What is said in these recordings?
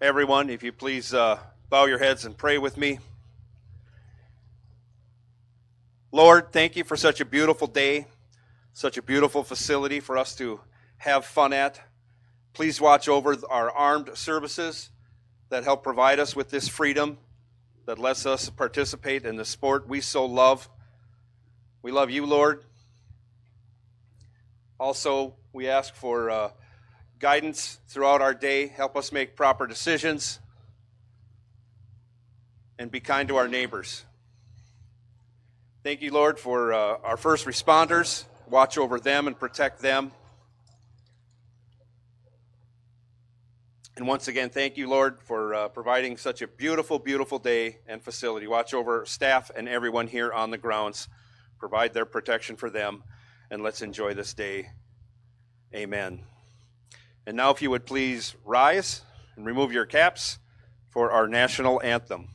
Everyone, if you please bow your heads and pray with me. Lord, thank you for such a beautiful day, such a beautiful facility for us to have fun at. Please watch over our armed services that help provide us with this freedom, that lets us participate in the sport we so love. We love you, Lord. Also, we ask for guidance throughout our day. Help us make proper decisions and be kind to our neighbors. Thank you, Lord, for our first responders. Watch over them and protect them. And once again, thank you, Lord, for providing such a beautiful, beautiful day and facility. Watch over staff and everyone here on the grounds. Provide their protection for them, and let's enjoy this day. Amen. And now if you would please rise and remove your caps for our national anthem.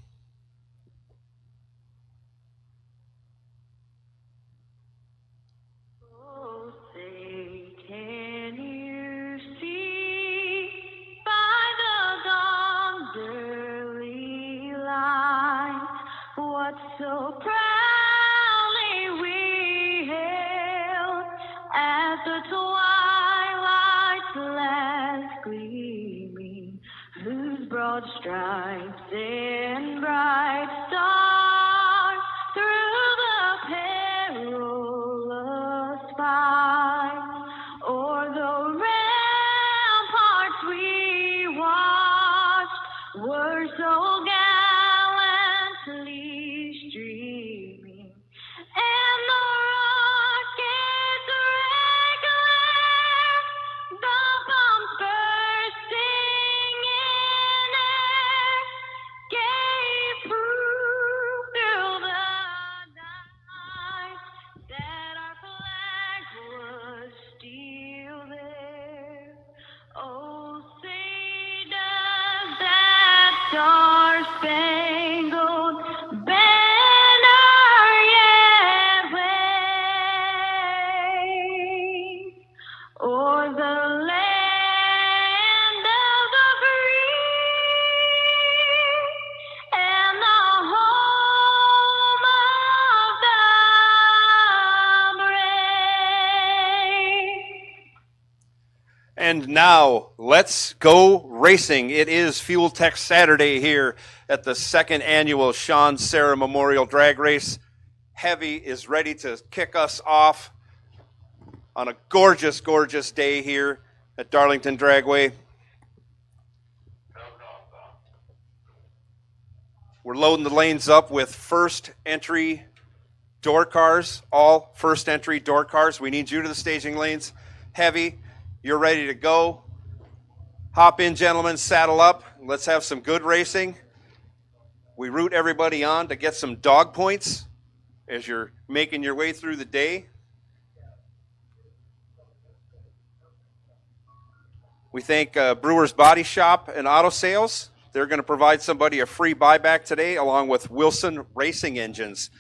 So proudly we hailed at the twilight's last gleaming, whose broad stripes and bright stars through the perilous fight o'er the ramparts we watched were so gallantly streaming, and the rockets regular, the bombs bursting in air, gave proof through the night that our flag was still there. Oh, say does that star-spangled o'er the land of the free and the home of the brave. And now, let's go racing. It is Fuel Tech Saturday here at the second annual Sean Serra Memorial Drag Race. Heavy is ready to kick us off on a gorgeous, gorgeous day here at Darlington Dragway. We're loading the lanes up with first entry door cars, all first entry door cars. We need you to the staging lanes. Heavy, you're ready to go. Hop in, gentlemen, saddle up. Let's have some good racing. We root everybody on to get some dog points as you're making your way through the day. We thank Brewer's Body Shop and Auto Sales. They're going to provide somebody a free buyback today, along with Wilson Racing Engines.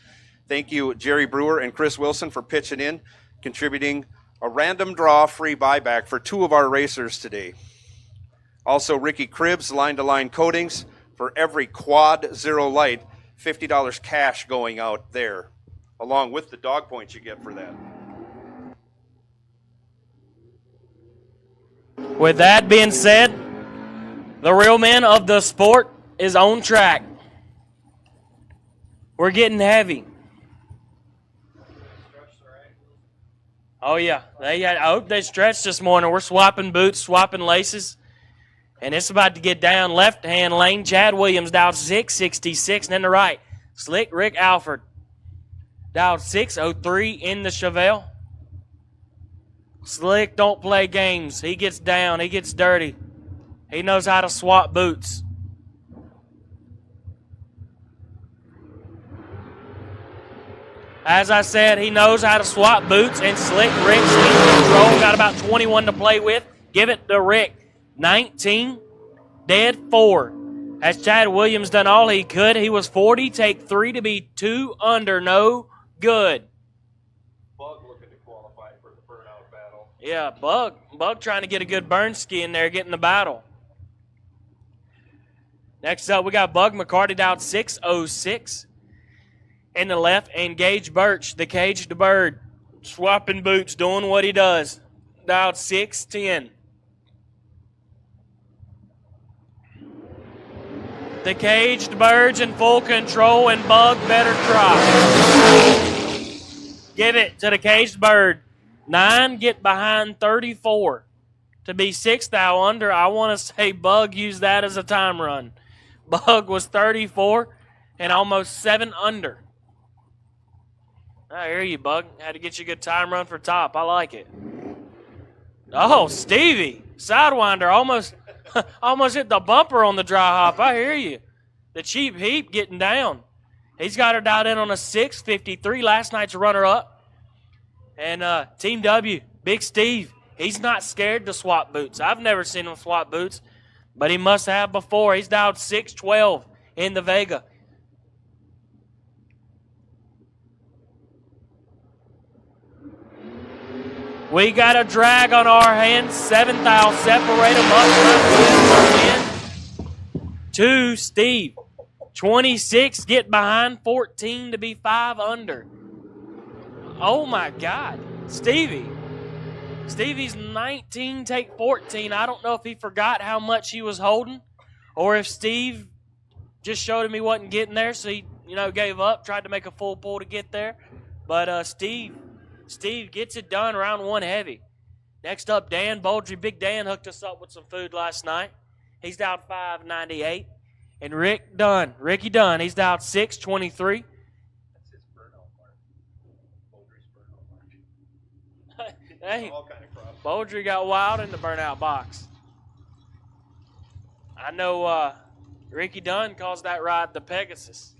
Thank you, Jerry Brewer and Chris Wilson, for pitching in, contributing a random draw free buyback for two of our racers today. Also, Ricky Cribbs, line-to-line coatings. For every quad zero light, $50 cash going out there, along with the dog points you get for that. With that being said, the real man of the sport is on track. We're getting heavy. Oh, yeah. I hope they stretched this morning. We're swapping boots, swapping laces. And it's about to get down left-hand lane. Chad Williams dialed 666. And then the right, Slick Rick Alford dialed 603 in the Chevelle. Slick don't play games. He gets down. He gets dirty. He knows how to swap boots. As I said, he knows how to swap boots, and Slick Rick's in control. Got about 21 to play with. Give it to Rick. 19, dead 4. As Chad Williams done all he could. He was 40, take 3 to be 2 under, no good. Bug looking to qualify for the burnout battle. Yeah, Bug trying to get a good burn ski in there, getting the battle. Next up, we got Bug McCarty down 6-06. In the left, and Gage Birch, the caged bird, swapping boots, doing what he does. Down 6-10. The caged bird's in full control, and Bug better try. Give it to the caged bird. 9 get behind 34. To be 6 thou under, I want to say Bug used that as a time run. Bug was 34 and almost 7 under. I hear you, Bug. Had to get you a good time run for top. I like it. Oh, Stevie. Sidewinder almost hit the bumper on the dry hop. I hear you. The cheap heap getting down. He's got her dialed in on a 6.53, last night's runner-up. And Team W, Big Steve, he's not scared to swap boots. I've never seen him swap boots, but he must have before. He's dialed 6.12 in the Vega. We got a drag on our hands. 7th thou separate them up. To Steve. 26 get behind 14 to be 5 under. Oh my God. Stevie's 19 take 14. I don't know if he forgot how much he was holding or if Steve just showed him he wasn't getting there, so he gave up, tried to make a full pull to get there. But Steve gets it done round 1 heavy. Next up, Dan Boldry. Big Dan hooked us up with some food last night. He's down 5.98. And Ricky Dunn, he's down 6.23. That's his burnout mark. Boldry's burnout mark. Hey, All kind of crops. Boldry got wild in the burnout box. I know Ricky Dunn calls that ride the Pegasus.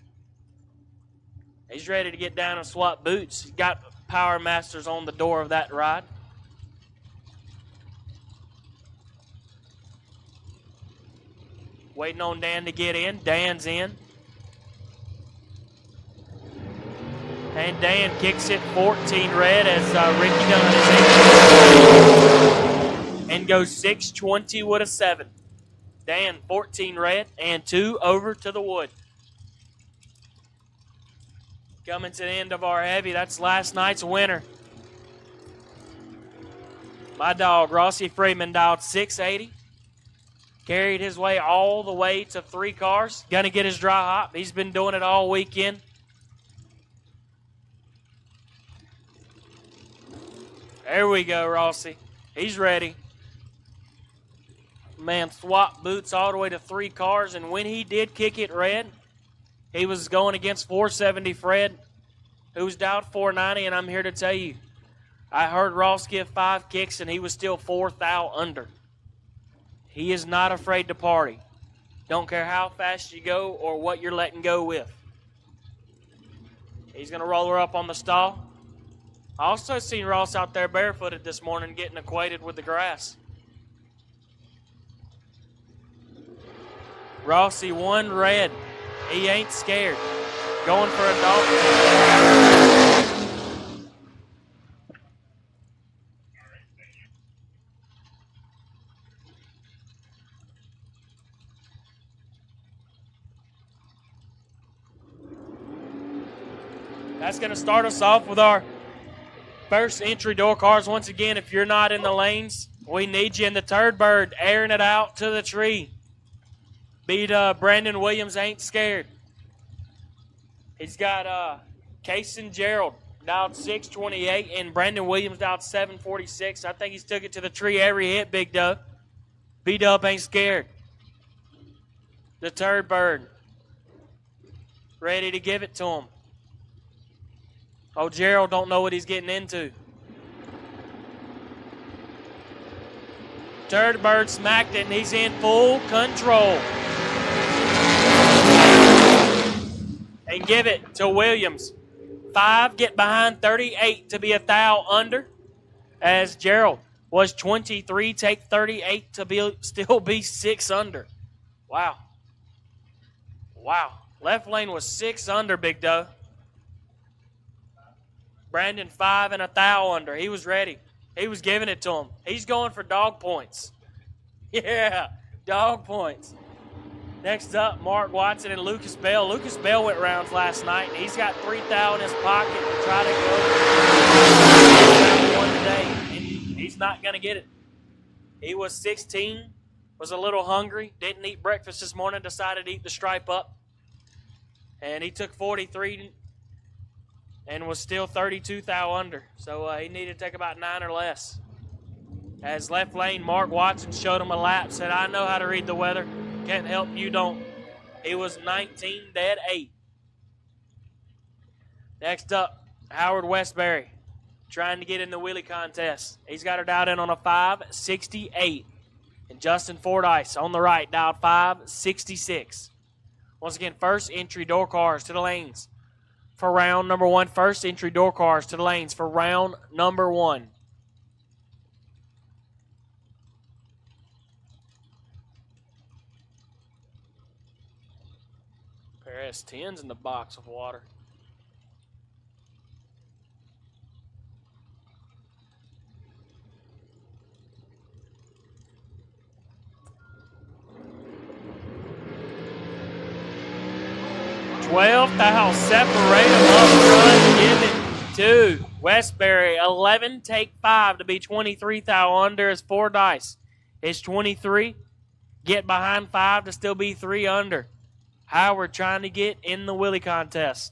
He's ready to get down and swap boots. He's got Power Masters on the door of that ride. Waiting on Dan to get in. Dan's in. And Dan kicks it 14 red as Ricky Dunn is in. And goes 6.20 with a 7. Dan 14 red and 2 over to the wood. Coming to the end of our heavy. That's last night's winner. My dog, Rossi Freeman, dialed 680. Carried his way all the way to 3 cars. Gonna get his dry hop. He's been doing it all weekend. There we go, Rossi. He's ready. Man, swapped boots all the way to 3 cars, and when he did kick it red, he was going against 470 Fred, who's dialed 490, and I'm here to tell you, I heard Ross give 5 kicks, and he was still 4 thou under. He is not afraid to party. Don't care how fast you go or what you're letting go with. He's going to roll her up on the stall. I also seen Ross out there barefooted this morning getting acquainted with the grass. Rossi 1 red. He ain't scared. Going for a dog. That's going to start us off with our first entry door cars. Once again, if you're not in the lanes, we need you in the Turd Bird, airing it out to the tree. Beat Brandon Williams, ain't scared. He's got Kason Gerald, dialed 628, and Brandon Williams dialed 746. I think he's took it to the tree every hit, Big Dub. B-Dub ain't scared. The Turd Bird, ready to give it to him. Oh, Gerald don't know what he's getting into. Turd Bird smacked it, and he's in full control. And give it to Williams. 5 get behind 38 to be a thou under, as Gerald was 23, take 38 to still be 6 under. Wow. Wow. Left lane was 6 under, Big Doe. Brandon 5 and a thou under. He was ready. He was giving it to him. He's going for dog points. Yeah, dog points. Next up, Mark Watson and Lucas Bell. Lucas Bell went rounds last night, and he's got 3,000 in his pocket to try to go round one today, and he's not going to get it. He was 16, was a little hungry, didn't eat breakfast this morning, decided to eat the stripe up, and he took 43 and was still 32 thou under. So he needed to take about 9 or less. As left lane, Mark Watson showed him a lap, said, I know how to read the weather. Can't help you don't. He was 19 dead 8. Next up, Howard Westbury trying to get in the wheelie contest. He's got her dialed in on a 5.68. And Justin Fordyce on the right dialed 5.66. Once again, first entry door cars to the lanes for round number 1. First entry door cars to the lanes for round number 1. Paris 10's in the box of water. Twelve thou separate up front, give it to Westbury. 11 take 5 to be 23 thou under as Fordyce. It's 23. Get behind 5 to still be 3 under. Howard trying to get in the wheelie contest.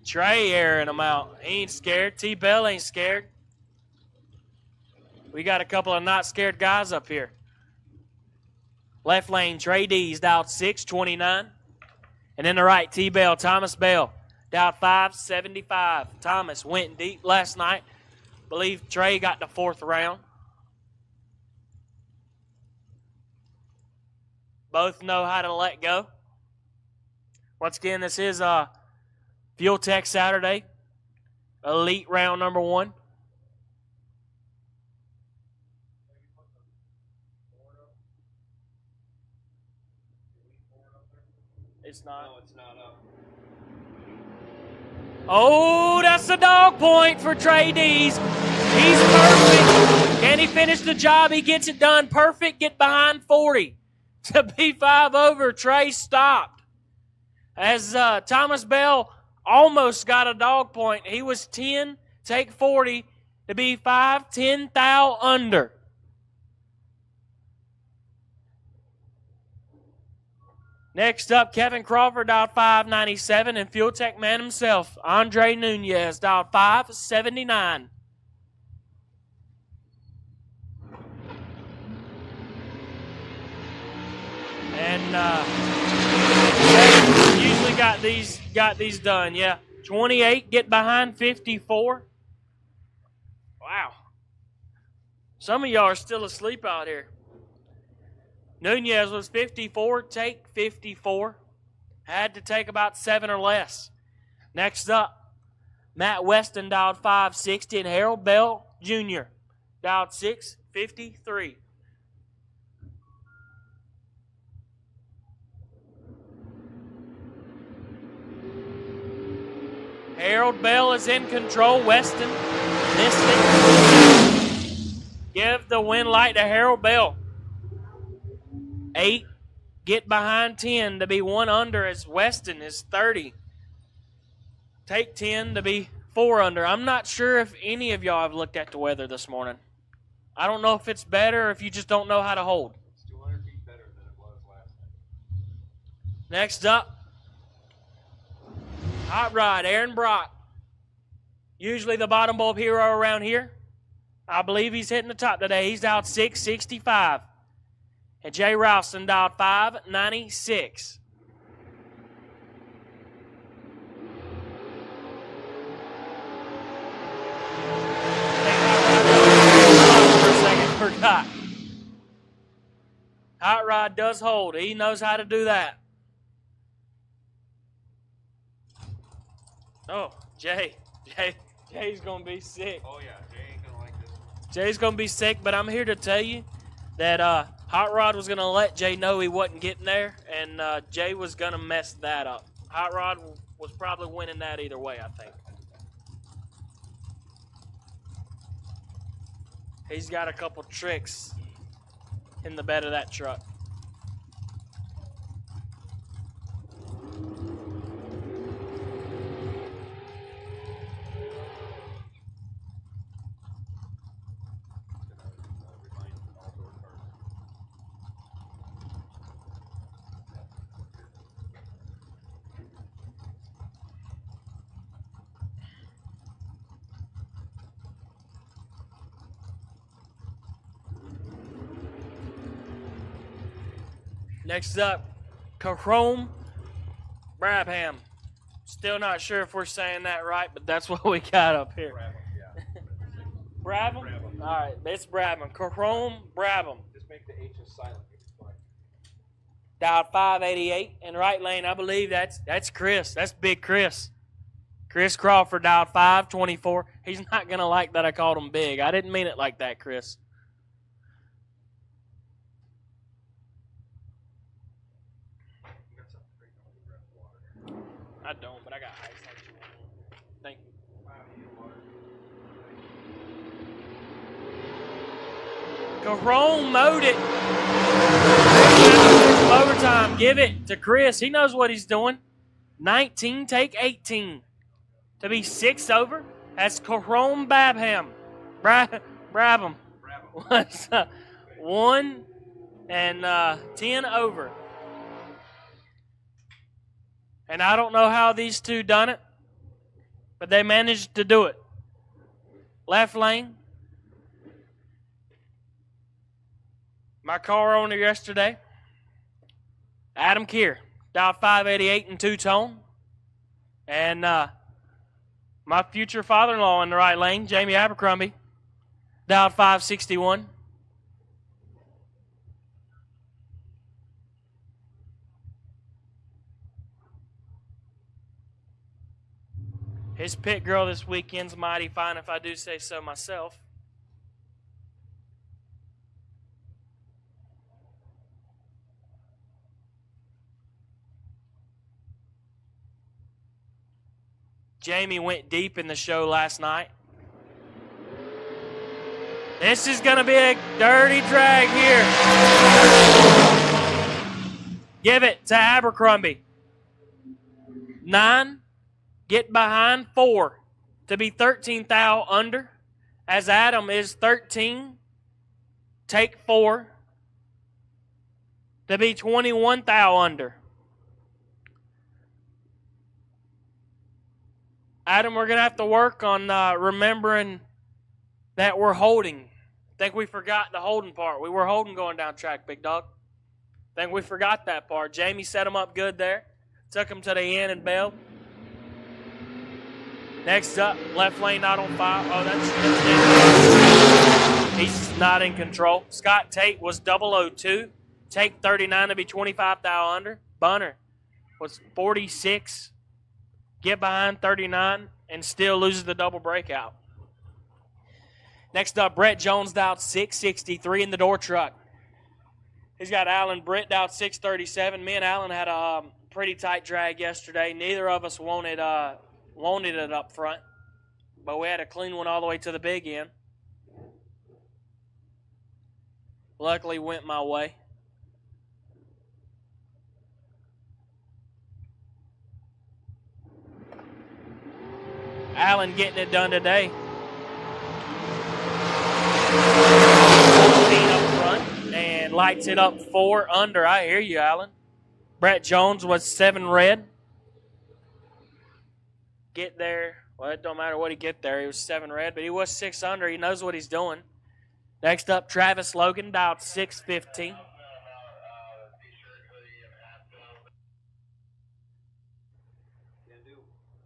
Trey airing him out. He ain't scared. T-Bell ain't scared. We got a couple of not scared guys up here. Left lane, Trey D's dialed 6.29. And in the right, T-Bell, Thomas Bell, dialed 5.75. Thomas went deep last night. Believe Trey got the 4th round. Both know how to let go. Once again, this is Fuel Tech Saturday, Elite round number 1. It's not. No, it's not up. Oh, that's the dog point for Trey Dees. He's perfect. Can he finish the job? He gets it done. Perfect. Get behind 40. To be 5 over, Trey stopped. As Thomas Bell almost got a dog point. He was 10, take 40 to be 5, 10 thou under. Next up, Kevin Crawford dialed 5.97, and Fuel Tech man himself, Andre Nunez, dialed 5.79. And usually got these done. Yeah, 28 get behind 54. Wow, some of y'all are still asleep out here. Nunez was 54, take 54. Had to take about 7 or less. Next up, Matt Weston dialed 560, and Harold Bell Jr. dialed 653. Harold Bell is in control. Weston missed it. Give the win light to Harold Bell. 8 get behind 10 to be 1 under as Weston is 30. Take 10 to be 4 under. I'm not sure if any of y'all have looked at the weather this morning. I don't know if it's better or if you just don't know how to hold. It's 200 feet better than it was last night. Next up, Hot Rod, Aaron Brock. Usually the bottom bulb hero around here. I believe he's hitting the top today. He's dialed 665. And Jay Ralston dialed 596. Forgot. Hot Rod does hold. He knows how to do that. Oh, Jay's going to be sick. Oh, yeah. Jay ain't going to like this one. Jay's going to be sick, but I'm here to tell you that Hot Rod was going to let Jay know he wasn't getting there, and Jay was going to mess that up. Hot Rod was probably winning that either way, I think. He's got a couple tricks in the bed of that truck. Next up, Cahrome Brabham. Still not sure if we're saying that right, but that's what we got up here. Brabham? All right, it's Brabham. Cahrome Brabham. Just make the H's silent. Dialed 588 in right lane. I believe that's Chris. That's big Chris. Chris Crawford dialed 524. He's not going to like that I called him big. I didn't mean it like that, Chris. I don't, but I got ice like you want. Thank you. Cahrome mowed it. Overtime. Give it to Chris. He knows what he's doing. 19, take 18. To be 6 over, that's Cahrome Brabham. Brabham. What's 1 and 10 over. And I don't know how these two done it, but they managed to do it. Left lane. My car owner yesterday, Adam Keir, dialed 588 in two-tone. And my future father-in-law in the right lane, Jamie Abercrombie, dialed 561. His pit girl this weekend's mighty fine, if I do say so myself. Jamie went deep in the show last night. This is going to be a dirty drag here. Give it to Abercrombie. 9. Get behind 4 to be 13 thou under, as Adam is 13. Take 4 to be 21 thou under. Adam, we're going to have to work on remembering that we're holding. I think we forgot the holding part. We were holding going down track, big dog. I think we forgot that part. Jamie set him up good there. Took him to the end and bailed. Next up, left lane not on fire. Oh, that's he's not in control. Scott Tate was 002. Take 39 to be 25 thou under. Bunner was 46. Get behind 39 and still loses the double breakout. Next up, Brett Jones dialed 663 in the door truck. He's got Alan Britt dialed 637. Me and Alan had a pretty tight drag yesterday. Neither of us wanted it up front, but we had a clean one all the way to the big end. Luckily went my way. Allen getting it done today. 14 up front and lights it up 4 under. I hear you, Allen. Brett Jones was 7 red. Get there. Well, it don't matter what he get there. He was 7 red, but he was 6 under. He knows what he's doing. Next up, Travis Logan dialed 615.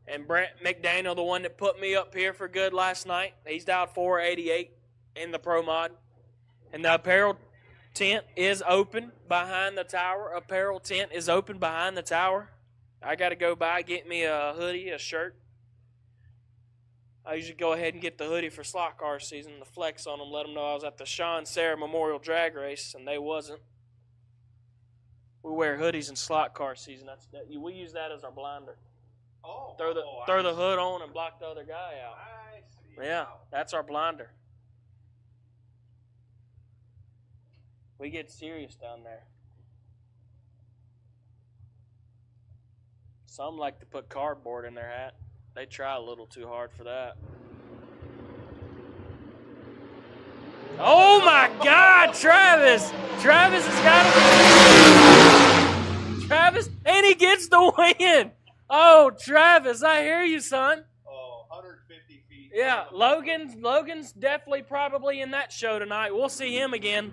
And Brent McDaniel, the one that put me up here for good last night, he's dialed 488 in the Pro Mod. And the apparel tent is open behind the tower. Apparel tent is open behind the tower. I got to go by, get me a hoodie, a shirt. I usually go ahead and get the hoodie for slot car season, the flex on them, let them know I was at the Serra Memorial Drag Race, and they wasn't. We wear hoodies in slot car season. We use that as our blinder. Oh, Throw the hood on and block the other guy out. I see. Yeah, that's our blinder. We get serious down there. Some like to put cardboard in their hat. They try a little too hard for that. Oh my God, Travis! Travis has got it. Travis, and he gets the win. Oh, Travis, I hear you, son. Oh, 150 feet. Yeah, Logan's definitely probably in that show tonight. We'll see him again.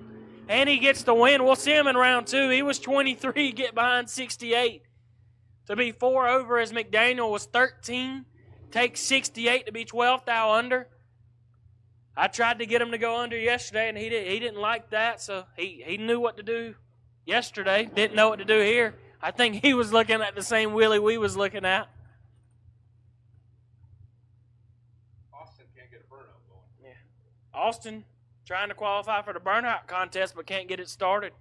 And he gets the win. We'll see him in round 2. He was 23, get behind 68. To be 4 over as McDaniel was 13. Take 68 to be 12th out under. I tried to get him to go under yesterday, and he didn't like that, so he knew what to do yesterday. Didn't know what to do here. I think he was looking at the same wheelie we was looking at. Austin can't get a burnout going. Yeah. Austin trying to qualify for the burnout contest but can't get it started.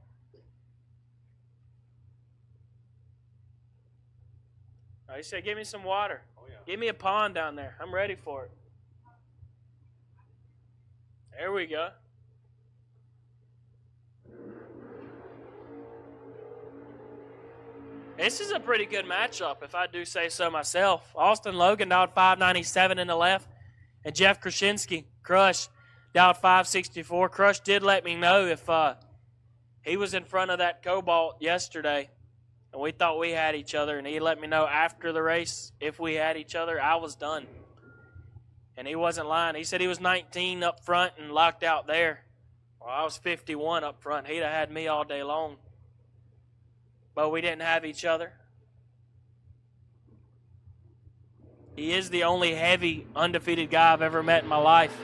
Oh, he said, give me some water. Oh, yeah. Give me a pond down there. I'm ready for it. There we go. This is a pretty good matchup, if I do say so myself. Austin Logan dialed 597 in the left, and Jeff Krasinski, Crush, dialed 564. Crush did let me know if he was in front of that Cobalt yesterday, and we thought we had each other, and he let me know after the race if we had each other. I was done. And he wasn't lying. He said he was 19 up front and locked out there. Well, I was 51 up front. He'd have had me all day long. But we didn't have each other. He is the only heavy, undefeated guy I've ever met in my life.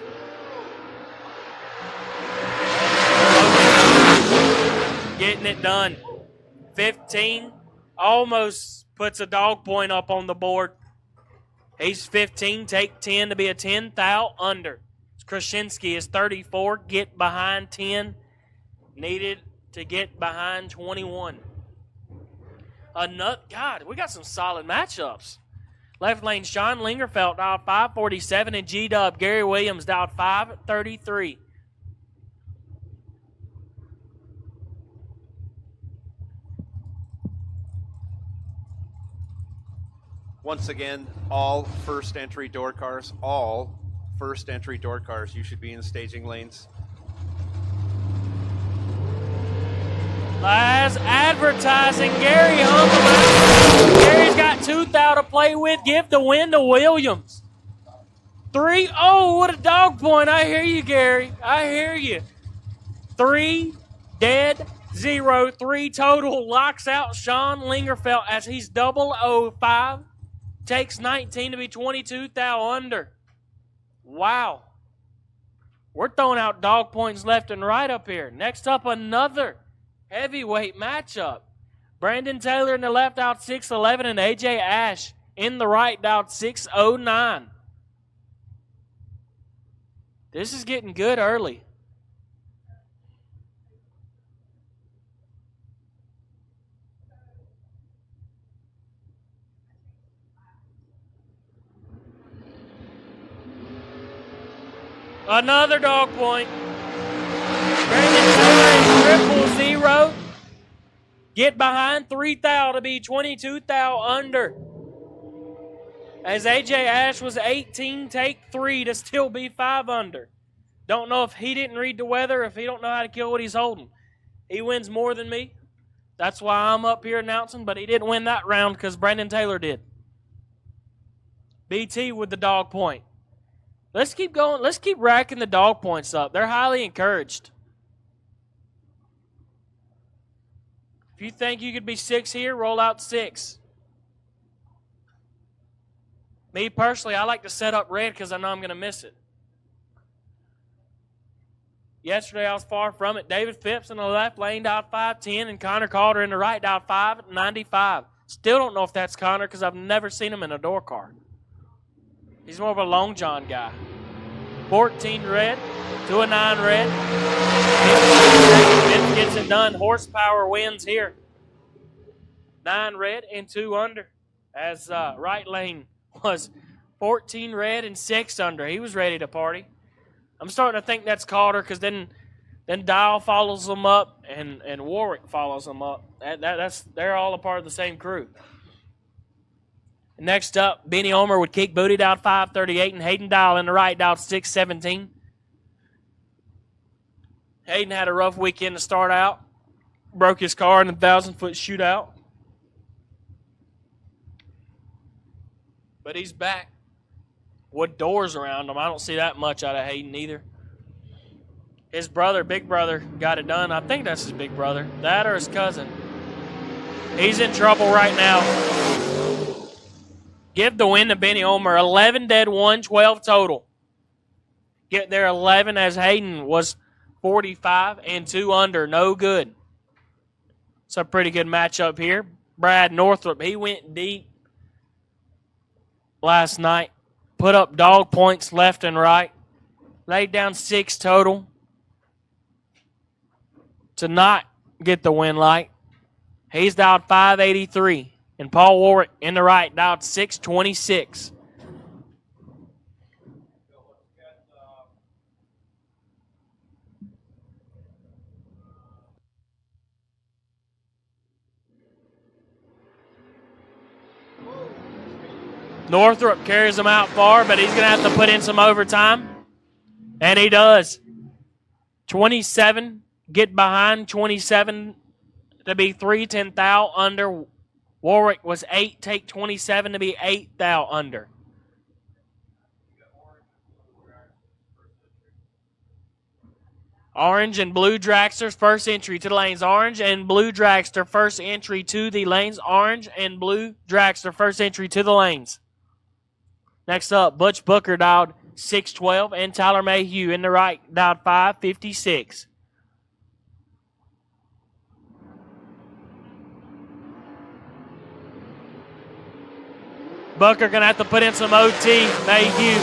Getting it done. 15. Almost puts a dog point up on the board. He's 15, take 10 to be a 10th out under. Krasinski is 34, get behind 10. Needed to get behind 21. God, we got some solid matchups. Left lane, Sean Lingerfeld dialed 547, and G-Dub Gary Williams dialed 533. Once again, all first entry door cars, you should be in staging lanes. As advertising, Gary Humble. Gary's got 2,000 to play with. Give the win to Williams. 3. Oh, what a dog point. I hear you, Gary. I hear you. 3 dead, 0. 3 total. Locks out Sean Lingerfeld as he's 005. Takes 19 to be 22,000 under. Wow. We're throwing out dog points left and right up here. Next up, another heavyweight matchup. Brandon Taylor in the left out 6'11", and A.J. Ash in the right out 6'09". This is getting good early. Another dog point. Brandon Taylor is 000. Get behind 3,000 to be 22,000 under. As A.J. Ash was 18, take 3 to still be 5 under. Don't know if he didn't read the weather, if he don't know how to kill what he's holding. He wins more than me. That's why I'm up here announcing, but he didn't win that round because Brandon Taylor did. BT with the dog point. Let's keep going. Let's keep racking the dog points up. They're highly encouraged. If you think you could be 6 here, roll out 6. Me personally, I like to set up red because I know I'm going to miss it. Yesterday, I was far from it. David Phipps in the left lane dialed 510, and Connor Calder in the right dialed 595. Still don't know if that's Connor because I've never seen him in a door car. He's more of a Long John guy. 14 red to a 9 red. Vince gets it done. Horsepower wins here. 9 red and 2 under. As right lane was 14 red and 6 under. He was ready to party. I'm starting to think that's Calder because then Dial follows them up and Warwick follows them up. They're all a part of the same crew. Next up, Benny Omer would kick booty down 538 and Hayden Dial in the right down 617. Hayden had a rough weekend to start out. Broke his car in a 1,000-foot shootout. But he's back with doors around him. I don't see that much out of Hayden either. His brother, big brother, got it done. I think that's his big brother. That or his cousin. He's in trouble right now. Give the win to Benny Omer. 11 dead, 1, 12 total. Get there 11 as Hayden was 45 and 2 under. No good. It's a pretty good matchup here. Brad Northrup, he went deep last night. Put up dog points left and right. Laid down 6 total to not get the win light. He's dialed 583. And Paul Warwick in the right dialed 626. Northrup carries him out far, but he's going to have to put in some overtime. And he does. 27, get behind 27 to be 3, 10 thou under. Warwick was 8, take 27 to be 8 thou under. Orange and blue dragsters first entry to the lanes. Orange and blue dragster first entry to the lanes. Orange and blue dragster first entry to the lanes. Next up, Butch Booker dialed 612 and Tyler Mayhew in the right dialed 556. Booker going to have to put in some OT. Mayhew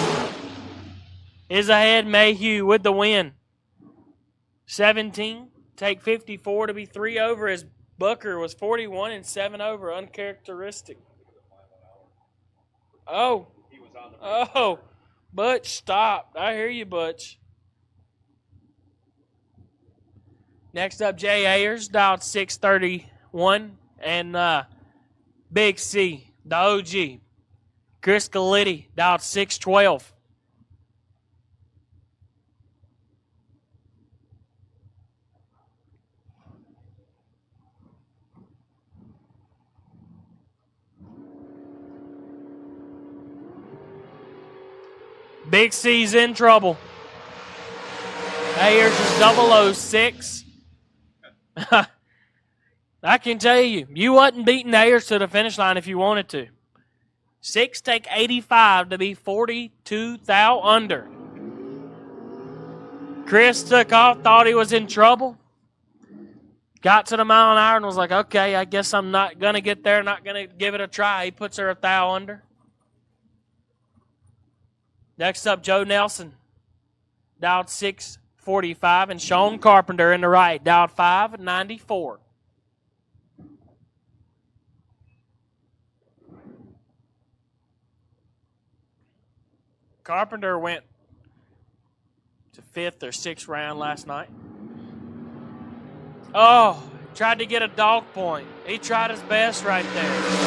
is ahead. Mayhew with the win. 17, take 54 to be 3 over as Booker was 41 and 7 over. Uncharacteristic. Oh. Oh. Butch, stop. I hear you, Butch. Next up, Jay Ayers, dialed 631. And Big C, the OG. Chris Galitti, dialed 612. Big C's in trouble. Ayers is 006. I can tell you, you wasn't beating Ayers to the finish line if you wanted to. 6 take 85 to be 42 thou under. Chris took off, thought he was in trouble. Got to the mile an hour and was like, okay, I guess I'm not going to get there, not going to give it a try. He puts her a thou under. Next up, Joe Nelson, dialed 645, and Sean Carpenter in the right, dialed 594. Carpenter went to 5th or 6th round last night. Oh, tried to get a dog point. He tried his best right there.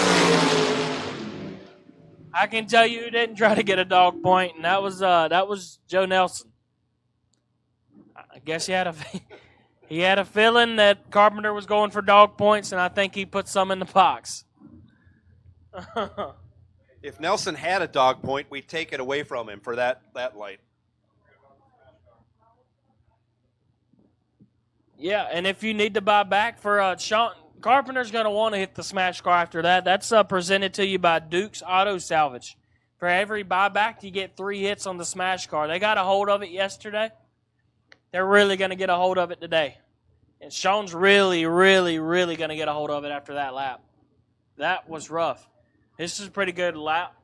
I can tell you he didn't try to get a dog point, and that was Joe Nelson. I guess he had a feeling that Carpenter was going for dog points, and I think he put some in the box. If Nelson had a dog point, we'd take it away from him for that light. Yeah, and if you need to buy back for Sean, Carpenter's going to want to hit the smash car after that. That's presented to you by Duke's Auto Salvage. For every buyback, you get 3 hits on the smash car. They got a hold of it yesterday. They're really going to get a hold of it today. And Sean's really, really, really going to get a hold of it after that lap. That was rough. This is a pretty good lap.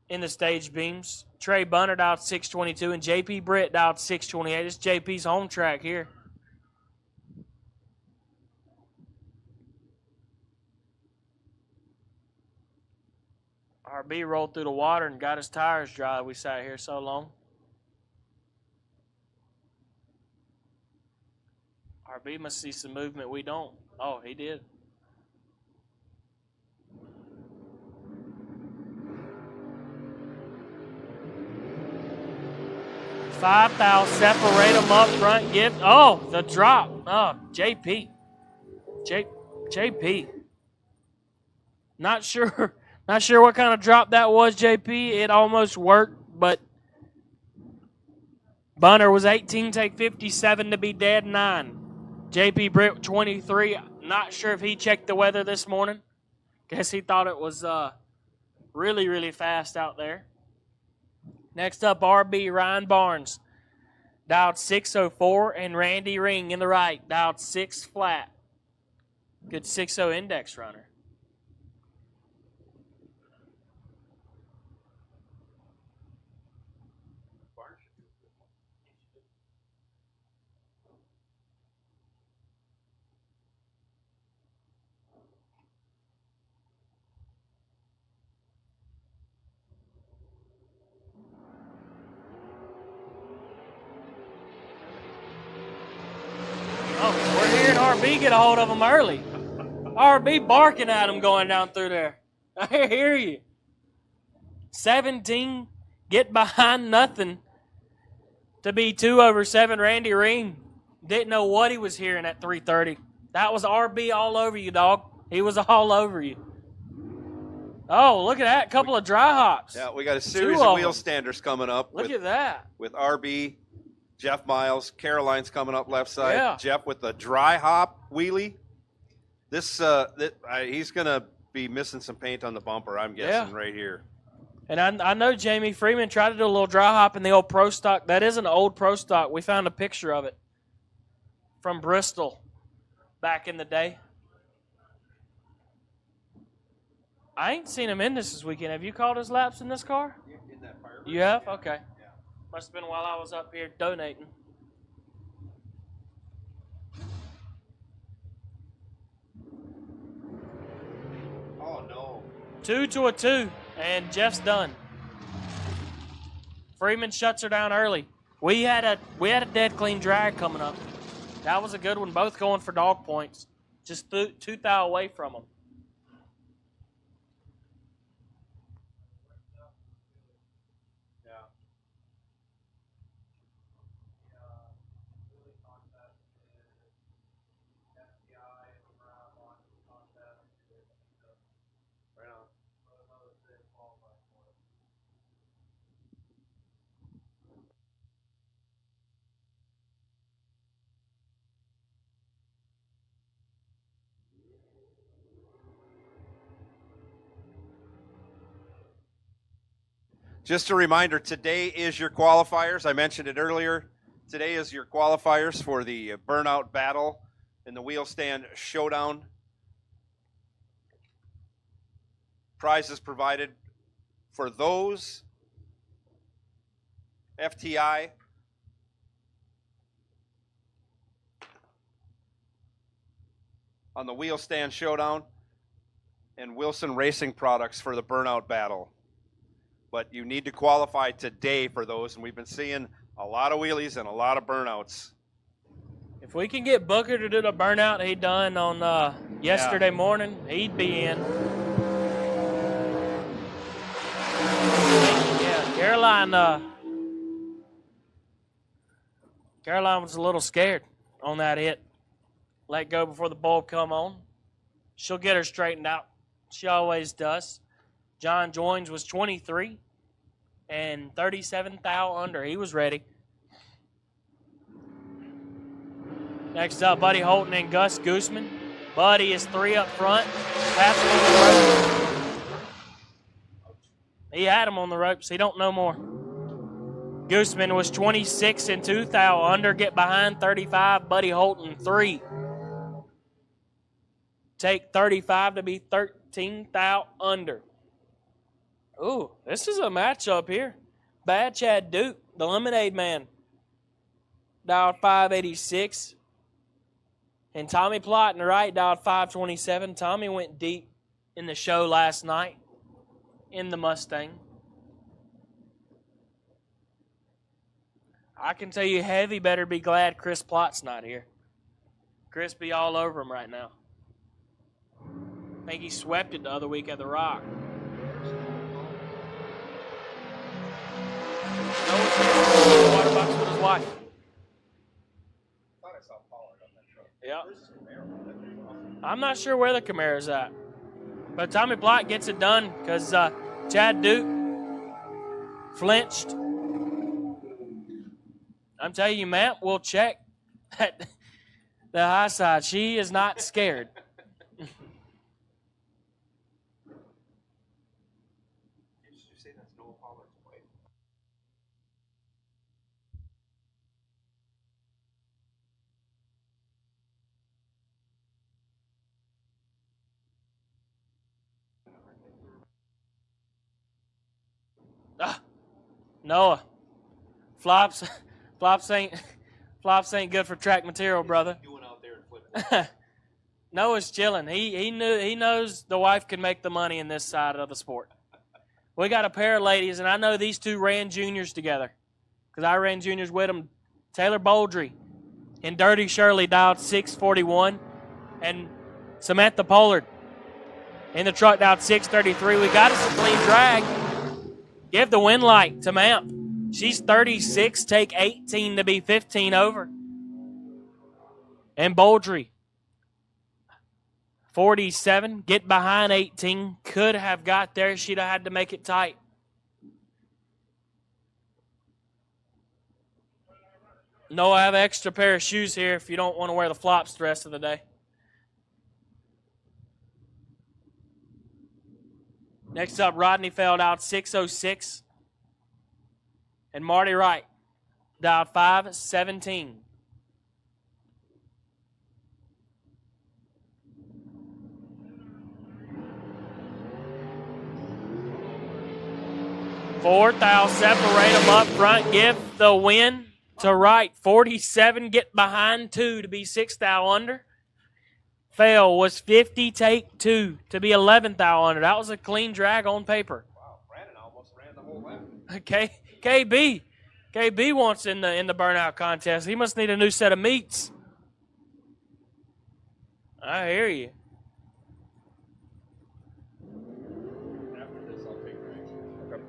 in the stage beams. Trey Bunner dialed 622 and JP Britt dialed 628. It's JP's home track here. RB rolled through the water and got his tires dry. We sat here so long. RB must see some movement we don't. Oh, he did. $5,000, separate them up front, give. Oh, the drop. Oh, JP. JP. Not sure what kind of drop that was, JP. It almost worked, but Bunner was 18, take 57 to be dead 9. JP Britt 23. Not sure if he checked the weather this morning. Guess he thought it was really, really fast out there. Next up, RB Ryan Barnes. Dialed 604, and Randy Ring in the right. Dialed 6 flat. Good 6-0 index runner. Oh, we're hearing RB get a hold of him early. RB barking at him going down through there. I hear you. 17, get behind nothing to be 2 over 7. Randy Ring didn't know what he was hearing at 3:30. That was RB all over you, dog. He was all over you. Oh, look at that. Couple of dry hops. Yeah, we got a series of wheel standers coming up. Look at that. With RB, Jeff Miles, Caroline's coming up left side. Yeah. Jeff with the dry hop wheelie. He's going to be missing some paint on the bumper, I'm guessing, right here. And I know Jamie Freeman tried to do a little dry hop in the old Pro Stock. That is an old Pro Stock. We found a picture of it from Bristol back in the day. I ain't seen him in this weekend. Have you called his laps in this car? In that fire. You have? Okay. Yeah. Must have been while I was up here donating. Oh, no. 2 to a 2, and Jeff's done. Freeman shuts her down early. We had a dead clean drag coming up. That was a good one. Both going for dog points. Just 2 thou away from them. Just a reminder, today is your qualifiers. I mentioned it earlier. Today is your qualifiers for the burnout battle in the wheel stand showdown. Prizes provided for those FTI on the wheel stand showdown and Wilson Racing products for the burnout battle. But you need to qualify today for those, and we've been seeing a lot of wheelies and a lot of burnouts. If we can get Booker to do the burnout he done on yesterday morning, he'd be in. Yeah, Caroline was a little scared on that hit. Let go before the bulb come on. She'll get her straightened out. She always does. John Joins was 23 and 37 thou under. He was ready. Next up, Buddy Holton and Gus Gooseman. Buddy is 3 up front. Passing on the ropes. He had him on the ropes. He don't know more. Gooseman was 26 and 2 thou under. Get behind 35. Buddy Holton 3. Take 35 to be 13 thou under. Ooh, this is a matchup here. Bad Chad Duke, the Lemonade Man, dialed 586. And Tommy Plott in the right dialed 527. Tommy went deep in the show last night in the Mustang. I can tell you Heavy better be glad Chris Plott's not here. Chris be all over him right now. I think he swept it the other week at the Rock. Water box with his wife. I thought I saw Pollard on that truck. Yeah. Where's his Camaro? I'm not sure where the Camara's at. But Tommy Plott gets it done because Chad Duke flinched. I'm telling you, Matt, we'll check that the high side. She is not scared. Did you say that's Noah Pollard's wife? Noah, flops ain't good for track material, brother. Doing out there and flipping. Noah's chilling. He knows the wife can make the money in this side of the sport. We got a pair of ladies, and I know these two ran juniors together because I ran juniors with them. Taylor Boldry and Dirty Shirley dialed 641, and Samantha Pollard in the truck dialed 633. We got us a clean drag. Give the win light to Mamp. She's 36, take 18 to be 15 over. And Boldry, 47, get behind 18. Could have got there. She'd have had to make it tight. No, I have an extra pair of shoes here if you don't want to wear the flops the rest of the day. Next up, Rodney Feld out 606. And Marty Wright dialed 517. Fourth, I'll separate them up front. Give the win to Wright. 47, get behind 2 to be 6th thou under. Fail was 50, take 2 to be 11th thou under. That was a clean drag on paper. Wow, Brandon almost ran the whole lap. Okay, KB wants in the burnout contest. He must need a new set of meats. I hear you. After this, I'll take Greg's. Okay.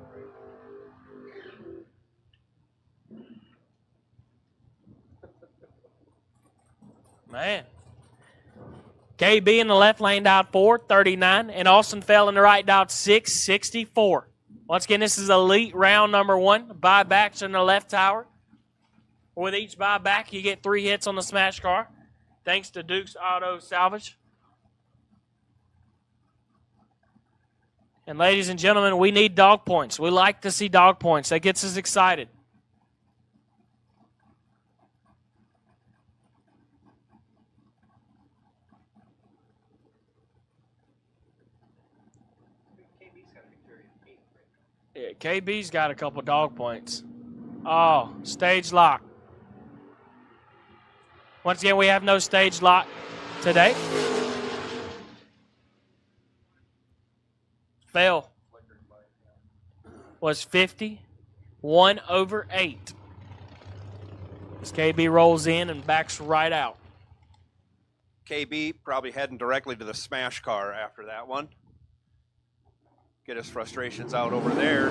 Man. KB in the left lane dialed 439, and Austin Fell in the right dialed 664. Once again, this is elite round number 1. Buybacks in the left tower. With each buyback, you get 3 hits on the smash car, thanks to Duke's Auto Salvage. And ladies and gentlemen, we need dog points. We like to see dog points. That gets us excited. Yeah, KB's got a couple dog points. Oh, stage lock. Once again, we have no stage lock today. Fail was 50, 1 over 8. As KB rolls in and backs right out. KB probably heading directly to the smash car after that one. Get his frustrations out over there.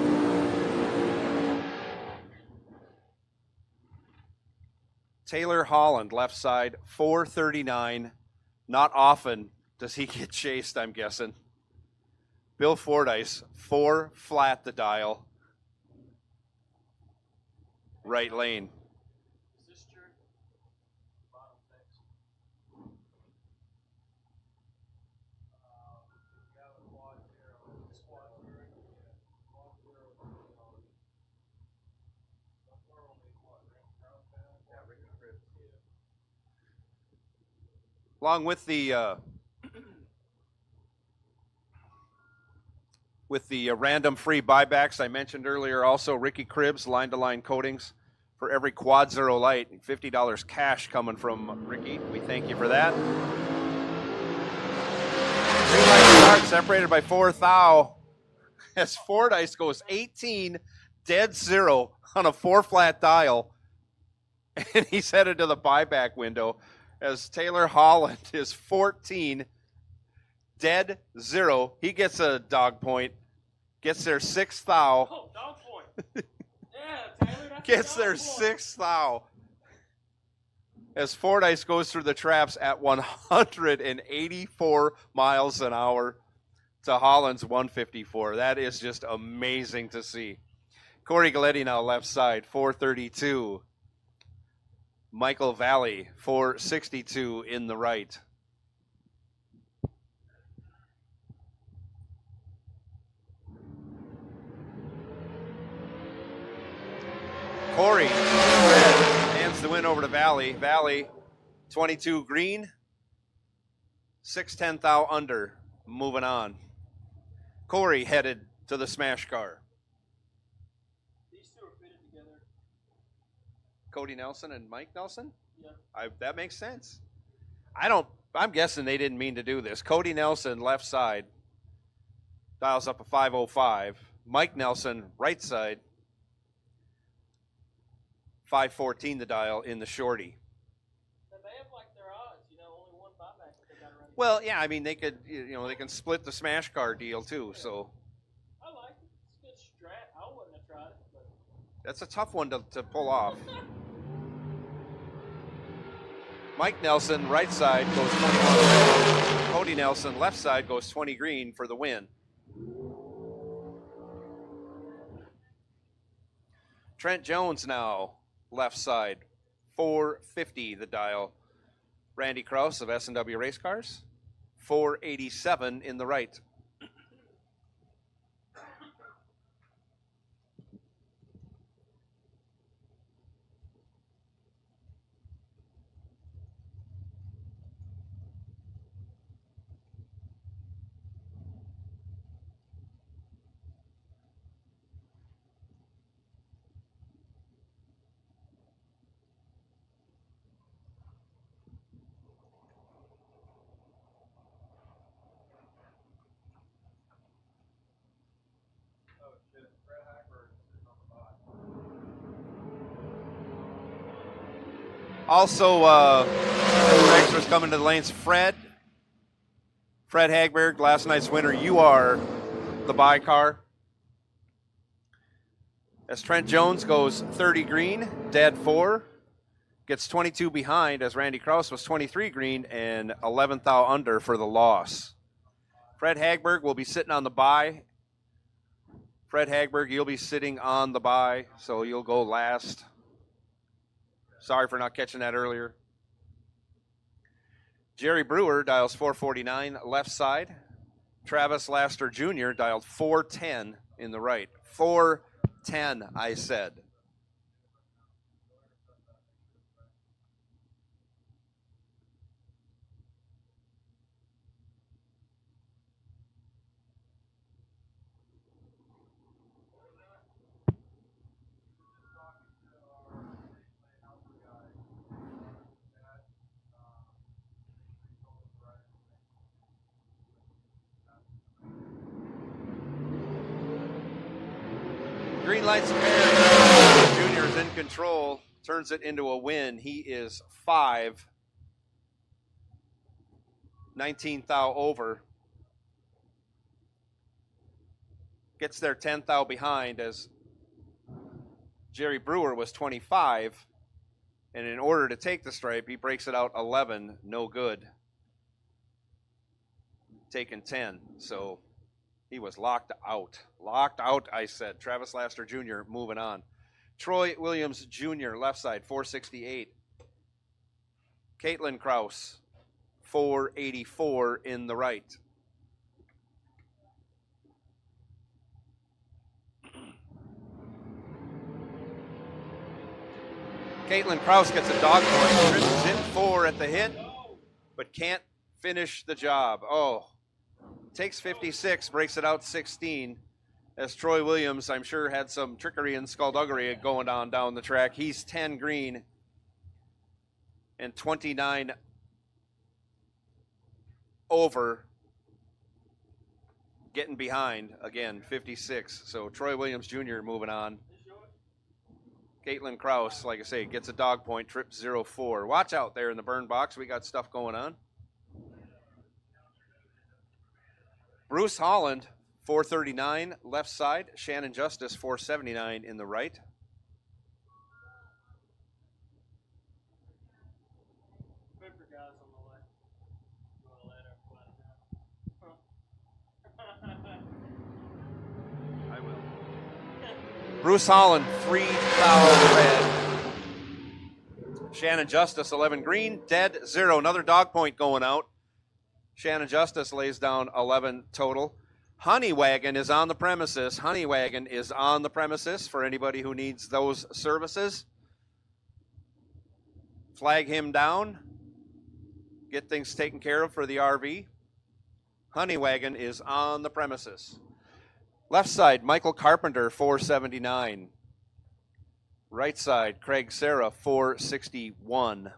Taylor Holland, left side, 439. Not often does he get chased, I'm guessing. Bill Fordyce, 4 flat the dial. Right lane. Is this true? Along with the with the random free buybacks I mentioned earlier. Also, Ricky Cribbs, line-to-line coatings for every quad zero light. $50 cash coming from Ricky. We thank you for that. Green light start separated by 4 thou as Fordyce goes 18 dead zero on a 4-flat dial, and he's headed to the buyback window as Taylor Holland is 14 dead zero. He gets a dog point, gets their 6th thou. Oh, dog point. Yeah, Taylor, that's Gets a their dog point. 6th thou as Fordyce goes through the traps at 184 miles an hour to Holland's 154. That is just amazing to see. Corey Galletti now left side, 432. Michael Valley, 462 in the right. Corey hands the win over to Valley. Valley, 22 green, 610 thou under, moving on. Corey headed to the smash car. These two are fitted together. Cody Nelson and Mike Nelson? Yeah. That makes sense. I'm guessing they didn't mean to do this. Cody Nelson, left side, dials up a 505. Mike Nelson, right side, 514 the dial in the shorty. They have like their odds, only one buyback that they got around. Well, yeah, I mean, they could, they can split the smash car deal too, so. I like it. It's a good strat. I wouldn't have tried it, but That's a tough one to pull off. Mike Nelson, right side, goes 21. Cody Nelson, left side, goes 20 green for the win. Trent Jones now, left side, 450 the dial. Randy Krause of S&W Race Cars, 487 in the right. Oh shit, Fred Hackberg is sitting on the bot. Also, extras coming to the lanes. Fred Hagberg, last night's winner. You are the buy car. As Trent Jones goes 30 green, dead 4, gets 22 behind as Randy Krause was 23 green and 11th thou under for the loss. Fred Hagberg will be sitting on the buy. Fred Hagberg, you'll be sitting on the buy, so you'll go last. Sorry for not catching that earlier. Jerry Brewer dials 449 left side. Travis Laster Jr. dialed 410 in the right. 410, I said. Green lights appear. Junior is in control, turns it into a win. He is 5, 19th thou over. Gets their 10th thou behind as Jerry Brewer was 25. And in order to take the stripe, he breaks it out 11, no good. Taking 10, so he was locked out. Locked out, I said. Travis Laster Jr. moving on. Troy Williams Jr., left side, 468. Caitlin Krause, 484 in the right. Caitlin Krause gets a dog point. Chris is in 4 at the hit, but can't finish the job. Oh, takes 56, breaks it out 16. As Troy Williams, I'm sure, had some trickery and skullduggery going on down the track. He's 10 green and 29 over, getting behind again, 56. So Troy Williams Jr. moving on. Caitlin Kraus, like I say, gets a dog point, trip 0-4. Watch out there in the burn box. We got stuff going on. Bruce Holland, 439 left side. Shannon Justice, 479 in the right. I will. Bruce Holland, 3 foul red. Shannon Justice, 11 green, dead 0. Another dog point going out. Shannon Justice lays down 11 total. Honeywagon is on the premises. Honeywagon is on the premises for anybody who needs those services. Flag him down. Get things taken care of for the RV. Honeywagon is on the premises. Left side, Michael Carpenter, 479. Right side, Craig Serra, 461.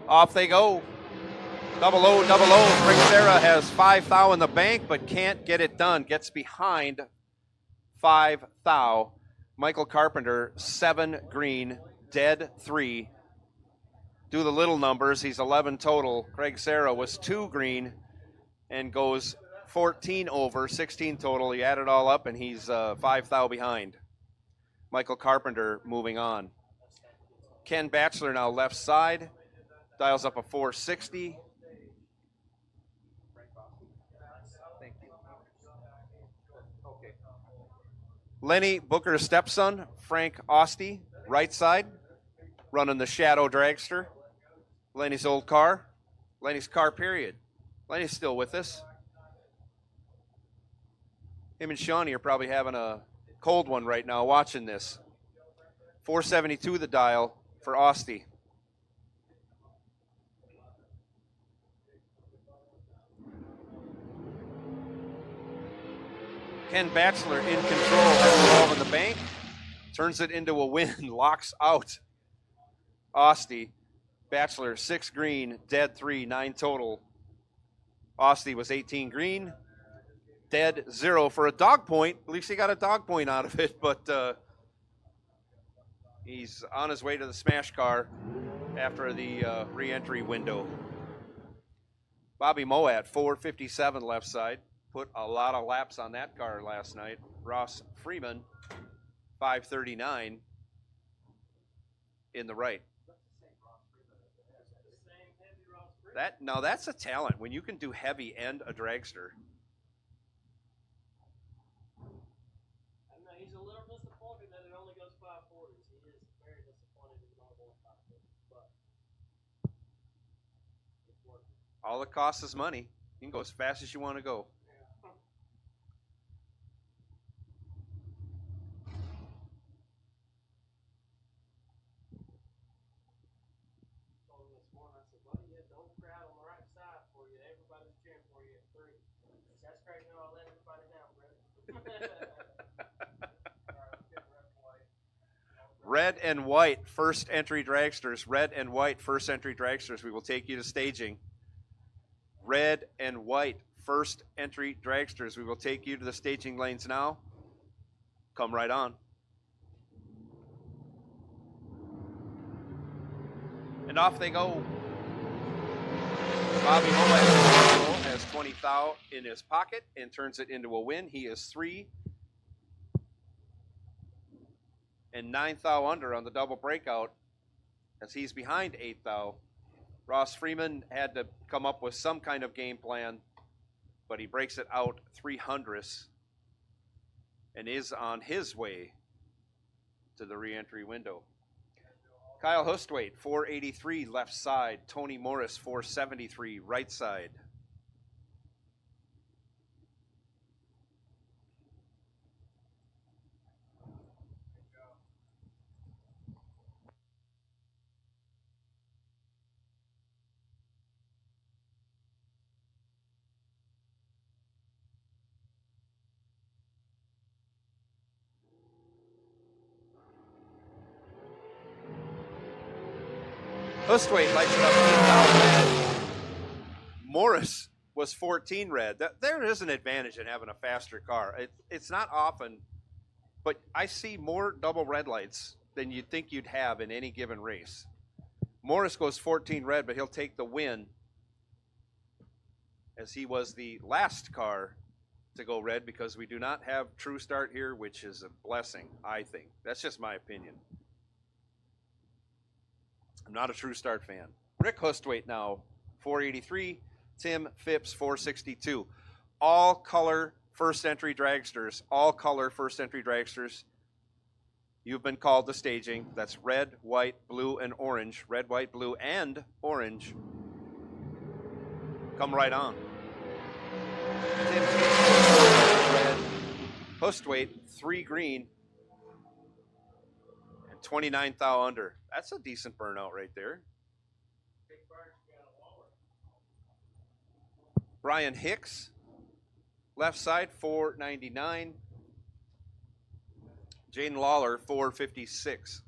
Off they go. Double O, double O. Craig Serra has 5 thou in the bank, but can't get it done. Gets behind 5 thou. Michael Carpenter, 7 green, dead 3. Do the little numbers. He's 11 total. Craig Serra was 2 green and goes 14 over, 16 total. He added it all up, and he's 5 thou behind. Michael Carpenter moving on. Ken Batchelor now left side. Dials up a 460. Thank you. Okay. Lenny Booker's stepson, Frank Ostie, right side, running the Shadow Dragster. Lenny's old car. Lenny's car, period. Lenny's still with us. Him and Shawnee are probably having a cold one right now watching this. 472 the dial for Ostie. Ken Batchelor in control, has 12 in the bank, turns it into a win, locks out Ostie. Batchelor, 6 green, dead 3, 9 total. Ostie was 18 green, dead 0 for a dog point. At least he got a dog point out of it, but he's on his way to the smash car after the re-entry window. Bobby Moat, 457 left side. Put a lot of laps on that car last night. Ross Freeman, 539 in the right. Now that's a talent when you can do heavy and a dragster. I know he's a little disappointed that it only goes 540s. He is very disappointed in not going 540s, but it's working. All it costs is money. You can go as fast as you want to go. Red and white first entry dragsters. Red and white first entry dragsters. We will take you to staging. Red and white first entry dragsters. We will take you to the staging lanes now. Come right on. And off they go. Bobby Moat has 20 thou in his pocket and turns it into a win. He is 3 and 9 thou under on the double breakout as he's behind 8 thou. Ross Freeman had to come up with some kind of game plan, but he breaks it out 300ths. and is on his way to the re-entry window. Kyle Hustwaite, 483 left side. Tony Morris, 473 right side. Hustwaite lights it up 8,000 red. Morris was 14 red. There is an advantage in having a faster car. It's not often, but I see more double red lights than you'd think you'd have in any given race. Morris goes 14 red, but he'll take the win as he was the last car to go red because we do not have True Start here, which is a blessing, I think. That's just my opinion. I'm not a True Start fan. Rick Hustwaite now, 483. Tim Phipps, 462. All color first entry dragsters. All color first entry dragsters. You've been called to staging. That's red, white, blue, and orange. Red, white, blue, and orange. Come right on. Tim Phipps, red. Hustwaite, 3 green. 29 thou under. That's a decent burnout right there. Brian Hicks, left side, 499. Jaden Lawler, 456.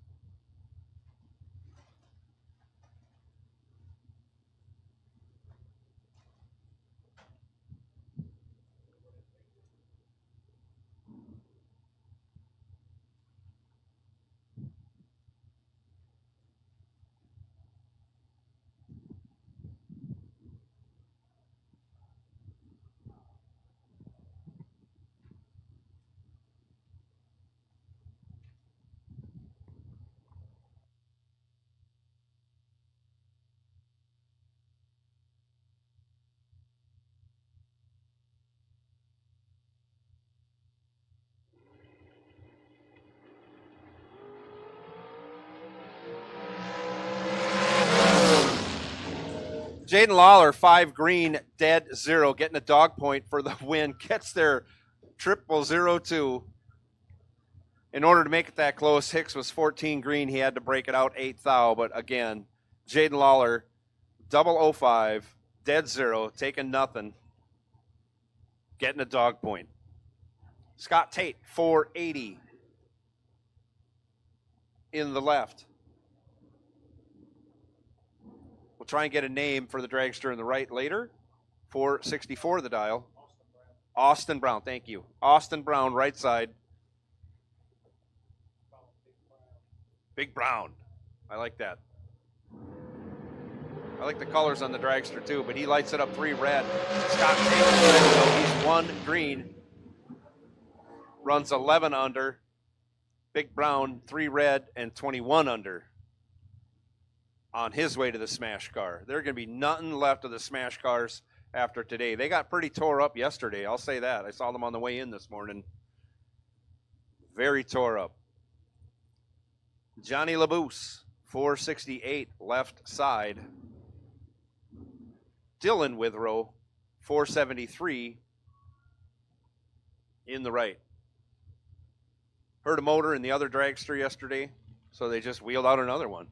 Jaden Lawler, 5 green, dead 0, getting a dog point for the win. Gets their 00002. In order to make it that close, Hicks was 14 green. He had to break it out 8 thou. But again, Jaden Lawler, 005, dead 0, taking nothing, getting a dog point. Scott Tate, 480 in the left. We'll try and get a name for the dragster in the right later. 464 the dial. Austin Brown, thank you. Austin Brown, right side. Big Brown. I like that. I like the colors on the dragster too, but he lights it up 3 red. Scott Tate, he's 1 green. Runs 11 under. Big Brown, 3 red and 21 under. On his way to the smash car. There are going to be nothing left of the smash cars after today. They got pretty tore up yesterday, I'll say that. I saw them on the way in this morning. Very tore up. Johnny Labuse, 468 left side. Dylan Withrow, 473 in the right. Heard a motor in the other dragster yesterday, so they just wheeled out another one.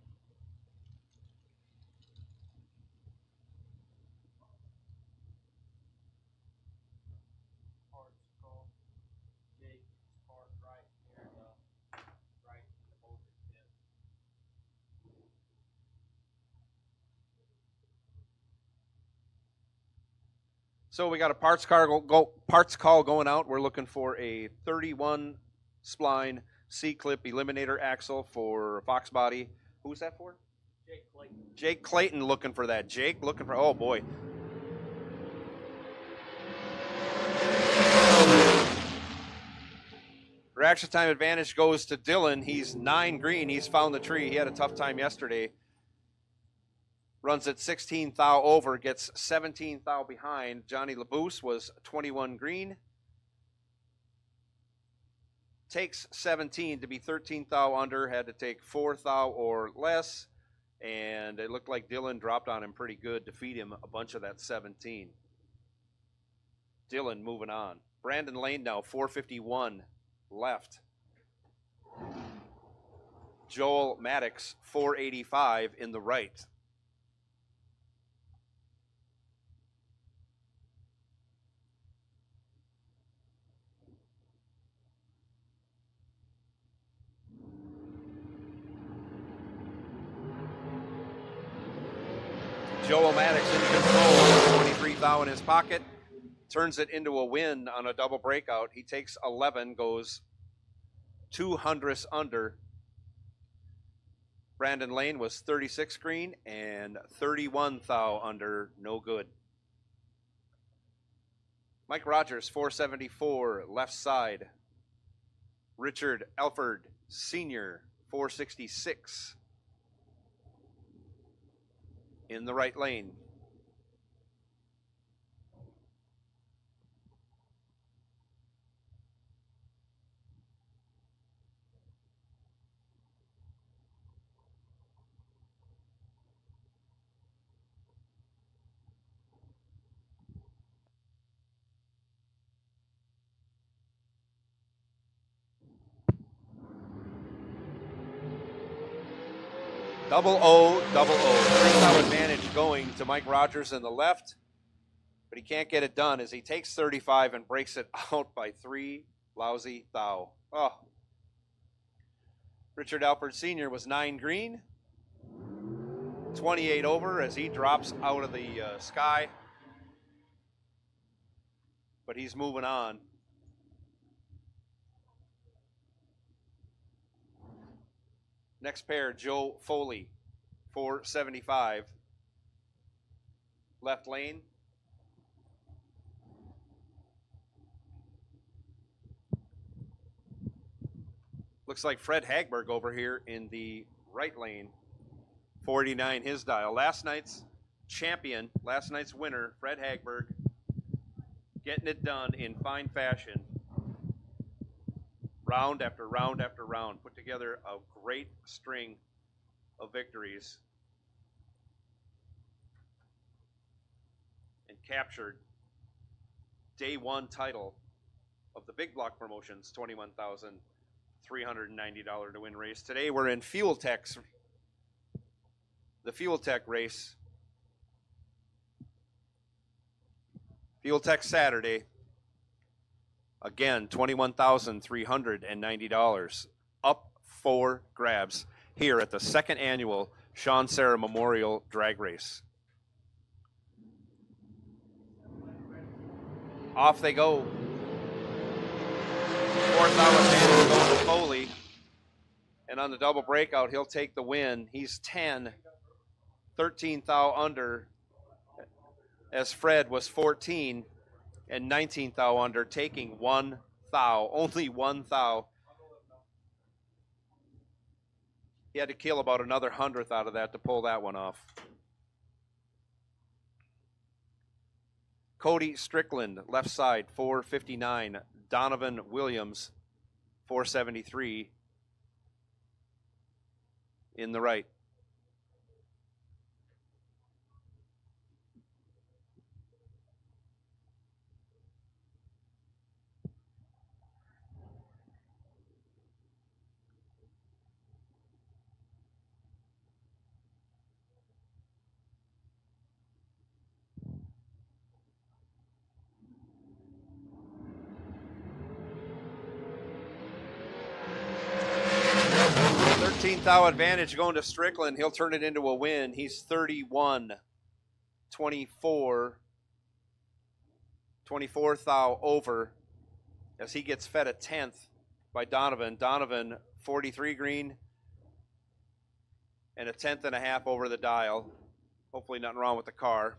So we got a parts call going out. We're looking for a 31 spline C-clip eliminator axle for Fox Body. Who's that for? Jake Clayton. Jake Clayton looking for that. Jake looking for, oh boy. Reaction time advantage goes to Dylan. He's 9 green. He's found the tree. He had a tough time yesterday. Runs at 16 thou over, gets 17 thou behind. Johnny Labuse was 21 green. takes 17 to be 13 thou under, had to take 4 thou or less, and it looked like Dylan dropped on him pretty good to feed him a bunch of that 17. Dylan moving on. Brandon Lane now 451 left. Joel Maddox 485 in the right. Joel Maddox in control, 23 thou in his pocket, turns it into a win on a double breakout. He takes 11, goes 200ths under. Brandon Lane was 36 green and 31 thou under, no good. Mike Rogers, 474, left side. Richard Alford, Sr., 466. In the right lane. Double O, double O. 3 thou advantage going to Mike Rogers in the left, but he can't get it done as he takes 35 and breaks it out by 3 lousy thou. Oh. Richard Alford Sr. was 9 green, 28 over as he drops out of the sky, but he's moving on. Next pair, Joe Foley, 475. Left lane. Looks like Fred Hagberg over here in the right lane. 49 his dial. Last night's champion, last night's winner, Fred Hagberg, getting it done in fine fashion. Round after round after round, put together a great string of victories and captured day one title of the Big Block Promotions $21,390 to win race. Today we're in Fuel Tech's, the Fuel Tech race. Fuel Tech Saturday. Again, $21,390 up for grabs here at the second annual Sean Serra Memorial Drag Race. Off they go. 4,000 going to Foley. And on the double breakout, he'll take the win. He's 10, 13 thou under, as Fred was 14. And 19 thou under, taking 1 thou, only 1 thou. He had to kill about another 100th out of that to pull that one off. Cody Strickland, left side, 459. Donovan Williams, 473. In the right. Thou advantage going to Strickland. He'll turn it into a win. He's 31, 24 thou over as he gets fed a 10th by Donovan. Donovan 43 green and a 10th and a half over the dial. Hopefully nothing wrong with the car.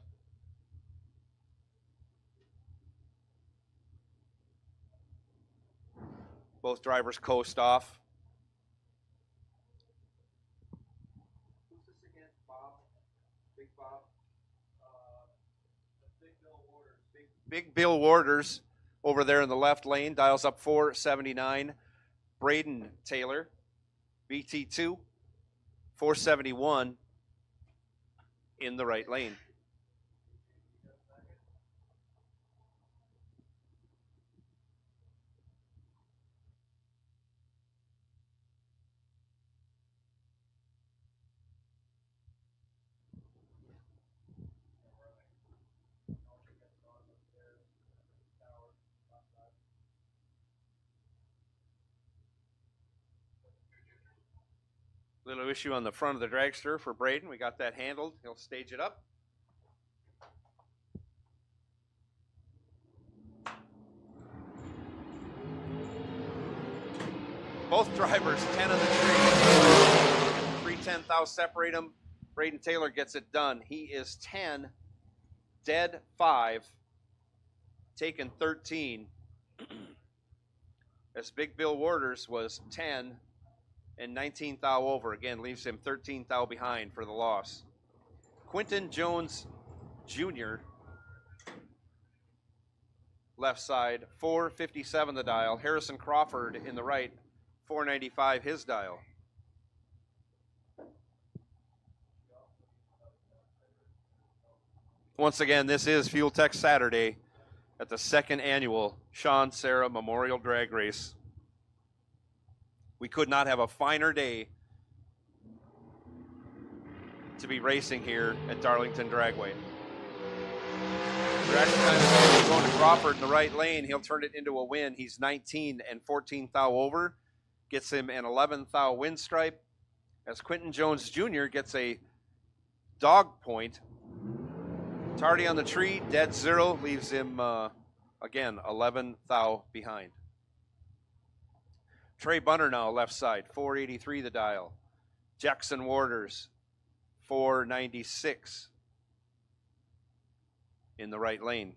Both drivers coast off. Big Bill Warders over there in the left lane, dials up 479. Braden Taylor, BT2, 471 in the right lane. Little issue on the front of the dragster for Braden. We got that handled. He'll stage it up. Both drivers 10 on the tree. 310 thou separate them. Braden Taylor gets it done. He is 10, dead 5, taken 13. As Big Bill Warders was 10 and 19 thou over. Again, leaves him 13 thou behind for the loss. Quentin Jones Jr., left side, 457 the dial. Harrison Crawford in the right, 495 his dial. Once again, this is Fuel Tech Saturday at the second annual Sean Serra Memorial Drag Race. We could not have a finer day to be racing here at Darlington Dragway. Reaction time is going to Crawford in the right lane. He'll turn it into a win. He's 19 and 14 thou over. Gets him an 11 thou win stripe. As Quentin Jones Jr. gets a dog point. Tardy on the tree, dead 0, leaves him, again, 11 thou behind. Trey Bunner now left side, 483 the dial. Jackson Warders, 496 in the right lane.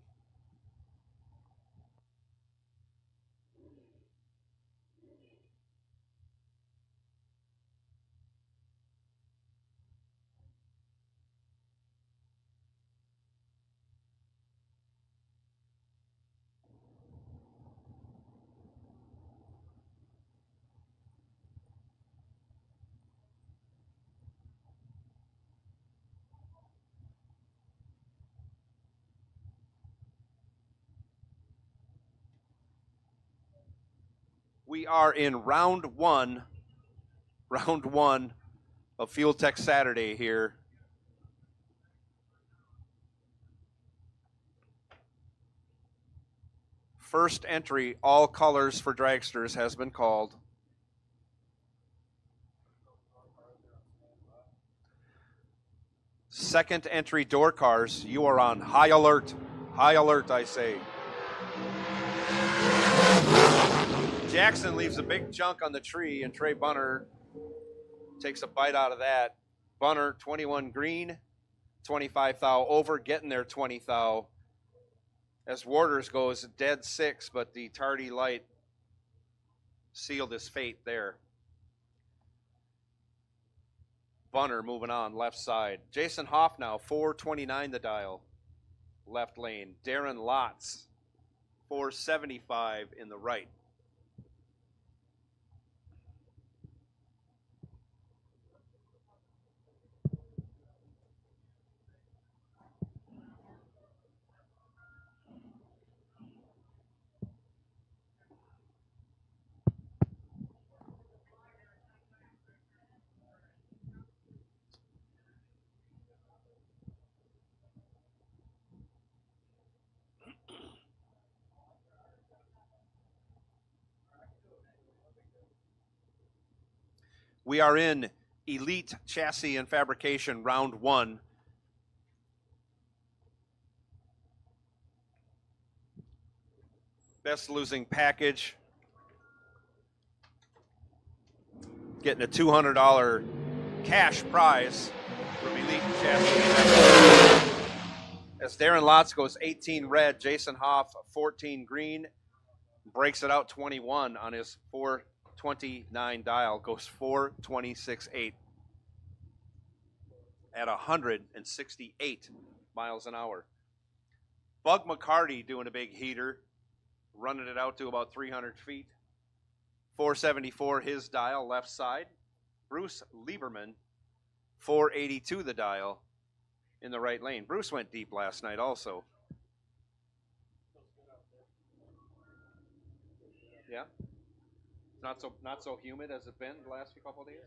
We are in round one of Fuel Tech Saturday here. First entry, all colors for dragsters, has been called. Second entry, door cars, you are on high alert. High alert, I say. Jackson leaves a big chunk on the tree, and Trey Bunner takes a bite out of that. Bunner, 21 green, 25 thou over, getting there 20 thou. As Warders goes dead 6, but the tardy light sealed his fate there. Bunner moving on, left side. Jason Hoff now, 429 the dial, left lane. Darren Lotz, 475 in the right. We are in Elite Chassis and Fabrication round 1. Best losing package. Getting a $200 cash prize from Elite Chassis. As Darren Lotz goes 18 red, Jason Hoff 14 green, breaks it out 21 on his 429 dial, goes 426.8 at 168 miles an hour. Bug McCarty doing a big heater, running it out to about 300 feet. 474 his dial, left side. Bruce Lieberman, 482 the dial in the right lane. Bruce went deep last night also. Yeah? Not so humid as it's been the last couple of days?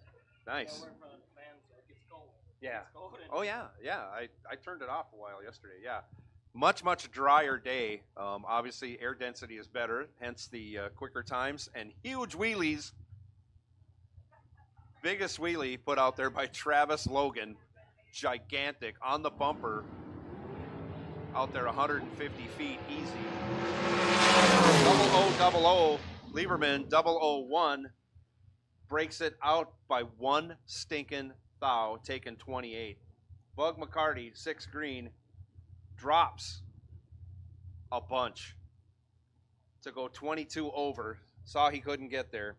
Nice. Yeah. Oh yeah, yeah. I turned it off a while yesterday. Yeah. Much drier day. Obviously, air density is better, hence the quicker times and huge wheelies. Biggest wheelie put out there by Travis Logan, gigantic on the bumper. Out there, 150 feet easy. 0000 Lieberman 001 breaks it out by one stinking thou, taking 28. Bug McCarty, 6 green, drops a bunch to go 22 over. Saw he couldn't get there.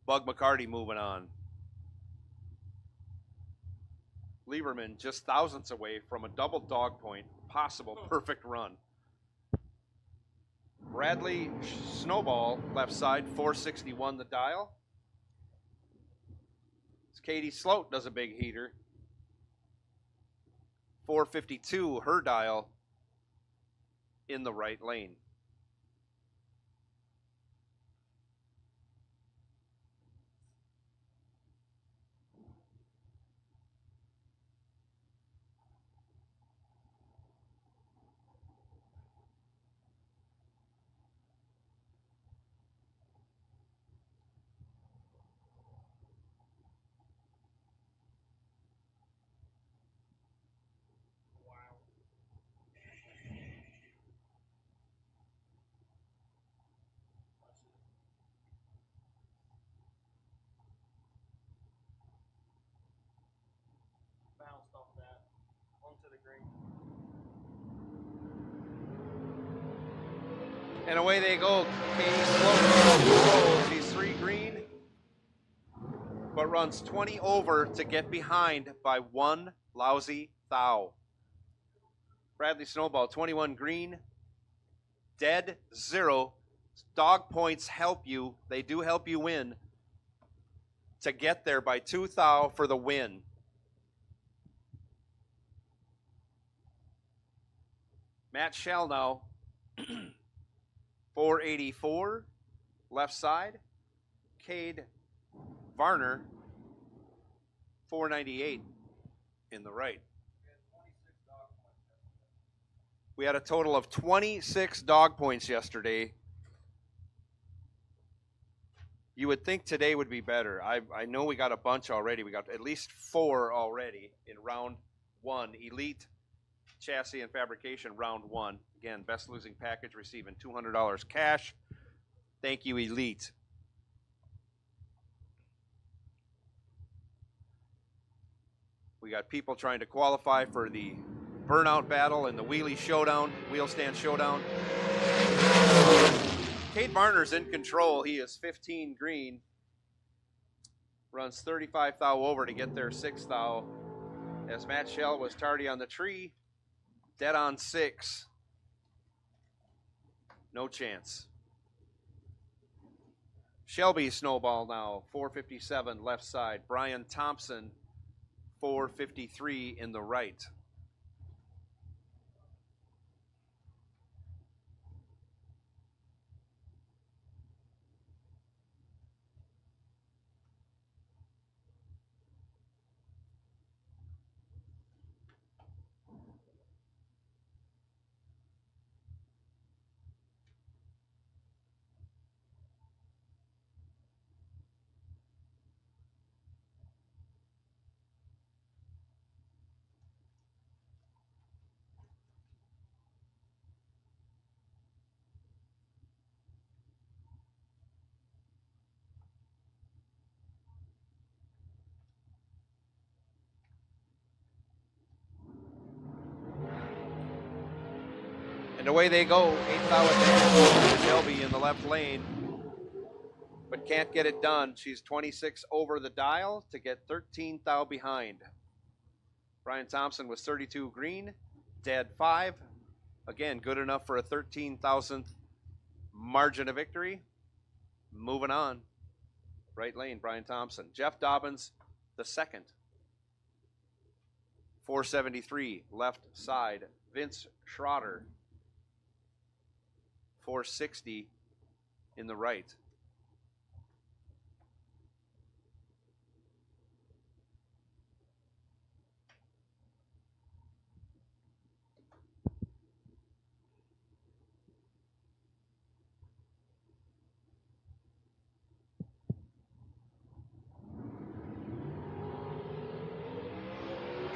Bug McCarty moving on. Lieberman just thousandths away from a double dog point, possible perfect run. Bradley Snowball, left side, 461 the dial. Katie Sloat does a big heater. 452 her dial in the right lane. Bounced off that onto the green. And away they go. Katie Sloat. She's 3 green, but runs 20 over to get behind by one lousy thou. Bradley Snowball, 21 green, dead 0. Dog points help you. They do help you win. To get there by 2 thou for the win. Matt Shell now, 484, left side. Cade Varner, 498 in the right. We had a total of 26 dog points yesterday. You would think today would be better. I know we got a bunch already. We got at least 4 already in round 1. Elite Chassis and Fabrication round 1. Again, best losing package receiving $200 cash. Thank you, Elite. We got people trying to qualify for the burnout battle and the wheelie showdown, wheel stand showdown. Cade Varner's in control. He is 15 green. Runs 35 thou over to get there 6 thou. As Matt Shell was tardy on the tree. Dead on 6. No chance. Shelby Snowball now, 457 left side. Brian Thompson, 453 in the right. And away they go. 8 thou advance. Shelby in the left lane. But can't get it done. She's 26 over the dial to get 13 thou behind. Brian Thompson was 32 green. Dead 5. Again, good enough for a 13,000th Margin of victory. Moving on. Right lane, Brian Thompson. Jeff Dobbins, the second. 473, left side, Vince Schroeder. 460 in the right.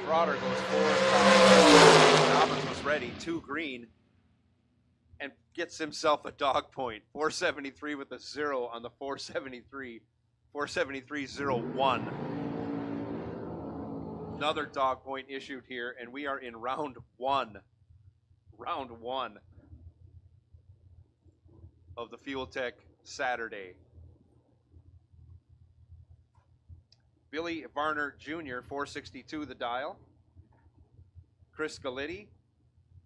Schroeder goes 4. Dobbins was ready, 2 green, and gets himself a dog point. 473 with a 0 on the 473. 473.01. Another dog point issued here, and we are in round 1. Round 1 of the Fuel Tech Saturday. Billy Varner Jr., 462 the dial. Chris Galitti,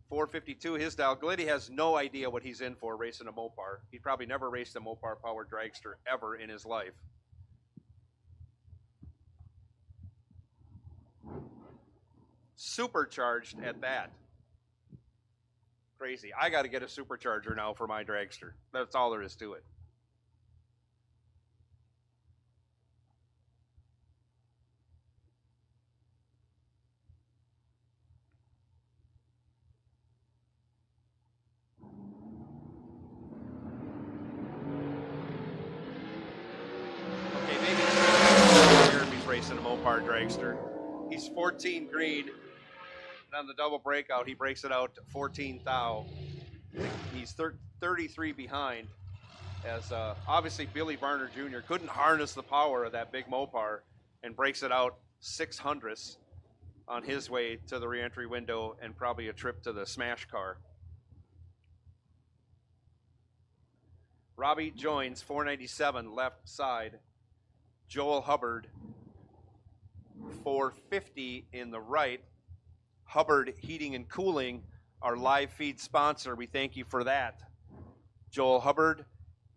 452 his dial. Galitti has no idea what he's in for racing a Mopar. He probably never raced a Mopar powered dragster ever in his life. Supercharged at that. Crazy. I got to get a supercharger now for my dragster. That's all there is to it. Racing a Mopar dragster. He's 14 green, and on the double breakout, he breaks it out to 14 thou. He's 33 behind, as obviously Billy Varner Jr. couldn't harness the power of that big Mopar and breaks it out 600ths on his way to the reentry window and probably a trip to the smash car. Robbie joins 497 left side. Joel Hubbard 450 in the right. Hubbard Heating and Cooling, our live feed sponsor. We thank you for that, Joel Hubbard.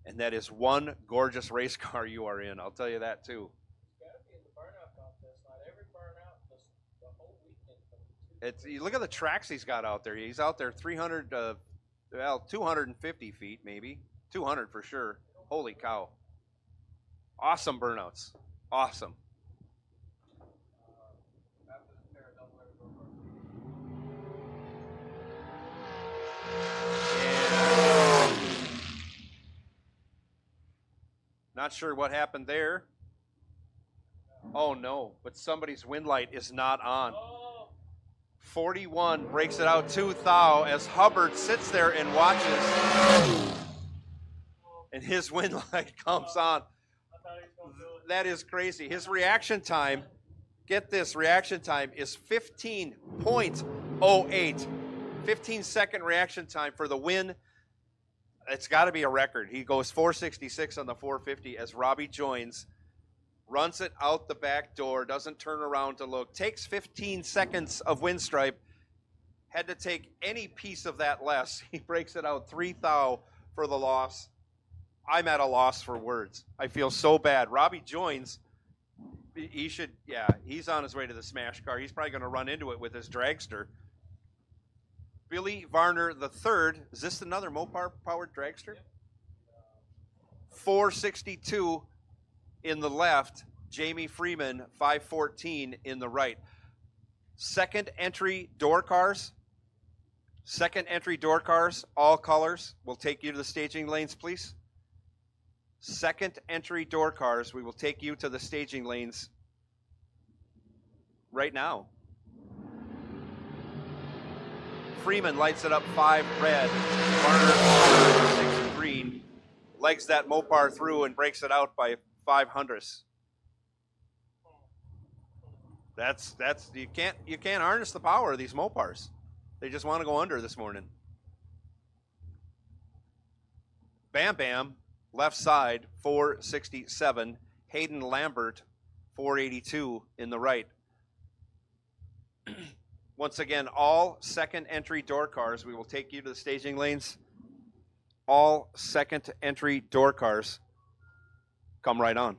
And that is one gorgeous race car you are in. I'll tell you that too. It's got to be in the burnout contest. Not every burnout the whole weekend. It's, you look at the tracks he's got out there. He's out there 250 feet maybe. 200 for sure. Holy cow. Awesome burnouts. Awesome. Not sure what happened there. Oh no, but somebody's wind light is not on. 41 breaks it out 2 thou as Hubbard sits there and watches. And his wind light comes on. That is crazy. His reaction time, get this, reaction time is 15.08. 15-second reaction time for the win. It's got to be a record. He goes 466 on the 450 as Robbie joins, runs it out the back door, doesn't turn around to look, takes 15 seconds of wind stripe, had to take any piece of that less. He breaks it out 3 thou for the loss. I'm at a loss for words. I feel so bad. Robbie joins. He should, yeah, he's on his way to the smash car. He's probably going to run into it with his dragster. Billy Varner III. Is this another Mopar powered dragster? 462 in the left. Jamie Freeman, 514 in the right. Second entry door cars. Second entry door cars, all colors. We'll take you to the staging lanes, please. Second entry door cars. We will take you to the staging lanes right now. Freeman lights it up 5 red. Varner 6 green. Legs that Mopar through and breaks it out by 500ths. That's you can't harness the power of these Mopars. They just want to go under this morning. Bam Bam, left side, 467. Hayden Lambert, 482 in the right. Once again, all second entry door cars. We will take you to the staging lanes. All second entry door cars come right on.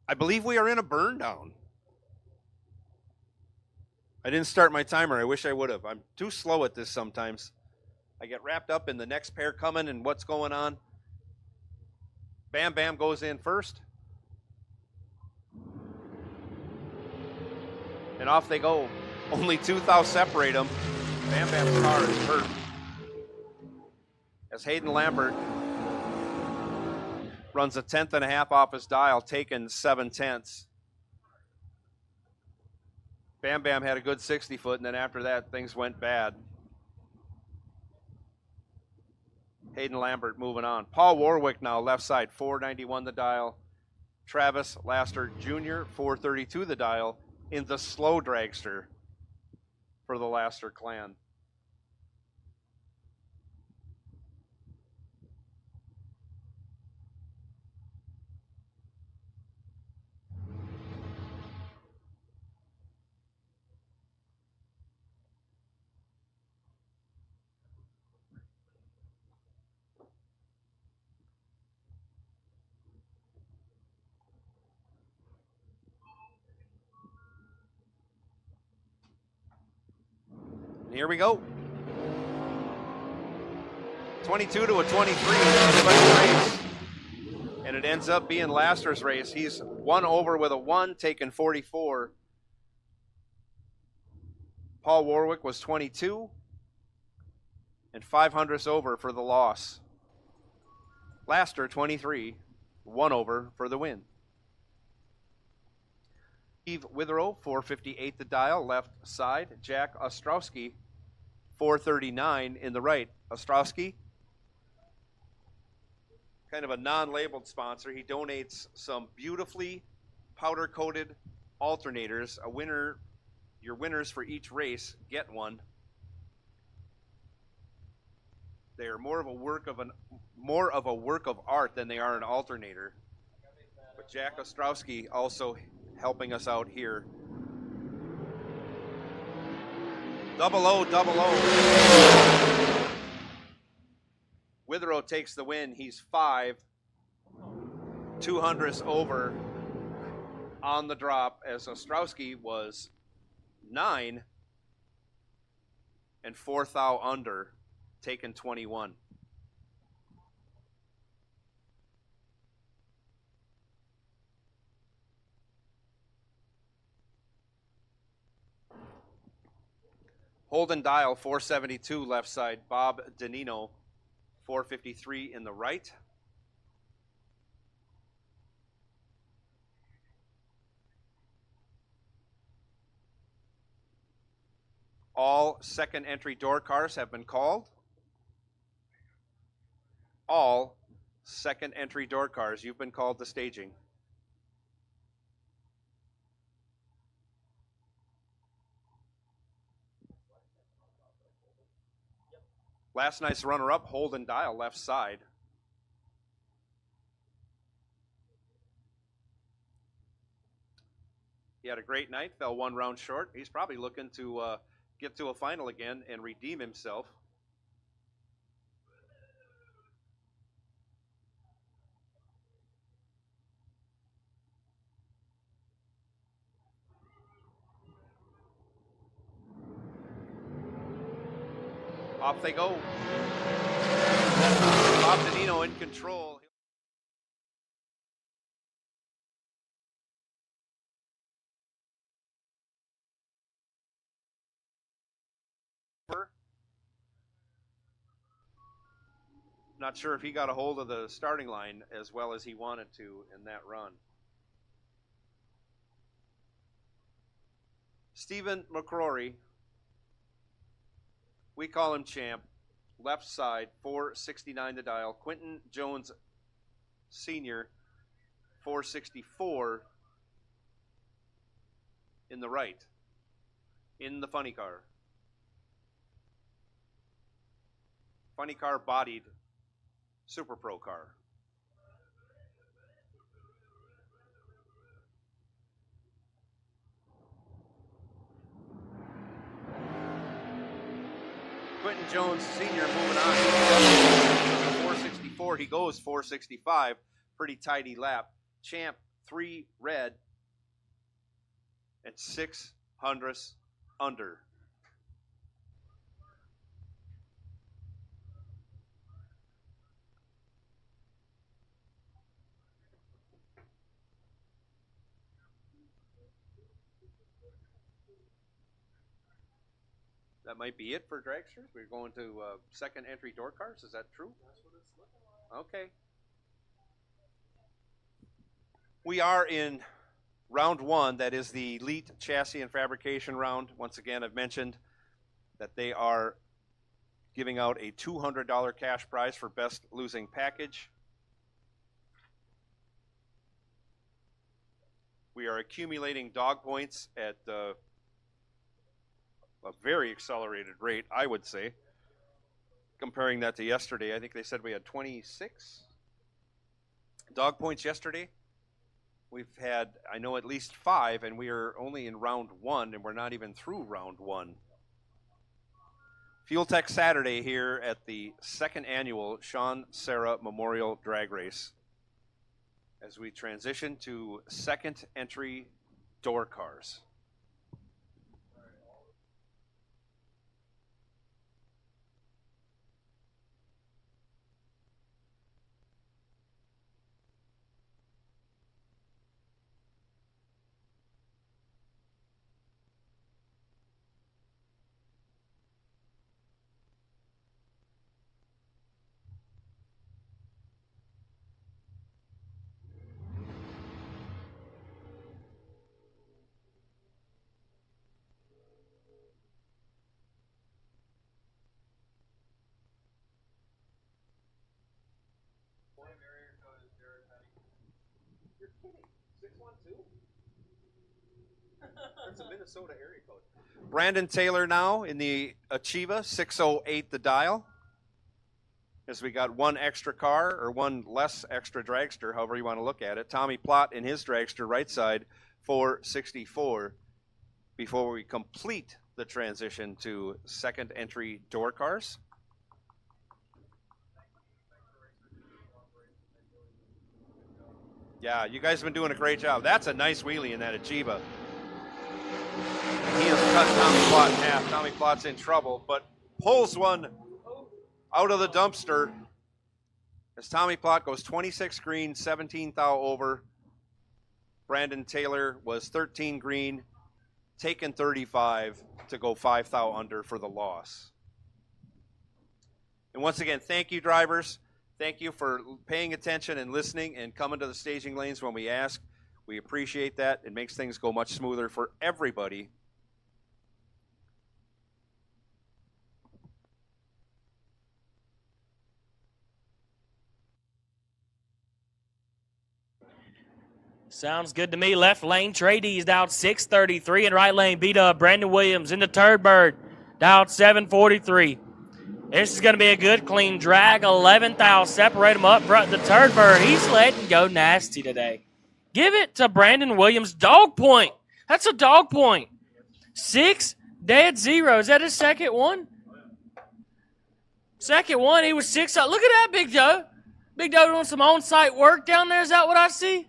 I believe we are in a burn down. I didn't start my timer. I wish I would have. I'm too slow at this sometimes. I get wrapped up in the next pair coming and what's going on. Bam Bam goes in first. And off they go. Only 2 thou separate them. Bam Bam's car is hurt. As Hayden Lambert runs a 1/10.5 off his dial, taking 7/10. Bam Bam had a good 60 foot, and then after that, things went bad. Hayden Lambert moving on. Paul Warwick now left side, 491 the dial. Travis Laster Jr., 432 the dial in the slow dragster for the Laster clan. Here we go. 22 to a 23. Race. And it ends up being Laster's race. He's 1 over with a 1, taking 44. Paul Warwick was 22. And 500ths over for the loss. Laster, 23. 1 over for the win. Steve Witherow, 458 the dial, left side. Jack Ostrowski, 439 in the right. Ostrowski, kind of a non-labeled sponsor. He donates some beautifully powder-coated alternators. A winner, your winners for each race get one. They are more of a work of art than they are an alternator. But Jack Ostrowski also helping us out here. Double O. Witherow takes the win. He's 5. 200ths over on the drop as Ostrowski was 9 and 4 thou under, taking 21. Holden Dial, 472 left side. Bob Danino, 453 in the right. All second entry door cars have been called. All second entry door cars, you've been called to staging. Last night's runner-up, Holden Dial, left side. He had a great night, fell 1 round short. He's probably looking to get to a final again and redeem himself. Off they go. Bob Danino in control. Not sure if he got a hold of the starting line as well as he wanted to in that run. Stephen McCrory, we call him champ. Left side, 469 the dial. Quentin Jones Sr., 464 in the right, in the funny car. Funny car bodied Super Pro car. Quentin Jones Sr. moving on. 464. He goes 465. Pretty tidy lap. Champ 3 red and 6 hundredths under. That might be it for dragsters. We're going to second entry door cars. Is that true? That's what it's looking like. Okay. We are in round 1. That is the elite chassis and fabrication round. Once again, I've mentioned that they are giving out a $200 cash prize for best losing package. We are accumulating dog points at a very accelerated rate, I would say. Comparing that to yesterday, I think they said we had 26 dog points yesterday. We've had, I know, at least 5, and we are only in round 1, and we're not even through round 1. Fuel Tech Saturday here at the 2nd annual Sean Serra Memorial Drag Race as we transition to second entry door cars. You're kidding. 612? That's a Minnesota area code. Brandon Taylor now in the Achieva, 608 the dial. As we got one extra car, or one less extra dragster, however you want to look at it. Tommy Plott in his dragster right side, 464, before we complete the transition to second entry door cars. Yeah, you guys have been doing a great job. That's a nice wheelie in that Achieva. He has cut Tommy Plott in half. Tommy Plott's in trouble, but pulls one out of the dumpster as Tommy Plott goes 26 green, 17 thou over. Brandon Taylor was 13 green, taken 35 to go 5 thou under for the loss. And once again, thank you, drivers. Thank you for paying attention and listening and coming to the staging lanes when we ask. We appreciate that. It makes things go much smoother for everybody. Sounds good to me. Left lane, Trey D's down 633. And right lane, beat up Brandon Williams in the Turd Bird, down 743. This is going to be a good, clean drag. 11th thou. Separate him up front. The Turd Bird, he's letting go nasty today. Give it to Brandon Williams. Dog point. That's a dog point. 6, dead 0. Is that his second one? Second one. He was 6. Look at that, Big Joe. Big Joe doing some on-site work down there. Is that what I see?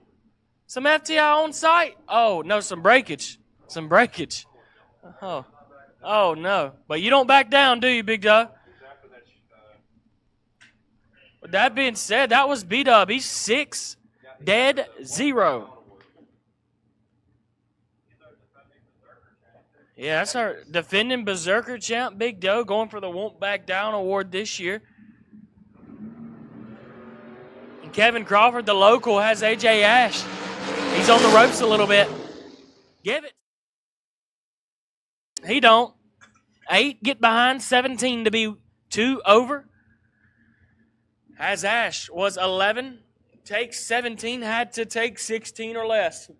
Some FTI on site? Oh, no, some breakage. Some breakage. Oh, no. But you don't back down, do you, Big Joe? With that being said, that was B-Dub. He's 6, dead 0. Yeah, that's our defending Berserker champ, Big Joe, going for the Won't Back Down award this year. And Kevin Crawford, the local, has A.J. Ash. He's on the ropes a little bit. Give it. He don't. 8 get behind, 17 to be 2 over. As Ash was 11, takes 17, had to take 16 or less.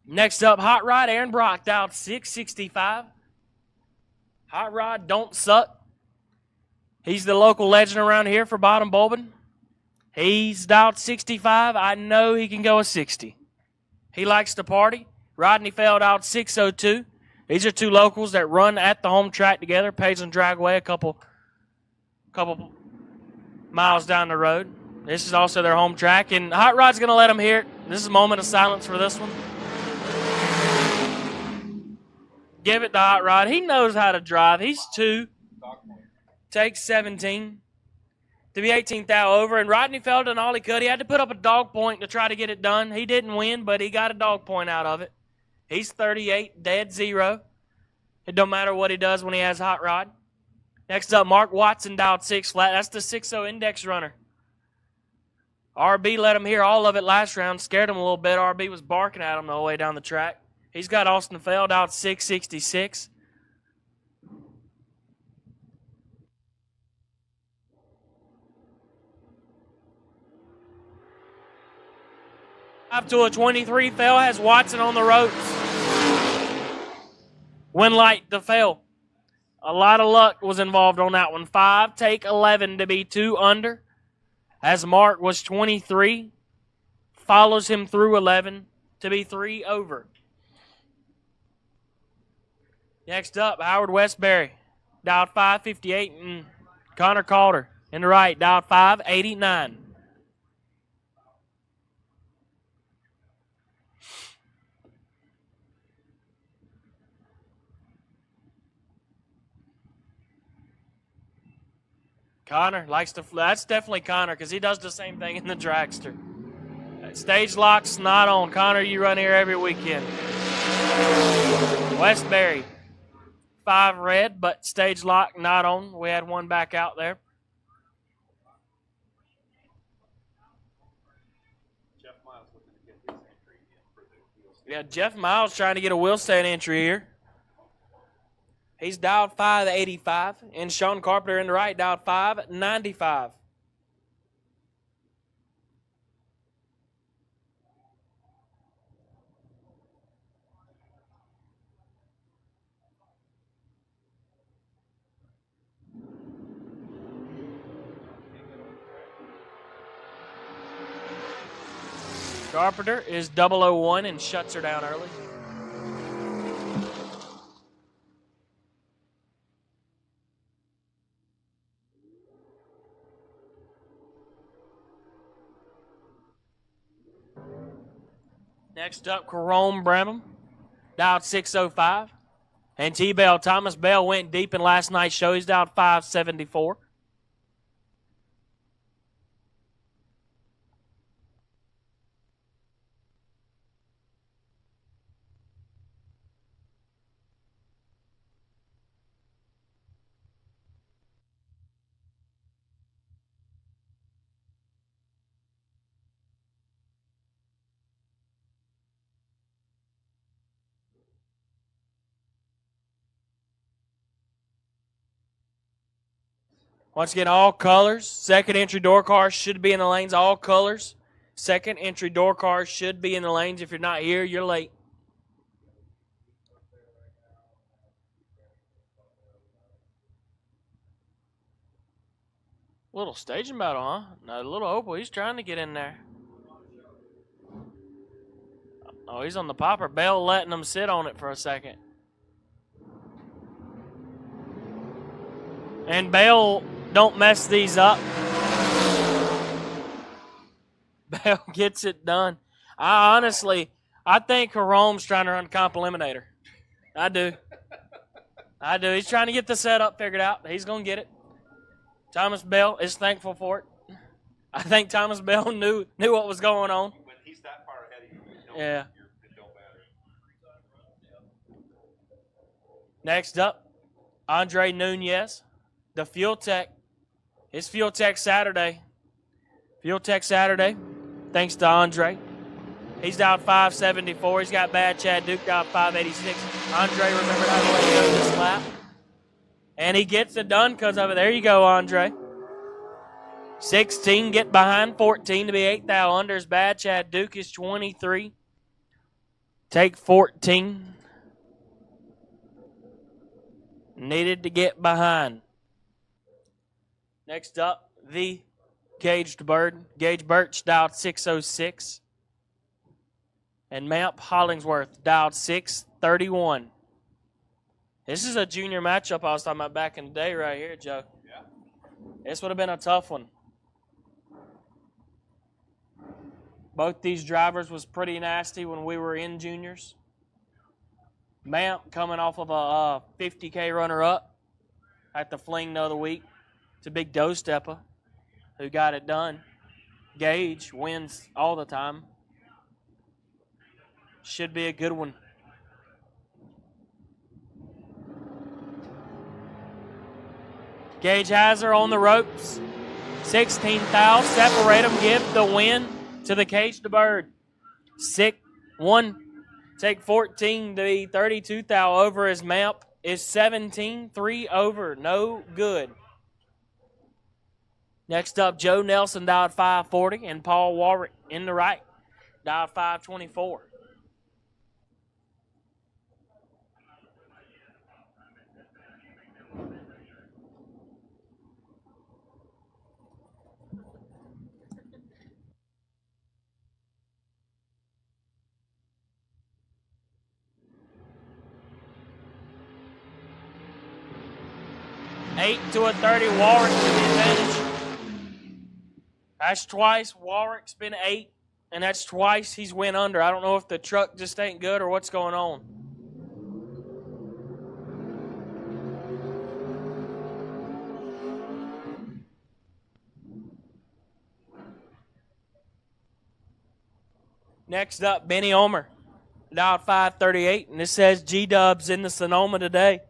Next up, Hot Rod, Aaron Brock, dialed 665. Hot Rod don't suck. He's the local legend around here for Bottom Bulbin. He's dialed 65. I know he can go a 60. He likes to party. Rodney Feld out 602. These are two locals that run at the home track together. Paisley Dragway, a couple miles down the road. This is also their home track, and Hot Rod's going to let them hear it. This is a moment of silence for this one. Give it to Hot Rod. He knows how to drive. He's 2. Takes 17 to be 18th out over, and Rodney Feld done all he could. He had to put up a dog point to try to get it done. He didn't win, but he got a dog point out of it. He's 38, dead 0. It don't matter what he does when he has Hot Rod. Next up, Mark Watson dialed 6 flat. That's the 6-0 index runner. RB let him hear all of it last round. Scared him a little bit. RB was barking at him the whole way down the track. He's got Austin Feld out 666. Up to a 23. Feld has Watson on the ropes. Win light to Feld. A lot of luck was involved on that one. 5, take 11 to be 2 under. As Mark was 23. Follows him through 11 to be 3 over. Next up, Howard Westbury. Dialed 558 and Connor Calder in the right. Dialed 589. Connor likes to, that's definitely Connor because he does the same thing in the dragster. Stage lock's not on. Connor, you run here every weekend. Westbury, 5 red, but stage lock not on. We had one back out there. Yeah, Jeff Miles trying to get a wheel stand entry here. He's dialed 585, and Sean Carpenter in the right dialed 595. Carpenter is 001 and shuts her down early. Next up, Jerome Brenham, dialed 605. And T-Bell, Thomas Bell went deep in last night's show. He's dialed 574. Once again, all colors. Second entry door cars should be in the lanes. All colors. Second entry door cars should be in the lanes. If you're not here, you're late. Little staging battle, huh? No, little Opal, he's trying to get in there. Oh, he's on the popper. Bell letting him sit on it for a second. And Bell, don't mess these up. Bell gets it done. I think Jerome's trying to run comp eliminator. I do. He's trying to get the setup figured out. He's going to get it. Thomas Bell is thankful for it. I think Thomas Bell knew what was going on. When he's that far ahead of you, Yeah. it don't matter. Next up, Andre Nunez, the Fuel Tech. It's Fuel Tech Saturday. Fuel Tech Saturday. Thanks to Andre. He's down 574. He's got bad Chad Duke down 586. Andre remembered how to let go this lap. And he gets it done because of it. There you go, Andre. 16, get behind 14 to be 8th. Thou unders bad. Chad Duke is 23. Take 14. Needed to get behind. Next up, the Caged Bird. Gage Birch dialed 606. And Mamp Hollingsworth dialed 631. This is a junior matchup I was talking about back in the day right here, Joe. Yeah. This would have been a tough one. Both these drivers was pretty nasty when we were in juniors. Mamp coming off of a 50K runner-up at the fling the other week. It's a big dough stepper who got it done. Gage wins all the time. Should be a good one. Gage has her on the ropes. 16 thou. Separate them. Give the win to the Caged Bird. 6-1. Take 14 to be 32 thou over his Mamp. Is 17-3 over. No good. Next up, Joe Nelson dialed 540 and Paul Warwick in the right dialed 524. Eight to a 30, Warwick to the advantage. That's twice. Warwick's been 8, and that's twice he's went under. I don't know if the truck just ain't good or what's going on. Next up, Benny Omer, dialed 538, and this says G-Dubs in the Sonoma today.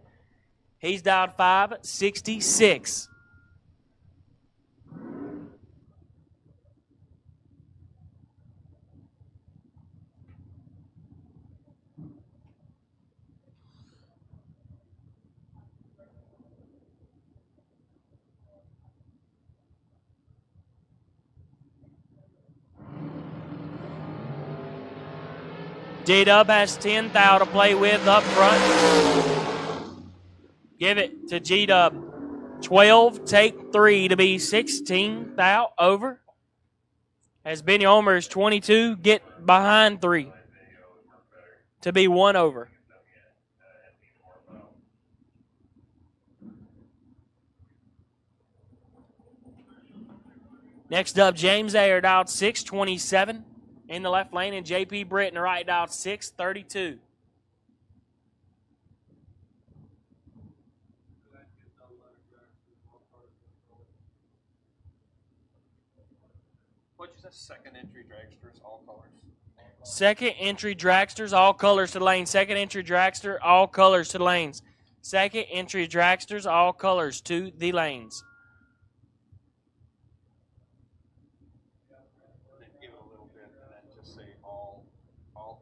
He's dialed 566. G-Dub has 10 thou to play with up front. Give it to G-Dub. 12, take 3 to be 16 thou over. As Benny Omer is 22, get behind 3 to be 1 over. Next up, James Ayer dialed 627 in the left lane, and J.P. Britt in the right dialed 632. What'd you say? Second entry dragsters, all colors. Second entry dragsters, all colors to the lanes. Second entry dragster, all colors to the lanes. Second entry dragsters, all colors to the lanes. Give it a little bit and then just say all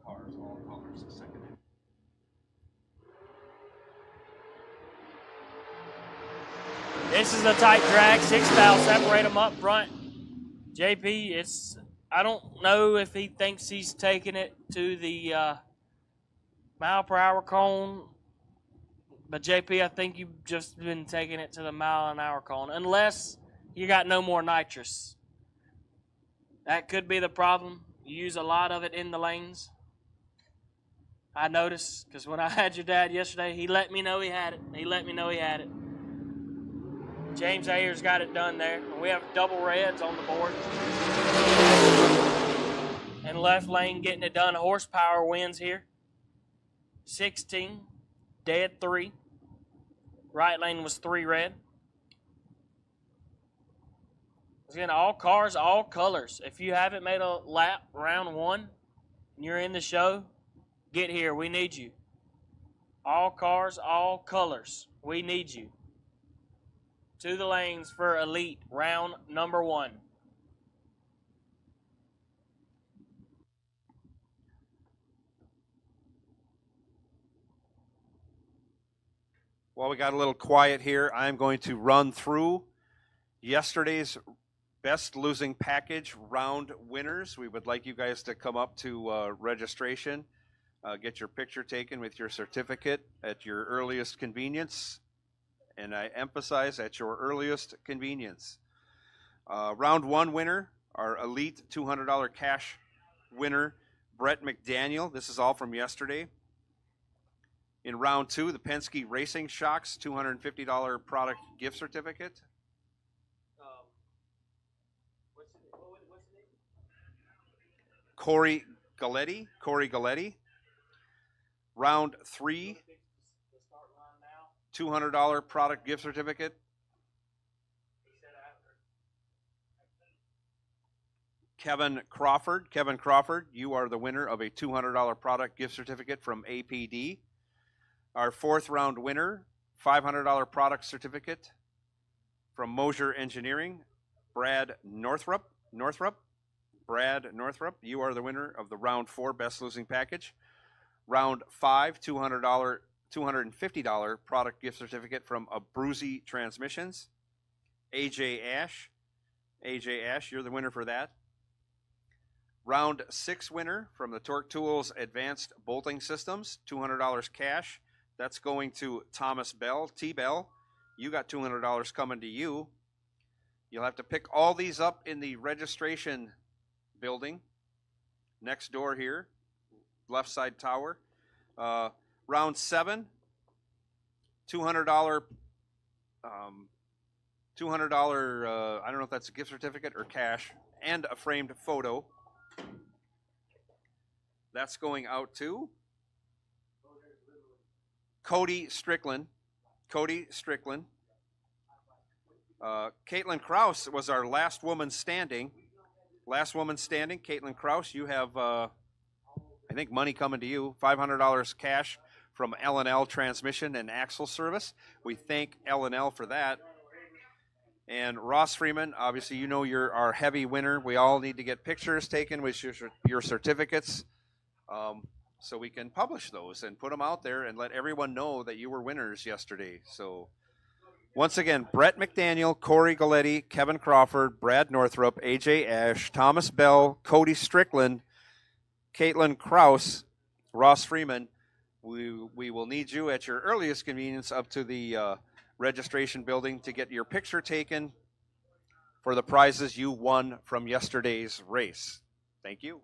cars, all colors, the second entry. This is a tight drag. 6 thou. Separate them up front. JP, I don't know if he thinks he's taking it to the mile per hour cone, but JP, I think you've just been taking it to the mile an hour cone, unless you got no more nitrous. That could be the problem. You use a lot of it in the lanes. I noticed, because when I had your dad yesterday, he let me know he had it. James Ayers got it done there. We have double reds on the board. And left lane getting it done. Horsepower wins here. 16, dead 3. Right lane was 3 red. Again, all cars, all colors. If you haven't made a lap round 1 and you're in the show, get here. We need you. All cars, all colors. We need you. To the lanes for Elite, round number 1. While we got a little quiet here, I'm going to run through yesterday's best losing package round winners. We would like you guys to come up to registration, get your picture taken with your certificate at your earliest convenience. And I emphasize at your earliest convenience. Round one winner, our elite $200 cash winner, Brett McDaniel. This is all from yesterday. In round two, the Penske Racing Shocks $250 product gift certificate. What's the name? Corey Galletti. Round three, The start line now. $200 product gift certificate. He said after. Kevin Crawford, you are the winner of a $200 product gift certificate from APD. Our fourth round winner, $500 product certificate from Mosier Engineering, Brad Northrup. Brad Northrup, you are the winner of the round four best losing package. Round five, $250 product gift certificate from Abruzzi Transmissions. AJ Ash, you're the winner for that. Round six winner from the Torque Tools Advanced Bolting Systems, $200 cash. That's going to Thomas Bell. T-Bell, you got $200 coming to you. You'll have to pick all these up in the registration building next door here, left side tower. Round seven, $200, I don't know if that's a gift certificate or cash, and a framed photo. That's going out to Cody Strickland. Caitlin Kraus was our last woman standing. Caitlin Kraus, you have, I think, money coming to you. $500 cash from L&L Transmission and Axle Service. We thank L&L for that. And Ross Freeman, obviously, you know you're our heavy winner. We all need to get pictures taken with your certificates. So we can publish those and put them out there and let everyone know that you were winners yesterday. So once again, Brett McDaniel, Corey Galletti, Kevin Crawford, Brad Northrup, AJ Ash, Thomas Bell, Cody Strickland, Caitlin Kraus, Ross Freeman. We will need you at your earliest convenience up to the registration building to get your picture taken for the prizes you won from yesterday's race. Thank you.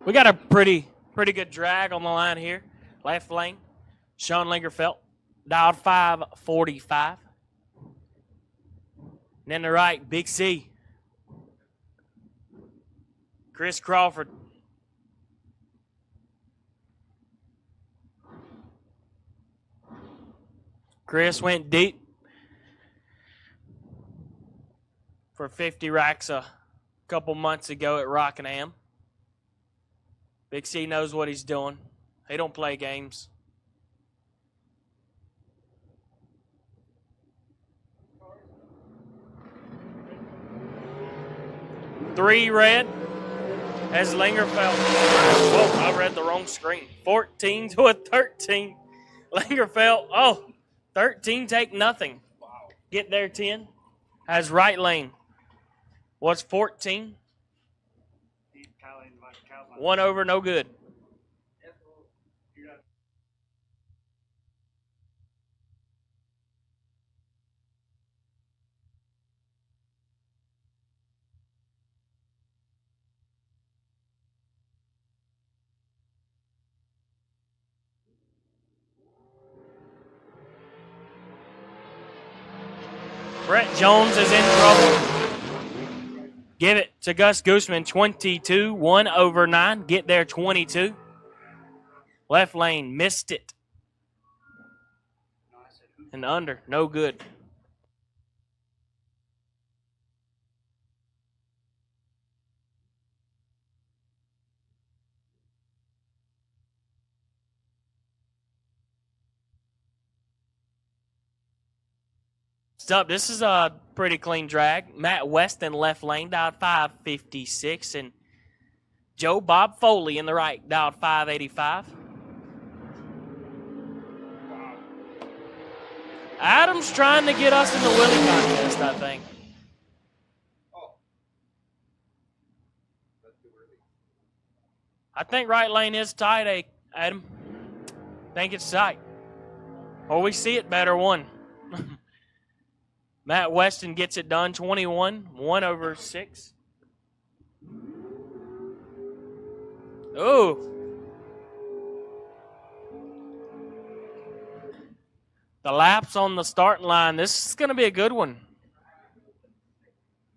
We got a pretty good drag on the line here. Left lane, Sean Lingerfeld, dialed 545. And then the right, Big C, Chris Crawford. Chris went deep for 50 racks a couple months ago at Rockingham. Big C knows what he's doing. He don't play games. Three red as Lingerfeld. Whoa, I read the wrong screen. 14 to a 13. Lingerfeld, 13 take nothing. Get there 10. As right lane. What's 14? 1 over, no good. Brett Jones is in trouble. Give it to Gus Gooseman, 22, 1 over 9. Get there, 22. Left lane, missed it. And under, no good. Up. This is a pretty clean drag. Matt West in left lane, dialed 556. And Joe Bob Foley in the right, dialed 585. Adam's trying to get us in the Willie contest, I think. I think right lane is tight, Adam. Think it's tight. Or we see it better one. Matt Weston gets it done, 21, 1 over 6. Ooh. The laps on the starting line. This is going to be a good one.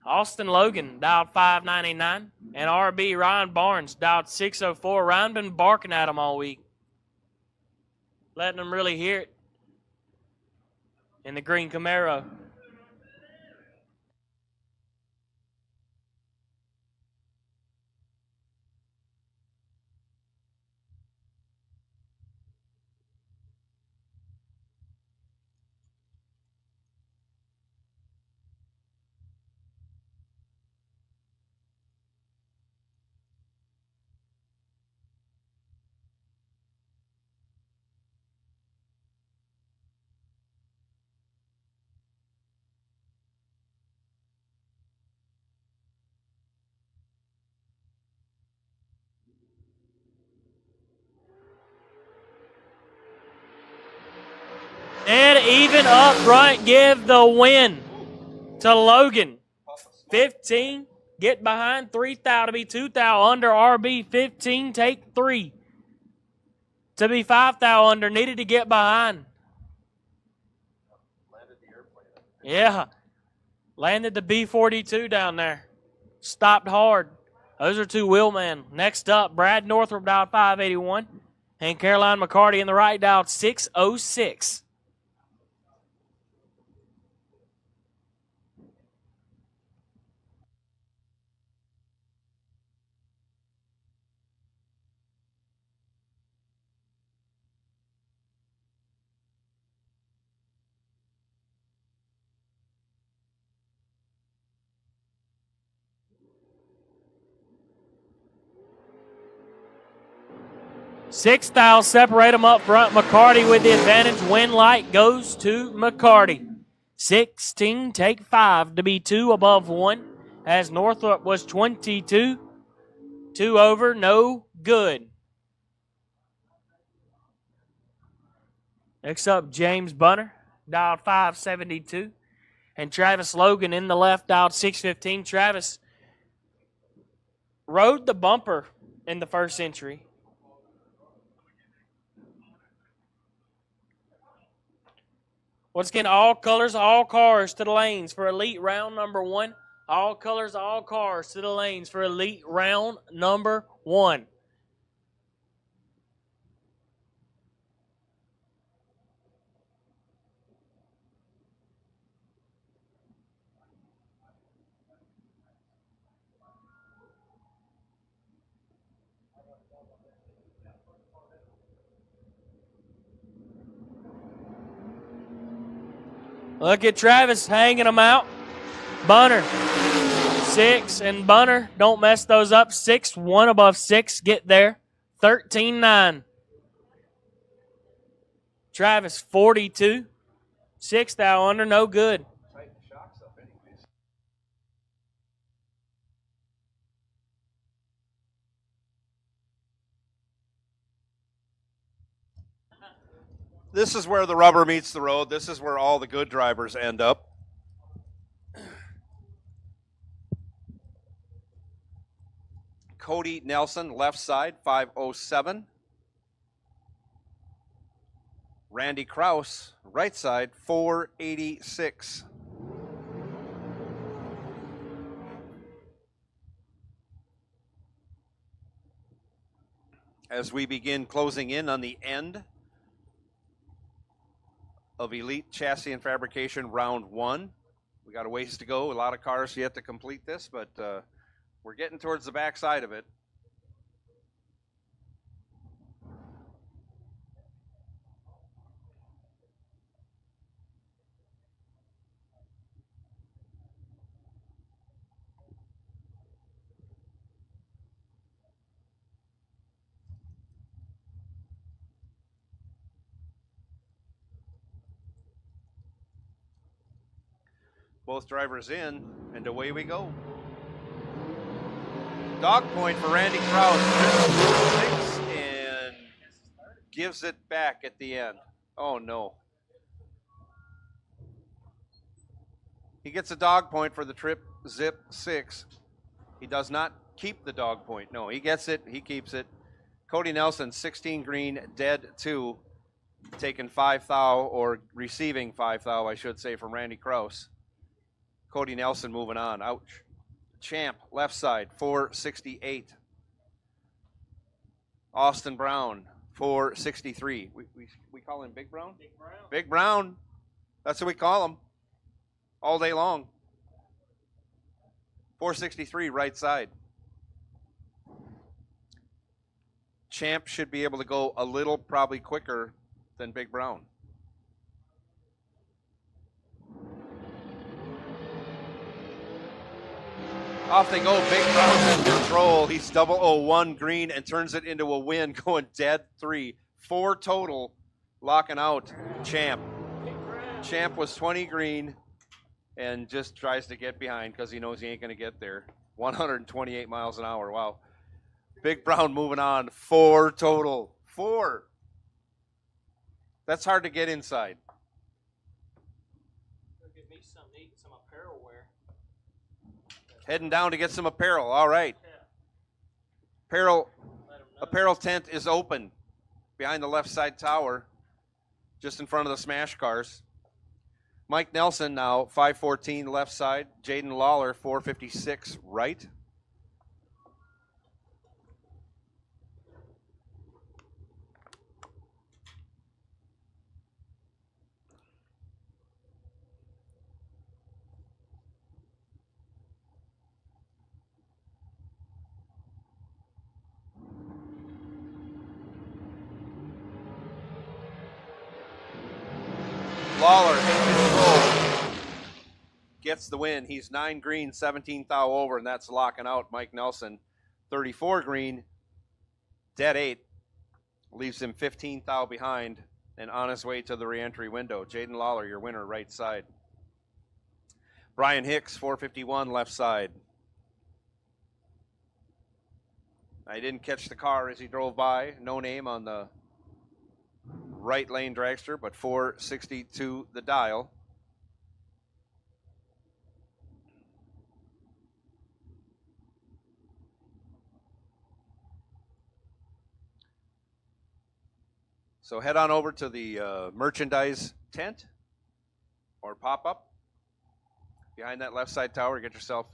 Austin Logan, dialed 599. And RB Ryan Barnes, dialed 604. Ryan been barking at him all week. Letting him really hear it. In the green Camaro. And even up front, give the win to Logan. 15, get behind. 3 thou to be 2 thou under. RB 15, take 3. To be 5 thou under, needed to get behind. Yeah. Landed the B-42 down there. Stopped hard. Those are 2 wheelmen. Next up, Brad Northrup dialed 581. And Caroline McCarty in the right dialed 606. Six thou separate them up front. McCarty with the advantage. Win light goes to McCarty. 16, take 5 to be 2 above 1. As Northrop was 22. 2 over, no good. Next up, James Bunner, dialed 572. And Travis Logan in the left, dialed 615. Travis rode the bumper in the first entry. Once again, all colors, all cars to the lanes for elite round number 1. All colors, all cars to the lanes for elite round number 1. Look at Travis hanging them out. Bunner, 6, and Bunner, don't mess those up. 6, 1 above 6, get there. 13-9. Travis, 42. 6 thou under, no good. This is where the rubber meets the road. This is where all the good drivers end up. Cody Nelson, left side, 507. Randy Kraus, right side, 486. As we begin closing in on the end of Elite Chassis and Fabrication Round 1. We got a ways to go. A lot of cars yet to complete this, but we're getting towards the back side of it. Both drivers in, and away we go. Dog point for Randy Kraus. 6 and gives it back at the end. Oh no. He gets a dog point for the trip zip 6. He does not keep the dog point. No, he gets it. He keeps it. Cody Nelson, 16 green, dead 2, taking 5 thou, or receiving 5 thou, I should say, from Randy Kraus. Cody Nelson moving on. Ouch. Champ, left side, 468. Austin Brown, 463. We call him Big Brown? Big Brown. Big Brown. That's what we call him all day long. 463, right side. Champ should be able to go a little probably quicker than Big Brown. Off they go. Big Brown's in control. He's 001 green and turns it into a win, going dead 3. 4 total, locking out Champ. Champ was 20 green and just tries to get behind because he knows he ain't going to get there. 128 miles an hour. Wow. Big Brown moving on. 4 total. 4. That's hard to get inside. Get me some to eat, some apparel wear. Heading down to get some apparel. All right. Apparel tent is open behind the left side tower, just in front of the smash cars. Mike Nelson now, 514 left side. Jaden Lawler, 456 right. Lawler gets the win. He's 9 green, 17 thou over, and that's locking out Mike Nelson. 34 green, dead 8, leaves him 15 thou behind and on his way to the reentry window. Jaden Lawler, your winner, right side. Brian Hicks, 451 left side. I didn't catch the car as he drove by. No name on the right lane dragster, but 462 the dial. So head on over to the merchandise tent or pop-up behind that left side tower. Get yourself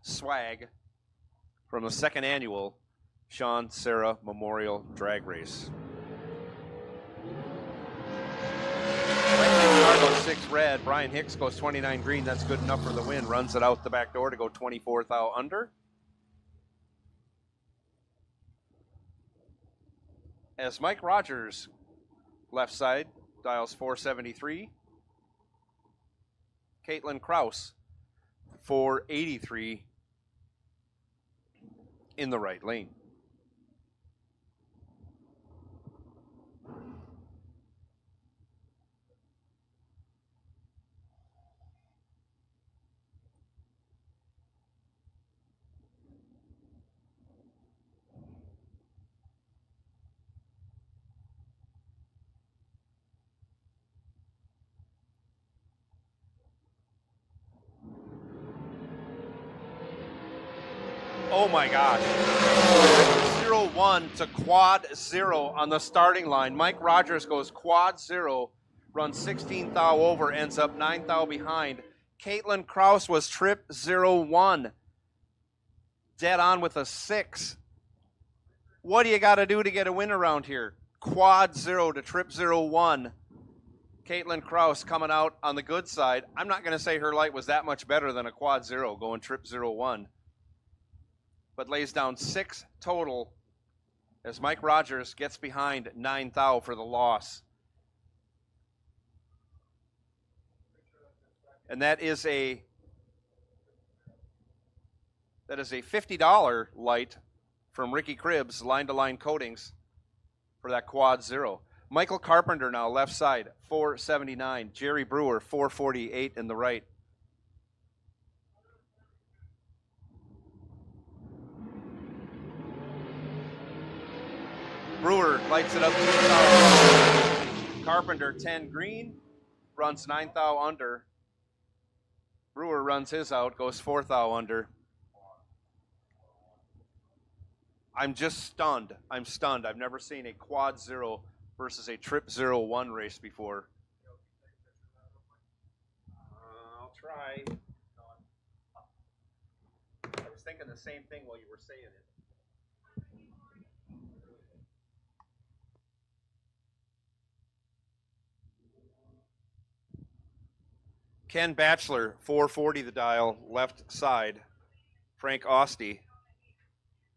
swag from the 2nd annual Sean Serra Memorial Drag Race. Goes 6 red. Brian Hicks goes 29 green. That's good enough for the win. Runs it out the back door to go 24 thou under. As Mike Rogers, left side, dials 473. Caitlin Kraus, 483 in the right lane. Oh my gosh. 0-1 to quad 0 on the starting line. Mike Rogers goes quad 0, runs 16 thou over, ends up 9 thou behind. Caitlin Kraus was trip 0-1. Dead on with a 6. What do you got to do to get a win around here? Quad 0 to trip 0-1. Caitlin Kraus coming out on the good side. I'm not going to say her light was that much better than a quad 0 going trip 0-1. But lays down 6 total as Mike Rogers gets behind 9 thou for the loss. And that is a $50 light from Ricky Cribbs, line-to-line coatings for that quad 0. Michael Carpenter now left side, 479. Jerry Brewer, 448 in the right. Brewer lights it up 2 thou. Carpenter 10 green, runs 9 thou under. Brewer runs his out, goes 4 thou under. I'm just stunned. I'm stunned. I've never seen a quad 0 versus a trip 0-1 race before. I'll try. I was thinking the same thing while you were saying it. Ken Batchelor, 440 the dial, left side. Frank Oste,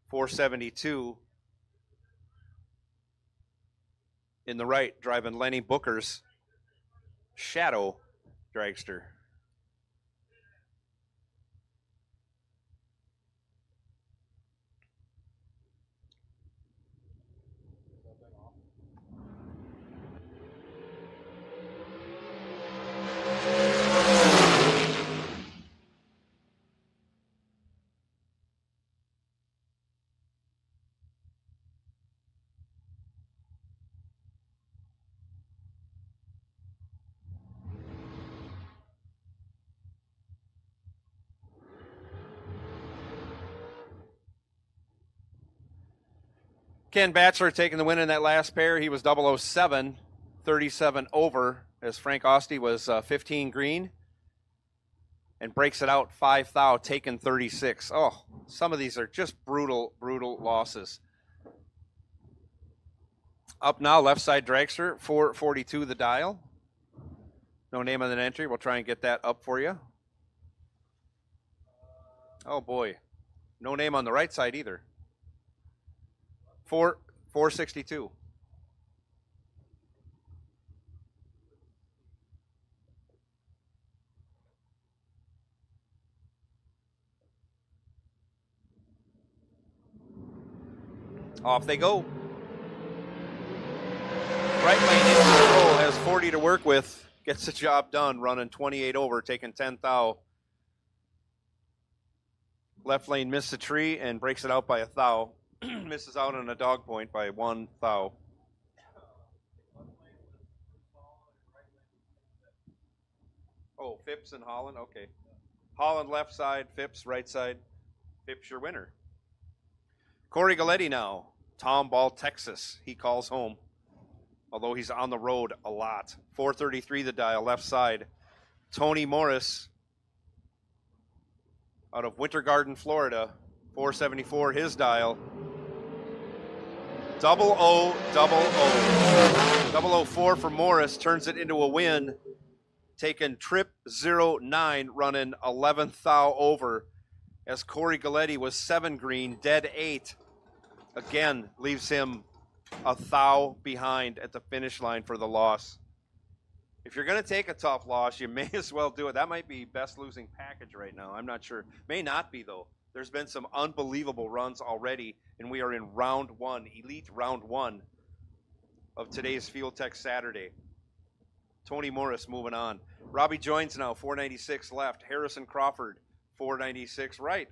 472 in the right, driving Lenny Booker's Shadow dragster. Ken Batchelor taking the win in that last pair. He was 007, 37 over, as Frank Oste was 15 green. And breaks it out 5 thou, taking 36. Oh, some of these are just brutal, brutal losses. Up now, left side dragster, 442 the dial. No name on the entry. We'll try and get that up for you. Oh, boy. No name on the right side either. 462. Off they go. Right lane in control, has 40 to work with. Gets the job done, running 28 over, taking 10 thou. Left lane missed the tree and breaks it out by a thou. Misses out on a dog point by 1 thou. Oh, Phipps and Holland? Okay. Holland left side, Phipps right side. Phipps your winner. Corey Galletti now. Tomball, Texas. He calls home, although he's on the road a lot. 433 the dial, left side. Tony Morris out of Winter Garden, Florida. 474 his dial. 0-0, 0-0. 004 for Morris turns it into a win. Taking trip 09, running 11th thou over. As Corey Galletti was 7 green, dead 8. Again, leaves him a thou behind at the finish line for the loss. If you're going to take a tough loss, you may as well do it. That might be best losing package right now. I'm not sure. May not be, though. There's been some unbelievable runs already, and we are in round one, elite round one of today's Field Tech Saturday. Tony Morris moving on. Robbie joins now, 496 left. Harrison Crawford, 496 right.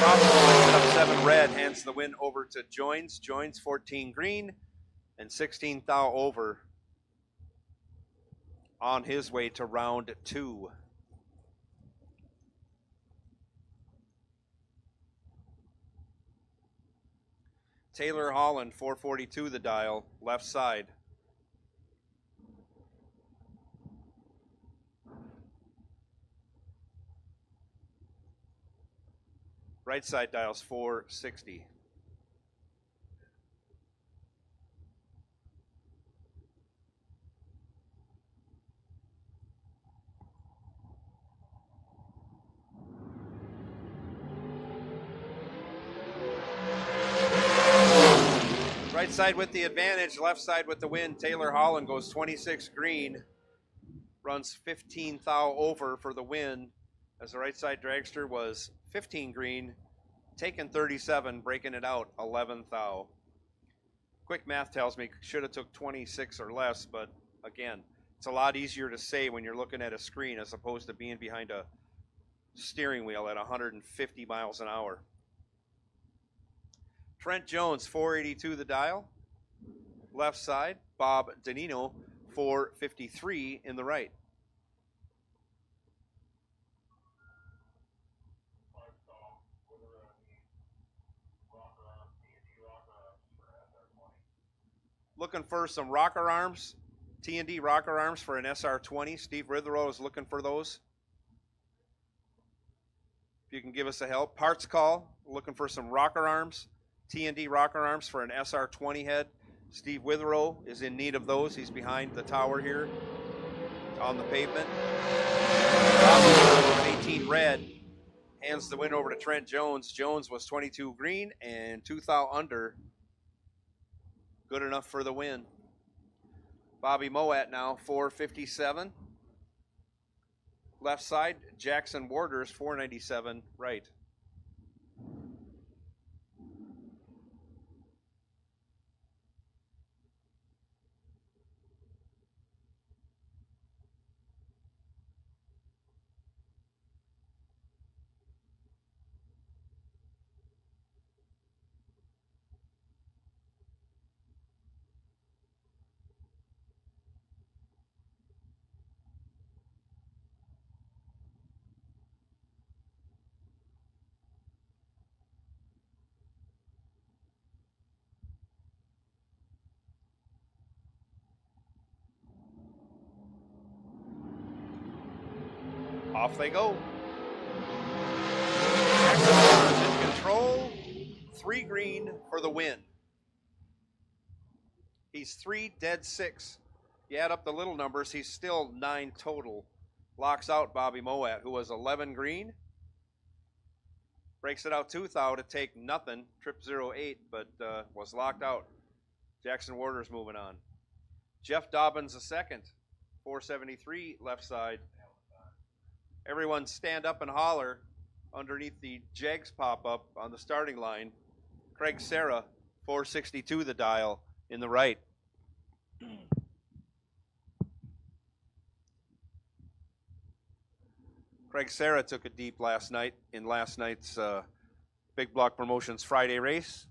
Up 7 red, hands the win over to Joins. Joins 14 green and 16 thou over on his way to round 2. Taylor Holland, 442 the dial, left side. Right side dials 460. Right side with the advantage, left side with the win. Taylor Holland goes 26 green, runs 15 thou over for the win, as the right side dragster was 15 green, taking 37, breaking it out 11 thou. Quick math tells me should have took 26 or less, but again, it's a lot easier to say when you're looking at a screen as opposed to being behind a steering wheel at 150 miles an hour. Trent Jones, 482 the dial, left side. Bob Danino, 453 in the right. Looking for some rocker arms, T&D rocker arms for an SR20. Steve Ritherow is looking for those. If you can give us a help. Parts call, looking for some rocker arms, T&D rocker arms for an SR20 head. Steve Witherow is in need of those. He's behind the tower here on the pavement. 18 red hands the win over to Trent Jones. Jones was 22 green and 2 thou under. Good enough for the win. Bobby Moat now, 457. Left side, Jackson Warders, 497 right. Off they go. Jackson in control. 3 green for the win. He's 3 dead 6. You add up the little numbers, he's still 9 total. Locks out Bobby Moat, who was 11 green. Breaks it out 2 thou to take nothing. Trip 08, but was locked out. Jackson Warders moving on. Jeff Dobbins, a second. 473 left side. Everyone stand up and holler underneath the Jags pop-up on the starting line. Craig Serra, 462 the dial in the right. Craig Serra took it deep last night in last night's Big Block Promotions Friday race.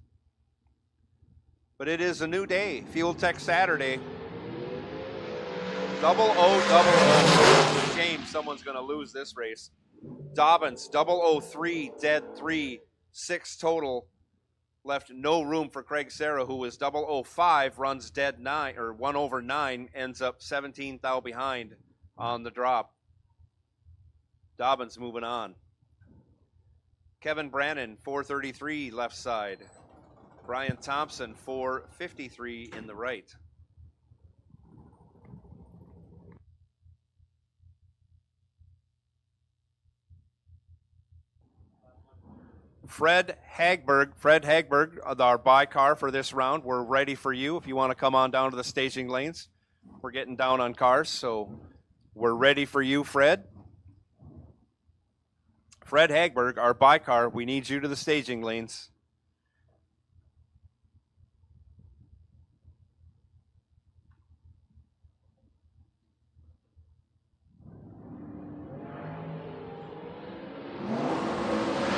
But it is a new day, Field Tech Saturday. 0000. Shame someone's going to lose this race. Dobbins, 003, dead 3, 6 total. Left no room for Craig Serra, who was 005, runs dead 9, or 1 over 9, ends up 17 thou behind on the drop. Dobbins moving on. Kevin Brannon, 433, left side. Brian Thompson, 453 in the right. Fred Hagberg, our by car for this round. We're ready for you if you want to come on down to the staging lanes. We're getting down on cars, so we're ready for you, Fred. Fred Hagberg, our by car, we need you to the staging lanes.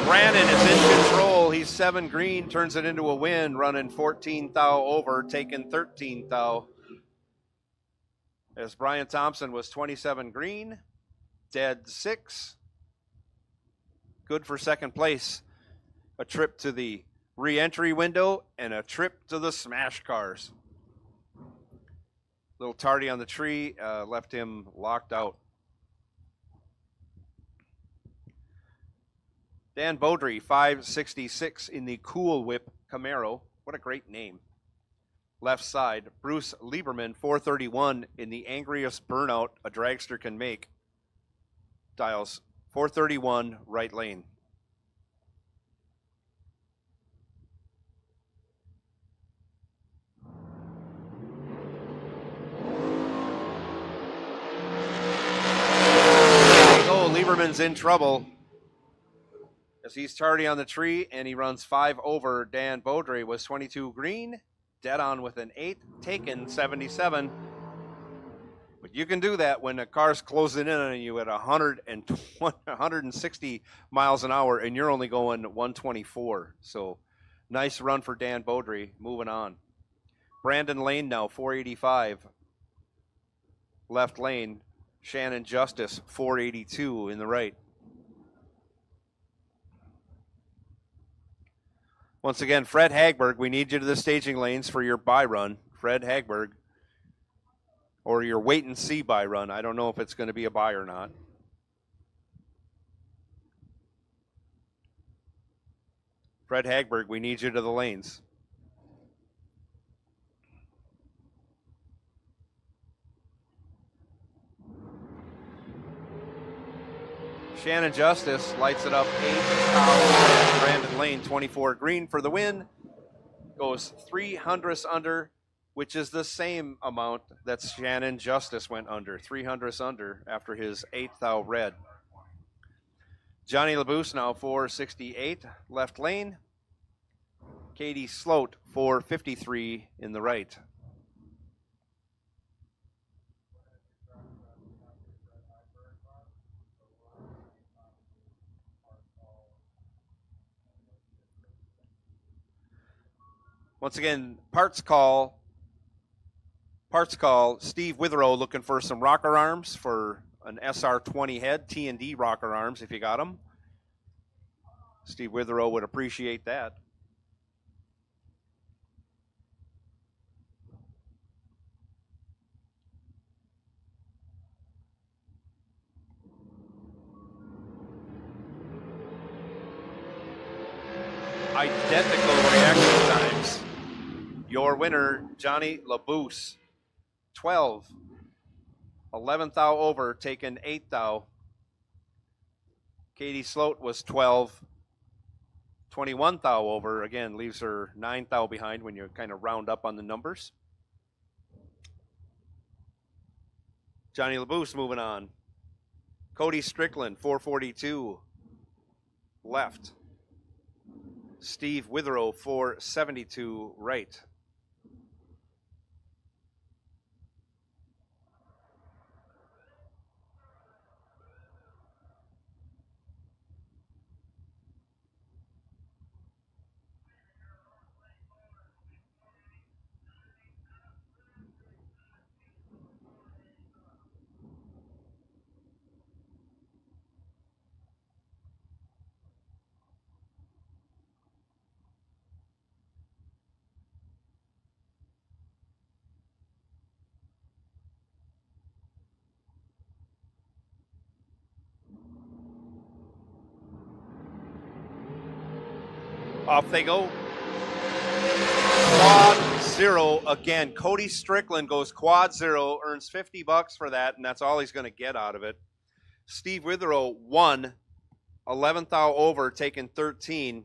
Brannon is in control. He's 7 green, turns it into a win, running 14 thou over, taking 13 thou. As Brian Thompson was 27 green, dead 6. Good for second place. A trip to the re-entry window and a trip to the smash cars. Little tardy on the tree, left him locked out. Dan Beaudry, 566 in the Cool Whip Camaro. What a great name. Left side. Bruce Lieberman, 431 in the angriest burnout a dragster can make. Dials 431, right lane. Oh, Lieberman's in trouble. As he's tardy on the tree, and he runs 5 over. Dan Beaudry was 22 green, dead on with an 8, taken 77. But you can do that when a car's closing in on you at 160 miles an hour, and you're only going 124. So nice run for Dan Beaudry. Moving on. Brandon Lane now, 485. Left lane. Shannon Justice, 482 in the right. Once again, Fred Hagberg, we need you to the staging lanes for your bye run. Fred Hagberg. Or your wait and see bye run. I don't know if it's going to be a bye or not. Fred Hagberg, we need you to the lanes. Shannon Justice lights it up 8 out. Brandon Lane, 24 green for the win. Goes 300ths under, which is the same amount that Shannon Justice went under. 300ths under after his 8th thou red. Johnny LaBouse now 468 left lane. Katie Sloat 453 in the right. Once again, parts call, Steve Witherow looking for some rocker arms for an SR20 head, T&D rocker arms if you got them. Steve Witherow would appreciate that. Identical reaction times. Your winner, Johnny LaBouse, 12. 11th thou over, taken 8th thou. Katie Sloat was 12. 21th thou over, again, leaves her 9th thou behind when you kind of round up on the numbers. Johnny LaBouse moving on. Cody Strickland, 442. Left. Steve Witherow, 472. Right. Off they go. Quad zero again. Cody Strickland goes quad zero, earns $50 for that, and that's all he's going to get out of it. Steve Witherow won 11th thou over, taking 13,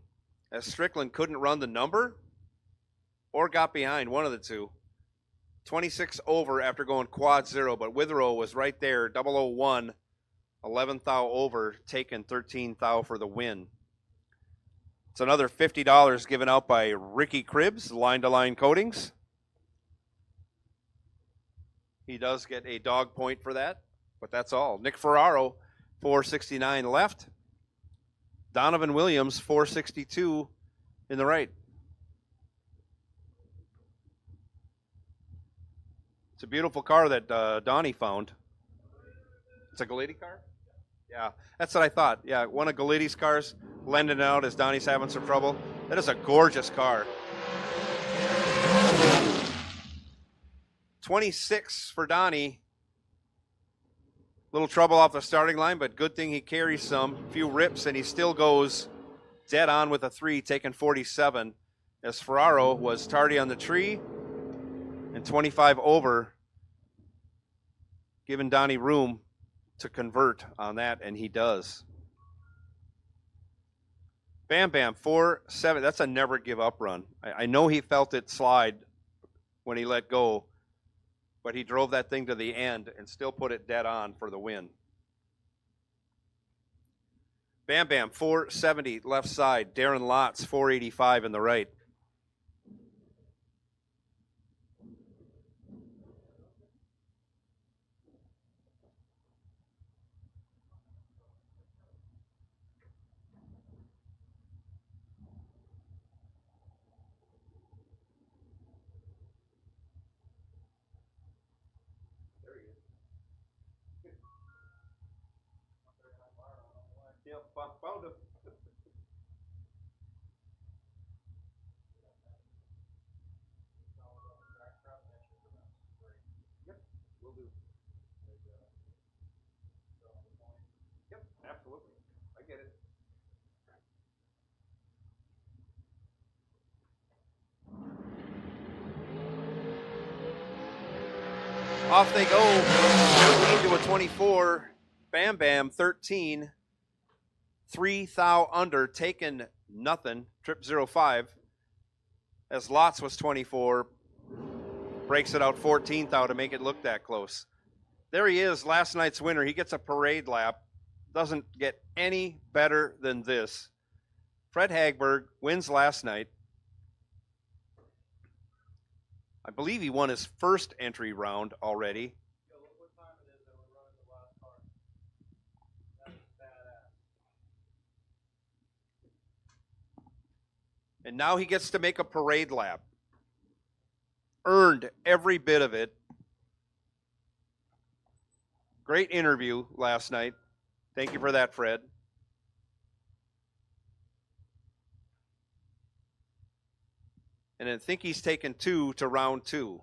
as Strickland couldn't run the number or got behind, one of the two. 26 over after going quad zero, but Witherow was right there, 001, 11th thou over, taking 13th thou for the win. It's another $50 given out by Ricky Cribbs, line-to-line coatings. He does get a dog point for that, but that's all. Nick Ferraro, $4.69 left. Donovan Williams, $4.62 in the right. It's a beautiful car that Donnie found. It's a Galiti car? Yeah, that's what I thought. Yeah, one of Galiti's cars, lending it out as Donnie's having some trouble. That is a gorgeous car. 26 for Donnie. Little trouble off the starting line, but good thing he carries some. Few rips, and he still goes dead on with a 3, taking 47. As Ferraro was tardy on the tree, and 25 over, giving Donnie room to convert on that, and he does. Bam Bam, 4-7. That's a never give up run. I know he felt it slide when he let go, but he drove that thing to the end and still put it dead on for the win. Bam Bam, 470 left side. Darren Lotz, 485 in the right. Yep, found him. Yep, will do. Yep, absolutely. I get it. Off they go. 13 to a 24. Bam Bam, 13. 3 thou under, taken nothing, trip 05, as Lotz was 24, breaks it out 14 thou to make it look that close. There he is, last night's winner. He gets a parade lap. Doesn't get any better than this. Fred Hagberg wins last night. I believe he won his first entry round already. And now he gets to make a parade lap. Earned every bit of it. Great interview last night. Thank you for that, Fred. And I think he's taken 2 to round 2.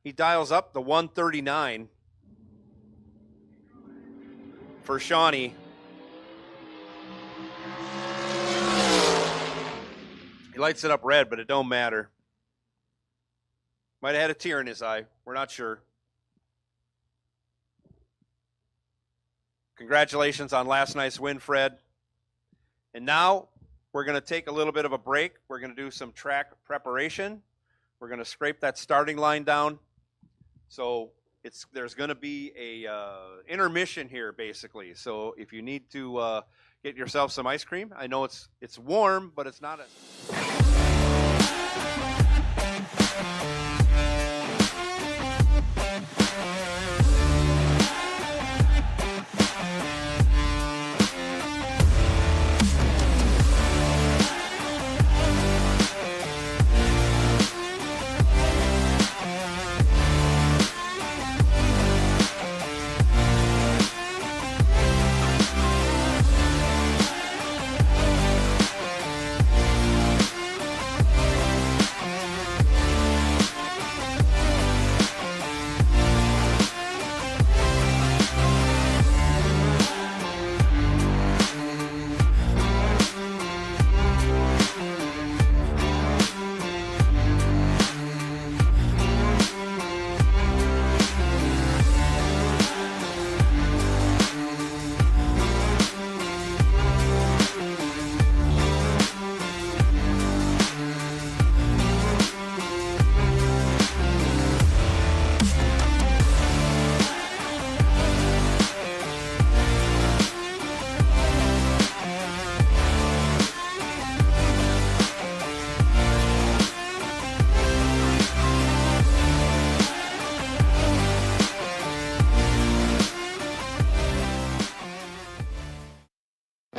He dials up the 139 for Shawnee. He lights it up red, but it don't matter. Might have had a tear in his eye. We're not sure. Congratulations on last night's win, Fred. And now we're going to take a little bit of a break. We're going to do some track preparation. We're going to scrape that starting line down. So there's going to be a intermission here, basically. So if you need to get yourself some ice cream, I know it's warm, but it's not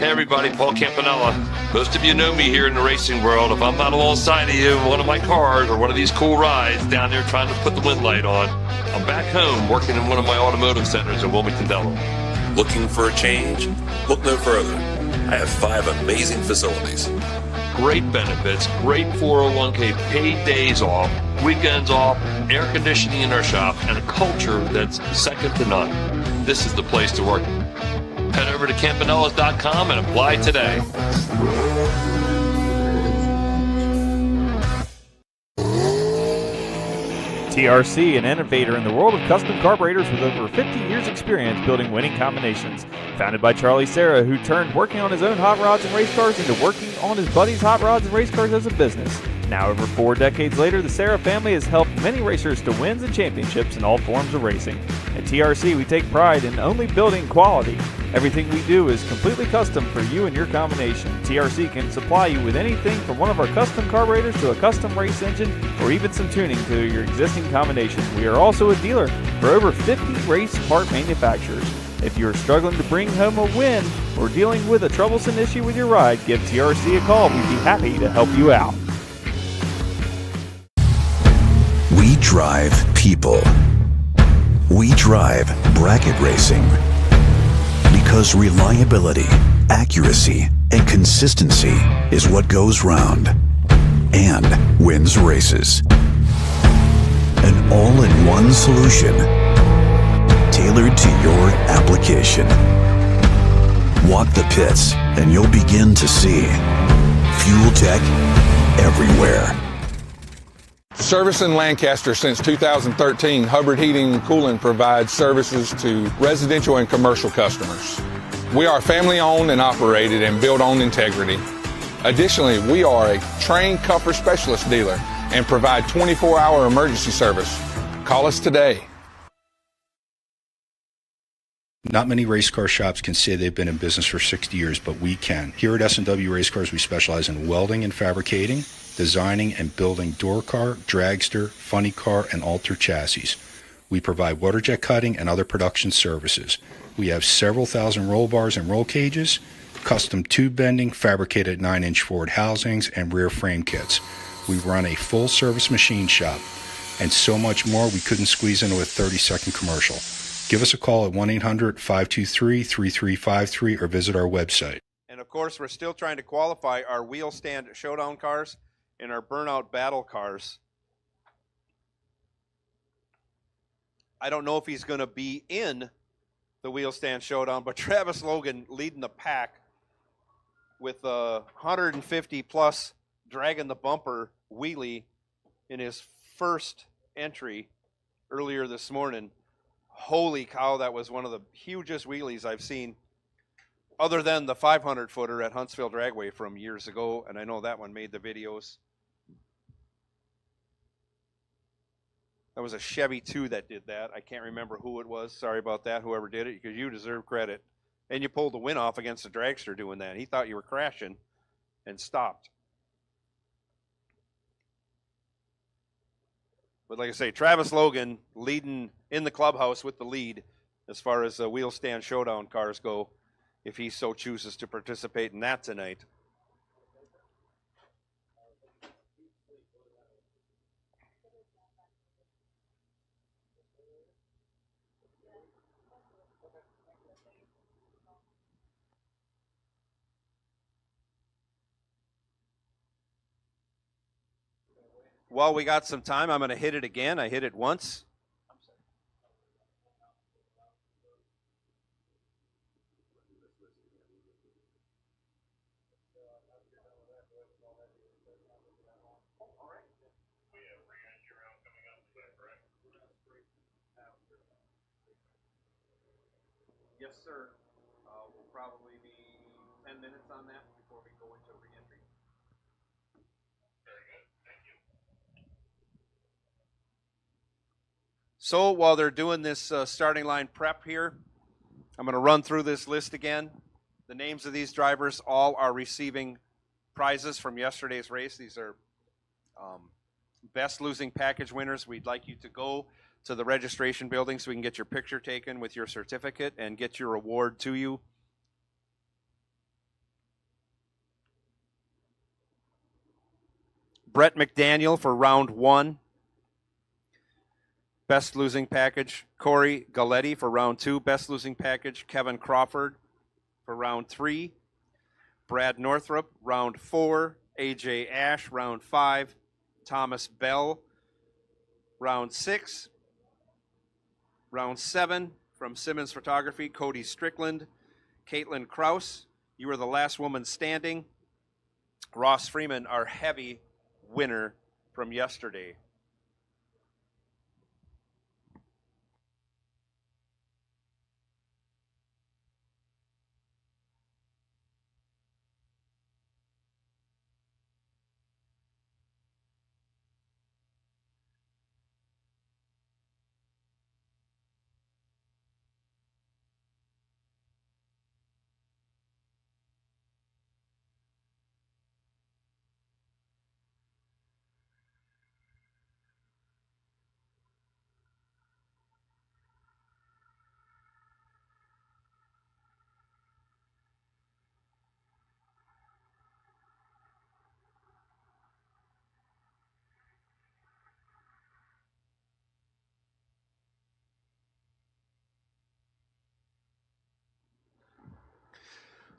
Hey everybody, Paul Campanella. Most of you know me here in the racing world. If I'm not alongside of you in one of my cars or one of these cool rides down there trying to put the wind light on, I'm back home working in one of my automotive centers in Wilmington, Delaware. Looking for a change? Look no further. I have 5 amazing facilities. Great benefits, great 401k, paid days off, weekends off, air conditioning in our shop, and a culture that's second to none. This is the place to work. Head over to campanellas.com and apply today. TRC, an innovator in the world of custom carburetors with over 50 years experience building winning combinations. Founded by Charlie Serra, who turned working on his own hot rods and race cars into working on his buddies' hot rods and race cars as a business. Now over 4 decades later, the Serra family has helped many racers to wins and championships in all forms of racing. At TRC, we take pride in only building quality. Everything we do is completely custom for you and your combination. TRC can supply you with anything from one of our custom carburetors to a custom race engine or even some tuning to your existing combination. We are also a dealer for over 50 race part manufacturers. If you are struggling to bring home a win or dealing with a troublesome issue with your ride, give TRC a call. We'd be happy to help you out. We drive people. We drive bracket racing. Because reliability, accuracy, and consistency is what goes round and wins races. An all-in-one solution tailored to your application. Walk the pits and you'll begin to see fuel tech everywhere. Service in Lancaster since 2013, Hubbard Heating and Cooling provides services to residential and commercial customers. We are family owned and operated and built on integrity. Additionally, we are a trained comfort specialist dealer and provide 24-hour emergency service. Call us today. Not many race car shops can say they've been in business for 60 years, but we can. Here at S&W Race Cars, we specialize in welding and fabricating, designing and building door car, dragster, funny car, and alter chassis. We provide water jet cutting and other production services. We have several thousand roll bars and roll cages, custom tube bending, fabricated 9-inch forward housings, and rear frame kits. We run a full-service machine shop, and so much more we couldn't squeeze into a 30-second commercial. Give us a call at 1-800-523-3353 or visit our website. And of course, we're still trying to qualify our wheel stand showdown cars and our burnout battle cars. I don't know if he's going to be in the wheel stand showdown, but Travis Logan leading the pack with a 150 plus dragging the bumper wheelie in his first entry earlier this morning. Holy cow, that was one of the hugest wheelies I've seen, other than the 500-footer at Hartsville Dragway from years ago, and I know that one made the videos. That was a Chevy 2 that did that. I can't remember who it was. Sorry about that, whoever did it, because you deserve credit. And you pulled the win off against the dragster doing that. He thought you were crashing and stopped. But like I say, Travis Logan leading in the clubhouse with the lead as far as the wheel stand showdown cars go, if he so chooses to participate in that tonight. While we got some time, I'm going to hit it again. I hit it once. Yes, sir. We'll probably be 10 minutes on that before we go into re-entry. So while they're doing this starting line prep here, I'm going to run through this list again. The names of these drivers all are receiving prizes from yesterday's race. These are best losing package winners. We'd like you to go to the registration building so we can get your picture taken with your certificate and get your award to you. Brett McDaniel for round 1. Best losing package. Corey Galletti for round 2. Best losing package. Kevin Crawford for round 3. Brad Northrup, round 4. AJ Ash, round 5. Thomas Bell, round 6. Round 7 from Simmons Photography, Cody Strickland. Caitlin Kraus, you were the last woman standing. Ross Freeman, our heavy winner from yesterday.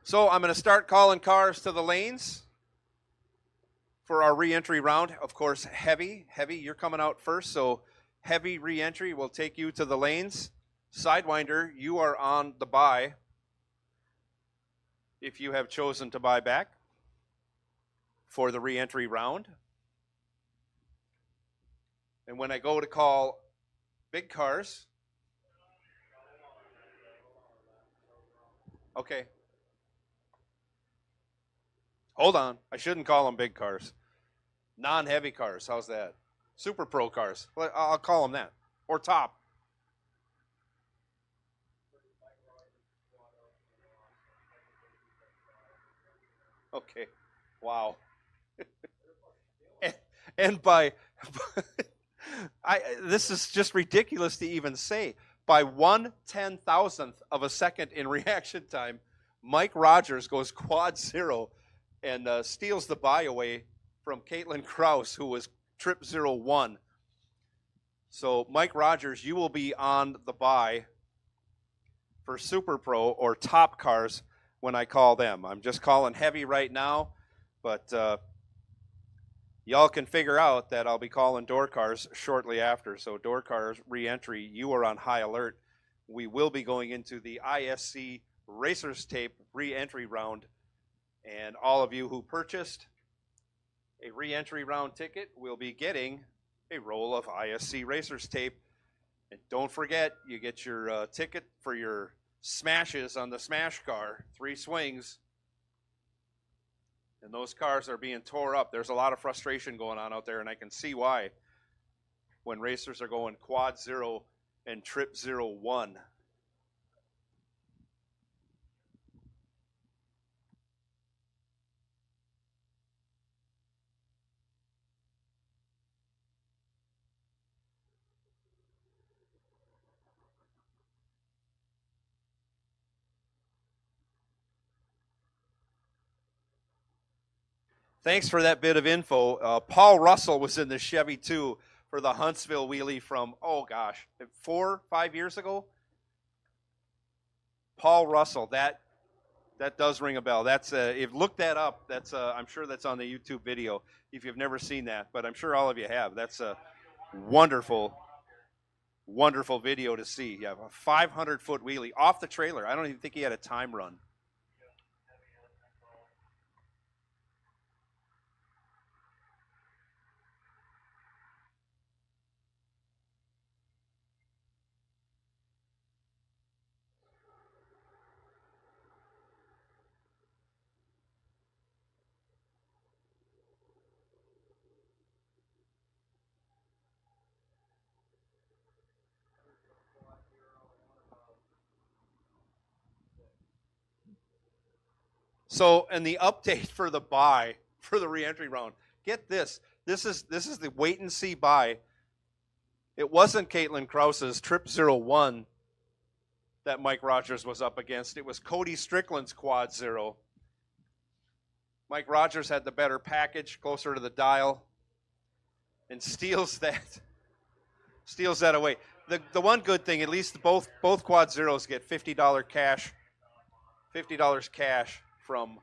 So I'm going to start calling cars to the lanes for our re-entry round. Of course, heavy, you're coming out first, so heavy re-entry will take you to the lanes. Sidewinder, you are on the buy if you have chosen to buy back for the re-entry round. And when I go to call big cars, okay. Hold on. I shouldn't call them big cars. Non-heavy cars. How's that? Super Pro cars. Well, I'll call them that. Or top. Okay. Wow. and by this is just ridiculous to even say. By 1/10,000th of a second in reaction time, Mike Rogers goes quad 0 and steals the buy away from Caitlin Kraus, who was trip 01. So, Mike Rogers, you will be on the buy for Super Pro or top cars when I call them. I'm just calling heavy right now, but y'all can figure out that I'll be calling door cars shortly after. So, door cars re-entry, you are on high alert. We will be going into the ISC Racers Tape re-entry round. And all of you who purchased a re-entry round ticket will be getting a roll of ISC Racers tape. And don't forget, you get your ticket for your smashes on the smash car, 3 swings. And those cars are being tore up. There's a lot of frustration going on out there, and I can see why when racers are going quad 0 and trip 01. Thanks for that bit of info. Paul Russell was in the Chevy too for the Huntsville wheelie from, 4-5 years ago. Paul Russell, that does ring a bell. That's if look that up. That's I'm sure that's on the YouTube video if you've never seen that, but I'm sure all of you have. That's a wonderful video to see. You have a 500-foot wheelie off the trailer. I don't even think he had a time run. So, and the update for the buy for the reentry round. Get this. This is the wait and see buy. It wasn't Caitlin Krause's trip 01 that Mike Rogers was up against. It was Cody Strickland's quad 0. Mike Rogers had the better package, closer to the dial. and steals that away. The one good thing, at least both quad zeros get $50 cash from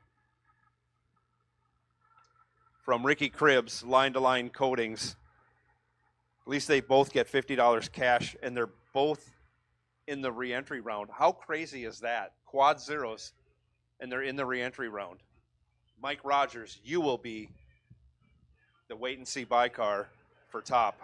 Ricky Cribbs, line to line coatings. At least they both get $50 cash, and they're both in the reentry round. How crazy is that? Quad zeros, and they're in the reentry round. Mike Rogers, you will be the wait and see buy car for top.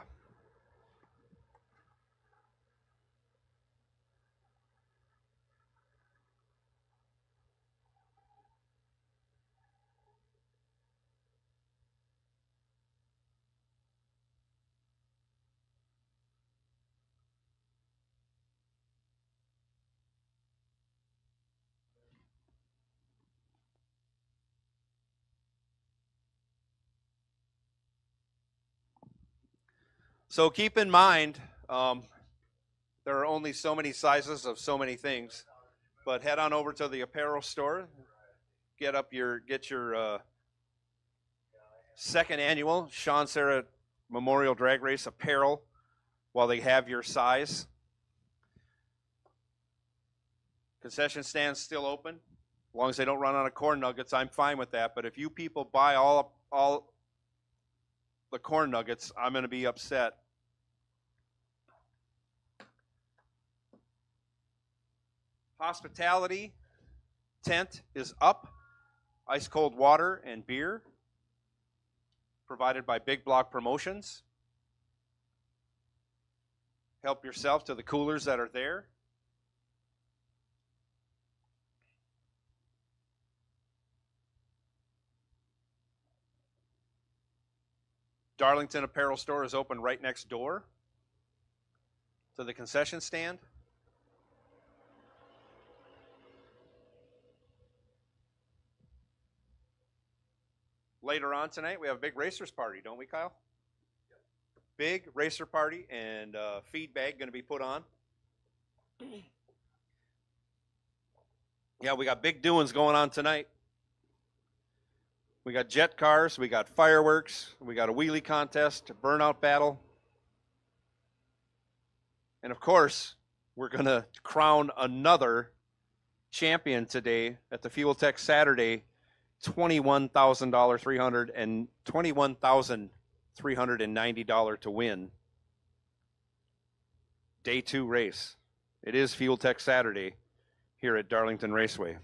So keep in mind, there are only so many sizes of so many things, but head on over to the apparel store, get your second annual Sean Serra Memorial Drag Race apparel while they have your size. Concession stands still open. As long as they don't run out of corn nuggets, I'm fine with that. But if you people buy all the corn nuggets, I'm going to be upset. Hospitality tent is up. Ice cold water and beer provided by Big Block Promotions. Help yourself to the coolers that are there. Darlington Apparel Store is open right next door to the concession stand. Later on tonight, we have a big racers party, don't we, Kyle? Big racer party and feed bag going to be put on. Yeah, we got big doings going on tonight. We got jet cars, we got fireworks, we got a wheelie contest, a burnout battle. And of course, we're going to crown another champion today at the Fuel Tech Saturday. $21,300 and $21,390 to win. Day 2 race. It is Fuel Tech Saturday here at Darlington Raceway.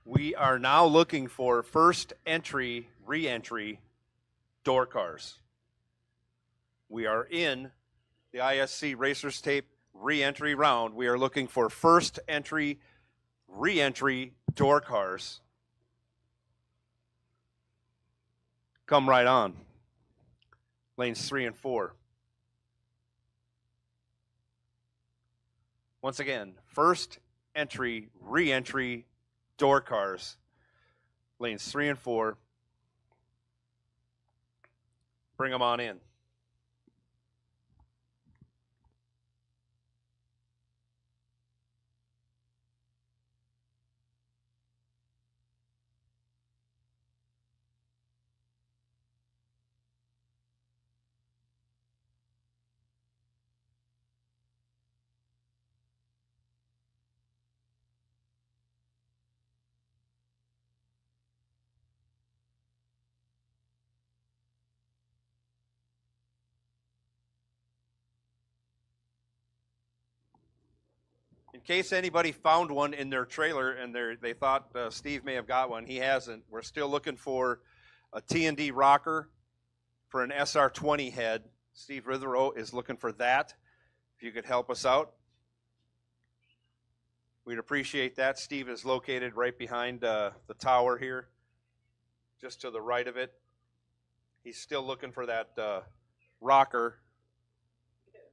We are now looking for first entry, re-entry door cars. We are in the ISC Racers Tape re-entry round. We are looking for first entry, re-entry door cars. Come right on. Lanes 3 and 4. Once again, first entry, re-entry door cars. Lanes 3 and 4. Bring them on in. In case anybody found one in their trailer and they thought Steve may have got one, he hasn't. We're still looking for a T&D rocker for an SR20 head. Steve Ritherow is looking for that. If you could help us out, we'd appreciate that. Steve is located right behind the tower here, just to the right of it. He's still looking for that rocker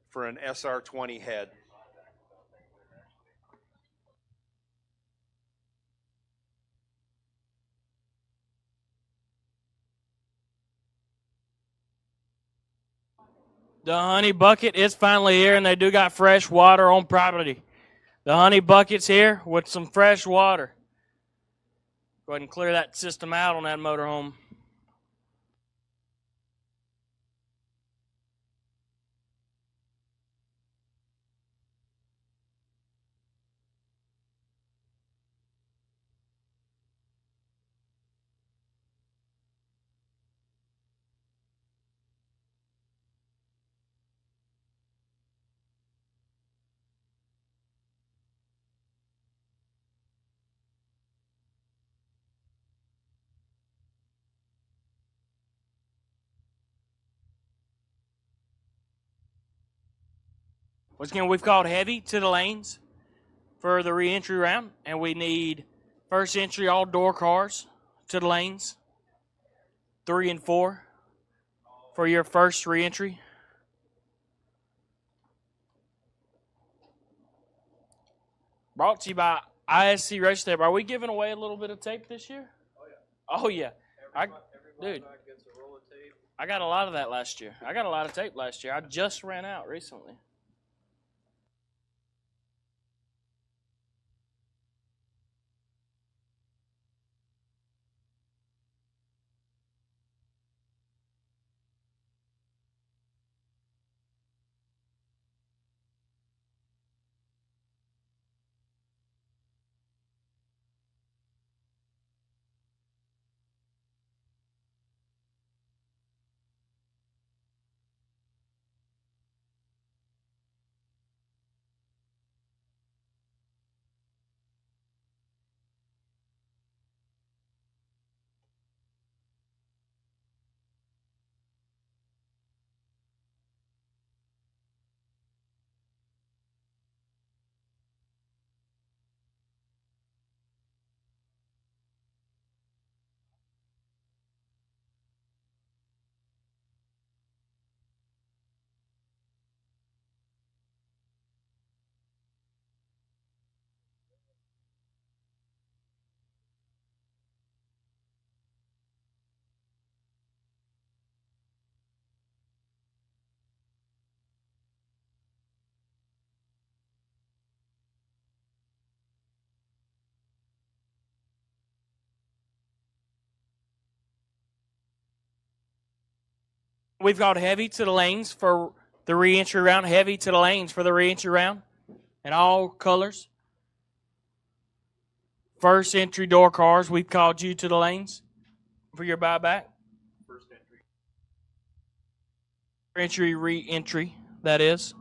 for an SR20 head. The honey bucket is finally here, and they do got fresh water on property. The honey bucket's here with some fresh water. Go ahead and clear that system out on that motorhome. Once again, we've called heavy to the lanes for the re-entry round, and we need first entry all door cars to the lanes, 3 and 4 for your first re-entry. Brought to you by ISC Race Tape. Are we giving away a little bit of tape this year? Oh yeah. Dude, I got a lot of that last year. I got a lot of tape last year. I just ran out recently. We've got heavy to the lanes for the re-entry round, heavy to the lanes for the re-entry round, in all colors. First entry door cars, we've called you to the lanes for your buyback. First entry. Entry, re-entry, that is.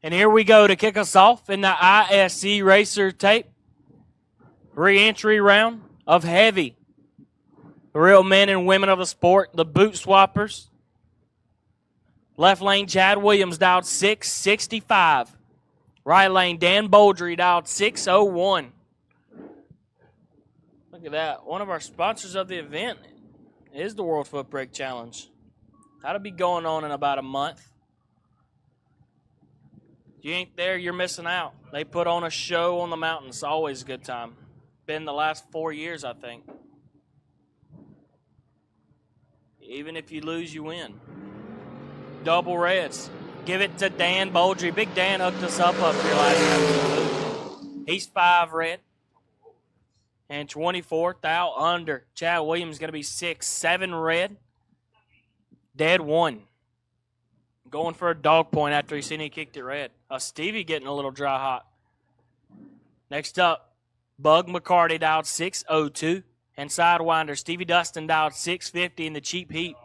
And here we go to kick us off in the ISC Racer Tape re-entry round of heavy. The real men and women of the sport, the boot swappers. Left lane, Chad Williams dialed 665. Right lane, Dan Boldry dialed 601. Look at that. One of our sponsors of the event is the World Foot Brake Challenge. That'll be going on in about a month. If you ain't there, you're missing out. They put on a show on the mountains. Always a good time. Been the last 4 years, I think. Even if you lose, you win. Double reds. Give it to Dan Boldry. Big Dan hooked us up here last night. He's 5 red. And 24th out under. Chad Williams is going to be 6, 7 red. Dead 1. Going for a dog point after he seen he kicked it red. Stevie getting a little dry hot. Next up, Bug McCarty dialed 602. And Sidewinder, Stevie Dustin dialed 650 in the cheap heat.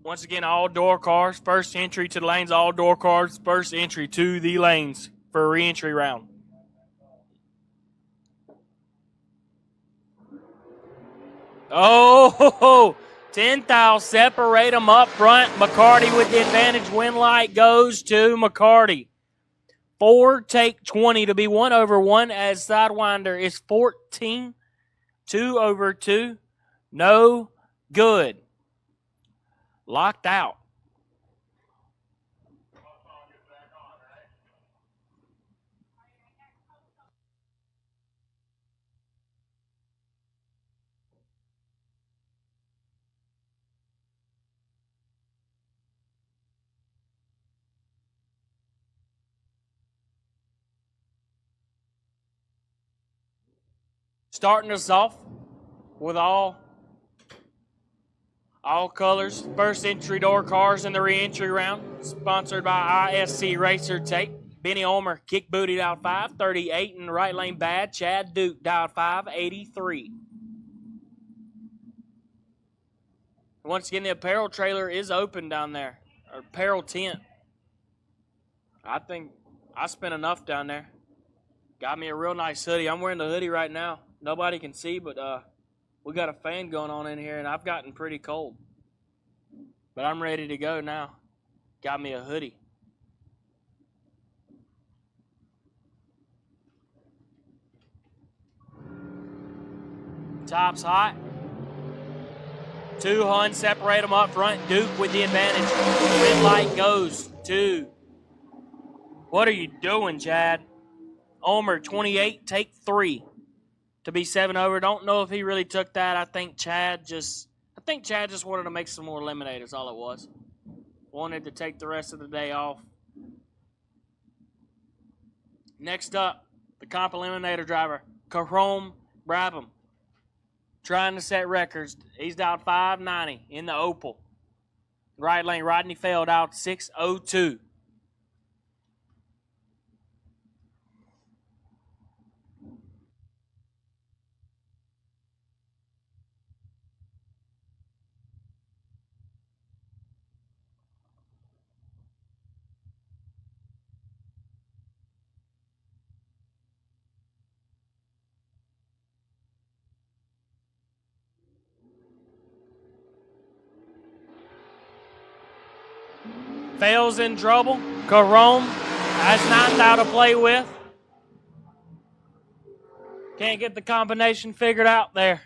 Once again, all door cars. First entry to the lanes, all door cars. First entry to the lanes for a re-entry round. Oh, 10 thou separate them up front. McCarty with the advantage. Win light goes to McCarty. 4 take 20 to be 1 over 1 as Sidewinder is 14. 2 over 2. No good. Locked out. Starting us off with all colors. First entry door cars in the re-entry round. Sponsored by ISC Racer Tape. Benny Ulmer, kick booty dialed 538 in the right lane bad. Chad Duke dialed 583. Once again, the apparel trailer is open down there. Or apparel tent. I think I spent enough down there. Got me a real nice hoodie. I'm wearing the hoodie right now. Nobody can see, but we got a fan going on in here, and I've gotten pretty cold. But I'm ready to go now. Got me a hoodie. Top's hot. 2 Hun separate them up front. Duke with the advantage. Red light goes to. What are you doing, Chad? Omer, 28, take 3 to be 7 over. Don't know if he really took that. I think Chad just wanted to make some more eliminators, all it was. Wanted to take the rest of the day off. Next up, the comp eliminator driver, Caron Brabham. Trying to set records. He's dialed 590 in the Opal. Right lane, Rodney Feld out 602. Fails in trouble. Caron has 9 thou to play with. Can't get the combination figured out there.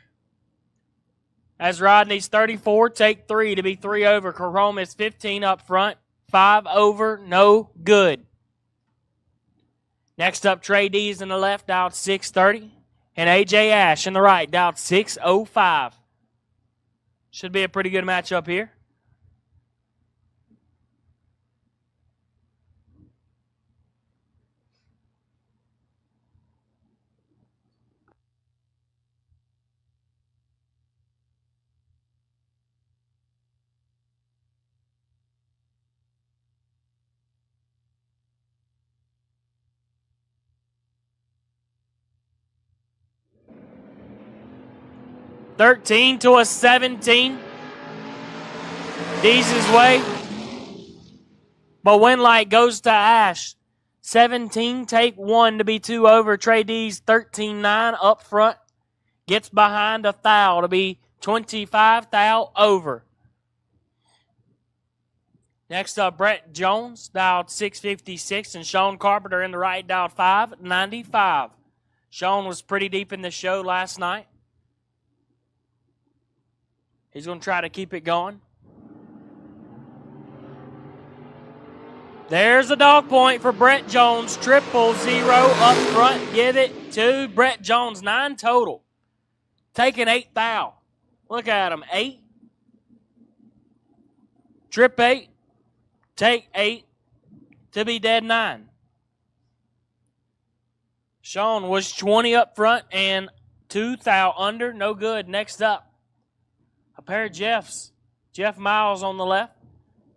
As Rodney's 34, take 3 to be 3 over. Caron is 15 up front. 5 over, no good. Next up, Trey Dees in the left, dialed 630. And A.J. Ash in the right, dialed 605. Should be a pretty good matchup here. $13 to 17. Dees' way. But Winlight goes to Ash. 17, take 1 to be 2 over. Trey D's 13-9 up front. Gets behind a Thou to be 25, Thou over. Next up, Brett Jones, dialed 656, and Sean Carpenter in the right, dialed 595. Sean was pretty deep in the show last night. He's going to try to keep it going. There's a dog point for Brett Jones. 000 up front. Give it to Brett Jones. 9 total. Taking 8 Thou. Look at him. 8. Trip 8. Take 8 to be dead 9. Sean was 20 up front and 2 Thou under. No good. Next up, a pair of Jeffs. Jeff Miles on the left.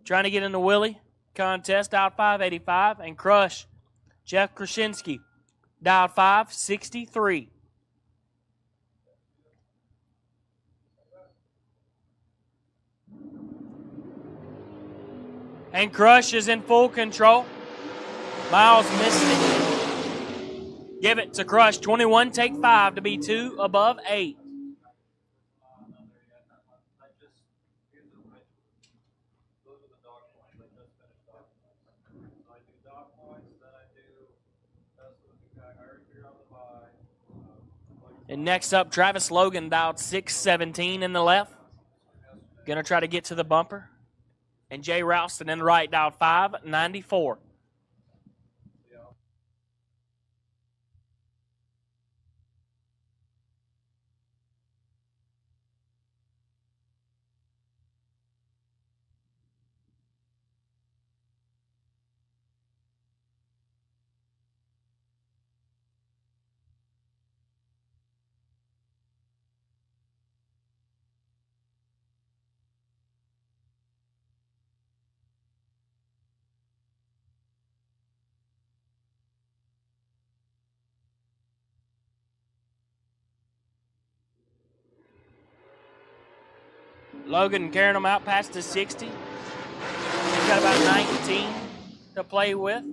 Trying to get in the Willie contest. Dialed 585. And Crush. Jeff Krasinski. Dialed 563. And Crush is in full control. Miles missed it. Give it to Crush. 21, take 5 to be 2 above 8. And next up, Travis Logan dialed 617 in the left. Going to try to get to the bumper. And Jay Ralston in the right, dialed 594. Logan carrying them out past the 60. He's got about 19 to play with.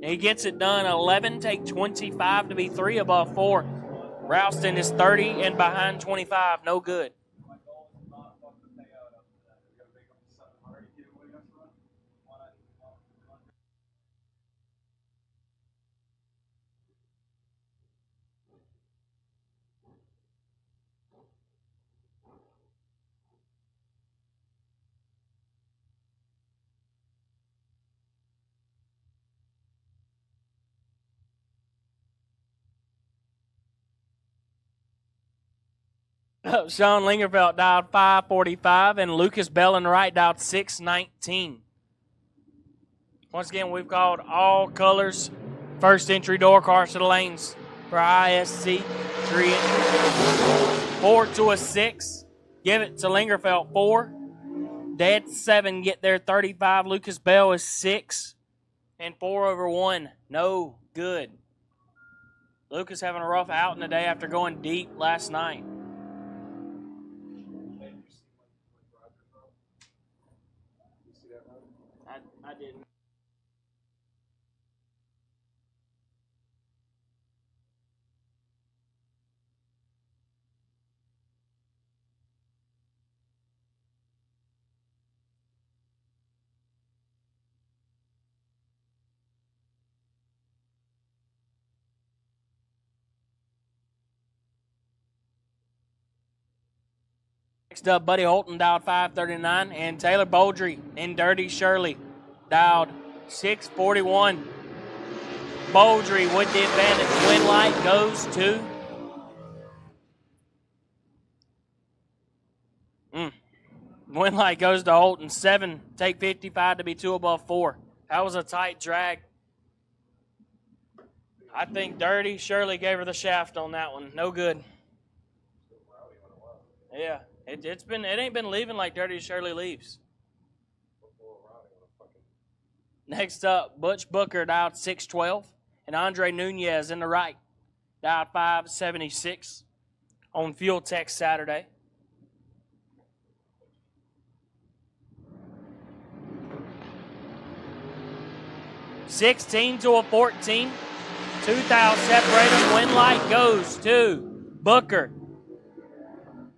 He gets it done. 11, take 25 to be 3 above 4. Ralston is 30 and behind 25. No good. Sean Lingerfeld dialed 545, and Lucas Bell in the right dialed 619. Once again, we've called all colors first entry door cars to the lanes for ISC. 3 entry. 4 to a 6. Give it to Lingerfeld. 4. Dead 7 get there 35. Lucas Bell is 6. And 4 over 1. No good. Lucas having a rough outing today after going deep last night. I didn't. Next up, Buddy Holton dialed 539, and Taylor Boldry and Dirty Shirley dialed 641. Boldry with the advantage. Win light goes to Win light goes to Holton. 7, take 55 to be 2 above 4. That was a tight drag. I think Dirty Shirley gave her the shaft on that one. No good. Yeah, it ain't been leaving like Dirty Shirley leaves. Next up, Butch Booker dialed 612, and Andre Nunez in the right dialed 576 on Fuel Tech Saturday. 16 to a 14. 2 thou separate them. Win light goes to Booker.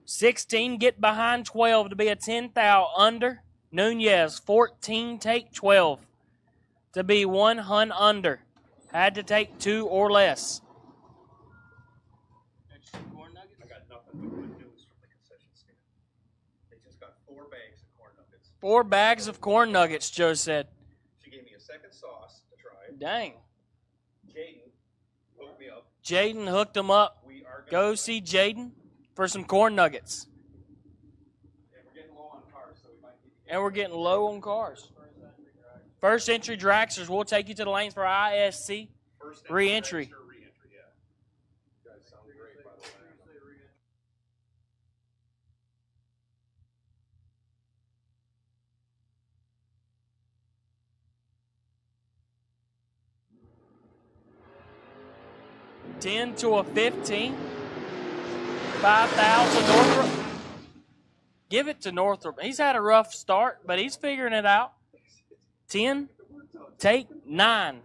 16 get behind 12 to be a 10 thou under. Nunez, 14 take 12 to be 1 hun under. Had to take 2 or less. I got nothing but good news from the concession stand. They just got 4 bags of corn nuggets. 4 bags of corn nuggets, Joe said. She gave me a second sauce to try. Dang. Jaden hooked me up. Jaden hooked them up. We are gonna Go see Jaden for some corn nuggets. And we're getting low on cars, so we might need to get And we're getting low on cars. First entry dragsters, we'll take you to the lanes for ISC. first Re-entry. dragster re-entry, yeah. You guys sound great, by the way. $10 to a 15. 5,000 Northrop. Give it to Northrop. He's had a rough start, but he's figuring it out. 10, take 9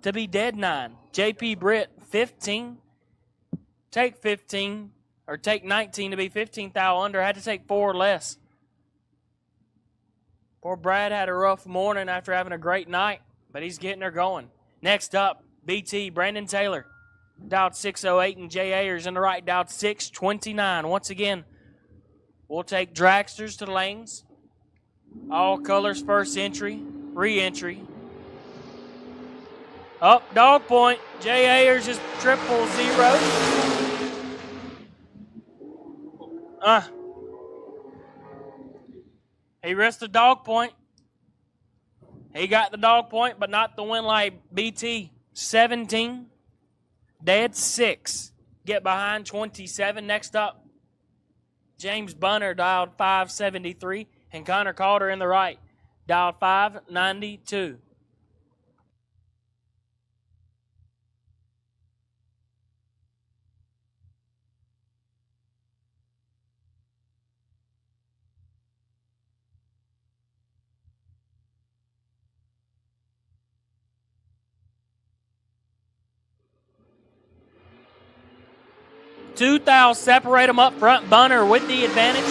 to be dead 9. JP Britt, 15. Take 15, or take 19 to be 15 thou under. Had to take 4 or less. Poor Brad had a rough morning after having a great night, but he's getting her going. Next up, BT, Brandon Taylor. Dialed 608 and Jay Ayers in the right, dialed 629. Once again, we'll take dragsters to the lanes. All colors first entry, re-entry. Up, dog point. Jay Ayers is 000. He risked the dog point. He got the dog point, but not the win light. BT, 17. Dead 6. Get behind 27. Next up, James Bunner dialed 573. And Connor Calder in the right, dialed 592. Two thou separate them up front. Bunner with the advantage.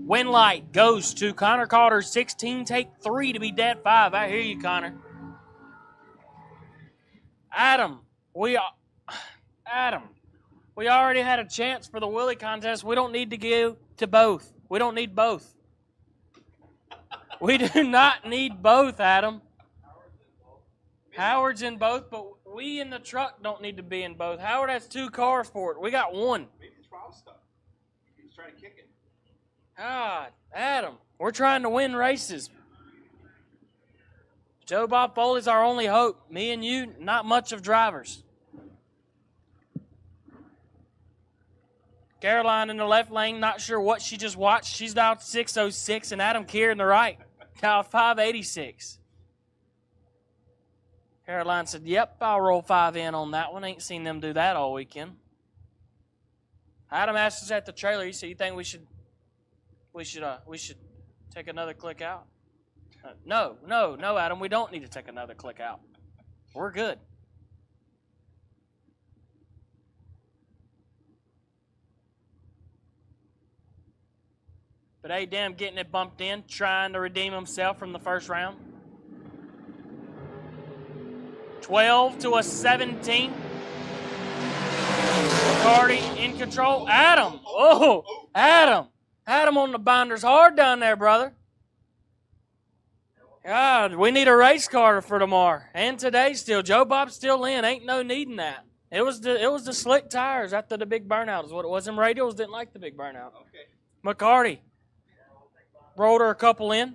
Win light goes to Connor Calder. 16 take 3 to be dead 5. I hear you, Connor. Adam, we already had a chance for the Willie contest. We don't need to give to both. We don't need both. We do not need both, Adam. Howard's in both, but we in the truck don't need to be in both. Howard has 2 cars for it. We got 1. Maybe it's Rob stuff. He's trying to kick it. God, Adam, we're trying to win races. Joe Bob Foley's our only hope. Me and you, not much of drivers. Caroline in the left lane, not sure what she just watched. She's dialed 606, and Adam Keir in the right, dialed 586. Caroline said, yep, I'll roll 5 in on that one. Ain't seen them do that all weekend. Adam asked us at the trailer, he said, you think we should take another click out? No, Adam, we don't need to take another click out. We're good. But A-Dam getting it bumped in, trying to redeem himself from the first round. 12 to a 17. McCarty in control. Adam. Oh, Adam. Adam on the binders hard down there, brother. God, we need a race car for tomorrow. And today still. Joe Bob's still in. Ain't no needing that. It was the slick tires after the big burnout is what it was. Them radials didn't like the big burnout. Okay. McCarty rolled her a couple in.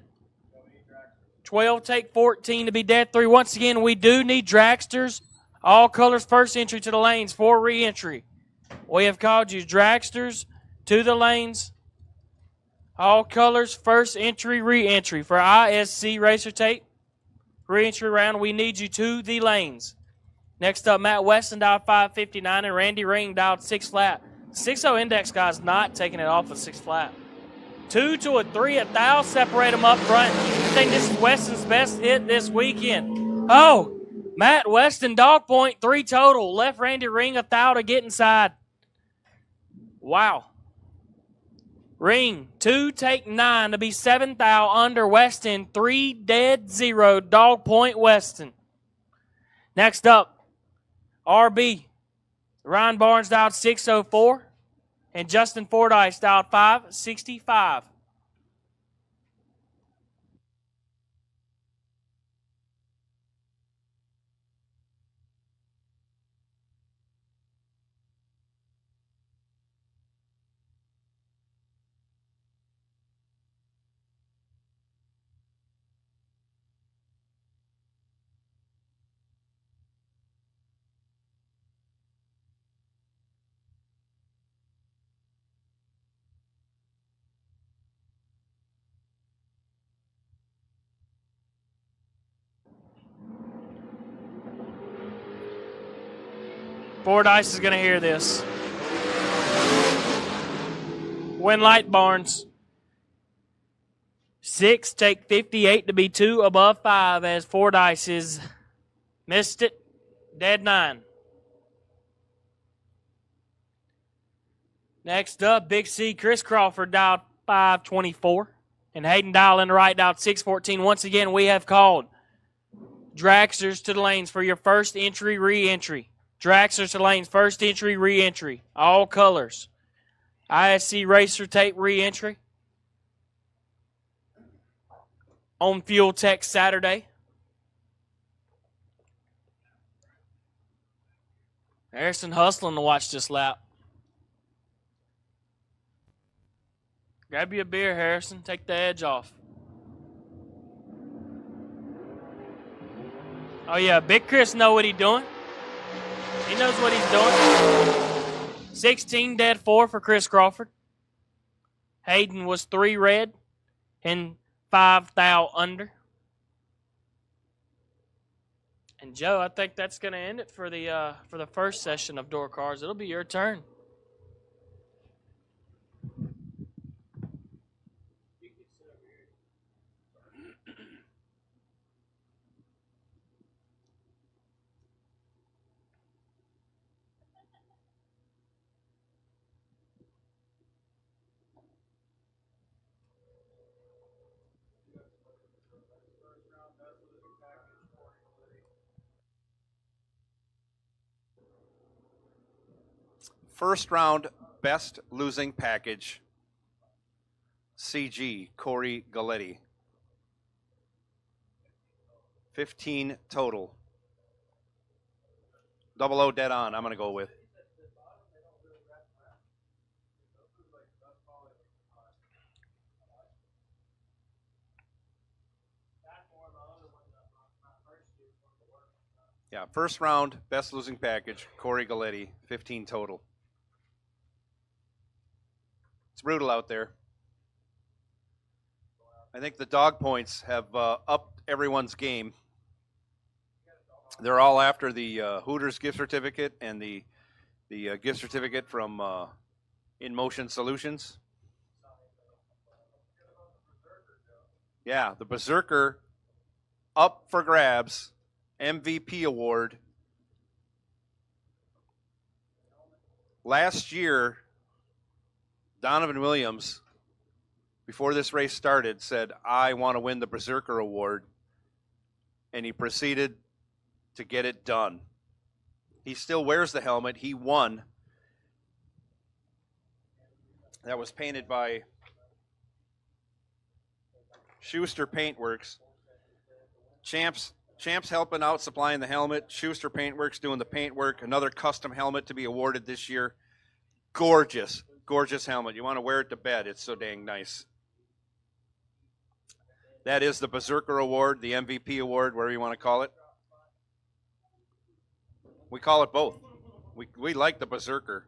12 take 14 to be dead 3. Once again, we do need dragsters. All colors first entry to the lanes for re-entry. We have called you dragsters to the lanes. All colors first entry, re-entry. For ISC Racer Tape, re-entry round, we need you to the lanes. Next up, Matt Weston dialed 559 and Randy Ring dialed 6 flat. 6-0 index guy's not taking it off of 6 flat. 2 to a 3 at thou. Separate them up front. I think this is Weston's best hit this weekend. Oh, Matt Weston, dog point, 3 total. Left Randy Ring a thou to get inside. Wow. Ring, 2, take 9 to be 7 thou under Weston. 3 dead 0, dog point Weston. Next up, RB. Ryan Barnes dialed 604. And Justin Fordyce dialed 565. Fordyce is going to hear this. Winlight Barnes. 6, take 58 to be 2 above 5 as Fordyce is missed it. Dead 9. Next up, Big C, Chris Crawford dialed 524. And Hayden Dial in the right dialed 614. Once again, we have called dragsters to the lanes for your first entry, re-entry. Dragsters to the lanes, first entry, re-entry. All colors. ISC Racer Tape re-entry. On Fuel Tech Saturday. Harrison hustling to watch this lap. Grab you a beer, Harrison. Take the edge off. Oh, yeah. Big Chris know what he's doing. He knows what he's doing. 16 dead 4 for Chris Crawford. Hayden was 3 red and 5 thou under. And Joe, I think that's going to end it for the first session of Door Cars. It'll be your turn. First round, best losing package, CG, Corey Galletti. 15 total. 00 dead on, I'm going to go with. Yeah, first round, best losing package, Corey Galletti, 15 total. It's brutal out there. I think the dog points have upped everyone's game. They're all after the Hooters gift certificate and the gift certificate from In Motion Solutions. Yeah, the Berserker up for grabs. MVP award. Last year, Donovan Williams, before this race started, said, I want to win the Berserker Award. And he proceeded to get it done. He still wears the helmet. He won. That was painted by Schuster Paintworks. Champs helping out, supplying the helmet. Schuster Paintworks doing the paint work. Another custom helmet to be awarded this year. Gorgeous. Gorgeous helmet. You want to wear it to bed. It's so dang nice. That is the Berserker Award, the MVP Award, whatever you want to call it. We call it both. We like the Berserker.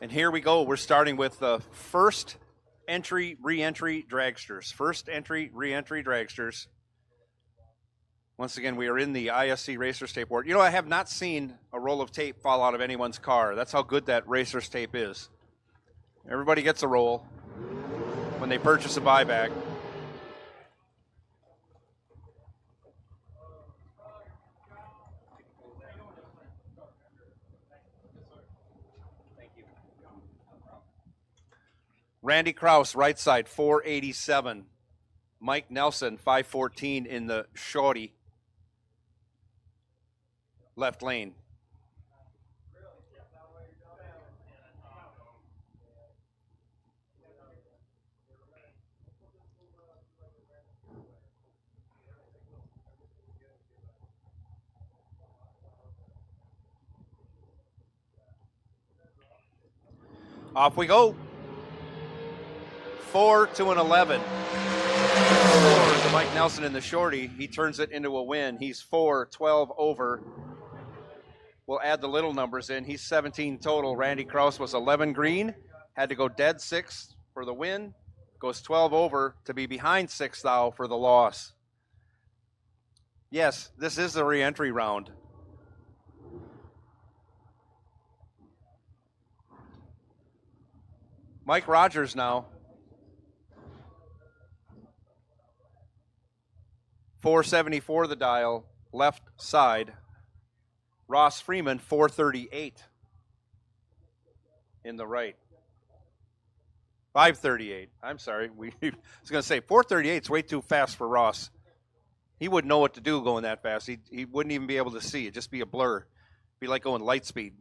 And here we go. We're starting with the first entry, re-entry dragsters. First entry, re-entry dragsters. Once again, we are in the ISC Racers Tape Award. You know, I have not seen a roll of tape fall out of anyone's car. That's how good that Racers Tape is. Everybody gets a roll when they purchase a buyback. Randy Kraus, right side, 487. Mike Nelson, 514 in the shorty. Left lane. Off we go. 4 to an 11. 4 to Mike Nelson in the shorty. He turns it into a win. He's 4-12 over. We'll add the little numbers in. He's 17 total. Randy Kraus was 11 green. Had to go dead 6 for the win. Goes 12 over to be behind 6 thou for the loss. Yes, this is the re-entry round. Mike Rogers now. 474 the dial, left side. Ross Freeman, 438 in the right. 538. I'm sorry. I was going to say 438 is way too fast for Ross. He wouldn't know what to do going that fast. He wouldn't even be able to see. It'd just be a blur. Be like going light speed.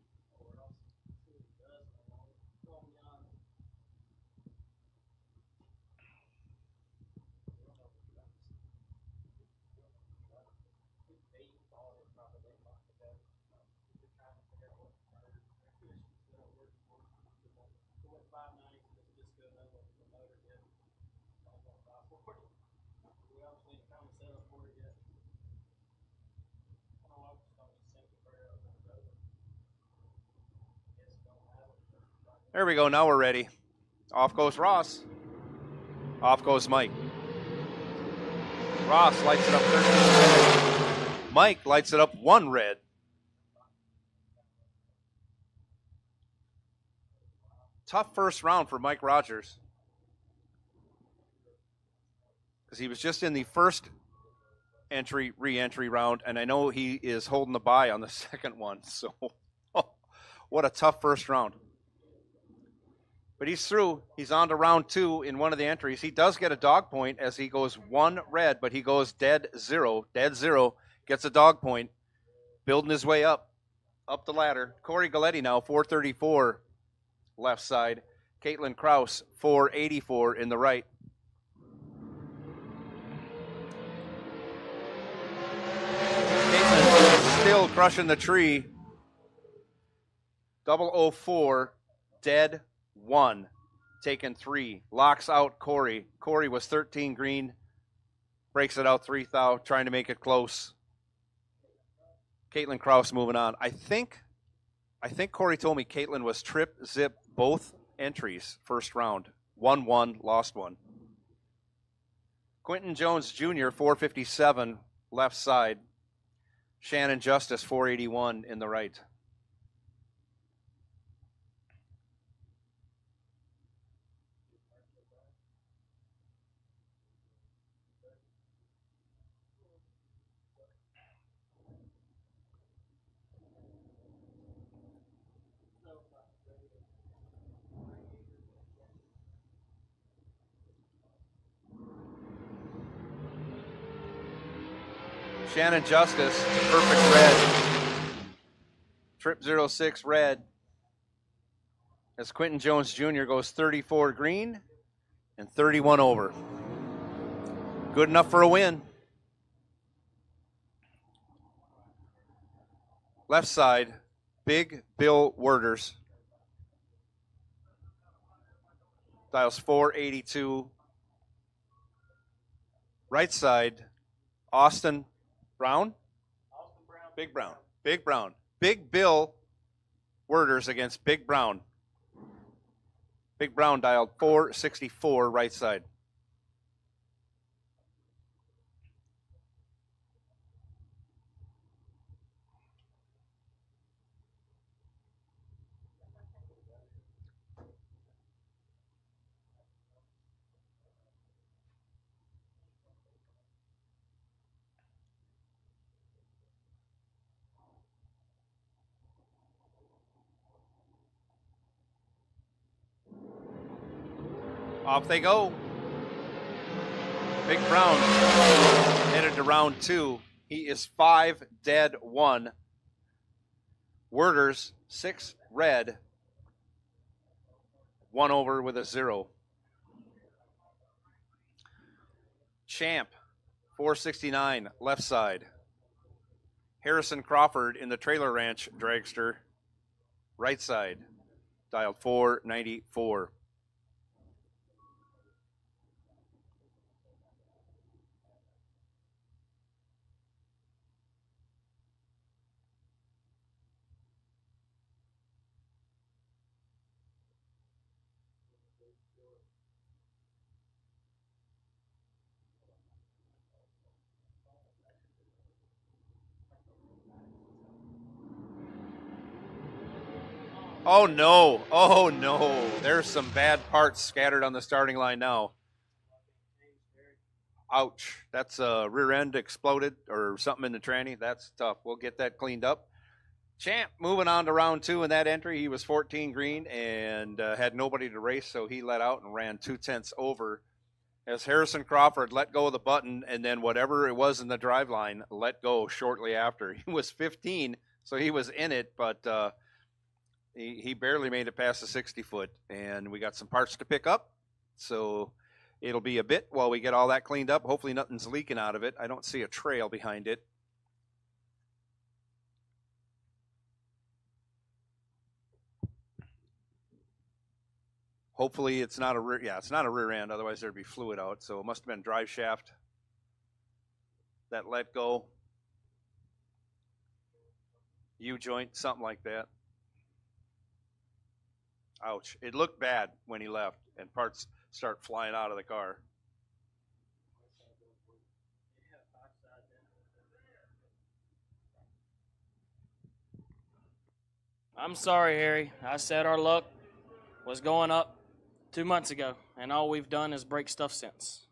There we go. Now we're ready. Off goes Ross. Off goes Mike. Ross lights it up 13 red. Mike lights it up 1 red. Tough first round for Mike Rogers, because he was just in the first re-entry round, and I know he is holding the bye on the second one. So, what a tough first round. But he's through. He's on to round 2 in one of the entries. He does get a dog point as he goes 1 red, but he goes dead 0. Dead 0, gets a dog point, building his way up the ladder. Corey Galletti now, 434 left side. Caitlin Kraus, 484 in the right. Caitlin still crushing the tree. 004, dead 1, taken 3, locks out Corey. Corey was 13 green, breaks it out 3 thou, trying to make it close. Caitlin Kraus moving on. I think Corey told me Caitlin was trip zip both entries first round. 1-1, lost 1. Quentin Jones Jr., 457 left side. Shannon Justice, 481 in the right. Shannon Justice, perfect red. Trip 06 red. As Quentin Jones Jr. goes 34 green and 31 over. Good enough for a win. Left side, Big Bill Werders. Dials 482. Right side, Austin Brown? Big Brown. Big Brown. Big Bill Werders against Big Brown. Big Brown dialed 464 right side. Off they go. Big Brown headed to round 2. He is 5 dead 1. Werders 6 red. 1 over with a 0. Champ 469 left side. Harrison Crawford in the Trailer Ranch Dragster right side. Dialed 494. Oh no, oh no. There's some bad parts scattered on the starting line now. Ouch. That's a rear end exploded or something in the tranny. That's tough. We'll get that cleaned up. Champ moving on to round 2 in that entry. He was 14 green and had nobody to race, so he let out and ran 2/10 over. As Harrison Crawford let go of the button, and then whatever it was in the drive line let go shortly after. He was 15, so he was in it, but he barely made it past the 60-foot, and we got some parts to pick up, so it'll be a bit while we get all that cleaned up. Hopefully nothing's leaking out of it. I don't see a trail behind it. Hopefully it's not a rear, it's not a rear end, otherwise there'd be fluid out, so it must have been drive shaft that let go. U-joint, something like that. Ouch. It looked bad when he left, and parts start flying out of the car. I'm sorry, Harry. I said our luck was going up 2 months ago, and all we've done is break stuff since.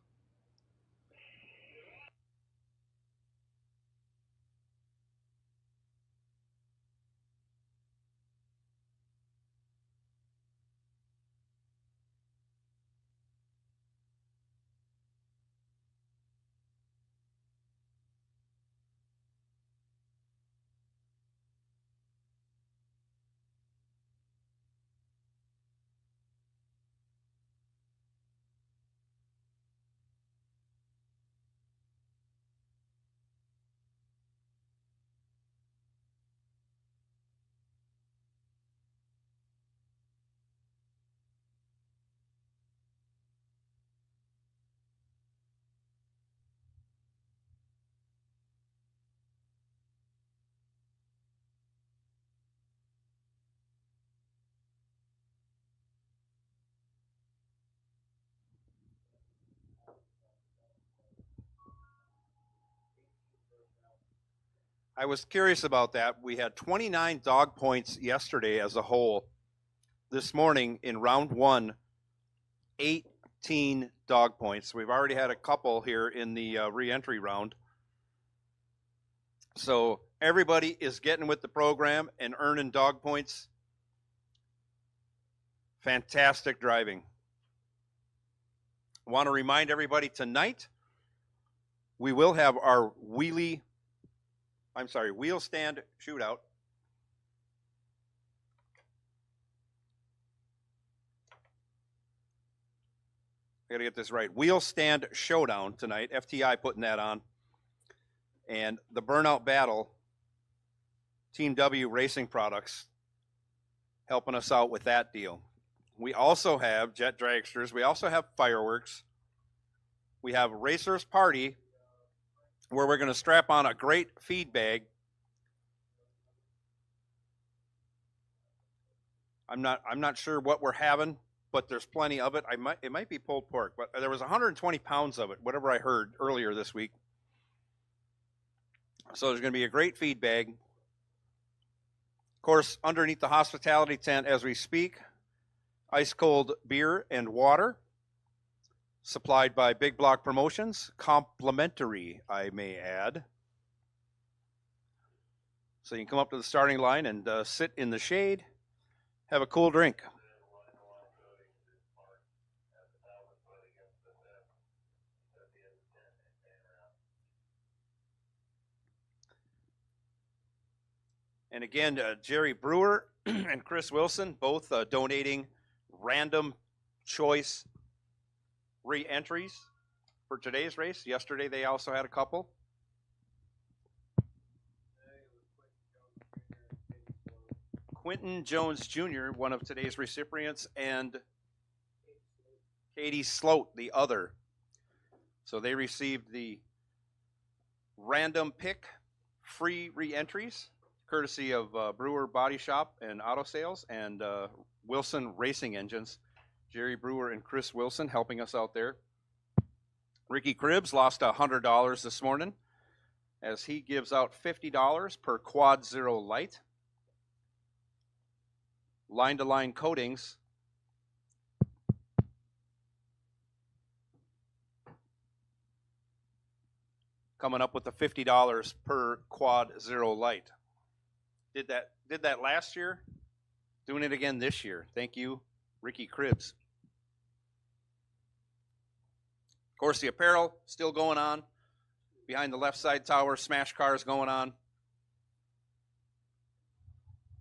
I was curious about that. We had 29 dog points yesterday as a whole. This morning in round 1, 18 dog points. We've already had a couple here in the re-entry round. So everybody is getting with the program and earning dog points. Fantastic driving. I want to remind everybody tonight we will have our wheel stand shootout. I got to get this right. Wheel stand showdown tonight. FTI putting that on. And the Burnout Battle, Team W Racing Products, helping us out with that deal. We also have jet dragsters. We also have fireworks. We have Racers Party, where we're going to strap on a great feed bag. I'm not sure what we're having, but there's plenty of it. It might be pulled pork, but there was 120 pounds of it, whatever I heard earlier this week. So there's going to be a great feed bag. Of course, underneath the hospitality tent as we speak, ice cold beer and water, supplied by Big Block Promotions, complimentary, I may add. So you can come up to the starting line and sit in the shade, have a cool drink. And again, Jerry Brewer and Chris Wilson both donating random choice re-entries for today's race. Yesterday they also had a couple. Quentin Jones Jr., one of today's recipients, and Katie Sloat, the other. So they received the random pick free re-entries, courtesy of Brewer Body Shop and Auto Sales and Wilson Racing Engines. Jerry Brewer and Chris Wilson helping us out there. Ricky Cribbs lost $100 this morning as he gives out $50 per Quad Zero Light. Line-to-line coatings. Coming up with the $50 per Quad Zero Light. Did that last year. Doing it again this year. Thank you, Ricky Cribbs. Of course, the apparel still going on. Behind the left side tower, smash cars going on.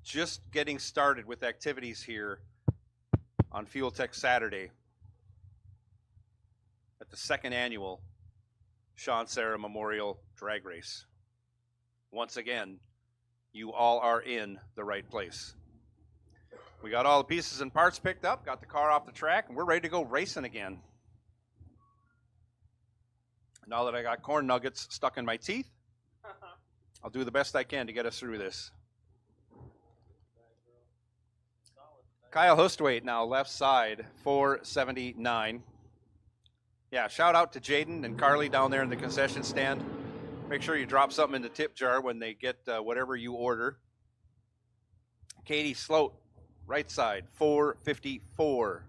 Just getting started with activities here on Fuel Tech Saturday at the second annual Sean Serra Memorial Drag Race. Once again, you all are in the right place. We got all the pieces and parts picked up, got the car off the track, and we're ready to go racing again. Now that I got corn nuggets stuck in my teeth, I'll do the best I can to get us through this. Kyle Hustwaite now left side, 479. Yeah, shout out to Jaden and Carly down there in the concession stand. Make sure you drop something in the tip jar when they get whatever you order. Katie Sloat, right side, 454.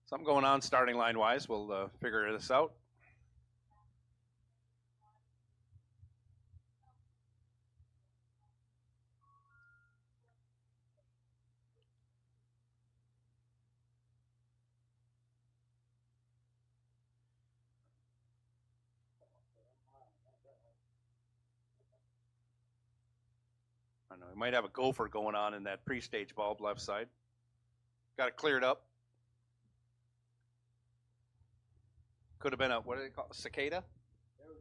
Something going on starting line wise. We'll figure this out. I don't know. We might have a gopher going on in that pre-stage bulb left side. Got it cleared up. Could have been a, what do they call it, cicada?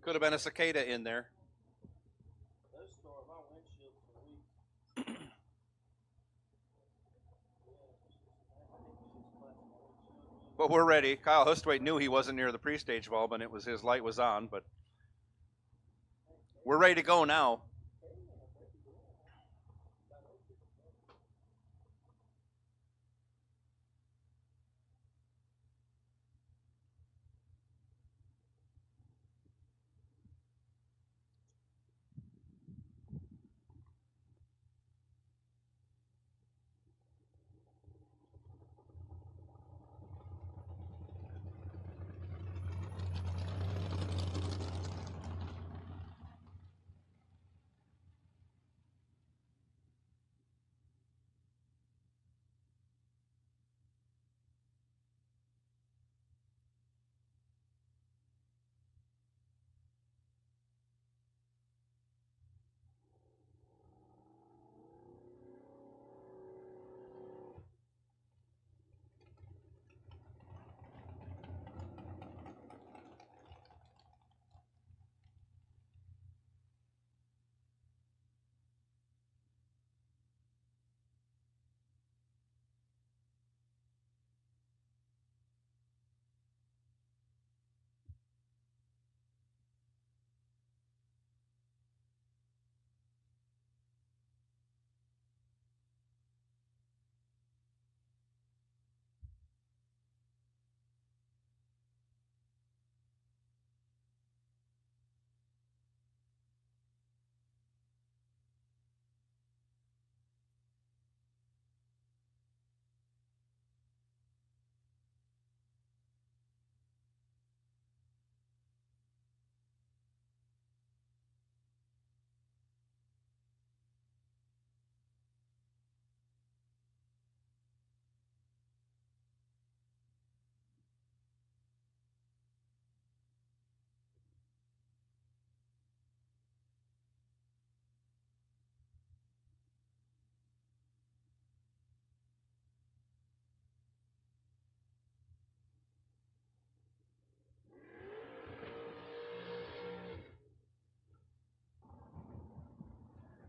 Could have been a cicada in there. But we're ready. Kyle Hustwaite knew he wasn't near the pre-stage bulb and it was his light was on, but we're ready to go now.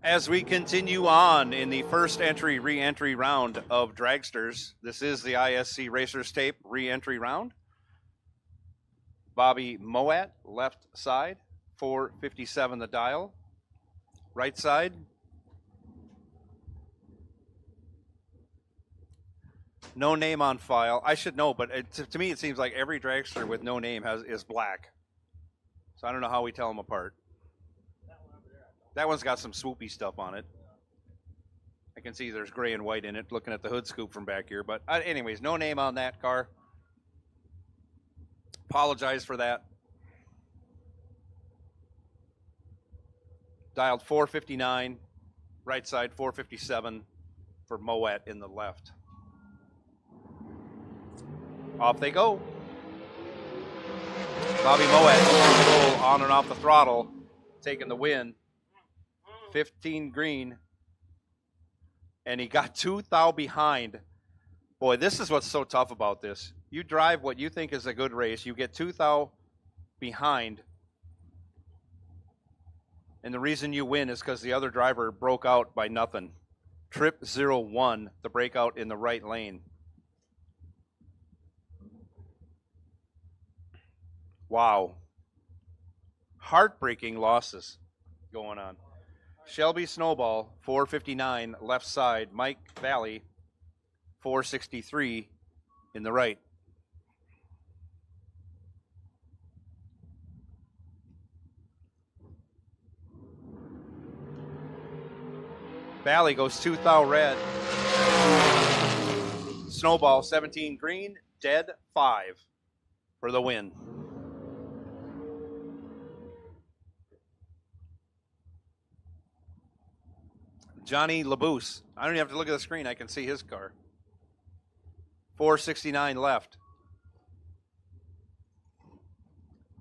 As we continue on in the first entry re-entry round of dragsters, this is the ISC Racers Tape re-entry round. Bobby Moet, left side, 457 the dial. Right side, no name on file. I should know, but to me it seems like every dragster with no name is black. So I don't know how we tell them apart. That one's got some swoopy stuff on it. I can see there's gray and white in it looking at the hood scoop from back here. But anyways, no name on that car. Apologize for that. Dialed 459, right side 457 for Moet in the left. Off they go. Bobby Moet on and off the throttle, taking the win. 15 green, and he got 2 thou behind. Boy, this is what's so tough about this. You drive what you think is a good race, you get 2 thou behind, and the reason you win is because the other driver broke out by nothing. Trip 01, the breakout in the right lane. Wow. Heartbreaking losses going on. Shelby Snowball, 459, left side. Mike Valley, 463 in the right. Valley goes 2 thou red. Snowball, 17 green, dead 5 for the win. Johnny Labousse. I don't even have to look at the screen. I can see his car. 469 left.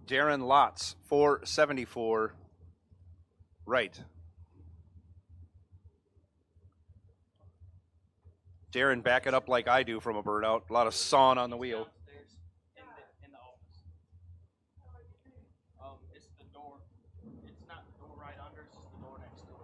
Darren Lotz, 474 right. Darren, back it up like I do from a burnout. A lot of sawing on the wheel. In the office. It's the door. It's not the door right under. It's just the door next door.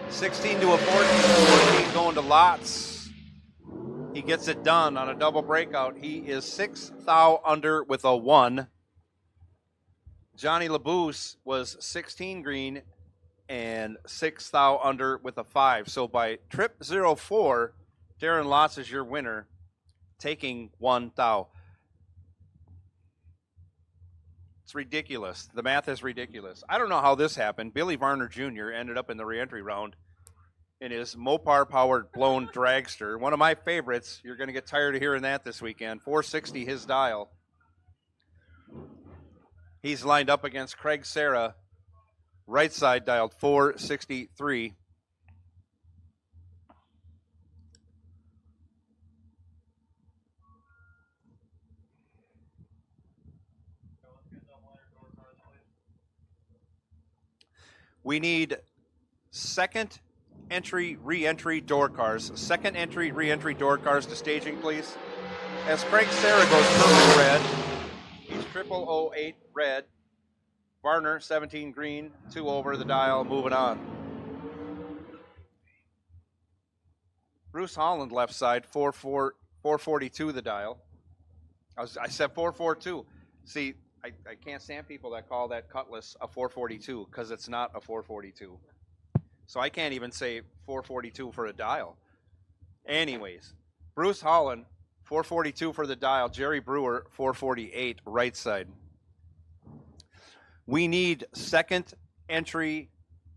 16 to a 14 going to Lotz. He gets it done on a double breakout. He is 6 thou under with a 1. Johnny Labousse was 16 green and 6 thou under with a 5. So by trip 04, Darren Lotz is your winner, taking 1 thou. It's ridiculous. The math is ridiculous. I don't know how this happened. Billy Varner Jr. ended up in the reentry round in his Mopar-powered blown dragster. One of my favorites. You're going to get tired of hearing that this weekend. 460 his dial. He's lined up against Craig Serra. Right side dialed 463. We need second entry, re-entry door cars. Second entry, re-entry door cars to staging, please. As Craig Serra goes purple red, he's 0008 red. Varner, 17 green, 2 over the dial, moving on. Bruce Holland, left side, 442 the dial. I said 442. See, I can't stand people that call that Cutlass a 442 because it's not a 442. So I can't even say 442 for a dial. Anyways, Bruce Holland, 442 for the dial. Jerry Brewer, 448, right side. We need second entry,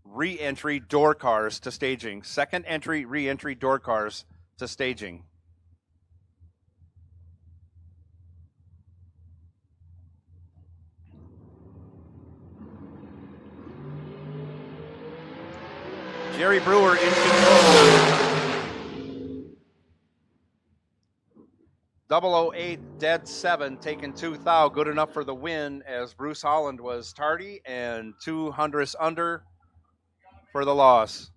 re-entry door cars to staging. Second entry, re-entry door cars to staging. Jerry Brewer in control. 008 dead 7 taking 2 thou, good enough for the win as Bruce Holland was tardy and 200ths under for the loss.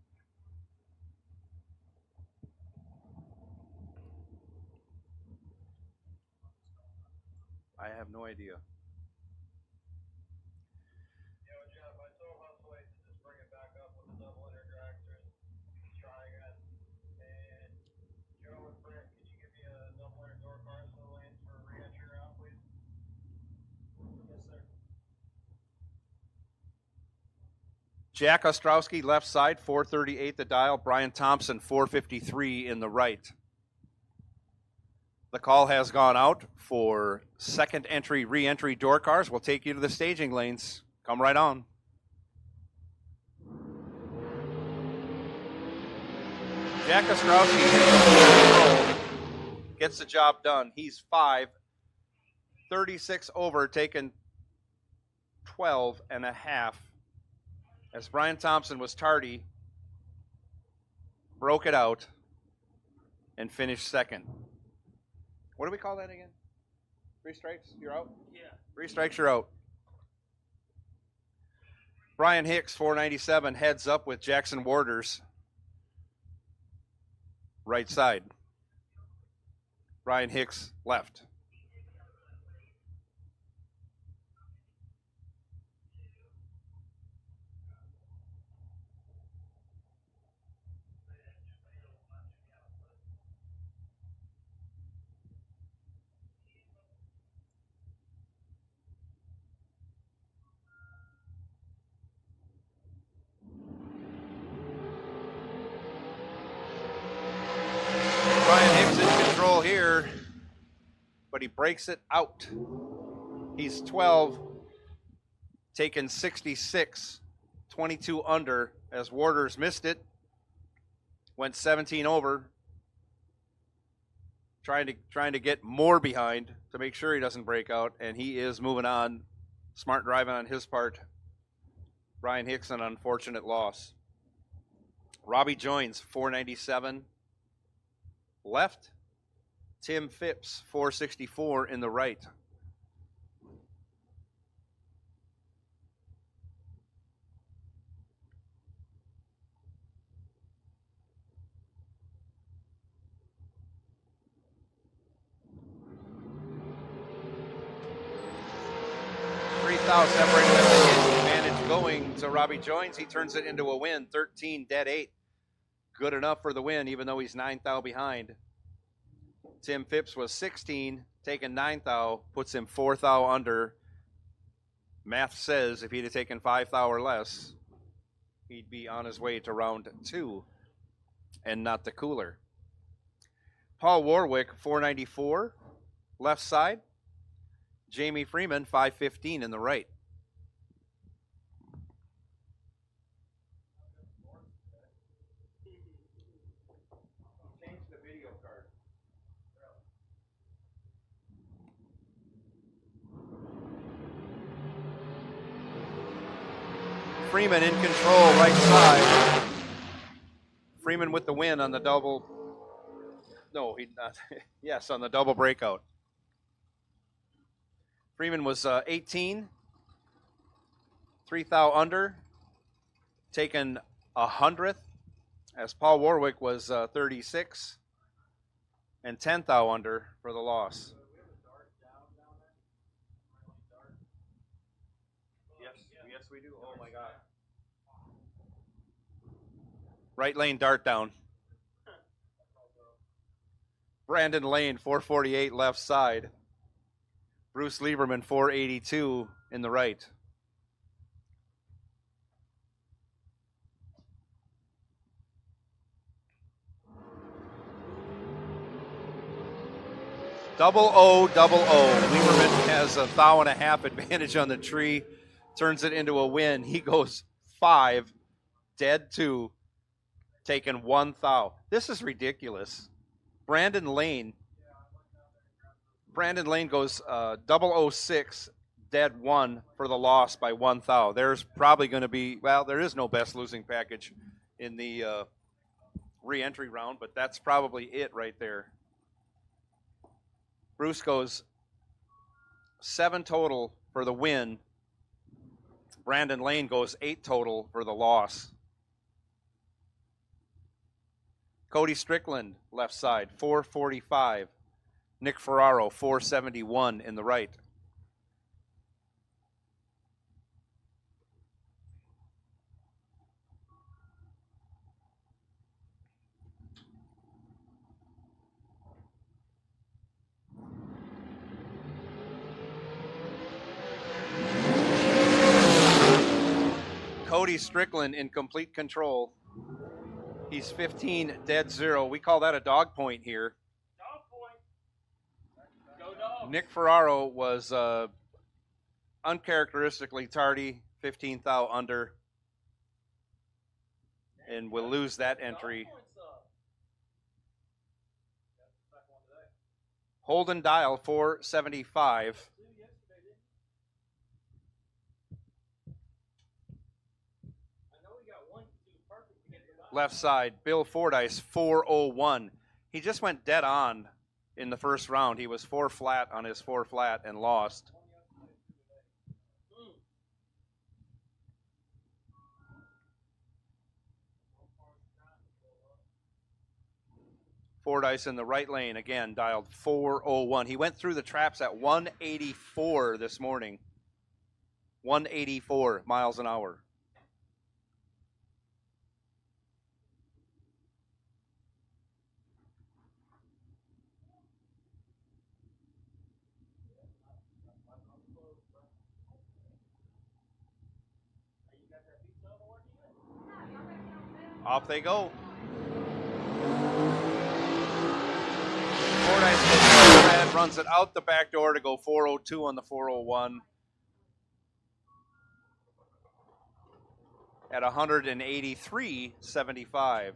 I have no idea. Jack Ostrowski, left side, 438 the dial. Brian Thompson, 453 in the right. The call has gone out for second entry, re-entry door cars. We'll take you to the staging lanes. Come right on. Jack Ostrowski gets the job done. He's 5:36 over, taking 12 and a half. As Brian Thompson was tardy, broke it out, and finished second. What do we call that again? 3 strikes, you're out? Yeah. 3 strikes, you're out. Brian Hicks, 497, heads up with Jackson Warders. Right side. Brian Hicks, left. Here, but he breaks it out. He's 12, taken 66, 22 under as Warders missed it, went 17 over, trying to get more behind to make sure he doesn't break out, and he is moving on. Smart driving on his part. Brian Hicks, an unfortunate loss. Robbie joins, 497, left. Tim Phipps, 464 in the right. Separated advantage going to Robbie Joins. He turns it into a win, 13 dead 8. Good enough for the win, even though he's 9 thou behind. Tim Phipps was 16, taking 9 thou, puts him 4 thou under. Math says if he'd have taken 5 thou or less, he'd be on his way to round 2 and not the cooler. Paul Warwick, 494, left side. Jamie Freeman, 515 in the right. Change the video card. Freeman in control, right side. Freeman with the win on the double. No, he not. Yes, on the double breakout. Freeman was 18, 3 thou under, taken 100th, as Paul Warwick was 36, and 10 thou under for the loss. Yes, we do. Oh my God. Right lane dart down. Brandon Lane, 448 left side. Bruce Lieberman, 482 in the right. Double O. Lieberman has a thou and a half advantage on the tree, turns it into a win. He goes 5, dead 2, taking 1 thou. This is ridiculous. Brandon Lane goes 006, dead 1 for the loss by 1 thou. There's probably going to be, well, there is no best losing package in the re-entry round, but that's probably it right there. Bruce goes 7 total for the win. Brandon Lane goes 8 total for the loss. Cody Strickland, left side, 445. Nick Ferraro, 471 in the right. Cody Strickland in complete control. He's 15 dead 0. We call that a dog point here. Dog point. Go Dogs. Nick Ferraro was uncharacteristically tardy, 15th thou under, and will lose that entry. Holden Dial, 475. Left side, Bill Fordyce, 401. He just went dead on in the first round. He was 4 flat on his 4 flat and lost. Fordyce in the right lane, again, dialed 401. He went through the traps at 184 this morning. 184 miles an hour. Off they go. Fordyce gets red, runs it out the back door to go 402 on the 401. At 183.75.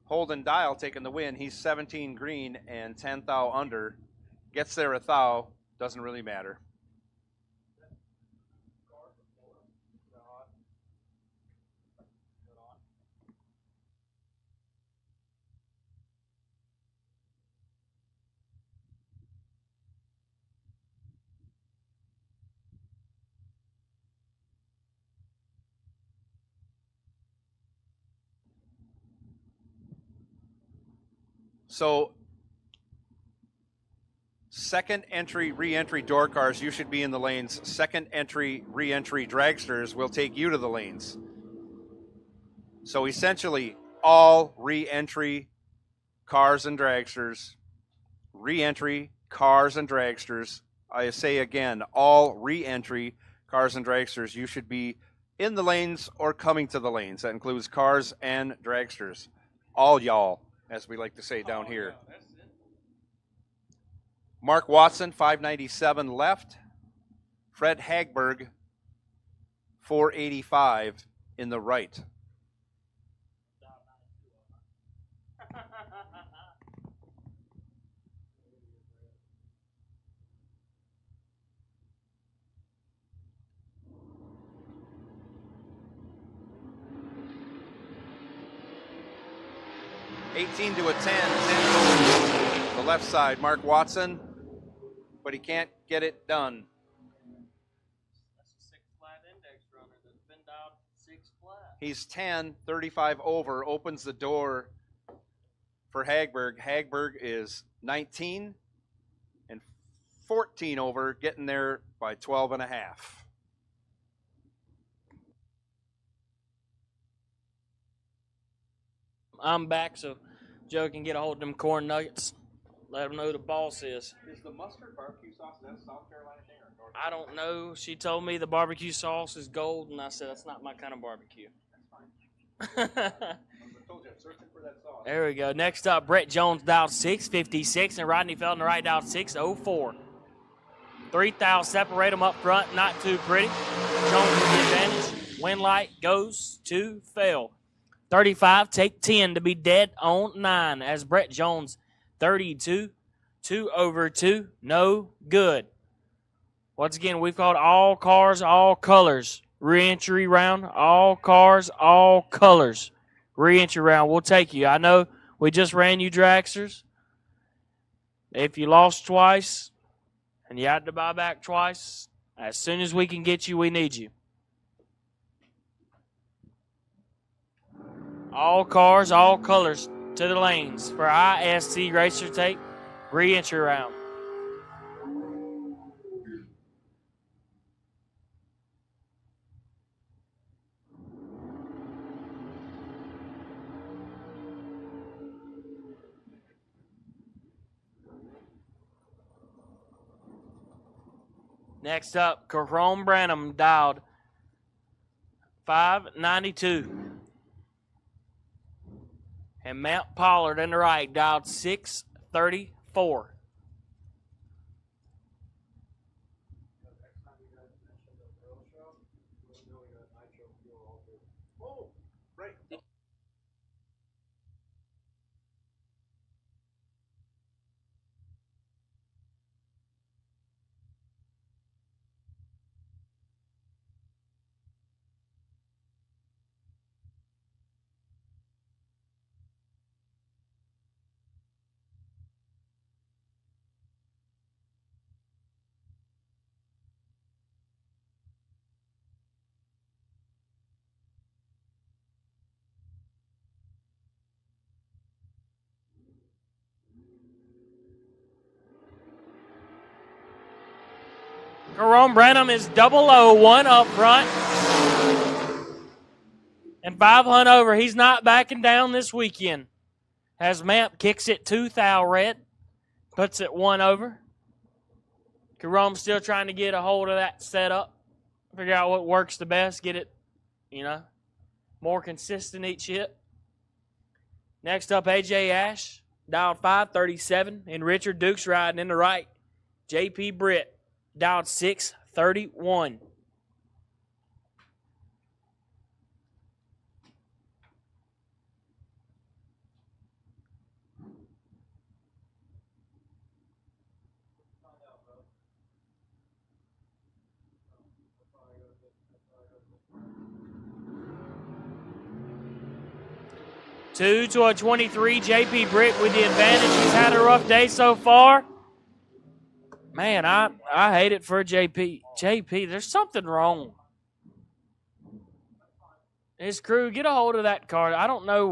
Holden Dial taking the win. He's 17 green and 10 thou under. Gets there a thou. Doesn't really matter. So, second entry, re-entry door cars, you should be in the lanes. Second entry, re-entry dragsters will take you to the lanes. So essentially, all re-entry cars and dragsters, re-entry cars and dragsters. I say again, all re-entry cars and dragsters, you should be in the lanes or coming to the lanes. That includes cars and dragsters. All y'all, as we like to say down here. Mark Watson, 597 left. Fred Hagberg, 485 in the right. $18 to a 10. 10 the left side, Mark Watson, but he can't get it done. That's a 6 flat index runner that's been dialed 6 flat. He's 10, 35 over, opens the door for Hagberg. Hagberg is 19 and 14 over, getting there by 12 and a half. I'm back, so Joe can get a hold of them corn nuggets. Let him know who the boss is. Is the mustard barbecue sauce, is that South Carolina thing or North? I don't know. She told me the barbecue sauce is gold, and I said that's not my kind of barbecue. That's fine. I told you, I'm searching for that sauce. There we go. Next up, Brett Jones dialed 656, and Rodney Felton the right dialed 604. 3,000 separate them up front. Not too pretty. Jones with the advantage. Win light goes to Phil. 35, take 10 to be dead on 9 as Brett Jones, 32, 2 over 2, no good. Once again, we've called all cars, all colors. Re-entry round, all cars, all colors. Re-entry round. We'll take you. I know we just ran you dragsters. If you lost twice and you had to buy back twice, as soon as we can get you, we need you. All cars, all colors to the lanes for ISC Racer Tape re-entry round. Next up, Caron Branham dialed 592. And Matt Pollard in the right dialed 634. Caron Branham is 001 up front. And 500 over. He's not backing down this weekend. As Mamp kicks it to Thal Red. Puts it 1 over. Caron's still trying to get a hold of that setup. Figure out what works the best. Get it, more consistent each hit. Next up, AJ Ash. Dialed 537. And Richard Dukes riding in the right. JP Britt. Dialed 631. Two to a 23. JP Britt with the advantage. He's had a rough day so far. Man, I hate it for JP. JP, there's something wrong. His crew, get a hold of that car. I don't know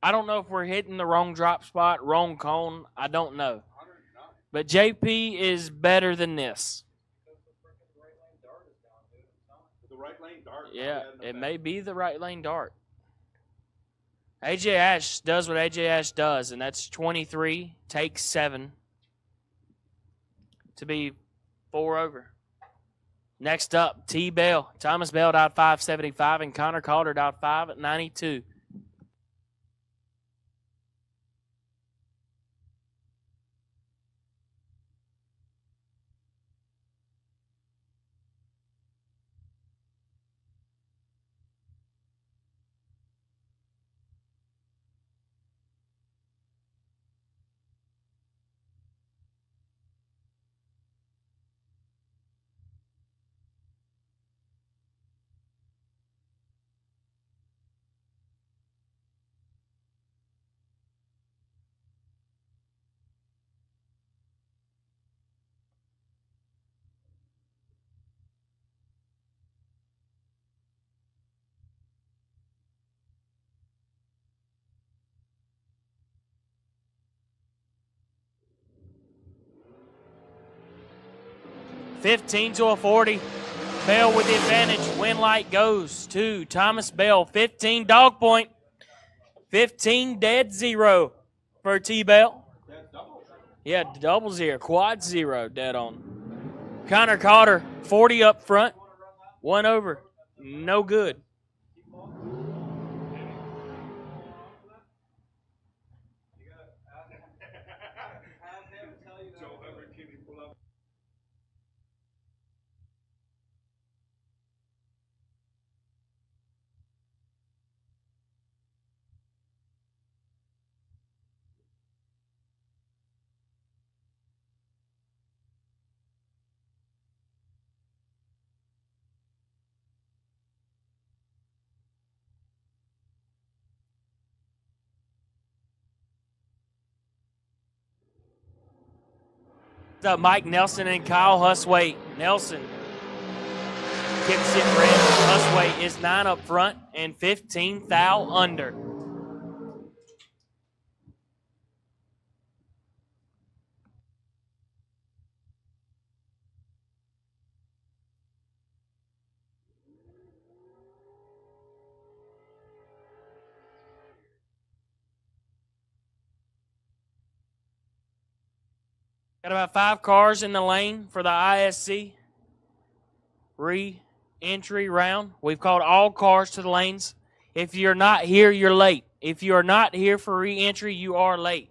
if we're hitting the wrong drop spot, wrong cone. I don't know. But JP is better than this. The right lane dart. Yeah, it may be the right lane dart. AJ Ash does what AJ Ash does, and that's 23, takes 7 to be 4 over. Next up, T. Bell. Thomas Bell dialed 575, and Connor Calder dialed 592. $15 to a 40. Bell with the advantage. Win light goes to Thomas Bell. 15 dog point. 15 dead 0 for T. Bell. Yeah, double 0. Quad 0 dead on. Connor Calder, 40 up front. 1 over. No good. Mike Nelson and Kyle Husway. Nelson kicks it red. Husway is 9 up front and 15 thou under. Got about 5 cars in the lane for the ISC re-entry round. We've called all cars to the lanes. If you're not here, you're late. If you are not here for re-entry, you are late.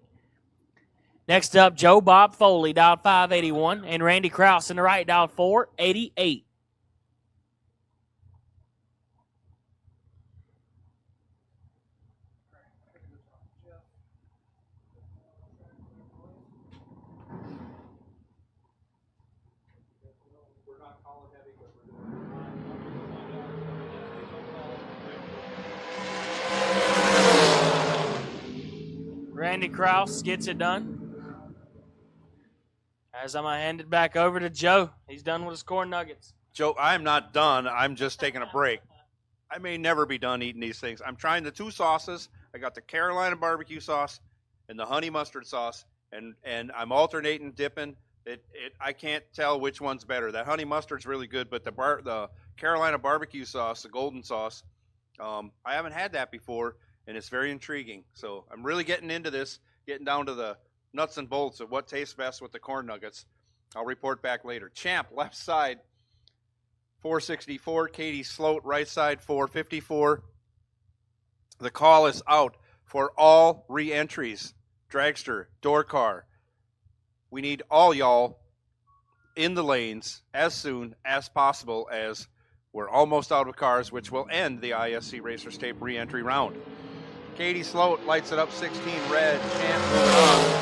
Next up, Joe Bob Foley, dialed 581, and Randy Krause in the right, dialed 488. Randy Krause gets it done. As I'm going to hand it back over to Joe. He's done with his corn nuggets. Joe, I'm not done. I'm just taking a break. I may never be done eating these things. I'm trying the 2 sauces. I got the Carolina barbecue sauce and the honey mustard sauce, and I'm alternating, dipping. I can't tell which one's better. That honey mustard's really good, but the Carolina barbecue sauce, the golden sauce, I haven't had that before, and it's very intriguing. So I'm really getting into this, getting down to the nuts and bolts of what tastes best with the corn nuggets. I'll report back later. Champ, left side, 464. Katie Sloat, right side, 454. The call is out for all re-entries. Dragster, door car. We need all y'all in the lanes as soon as possible, as we're almost out of cars, which will end the ISC Racers Tape re-entry round. Katie Sloat lights it up, 16 red. Champ moving on.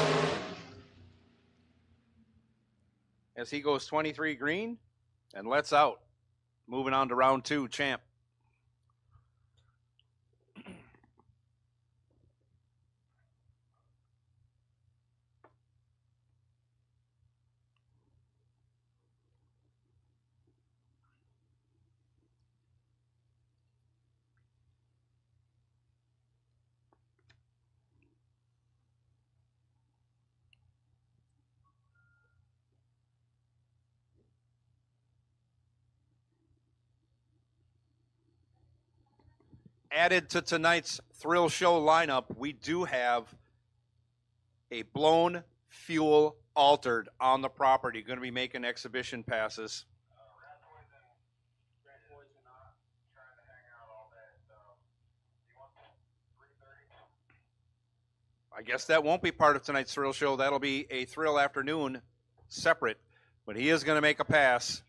As he goes 23 green and lets out. Moving on to round 2, Champ. Added to tonight's thrill show lineup, we do have a blown fuel altered on the property. Going to be making exhibition passes. I guess that won't be part of tonight's thrill show. That'll be a thrill afternoon separate, but he is going to make a pass.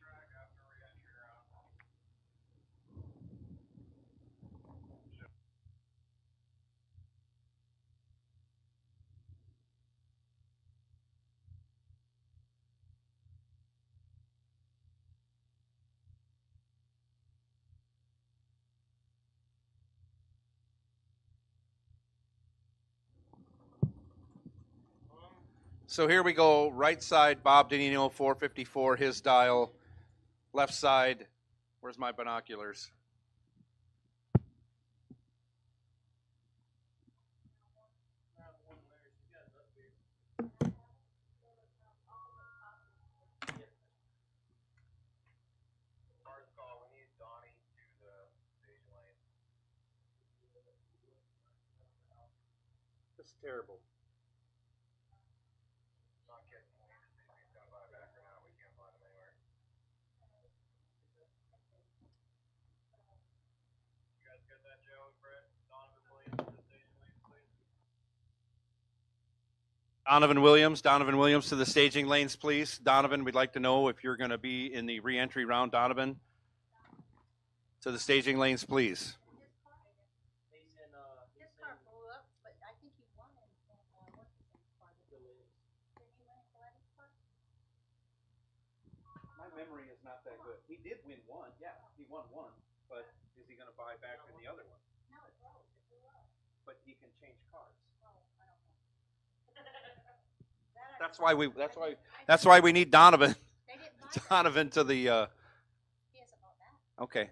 So here we go. Right side, Bob Danino, 454, his dial. Left side, where's my binoculars? This is terrible. Donovan Williams to the staging lanes, please. Donovan, we'd like to know if you're going to be in the re-entry round. Donovan, to the staging lanes, please. My memory is not that good. He did win one. Yeah, he won one. But is he going to buy back in the other one? No, it rolls. But he can change cars. Oh, I don't know. That I That's why we need Donovan. Donovan to the. Okay.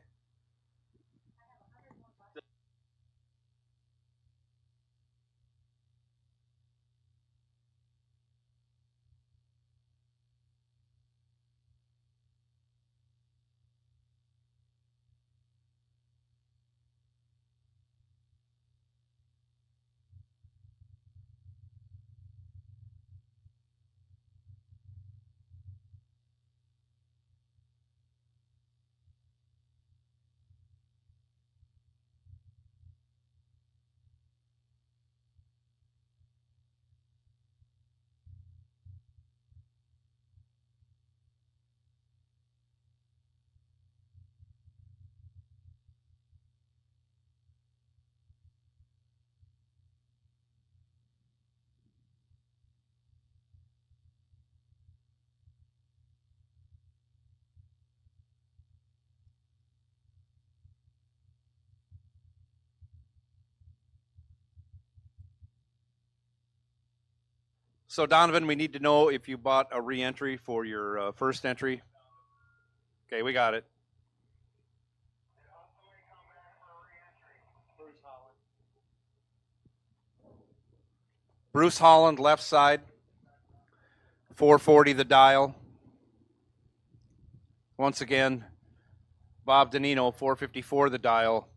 So Donovan, we need to know if you bought a re-entry for your first entry. Okay, we got it. Bruce Holland, left side. 440 the dial. Once again, Bob Danino, 454 the dial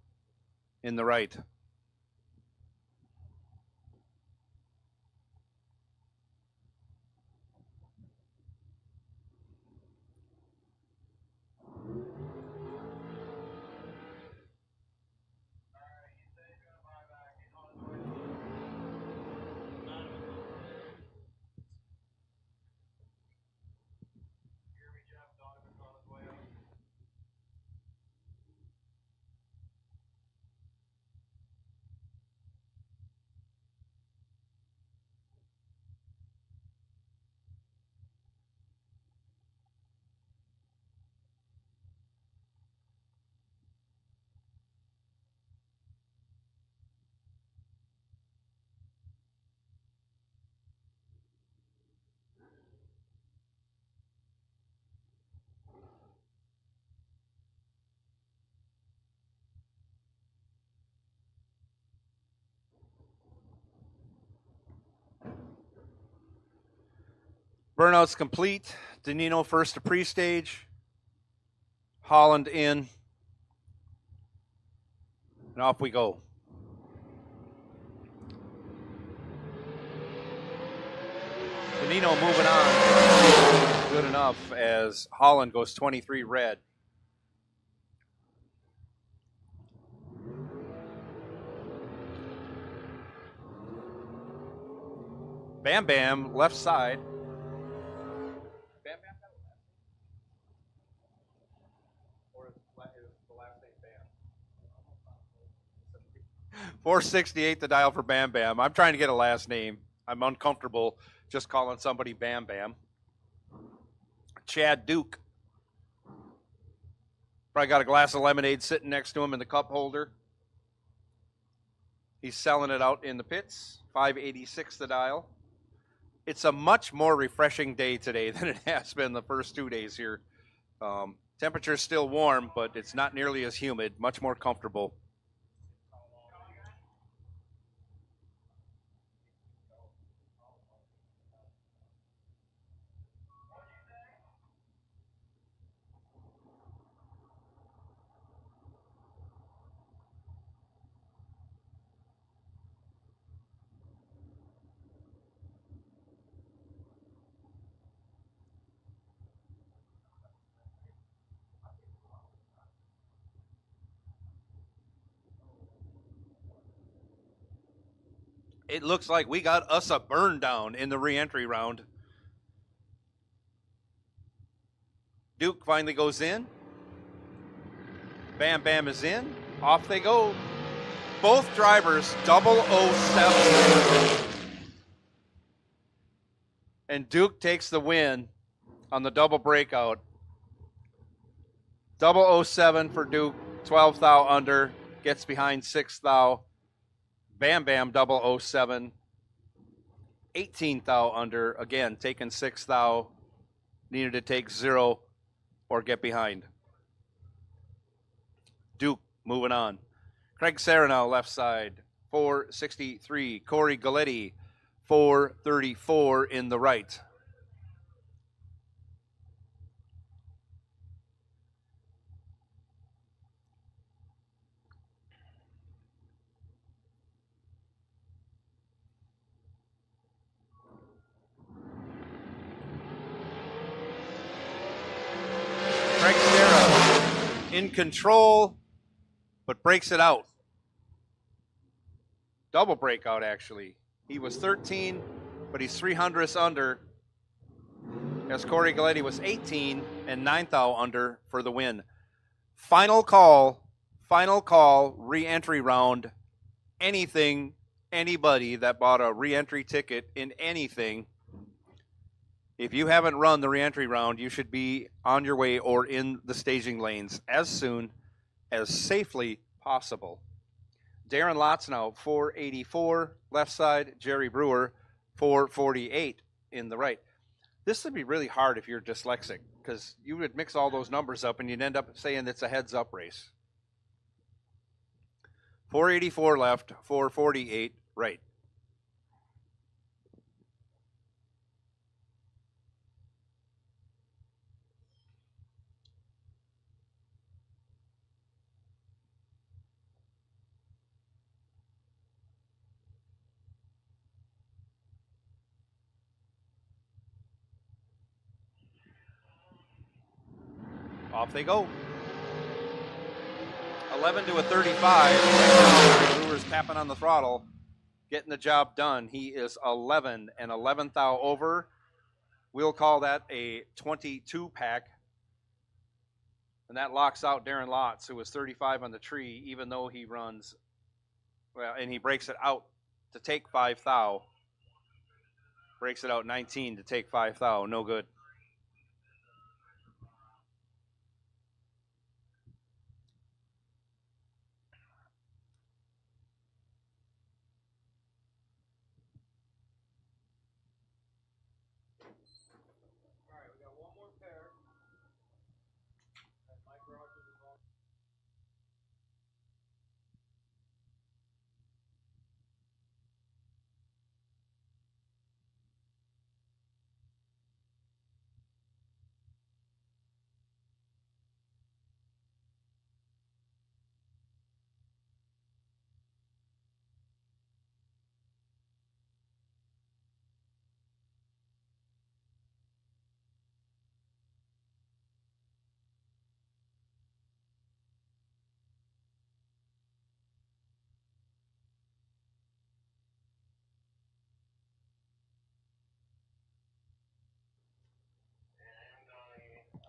in the right. Burnout's complete. Danino first to pre-stage. Holland in. And off we go. Danino moving on. Good enough as Holland goes 23 red. Bam Bam, left side. 468 the dial for Bam Bam. I'm trying to get a last name. I'm uncomfortable just calling somebody Bam Bam. Chad Duke. Probably got a glass of lemonade sitting next to him in the cup holder. He's selling it out in the pits. 586 the dial. It's a much more refreshing day today than it has been the first 2 days here. Temperature's still warm, but it's not nearly as humid. Much more comfortable. It looks like we got us a burn down in the re-entry round. Duke finally goes in. Bam Bam is in. Off they go. Both drivers 007. And Duke takes the win on the double breakout. 007 for Duke. 12 thou under. Gets behind 6 thou. Bam Bam 007 18 thou under. Again, taking 6 thou. Needed to take 0 or get behind. Duke moving on. Craig Serra now left side, 463. Corey Galletti, 434 in the right. Craig Serra in control, but breaks it out. Double breakout, actually. He was 13, but he's 300ths under, as Corey Galletti was 18 and 9 thou under for the win. Final call, re-entry round. Anything, anybody that bought a re-entry ticket in anything, if you haven't run the re-entry round, you should be on your way or in the staging lanes as soon as safely possible. Darren Lotz now, 484 left side. Jerry Brewer, 448 in the right. This would be really hard if you're dyslexic, because you would mix all those numbers up and you'd end up saying it's a heads-up race. 484 left, 448 right. Off they go. 11 to a 35. Brewers tapping on the throttle, getting the job done. He is 11 and 11 thou over. We'll call that a 22 pack. And that locks out Darren Lotz, who was 35 on the tree, even though he runs, well, and he breaks it out to take 5 thou. Breaks it out 19 to take 5 thou. No good.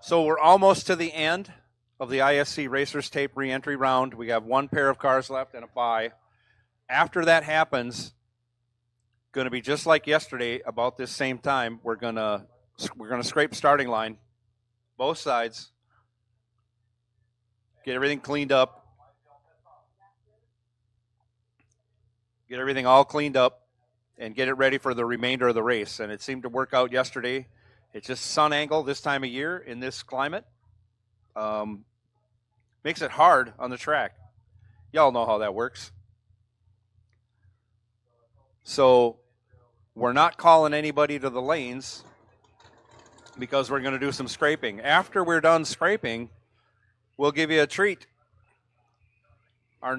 So we're almost to the end of the ISC Racers Tape re-entry round. We have one pair of cars left and a bye. After that happens, going to be just like yesterday about this same time. We're gonna scrape starting line, both sides, get everything cleaned up, get everything all cleaned up, and get it ready for the remainder of the race. And it seemed to work out yesterday. It's just sun angle this time of year in this climate. Makes it hard on the track. Y'all know how that works. So we're not calling anybody to the lanes because we're going to do some scraping. After we're done scraping, we'll give you a treat. Our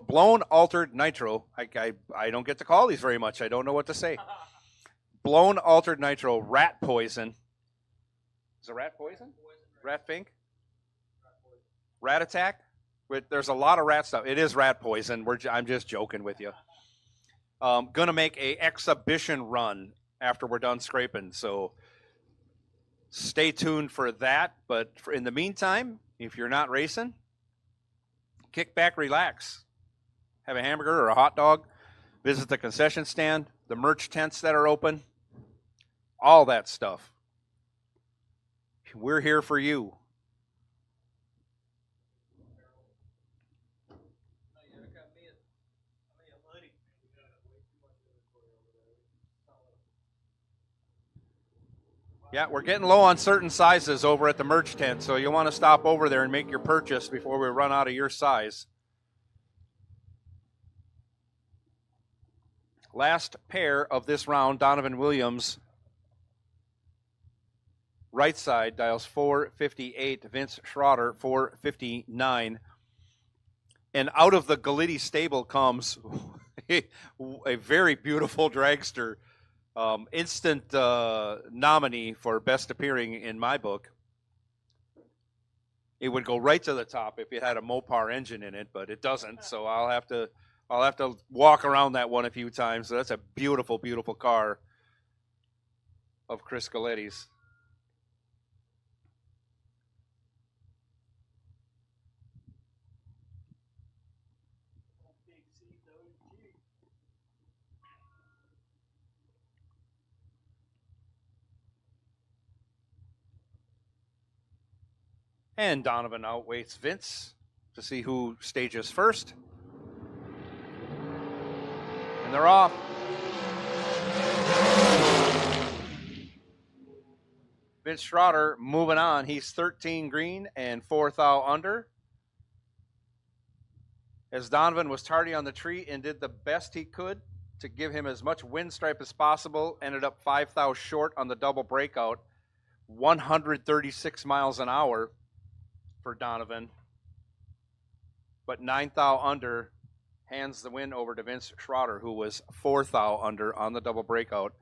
blown altered nitro. I don't get to call these very much. I don't know what to say. Blown altered nitro, rat poison. Is it rat poison? Rat fink? Rat attack? There's a lot of rat stuff. It is rat poison. I'm just joking with you. Gonna make a exhibition run after we're done scraping. So stay tuned for that. But in the meantime, if you're not racing, kick back, relax. Have a hamburger or a hot dog. Visit the concession stand, the merch tents that are open, all that stuff. We're here for you. Yeah, we're getting low on certain sizes over at the merch tent, so you'll want to stop over there and make your purchase before we run out of your size. Last pair of this round, Donovan Williams, right side, dials 458, Vince Schroeder 459. And out of the Galitti stable comes a very beautiful dragster. Instant nominee for best appearing in my book. It would go right to the top if it had a Mopar engine in it, but it doesn't. So I'll have to walk around that one a few times. So that's a beautiful, beautiful car of Chris Galetti's. And Donovan outweights Vince to see who stages first. And they're off. Vince Schroeder moving on. He's 13 green and 4 thou under. As Donovan was tardy on the tree and did the best he could to give him as much wind stripe as possible, ended up 5 thou short on the double breakout, 136 miles an hour for Donovan. But 9 thou under hands the win over to Vince Schroeder, who was 4 thou under on the double breakout.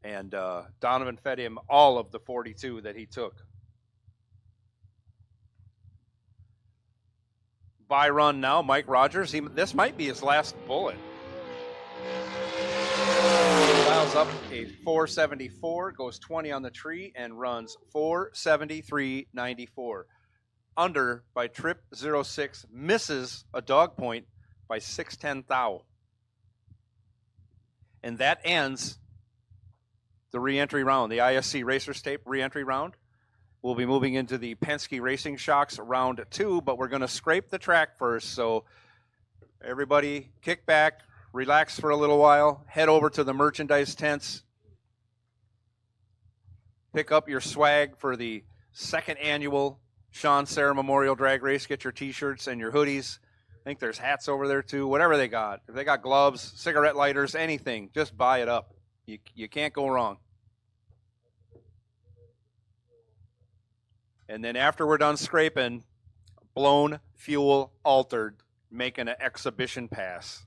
And Donovan fed him all of the 42 that he took. By run now, Mike Rogers. This might be his last bullet. Dials up a 474, goes 20 on the tree, and runs 473.94. Under by trip 06, misses a dog point by 610 thou. And that ends the re-entry round, the ISC Racers Tape re-entry round. We'll be moving into the Penske Racing Shocks round 2, but we're going to scrape the track first. So everybody kick back, relax for a little while, head over to the merchandise tents, pick up your swag for the second annual Sean Serra Memorial Drag Race. Get your t-shirts and your hoodies. I think there's hats over there too, whatever they got. If they got gloves, cigarette lighters, anything, just buy it up. You can't go wrong. And then after we're done scraping, blown, fuel, altered, making an exhibition pass.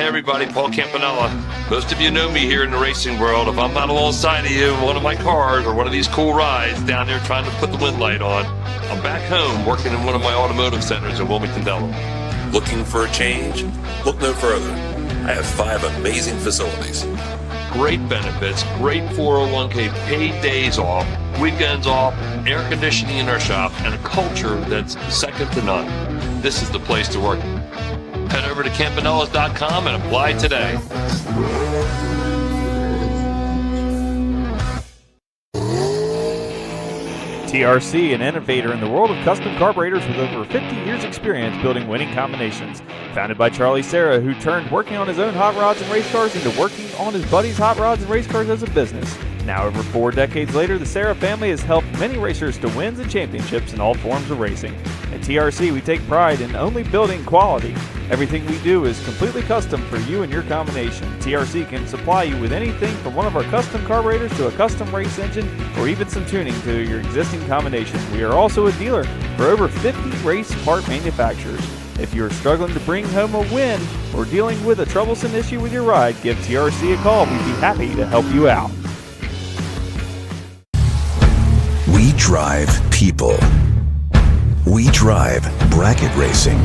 everybody, Paul Campanella. Most of you know me here in the racing world. If I'm not alongside of you in one of my cars or one of these cool rides down there trying to put the wind light on, I'm back home working in one of my automotive centers in Wilmington, Delaware. Looking for a change? Look no further. I have 5 amazing facilities. Great benefits, great 401k, paid days off, weekends off, air conditioning in our shop, and a culture that's second to none. This is the place to work. Head over to campanellas.com and apply today. TRC, an innovator in the world of custom carburetors with over 50 years experience building winning combinations. Founded by Serra, who turned working on his own hot rods and race cars into working on his buddies' hot rods and race cars as a business. Now, over 4 decades later, the Serra family has helped many racers to wins and championships in all forms of racing. At TRC, we take pride in only building quality. Everything we do is completely custom for you and your combination. TRC can supply you with anything from one of our custom carburetors to a custom race engine or even some tuning to your existing combination. We are also a dealer for over 50 race part manufacturers. If you're struggling to bring home a win or dealing with a troublesome issue with your ride, give TRC a call. We'd be happy to help you out. We drive people. We drive bracket racing.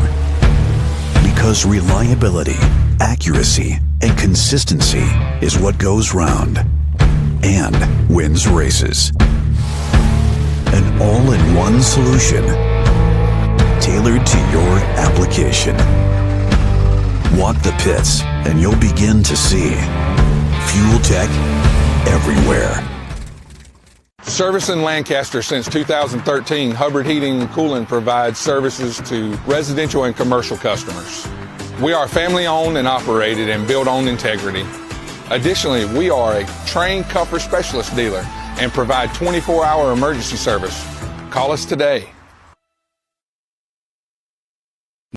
Because reliability, accuracy, and consistency is what goes round and wins races. An all-in-one solution tailored to your application. Walk the pits and you'll begin to see fuel tech everywhere. Service in Lancaster since 2013, Hubbard Heating and Cooling provides services to residential and commercial customers. We are family owned and operated and built on integrity. Additionally, we are a trained comfort specialist dealer and provide 24-hour emergency service. Call us today.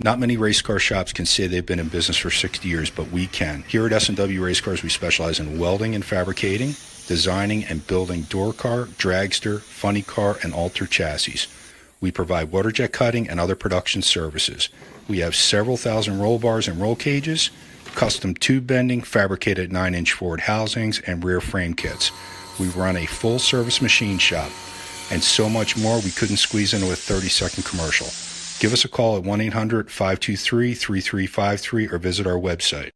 Not many race car shops can say they've been in business for 60 years, but we can. Here at S&W Race Cars, we specialize in welding and fabricating, designing and building door car, dragster, funny car, and alter chassis. We provide water jet cutting and other production services. We have several thousand roll bars and roll cages, custom tube bending, fabricated 9-inch forward housings, and rear frame kits. We run a full-service machine shop, and so much more we couldn't squeeze into a 30-second commercial. Give us a call at 1-800-523-3353 or visit our website.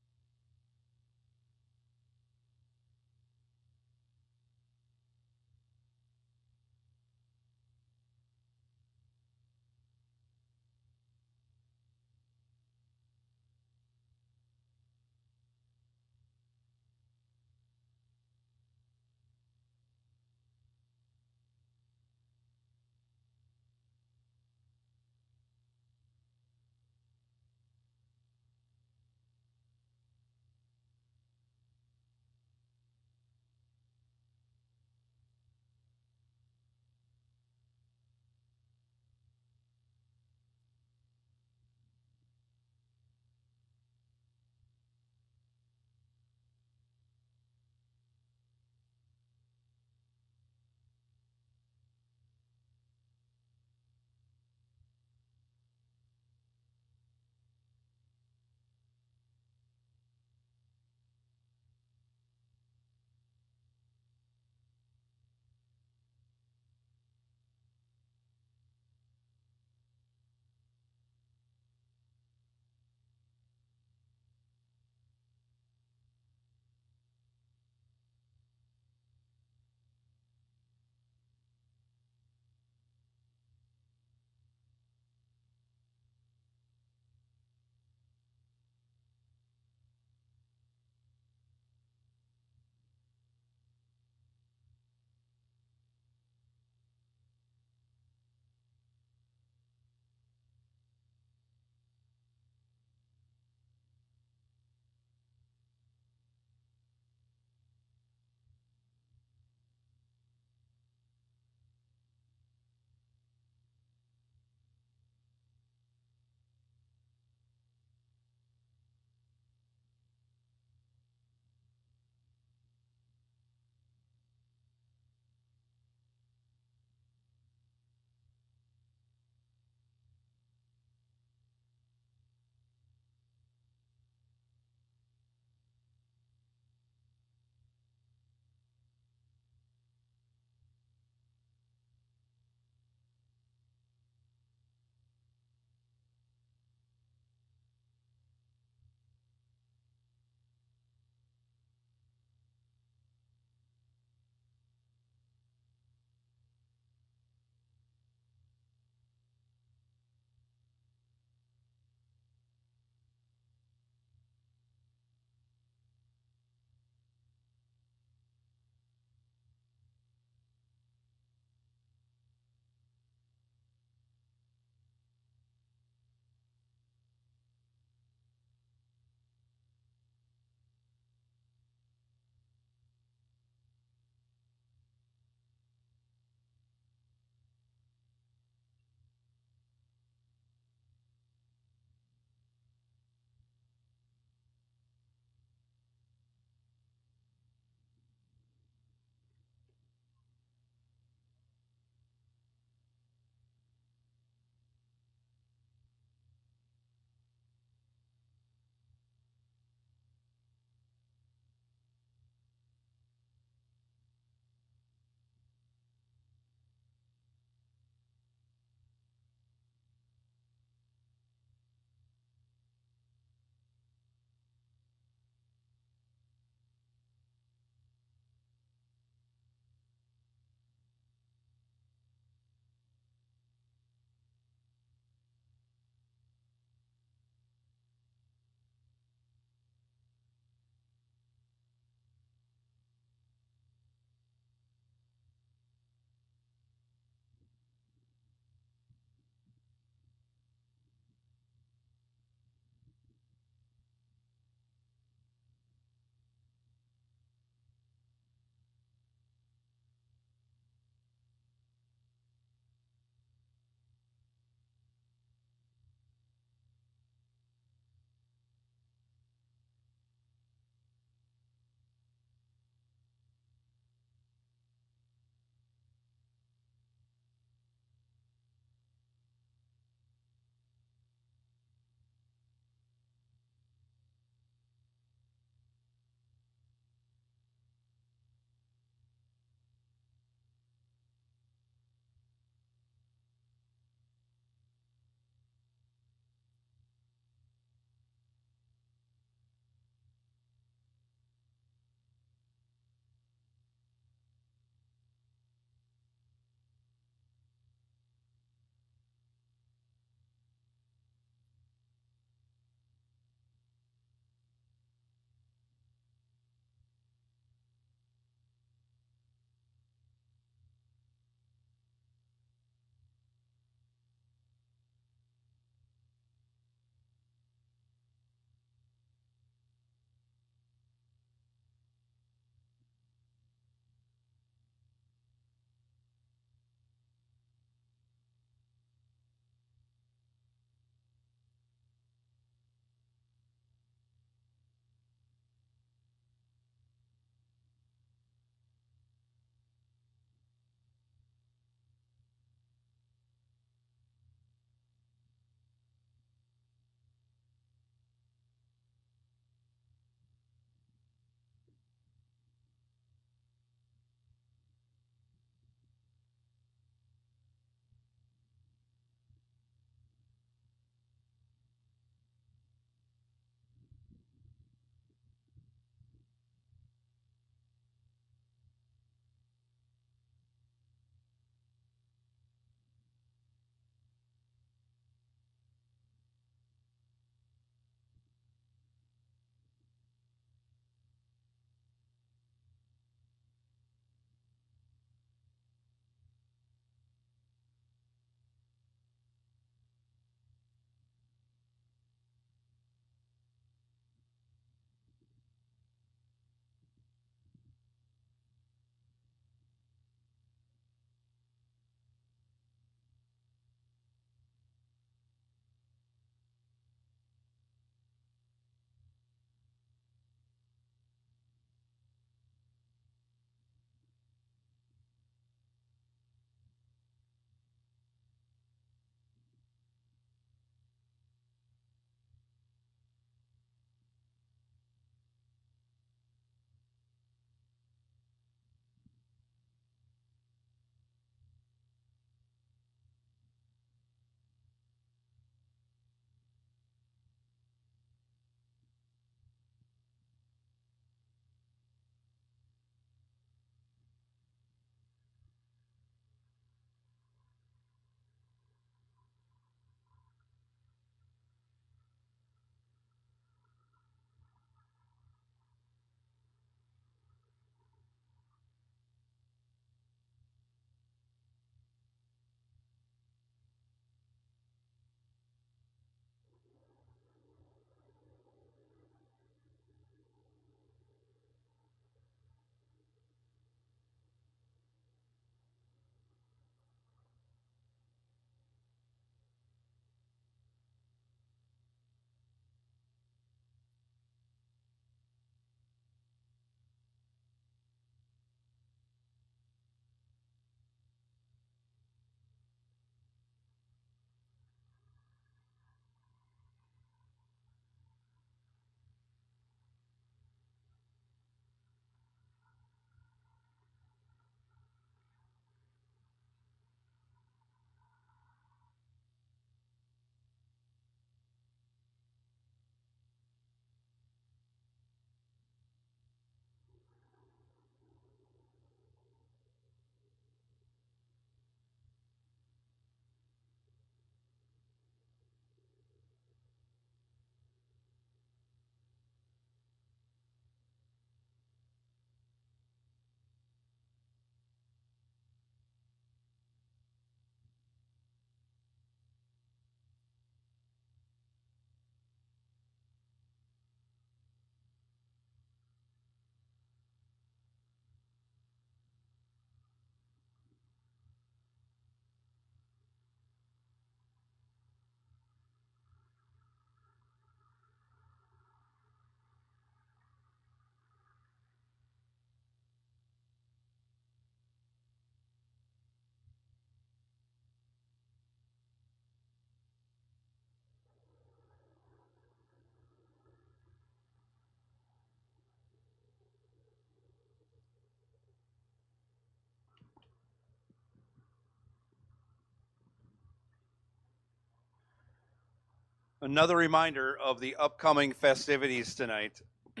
Another reminder of the upcoming festivities tonight. A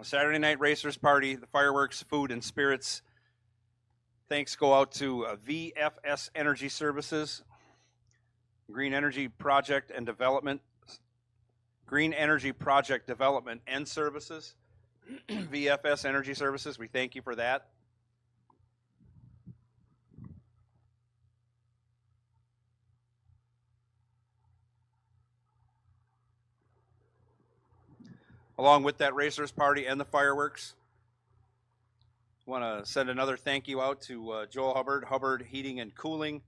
Saturday night racers party, the fireworks, food, and spirits. Thanks go out to VFS Energy Services, Green Energy Project and Development, Green Energy Project Development and Services, VFS Energy Services. We thank you for that. Along with that racers party and the fireworks, want to send another thank you out to Joel Hubbard Heating and Cooling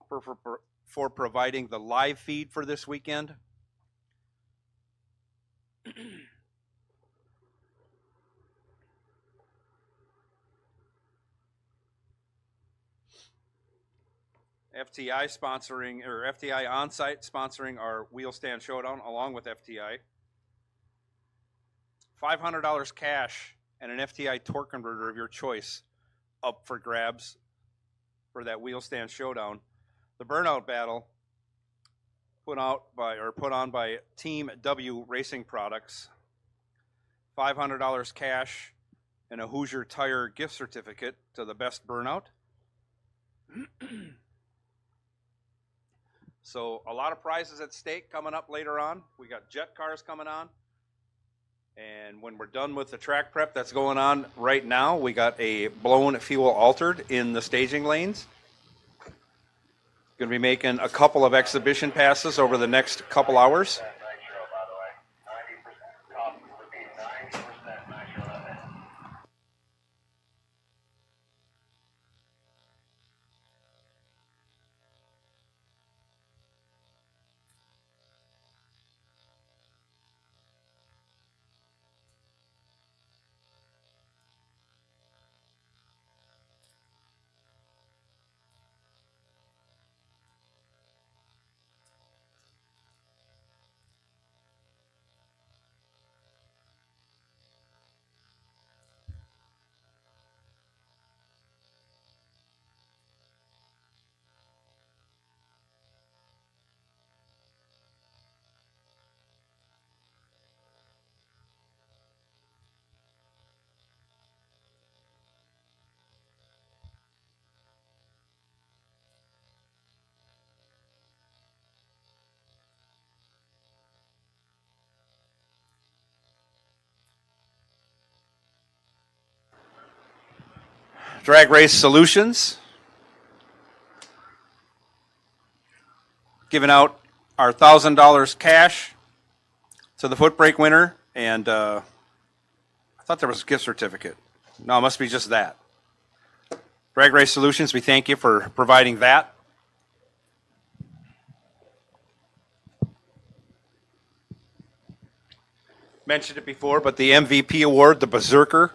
for providing the live feed for this weekend. FTI sponsoring, or FTI on-site sponsoring our wheel stand showdown along with FTI. $500 cash and an FTI torque converter of your choice up for grabs for that wheel stand showdown. The burnout battle put on by Team W Racing Products. $500 cash and a Hoosier Tire gift certificate to the best burnout. So a lot of prizes at stake coming up later on. We got jet cars coming on. And when we're done with the track prep that's going on right now, we got a blown fuel altered in the staging lanes. Going to be making a couple of exhibition passes over the next couple hours. Drag Race Solutions, giving out our $1,000 cash to the foot brake winner, and I thought there was a gift certificate. No, it must be just that. Drag Race Solutions, we thank you for providing that. Mentioned it before, but the MVP award, the Berserker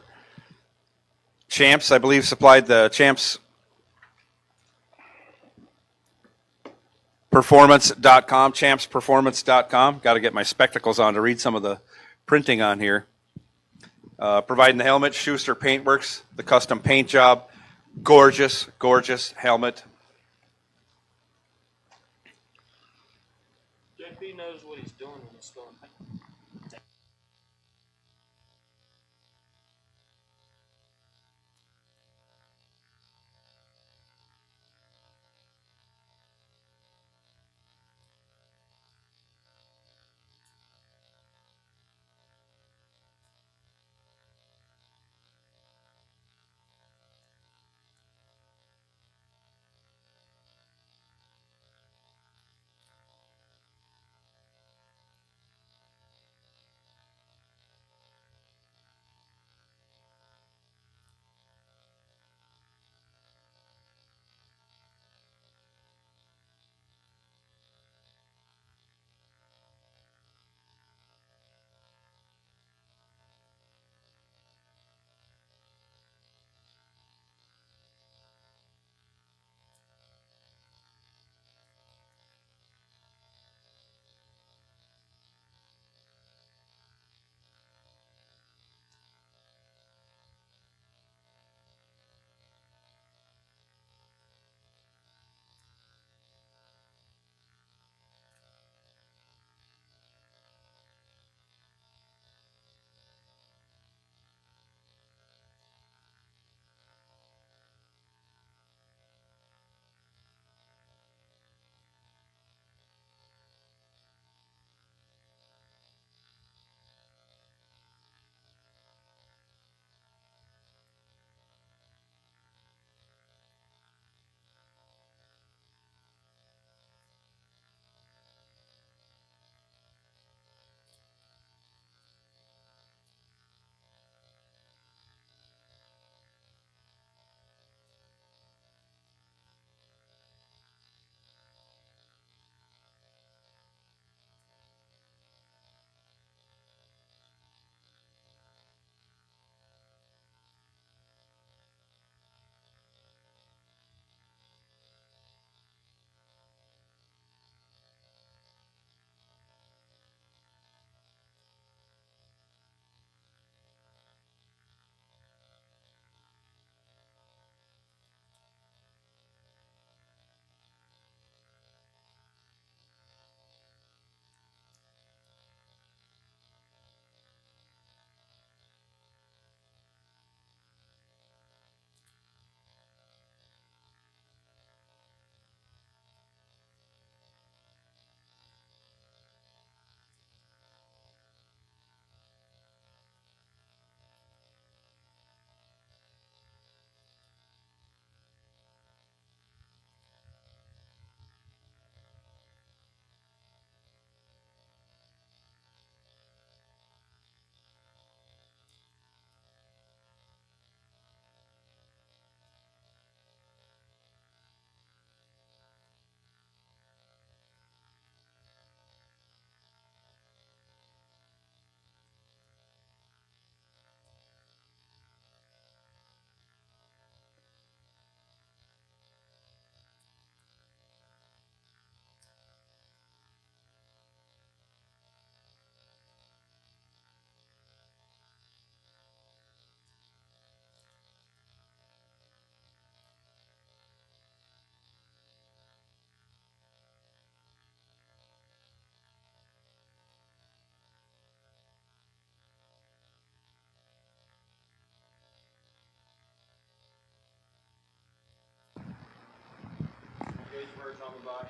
Champs, I believe, supplied the Champs Performance.com, champsperformance.com. Got to get my spectacles on to read some of the printing on here. Providing the helmet, Schuster Paintworks, the custom paint job. Gorgeous, gorgeous helmet. JP knows what he's doing when he's going.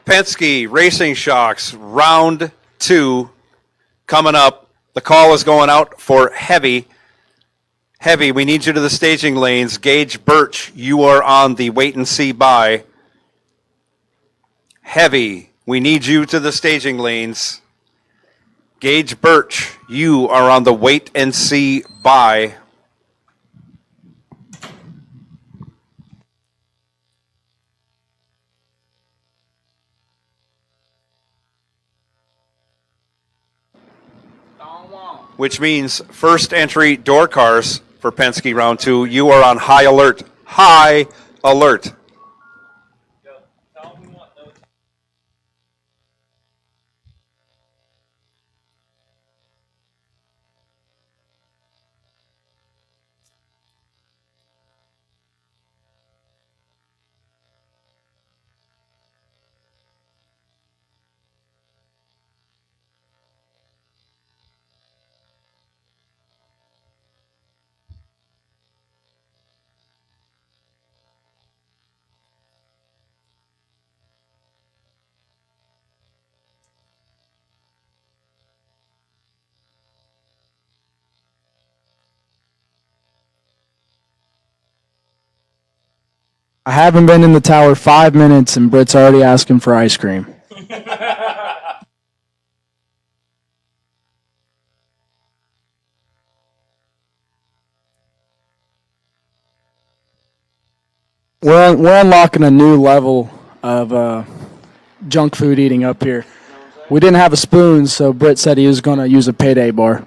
Penske Racing Shocks, round 2 coming up. The call is going out for Heavy. Heavy, we need you to the staging lanes. Gage Birch, you are on the wait and see bye. Heavy, we need you to the staging lanes. Gage Birch, you are on the wait and see bye. Which means first entry door cars for Penske round 2. You are on high alert. High alert. I haven't been in the tower 5 minutes and Britt's already asking for ice cream. We're unlocking a new level of junk food eating up here. We didn't have a spoon, so Britt said he was going to use a payday bar.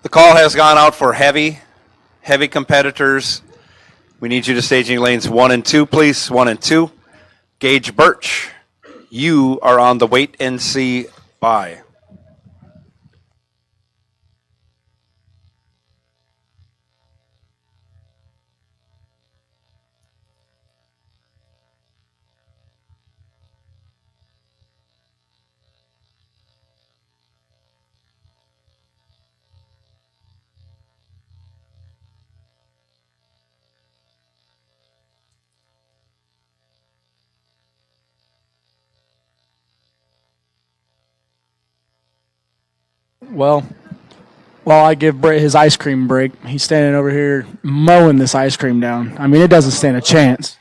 The call has gone out for heavy competitors. We need you to staging lanes 1 and 2, please. 1 and 2. Gage Birch, you are on the wait and see bye. Well, while I give Britt his ice cream break, he's standing over here mowing this ice cream down. I mean, it doesn't stand a chance.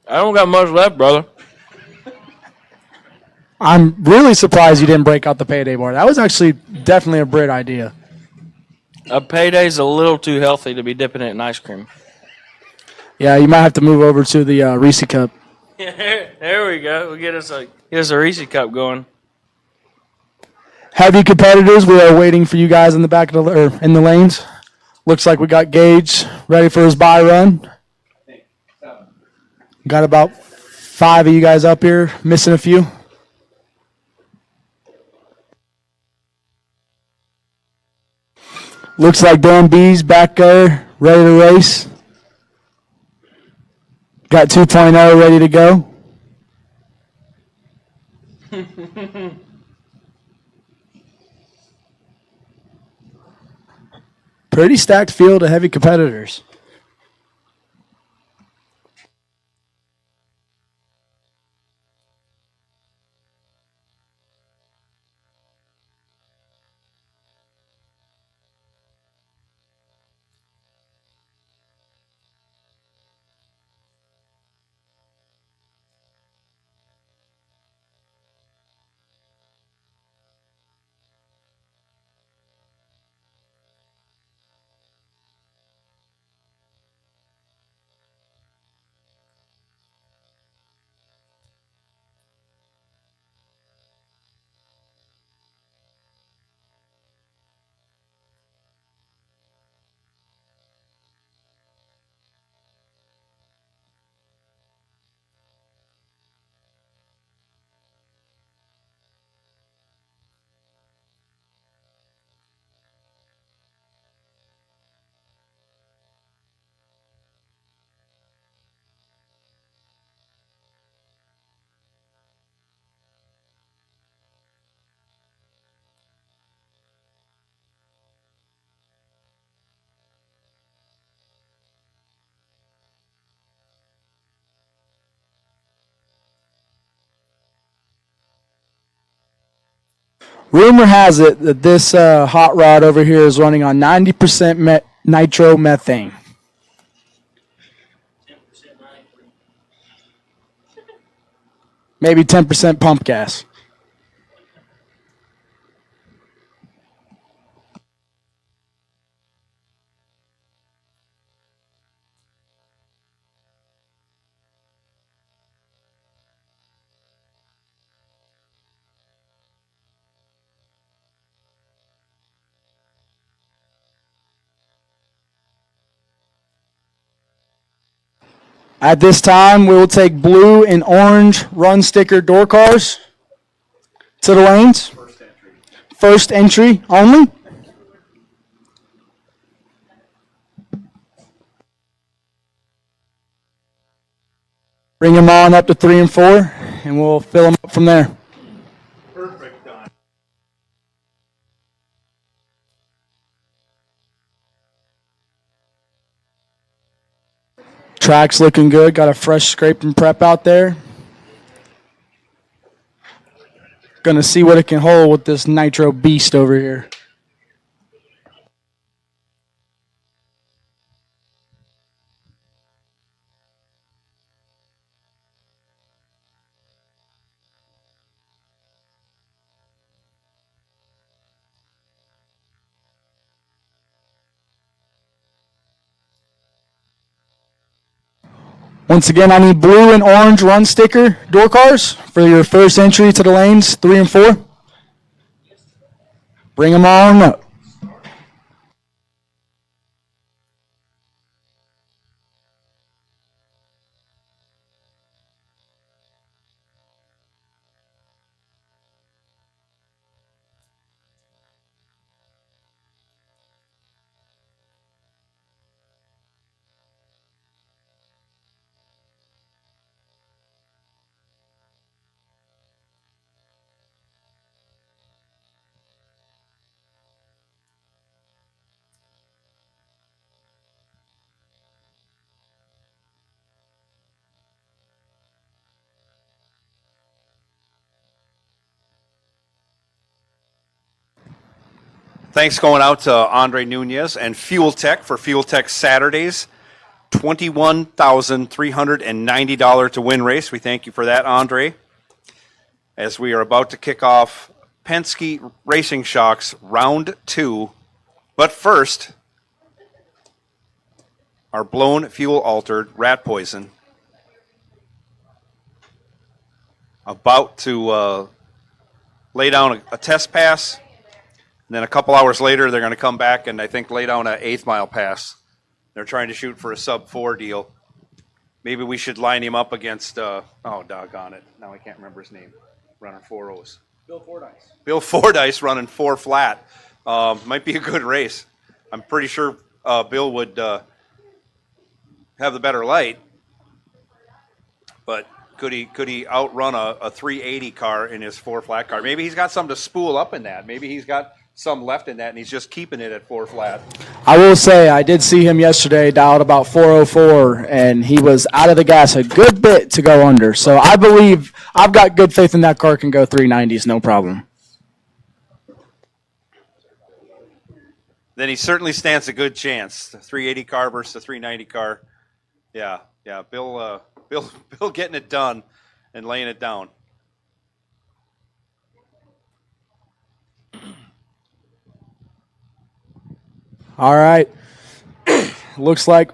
I don't got much left, brother. I'm really surprised you didn't break out the payday bar. That was actually definitely a Britt idea. A payday's a little too healthy to be dipping it in ice cream. Yeah, you might have to move over to the Reese cup. There we go. We'll get us a Reese cup going. Heavy competitors, we are waiting for you guys in the back of in the lanes. Looks like we got Gage ready for his bye run. Got about 5 of you guys up here, missing a few. Looks like Dan B's back there, ready to race. Got 2.0 ready to go. Pretty stacked field of heavy competitors. Rumor has it that this hot rod over here is running on 90% nitromethane. Maybe 10% pump gas. At this time, we will take blue and orange run sticker door cars to the lanes. First entry only. Bring them on up to 3 and 4, and we'll fill them up from there. Perfect, Don. Track's looking good. Got a fresh scrape and prep out there. Gonna see what it can hold with this nitro beast over here. Once again, I need blue and orange run sticker door cars for your first entry to the lanes, 3 and 4. Bring them on up. Thanks going out to Andre Nunez and Fuel Tech for Fuel Tech Saturdays. $21,390 to win race. We thank you for that, Andre. As we are about to kick off Penske Racing Shocks Round 2. But first, our blown fuel altered rat poison. About to lay down a test pass. And then a couple hours later, they're going to come back and I think lay down an 8th mile pass. They're trying to shoot for a sub-4 deal. Maybe we should line him up against, oh, doggone it. Now I can't remember his name. Running 4.0s. Bill Fordyce. Bill Fordyce running 4 flat. Might be a good race. I'm pretty sure Bill would have the better light. But could he outrun a 380 car in his 4 flat car? Maybe he's got something to spool up in that. Maybe he's got some left in that, and he's just keeping it at 4 flat. I will say I did see him yesterday dialed about 404, and he was out of the gas a good bit to go under. So I believe I've got good faith in that car can go 390s, no problem. Then he certainly stands a good chance. The 380 car versus the 390 car. Yeah. Bill getting it done and laying it down. All right. Looks like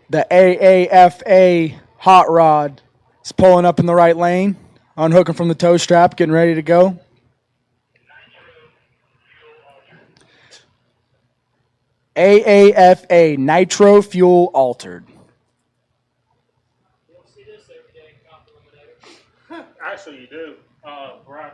the AAFA hot rod is pulling up in the right lane, unhooking from the tow strap, getting ready to go. AAFA nitro fuel altered. You don't see this every day in Cop Eliminator. Actually, you do. Right.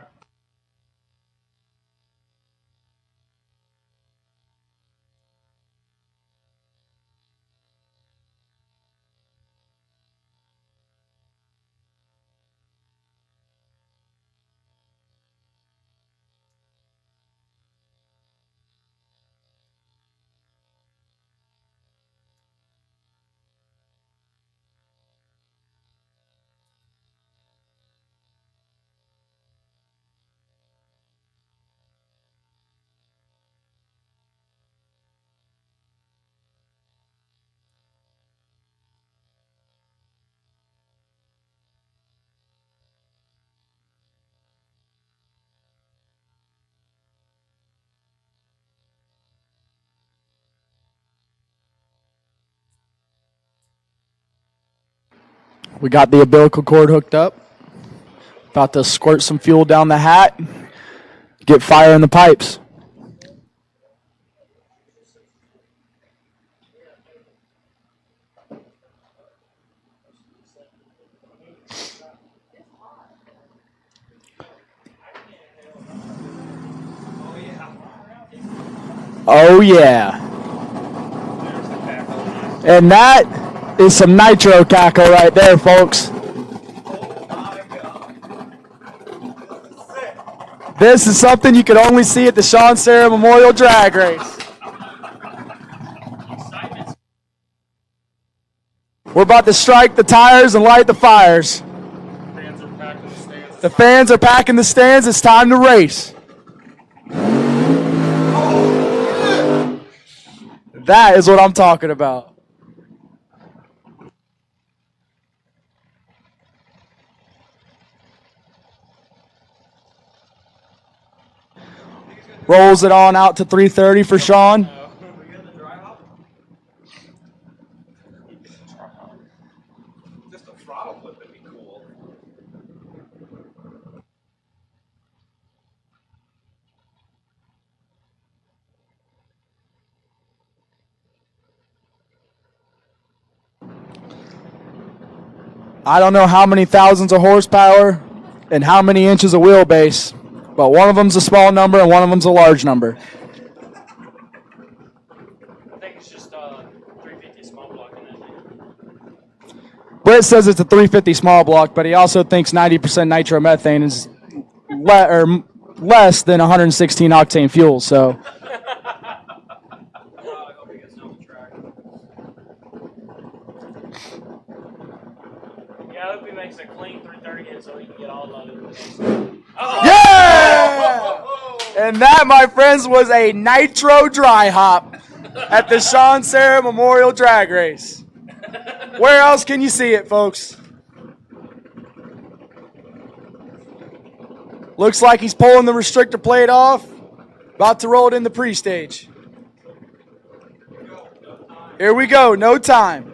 We got the umbilical cord hooked up. About to squirt some fuel down the hat. Get fire in the pipes. Oh, yeah. And that is some nitro cackle right there, folks. This is something you can only see at the Serra Memorial Drag Race. We're about to strike the tires and light the fires. The fans are packing the stands. It's time to race. That is what I'm talking about. Rolls it on out to 330 for Sean. Just a throttle flip would be cool. I don't know how many thousands of horsepower and how many inches of wheelbase, but one of them's a small number and one of them's a large number. I think it's just 350 small block in that thing. Britt says it's a 350 small block, but he also thinks 90% nitromethane is less than 116 octane fuel. So yeah, I hope he makes a clean 330 hit so he can get all loaded. yeah! And that, my friends, was a nitro dry hop at the Serra Memorial Drag Race. Where else can you see it, folks? Looks like he's pulling the restrictor plate off. About to roll it in the pre-stage. Here we go, no time.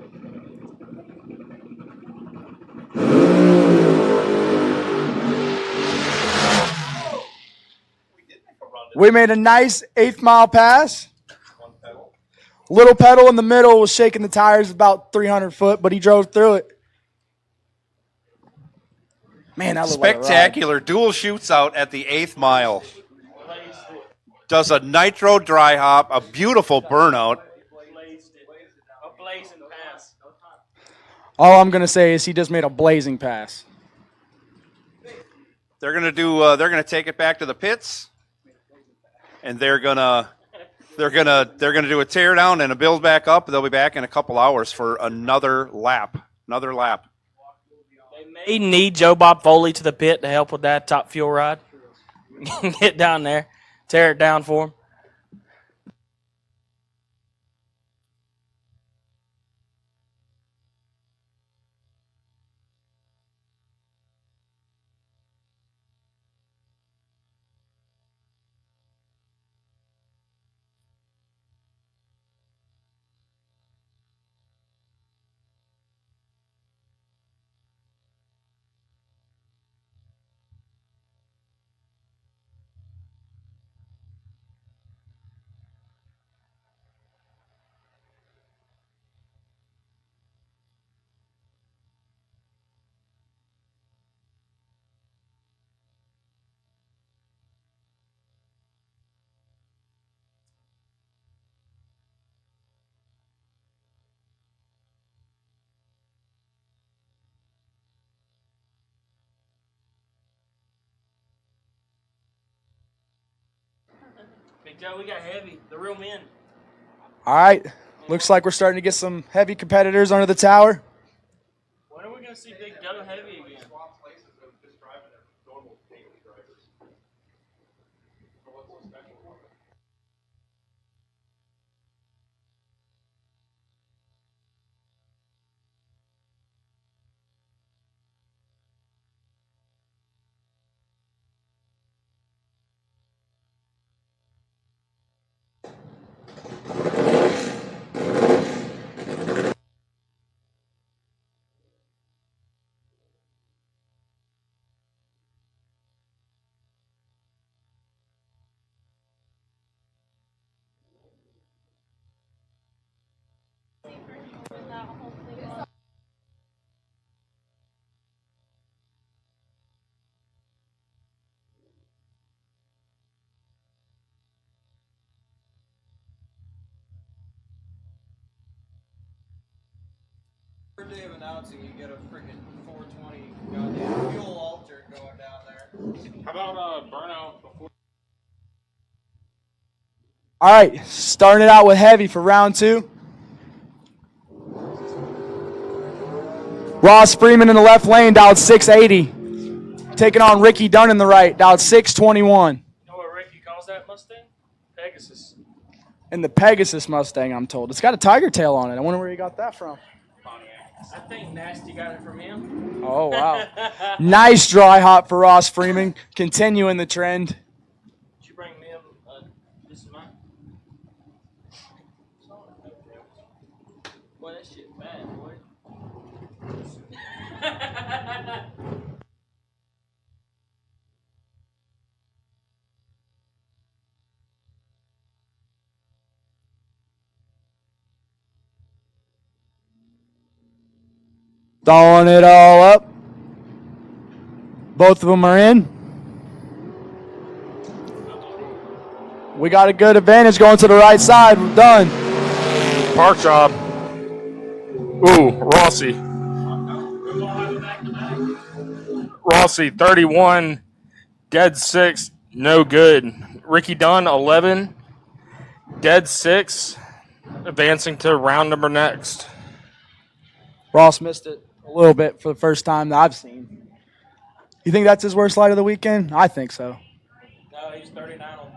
We made a nice 8th mile pass. Little pedal in the middle was shaking the tires about 300 foot, but he drove through it. Man, that looked like a ride. Spectacular dual shoots out at the 8th mile. Does a nitro dry hop, a beautiful burnout. All I'm going to say is he just made a blazing pass. They're going to do. They're going to take it back to the pits, and they're going to do a tear down and a build back up. They'll be back in a couple hours for another lap. They may need Joe Bob Foley to the pit to help with that top fuel rod. Get down there, tear it down for him. Big Joe, we got heavy. The real men. All right. Looks like we're starting to get some heavy competitors under the tower. When are we going to see Big Joe heavy again? Third day of announcing, you get a freaking 420 goddamn fuel altar going down there. How about burnout before? All right, starting it out with heavy for round 2. Ross Freeman in the left lane, dialed 680. Taking on Ricky Dunn in the right, dialed 621. You know what Ricky calls that Mustang? Pegasus. And the Pegasus Mustang, I'm told. It's got a tiger tail on it. I wonder where he got that from. I think Nasty got it from him. Oh, wow. Nice dry hop for Ross Freeman, continuing the trend. Did you bring me this is mine? Boy, that shit bad, boy. Throwing it all up. Both of them are in. We got a good advantage going to the right side. We're done. Park job. Ooh, Rossi 31, dead 6, no good. Ricky Dunn 11, dead 6, advancing to round number next. Ross missed it a little bit for the first time that I've seen. You think that's his worst light of the weekend? I think so. No, he's 39 on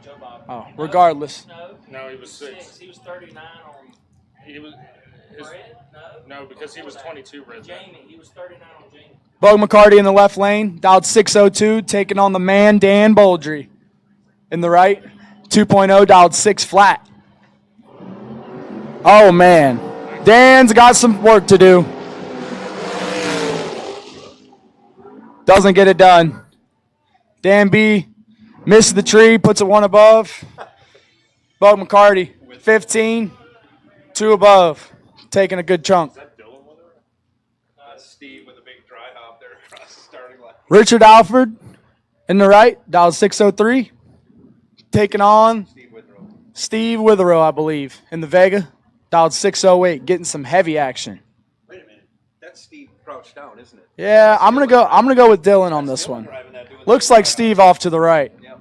Joe Bob. Oh, regardless. No, he was 6. He was 39 on He was Red? no, because he was 22 red. Jamie. He was 39 on Jamie. Bug McCarty in the left lane, dialed 602, taking on the man Dan Boldry. In the right, 2.0, dialed 6 flat. Oh, man. Dan's got some work to do. Doesn't get it done. Dan B Misses the tree, puts it one above. Bug McCarty, 15, 2 above. Taking a good chunk. Steve with a big dry hop there across the starting line. Richard Alford in the right, dialed 603. Taking on Steve Witherow, I believe, in the Vega, dialed 608, getting some heavy action. Wait a minute. That's Steve crouched down, isn't it? Yeah, I'm gonna go with Dylan on this one. Looks like Steve off to the right. Yep.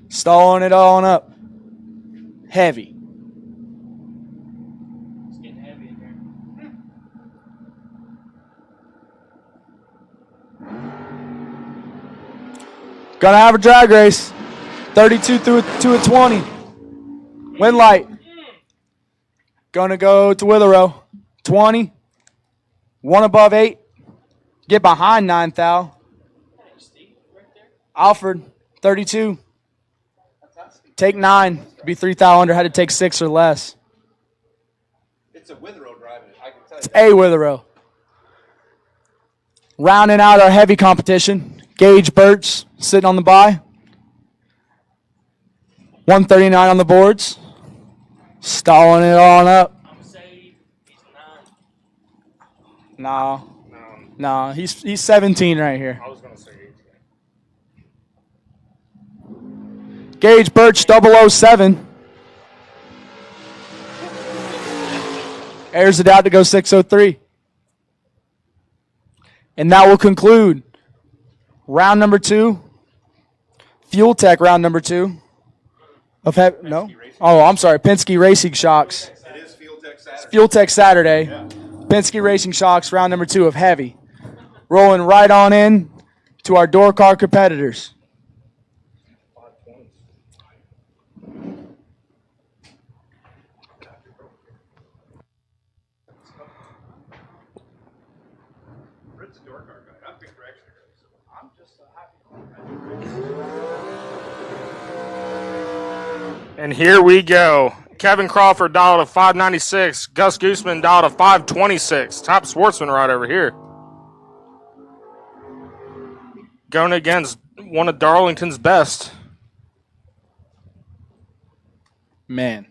Stalling it on up. Heavy. It's getting heavy in here. Gonna have a drag race. 32 to a 20. Wind light. Gonna go to Witherow. 20. 1 above 8. Get behind 9 thou. Alfred, 32. Take 9. Be 3 thou under. Had to take 6 or less. It's a Witherow driving it. I can tell you. It's a Witherow. Rounding out our heavy competition. Gage Birch sitting on the bye. 139 on the boards. Stalling it on up. I'm going to say he's 9. No, he's 17 right here. I was going to say 18. Gage Birch 007. Airs it out to go 603. And that will conclude round number 2. Fuel Tech round number 2. No? Oh, I'm sorry. Penske Racing Shocks. It is Fuel Tech Saturday. Fuel Tech Saturday. Yeah. Penske Racing Shocks round number 2 of heavy. Rolling right on in to our door car competitors. And here we go. Kevin Crawford dialed a 596. Gus Gooseman dialed a 526. Top sportsman right over here. Going against one of Darlington's best. Man.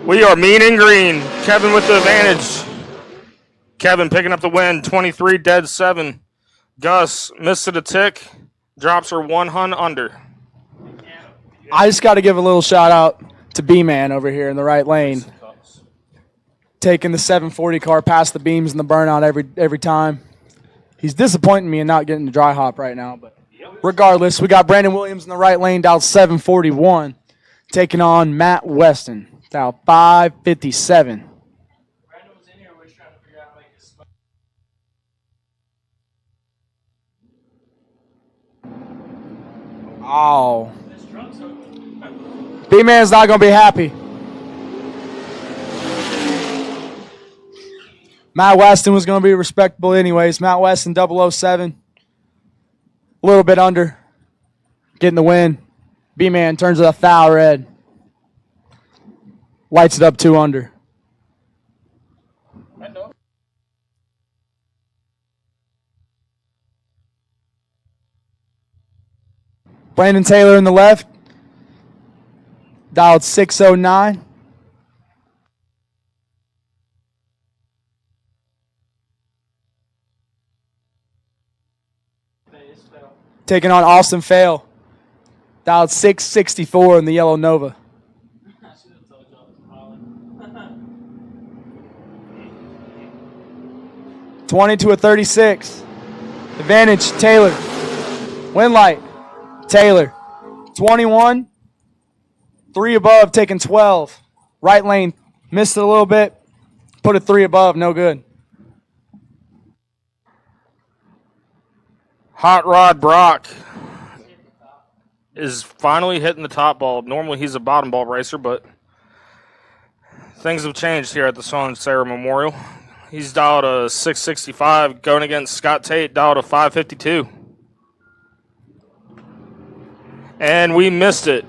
We are mean and green. Kevin with the advantage. Kevin picking up the win, 23 dead 7. Gus missed it a tick, drops her 1 hun under. I just got to give a little shout out to B-Man over here in the right lane. Taking the 740 car past the beams and the burnout every time. He's disappointing me in not getting the dry hop right now, but regardless, we got Brandon Williams in the right lane, dialed 741, taking on Matt Weston. Dial 557. Brandon was in here. We was trying to figure out how to make this. Oh. This truck's open. B-Man's not going to be happy. Matt Weston was going to be respectable anyways. Matt Weston, 007. A little bit under. Getting the win. B-Man turns it a foul red. Lights it up 2 under. Brandon Taylor in the left. Dialed 609. Taking on Austin Fail. Dialed 664 in the yellow Nova. 20 to a 36. Advantage, Taylor. Wind light, Taylor. 21. 3 above, taking 12. Right lane, missed it a little bit. Put a 3 above, no good. Hot Rod Brock is finally hitting the top bulb. Normally he's a bottom bulb racer, but things have changed here at the Son Serra Memorial. He's dialed a 665, going against Scott Tate, dialed a 552. And we missed it.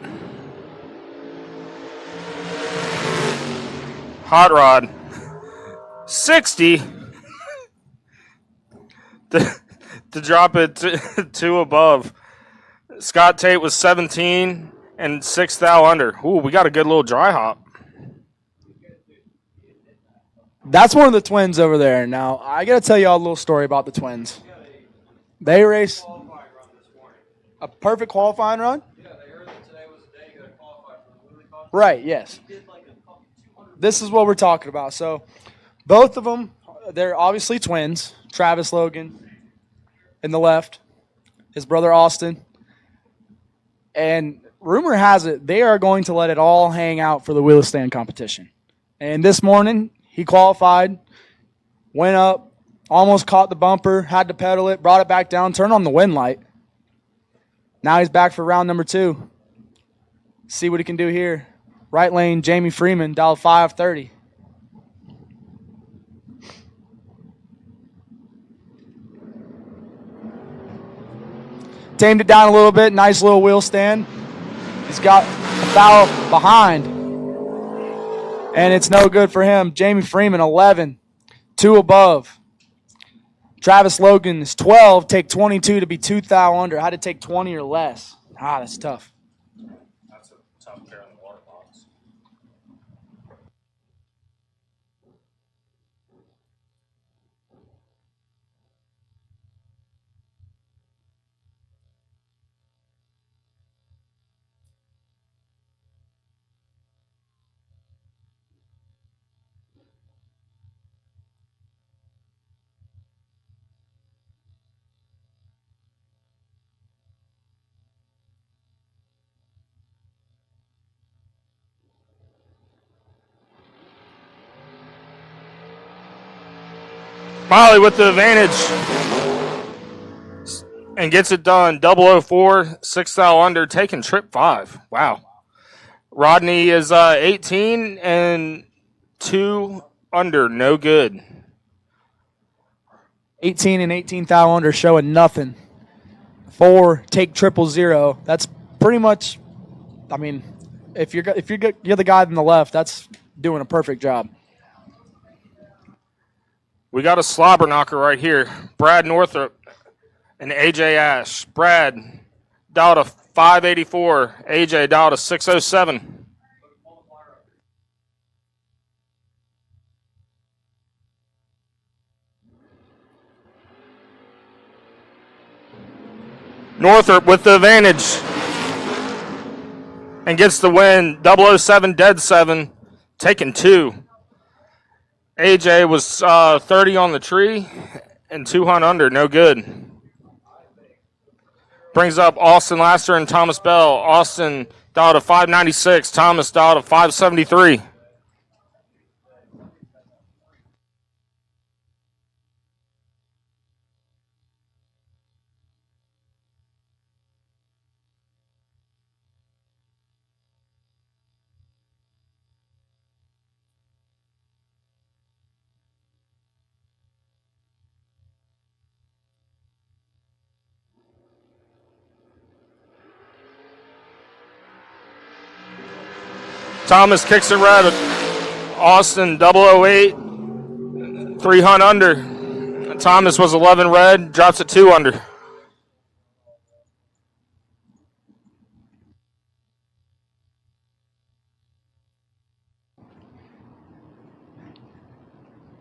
Hot Rod, 60 to drop it to 2 above. Scott Tate was 17 and 6 thou under. Ooh, we got a good little dry hop. That's one of the twins over there. Now, I got to tell y'all a little story about the twins. They raced a perfect qualifying run? Yeah, they heard that today was the day you got to qualify for the Wheelie Contest. Right, yes. This is what we're talking about. So, both of them, they're obviously twins. Travis Logan in the left, his brother Austin. And rumor has it they are going to let it all hang out for the wheel stand competition. And this morning, he qualified, went up, almost caught the bumper, had to pedal it, brought it back down, turned on the wind light. Now he's back for round number 2. See what he can do here. Right lane, Jamie Freeman, dialed 530. Tamed it down a little bit, nice little wheel stand. He's got a foul behind. And it's no good for him. Jamie Freeman, 11, 2 above. Travis Logan is 12, take 22 to be 2 thou under. Had to take 20 or less. That's tough. That's a tough pair in the water box. Molly with the advantage and gets it done. 004, 6 thou under, taking trip 5. Wow. Rodney is 18 and 2 under, no good. 18 and 18 thou under, showing nothing. 4, take 000. That's pretty much, I mean, if you're the guy on the left, that's doing a perfect job. We got a slobber knocker right here. Brad Northrop and AJ Ash. Brad dialed a 584. AJ dialed a 607. Northrop with the advantage and gets the win. 007 dead 7, taking 2. AJ was 30 on the tree and 200 under, no good. Brings up Austin Laster and Thomas Bell. Austin dialed a 596. Thomas dialed a 573. Thomas kicks it red. Austin 008, 300 under. Thomas was 11 red, drops it 2 under.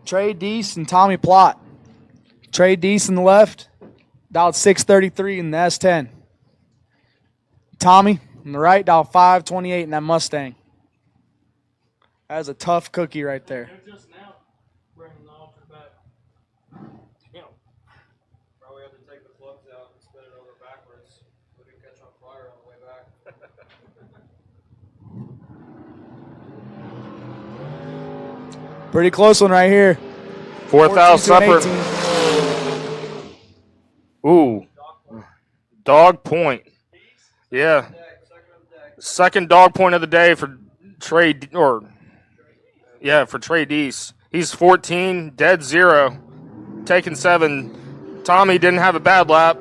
Trey Deese and Tommy Plott. Trey Deese in the left, dialed 633 in the S10. Tommy on the right, dialed 528 in that Mustang. That is a tough cookie right there. Just now bringing the altar back. Probably have to take the plugs out and spin it over backwards. We didn't catch on fire on the way back. Pretty close one right here. 4,000 separate. 18. Ooh. Dog point. Yeah. Second dog point of the day for Trey for Trey Deese. He's 14, dead 0, taking 7. Tommy didn't have a bad lap.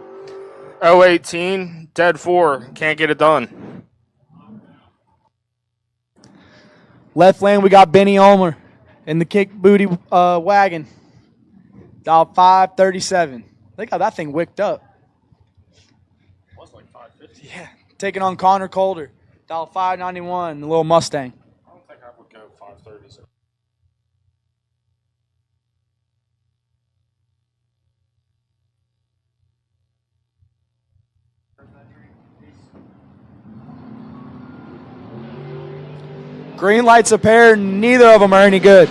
018, dead 4, can't get it done. Left lane, we got Benny Ulmer in the kick booty wagon. Dial 537. They got that thing wicked up. Was like 550. Yeah. Taking on Connor Calder. Dial 591, the little Mustang. I don't think I would go 530. Green lights a pair, neither of them are any good.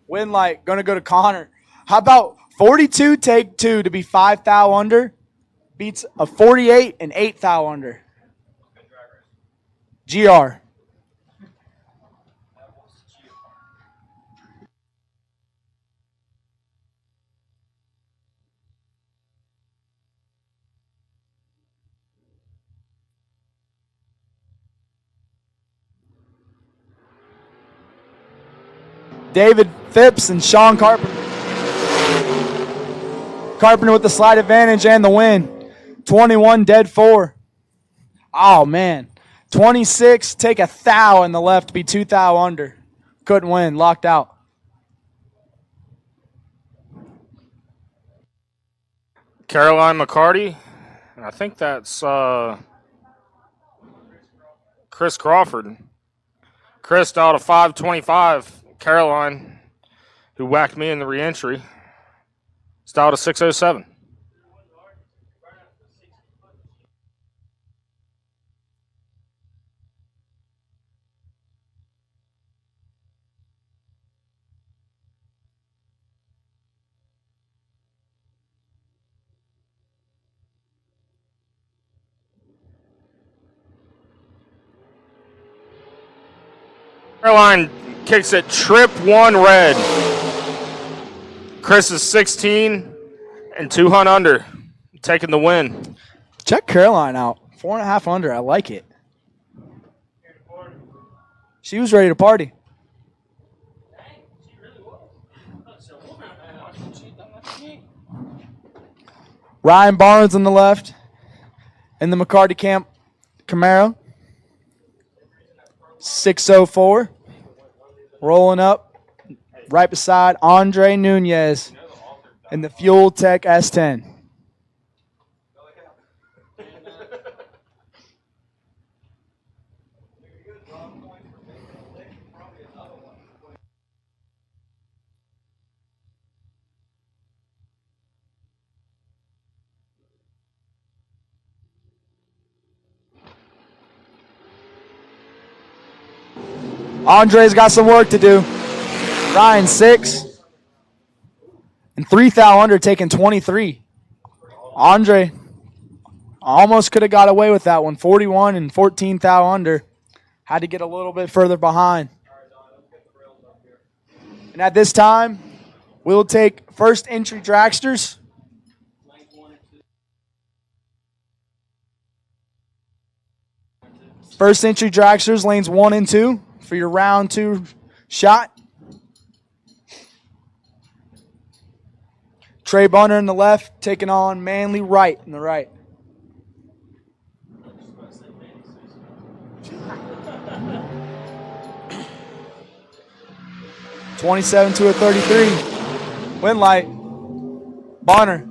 Win light, going to go to Connor. How about 42 take 2 to be 5 thou under? Beats a 48 and 8 thou under. GR. David Phipps and Sean Carpenter. Carpenter with the slight advantage and the win. 21, dead 4. Oh, man. 26, take a thou in the left to be 2 thou under. Couldn't win, locked out. Caroline McCarty. I think that's Chris Crawford. Chris out of 525. Caroline, who whacked me in the reentry, style to 607. Caroline kicks it trip 1 red. Chris is 16 and 2 hunt under, taking the win. Check Caroline out. 4.5 under. I like it. She was ready to party. Ryan Barnes on the left. In the McCarty Camp Camaro. 604. Rolling up right beside Andre Nunez in the Fuel Tech S10. Andre's got some work to do. Ryan 6. And 3 thou under, taking 23. Andre almost could have got away with that one. 41 and 14 thou under. Had to get a little bit further behind. And at this time, we'll take first entry dragsters. First entry dragsters, lanes 1 and 2. For your round 2 shot. Trey Bunner in the left, taking on Manley Wright in the right. $27 to a 33. Win light. Bonner.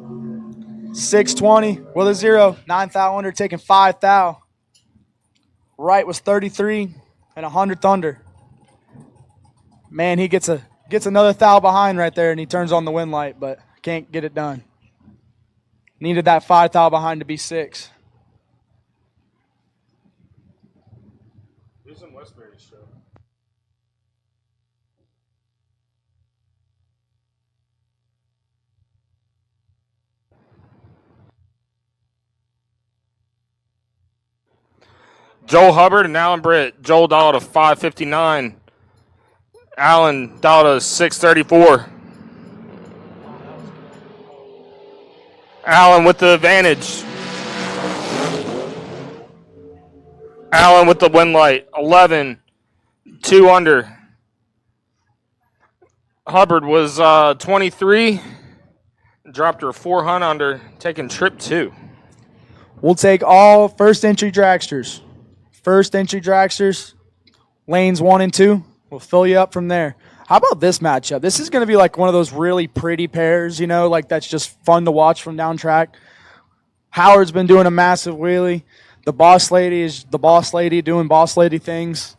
620 with a 0. 9 thou under, taking 5 thou. Wright was 33 and 100th under. Man, he gets another thou behind right there, and he turns on the win light, but can't get it done. Needed that 5 thou behind to be 6. Who's in Westbury's show? Joel Hubbard and Alan Britt. Joel dialed to 559. Alan dialed to 634. Alan with the advantage. Allen with the win light. 11, 2 under. Hubbard was 23. Dropped her 400 under, taking trip 2. We'll take all first entry dragsters. First entry dragsters, lanes 1 and 2. We'll fill you up from there. How about this matchup? This is going to be like one of those really pretty pairs, you know, like that's just fun to watch from down track. Howard's been doing a massive wheelie. The boss lady is the boss lady doing boss lady things.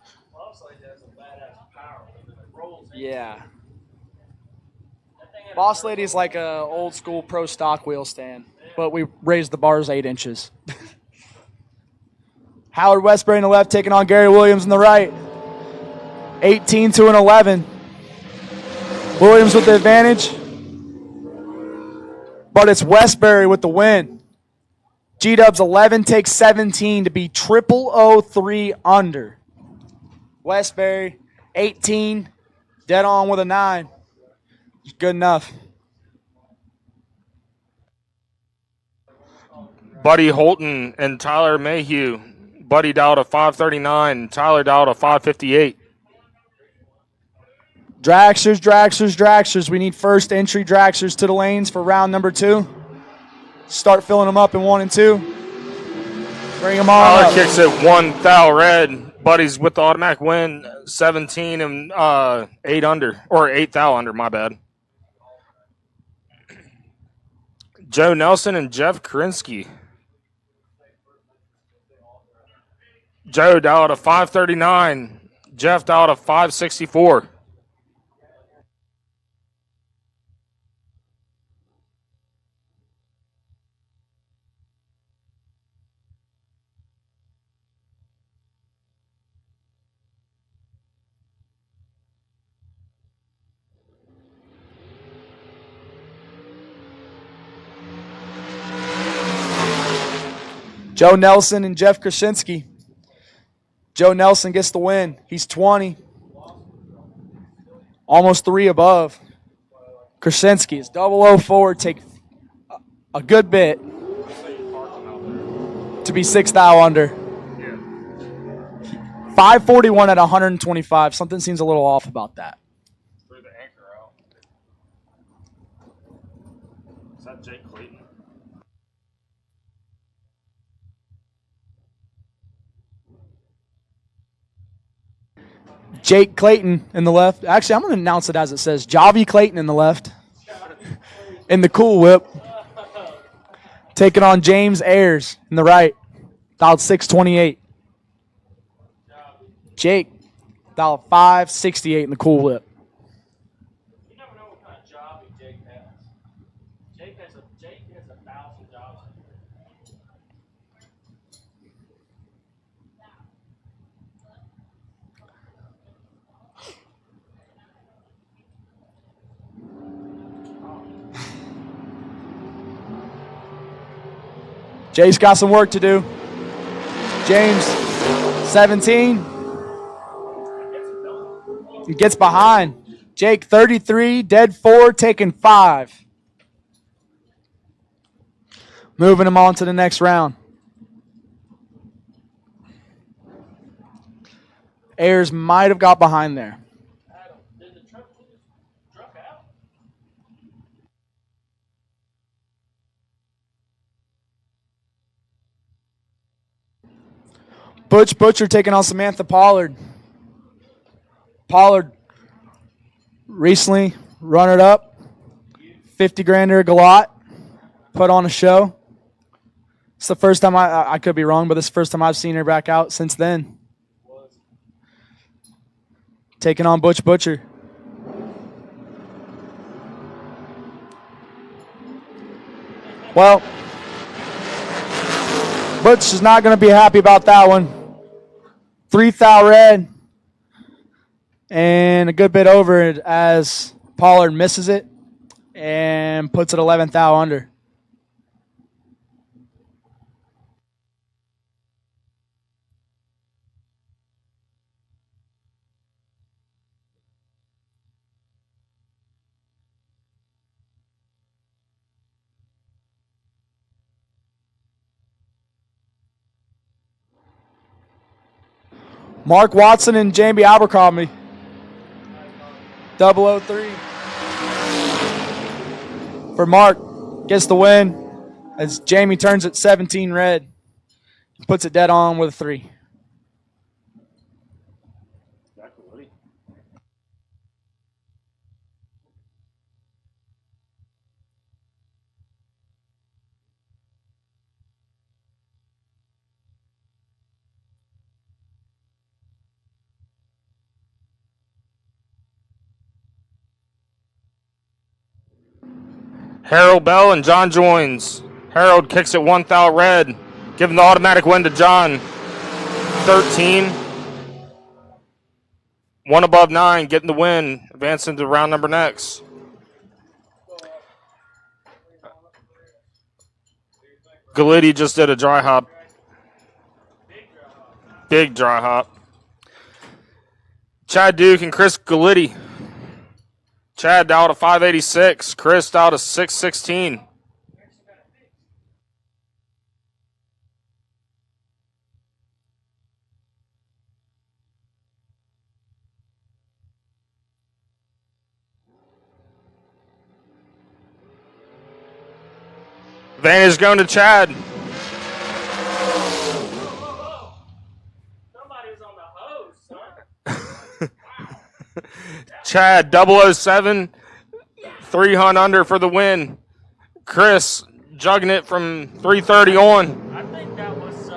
Yeah. Boss lady is like a old school pro stock wheel stand, but we raised the bars 8 inches. Howard Westbury in the left taking on Gary Williams in the right. 18 to an 11. Williams with the advantage, but it's Westbury with the win. G-Dubs 11 takes 17 to be 003 under. Westbury 18, dead on with a 9. Good enough. Buddy Holton and Tyler Mayhew. Buddy dialed a 539. Tyler dialed a 558. Dragsters, dragsters, dragsters. We need first entry dragsters to the lanes for round number 2. Start filling them up in 1 and 2. Bring them on Tyler up. kicks it 1 thou red. Buddy's with the automatic win. 17 and 8 under. Or 8 thou under, my bad. Joe Nelson and Jeff Krinsky. Joe dialed a 539. Jeff dialed a 564. Joe Nelson and Jeff Krasinski. Joe Nelson gets the win. He's 20. Almost 3 above. Krasinski is 004. Take a good bit to be 6 thou under. 541 at 125. Something seems a little off about that. Threw the anchor out. Is that Jake Clayton? Jake Clayton in the left. Actually, I'm going to announce it as it says. Javi Clayton in the left. In the Cool Whip. Taking on James Ayers in the right. Dialed 628. Jake dialed 568 in the Cool Whip. You never know what kind of job Jake has. Jake has 1,000 jobs. Jake's got some work to do. James, 17. He gets behind. Jake, 33, dead 4, taking 5. Moving him on to the next round. Ayers might have got behind there. Butch Butcher taking on Samantha Pollard. Pollard recently runner-up, 50 grander Galot, put on a show. It's the first time I could be wrong, but this is the first time I've seen her back out since then. Taking on Butch Butcher. Well, Butch is not going to be happy about that one. 3 thou red. And a good bit over it as Pollard misses it and puts it 11 thou under. Mark Watson and Jamie Abercrombie. 003. For Mark, gets the win as Jamie turns it 17 red. Puts it dead on with a 3. Harold Bell and John joins. Harold kicks it 1 thou red, giving the automatic win to John. 13. 1 above 9, getting the win, advancing to round number next. Galiti just did a dry hop. Big dry hop. Chad Duke and Chris Galiti. Chad down to 586. Chris down to 616. Advantage going to Chad. Somebody was on the hose, son. Chad 007, 3 hunt under for the win. Chris jugging it from 330 on. I think that was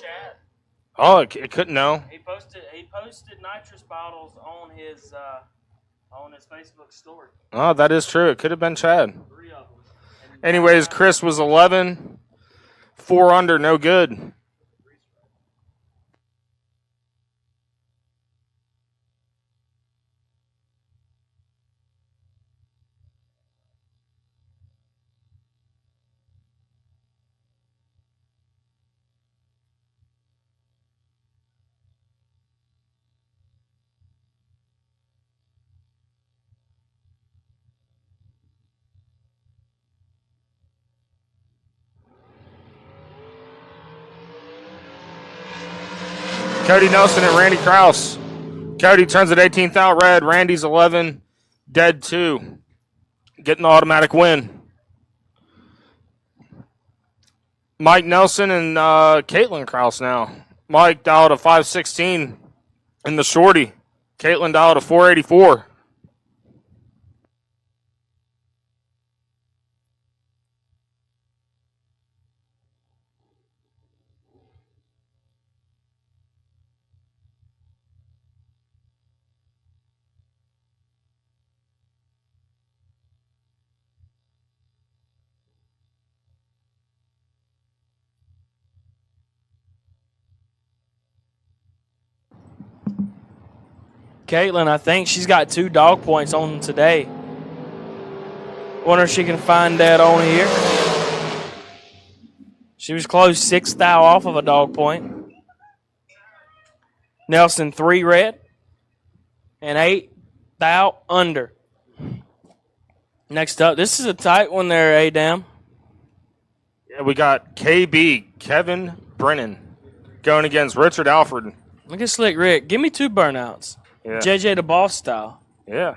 Chad. Oh, it couldn't know. He posted nitrous bottles on his Facebook story. Oh, that is true. It could have been Chad. 3 of them. Anyways, Chris was 11, 4 under, no good. Cody Nelson and Randy Krause. Cody turns it 18th out red. Randy's 11, dead 2. Getting the automatic win. Mike Nelson and Caitlin Krause now. Mike down to 516 in the shorty. Caitlin down to 484. Caitlin, I think she's got 2 dog points on today. Wonder if she can find that on here. She was close 6 thou off of a dog point. Nelson 3 red and 8 thou under. Next up, this is a tight one there, Adam. Yeah, we got KB, Kevin Brennan, going against Richard Alfred. Look at Slick Rick. Give me 2 burnouts. Yeah. JJ the Boss style. Yeah.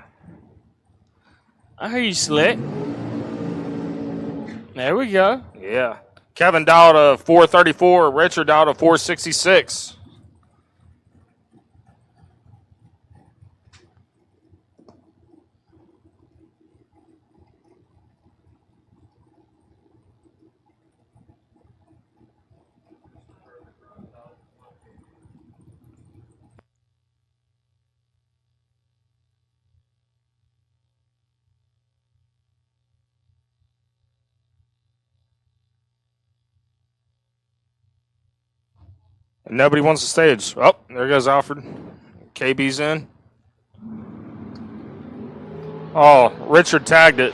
I hear you, Slick. There we go. Yeah. Kevin down to 434. Richard down to 466. And nobody wants the stage. Oh, there goes Alfred. KB's in. Oh, Richard tagged it.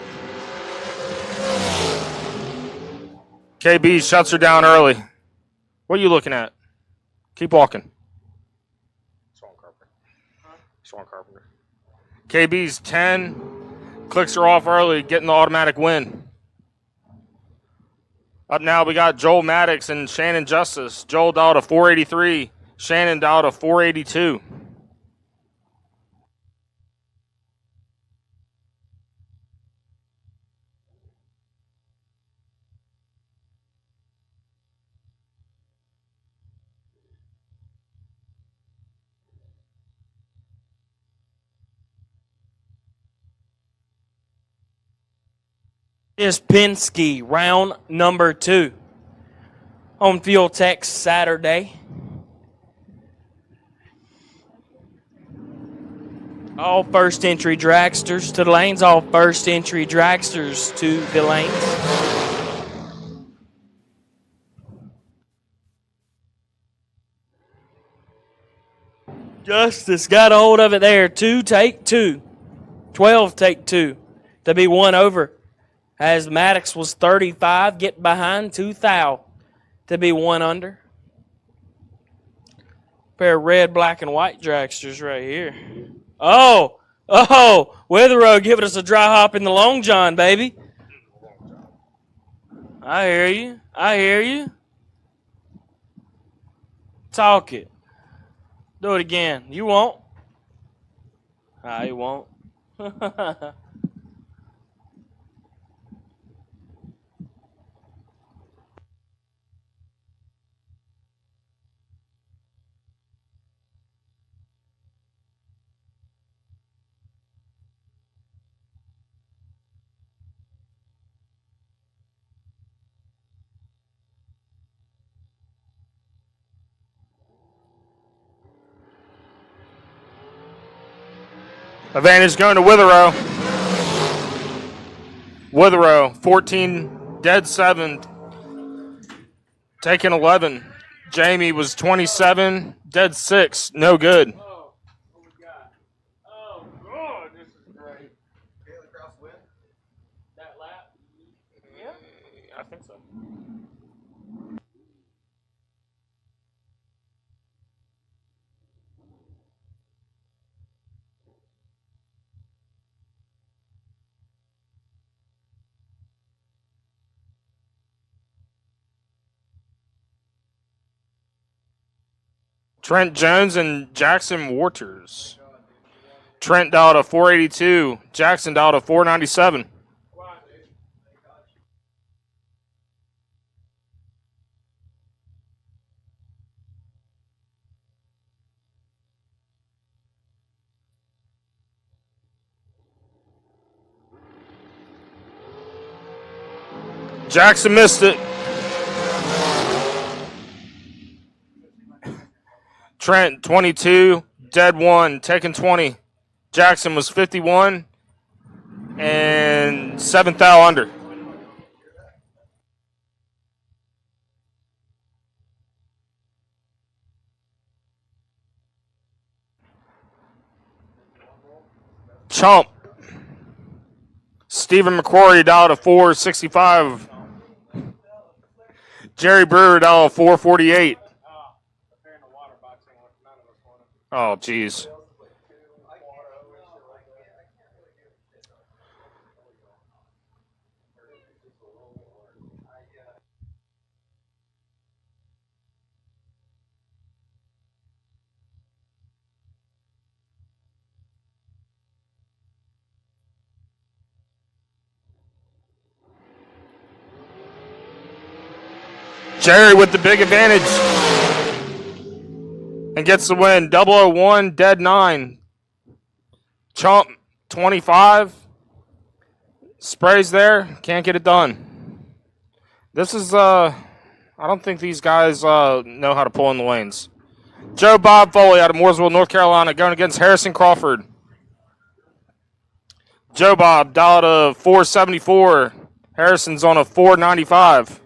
KB shuts her down early. What are you looking at? Keep walking. Swan Carpenter. KB's 10. Clicks her off early, getting the automatic win. Up now, we got Joel Maddox and Shannon Justice. Joel down to 483. Shannon dialed a 482. Is Penske, round number 2. On Fuel Tech Saturday. All first entry dragsters to the lanes. All first entry dragsters to the lanes. Justice got a hold of it there. 2, take 2. 12, take 2. To be 1 over. As Maddox was 35, get behind 2 thou. To be 1 under. Pair of red, black, and white dragsters right here. Oh, Witherow giving us a dry hop in the Long John, baby. I hear you. Talk it. Do it again. You won't. You won't. Advantage going to Witherow. Witherow, 14, dead 7, taking 11. Jamie was 27, dead 6, no good. I think so. Trent Jones and Jackson Waters. Trent dialed a 482. Jackson dialed a 497. Jackson missed it. Trent, 22, dead 1, taking 20. Jackson was 51 and 7th thou under. Chump. Stephen McCrory dialed a 465. Jerry Brewer dialed a 448. Oh, geez. Jerry with the big advantage and gets the win. 001, dead 9. Chump, 25. Sprays there, can't get it done. This is, I don't think these guys know how to pull in the lanes. Joe Bob Foley out of Mooresville, North Carolina, going against Harrison Crawford. Joe Bob dialed a 474. Harrison's on a 495.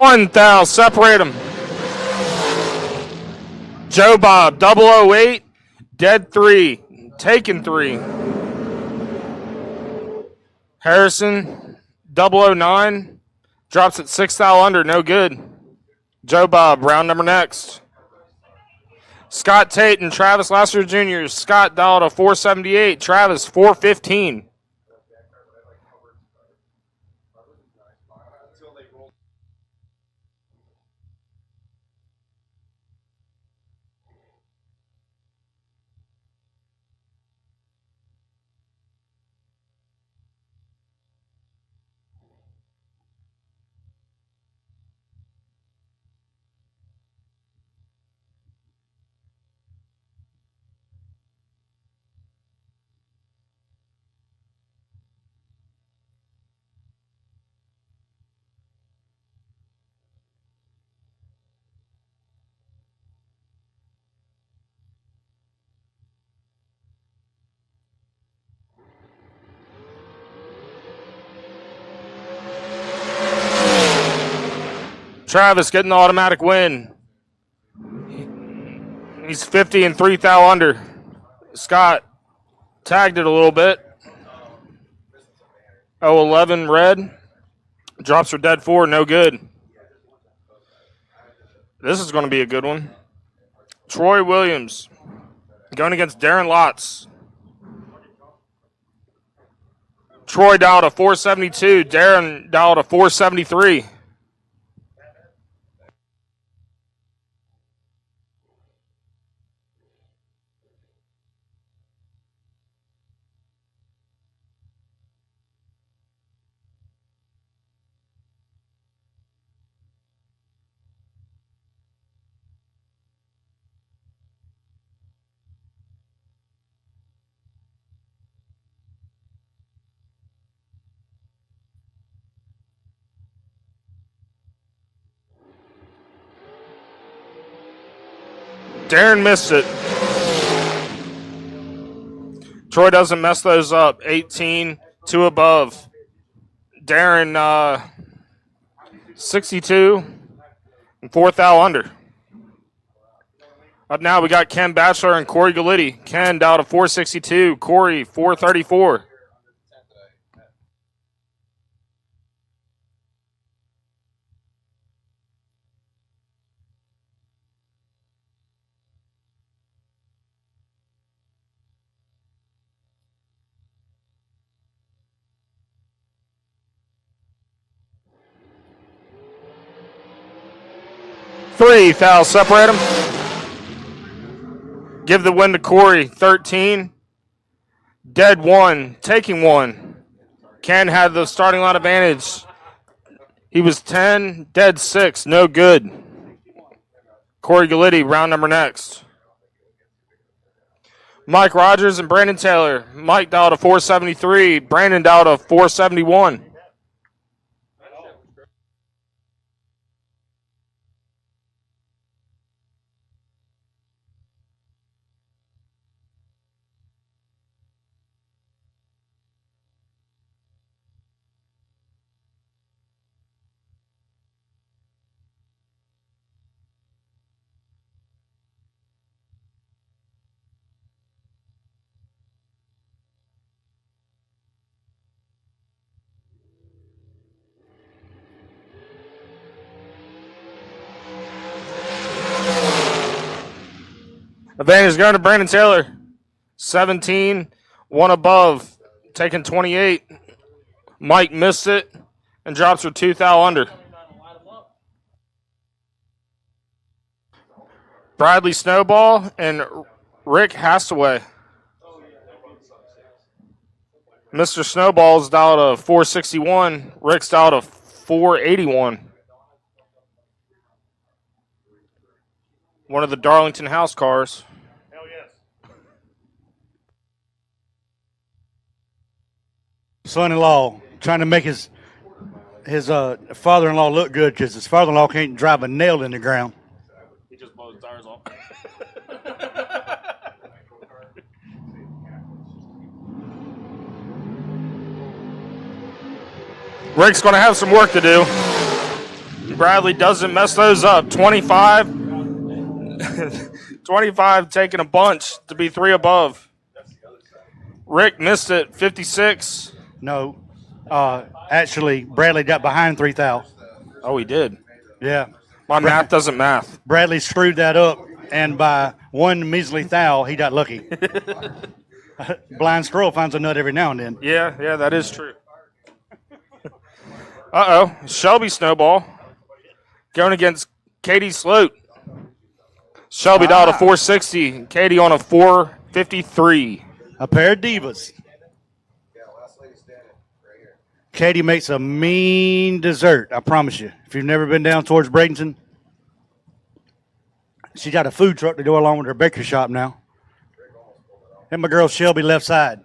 1 thou, separate them. Joe Bob, 008, dead 3, taken 3. Harrison, 009, drops at 6 thou under, no good. Joe Bob, round number next. Scott Tate and Travis Lasser Jr. Scott dialed a 478, Travis 415. Travis getting the automatic win. He's 50 and 3 thou under. Scott tagged it a little bit. 011 red. Drops her dead 4, no good. This is going to be a good one. Troy Williams going against Darren Lotz. Troy dialed a 472. Darren dialed a 473. Darren missed it. Troy doesn't mess those up. 18, 2 above. Darren, 62 and 4 thou under. Up now we got Ken Batchelor and Corey Galitti. Ken down to 462. Corey 434. Three thou, separate them. Give the win to Corey, 13. Dead 1, taking 1. Ken had the starting line advantage. He was 10, dead 6, no good. Corey Galitti, round number next. Mike Rogers and Brandon Taylor. Mike dialed a 473. Brandon dialed a 471. Advantage going to Brandon Taylor. 17, 1 above, taking 28. Mike missed it and drops her 2 thou under. Bradley Snowball and Rick Hastaway. Mr. Snowball's dialed a 461. Rick's dialed a 481. One of the Darlington house cars. Hell yes. Son-in-law trying to make his father-in-law look good because his father-in-law can't drive a nail in the ground. He just blows tires off. Rick's going to have some work to do. Bradley doesn't mess those up. 25. 25 taking a bunch to be 3 above. Rick missed it, 56. No. Actually, Bradley got behind 3 thou. Oh, he did. Yeah. My math doesn't math. Bradley screwed that up, and by 1 measly thou, he got lucky. Blind squirrel finds a nut every now and then. Yeah, that is true. Uh-oh. Shelby Snowball going against Katie Sloat. Shelby dialed a 460, and Katie on a 453. A pair of divas. Katie makes a mean dessert, I promise you. If you've never been down towards Bradenton, she got a food truck to go along with her bakery shop now. And my girl Shelby left side.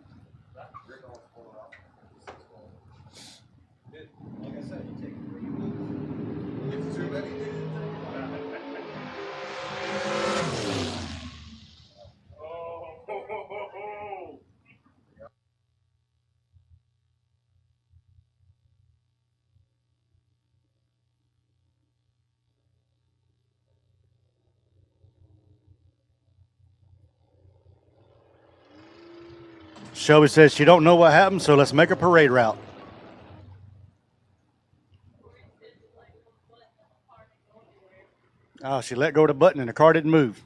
Shelby says she don't know what happened, so let's make a parade route. Oh, she let go of the button and the car didn't move.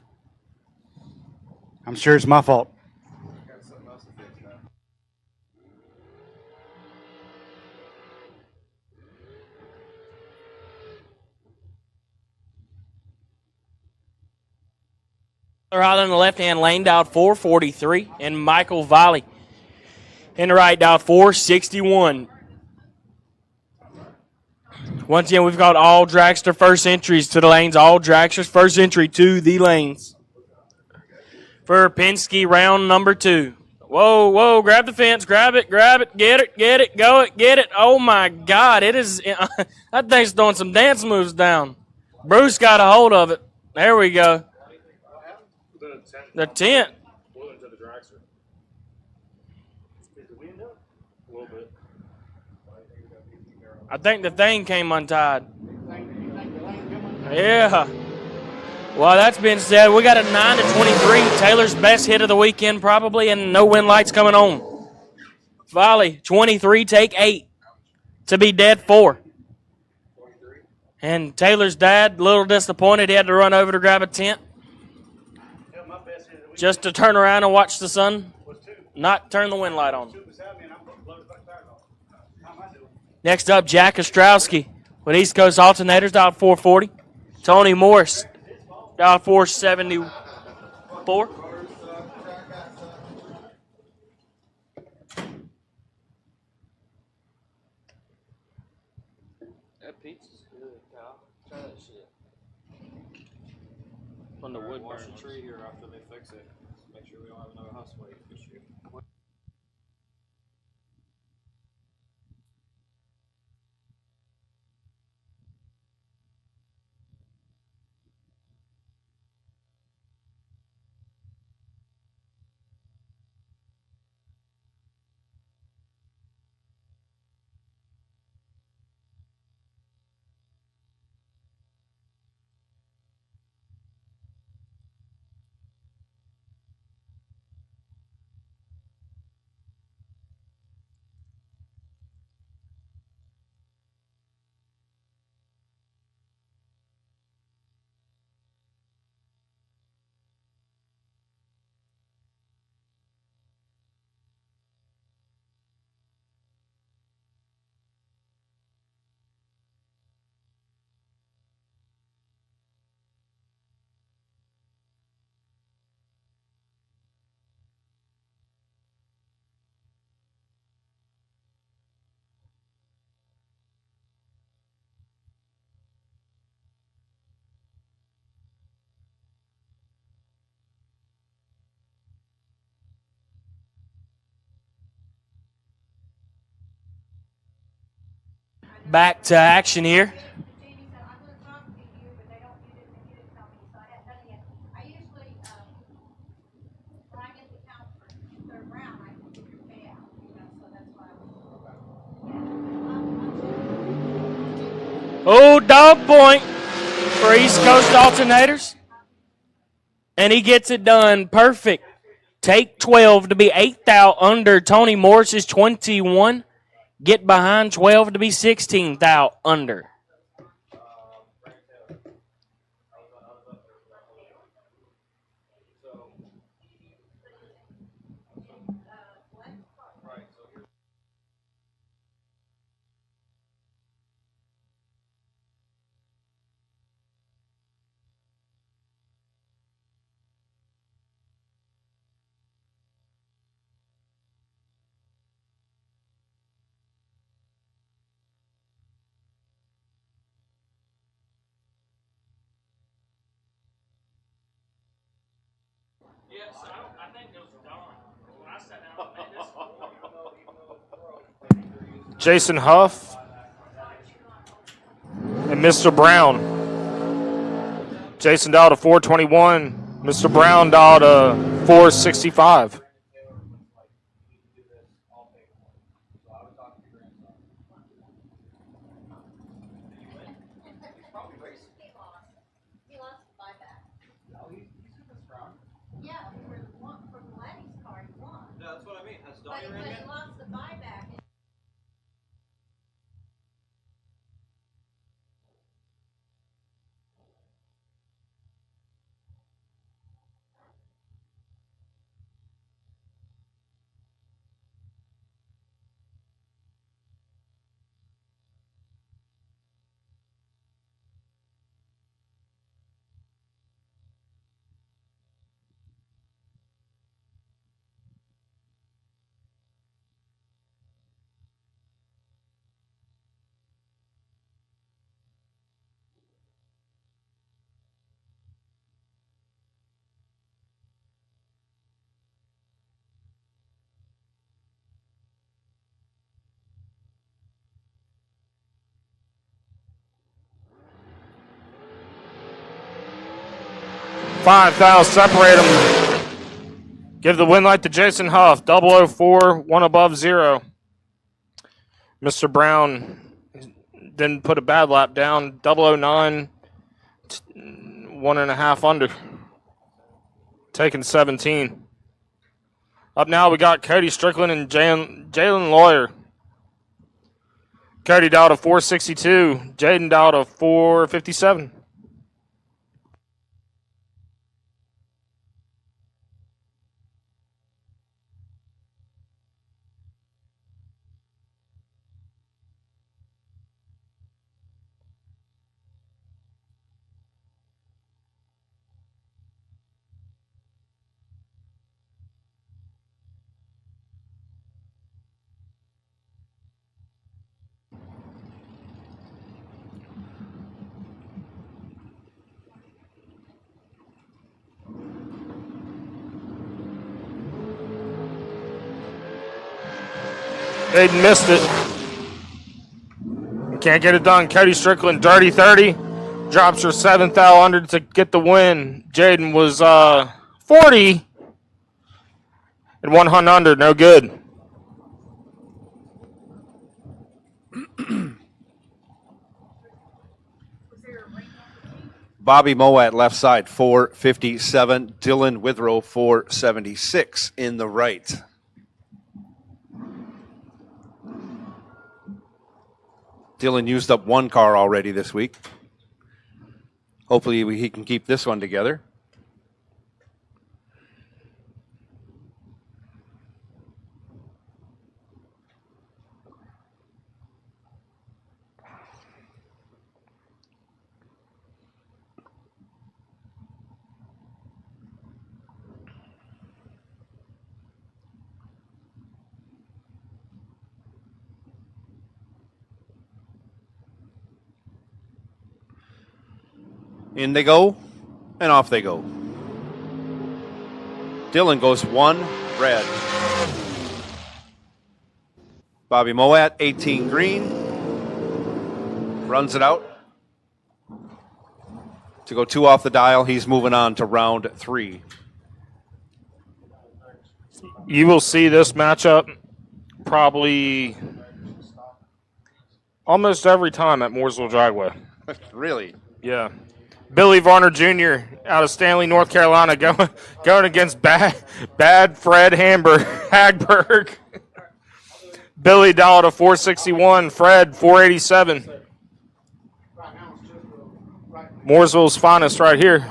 I'm sure it's my fault. Out in the left-hand lane, dialed 443, and Michael Volley in the right, dialed 461. Once again, we've got all dragster first entries to the lanes, all dragsters first entry to the lanes. For Penske, round number 2. Whoa, grab the fence, grab it, get it, go it, get it. Oh, my God, it is, that thing's throwing some dance moves down. Bruce got a hold of it. There we go. The tent. I think the thing came untied. Yeah. Well, that's been said. We got a 9-23. Taylor's best hit of the weekend probably, and no wind lights coming on. Volley, 23, take 8. To be dead 4. And Taylor's dad, a little disappointed. He had to run over to grab a tent. Just to turn around and watch the sun, not turn the wind light on. Next up, Jack Ostrowski with East Coast Alternators, dialed 440. Tony Morris, dialed 474. That pizza's good, Kyle. Try that shit. From the wood burn. Tree here after they fix it. Make sure we don't have another house wait issue. Back to action here. Oh, dog point for East Coast Alternators. And he gets it done. Perfect. Take 12 to be 8th out under. Tony Morris's 21. Get behind 12 to be 16th out under. Jason Huff and Mr. Brown. Jason dialed a 421. Mr. Brown dialed a 465. That's what I mean. Has Donnie ran yet? lost the buyback. 5,000 separate them. Give the win light to Jason Huff. 004, 1 above 0. Mr. Brown didn't put a bad lap down. 009, 1.5 under. Taking 17. Up now we got Cody Strickland and Jalen Lawyer. Cody dialed a 462. Jaden dialed a 457. Jaden missed it. Can't get it done. Cody Strickland, dirty 30. Drops her 7th out under to get the win. Jaden was 40. And 100 under, no good. Bobby Mowat left side, 457. Dylan Withrow, 476 in the right. Dylan used up one car already this week. Hopefully he can keep this one together. In they go, and off they go. Dylan goes 1 red. Bobby Mowat, 18 green. Runs it out. To go 2 off the dial, he's moving on to round 3. You will see this matchup probably Almost every time at Mooresville Dragway. Really? Yeah. Billy Varner Jr. out of Stanley, North Carolina, going against bad Fred Hagberg. Billy down to 461. Fred 487. Mooresville's finest right here.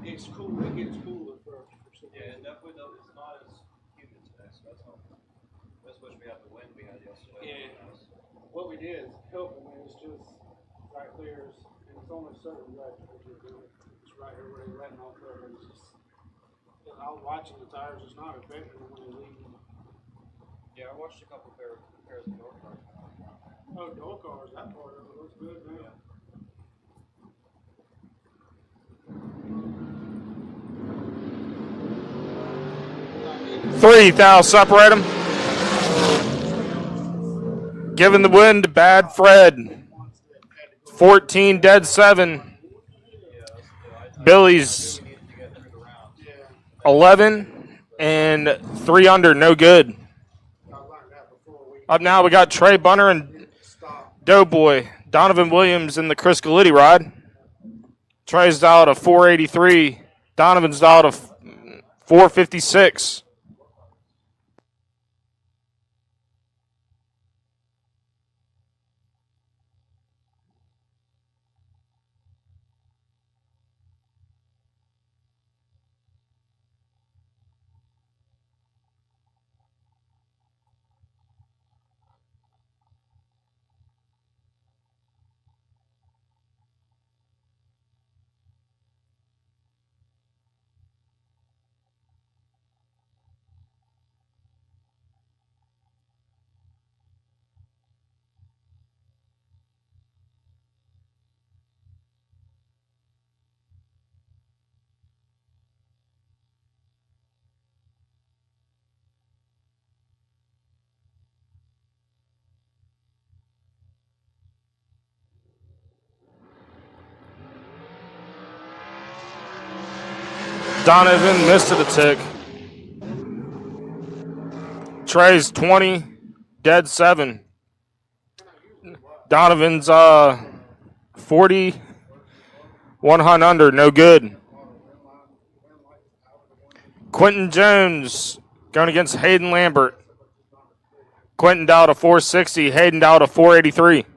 It's cool. It gets cooler first. Yeah, definitely though. It's not as humid today, so that's all. That's what we had the wind we had yesterday. Yeah. What we did is helping. It's just right there, and it's only certain directions you're doing. It's right here where they're letting off there. It's just, I was watching the tires. It's not affecting them when they leave. Yeah, I watched a couple pairs of door cars. Oh, door cars. That part of it looks good, man. Yeah. 3,000 separate them. Giving the win to Bad Fred. 14 dead 7. Billy's 11 and 3 under, no good. Up now we got Trey Bunner and Doughboy. Donovan Williams in the Chris Galitti ride. Trey's dialed a 483. Donovan's dialed a 456. Donovan missed it a tick. Trey's 20, dead 7. Donovan's 40, 100 under, no good. Quentin Jones going against Hayden Lambert. Quentin dialed a 460, Hayden dialed a 483.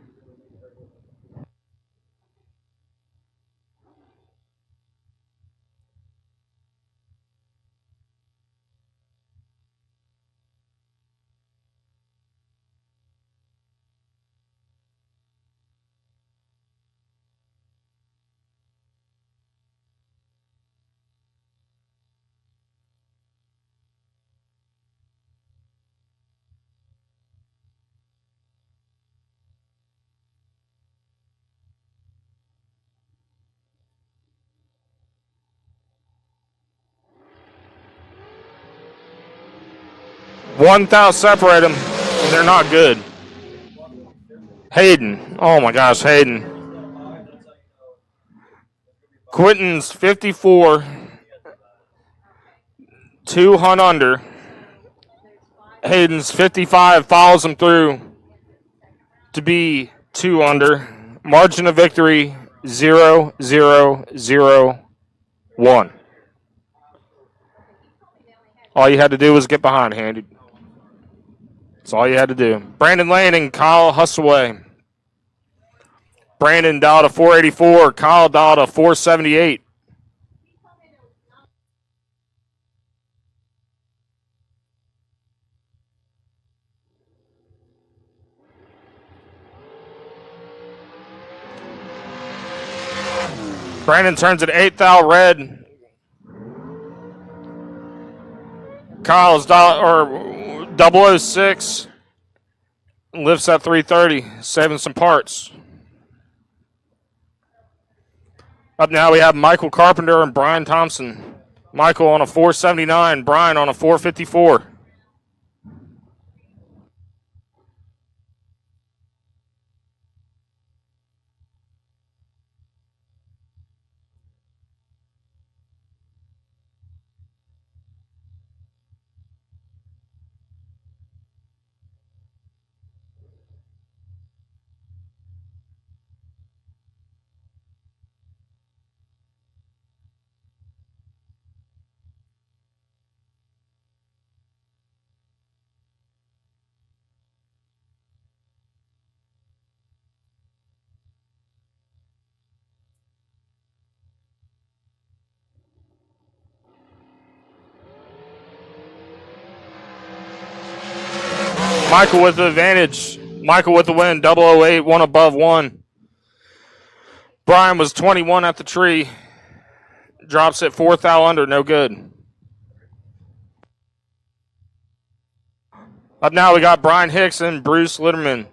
One thou separate them, and they're not good. Hayden. Oh my gosh, Hayden. Quentin's 54, 200 under. Hayden's 55 follows him through to be 2 under. Margin of victory 0-0-0-1. All you had to do was get behind handed. That's all you had to do. Brandon Lane and Kyle Hustaway. Brandon dialed a 484. Kyle dialed a 478. Brandon turns it 8 thou red. Kyle's dialed, 006 lifts at 330, saving some parts. Up now we have Michael Carpenter and Brian Thompson. Michael on a 479, Brian on a 454. Michael with the advantage. Michael with the win. 008, one above one. Brian was 21 at the tree. Drops at 4 thou under. No good. Up now we got Brian Hicks and Bruce Litterman.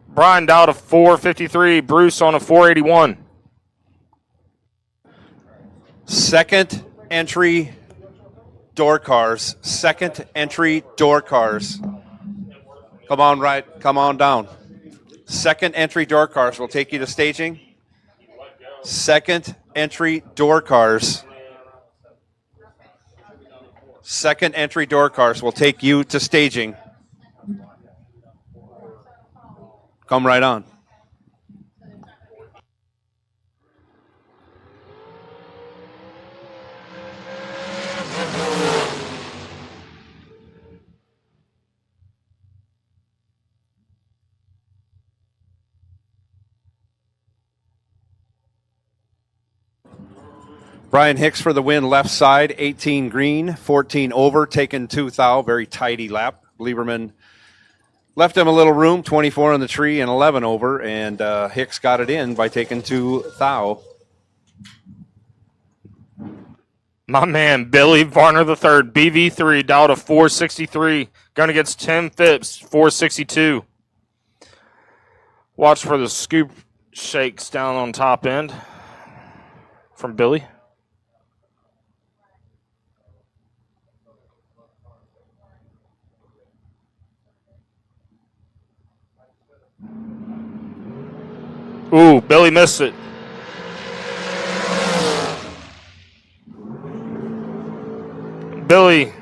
Brian dialed a 453. Bruce on a 481. Second entry door cars. Second entry door cars. Come on down. Second entry door cars will take you to staging. Second entry door cars. Second entry door cars will take you to staging. Come right on. Brian Hicks for the win, left side, 18 green, 14 over, taking 2 thou, very tidy lap. Lieberman left him a little room, 24 on the tree and 11 over, and Hicks got it in by taking 2 thou. My man, Billy Varner III, BV3, dialed a 463. Going against Tim Phipps, 462. Watch for the scoop shakes down on top end from Billy. Ooh, Billy missed it. Billy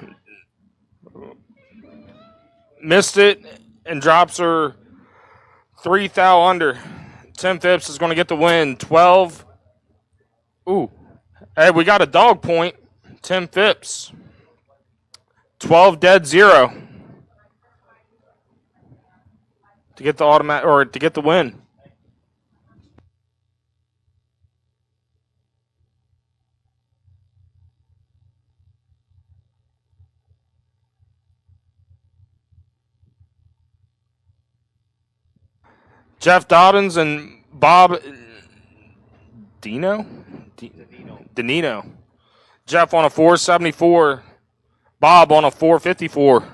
missed it and drops her 3 thou under. Tim Phipps is going to get the win. 12. Ooh. Hey, we got a dog point. Tim Phipps. 12 dead 0. To get the automatic or to get the win. Jeff Dobbins and Bob Danino. Jeff on a 474. Bob on a 454.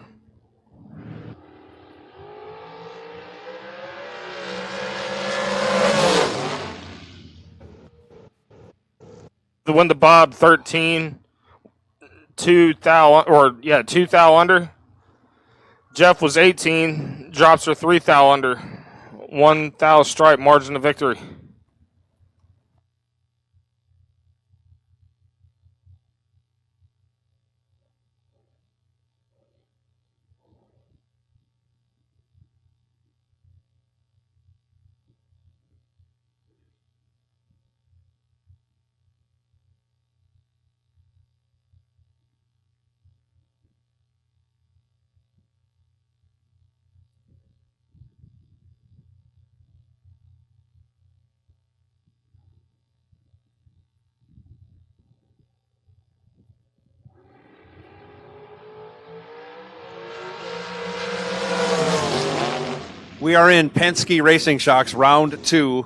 The win to Bob 13. 2 thou under. Jeff was 18. Drops her 3 thou under. 1 thou stripe, margin of victory. We are in Penske Racing Shocks, round 2.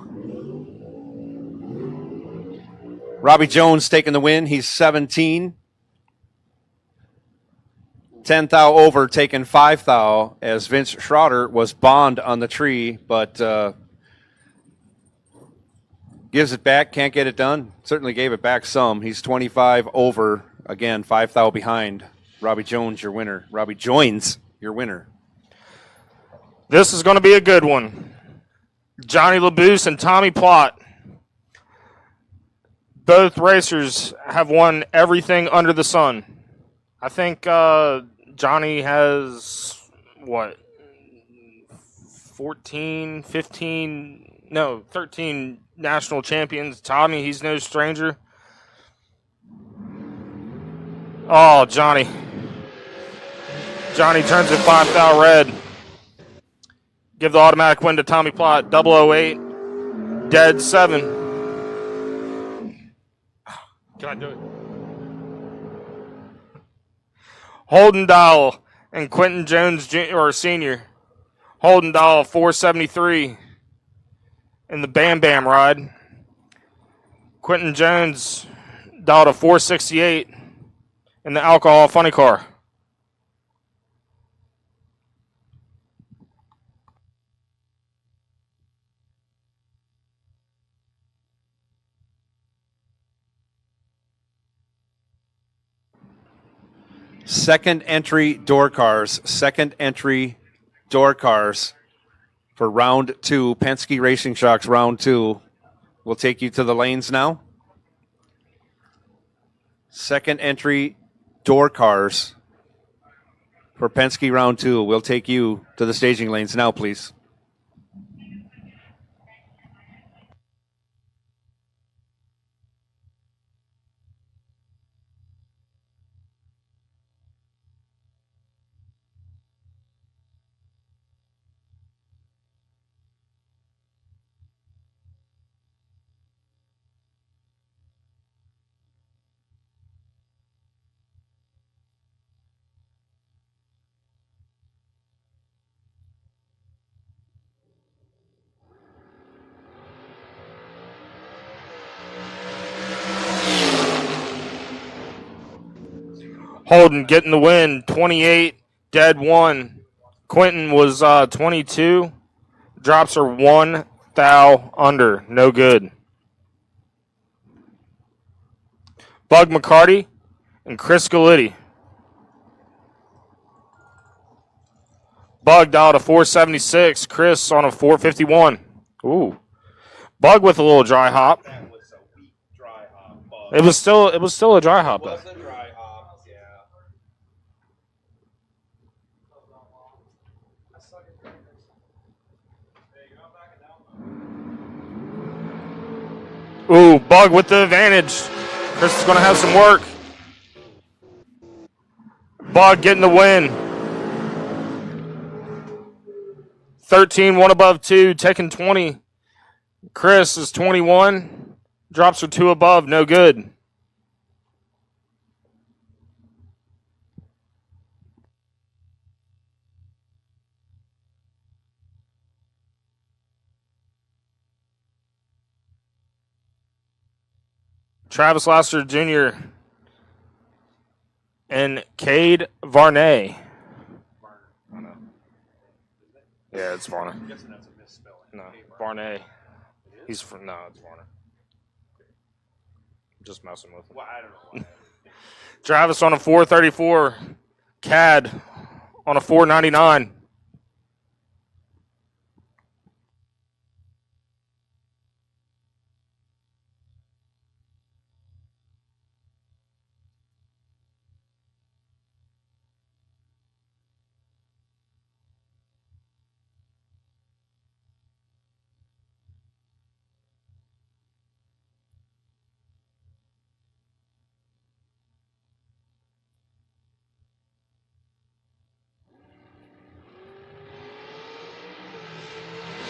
Robbie Jones taking the win. He's 17. 10 thou over, taking 5 thou, as Vince Schroeder was bond on the tree, but gives it back, can't get it done. Certainly gave it back some. He's 25 over, again, 5 thou behind. Robbie Jones, your winner. Robbie Joins, your winner. This is going to be a good one. Johnny LaBouse and Tommy Plott. Both racers have won everything under the sun. I think Johnny has, 13 national champions. Tommy, he's no stranger. Oh, Johnny. Johnny turns it 5 thou red. Give the automatic win to Tommy Plott. 008. Dead 7. Can I do it? Holden Dowell and Quentin Jones Sr. Holden Doll 473 in the Bam Bam ride. Quentin Jones dialed a 468 in the Alcohol Funny Car. Second entry door cars. Second entry door cars for round 2. Penske Racing Shocks round 2. We'll take you to the lanes now. Second entry door cars for Penske round 2. We'll take you to the staging lanes now, please. Holden getting the win, 28, dead 1. Quentin was 22. Drops are 1 thou under, no good. Bug McCarty and Chris Galitti. Bug dialed a 476. Chris on a 451. Ooh. Bug with a little dry hop. That was a weak dry hop, Bug. It was still a dry hop though. It was a dry hop, yeah. Ooh, Bug with the advantage. Chris is going to have some work. Bug getting the win. 13, 1 above 2, taking 20. Chris is 21. Drops are 2 above, no good. Travis Laster Jr. and Cade Varney. Yeah, it's Varney. I'm guessing that's a misspelling. No, Varney. He's from, no, it's Varney. Just messing with him. Well, I don't know why. Travis on a 434. Cad on a 499.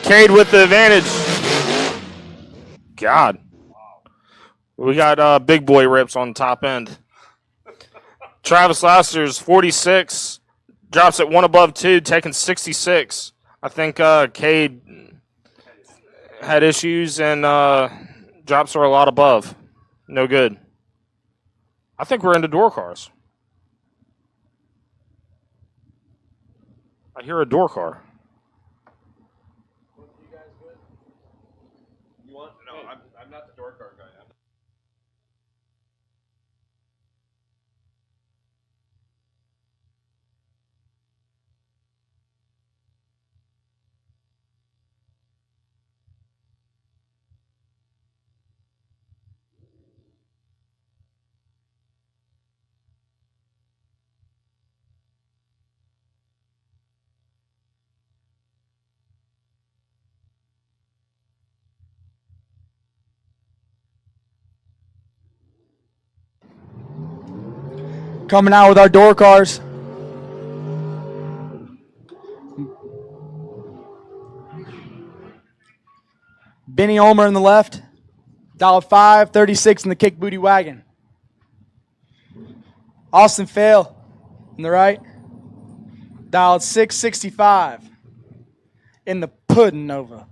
Cade with the advantage. God. We got big boy rips on the top end. Travis Laster's 46. Drops at 1 above 2, taking 66. I think Cade had issues and drops are a lot above. No good. I think we're into door cars. I hear a door car. No, I'm not the door car guy. Coming out with our door cars. Benny Ulmer in the left. $5.36 in the kick booty wagon. Austin Fail in the right. Dialed 665. in the pudding, Nova.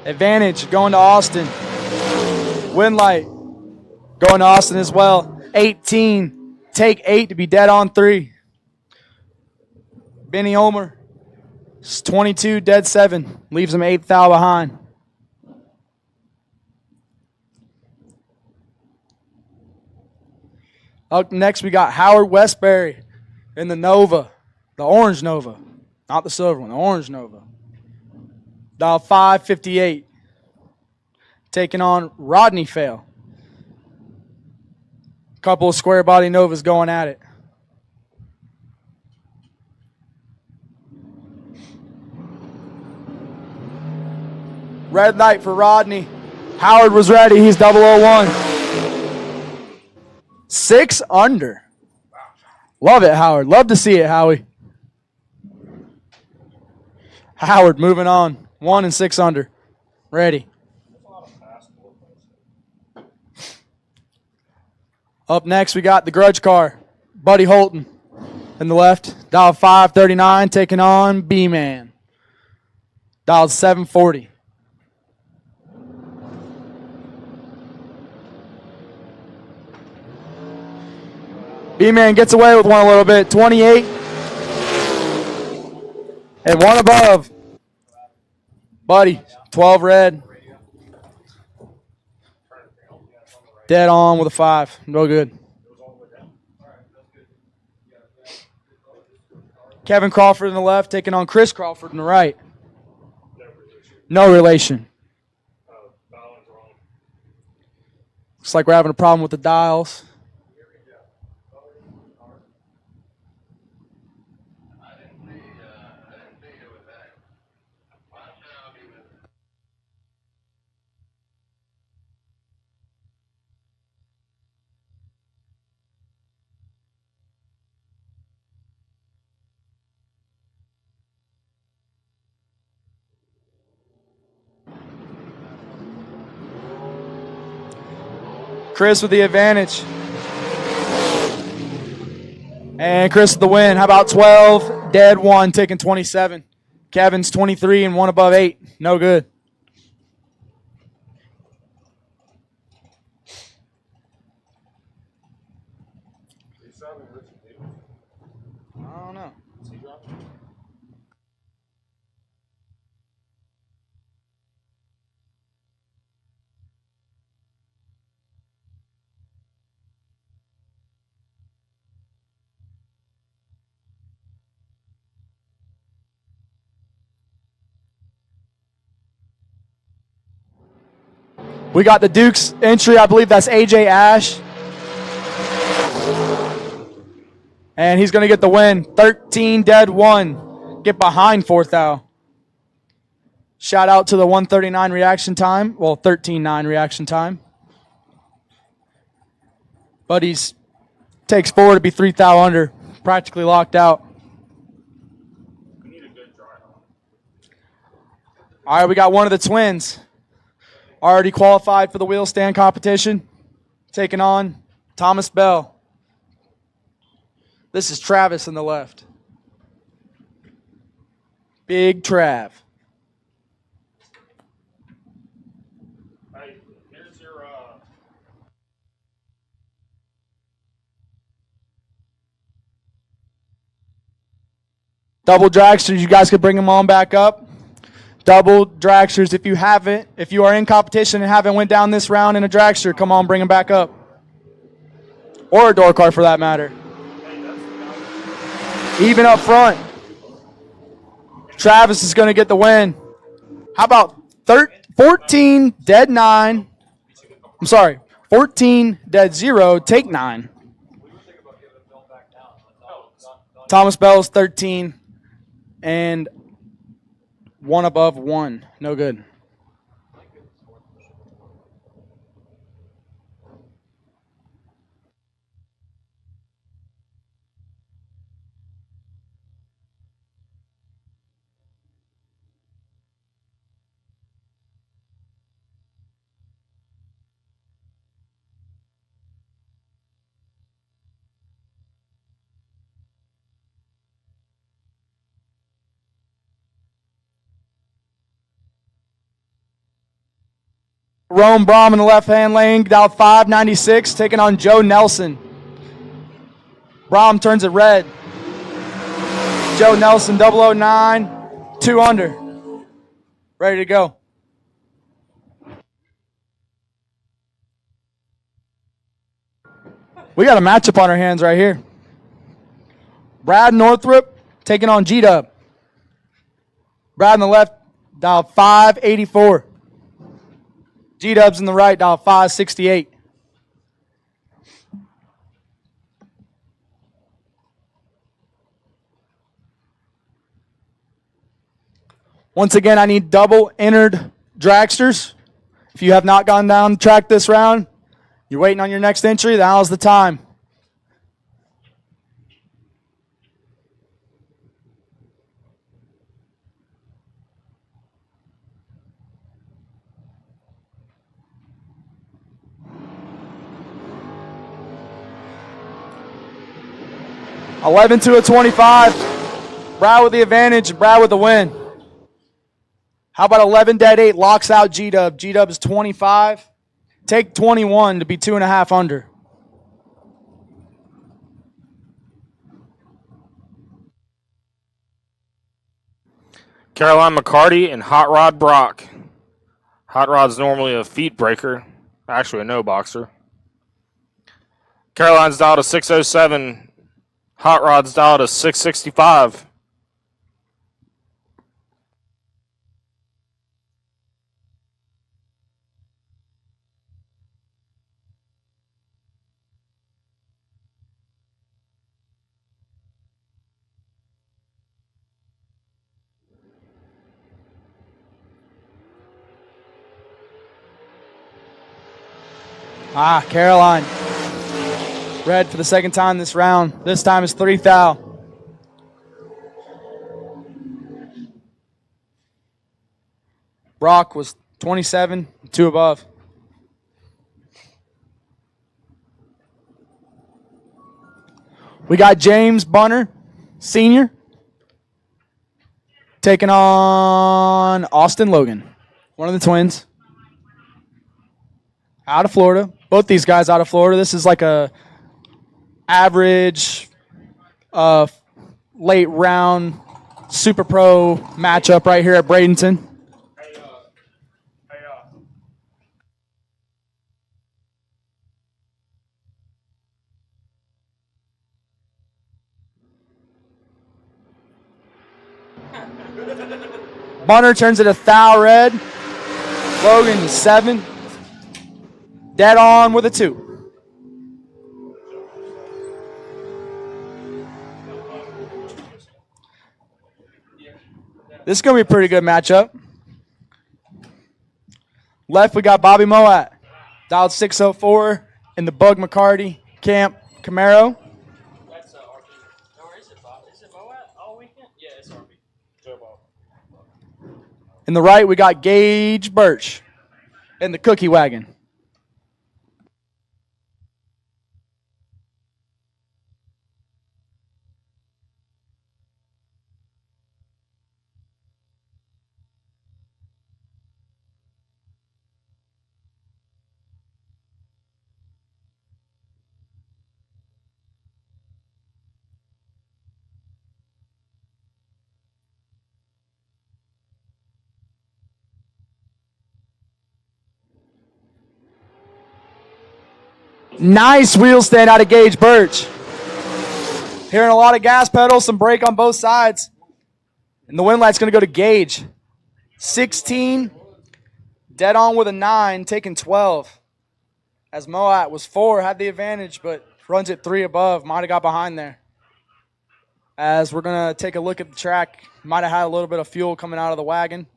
Advantage going to Austin. Win light going to Austin as well. 18. Take 8 to be dead on 3. Benny Homer. 22, dead 7. Leaves him 8 thou behind. Up next, we got Howard Westbury in the Nova. The orange Nova. Not the silver one, the orange Nova. Dial 558. Taking on Rodney Fail. Couple of square body Novas going at it. Red light for Rodney. Howard was ready. He's 001. 6 under. Love it, Howard. Love to see it, Howie. Howard moving on. 1 and 6 under. Ready. Up next, we got the grudge car. Buddy Holton in the left. Dial 539 taking on B-Man. Dial 740. B-Man gets away with one a little bit. 28. And one above. Buddy, 12 red. Dead on with a 5. No good. Kevin Crawford in the left taking on Chris Crawford in the right. No relation. Looks like we're having a problem with the dials. Chris with the advantage. And Chris with the win. How about 12? Dead 1, taking 27. Kevin's 23 and 1 above 8. No good. I don't know. We got the Duke's entry. I believe that's AJ Ash. And he's going to get the win. 13 dead 1. Get behind 4th thou. Shout out to the 139 reaction time. Well, 13-9 reaction time. Buddies takes 4 to be 3 thou under. Practically locked out. All right, we got one of the twins. Already qualified for the wheel stand competition. Taking on Thomas Bell. This is Travis in the left. Big Trav. Hey, here's your Double dragsters, you guys could bring them on back up. Double dragsters, if you are in competition and haven't went down this round in a dragster, come on, bring them back up. Or a door car for that matter. Even up front. Travis is going to get the win. How about 14 dead 9? I'm sorry, 14 dead 0, take 9. Thomas Bell's 13 and 1 above 1. No good. Rome Brom in the left-hand lane, dial 596, taking on Joe Nelson. Brom turns it red. Joe Nelson, 009, 2 under. Ready to go. We got a matchup on our hands right here. Brad Northrup taking on G-Dub. Brad on the left, dial 584. G-Dub's in the right, dial 568. Once again, I need double entered dragsters. If you have not gone down the track this round, you're waiting on your next entry, now's the time. $11 to a 25. Brad with the advantage, Brad with the win. How about 11-8 locks out G-Dub. G-Dub is 25. Take 21 to be 2.5 under. Caroline McCarty and Hot Rod Brock. Hot Rod's normally a feet breaker, actually a no boxer. Caroline's dialed to 607. Hot Rod's dialed to 665. Caroline. Red for the second time this round. This time is 3 thou. Brock was 27, 2 above. We got James Bunner, senior, taking on Austin Logan, one of the twins. Out of Florida. Both these guys out of Florida. This is like a average late round super pro matchup right here at Bradenton. Bunner turns it a thou red. Logan 7. Dead on with a 2. This is going to be a pretty good matchup. Left, we got Bobby Moat. Dialed 604 in the Bug McCarty Camp Camaro. That's RB. Or is it Bob? Is it Moat all weekend? Yeah, it's RB. In the right, we got Gage Birch in the Cookie Wagon. Nice wheel stand out of Gage Birch. Hearing a lot of gas pedals, some brake on both sides. And the wind light's going to go to Gage. 16, dead on with a 9, taking 12. As Moat was 4, had the advantage, but runs it 3 above. Might have got behind there. As we're going to take a look at the track, might have had a little bit of fuel coming out of the wagon.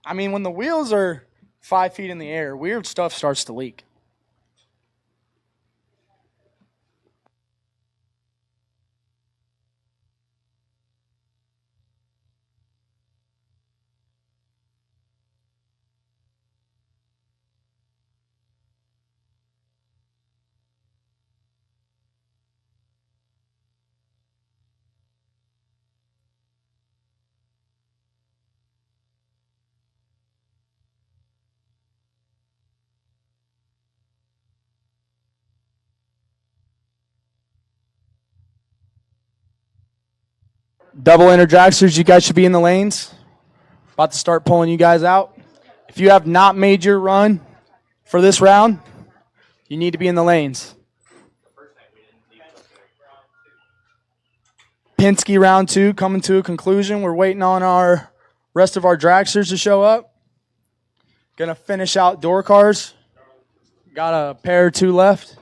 I mean, when the wheels are 5 feet in the air, weird stuff starts to leak. Double enter dragsters, you guys should be in the lanes. About to start pulling you guys out. If you have not made your run for this round, you need to be in the lanes. Penske round 2 coming to a conclusion. We're waiting on our rest of our dragsters to show up. Gonna finish out door cars. Got a pair or two left.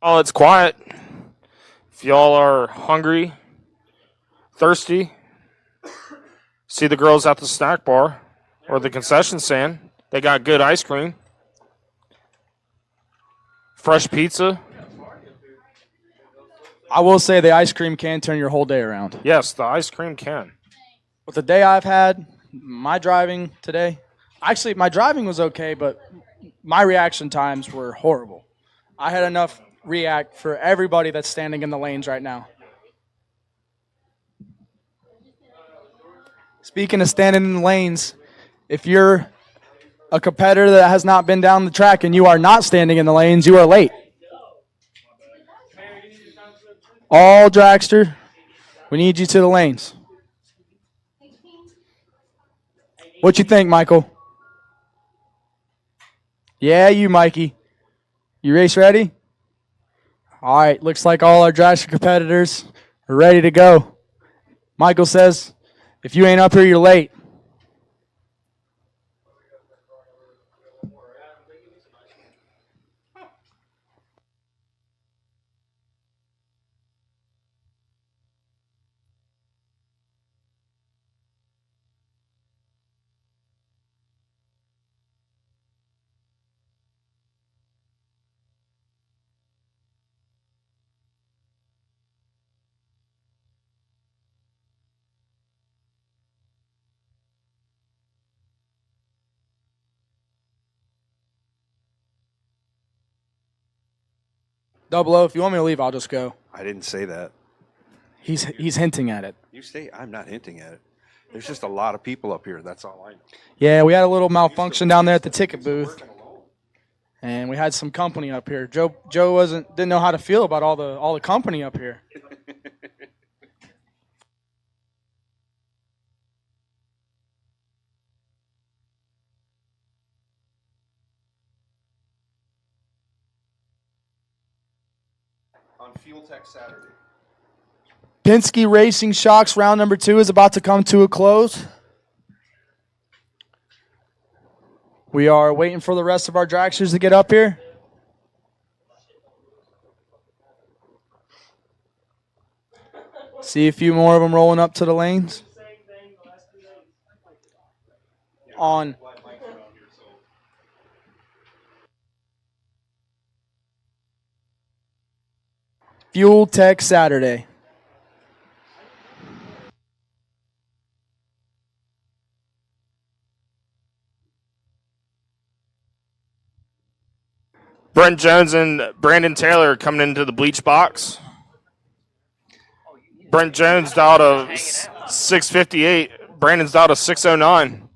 Oh, it's quiet. If y'all are hungry, thirsty, see the girls at the snack bar or the concession stand. They got good ice cream, fresh pizza. I will say the ice cream can turn your whole day around. Yes, the ice cream can. With the day I've had, my driving today, actually my driving was okay, but my reaction times were horrible. I had enough react for everybody that's standing in the lanes right now. Speaking of standing in the lanes, if you're a competitor that has not been down the track and you are not standing in the lanes, you are late. All dragster, we need you to the lanes. What you think, Michael? Yeah, you, Mikey. You race ready? All right, looks like all our dragster competitors are ready to go. Michael says, if you ain't up here, you're late. Double O, if you want me to leave, I'll just go. I didn't say that. He's hinting at it. You say I'm not hinting at it. There's just a lot of people up here. That's all I know. Yeah, we had a little malfunction down there at the ticket booth, and we had some company up here. Joe didn't know how to feel about all the company up here. On Fuel Tech Saturday. Penske Racing Shocks round number 2 is about to come to a close. We are waiting for the rest of our dragsters to get up here. See a few more of them rolling up to the lanes. On Fuel Tech Saturday. Brent Jones and Brandon Taylor coming into the bleach box. Brent Jones dialed a 658. Brandon's dialed a 609.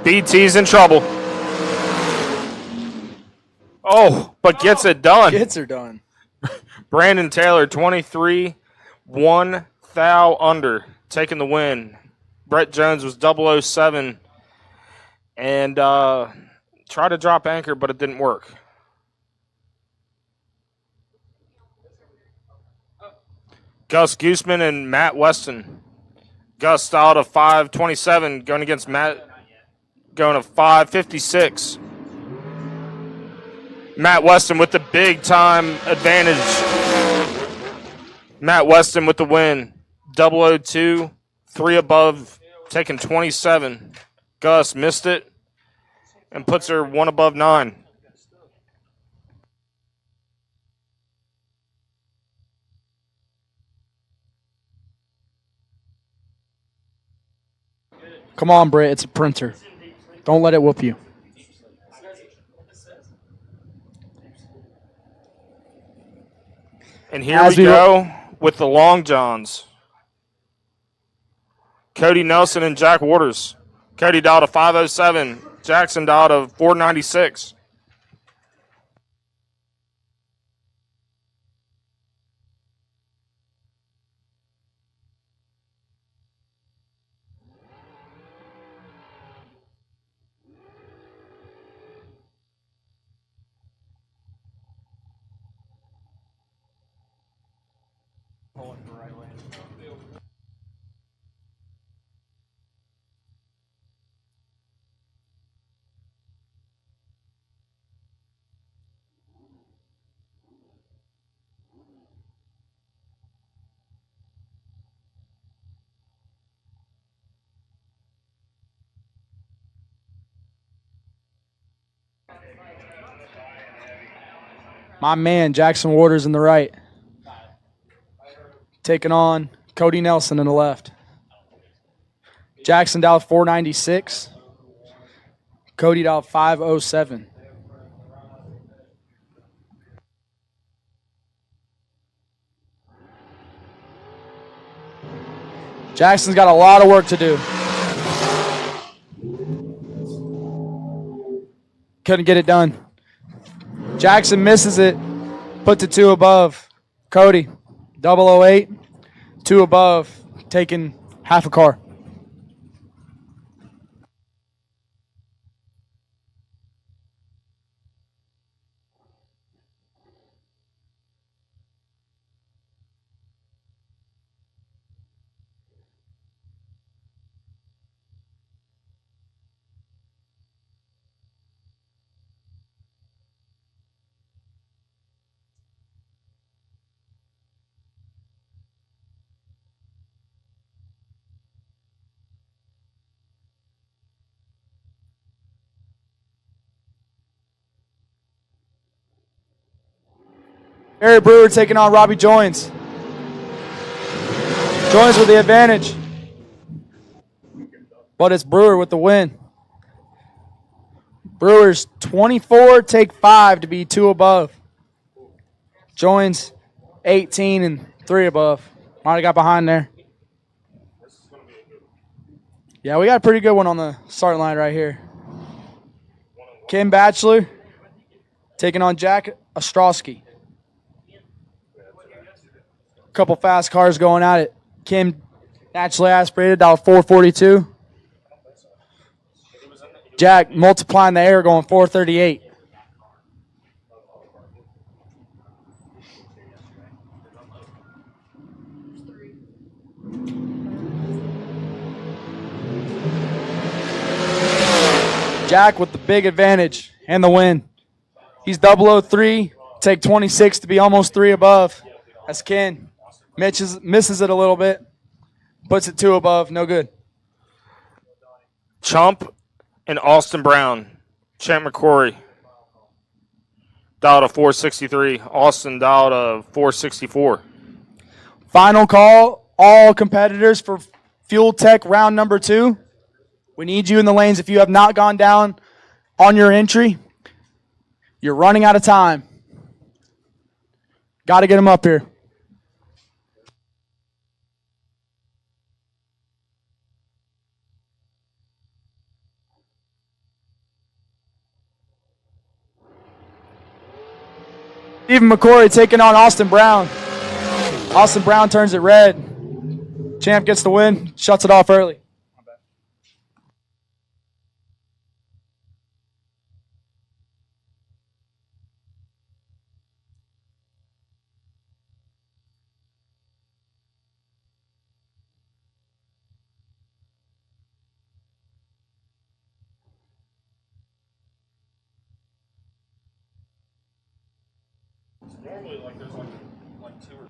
BT's in trouble. Oh, but gets it done. Gets her done. Brandon Taylor, 23, 1 thou under, taking the win. Brett Jones was 007 and tried to drop anchor, but it didn't work. Gus Gooseman and Matt Weston. Gus styled a 527 going against Matt, going a 556. Matt Weston with the big time advantage. Matt Weston with the win. 002, 3 above, taking 27. Gus missed it and puts her 1 above 9. Come on, Britt. It's a printer. Don't let it whoop you. And here we go with the Long Johns. Cody Nelson and Jack Waters. Cody dialed a 507. Jackson dialed a 496. My man, Jackson Waters in the right. Taking on Cody Nelson in the left. Jackson dialed 496. Cody dialed 507. Jackson's got a lot of work to do. Couldn't get it done. Jackson misses it. Puts it 2 above. Cody, 008, 2 above, taking half a car. Harry Brewer taking on Robbie Joins. Joins with the advantage. But it's Brewer with the win. Brewers 24, take 5 to be 2 above. Joins 18 and 3 above. Might have got behind there. Yeah, we got a pretty good one on the start line right here. Kim Batchelor taking on Jack Ostrowski. Couple fast cars going at it. Kim naturally aspirated, down 442. Jack multiplying the air, going 438. Jack with the big advantage and the win. He's 003, take 26 to be almost 3 above. That's Ken. Misses it a little bit. Puts it 2 above, no good. Chump and Austin Brown. Champ McCrory. Dialed a 463. Austin dialed a 464. Final call, all competitors for Fuel Tech round number 2. We need you in the lanes. If you have not gone down on your entry, you're running out of time. Got to get them up here. Stephen McCory taking on Austin Brown. Austin Brown turns it red. Champ gets the win, shuts it off early. Normally, like there's like 2 or.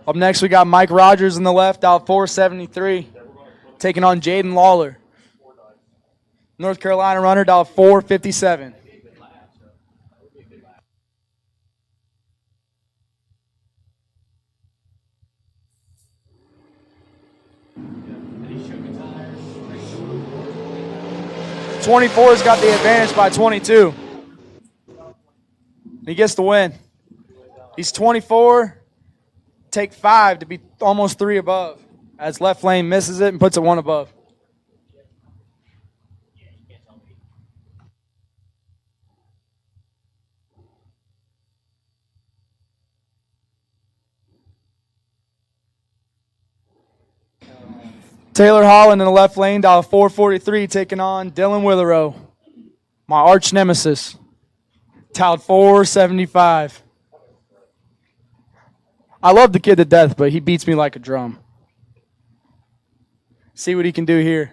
Up next, we got Mike Rogers in the left, out 473, taking on Jaden Lawler. North Carolina runner, out 457. '24's got the advantage by 22. He gets the win. He's 24. Take 5 to be almost 3 above. As left lane misses it and puts it 1 above. Taylor Holland in the left lane, down 443, taking on Dylan Willerow, my arch nemesis. Towed 475. I love the kid to death, but he beats me like a drum. See what he can do here.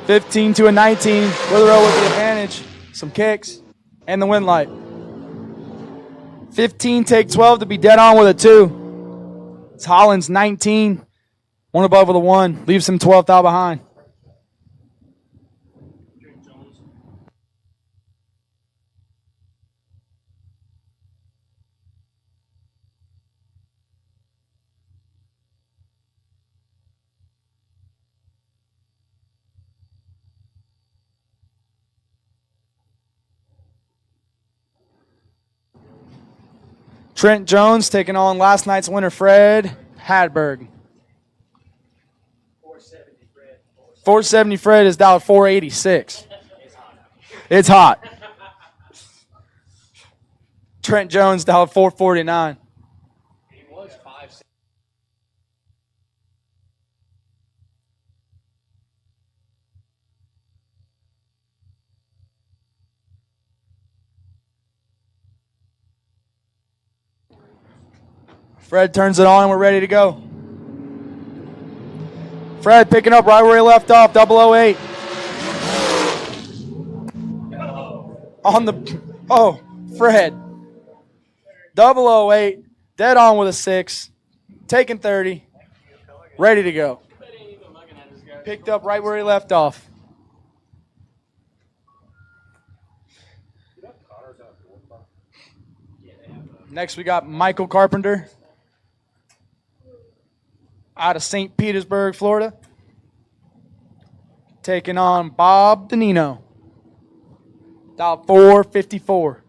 $15 to a 19. Willerow with the advantage. Some kicks and the win light. 15, take 12 to be dead on with a 2. It's Holland's 19. 1 above with a 1. Leaves him 12th out behind. Trent Jones taking on last night's winner, Fred Hadberg. 470 Fred is down 486. It's hot. Trent Jones down 449. Fred turns it on and we're ready to go. Fred picking up right where he left off, 008. On the, oh, Fred. 008, dead on with a 6, taking 30, ready to go. Picked up right where he left off. Next we got Michael Carpenter out of St. Petersburg, Florida, taking on Bob Danino. Dial 454.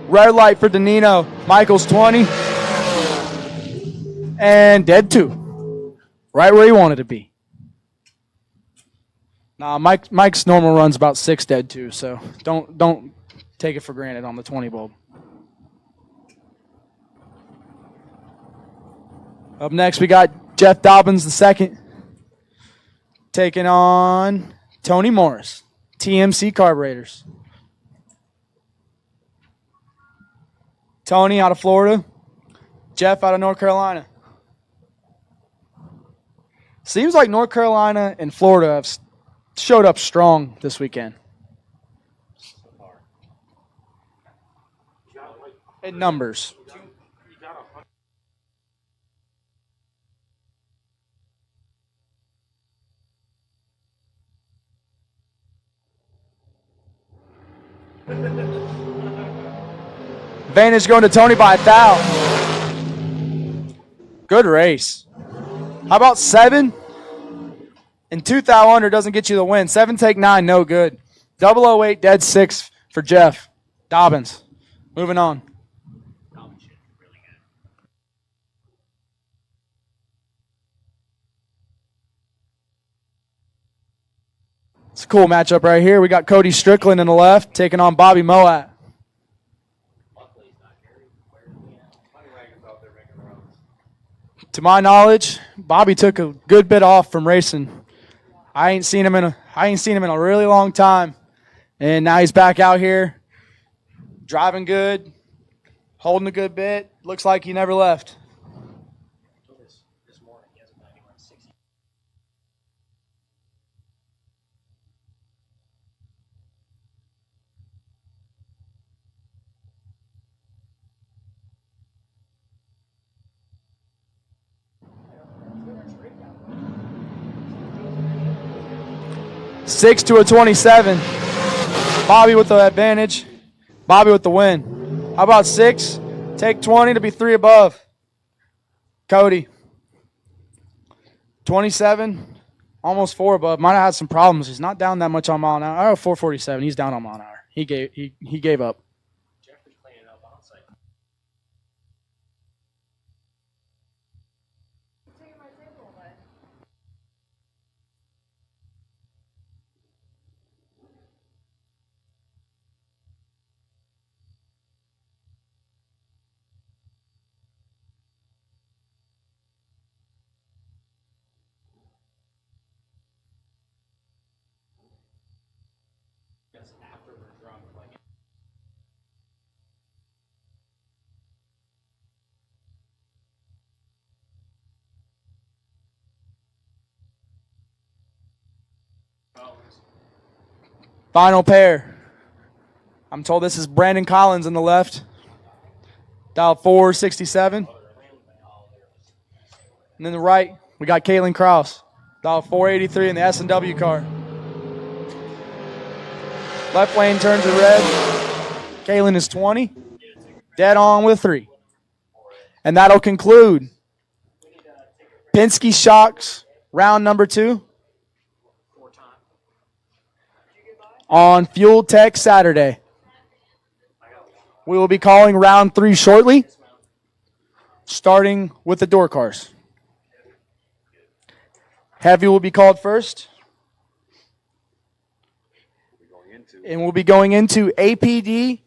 Red light for Danino. Michael's 20. And dead 2. Right where he wanted to be. Nah, Mike's normal run's about 6 dead 2, so don't take it for granted on the 20 bulb. Up next we got Jeff Dobbins II taking on Tony Morris, TMC Carburetors. Tony out of Florida. Jeff out of North Carolina. Seems like North Carolina and Florida have showed up strong this weekend. In numbers. Advantage going to Tony by 1,000. Good race. How about 7? And 2,000 under doesn't get you the win. 7 take 9, no good. 008 dead 6 for Jeff Dobbins. Moving on. It's a cool matchup right here. We got Cody Strickland in the left taking on Bobby Moat. To my knowledge, Bobby took a good bit off from racing. I ain't seen him in a really long time, and now he's back out here, driving good, holding a good bit. Looks like he never left. 6 to a 27. Bobby with the advantage. Bobby with the win. How about 6? Take 20 to be 3 above. Cody. 27. Almost 4 above. Might have had some problems. He's not down that much on mile an hour. Oh, 447. He's down on mile an hour. He gave up. Final pair. I'm told this is Brandon Collins on the left. Dial 467. And then the right, we got Caitlin Krause. Dial 483 in the S&W car. Left lane turns to red. Caitlin is 20. Dead on with 3. And that'll conclude Penske Shocks round number 2 on Fuel Tech Saturday. We will be calling round 3 shortly, starting with the door cars. Heavy will be called first. And we'll be going into APD.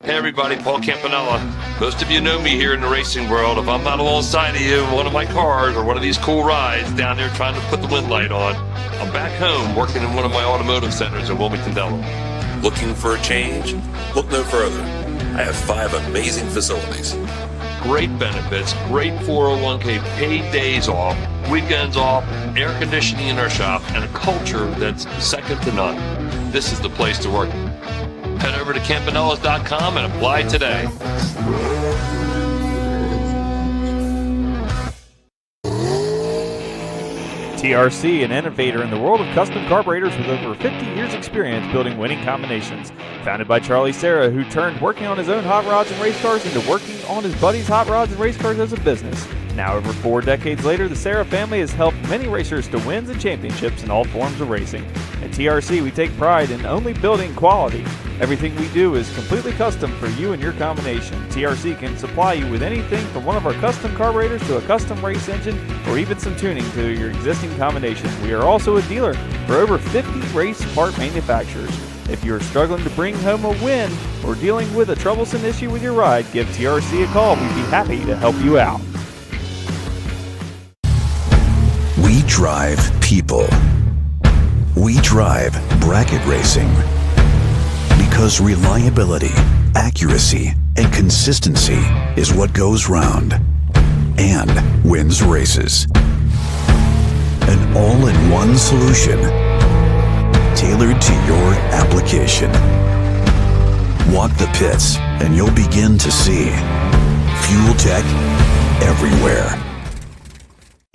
Hey everybody, Paul Campanella. Most of you know me here in the racing world. If I'm not alongside of you in one of my cars or one of these cool rides down there trying to put the wind light on, I'm back home working in one of my automotive centers in Wilmington, Delaware. Looking for a change? Look no further. I have 5 amazing facilities. Great benefits, great 401k, paid days off, weekends off, air conditioning in our shop, and a culture that's second to none. This is the place to work. Head over to campanellas.com and apply today. TRC, an innovator in the world of custom carburetors with over 50 years experience building winning combinations. Founded by Serra, who turned working on his own hot rods and race cars into working on his buddies' hot rods and race cars as a business. Now, over 4 decades later, the Serra family has helped many racers to wins and championships in all forms of racing. At TRC, we take pride in only building quality. Everything we do is completely custom for you and your combination. TRC can supply you with anything from one of our custom carburetors to a custom race engine or even some tuning to your existing combination. We are also a dealer for over 50 race part manufacturers. If you're struggling to bring home a win or dealing with a troublesome issue with your ride, give TRC a call. We'd be happy to help you out. We drive people. We drive bracket racing. Because reliability, accuracy, and consistency is what goes round and wins races. An all-in-one solution tailored to your application. Walk the pits and you'll begin to see fuel tech everywhere.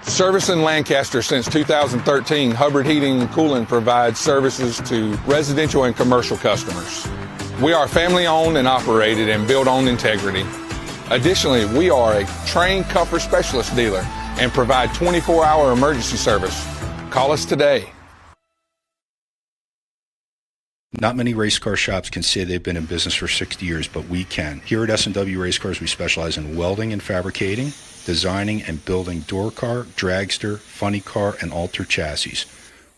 Service in Lancaster since 2013, Hubbard Heating and Cooling provides services to residential and commercial customers. We are family owned and operated and built on integrity. Additionally, we are a trained comfort specialist dealer and provide 24-hour emergency service. Call us today. Not many race car shops can say they've been in business for 60 years, but we can. Here at S&W Race Cars, we specialize in welding and fabricating, designing and building door car, dragster, funny car, and alter chassis.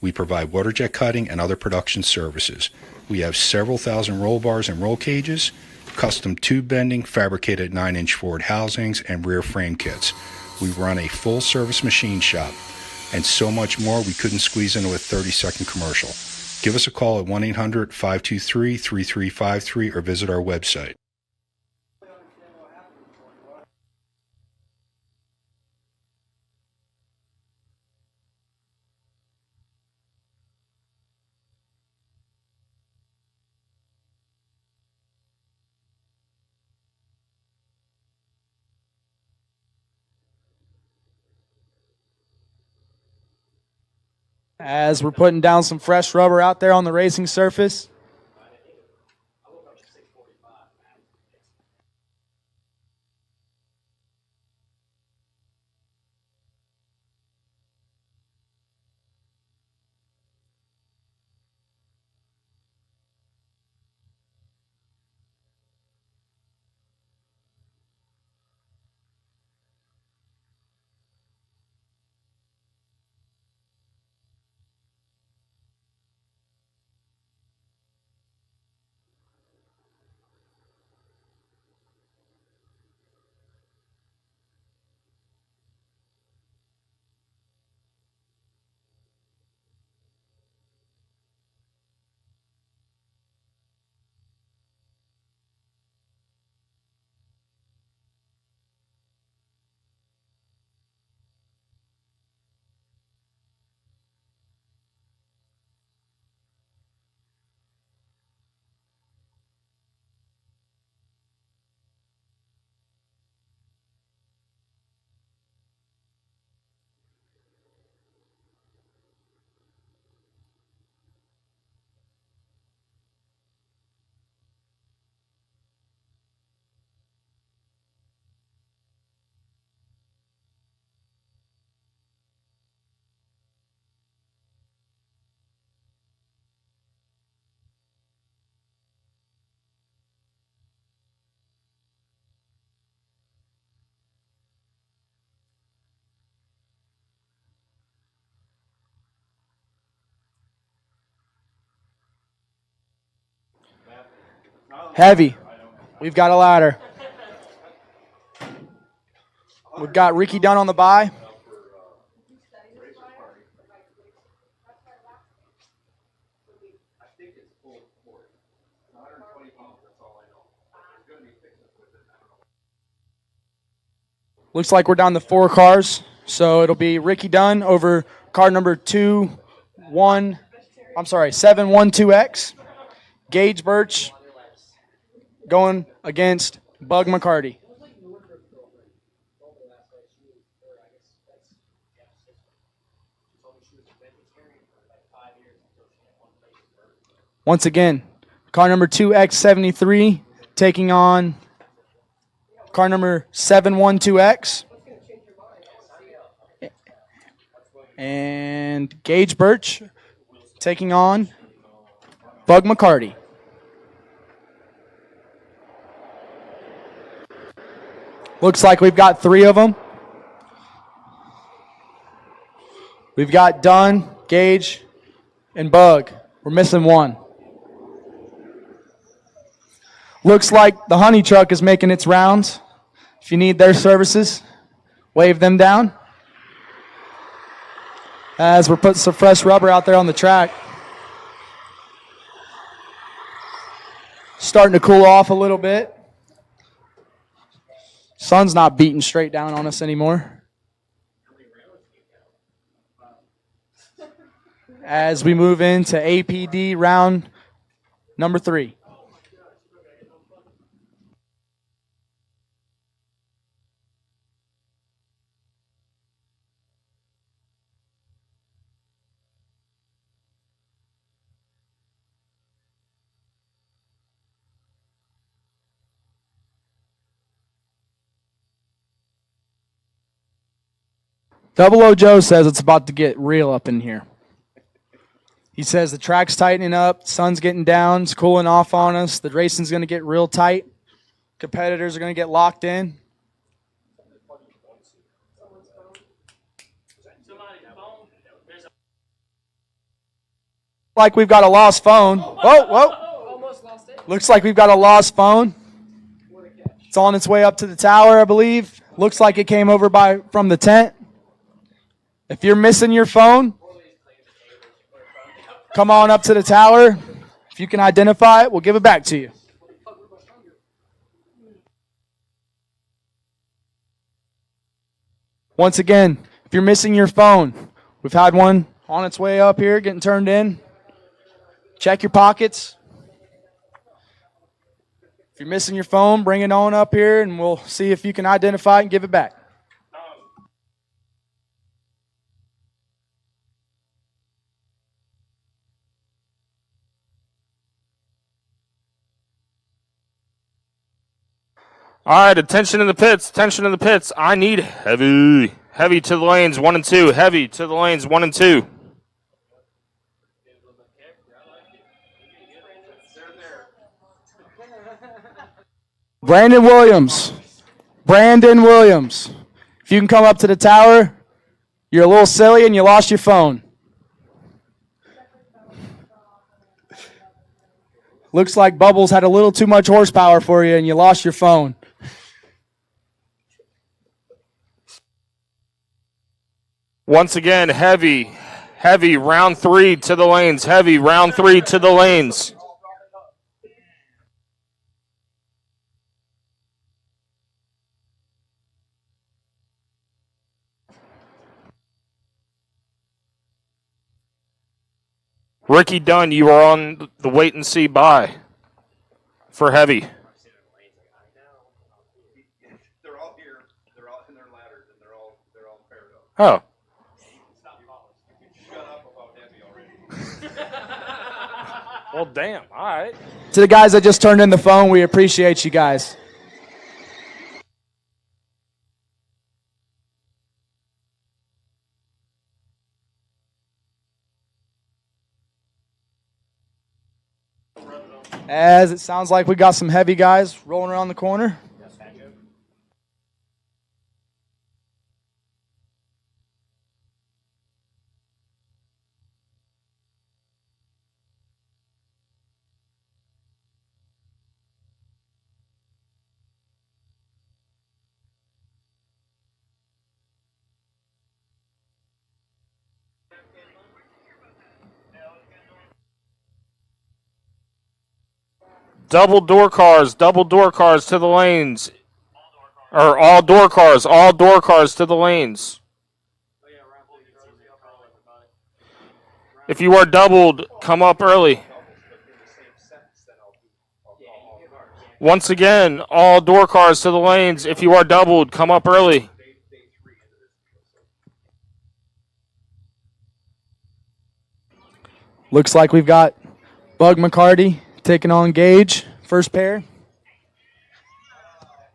We provide water jet cutting and other production services. We have several thousand roll bars and roll cages, custom tube bending, fabricated 9-inch Ford housings, and rear frame kits. We run a full-service machine shop, and so much more we couldn't squeeze into a 30-second commercial. Give us a call at 1-800-523-3353 or visit our website. As we're putting down some fresh rubber out there on the racing surface. Heavy. We've got a ladder. We've got Ricky Dunn on the bye. Looks like we're down to 4 cars. So it'll be Ricky Dunn over car number 712X. Gage Birch going against Bug McCarty. Once again, car number 2X73 taking on car number 712X. And Gage Birch taking on Bug McCarty. Looks like we've got 3 of them. We've got Dunn, Gage, and Bug. We're missing 1. Looks like the honey truck is making its rounds. If you need their services, wave them down. As we're putting some fresh rubber out there on the track. Starting to cool off a little bit. Sun's not beating straight down on us anymore. As we move into APD round number 3. Double O Joe says it's about to get real up in here. He says the track's tightening up, sun's getting down, it's cooling off on us, the racing's going to get real tight, competitors are going to get locked in. Like we've got a lost phone. Whoa. Looks like we've got a lost phone. It's on its way up to the tower, I believe. Looks like it came over from the tent. If you're missing your phone, come on up to the tower. If you can identify it, we'll give it back to you. Once again, if you're missing your phone, we've had one on its way up here getting turned in. Check your pockets. If you're missing your phone, bring it on up here and we'll see if you can identify it and give it back. All right, attention in the pits. Attention in the pits. I need heavy. Heavy to the lanes 1 and 2. Heavy to the lanes 1 and 2. Brandon Williams. If you can come up to the tower, you're a little silly and you lost your phone. Looks like Bubbles had a little too much horsepower for you and you lost your phone. Once again, heavy, round 3 to the lanes, heavy, round 3 to the lanes. Ricky Dunn, you are on the wait and see bye for heavy. They're all here. They're all in their ladders, and they're all paired up. Oh. Shut up about heavy already. Well, damn. All right. To the guys that just turned in the phone, we appreciate you guys. As it sounds like we got some heavy guys rolling around the corner. Double door cars to the lanes. Or all door cars to the lanes. If you are doubled, come up early. Once again, all door cars to the lanes. If you are doubled, come up early. Looks like we've got Bug McCarty taking on Gage, first pair.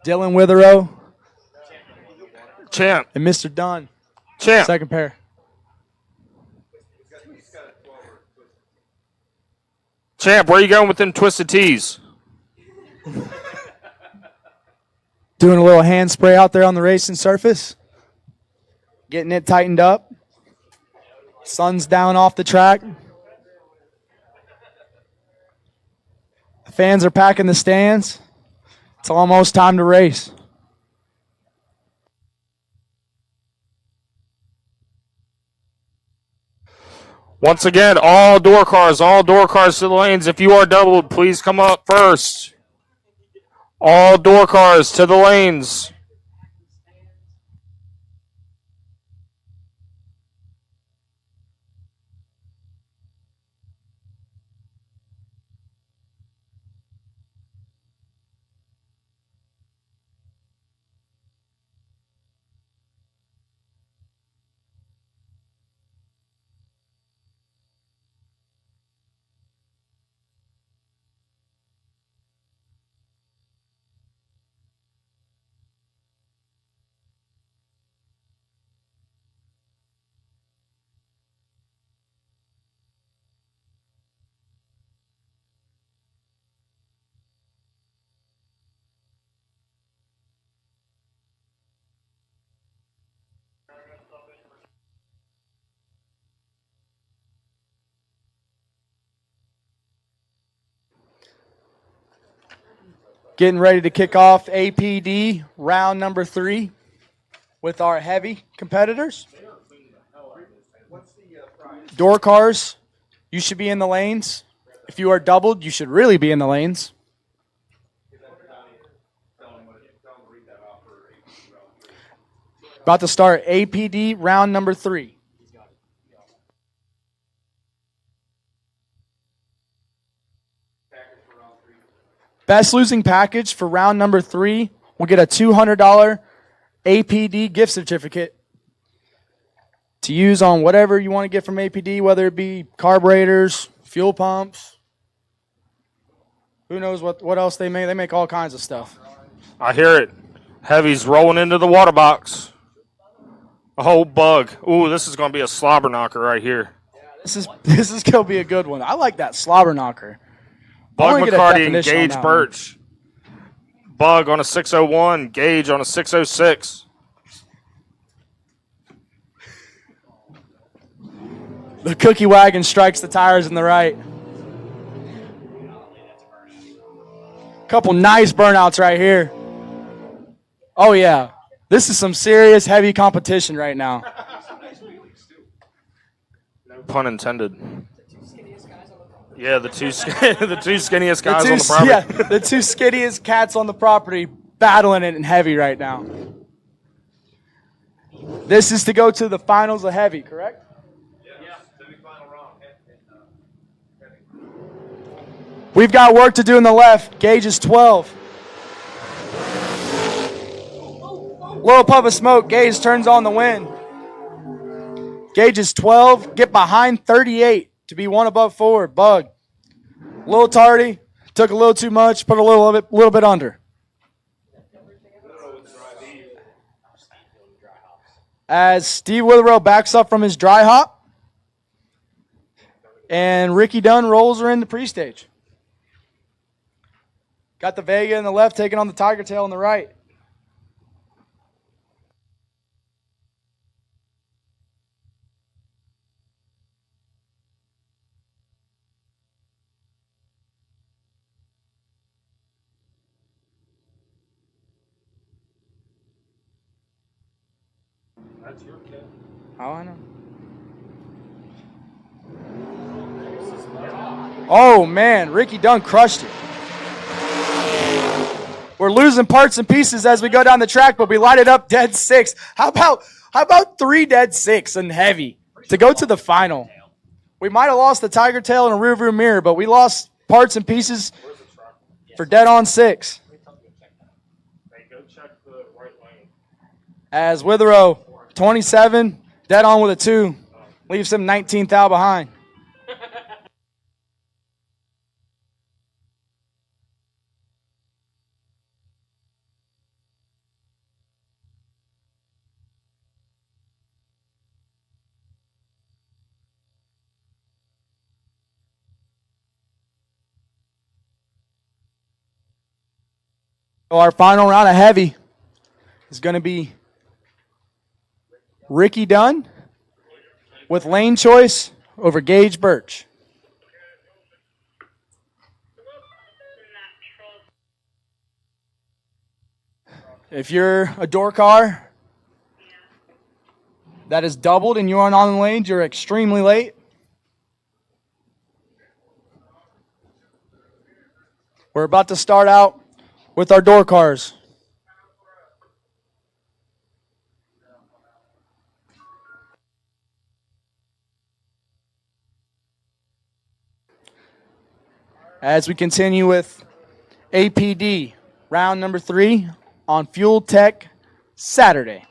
Dylan Witherow. Champ. And Mr. Dunn. Champ. Second pair. Champ, where are you going with them twisted tees? Doing a little hand spray out there on the racing surface. Getting it tightened up. Sun's down off the track. The fans are packing the stands. It's almost time to race. Once again, all door cars to the lanes. If you are doubled, please come up first. All door cars to the lanes. Getting ready to kick off APD round number 3 with our heavy competitors. Door cars, you should be in the lanes. If you are doubled, you should really be in the lanes. About to start APD round number 3. Best losing package for round number 3 will get a $200 APD gift certificate to use on whatever you want to get from APD, whether it be carburetors, fuel pumps. Who knows what else they make? They make all kinds of stuff. I hear it. Heavy's rolling into the water box. A whole bug. Ooh, this is going to be a slobber knocker right here. This is going to be a good one. I like that slobber knocker. Bug McCarty and Gage Birch. Bug on a 601, Gage on a 606. The cookie wagon strikes the tires in the right. Couple nice burnouts right here. Oh, yeah. This is some serious heavy competition right now. No pun intended. Yeah, the two skinniest guys on the property. Yeah, the two skinniest cats on the property battling it in heavy right now. This is to go to the finals of heavy, correct? Yeah, semifinal round. We've got work to do in the left. Gauge is 12. Little puff of smoke. Gauge turns on the win. Gauge is 12. Get behind 38 to be one above forward. Bug. A little tardy. Took a little too much. Put a little bit under. As Steve Witherow backs up from his dry hop. And Ricky Dunn rolls her into pre-stage. Got the Vega in the left, taking on the Tiger Tail on the right. That's your kid. Oh, I know. Oh, man. Ricky Dunn crushed it. We're losing parts and pieces as we go down the track, but we light it up dead 6. How about 3 dead 6 and heavy to go to the final? We might have lost the tiger tail in a rearview mirror, but we lost parts and pieces for dead on 6. As Witherow, 27, dead on with a 2, leaves him 19th out behind. So our final round of heavy is going to be Ricky Dunn with lane choice over Gage Birch. If you're a door car that is doubled and you aren't on the lanes, you're extremely late. We're about to start out with our door cars. As we continue with APD, round number 3 on Fuel Tech Saturday.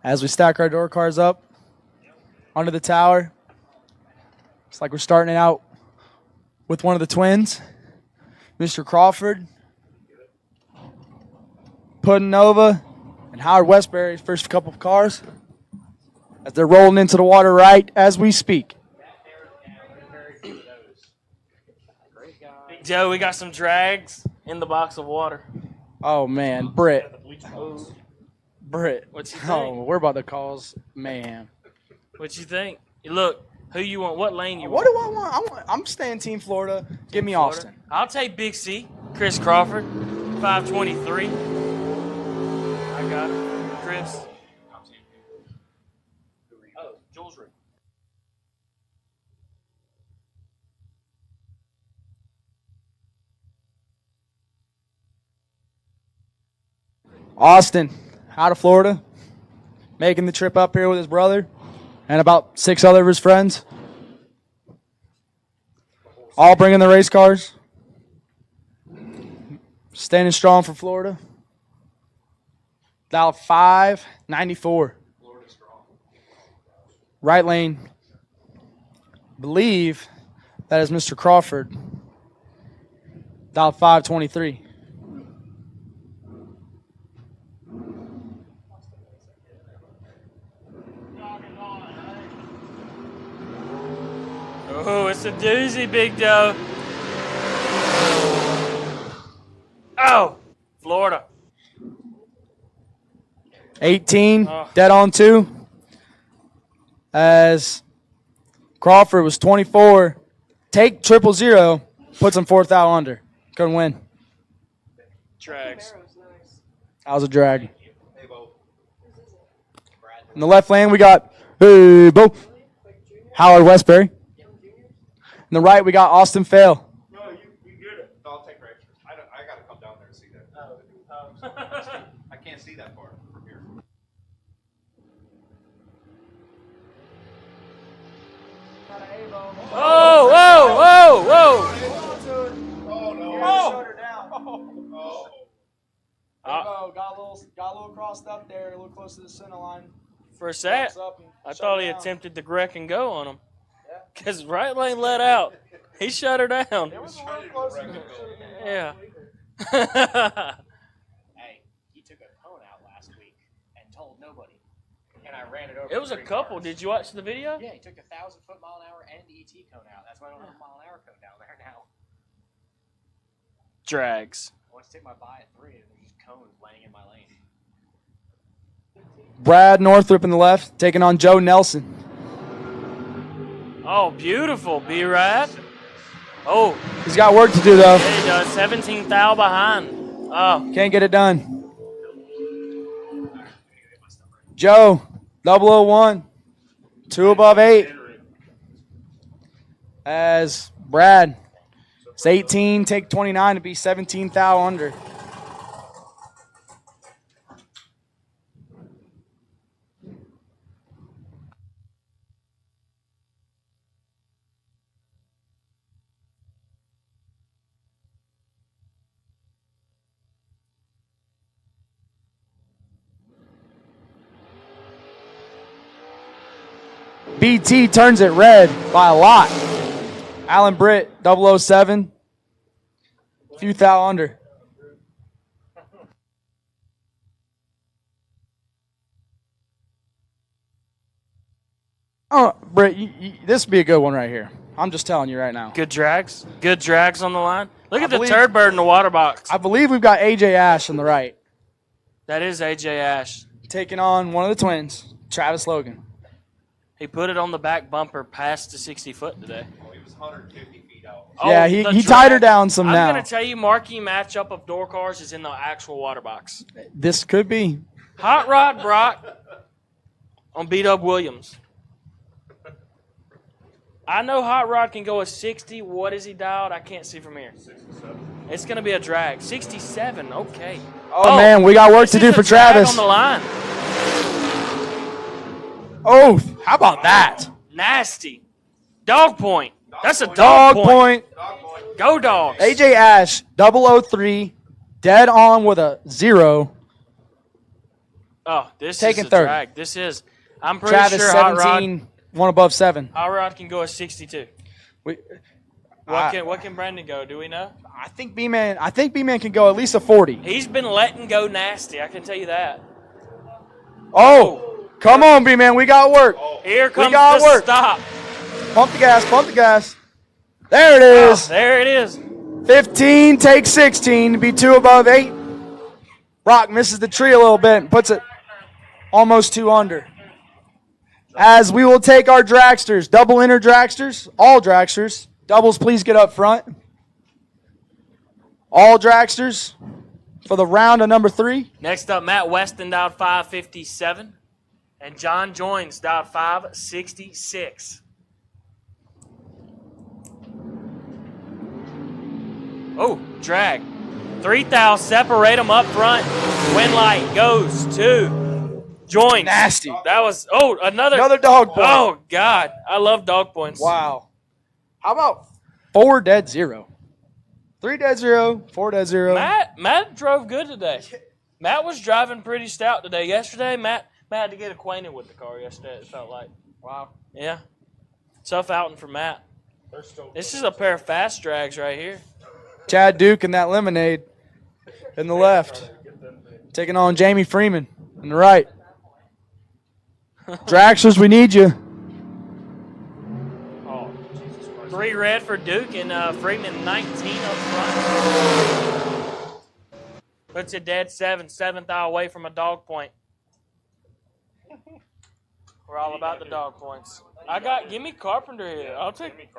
As we stack our door cars up onto the tower, it's like we're starting it out with one of the twins, Mr. Crawford, Puddinova, and Howard Westbury's first couple of cars as they're rolling into the water right as we speak. Big Joe, we got some drags in the box of water. Oh, man, Britt. What you think? Oh, we're about to cause mayhem. What you think? Look, who you want? What lane you What want? do I want? I'm staying Team Florida. Give me Florida? Austin. I'll take Big C. Chris Crawford, 523. I got it. Chris. Oh, Jules Rick. Austin, out of Florida, making the trip up here with his brother and about 6 other of his friends. All bringing the race cars. Standing strong for Florida. Dial 594. Right lane. Believe that is Mr. Crawford. Dial 523. Oh, it's a doozy, Big Joe. Oh, Florida. 18, dead on 2. As Crawford was 24. Take 000, puts him 4th out under. Couldn't win. Drags. That was a drag. In the left lane, we got Howard Westbury. In the right, we got Austin Fail. No, you get it. No, I'll take her extras. I got to come down there and see that. I can't see that far from here. Whoa, whoa, whoa, whoa. Oh, no. Got a little crossed up there, a little close to the center line. For a sec, I thought he attempted the Grec and go on him. Because right lane let out. He shut her down. It was a little closer. Yeah. Hey, he took a cone out last week and told nobody. And I ran it over. It was a couple. Did you watch the video? Yeah, he took 1,000-foot mile an hour and ET cone out. That's why I don't have a mile an hour cone down there now. Drags. I went to take my buy at 3 and there's just cones laying in my lane. Brad Northrup in the left, taking on Joe Nelson. Oh, beautiful, B-Rad. Oh. He's got work to do, though. Yeah, he does. 17 thou behind. Oh. Can't get it done. Joe, 001. 2 above 8. As Brad, it's 18, take 29 to be 17 thou under. BT turns it red by a lot. Alan Britt, 007. Few thou under. Oh, Britt, this would be a good one right here. I'm just telling you right now. Good drags. Good drags on the line. Look at the turd bird in the water box. I believe we've got AJ Ash on the right. That is AJ Ash. Taking on one of the twins, Travis Logan. He put it on the back bumper past the 60 foot today. Oh, he was 150 feet out. Yeah, he tied her down some now. I'm going to tell you, marquee matchup of door cars is in the actual water box. This could be. Hot Rod Brock on B-Dub Williams. I know Hot Rod can go a 60. What is he dialed? I can't see from here. 67. It's going to be a drag. 67, okay. Oh, man, we got work to do for Travis. On the line. Oh, how about that? Nasty. Dog point. That's a Dog point. Go Dogs. AJ Ash, 003, dead on with a 0. Oh, this Taking is a third. drag. This is. I'm pretty Travis, sure Hot 17, Rod, 1 above 7. Hot Rod can go a 62. What can Brandon go? Do we know? I think B-Man can go at least a 40. He's been letting go nasty. I can tell you that. Oh, come on, B-Man. We got work. Here comes we got the work. stop. Pump the gas. Pump the gas. There it is. Oh, there it is. 15, take 16 to be 2 above 8. Brock misses the tree a little bit and puts it almost 2 under. As we will take our dragsters, double inner dragsters, all dragsters. Doubles, please get up front. All dragsters for the round of number 3. Next up, Matt Weston dialed 557. And John Joins dialed 566. Oh, drag. 3,000, separate them up front. Wind light goes to Joins. Nasty. That was, another dog point. Oh, God. I love dog points. Wow. How about 4 dead 0? 3 dead 0, 4 dead 0. Matt drove good today. Matt was driving pretty stout today. Yesterday, Matt had to get acquainted with the car yesterday, it felt like. Wow. Yeah. Tough outing for Matt. This is a pair of fast drags right here. Chad Duke and that lemonade in the left. Taking on Jamie Freeman in the right. Dragsters, we need you. 3 red for Duke and Freeman 19 up front. Puts a dead 7th eye away from a dog point. We're all about the dog points. Give me Carpenter here. I'll take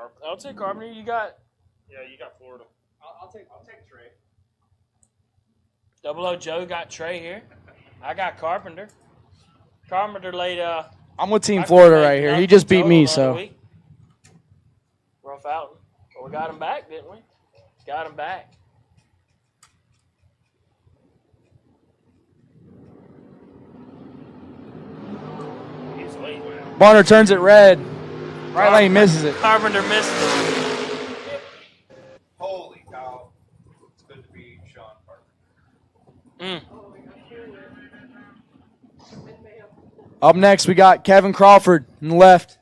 Carpenter. You got Florida. I'll take Trey. 00 Joe got Trey here. I got Carpenter. Carpenter laid I'm with Team Florida right here. He just beat me, so. Rough outing. Well, we got him back, didn't we? Got him back. Bonner turns it red. Right lane misses it. Carpenter misses it. Holy cow. It's good to be Sean Carpenter. Up next, we got Kevin Crawford on the left.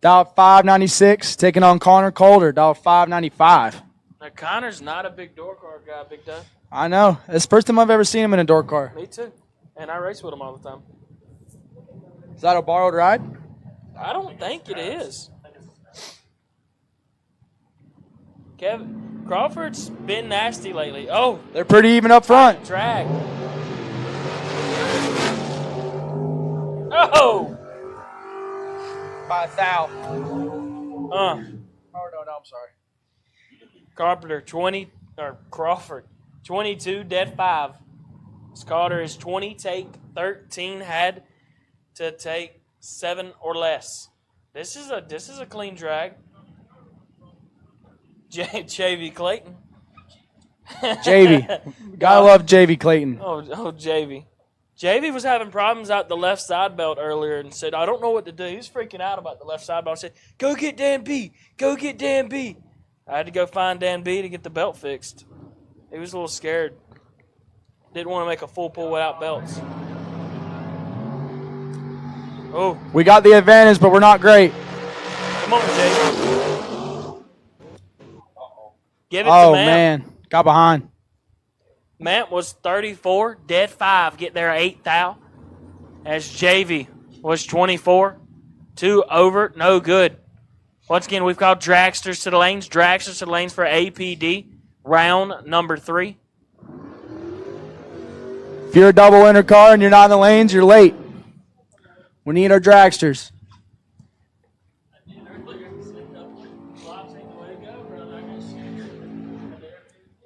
$5.96, taking on Connor Calder, $5.95. Now, Connor's not a big door car guy, Big Doug. I know. It's the first time I've ever seen him in a door car. Me too. And I race with him all the time. Is that a borrowed ride? I don't think it is. Kevin Crawford's been nasty lately. Oh, they're pretty even up front. Drag. Oh! By a thou. Oh, no, I'm sorry. Carpenter, Crawford, 22, dead 5. Carter is 20, take 13, had to take 7 or less. This is a clean drag. JV Clayton. JV. Gotta love JV Clayton. Oh, JV. JV was having problems out the left side belt earlier and said, I don't know what to do. He was freaking out about the left side belt. I said, go get Dan B. Go get Dan B. I had to go find Dan B to get the belt fixed. He was a little scared. Didn't want to make a full pull without belts. Oh. We got the advantage, but we're not great. Come on, JV. Give it to Oh, Matt. man. Got behind. Matt was 34, dead 5, get there 8 thou. As JV was 24, 2 over, no good. Once again, we've called dragsters to the lanes for APD, round number 3. If you're a double winner car and you're not in the lanes, you're late. We need our dragsters.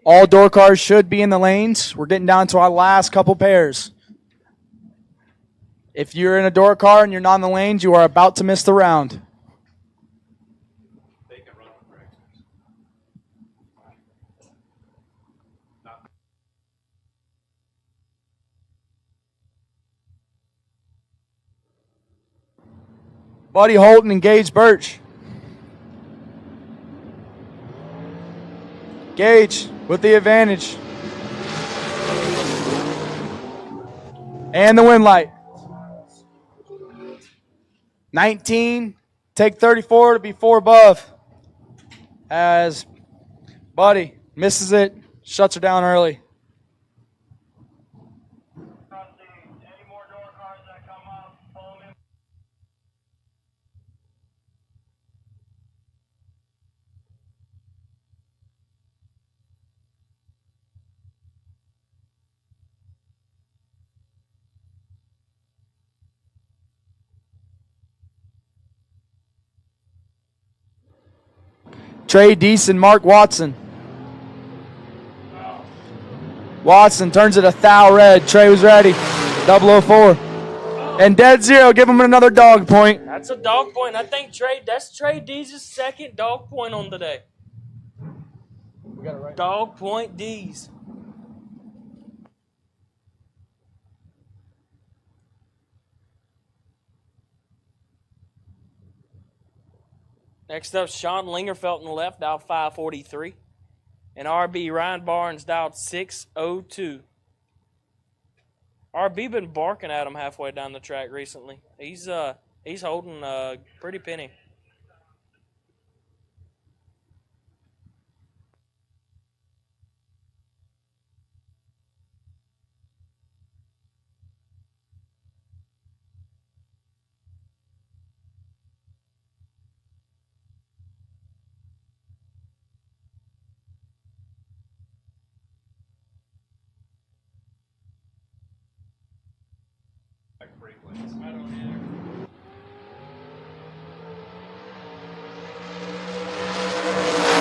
All door cars should be in the lanes. We're getting down to our last couple pairs. If you're in a door car and you're not in the lanes, you are about to miss the round. Buddy Holton and Gage Birch. Gage with the advantage. And the win light. 19, take 34 to be 4 above. As Buddy misses it, shuts her down early. Trey Deese and Mark Watson. Watson turns it a thou red. Trey was ready. 004. And dead 0. Give him another dog point. That's a dog point. I think that's Trey Dees' second dog point on the day. We got it right. Dog point Dees. Next up, Sean Lingerfelt on the left, dialed 543. And RB Ryan Barnes dialed 602. RB been barking at him halfway down the track recently. He's holding a pretty penny.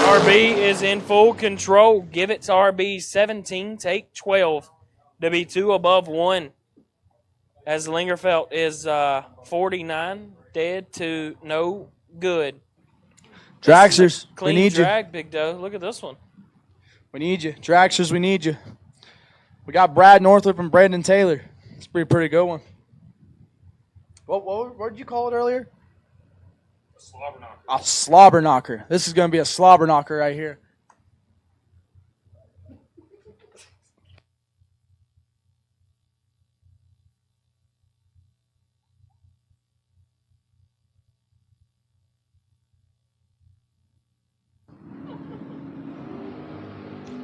RB is in full control. Give it to RB 17, take 12 to be 2 above 1. As Lingerfelt is 49, dead to no good. Dragsters, we Clean need drag, Big Doe. Look at this one. We need you. Dragsters, we need you. We got Brad Northrup and Brandon Taylor. It's a pretty good one. What did you call it earlier? Slobber knocker. A slobber knocker. This is going to be a slobber knocker right here.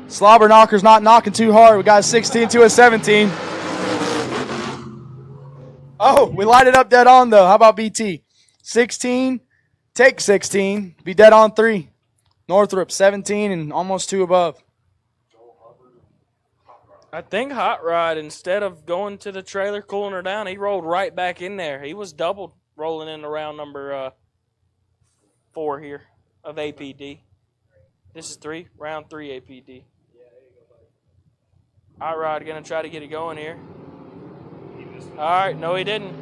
Slobber knocker's not knocking too hard. We got a 16 to a 17. Oh, we light it up dead on, though. How about BT? 16, take 16, be dead on 3. Northrop, 17 and almost 2 above. I think Hot Rod, instead of going to the trailer, cooling her down, he rolled right back in there. He was double rolling in around number 4 here of APD. This is 3, round 3 APD. Hot Rod going to try to get it going here. All right, no, he didn't.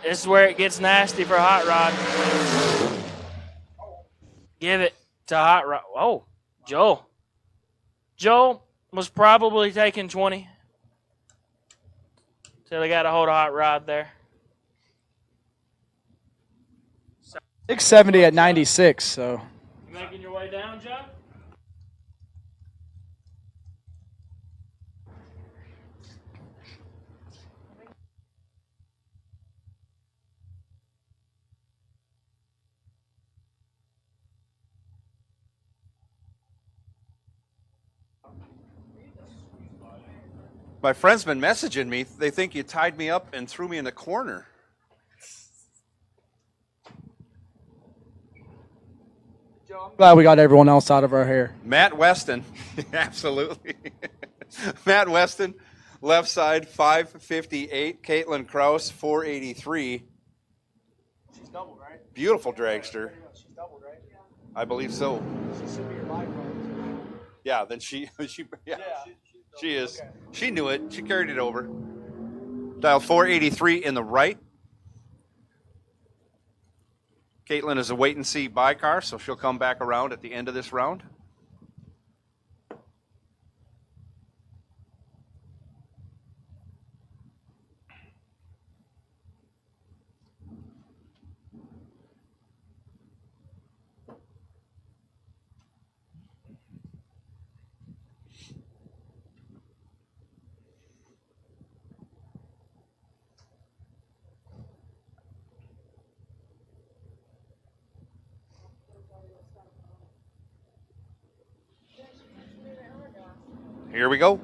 This is where it gets nasty for Hot Rod. Give it to Hot Rod. Oh, Joel. Joel was probably taking 20. So they got to hold a Hot Rod there. 670 at 96, so. You making your way down, Joe? My friend's been messaging me. They think you tied me up and threw me in the corner. Glad we got everyone else out of our hair. Matt Weston, absolutely. Matt Weston, left side, 558. Caitlin Kraus, 483. She's doubled, right? Beautiful dragster. She's doubled, right? I believe so. She should be your life. Yeah, then she is. Okay. She knew it. She carried it over. Dial 483 in the right. Caitlin is a wait-and-see buy car, so she'll come back around at the end of this round. Here we go.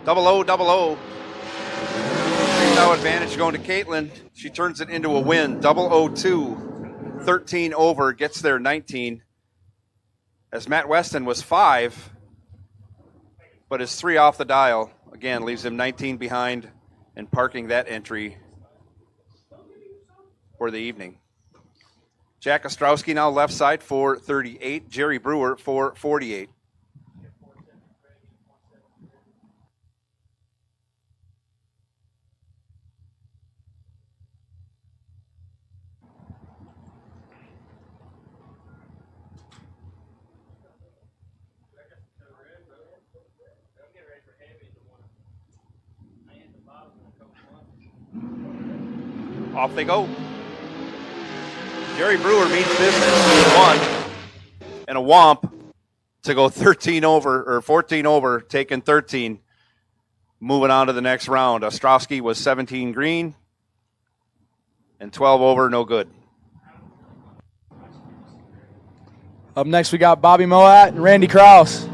0-0, 0-0. 3-0 advantage going to Caitlin. She turns it into a win. 0-0-2. 13 over, gets there 19. As Matt Weston was 5, but is 3 off the dial. Again, leaves him 19 behind and parking that entry for the evening. Jack Ostrowski now left side for 38. Jerry Brewer for 48. Off they go. Jerry Brewer means business. 1 and a womp to go 13 over or 14 over, taking 13. Moving on to the next round. Ostrowski was 17 green and 12 over, no good. Up next, we got Bobby Moat and Randy Kraus.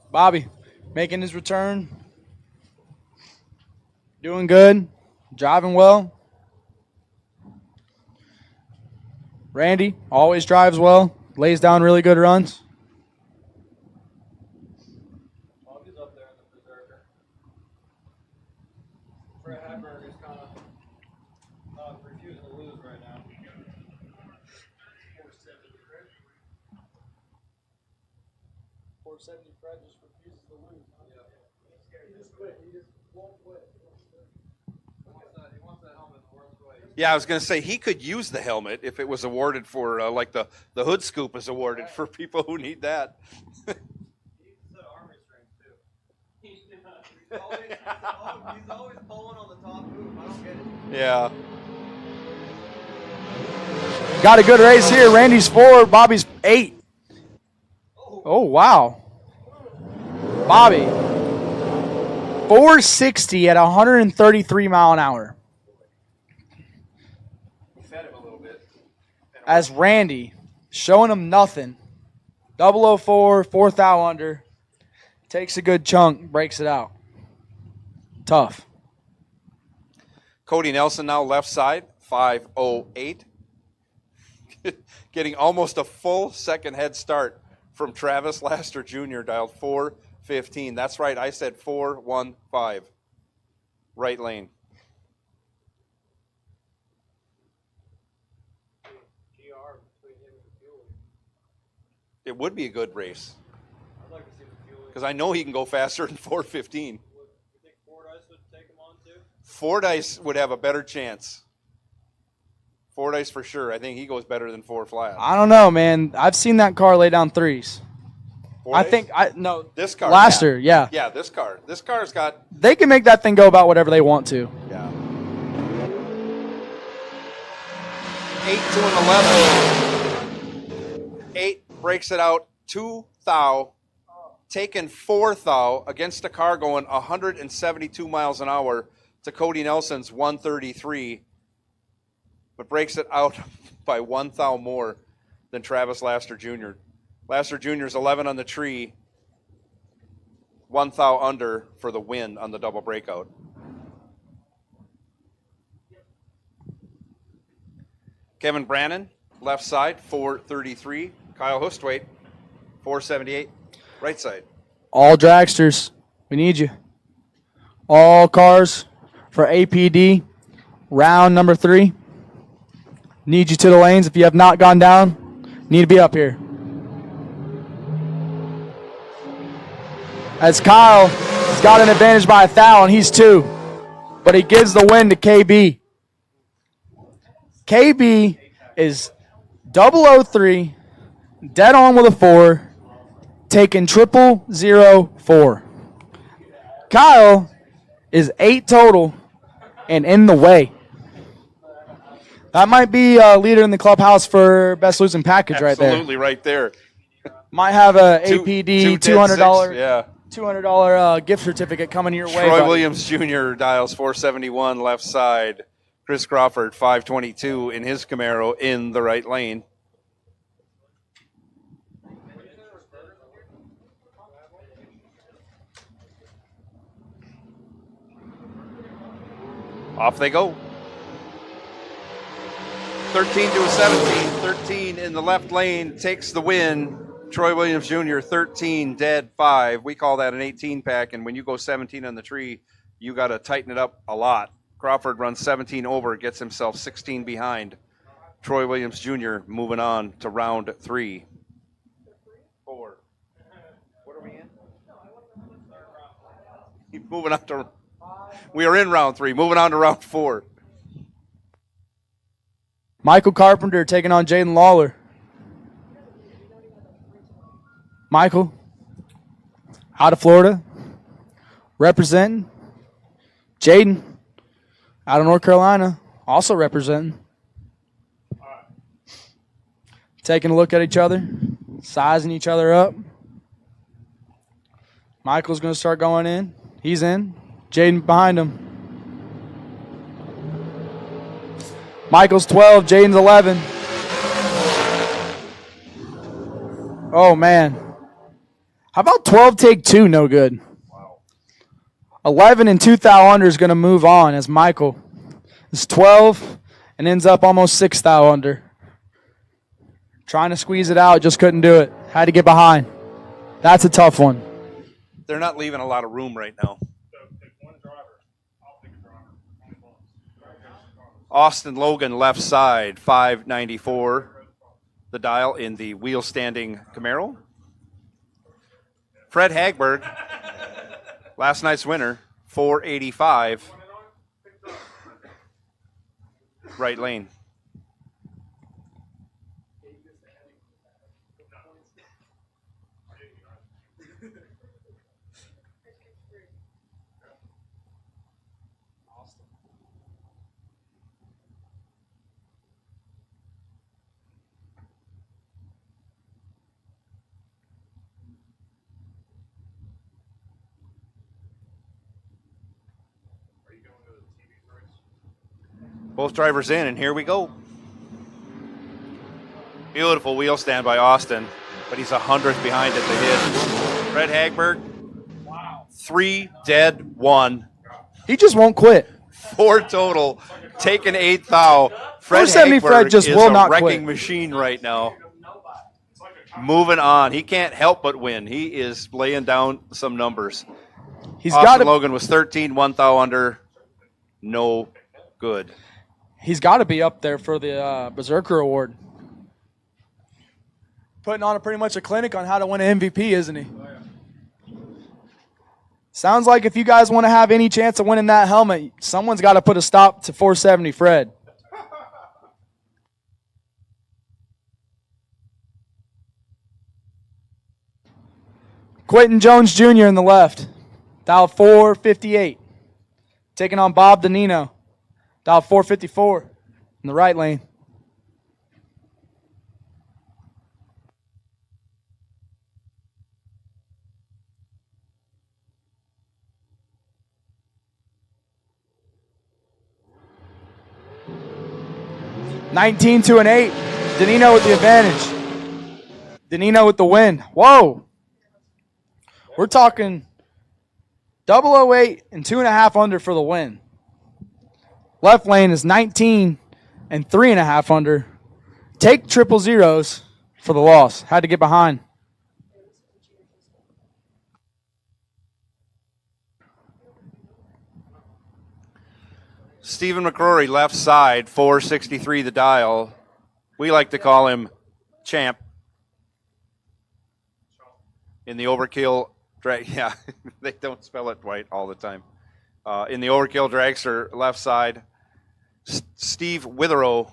Bobby making his return. Doing good. Driving well. Randy always drives well. Lays down really good runs. Bobby's up there in the berserker. Fred Hepburn is kind of refusing to lose right now. 470 Fred just refuses to lose. Yeah. He just quit. He just won't quit. He wants that helmet the world's way. Yeah, I was going to say he could use the helmet if it was awarded for, like the hood scoop is awarded for people who need that. He needs a set of arm restraints too. He's always pulling on the top hoop. I don't get it. Yeah. Got a good race here. Randy's 4, Bobby's 8. Oh, wow. Bobby, 460 at 133 mile an hour. as Randy, showing him nothing. 004, 4th thou under. Takes a good chunk, breaks it out. Tough. Cody Nelson now left side, 508. Getting almost a full second head start from Travis Laster Jr., dialed 415. That's right, I said 415. Right lane. It would be a good race. I'd like to see the fuel. Because I know he can go faster than 415. You think Fordyce would take him on too? Fordyce would have a better chance. Fordyce for sure. I think he goes better than 4 flat. I don't know, man. I've seen that car lay down 3s. Fordyce? This car. Laster, yeah. Yeah, this car. This car's got. They can make that thing go about whatever they want to. Yeah. 8 to an 11. 8 breaks it out. 2 thou. Taken 4 thou against a car going 172 miles an hour to Cody Nelson's 133. But breaks it out by 1 thou more than Travis Laster Jr. Laster Jr.'s 11 on the tree, 1 thou under for the win on the double breakout. Kevin Brannon, left side, 433. Kyle Hustwaite, 478, right side. All dragsters, we need you. All cars for APD, round number 3. Need you to the lanes. If you have not gone down, need to be up here. As Kyle has got an advantage by 1 thou, and he's 2. But he gives the win to KB. KB is 003, dead on with a 4, taking 004. Kyle is 8 total and in the way. That might be a leader in the clubhouse for best losing package right there. Absolutely right there. Might have a APD $200 yeah. $200 gift certificate coming your way. Troy buddy. Williams Jr. dials 471 left side. Chris Crawford 522 in his Camaro in the right lane. Off they go. 13 to a 17. 13 in the left lane takes the win. Troy Williams Jr., 13, dead 5. We call that an 18 pack, and when you go 17 on the tree, you got to tighten it up a lot. Crawford runs 17 over, gets himself 16 behind. Troy Williams Jr. moving on to round 3. 4. What are we in? Keep moving on to. We are in round 3. Moving on to round 4. Michael Carpenter taking on Jaden Lawler. Michael, out of Florida, representing. Jaden, out of North Carolina, also representing. Taking a look at each other, sizing each other up. Michael's going to start going in. He's in. Jaden behind him. Michael's 12, Jaden's 11. Oh, man. How about 12 take 2? No good. 11 and 2 thou under is going to move on as Michael is 12 and ends up almost 6 thou under. Trying to squeeze it out, just couldn't do it. Had to get behind. That's a tough one. They're not leaving a lot of room right now. Austin Logan, left side, 594. The dial in the wheel-standing Camaro. Fred Hagberg, last night's winner, 485. Right lane. Both drivers in, and here we go. Beautiful wheel stand by Austin, but he's 100th behind at the hit. Fred Hagberg, 3 dead, 1. He just won't quit. 4 total, taking 8th thou. Fred 470 Fred Hagberg just is will a not wrecking quit. machine right now. Moving on. He can't help but win. He is laying down some numbers. He's Austin got to. Logan was 13, 1 thou under. No good. He's got to be up there for the Berserker Award. Putting on pretty much a clinic on how to win an MVP, isn't he? Sounds like if you guys want to have any chance of winning that helmet, someone's got to put a stop to 470 Fred. Quentin Jones Jr. in the left, dial 458. Taking on Bob Danino, dial 454 in the right lane. $19 to an 8. Danino with the advantage. Danino with the win. Whoa. We're talking 008 and 2.5 under for the win. Left lane is 19 and 3.5 under. Take triple zeros for the loss. Had to get behind. Stephen McCrory, left side, 463 the dial. We like to call him Champ. In the overkill drag, yeah, they don't spell it right all the time. In the overkill dragster, left side. Steve Witherow,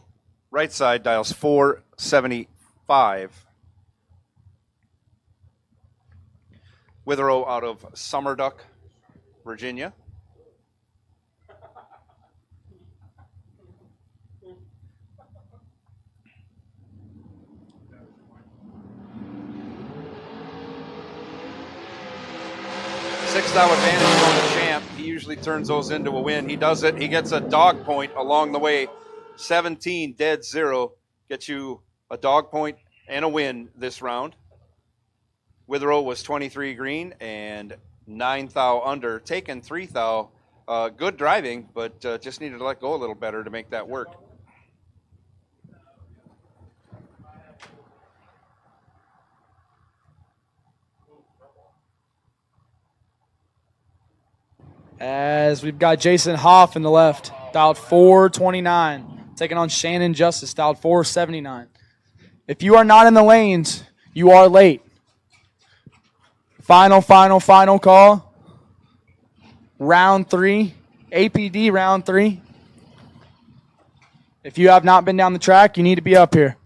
right side, dials 475. Witherow out of Summerduck, Virginia. $6 advantage on the Champ. He usually turns those into a win. He does it. He gets a dog point along the way. 17 dead 0 gets you a dog point and a win this round. Witherow was 23 green and 9 thou under, taking 3 thou. Good driving, but just needed to let go a little better to make that work. As we've got Jason Hoff in the left, dialed 429. Taking on Shannon Justice, dialed 479. If you are not in the lanes, you are late. Final call. Round 3. APD round 3. If you have not been down the track, you need to be up here.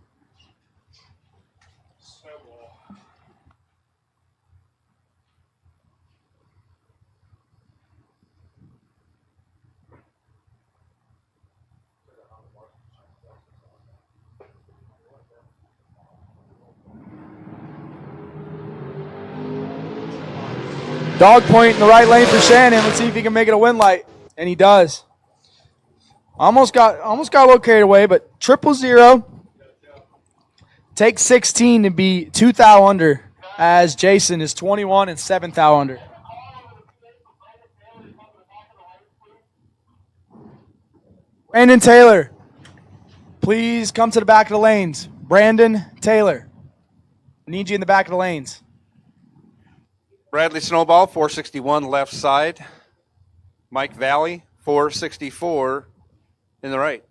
Dog point in the right lane for Shannon. Let's see if he can make it a win light. And he does. Almost got a little carried away, but 000. Take 16 to be 2 thou under, as Jason is 21 and 7 thou under. Brandon Taylor, please come to the back of the lanes. Brandon Taylor, I need you in the back of the lanes. Bradley Snowball, 461 left side. Mike Valley, 464 in the right.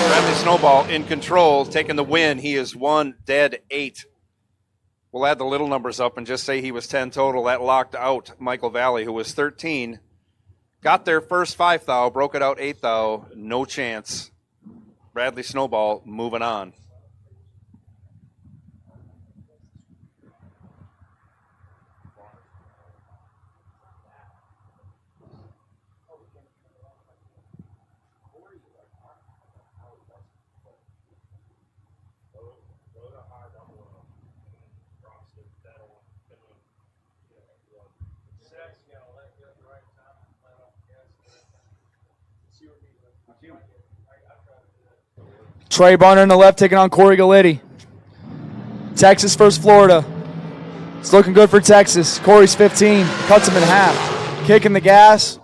Bradley Snowball in control, taking the win. He is 1 dead 8. We'll add the little numbers up and just say he was 10 total. That locked out Michael Valley, who was 13. Got there first 5 thou, broke it out 8 thou. No chance. Bradley Snowball moving on. Trey Bunner in the left taking on Corey Galletti. Texas versus Florida. It's looking good for Texas. Corey's 15. Cuts him in half. Kicking the gas.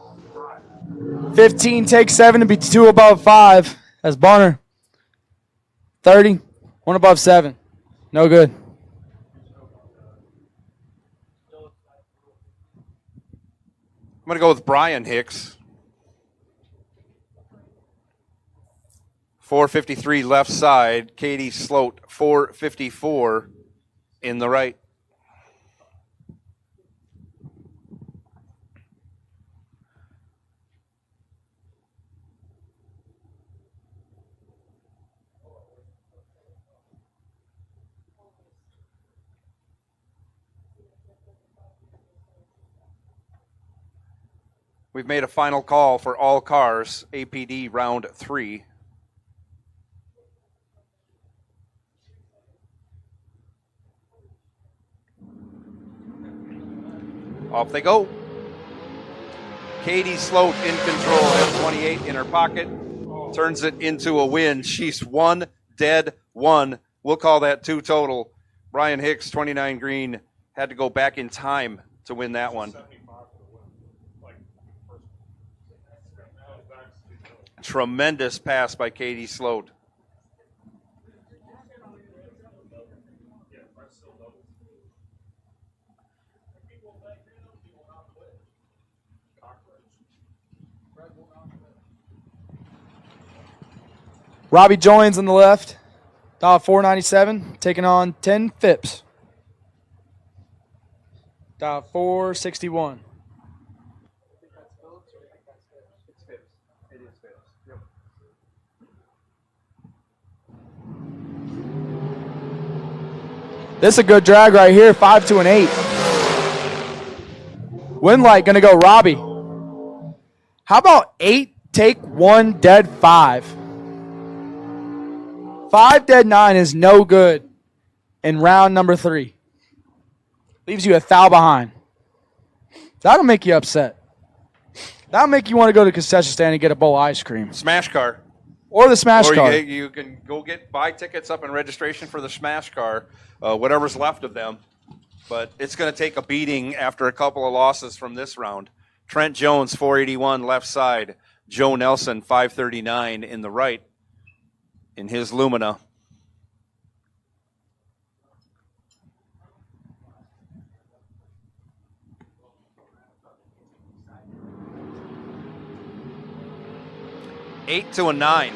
15 takes 7 to be 2 above 5. As Bunner. 30. 1 above 7. No good. I'm going to go with Brian Hicks. 453 left side. Katie Sloat, 454 in the right. We've made a final call for all cars, APD round 3. Off they go. Katie Sloat in control at 28 in her pocket. Turns it into a win. She's 1 dead 1. We'll call that 2 total. Brian Hicks, 29 green, had to go back in time to win that one. Tremendous pass by Katie Sloat. Robbie Joins on the left. $497. Taking on 10 Phipps. $461. This is a good drag right here, 5 to an 8. Winlight gonna go Robbie. How about 8 take 1 dead 5? 5 dead 9 is no good in round number 3. Leaves you a thou behind. That'll make you upset. That'll make you want to go to the concession stand and get a bowl of ice cream. Smash car. Or the smash car. You can go buy tickets up in registration for the smash car, whatever's left of them. But it's going to take a beating after a couple of losses from this round. Trent Jones, 481 left side. Joe Nelson, 539 in the right in his Lumina. Eight to a 9.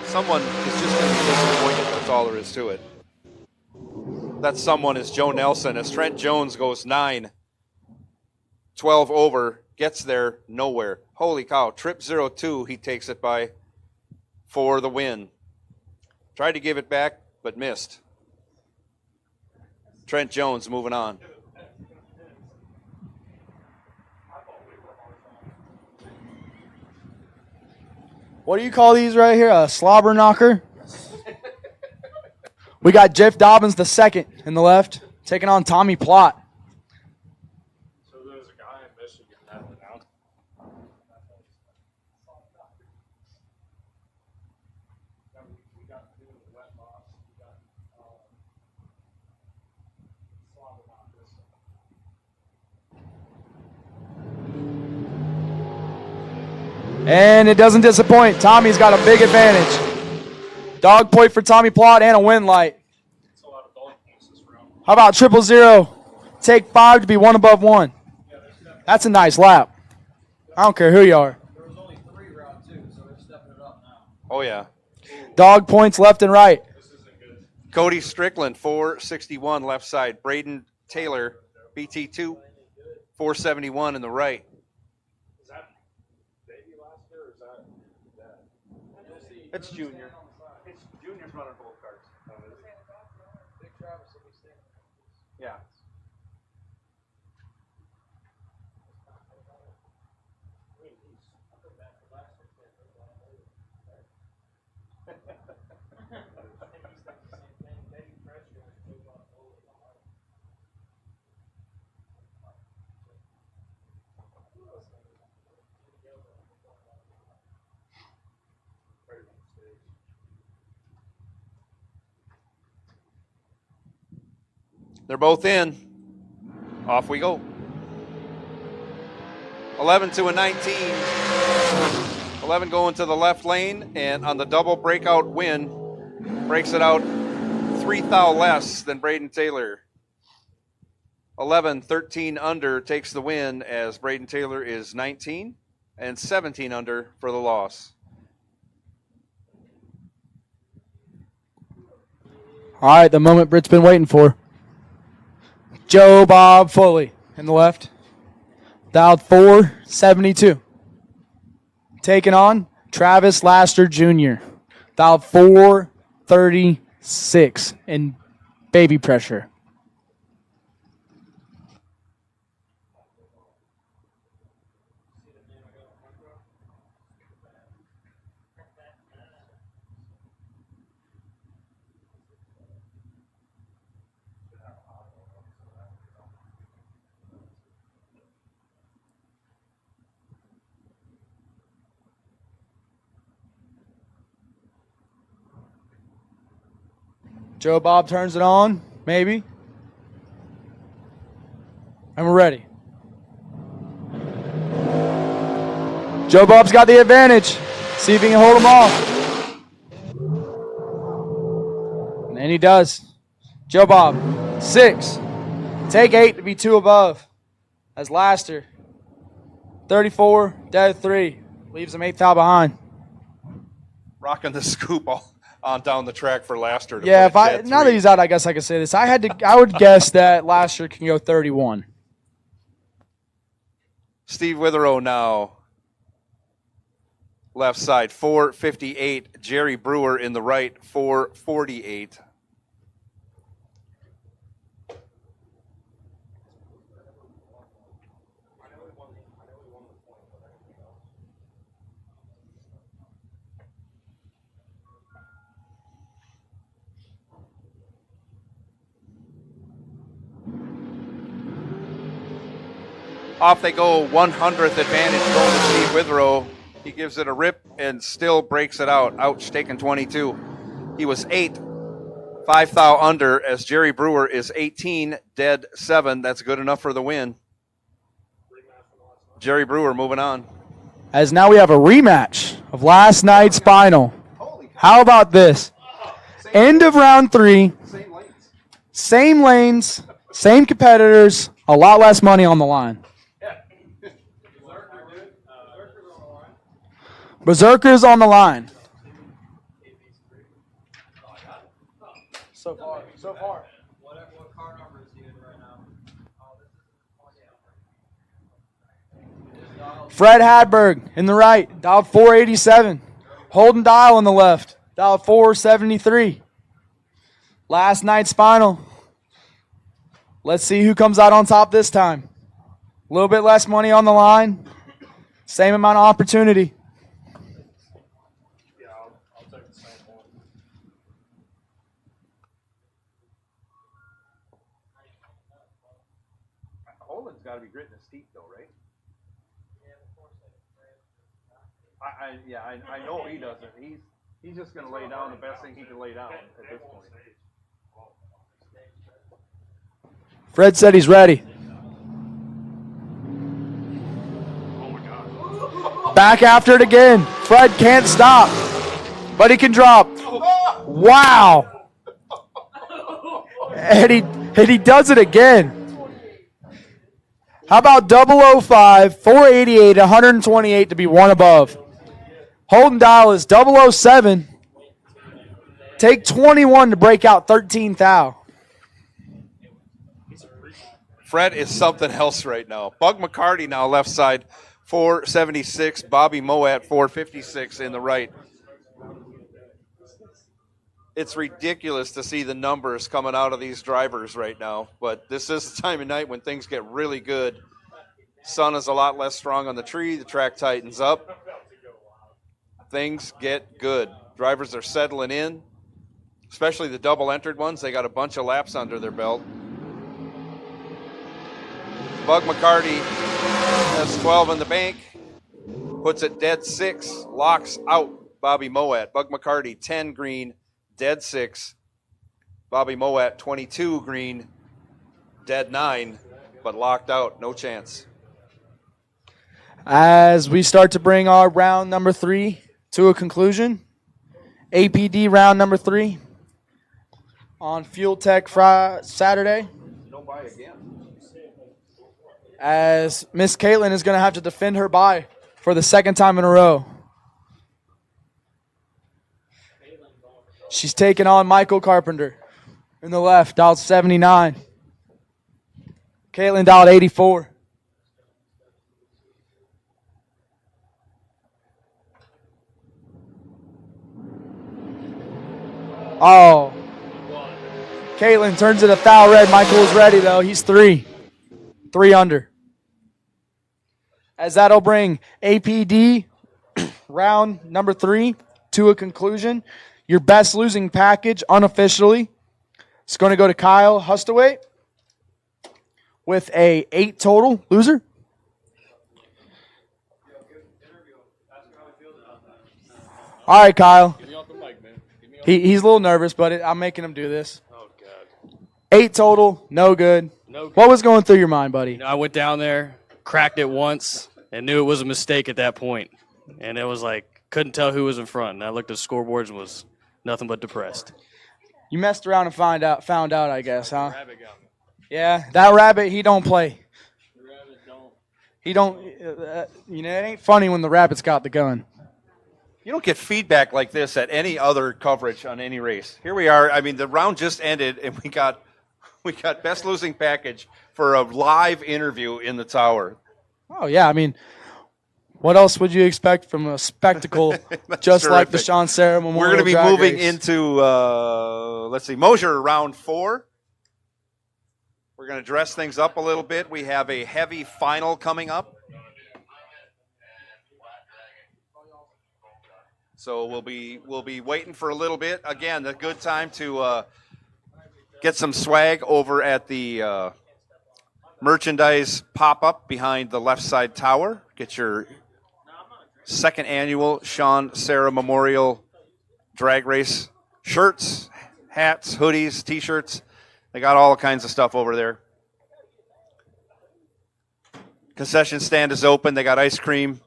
Someone is just going to be disappointed. That's all there is to it. That someone is Joe Nelson as Trent Jones goes 9. 12 over, gets there nowhere. Holy cow. Trip 02, he takes it by for the win. Tried to give it back, but missed. Trent Jones moving on. What do you call these right here? A slobber knocker? We got Jeff Dobbins the second in the left, taking on Tommy Plott. So there's a guy in Michigan that announced. We got to do the wet box. We got slobber knockers. And it doesn't disappoint. Tommy's got a big advantage. Dog point for Tommy Plott and a win light. How about 000? Take 5 to be 1 above 1. That's a nice lap. I don't care who you are. There was only 3 round 2, so they're stepping it up now. Oh, yeah. Dog points left and right. Cody Strickland, 461 left side. Braden Taylor, BT2, 471 in the right. Is that baby last year or is that? It's Junior. It's Junior's running both cars. Yeah. They're both in. Off we go. 11 to a 19. 11 going to the left lane, and on the double breakout win, breaks it out 3 thou less than Braden Taylor. 11, 13 under takes the win as Braden Taylor is 19 and 17 under for the loss. All right, the moment Britt's been waiting for. Joe Bob Foley in the left. Dialed 472. Taking on Travis Laster Jr. Dialed 436 in baby pressure. Joe Bob turns it on, maybe. And we're ready. Joe Bob's got the advantage. See if he can hold them off. And he does. Joe Bob, 6. Take 8 to be 2 above. As Laster, 34, dead 3. Leaves him 8 thou behind. Rocking the scoop on down the track for Laster. Yeah, now that he's out, I guess I could say this. I would guess that Laster can go 31. Steve Witherow now. Left side, 458. Jerry Brewer in the right, 448. Off they go, 100th advantage going to Steve Witherow. He gives it a rip and still breaks it out. Ouch, taking 22. He was 8, 5 thou under as Jerry Brewer is 18, dead 7. That's good enough for the win. Jerry Brewer moving on. As now we have a rematch of last night's final. How about this? End of round 3. Same lanes, same competitors, a lot less money on the line. Berserker's on the line. So far. What car number is he in right now? Fred Hadberg in the right, dialed 487. Holden Dial on the left, dialed 473. Last night's final. Let's see who comes out on top this time. A little bit less money on the line, same amount of opportunity. Holden's got to be gritting his teeth, though, right? I know he doesn't. He's just going to lay down the best thing he can lay down at this point. Fred said he's ready. Back after it again. Fred can't stop, but he can drop. Wow. And he does it again. How about 005, 488, 128 to be 1 above. Holden Dial is 007. Take 21 to break out 13 thou. Fred is something else right now. Bug McCarty now left side, 476. Bobby Moat, 456 in the right. It's ridiculous to see the numbers coming out of these drivers right now, but this is the time of night when things get really good. Sun is a lot less strong on the tree. The track tightens up. Things get good. Drivers are settling in, especially the double-entered ones. They got a bunch of laps under their belt. Bug McCarty has 12 in the bank, puts it dead 6, locks out Bobby Moat. Bug McCarty, 10 green, dead 6. Bobby Moat, 22 green, dead 9, but locked out, no chance. As we start to bring our round number 3 to a conclusion, APD round number 3 on Fuel Tech Saturday. As Miss Caitlin is going to have to defend her bye for the second time in a row. She's taking on Michael Carpenter in the left, dialed 79. Caitlin dialed 84. Oh. Caitlin turns it a foul red. Michael is ready, though. He's 3. 3 under. As that'll bring APD round number 3 to a conclusion. Your best losing package unofficially is going to go to Kyle Hustaway with a 8 total loser. All right, Kyle. He's a little nervous, but I'm making him do this. Oh, God. 8 total, no good. No good. What was going through your mind, buddy? You know, I went down there, cracked it once, and knew it was a mistake at that point. And it was like, couldn't tell who was in front. And I looked at the scoreboards and was nothing but depressed. You messed around and found out, I guess, huh? Yeah, that rabbit, he don't play. He don't, it ain't funny when the rabbit's got the gun. You don't get feedback like this at any other coverage on any race. Here we are. I mean, the round just ended, and we got best losing package for a live interview in the tower. Oh, yeah. I mean, what else would you expect from a spectacle just like the Sean Serra Memorial We're going to be Drag moving Race? into, Mosier round 4. We're going to dress things up a little bit. We have a heavy final coming up. So we'll be waiting for a little bit. Again, a good time to get some swag over at the merchandise pop-up behind the left side tower. Get your second annual Sean Serra Memorial Drag Race shirts, hats, hoodies, T-shirts. They got all kinds of stuff over there. Concession stand is open. They got ice cream.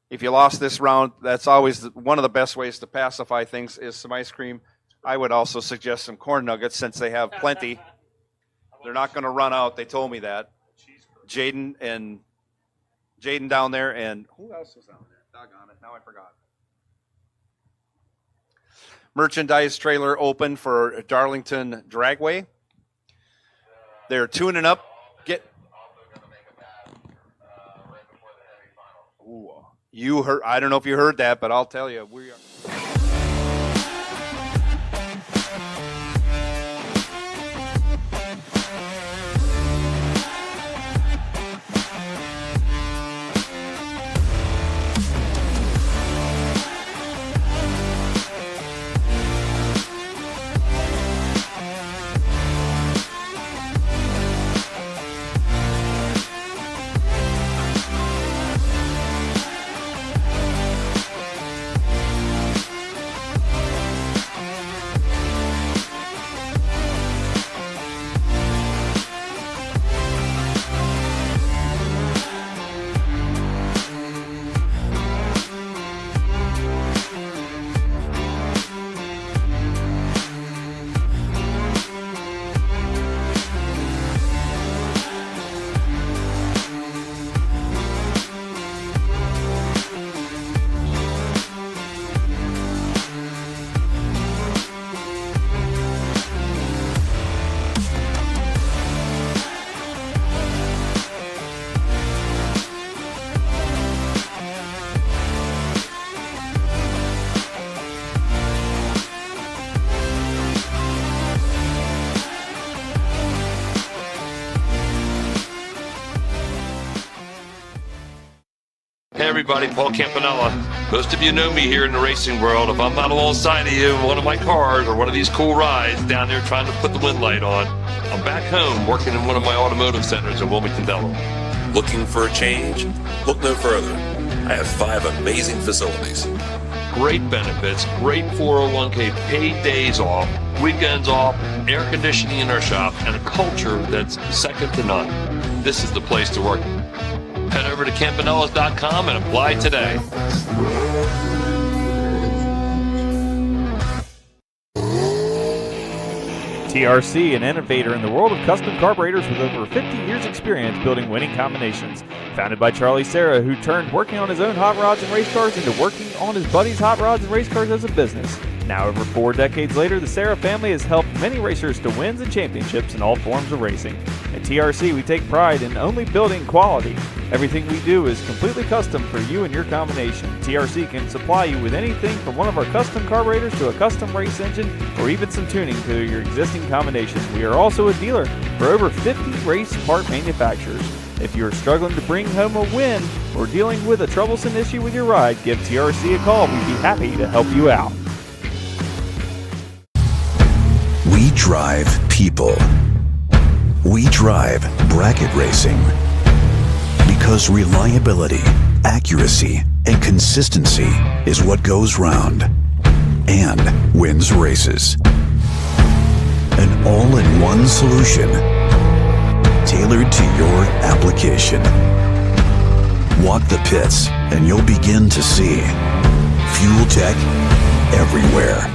If you lost this round, that's always one of the best ways to pacify things is some ice cream. I would also suggest some corn nuggets since they have plenty. They're not going to run out. They told me that. Jaden down there, and who else was down there? Doggone it. Now I forgot. Merchandise trailer open for Darlington Dragway. They're tuning up. You heard? I don't know if you heard that, but I'll tell you, we are. Hey everybody, Paul Campanella. Most of you know me here in the racing world. If I'm not alongside of you in one of my cars or one of these cool rides down there trying to put the wind light on, I'm back home working in one of my automotive centers in Wilmington, Delaware. Looking for a change? Look no further. I have 5 amazing facilities. Great benefits, great 401k, paid days off, weekends off, air conditioning in our shop, and a culture that's second to none. This is the place to work. Head over to campanellas.com and apply today. TRC, an innovator in the world of custom carburetors with over 50 years experience building winning combinations. Founded by Serra, who turned working on his own hot rods and race cars into working on his buddies' hot rods and race cars as a business. Now over 4 decades later, the Serra family has helped many racers to wins and championships in all forms of racing. At TRC, we take pride in only building quality. Everything we do is completely custom for you and your combination. TRC can supply you with anything from one of our custom carburetors to a custom race engine or even some tuning to your existing combination. We are also a dealer for over 50 race part manufacturers. If you're struggling to bring home a win or dealing with a troublesome issue with your ride, give TRC a call. We'd be happy to help you out. We drive people. We drive bracket racing. Because reliability, accuracy, and consistency is what goes round and wins races. An all-in-one solution tailored to your application. Walk the pits and you'll begin to see fuel tech everywhere.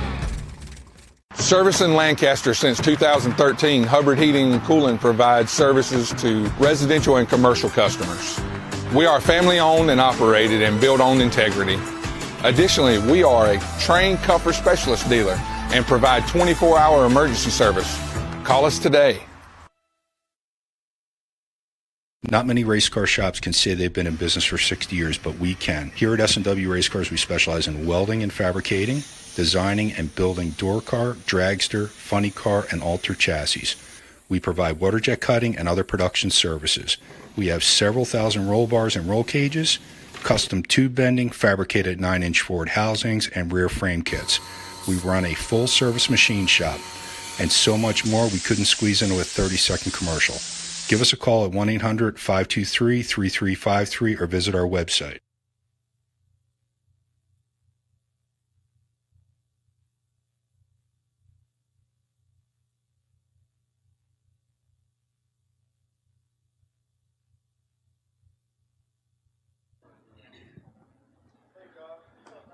Servicing Lancaster since 2013, Hubbard Heating and Cooling provides services to residential and commercial customers. We are family owned and operated and built on integrity. Additionally, we are a trained comfort specialist dealer and provide 24-hour emergency service. Call us today. Not many race car shops can say they've been in business for 60 years, but we can. Here at S&W Race Cars, we specialize in welding and fabricating, designing and building door car, dragster, funny car, and alter chassis. We provide water jet cutting and other production services. We have several thousand roll bars and roll cages, custom tube bending, fabricated 9-inch forward housings, and rear frame kits. We run a full-service machine shop, and so much more we couldn't squeeze into a 30-second commercial. Give us a call at 1-800-523-3353 or visit our website.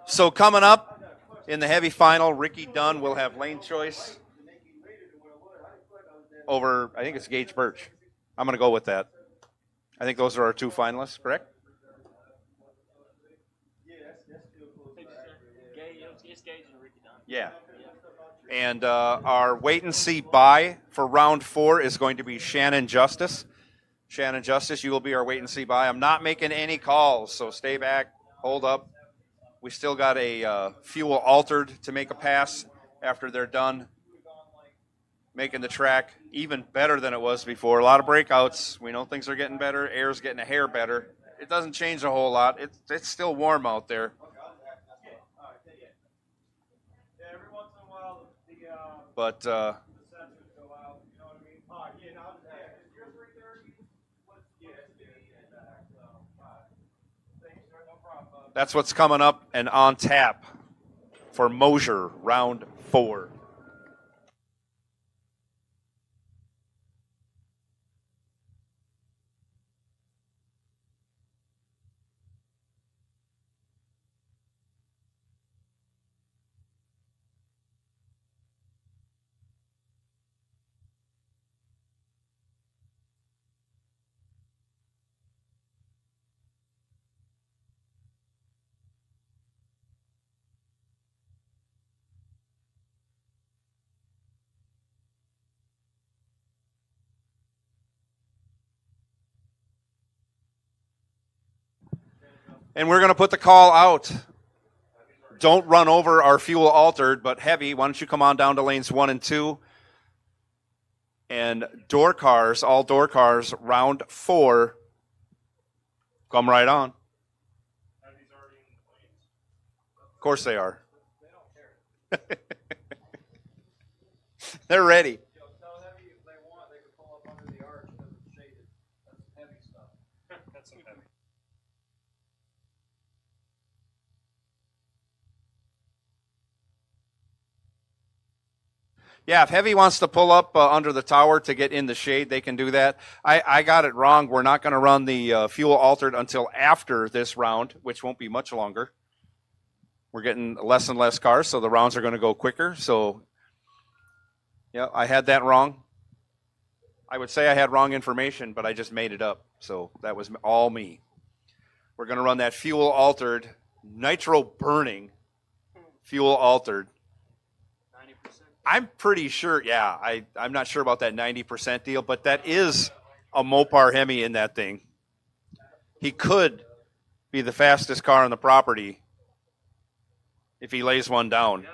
So coming up in the heavy final, Ricky Dunn will have lane choice over, I think it's Gage Birch. I'm going to go with that. I think those are our 2 finalists, correct? Yeah. And our wait and see bye for round 4 is going to be Shannon Justice. Shannon Justice, you will be our wait and see bye. I'm not making any calls, so stay back, hold up. We still got a fuel altered to make a pass after they're done making the track even better than it was before. A lot of breakouts. We know things are getting better. Air's getting a hair better. It doesn't change a whole lot. It's still warm out there. But that's what's coming up and on tap for Mosier round 4. And we're going to put the call out. Don't run over our fuel altered, but heavy. Why don't you come on down to lanes 1 and 2? And door cars, all door cars, round 4. Come right on. Of course they are. They're ready. Yeah, if Heavy wants to pull up under the tower to get in the shade, they can do that. I got it wrong. We're not going to run the fuel altered until after this round, which won't be much longer. We're getting less and less cars, so the rounds are going to go quicker. So, yeah, I had that wrong. I would say I had wrong information, but I just made it up. So that was all me. We're going to run that fuel altered, nitro burning, fuel altered. I'm pretty sure, yeah, I'm not sure about that 90% deal, but that is a Mopar Hemi in that thing. He could be the fastest car on the property if he lays one down.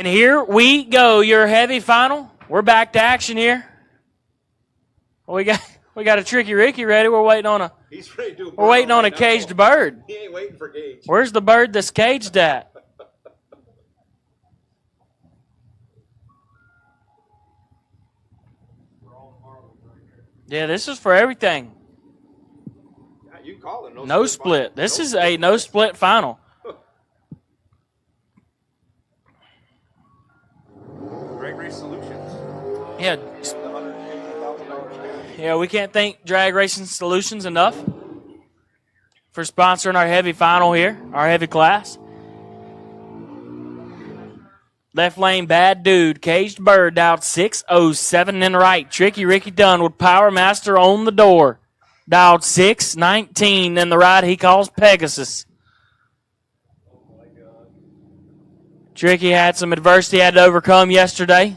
And here we go, your Heavy final. We're back to action here. We got a Tricky Ricky ready. We're waiting on a caged bird. He ain't waiting for Gage. Where's the bird that's caged at? Yeah, this is for everything. Yeah, you call it No split. This is a no split final. Drag Race Solutions. Yeah. Yeah, we can't thank Drag Racing Solutions enough for sponsoring our Heavy final here, our Heavy class. Left lane, Bad Dude, Caged Bird, dialed 607 in the right. Tricky Ricky Dunn with Power Master on the door. Dialed 619 in the right, he calls Pegasus. Tricky had some adversity he had to overcome yesterday.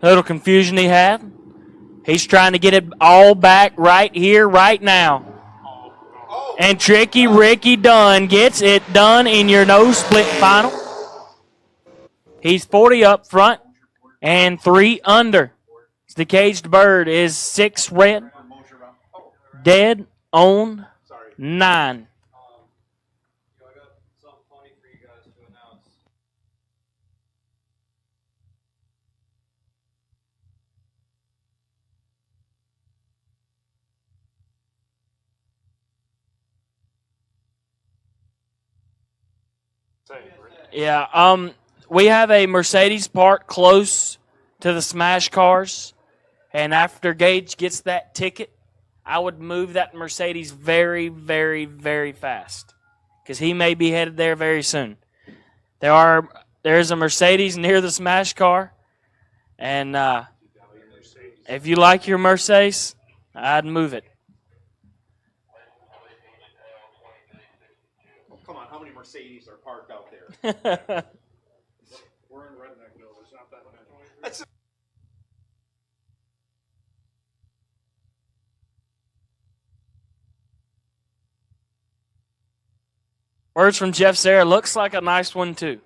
A little confusion he had. He's trying to get it all back right here, right now. And Tricky Ricky Dunn gets it done in your no-split final. He's 40 up front and 3 under. The Caged Bird is 6 red, dead on 9. Yeah, we have a Mercedes parked close to the smash cars, and after Gage gets that ticket, I would move that Mercedes very, very, very fast because he may be headed there very soon. There's a Mercedes near the smash car, and if you like your Mercedes, I'd move it. Oh, come on, how many Mercedes are parked out there? We're in Redneckville. There's not that many. That's Words from Jeff Serra. Looks like a nice one, too.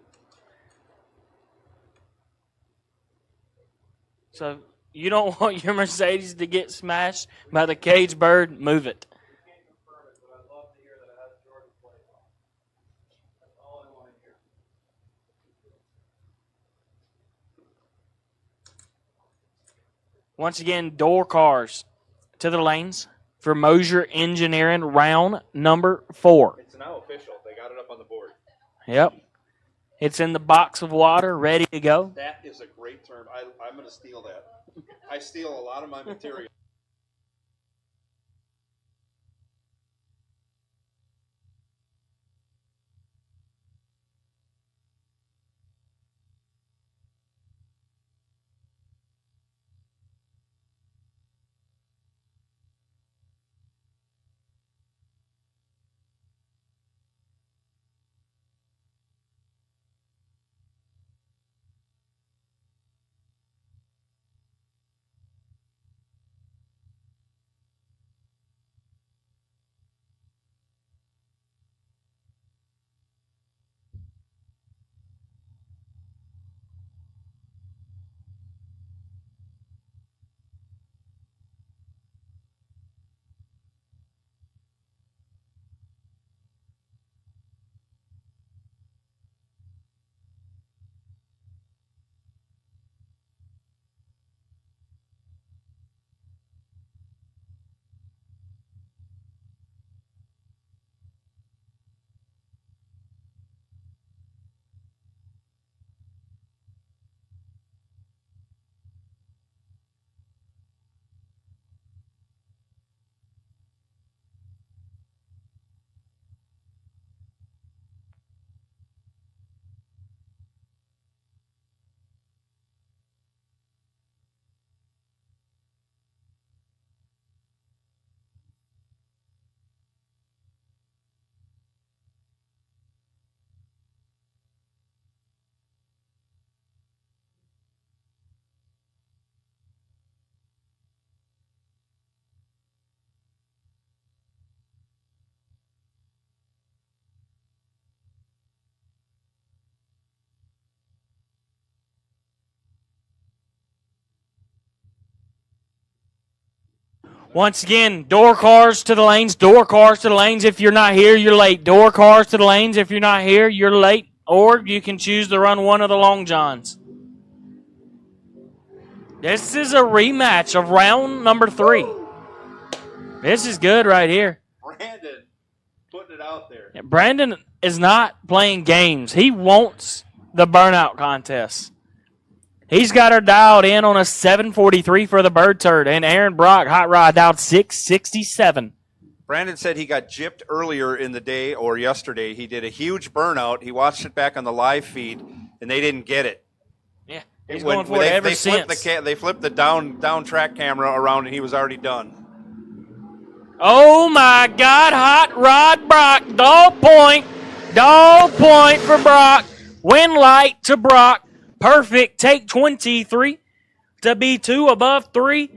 So you don't want your Mercedes to get smashed by the cage bird? Move it. Once again, door cars to the lanes for Mosier Engineering, round number 4. It's now official. They got it up on the board. Yep. It's in the box of water, ready to go. That is a great term. I'm going to steal that. I steal a lot of my material. Once again, door cars to the lanes, door cars to the lanes. If you're not here, you're late. Door cars to the lanes. If you're not here, you're late. Or you can choose to run one of the Long Johns. This is a rematch of round number 3. This is good right here. Brandon putting it out there. Yeah, Brandon is not playing games. He wants the burnout contest. He's got her dialed in on a 743 for the Bird Turd. And Aaron Brock, hot rod, dialed 667. Brandon said he got gypped earlier in the day or yesterday. He did a huge burnout. He watched it back on the live feed, and they didn't get it. Yeah, he's going for it ever since. They flipped the down track camera around, and he was already done. Oh, my God, hot rod Brock. Dog point for Brock. Win light to Brock. Perfect. Take 23 to be 2 above 3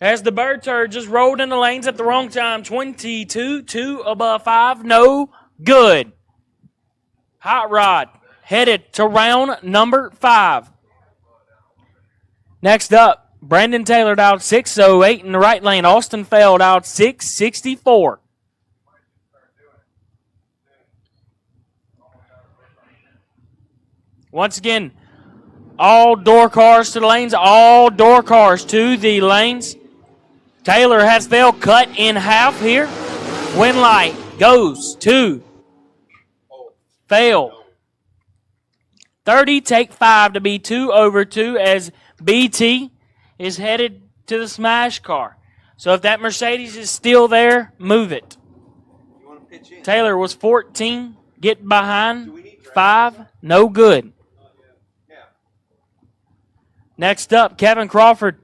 as the Bird Turd just rolled in the lanes at the wrong time. 22, 2 above 5. No good. Hot Rod headed to round number 5. Next up, Brandon Taylor out 608 in the right lane. Austin Feld out 664. Once again, all door cars to the lanes. All door cars to the lanes. Taylor has Feld cut in half here. Win light goes to Feld. 30, take 5 to be 2 over 2 as BT is headed to the smash car. So if that Mercedes is still there, move it. Taylor was 14. Get behind. 5. No good. Next up, Kevin Crawford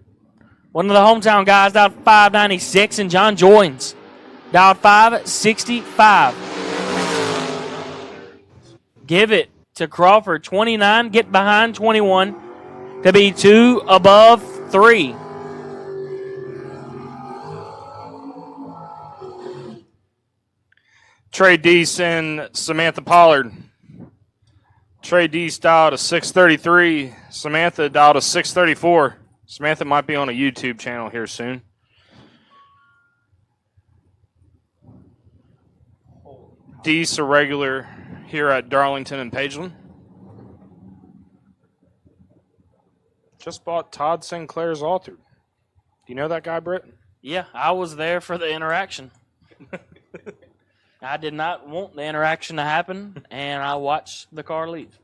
One of the hometown guys dialed 596, and John Joins dialed 565. Give it to Crawford. 29, get behind 21 to be 2 above 3. Trey Deese and Samantha Pollard. Trey Deese dialed a 633. Samantha dialed a 634. Samantha might be on a YouTube channel here soon. Deese, a regular here at Darlington and Pageland. Just bought Todd Sinclair's Altered. Do you know that guy, Britt? Yeah, I was there for the interaction. I did not want the interaction to happen, and I watched the car leave.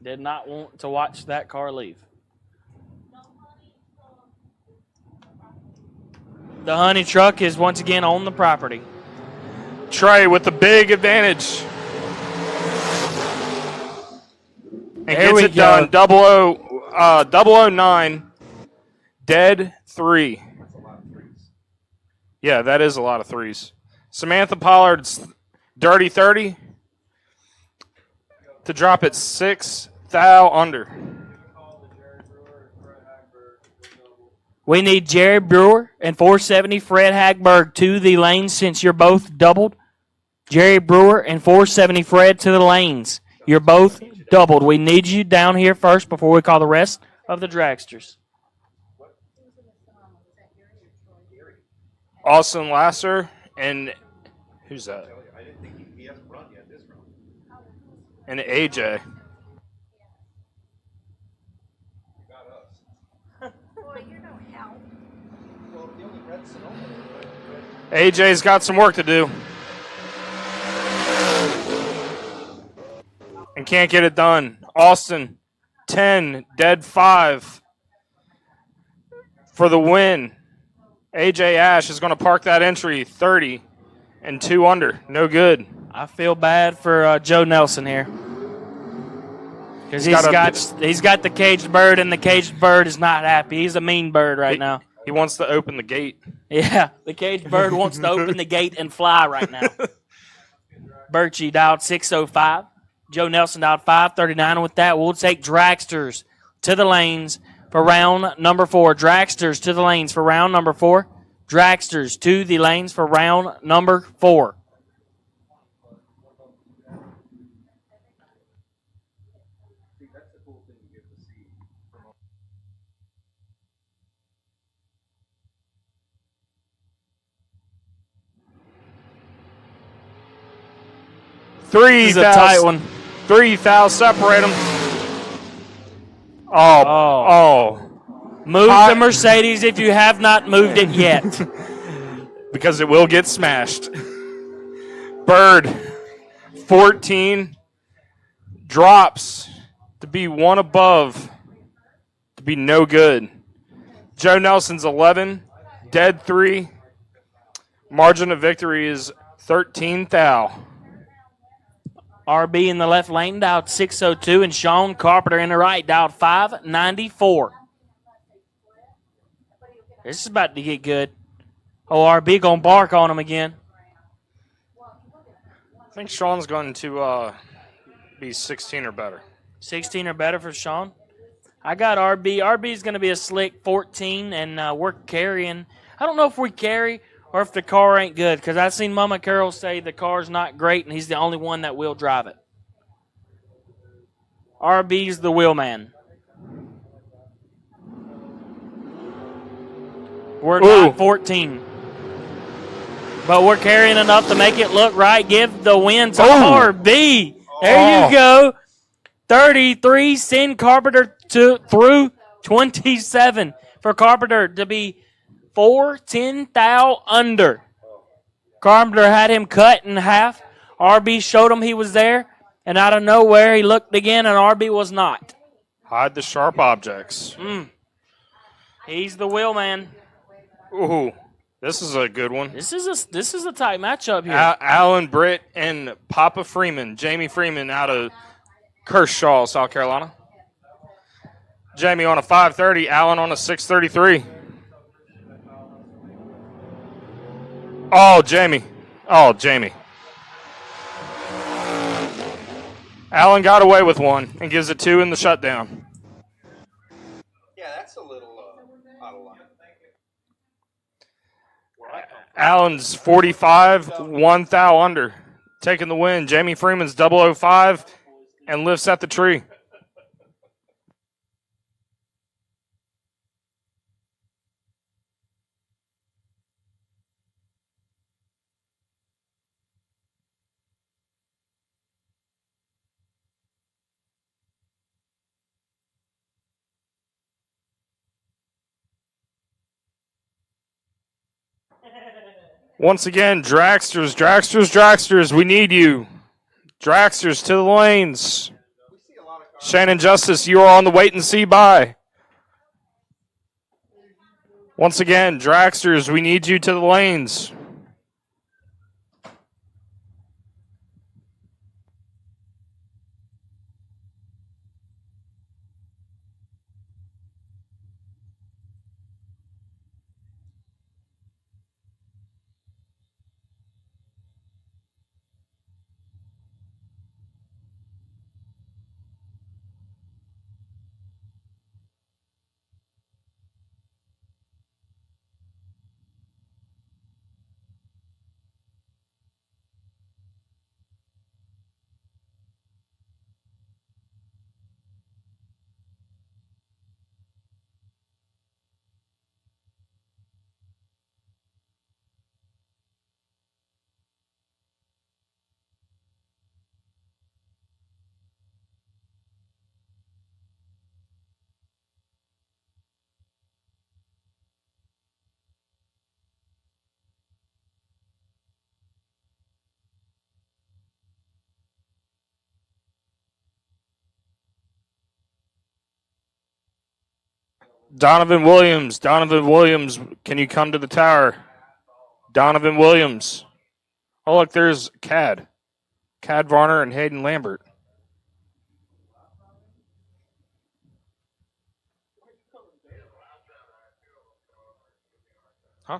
Did not want to watch that car leave. The honey truck is once again on the property. Trey with the big advantage. And There gets we it done. go. 009. Dead 3. Yeah, that is a lot of threes. Samantha Pollard's dirty 30 to drop it 6 thou under. We need Jerry Brewer and 470 Fred Hagberg to the lanes since you're both doubled. Jerry Brewer and 470 Fred to the lanes. You're both doubled. We need you down here first before we call the rest of the dragsters. Austin Lasser and who's that? I didn't think he hasn't run yet this round. And AJ. AJ's got some work to do. And can't get it done. Austin, 10, dead 5 for the win. AJ Ash is going to park that entry 30 and 2 under. No good. I feel bad for Joe Nelson here. Because he's got the caged bird, and the caged bird is not happy. He's a mean bird right now. He wants to open the gate. Yeah, the caged bird wants to open the gate and fly right now. Birchie dialed 605. Joe Nelson dialed 539. And with that, we'll take dragsters to the lanes for round number 4. Dragsters to the lanes for round number 4. Dragsters to the lanes for round number 4. Three This is a tight one. 3 thou separate them. Oh. Move the Mercedes if you have not moved it yet. Because it will get smashed. Bird, 14, drops to be 1 above, to be no good. Joe Nelson's 11, dead 3. Margin of victory is 13 thou. RB in the left lane dialed 602, and Sean Carpenter in the right dialed 594. This is about to get good. Oh, RB going to bark on him again. I think Sean's going to be 16 or better. 16 or better for Sean. I got RB. RB's going to be a slick 14, and we're carrying. I don't know if we carry or if the car ain't good, because I've seen Mama Carol say the car's not great, and he's the only one that will drive it. RB's the wheel man. We're not 14. But we're carrying enough to make it look right. Give the win to RB. There you go. 33. Send Carpenter through 27 for Carpenter to be 4-10 thou under. Carpenter had him cut in half. RB showed him he was there, and out of nowhere he looked again, and RB was not. Hide the sharp objects. He's the wheel man. Ooh, this is a good one. This is a tight matchup here. Alan Britt and Papa Freeman, Jamie Freeman out of Kershaw, South Carolina. Jamie on a 530, Alan on a 633. Oh, Jamie. Oh, Jamie. Allen got away with one and gives it 2 in the shutdown. Yeah, that's a little out of line. Allen's 45, 1 thou under. Taking the win. Jamie Freeman's 005 and lifts at the tree. Once again, dragsters, we need you. Dragsters to the lanes. Shannon Justice, you are on the wait and see bye. Once again, dragsters, we need you to the lanes. Donovan Williams, can you come to the tower? Donovan Williams. Oh, look, there's Cad Varner and Hayden Lambert. Huh?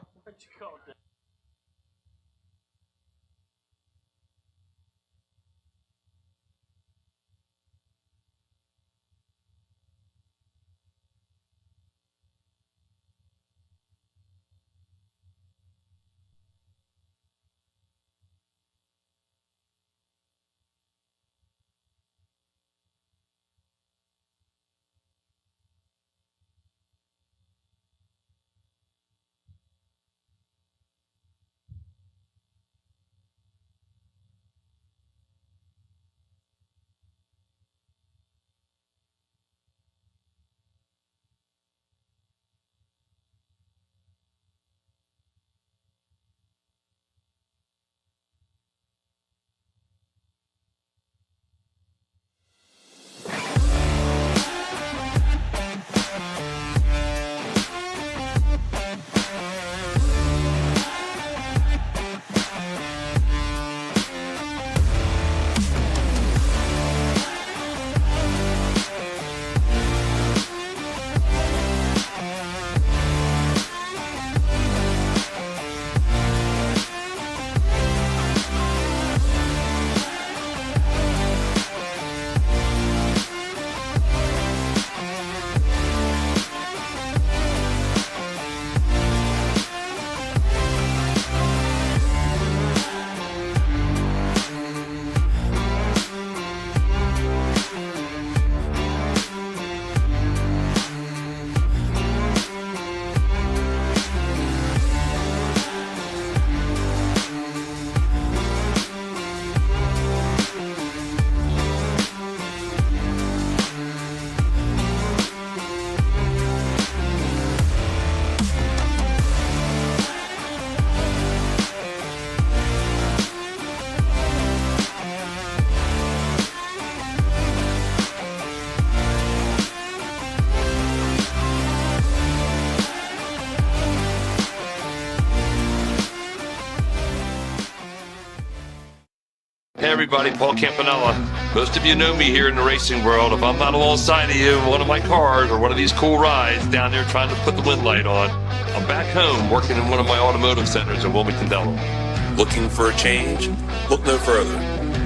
Hey everybody, Paul Campanella. Most of you know me here in the racing world. If I'm not alongside of you in one of my cars or one of these cool rides down there trying to put the wind light on, I'm back home working in one of my automotive centers in Wilmington, Delaware. Looking for a change? Look no further.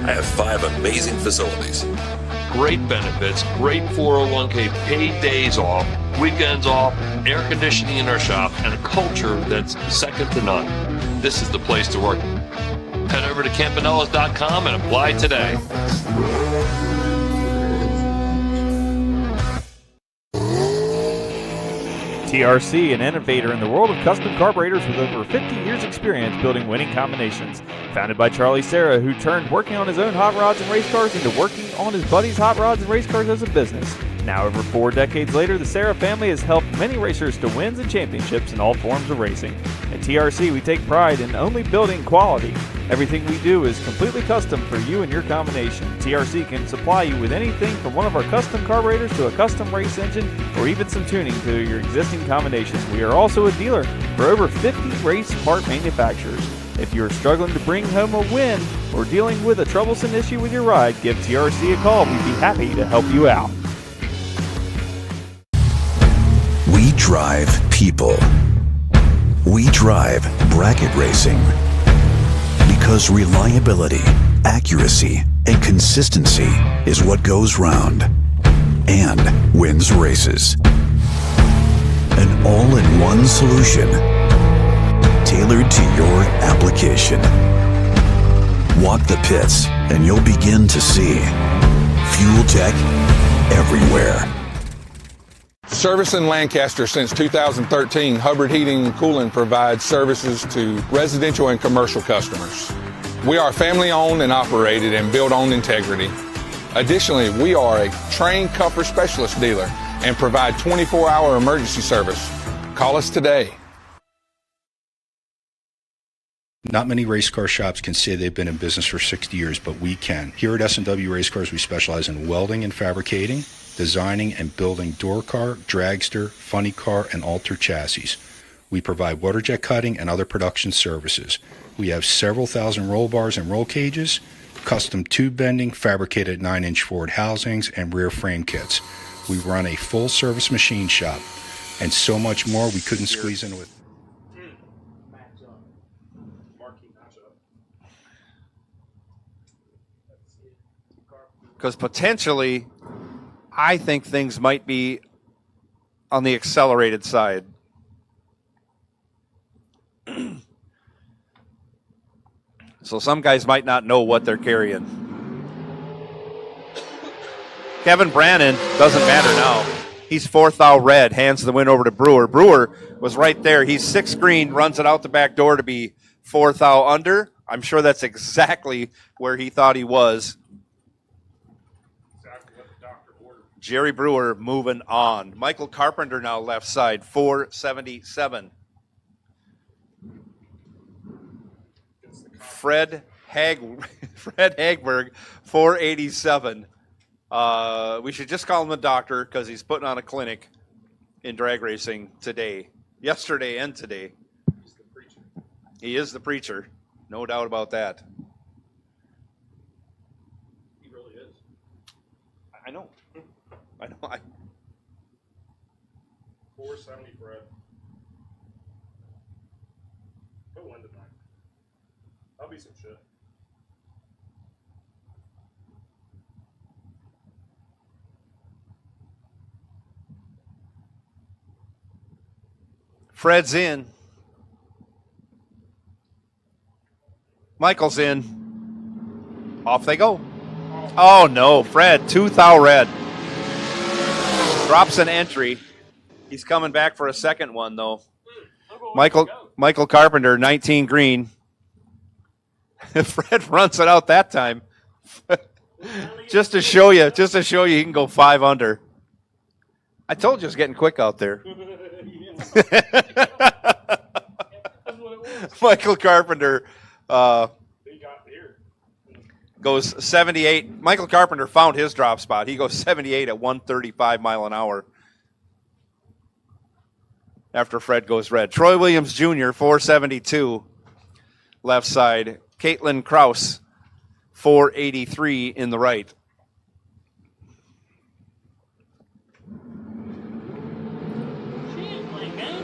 I have 5 amazing facilities. Great benefits, great 401k, paid days off, weekends off, air conditioning in our shop, and a culture that's second to none. This is the place to work. Head over to campanellas.com and apply today. TRC, an innovator in the world of custom carburetors with over 50 years experience building winning combinations. Founded by Serra, who turned working on his own hot rods and race cars into working on his buddies' hot rods and race cars as a business. Now, over 4 decades later, the Serra family has helped many racers to wins and championships in all forms of racing. At TRC, we take pride in only building quality. Everything we do is completely custom for you and your combination. TRC can supply you with anything from one of our custom carburetors to a custom race engine or even some tuning to your existing combination. We are also a dealer for over 50 race part manufacturers. If you're struggling to bring home a win or dealing with a troublesome issue with your ride, give TRC a call. We'd be happy to help you out. We drive people. We drive bracket racing. Because reliability, accuracy, and consistency is what goes round and wins races. An all-in-one solution tailored to your application. Walk the pits and you'll begin to see fuel tech everywhere. Service in Lancaster since 2013, Hubbard Heating and Cooling provides services to residential and commercial customers. We are family owned and operated and built on integrity. Additionally, we are a trained comfort specialist dealer and provide 24-hour emergency service. Call us today. Not many race car shops can say they've been in business for 60 years, but we can. Here at S&W Race Cars, we specialize in welding and fabricating, designing and building door car, dragster, funny car, and alter chassis. We provide water jet cutting and other production services. We have several thousand roll bars and roll cages, custom tube bending, fabricated 9-inch forward housings, and rear frame kits. We run a full-service machine shop, and so much more we couldn't squeeze in with. Because potentially, I think things might be on the accelerated side. So some guys might not know what they're carrying. Kevin Brannon doesn't matter now. He's 4th out red, hands the win over to Brewer. Brewer was right there. He's 6th green, runs it out the back door to be 4th out under. I'm sure that's exactly where he thought he was. Jerry Brewer moving on. Michael Carpenter now left side, 477. Fred Hagberg, 487. We should just call him the doctor because he's putting on a clinic in drag racing today, yesterday and today. He is the preacher, no doubt about that. He really is. I know. 470, Fred. He'll win tonight. That'll be some shit. Fred's in. Michael's in. Off they go. Oh no, Fred, 2th out red. Drops an entry. He's coming back for a second one, though. Michael Carpenter, 19 green. Fred runs it out that time. just to show you he can go 5 under. I told you it's getting quick out there. Michael Carpenter goes 78. Michael Carpenter found his drop spot. He goes 78 at 135 mile an hour after Fred goes red. Troy Williams Jr., 472 left side. Caitlin Kraus, 483 in the right.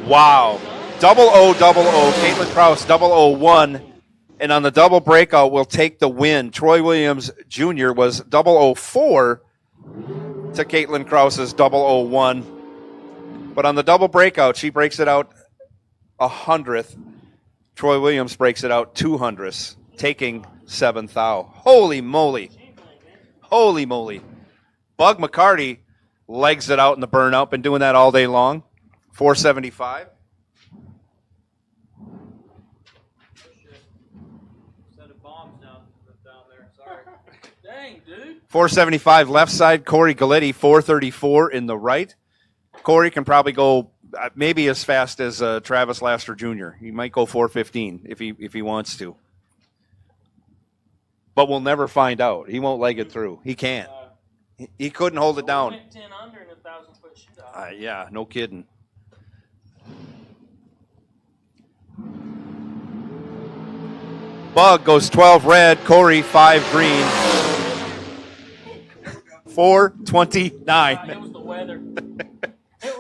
Wow. Double O, Caitlin Krause, 001. And on the double breakout, we'll take the win. Troy Williams Jr. was 004 to Caitlin Krause's 001. But on the double breakout, she breaks it out 100th. Troy Williams breaks it out 200th, taking 7th thou. Holy moly. Holy moly. Bug McCarty legs it out in the burnout. Been doing that all day long. 475. Dang, dude. 475 left side. Corey Galletti, 434 in the right. Corey can probably go maybe as fast as Travis Laster Jr. He might go 415 if he wants to. But we'll never find out. He won't leg it through. He can't. He couldn't hold it down. 10 under in a 1,000-foot shootout. Yeah, no kidding. Bug goes 12 red. Corey 5 green. 429. It was the weather.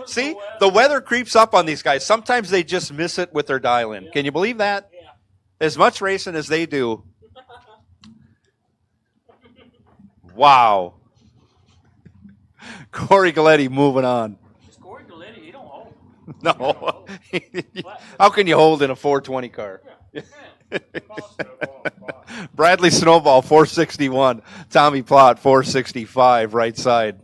See, the weather creeps up on these guys. Sometimes they just miss it with their dial-in. Can you believe that? Yeah. As much racing as they do. Wow. Corey Galletti moving on. Corey Galletti, he don't hold. No. How can you hold in a 420 car? Bradley Snowball, 461. Tommy Plott, 465, right side.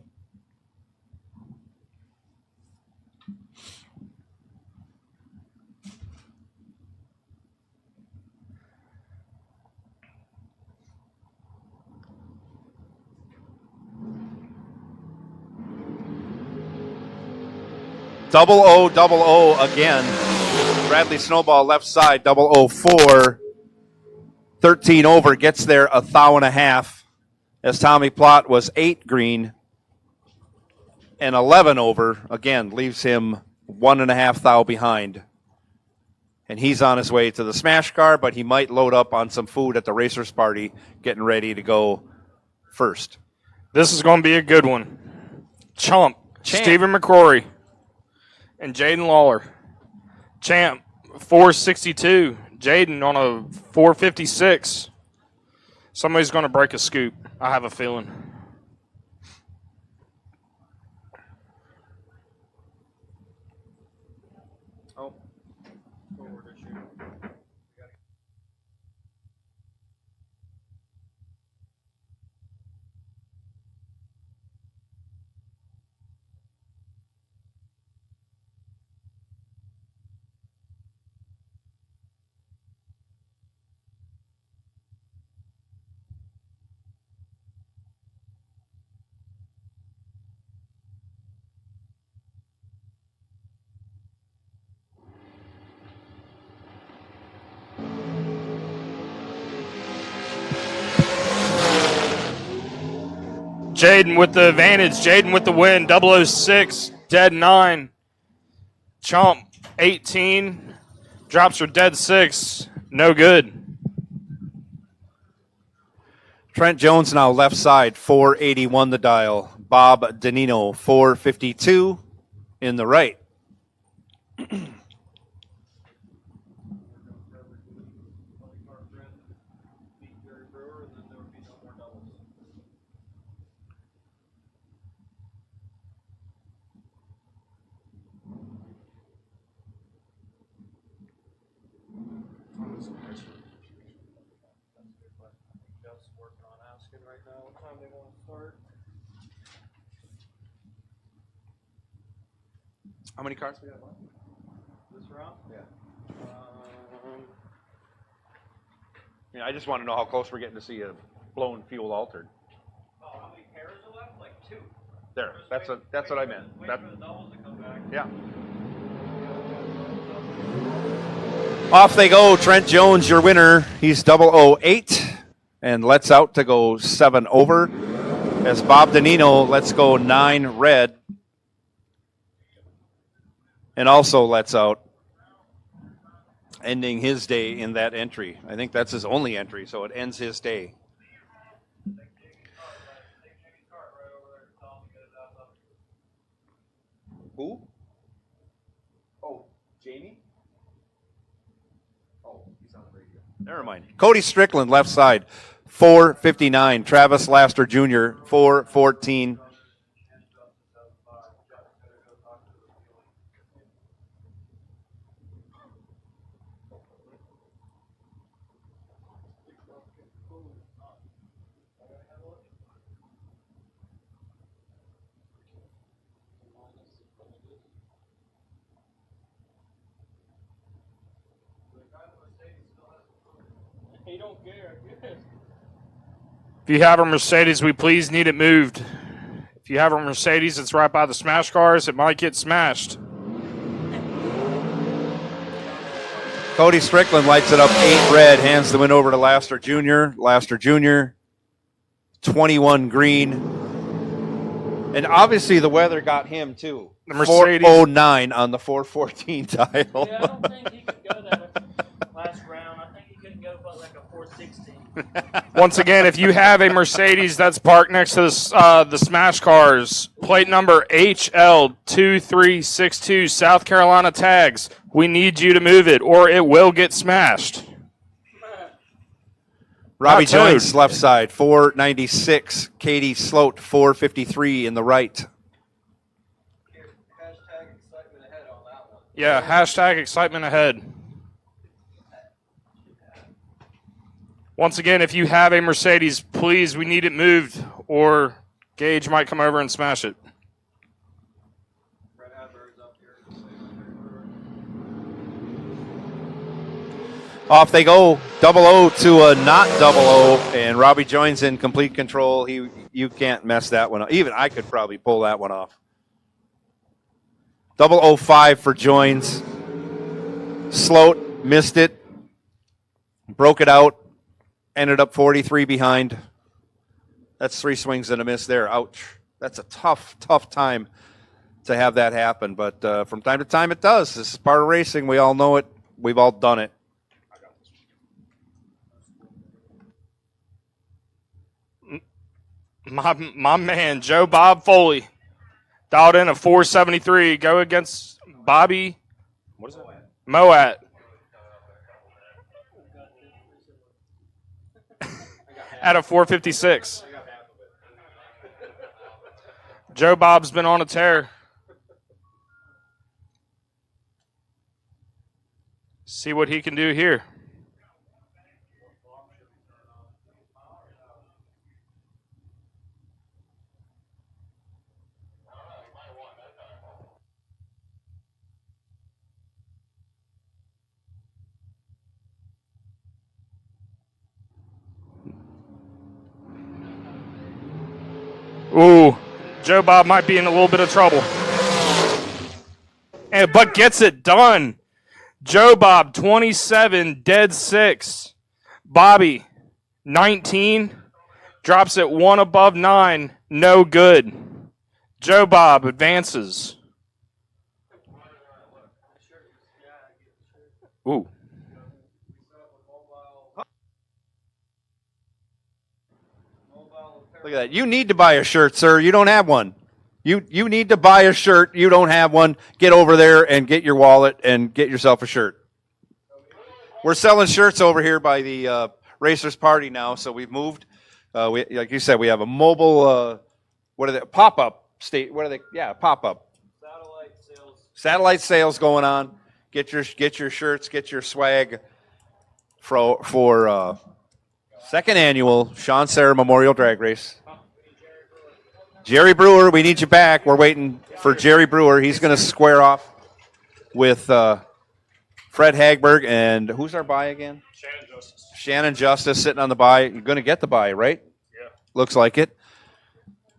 Double O again. Bradley Snowball left side, 004. 13 over, gets there 1,500. As Tommy Plott was 8 green and 11 over. Again, leaves him 1.5 thou behind. And he's on his way to the smash car, but he might load up on some food at the racers party, getting ready to go first. This is going to be a good one. Champ. Stephen McCrory and Jaden Lawler. Champ, 462. Jaden on a 456. Somebody's going to break a scoop. I have a feeling. Oh. Jaden with the advantage. Jaden with the win. 006. Dead 9. Chomp 18. Drops her dead 6. No good. Trent Jones now left side, 481 the dial. Bob Danino, 452 in the right. How many cars we got left? This round? Yeah. I just want to know how close we're getting to see a blown fuel altered. Oh, how many pairs are left? Like 2. There. That's what I meant. Wait for the doubles to come back. Yeah. Off they go. Trent Jones, your winner. He's 008 and lets out to go 7 over. As Bob Danino lets go 9 red. And also lets out, ending his day in that entry. I think that's his only entry, so it ends his day. Who? Oh, Jamie? Never mind. Cody Strickland, left side, 4:59. Travis Laster Jr., 4:14. If you have a Mercedes, we please need it moved. If you have a Mercedes that's right by the smash cars, it might get smashed. Cody Strickland lights it up 8 red, hands the win over to Laster Jr. Laster Jr., 21 green. And obviously the weather got him too. The Mercedes 409 on the 414 tile. Yeah, I don't think he could go that last round. I think he couldn't go but like a 416. Once again, if you have a Mercedes that's parked next to the smash cars, plate number HL2362, South Carolina tags, we need you to move it or it will get smashed. Robbie Jones, left side, 496. Katie Sloat, 453 in the right. Yeah, hashtag excitement ahead. Once again, if you have a Mercedes, please, we need it moved, or Gage might come over and smash it. Off they go, 00 to a not 00, and Robbie joins in complete control. You can't mess that one up. Even I could probably pull that one off. 005 for joins. Sloat missed it, broke it out, ended up 43 behind. That's 3 swings and a miss there. Ouch. That's a tough time to have that happen. But from time to time it does. This is part of racing. We all know it. We've all done it. My man, Joe Bob Foley, dialed in a 473. Go against Bobby, what is it? Moat. At a 456. Joe Bob's been on a tear. See what he can do here. Ooh, Joe Bob might be in a little bit of trouble. But gets it done. Joe Bob, 27, dead 6. Bobby, 19, drops it 1 above 9, no good. Joe Bob advances. Ooh. Look at that. You need to buy a shirt, sir. You don't have one. You need to buy a shirt. You don't have one. Get over there and get your wallet and get yourself a shirt. We're selling shirts over here by the Racers Party now, so we've moved. Like you said, we have a mobile, pop-up state. What are they? Yeah, pop-up. Satellite sales going on. Get your shirts, get your swag for second annual Sean Serra Memorial Drag Race. Jerry Brewer, we need you back. We're waiting for Jerry Brewer. He's going to square off with Fred Hagberg. And who's our bye again? Shannon Justice sitting on the bye. You're going to get the bye, right? Yeah. Looks like it.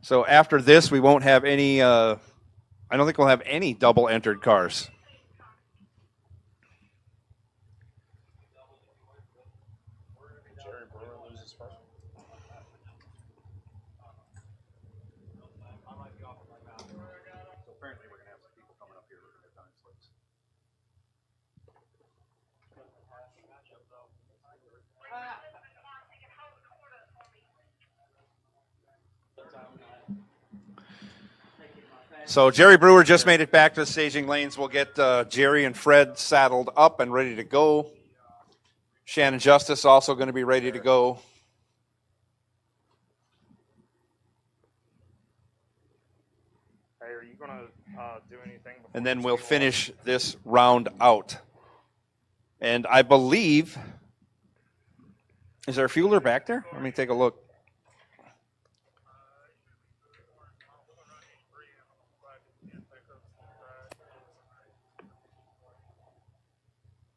So after this, we won't have any, I don't think we'll have any double-entered cars. So Jerry Brewer just made it back to the staging lanes. We'll get Jerry and Fred saddled up and ready to go. Shannon Justice also going to be ready to go. Hey, are you going to do anything? And then we'll finish this round out. And I believe, is there a fueler back there? Let me take a look.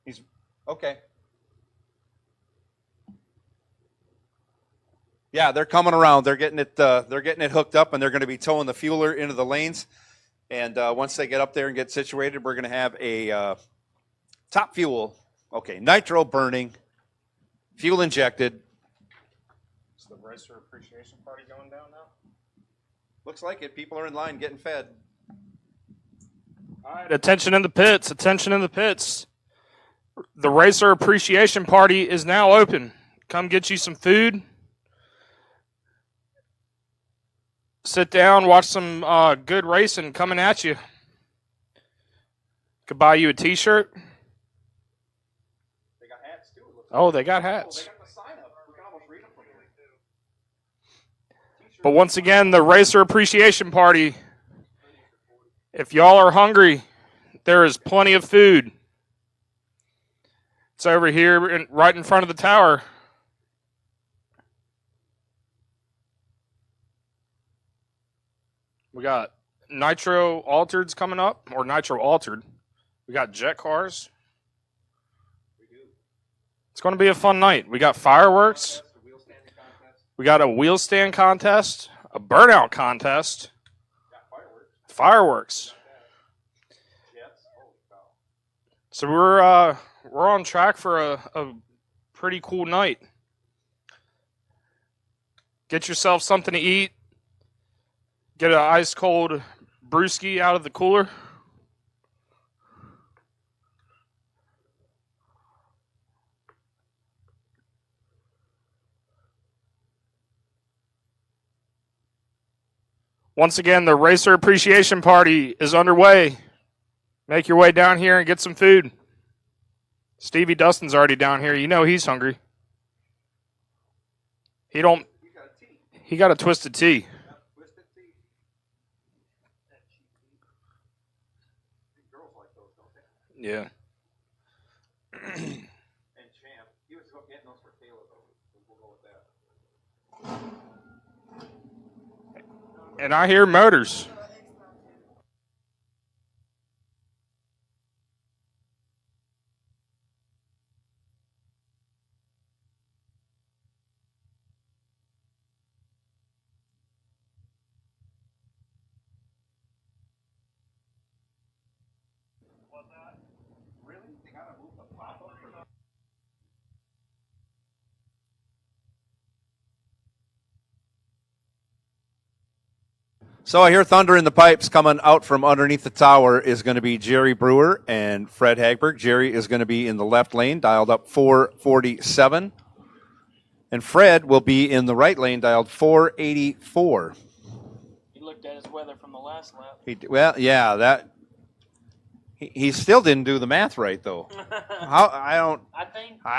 He's okay. Yeah, they're coming around. They're getting it hooked up, and they're going to be towing the fueler into the lanes. And once they get up there and get situated, we're going to have a top fuel. Okay, nitro burning, fuel injected. Is the racer appreciation party going down now? Looks like it. People are in line getting fed. All right, attention in the pits. Attention in the pits. The racer appreciation party is now open. Come get you some food. Sit down, watch some good racing coming at you. Could buy you a T-shirt. They got hats too. Oh, they got hats. They got the sign up. We can almost read them from here. But once again, the racer appreciation party. If y'all are hungry, there is plenty of food. It's over here right in front of the tower. We got nitro altereds coming up, or nitro altered. We got jet cars. It's going to be a fun night. We got fireworks. We got a wheel stand contest, a burnout contest, fireworks. So we're on track for a pretty cool night. Get yourself something to eat. Get an ice cold brewski out of the cooler. Once again, the Racer Appreciation Party is underway. Make your way down here and get some food. Stevie Dustin's already down here. You know he's hungry. He got a twisted tea. Yeah. And Champ, he was getting those for Taylor, though. We'll go with that. And I hear motors. So I hear thunder in the pipes coming out from underneath the tower is going to be Jerry Brewer and Fred Hagberg. Jerry is going to be in the left lane, dialed up 447. And Fred will be in the right lane, dialed 484. He looked at his weather from the last lap. He still didn't do the math right, though. I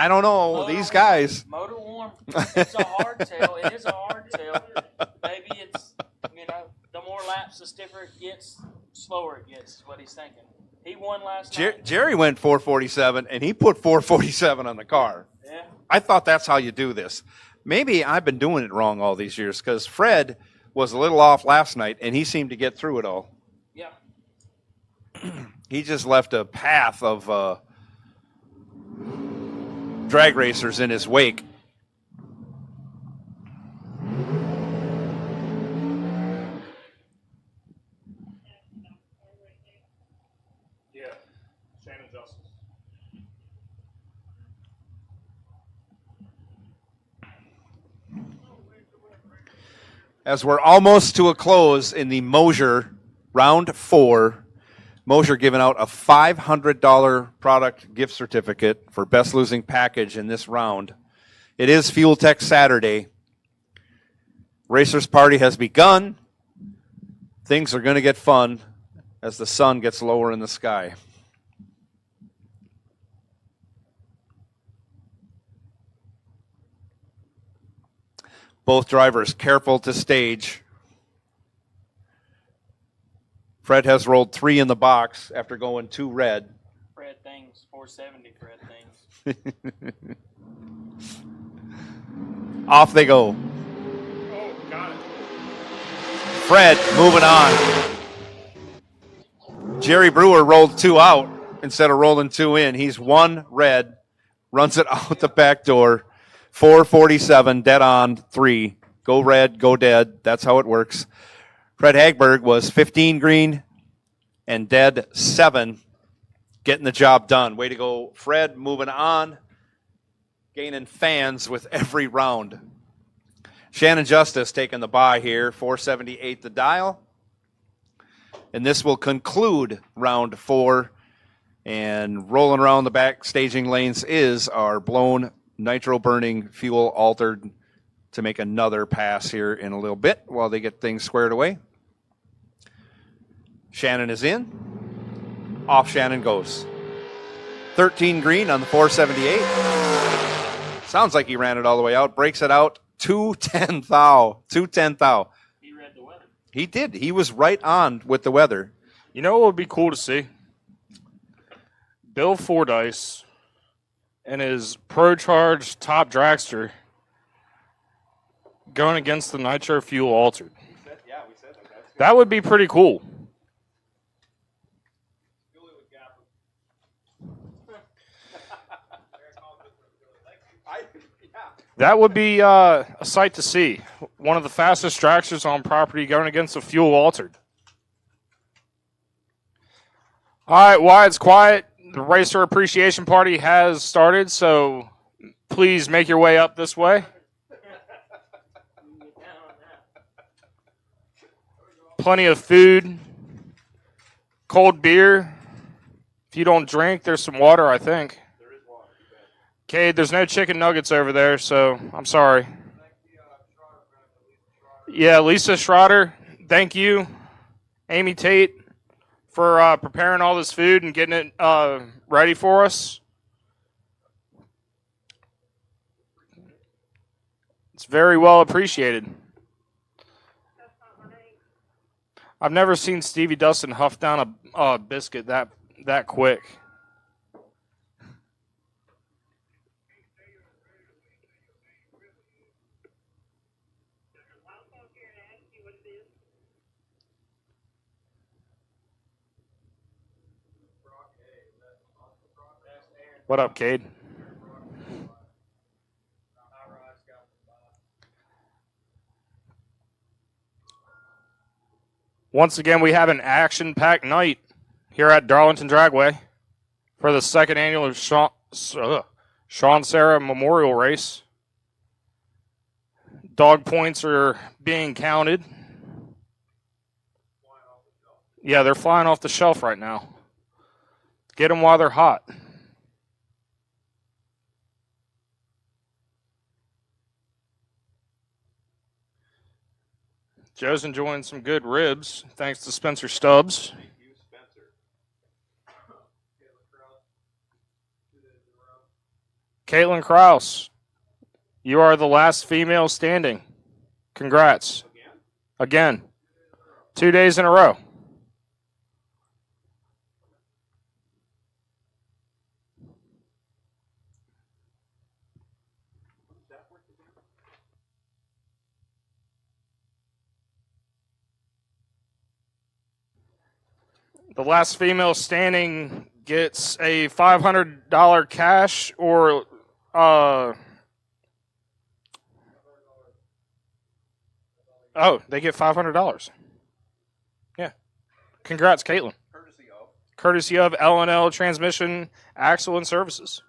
don't know. These guys. Motor warm. It's a hardtail. It is a hardtail. Maybe it's, the more laps, the stiffer it gets, slower it gets, is what he's thinking. He won last night. Jerry went 447, and he put 447 on the car. Yeah. I thought that's how you do this. Maybe I've been doing it wrong all these years, because Fred was a little off last night, and he seemed to get through it all. Yeah. He just left a path of drag racers in his wake. As we're almost to a close in the Mosier round 4, Mosier giving out a $500 product gift certificate for best losing package in this round. It is Fuel Tech Saturday. Racers Party has begun. Things are going to get fun as the sun gets lower in the sky. Both drivers careful to stage. Fred has rolled 3 in the box after going 2 red. Fred things, 470 Fred things. Off they go. Oh, got it. Fred moving on. Jerry Brewer rolled 2 out instead of rolling 2 in. He's 1 red, runs it out the back door. 447, dead on 3. Go red, go dead. That's how it works. Fred Hagberg was 15 green and dead 7, getting the job done. Way to go, Fred, moving on, gaining fans with every round. Shannon Justice taking the bye here, 478 the dial. And this will conclude round 4. And rolling around the back staging lanes is our blown nitro burning fuel altered to make another pass here in a little bit while they get things squared away. Shannon is in. Off Shannon goes. 13 green on the 478. Sounds like he ran it all the way out. Breaks it out. 210 thou. 210 thou. He read the weather. He did. He was right on with the weather. You know what would be cool to see? Bill Fordyce and his Pro Charge top dragster going against the nitro fuel altered. We said that. That would be pretty cool. That would be a sight to see. One of the fastest dragsters on property going against a fuel altered. All right, while it's quiet, the Racer Appreciation Party has started, so please make your way up this way. Plenty of food, cold beer. If you don't drink, there's some water, I think. Cade, there's no chicken nuggets over there, so I'm sorry. Yeah, Lisa Schroeder, thank you. Amy Tate for preparing all this food and getting it ready for us. It's very well appreciated. I've never seen Stevie Dustin huff down a biscuit that quick. What up, Cade? Once again, we have an action-packed night here at Darlington Dragway for the second annual Sean Serra Memorial Race. Dog points are being counted. Yeah, they're flying off the shelf right now. Get them while they're hot. Joe's enjoying some good ribs, thanks to Spencer Stubbs. Thank you, Spencer. Caitlin Krause, you are the last female standing. Congrats. Again. 2 days in a row. The last female standing gets a $500 cash or they get $500. Yeah. Congrats, Caitlin. Courtesy of L&L Transmission, Axle, and Services.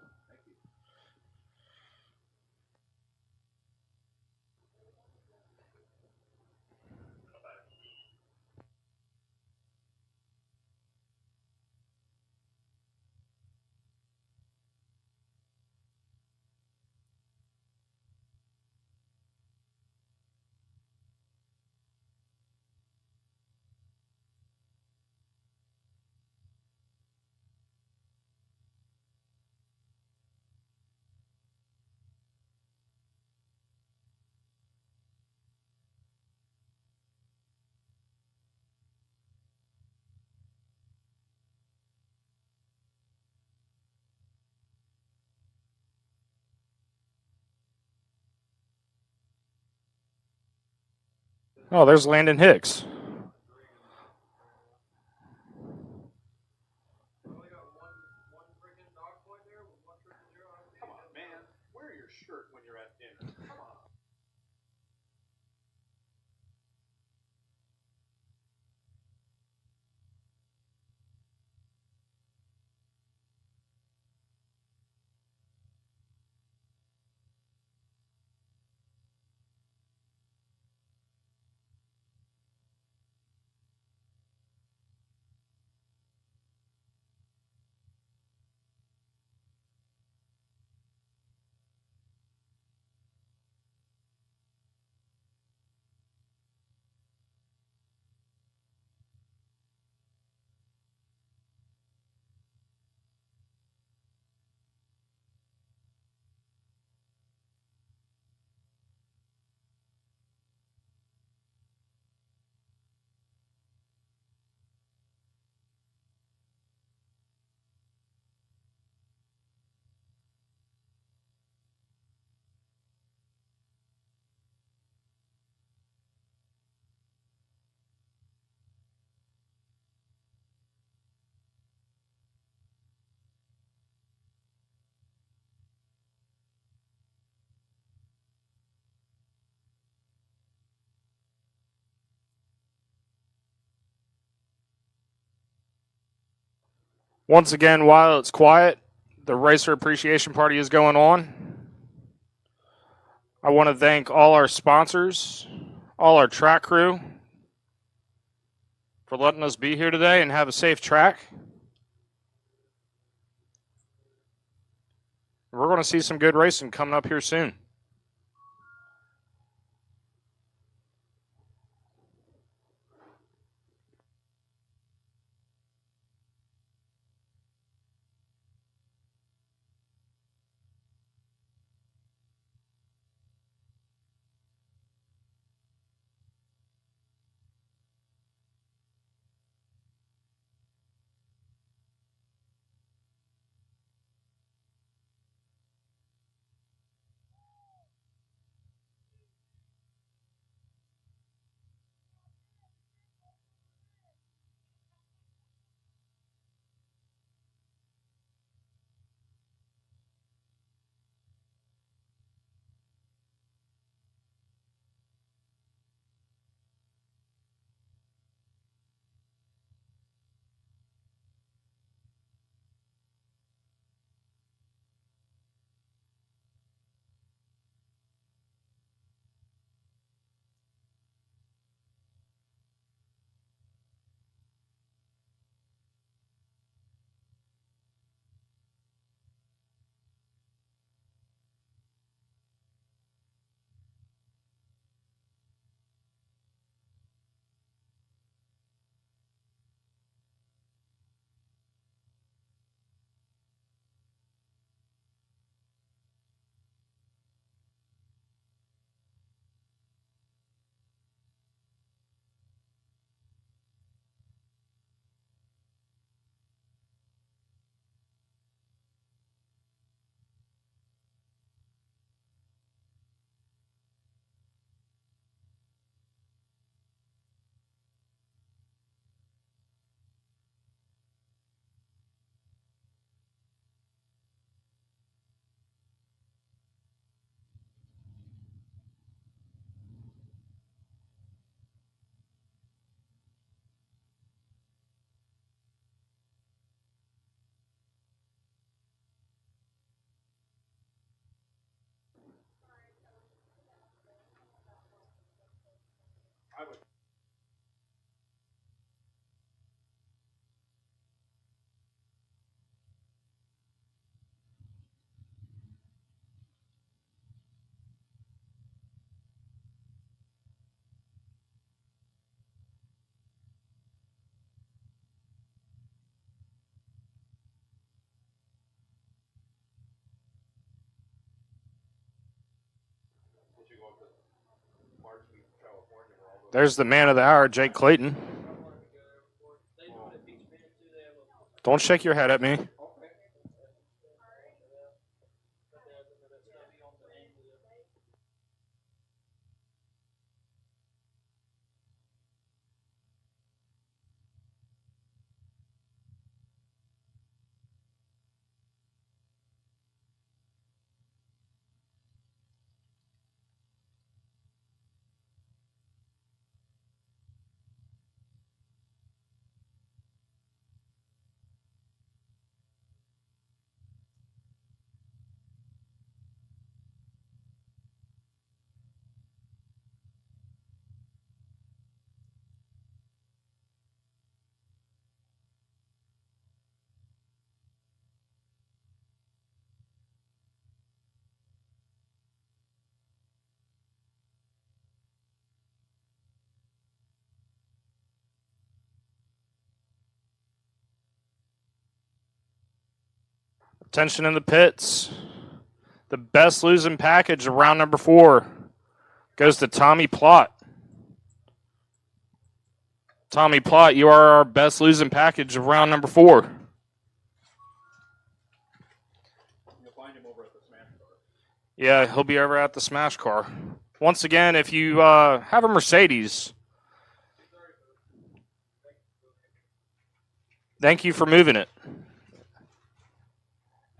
Oh, there's Landon Hicks. Once again, while it's quiet, the Racer Appreciation Party is going on. I want to thank all our sponsors, all our track crew for letting us be here today and have a safe track. We're going to see some good racing coming up here soon. There's the man of the hour, Jake Clayton. Don't shake your head at me. Attention in the pits. The best losing package of round number 4 goes to Tommy Plott. Tommy Plott, you are our best losing package of round number 4. Yeah, he'll be over at the Smash Car. Once again, if you have a Mercedes, thank you for moving it.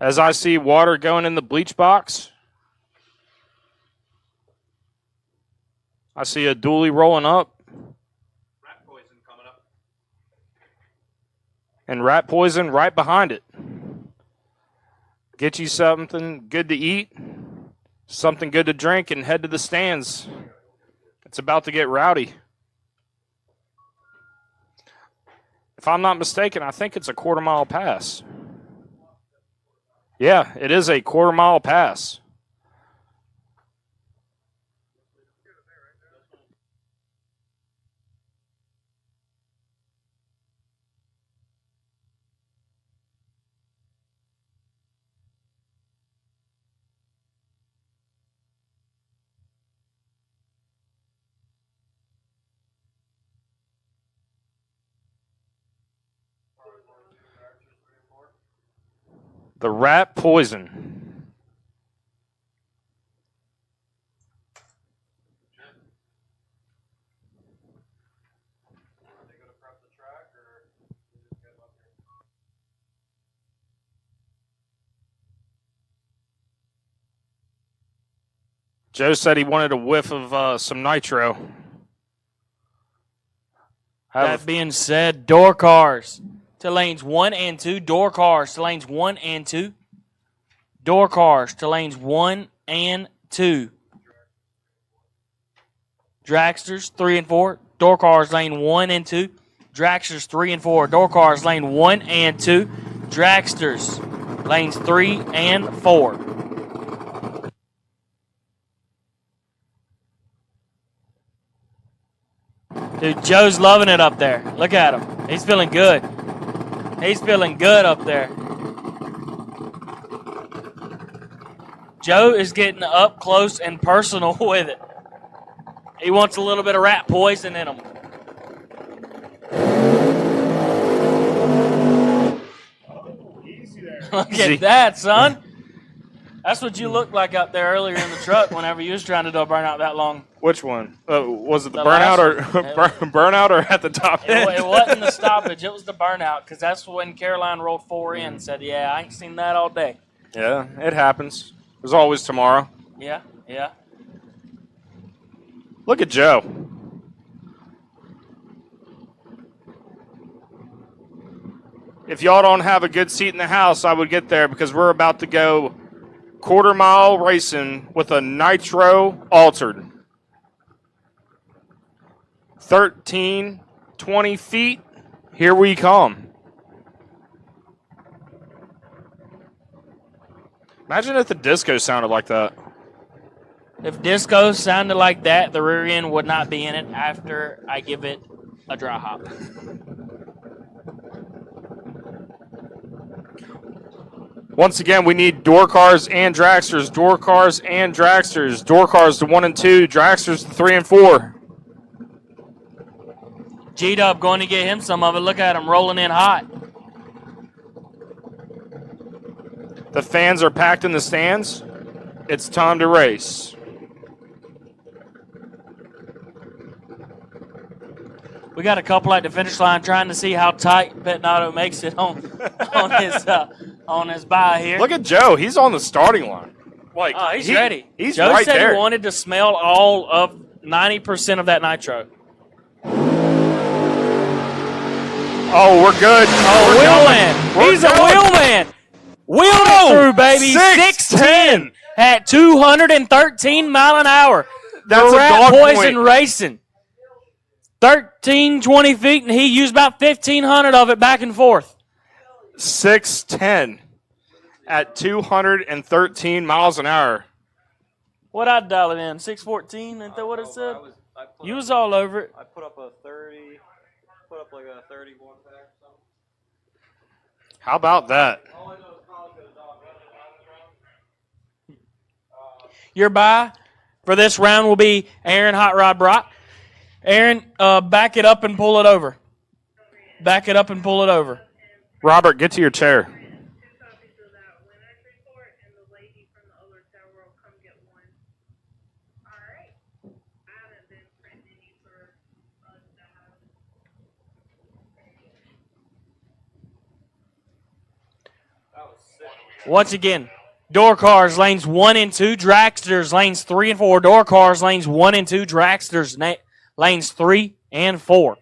As I see water going in the bleach box, I see a dually rolling up. Rat poison coming up. And rat poison right behind it. Get you something good to eat, something good to drink, and head to the stands. It's about to get rowdy. If I'm not mistaken, I think it's a quarter-mile pass. Yeah, it is a quarter-mile pass. The rat poison. Joe said he wanted a whiff of some nitro. That being said, door cars to lanes 1 and 2. Door cars to lanes 1 and 2. Door cars to lanes 1 and 2. Dragsters 3 and 4. Door cars lane 1 and 2. Dragsters 3 and 4. Door cars lane 1 and 2. Dragsters lanes 3 and 4. Dude, Joe's loving it up there. Look at him. He's feeling good. He's feeling good up there. Joe is getting up close and personal with it. He wants a little bit of rat poison in him. Look at that, son. That's what you looked like up there earlier in the truck whenever you was trying to do a burnout that long. Which one? Was it the burnout or burnout or at the top end? It wasn't the stoppage. It was the burnout because that's when Caroline rolled 4 in and said, yeah, I ain't seen that all day. Yeah, it happens. There's always tomorrow. Yeah, yeah. Look at Joe. If y'all don't have a good seat in the house, I would get there because we're about to go quarter-mile racing with a nitro altered. 13, 20 feet, here we come. Imagine if the disco sounded like that. If disco sounded like that, the rear end would not be in it after I give it a dry hop. Once again, we need door cars and dragsters. Door cars and dragsters. Door cars to 1 and 2. Dragsters to 3 and 4. G-Dub going to get him some of it. Look at him rolling in hot. The fans are packed in the stands. It's time to race. We got a couple at the finish line trying to see how tight Petnato makes it on his bye here. Look at Joe. He's on the starting line. Like he's ready. He's Joe right said there. he wanted to smell all of 90% of that nitro. Oh, we're good. Oh, wheelman. He's a wheelman. Wheeled it through, baby. 610 at 213 mile an hour. That's a Rat dog Poison point. Racing. 13, 20 feet, and he used about 1,500 of it back and forth. 610 at 213 miles an hour. What I'd dial it in? 614? Ain't that what it said? You was all over it. I put up a 30, put up like a 31 pack or something. How about that? All I know is Kyle's got a dog. Your buy for this round will be Aaron Hot Rod Brock. Aaron, back it up and pull it over. Back it up and pull it over. Robert, get to your chair. Once again, door cars, lanes 1 and 2, dragsters, lanes 3 and 4, door cars, lanes 1 and 2, dragsters, lanes 3 and 4.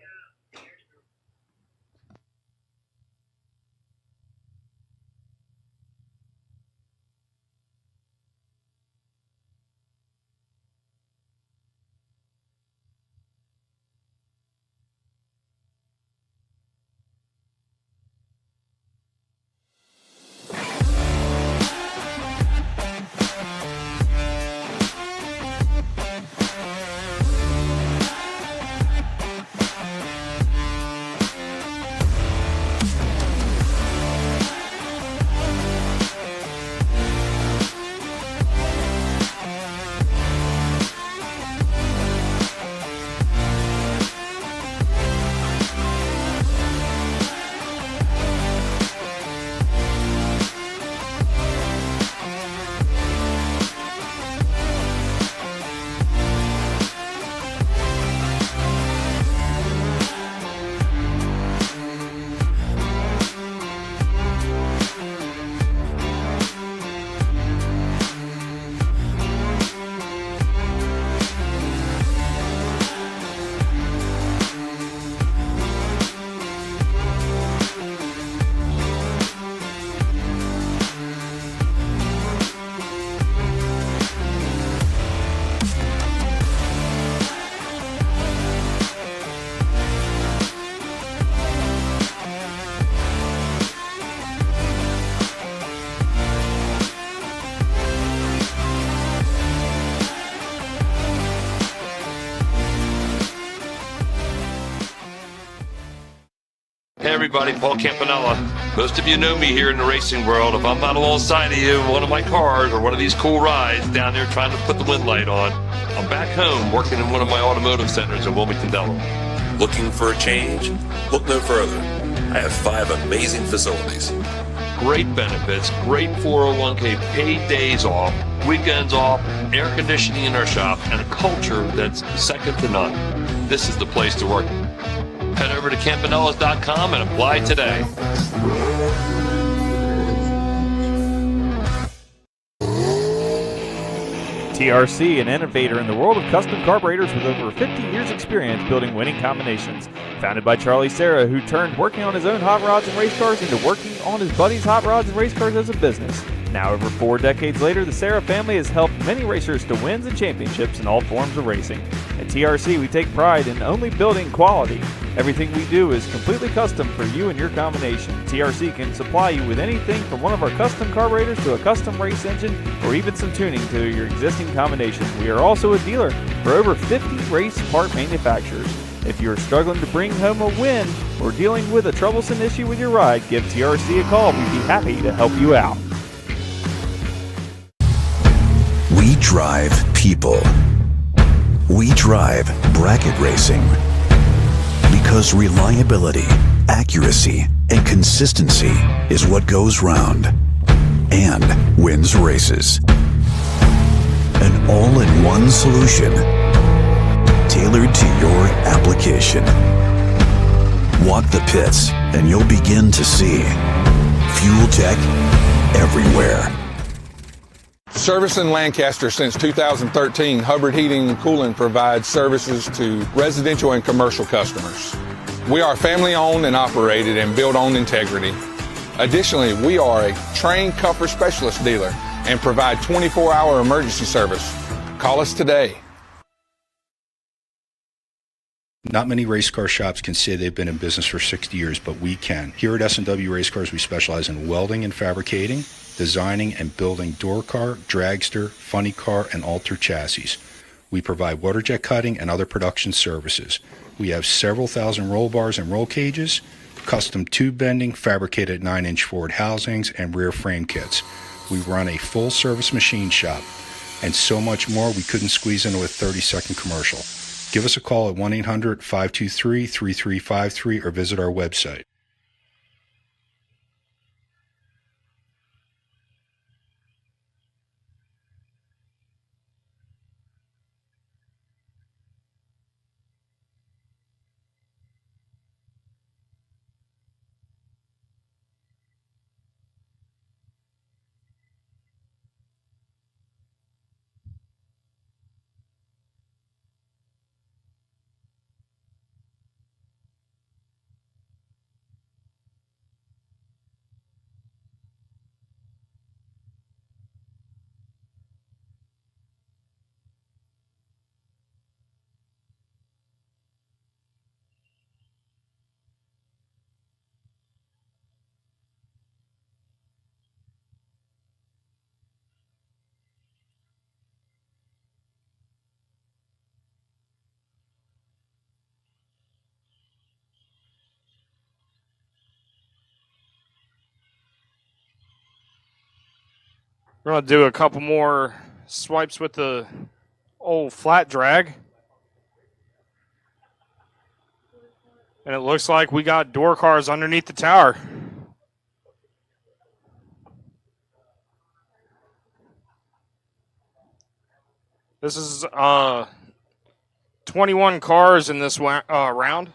Hey everybody, Paul Campanella. Most of you know me here in the racing world. If I'm not alongside of you in one of my cars or one of these cool rides down there trying to put the wind light on, I'm back home working in one of my automotive centers in Wilmington, Delaware. Looking for a change? Look no further. I have 5 amazing facilities. Great benefits, great 401k, paid days off, weekends off, air conditioning in our shop, and a culture that's second to none. This is the place to work. Head over to campanellas.com and apply today. TRC, an innovator in the world of custom carburetors with over 50 years experience building winning combinations. Founded by Serra, who turned working on his own hot rods and race cars into working on his buddies' hot rods and race cars as a business. Now, over 4 decades later, the Serra family has helped many racers to wins and championships in all forms of racing. At TRC, we take pride in only building quality. Everything we do is completely custom for you and your combination. TRC can supply you with anything from one of our custom carburetors to a custom race engine or even some tuning to your existing combination. We are also a dealer for over 50 race part manufacturers. If you're struggling to bring home a win or dealing with a troublesome issue with your ride, give TRC a call. We'd be happy to help you out. We drive people. We drive bracket racing. Because reliability, accuracy, and consistency is what goes round and wins races. An all-in-one solution tailored to your application. Walk the pits and you'll begin to see fuel tech everywhere. Servicing Lancaster since 2013, Hubbard Heating and Cooling provides services to residential and commercial customers. We are family owned and operated and built on integrity. Additionally, we are a trained coupler specialist dealer and provide 24-hour emergency service. Call us today. Not many race car shops can say they've been in business for 60 years, but we can. Here at S&W Race Cars, we specialize in welding and fabricating, designing and building door car, dragster, funny car, and alter chassis. We provide water jet cutting and other production services. We have several thousand roll bars and roll cages, custom tube bending, fabricated 9-inch forward housings, and rear frame kits. We run a full-service machine shop. and so much more we couldn't squeeze into a 30-second commercial. Give us a call at 1-800-523-3353 or visit our website. We're going to do a couple more swipes with the old flat drag. And it looks like we got door cars underneath the tower. This is 21 cars in this round.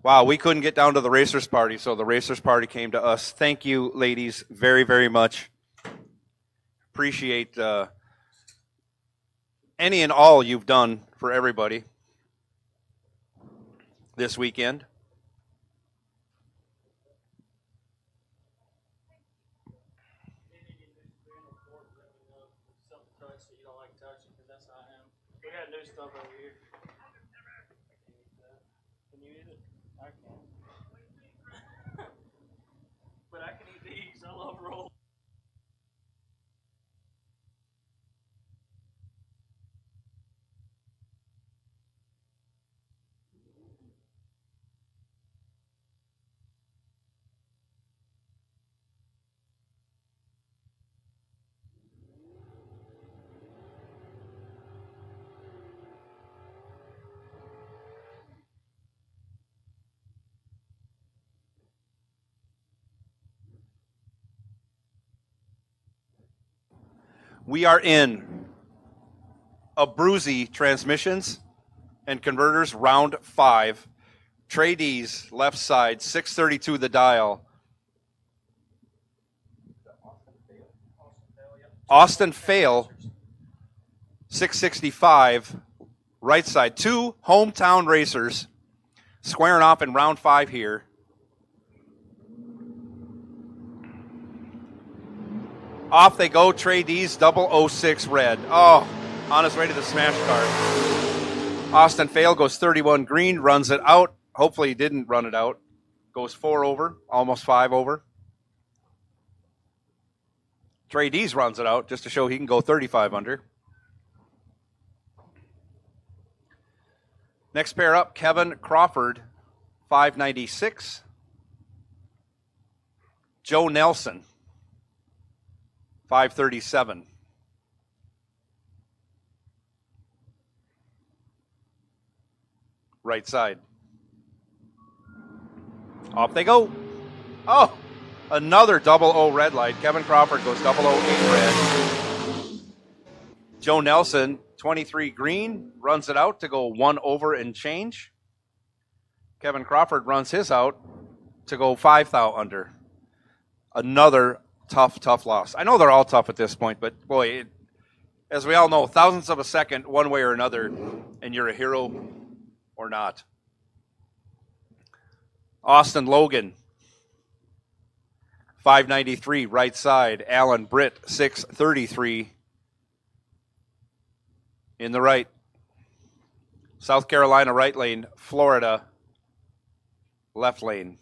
Wow, we couldn't get down to the Racers Party, so the Racers Party came to us. Thank you, ladies, very, very much. Appreciate any and all you've done for everybody this weekend. We got new stuff over here. Can you eat it? I can. But I can eat these. I'm We are in Abruzzi transmissions and converters, round 5. Trey D's left side, 632 the dial. Austin Fail, 665, right side. 2 hometown racers squaring off in round 5 here. Off they go, Trey D's 006 red. Oh, on his way to the smash card. Austin Fail goes 31 green, runs it out. Hopefully he didn't run it out. Goes 4 over, almost 5 over. Trey D's runs it out just to show he can go 35 under. Next pair up, Kevin Crawford, 596. Joe Nelson, 537. Right side. Off they go. Oh, another 00 red light. Kevin Crawford goes 008 red. Joe Nelson, 23 green, runs it out to go 1 over and change. Kevin Crawford runs his out to go 5 thou under. Another tough loss. I know they're all tough at this point, but boy, as we all know, thousandths of a second, one way or another, and you're a hero or not. Austin Logan, 593, right side. Alan Britt, 633 in the right. South Carolina, right lane. Florida, left lane.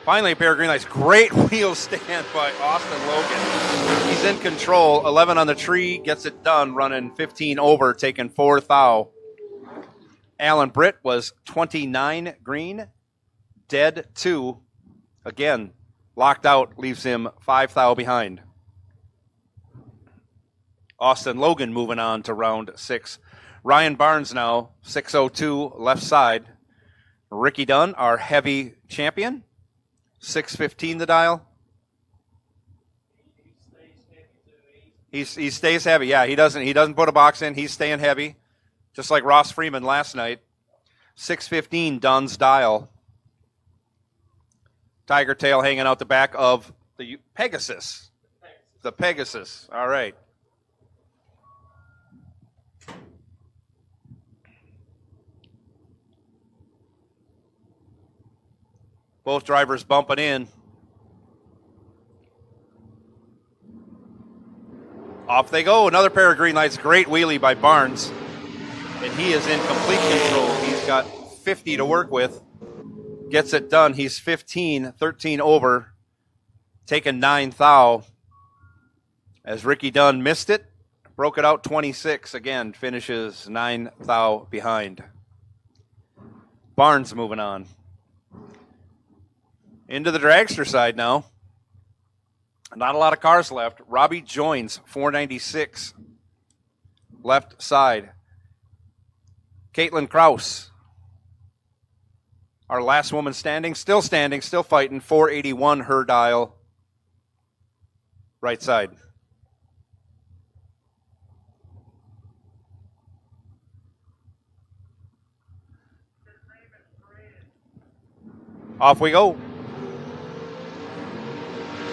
Finally, a pair of green lights. Great wheel stand by Austin Logan. He's in control. 11 on the tree. Gets it done. Running 15 over. Taking 4 thou. Alan Britt was 29 green. Dead 2. Again, locked out. Leaves him 5 thou behind. Austin Logan moving on to round 6. Ryan Barnes now. 602 left side. Ricky Dunn, our heavy champion. 615 the dial. He stays heavy. Yeah, he doesn't put a box in. He's staying heavy, just like Ross Freeman last night. 615 Dunn's dial. Tiger tail hanging out the back of the Pegasus. The Pegasus. All right. Both drivers bumping in. Off they go. Another pair of green lights. Great wheelie by Barnes. And he is in complete control. He's got 50 to work with. Gets it done. He's 15, 13 over. Taking 9 thou. As Ricky Dunn missed it. Broke it out 26. Again, finishes 9 thou behind. Barnes moving on. Into the dragster side now. Not a lot of cars left. Robbie joins 496. Left side. Caitlin Kraus. Our last woman standing, still fighting. 481 her dial. Right side. Off we go.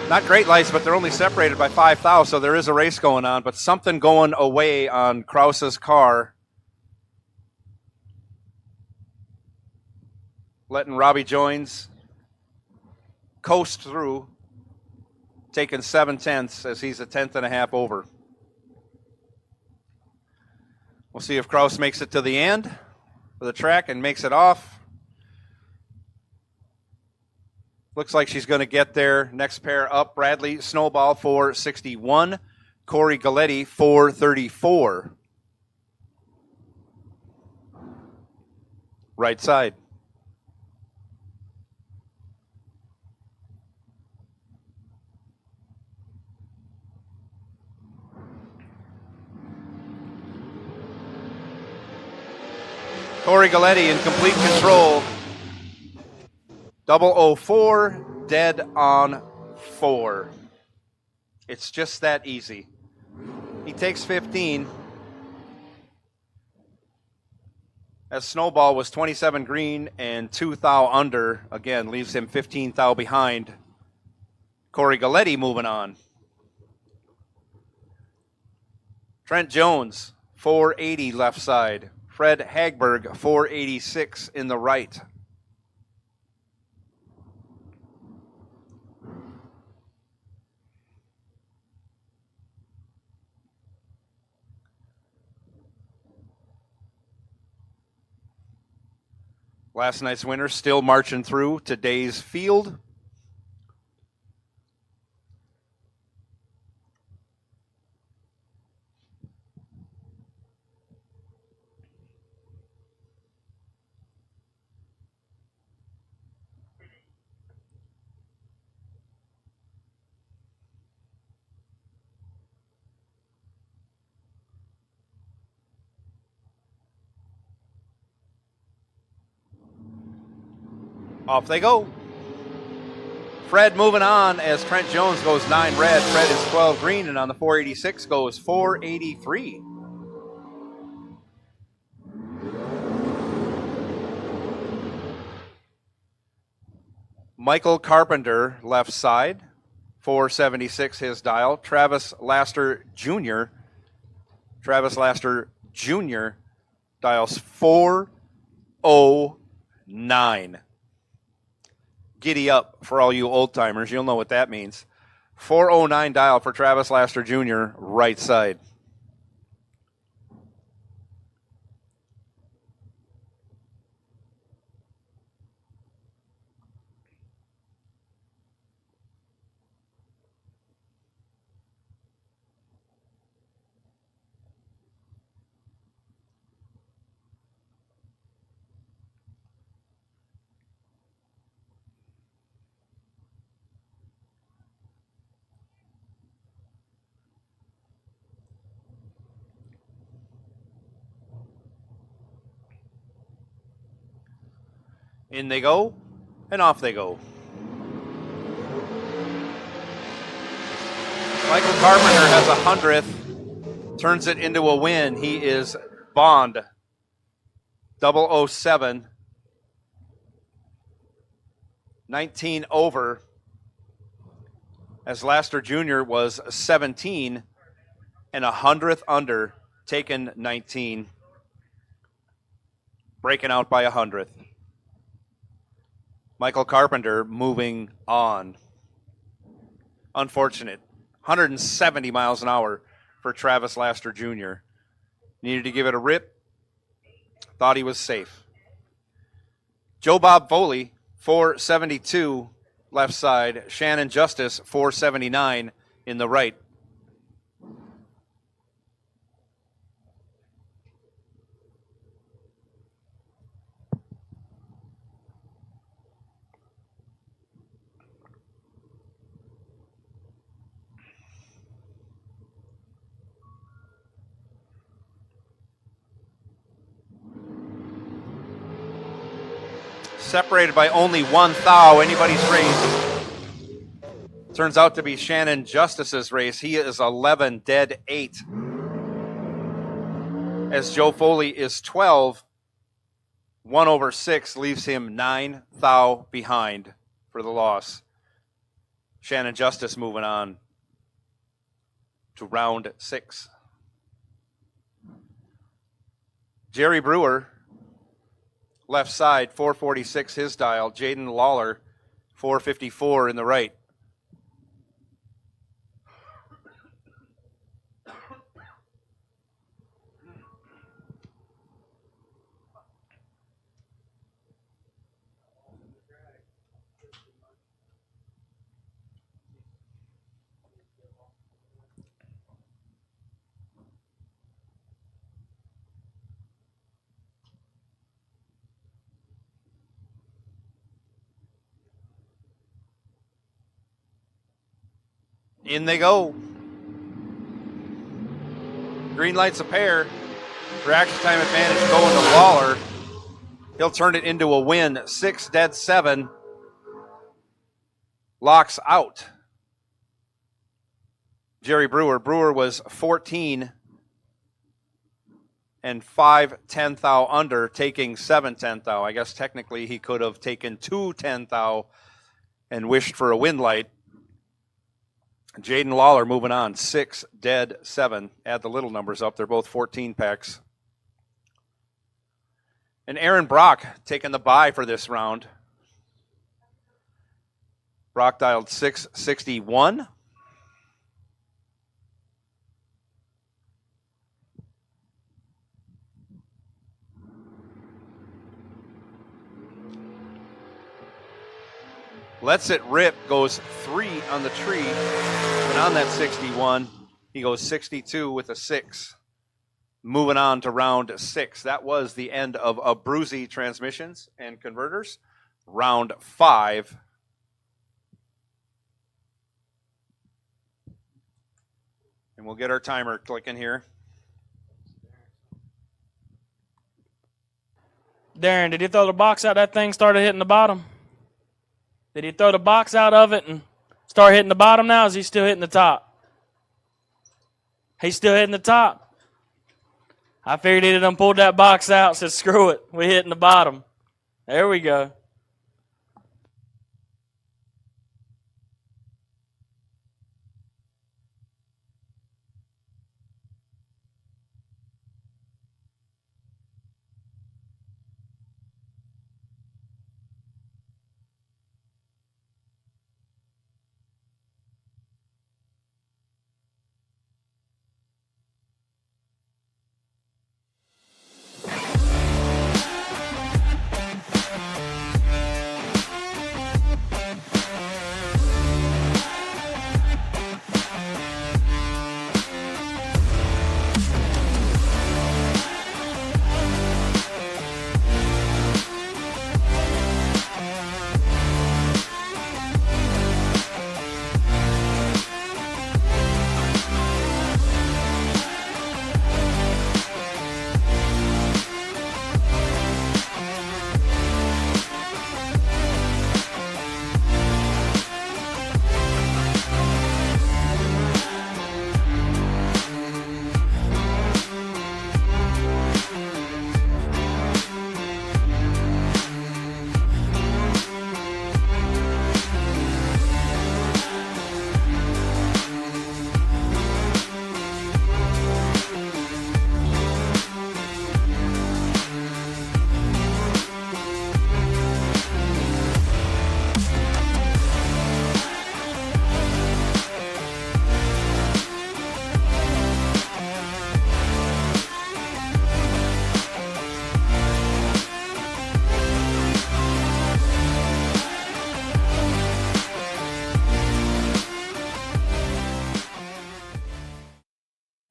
Not great lights, but they're only separated by 5 thou, so there is a race going on, but something going away on Krause's car. Letting Robbie Joins coast through, taking 7/10 as he's a 10th and a half over. We'll see if Kraus makes it to the end of the track and makes it off. Looks like she's going to get there. Next pair up, Bradley Snowball 461, Corey Galletti 434. Right side. Corey Galletti in complete control. 004, dead on 4. It's just that easy. He takes 15. As Snowball was 27 green and 2 thou under, again, leaves him 15 thou behind. Corey Galletti moving on. Trent Jones, 480 left side. Fred Hagberg, 486 in the right. Last night's winner still marching through today's field. Off they go. Fred moving on as Trent Jones goes 9 red. Fred is 12 green, and on the 486 goes 483. Michael Carpenter, left side, 476 his dial. Travis Laster Jr. Dials 409. Giddy up for all you old timers. You'll know what that means. 409 dial for Travis Laster Jr., right side. In they go, and off they go. Michael Carpenter has 100th, turns it into a win. He is Bond, 007, 19 over, as Laster Jr. was 17 and 100th under, taken 19, breaking out by 100th. Michael Carpenter moving on. Unfortunate. 170 miles an hour for Travis Laster Jr. Needed to give it a rip. Thought he was safe. Joe Bob Foley, 472 left side. Shannon Justice, 479 in the right. Separated by only 1 thou, anybody's race. Turns out to be Shannon Justice's race. He is 11, dead 8. As Joe Foley is 12, 1 over 6 leaves him 9 thou behind for the loss. Shannon Justice moving on to round 6. Jerry Brewer, left side, 446 his dial. Jaden Lawler, 454 in the right. In they go. Green light's a pair. Reaction time advantage going to Lawler. He'll turn it into a win. 6 dead 7. Locks out. Jerry Brewer. Brewer was 14 and 5 10th thou under, taking 7 10th thou. I guess technically he could have taken 2 10th thou and wished for a win light. Jaden Lawler moving on. 6 dead 7. Add the little numbers up. They're both 14 packs. And Aaron Brock taking the bye for this round. Brock dialed 661. Lets it rip, goes 3 on the tree. And on that 61, he goes 62 with a 6. Moving on to round 6. That was the end of Abruzzi transmissions and converters. Round 5. And we'll get our timer clicking here. Darren, did you throw the box out? That thing started hitting the bottom. Did he throw the box out of it and start hitting the bottom now? Or is he still hitting the top? He's still hitting the top. I figured he done pulled that box out, said, screw it, we're hitting the bottom. There we go.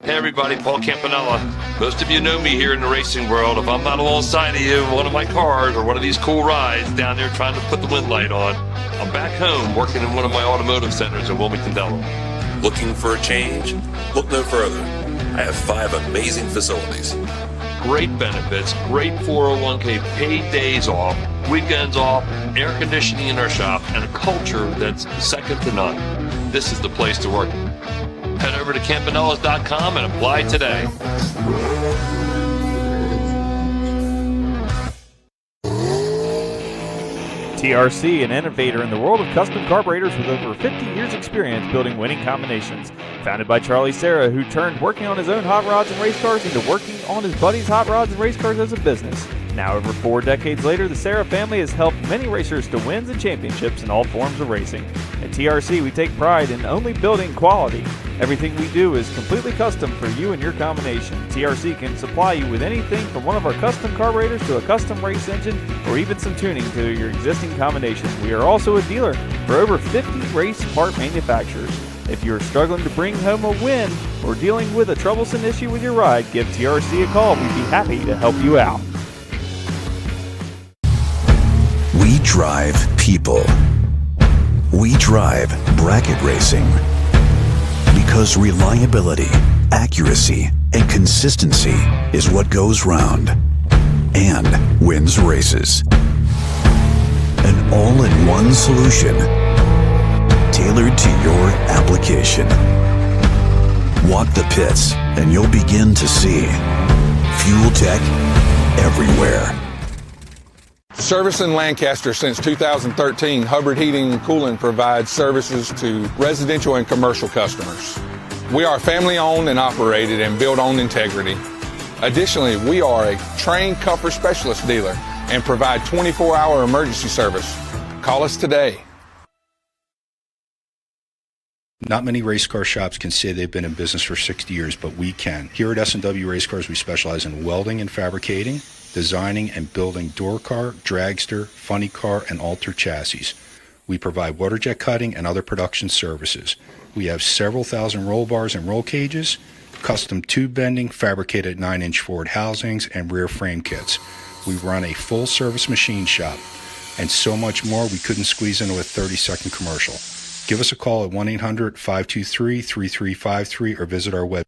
Hey everybody, Paul Campanella. Most of you know me here in the racing world. If I'm not alongside of you in one of my cars or one of these cool rides down there trying to put the wind light on, I'm back home working in one of my automotive centers in Wilmington, Delaware. Looking for a change? Look no further. I have 5 amazing facilities. Great benefits, great 401k, paid days off, weekends off, air conditioning in our shop, and a culture that's second to none. This is the place to work. Head over to campanellas.com and apply today. TRC, an innovator in the world of custom carburetors with over 50 years experience building winning combinations. Founded by Charlie Serra, who turned working on his own hot rods and race cars into working on his buddies' hot rods and race cars as a business. Now, over 4 decades later, the Serra family has helped many racers to wins and championships in all forms of racing. At TRC, we take pride in only building quality. Everything we do is completely custom for you and your combination. TRC can supply you with anything from one of our custom carburetors to a custom race engine or even some tuning to your existing combination. We are also a dealer for over 50 race part manufacturers. If you're struggling to bring home a win or dealing with a troublesome issue with your ride, give TRC a call. We'd be happy to help you out. We drive people. We drive bracket racing Because reliability, accuracy, and consistency is what goes round and wins races. An all-in-one solution tailored to your application. Walk the pits and you'll begin to see fuel tech everywhere. Servicing Lancaster since 2013, Hubbard Heating and Cooling provides services to residential and commercial customers. We are family owned and operated and built on integrity. Additionally, we are a trained comfort specialist dealer and provide 24-hour emergency service. Call us today. Not many race car shops can say they've been in business for 60 years, but we can. Here at S&W Race Cars, we specialize in welding and fabricating, designing and building door car, dragster, funny car, and alter chassis. We provide water jet cutting and other production services. We have several thousand roll bars and roll cages, custom tube bending, fabricated 9-inch forward housings, and rear frame kits. We run a full-service machine shop, and so much more we couldn't squeeze into a 30-second commercial. Give us a call at 1-800-523-3353 or visit our website.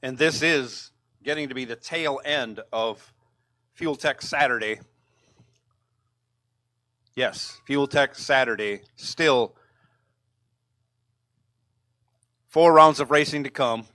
And this is getting to be the tail end of Fuel Tech Saturday. Yes, Fuel Tech Saturday. Still 4 rounds of racing to come.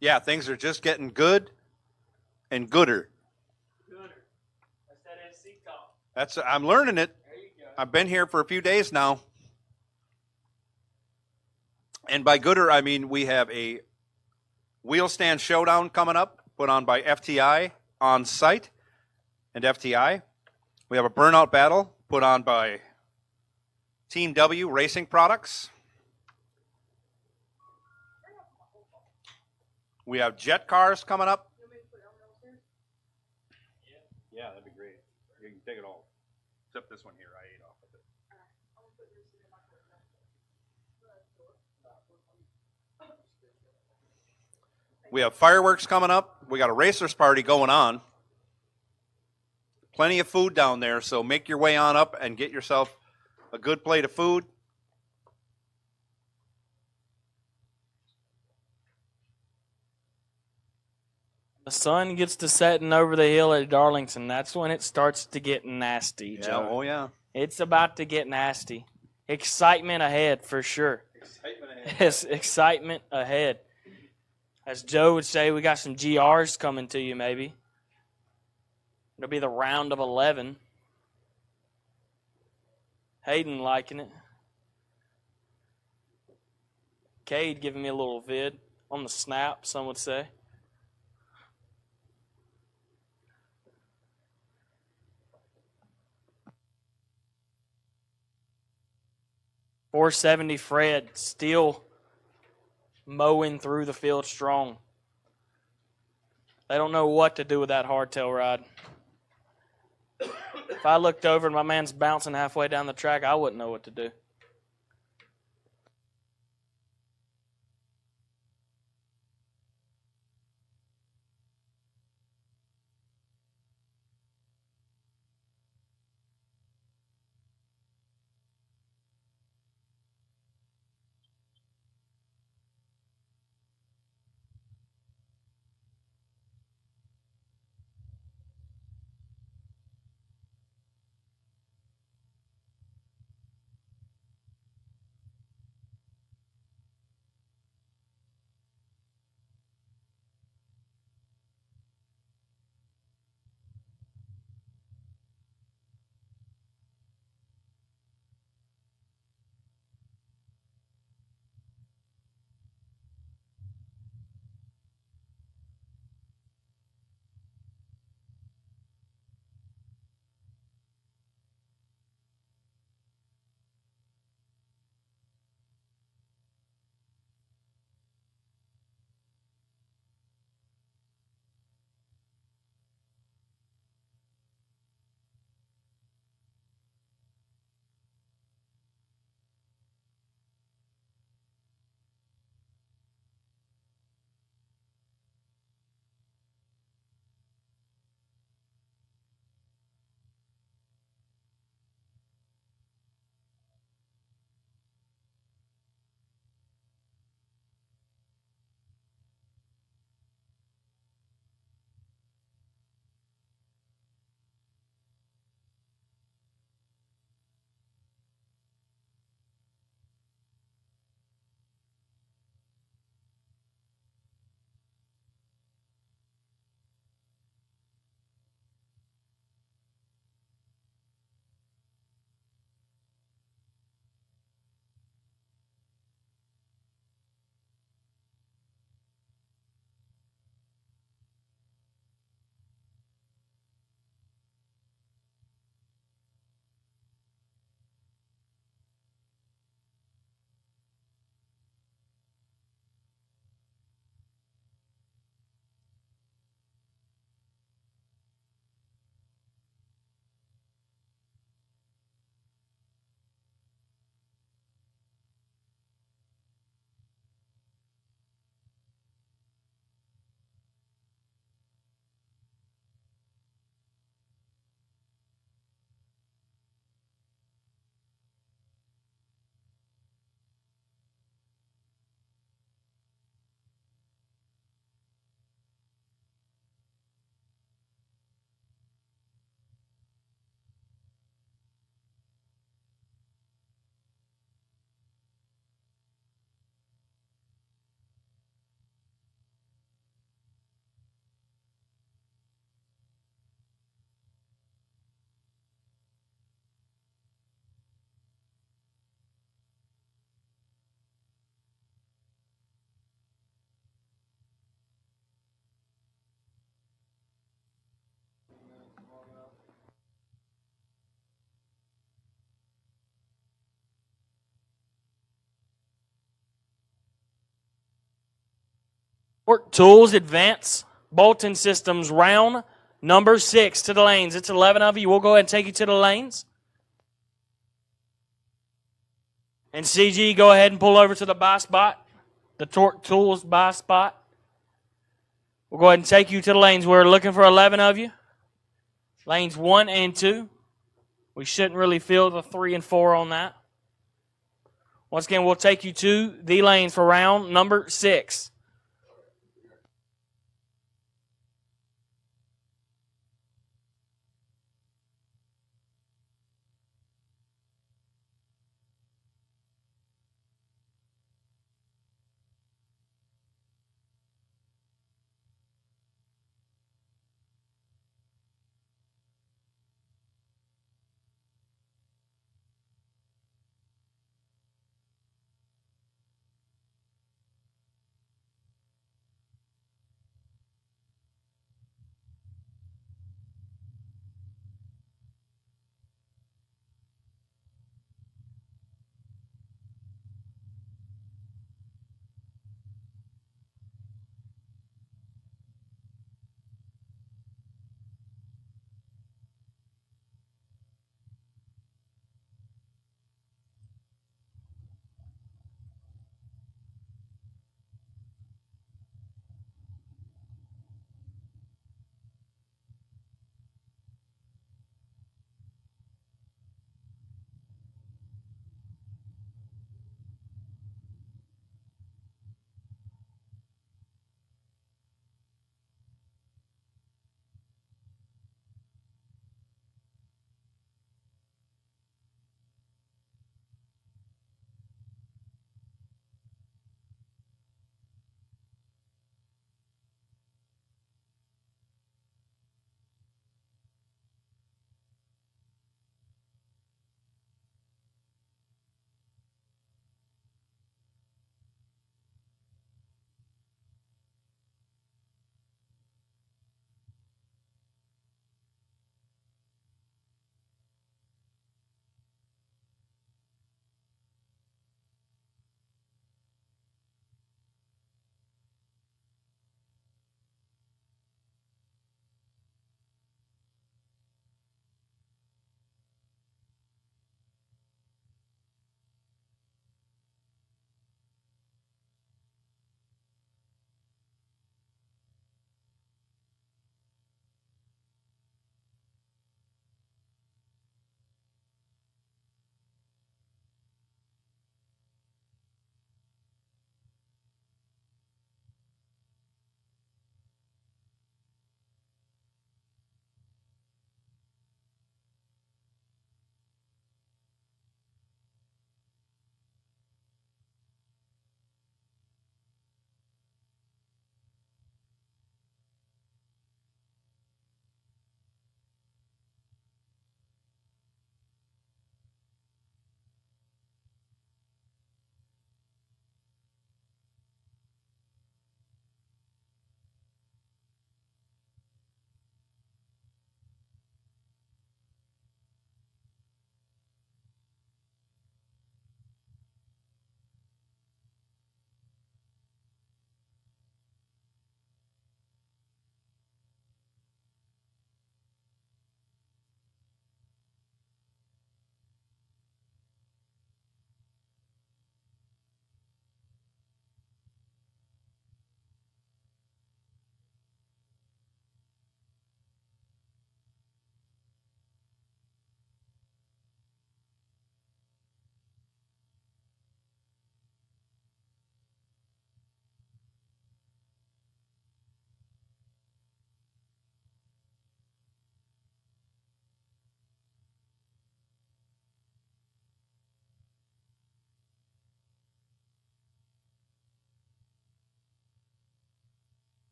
Yeah, things are just getting good and gooder. That's that SC talk. I'm learning it. There you go. I've been here for a few days now. And by gooder, I mean we have a wheel stand showdown coming up, put on by FTI on site and FTI. We have a burnout battle put on by Team W Racing Products. We have jet cars coming up. Yeah, that'd be great. You can take it all, except this one here. I ate off of it. We have fireworks coming up. We got a racers party going on. Plenty of food down there, so make your way on up and get yourself a good plate of food. The sun gets to setting over the hill at Darlington. That's when it starts to get nasty, Yeah, Joe. oh yeah. It's about to get nasty. Excitement ahead for sure. Excitement ahead. Yes, excitement ahead. As Joe would say, we got some GRs coming to you maybe. It'll be the round of 11. Hayden liking it. Cade giving me a little vid on the snap, some would say. .470 Fred still mowing through the field strong. They don't know what to do with that hardtail ride. If I looked over and my man's bouncing halfway down the track, I wouldn't know what to do. Work tools, advance, Bolton Systems, round number 6 to the lanes. It's 11 of you. We'll go ahead and take you to the lanes. And CG, go ahead and pull over to the buy spot, the Torque Tools buy spot. We'll go ahead and take you to the lanes. We're looking for 11 of you. Lanes 1 and 2. We shouldn't really feel the 3 and 4 on that. Once again, we'll take you to the lanes for round number 6.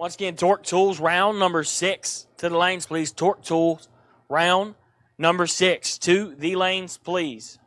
Once again, Torque Tools, round number 6. To the lanes, please. Torque Tools, round number 6. To the lanes, please.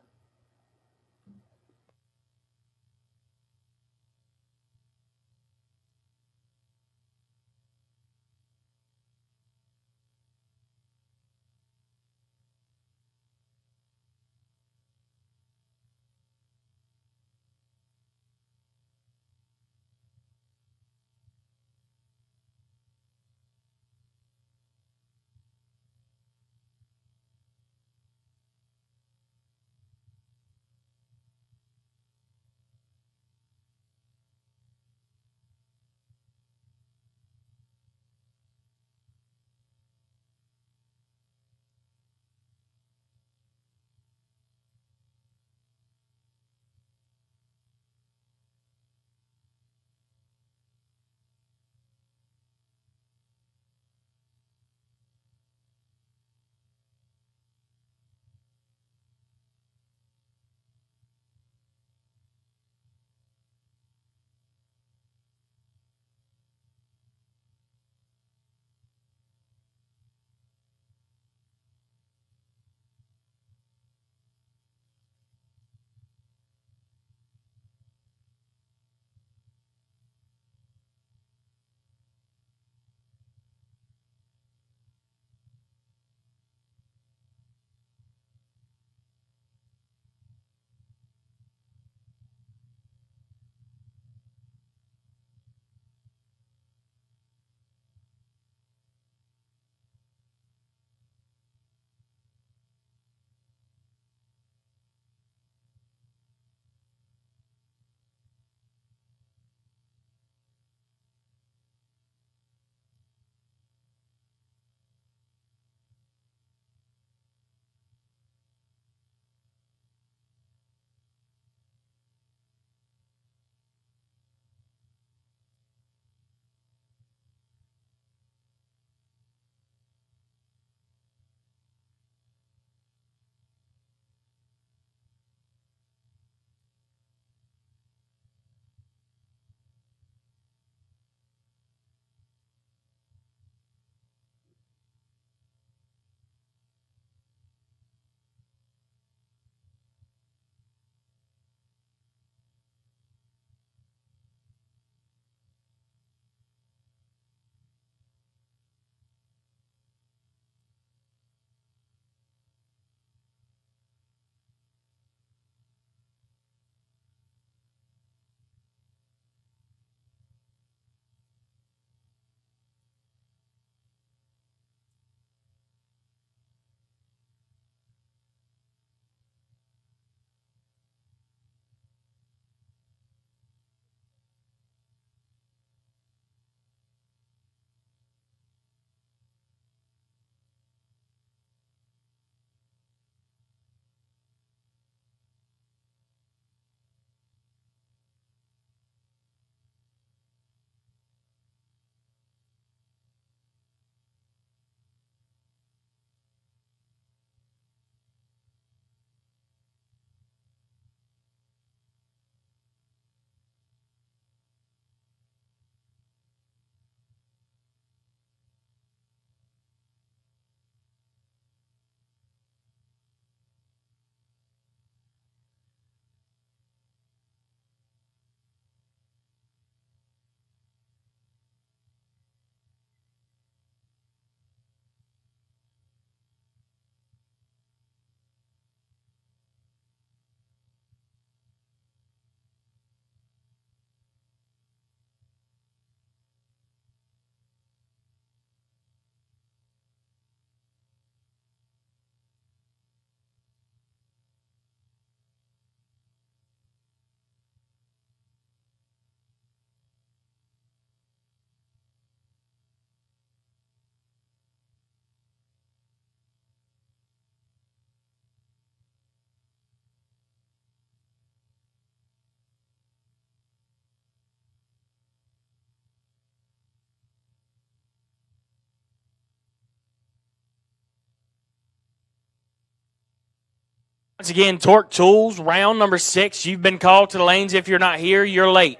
Once again, Torque Tools, round number 6. You've been called to the lanes. If you're not here, you're late.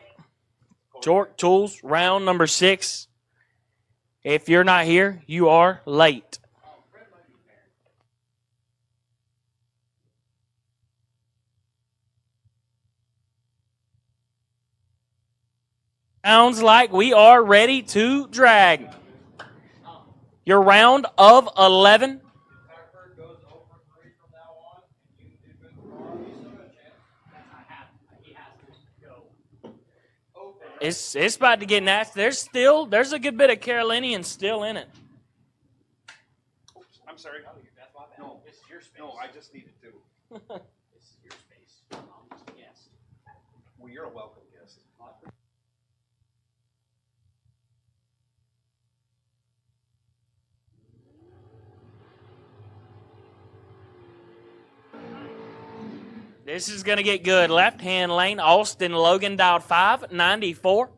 Torque Tools, round number 6. If you're not here, you are late. Sounds like we are ready to drag. Your round of 11. It's about to get nasty. There's a good bit of Carolinian still in it. I'm sorry. No, this is your space. No, I just needed to. This is your space. I'm just a guest. Well, you're a welcome guest. This is going to get good. Left-hand lane, Austin Logan dialed 594.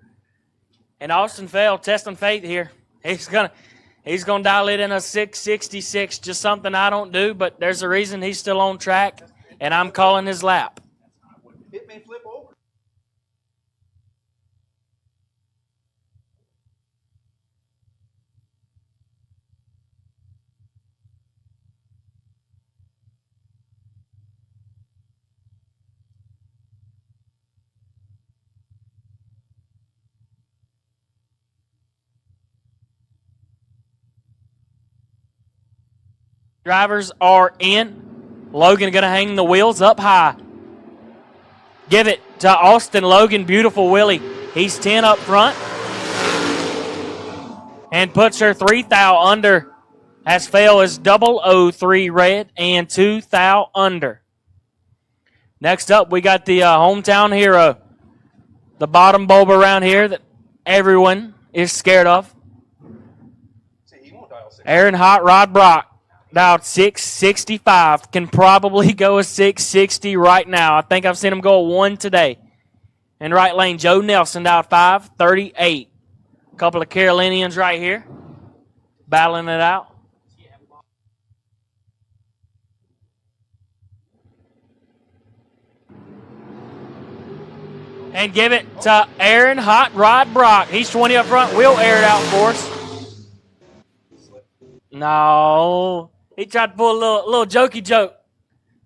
And Austin Fell testing faith here. He's gonna dial it in a 666, just something I don't do, but there's a reason he's still on track, and I'm calling his lap. It may flip over. Drivers are in. Logan going to hang the wheels up high. Give it to Austin Logan. Beautiful Willie. He's 10 up front. And puts her 3 thou under. As Fail is 003 red and 2 thou under. Next up, we got the hometown hero. The bottom bulb around here that everyone is scared of. Aaron Hot Rod Brock. Dialed 665. Can probably go a 660 right now. I think I've seen him go a 1 today. In right lane, Joe Nelson dialed 538. A couple of Carolinians right here. Battling it out. And give it to Aaron Hot Rod Brock. He's 20 up front. We'll air it out for us. No. He tried to pull a little jokey joke.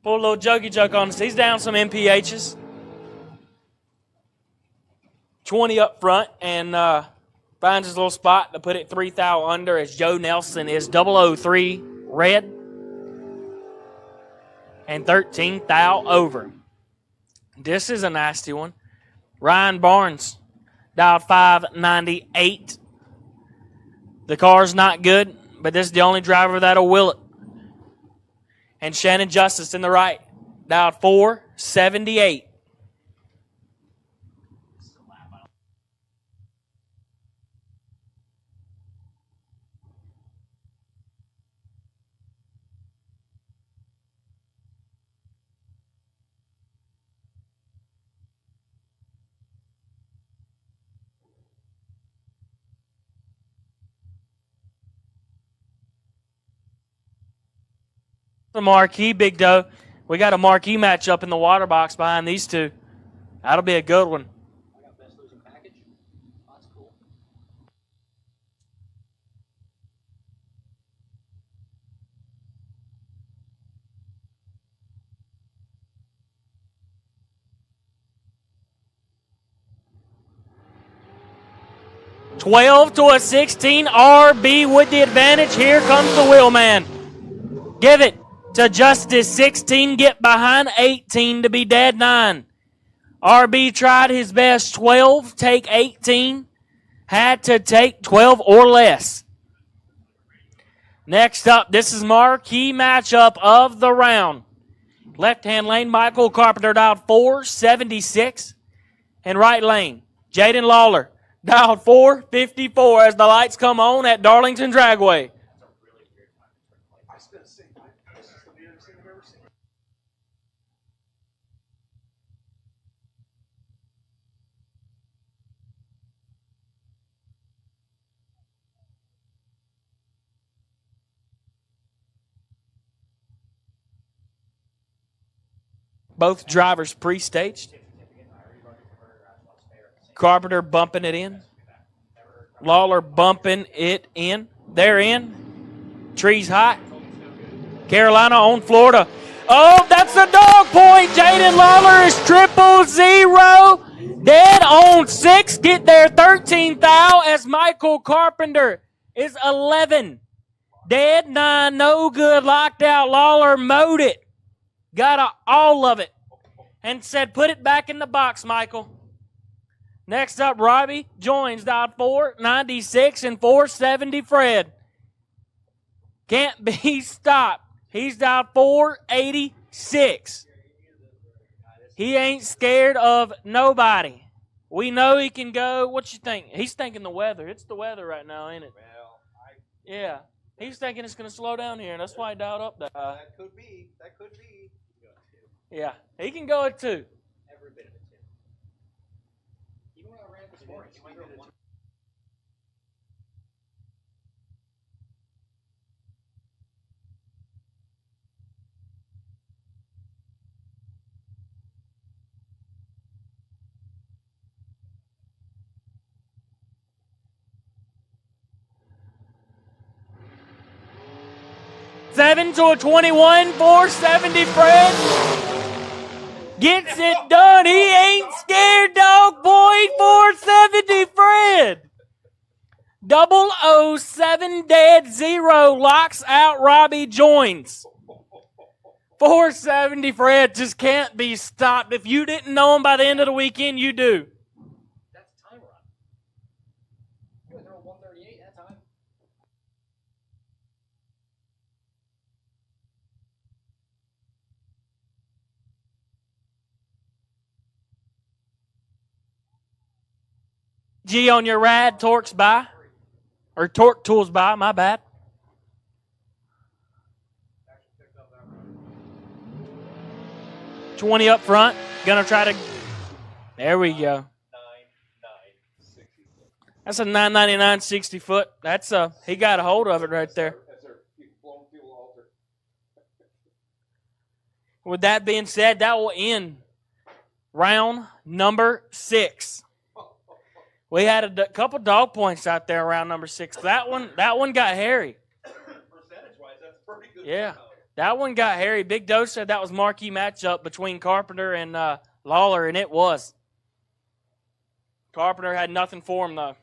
Pull a little jokey joke on us. He's down some MPHs. 20 up front and finds his little spot to put it 3 thou under as Joe Nelson is 003 red and 13 thou over. This is a nasty one. Ryan Barnes dialed 598. The car's not good, but this is the only driver that'll will it. And Shannon Justice in the right, dialed 478. The marquee, Big Doe. We got a marquee matchup in the water box behind these two. That'll be a good one. I got best losing package. That's cool. $12 to a 16. RB with the advantage. Here comes the wheelman. Give it to Justice 16. Get behind 18 to be dead 9. RB tried his best. 12, take 18. Had to take 12 or less. Next up, this is marquee matchup of the round. Left-hand lane, Michael Carpenter dialed 476. And right lane, Jaden Lawler dialed 454 as the lights come on at Darlington Dragway. Both drivers pre-staged. Carpenter bumping it in. Lawler bumping it in. They're in. Trees hot. Carolina on Florida. Oh, that's a dog point. Jaden Lawler is 0-0. Dead on 6. Get their 13th thou as Michael Carpenter is 11. Dead 9. No good. Locked out. Lawler mowed it. Got all of it. And said, put it back in the box, Michael. Next up, Robbie joins dialed 496 and 470 Fred. Can't be stopped. He's dialed 486. He ain't scared of nobody. We know he can go. What you think? He's thinking the weather. It's the weather right now, ain't it? Yeah. He's thinking it's going to slow down here. That's why he dialed up that. That could be. That could be. Yeah. He can go at 2. Every bit of it, too. Even when I ran this morning, you might go one. Seven to a 21, 470 Fred. Gets it done. He ain't scared, dog boy. 470 Fred. 007 dead 0. Locks out Robbie joins. 470 Fred just can't be stopped. If you didn't know him by the end of the weekend, you do. That's a time run. You were throwing 138 that time. G on your rad, Torque's by. Or Torque Tools by, my bad. $20 up front. Gonna try to. There we go. That's a 999 60 foot. That's a. He got a hold of it right there. With that being said, that will end round number 6. We had a couple dog points out there around number 6. That one got hairy. Percentage-wise, that's pretty good. Yeah, that one got hairy. Big Doe said that was marquee matchup between Carpenter and Lawler, and it was. Carpenter had nothing for him, though.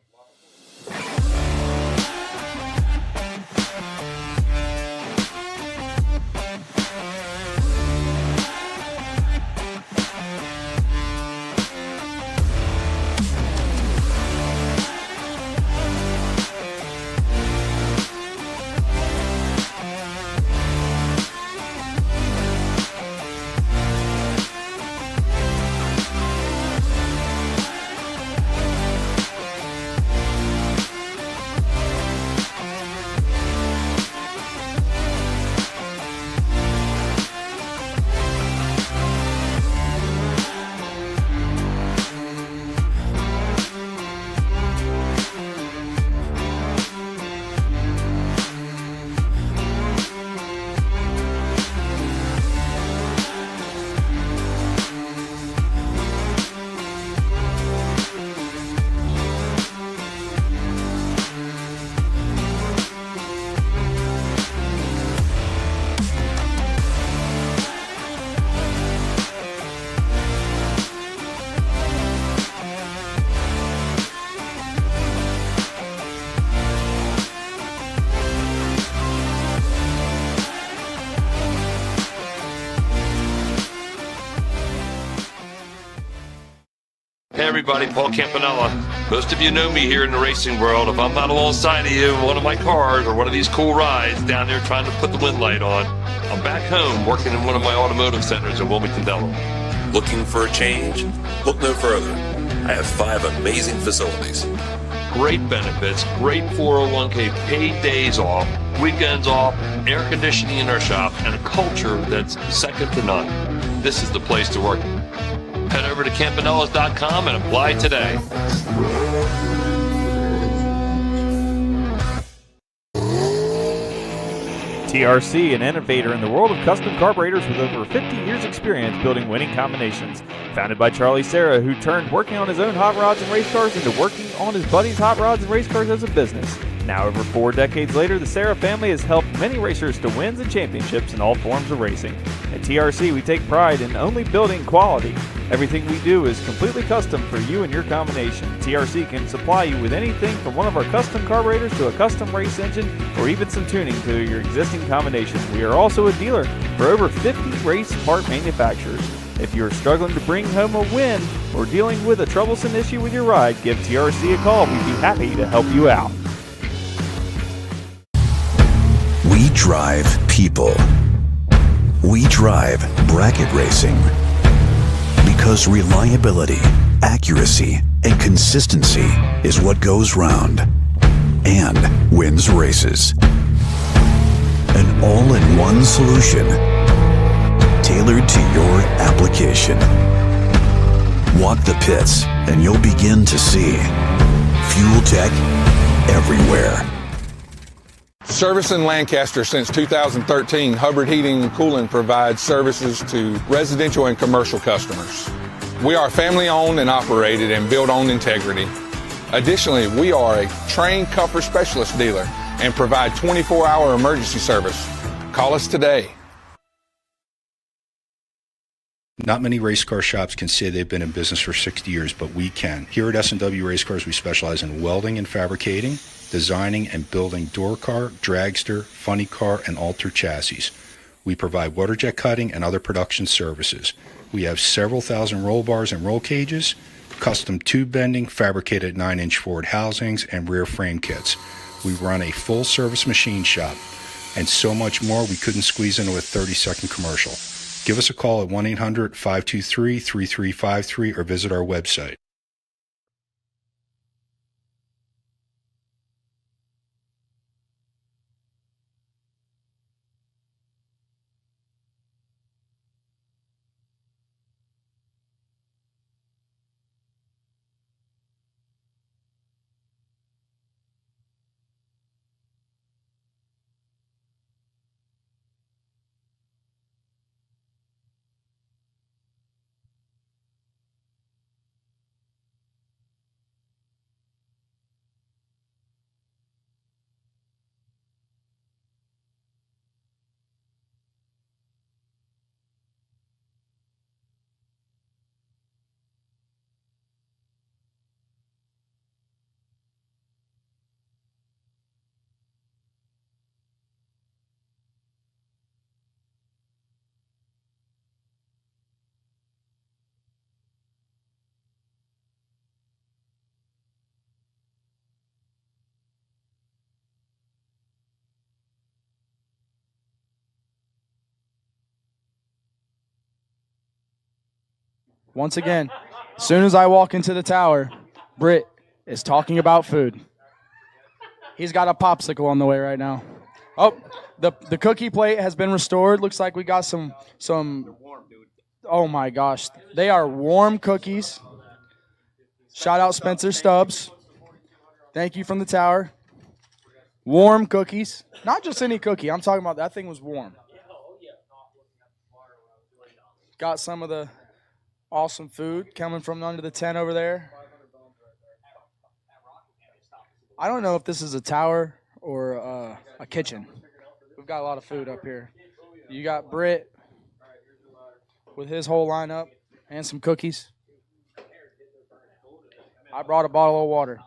Hey everybody, Paul Campanella. Most of you know me here in the racing world. If I'm not alongside of you in one of my cars or one of these cool rides down there trying to put the wind light on, I'm back home working in one of my automotive centers in Wilmington, Delaware. Looking for a change? Look no further. I have 5 amazing facilities. Great benefits, great 401k, paid days off, weekends off, air conditioning in our shop, and a culture that's second to none. This is the place to work. Head over to campanellas.com and apply today. TRC, an innovator in the world of custom carburetors with over 50 years experience building winning combinations. Founded by Serra, who turned working on his own hot rods and race cars into working on his buddies' hot rods and race cars as a business. Now, over 4 decades later, the Serra family has helped many racers to wins and championships in all forms of racing. At TRC, we take pride in only building quality. Everything we do is completely custom for you and your combination. TRC can supply you with anything from one of our custom carburetors to a custom race engine or even some tuning to your existing combination. We are also a dealer for over 50 race part manufacturers. If you're struggling to bring home a win or dealing with a troublesome issue with your ride, give TRC a call. We'd be happy to help you out. We drive people. We drive bracket racing. Because reliability, accuracy, and consistency is what goes round and wins races. An all-in-one solution tailored to your application. Walk the pits and you'll begin to see fuel tech everywhere. Servicing Lancaster since 2013, Hubbard Heating and Cooling provides services to residential and commercial customers. We are family owned and operated and built on integrity. Additionally, we are a trained comfort specialist dealer and provide 24-hour emergency service. Call us today. Not many race car shops can say they've been in business for 60 years, but we can. Here at S&W Race Cars, we specialize in welding and fabricating, designing and building door car, dragster, funny car, and alter chassis. We provide water jet cutting and other production services. We have several thousand roll bars and roll cages, custom tube bending, fabricated 9-inch forward housings, and rear frame kits. We run a full-service machine shop, and so much more we couldn't squeeze into a 30-second commercial. Give us a call at 1-800-523-3353 or visit our website. Once again, as soon as I walk into the tower, Britt is talking about food. He's got a popsicle on the way right now. Oh, the cookie plate has been restored. Looks like we got some. Oh my gosh, they are warm cookies. Shout out Spencer Stubbs. Thank you from the tower. Warm cookies, not just any cookie. I'm talking about that thing was warm. Got some of the awesome food coming from under the tent over there. I don't know if this is a tower or a kitchen. We've got a lot of food up here. You got Britt with his whole lineup and some cookies. I brought a bottle of water.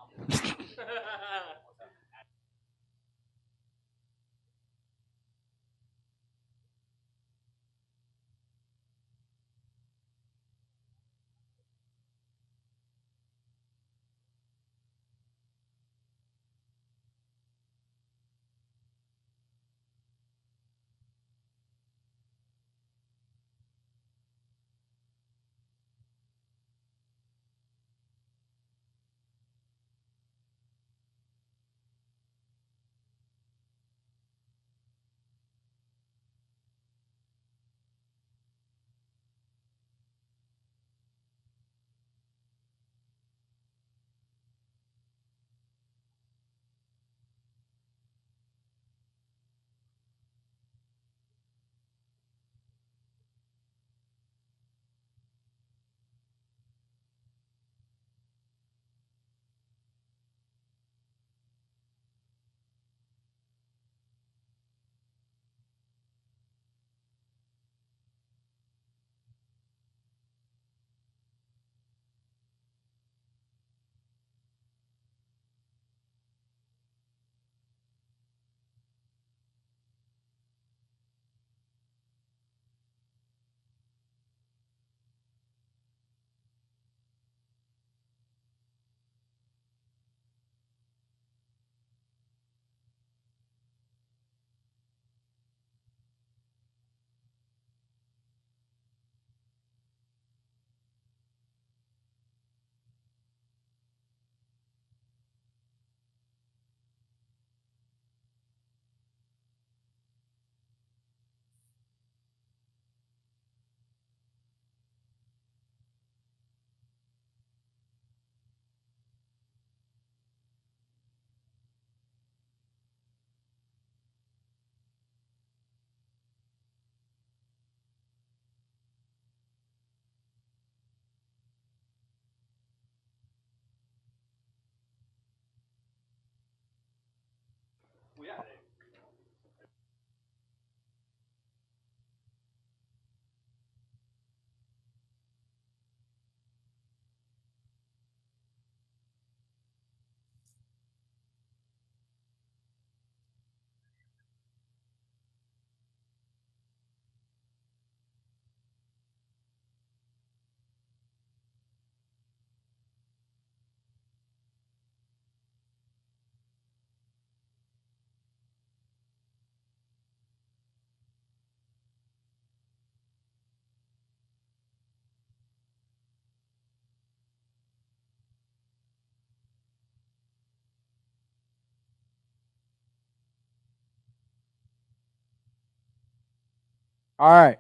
All right.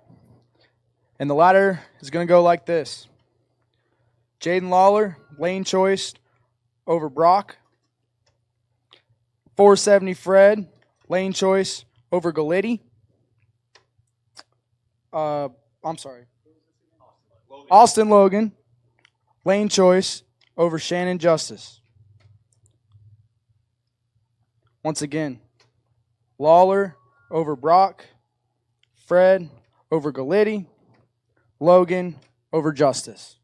And the ladder is going to go like this. Jaden Lawler, lane choice over Brock. 470 Fred, lane choice over Galitti. I'm sorry. Austin Logan, lane choice over Shannon Justice. Once again, Lawler over Brock, Fred over Galitti, Logan over Justice.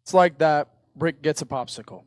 It's like that brick gets a popsicle.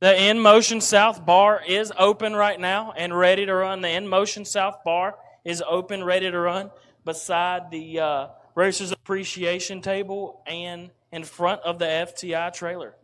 The In Motion South bar is open right now and ready to run. The In Motion South bar is open, ready to run beside the Racers Appreciation Table and in front of the FTI trailer.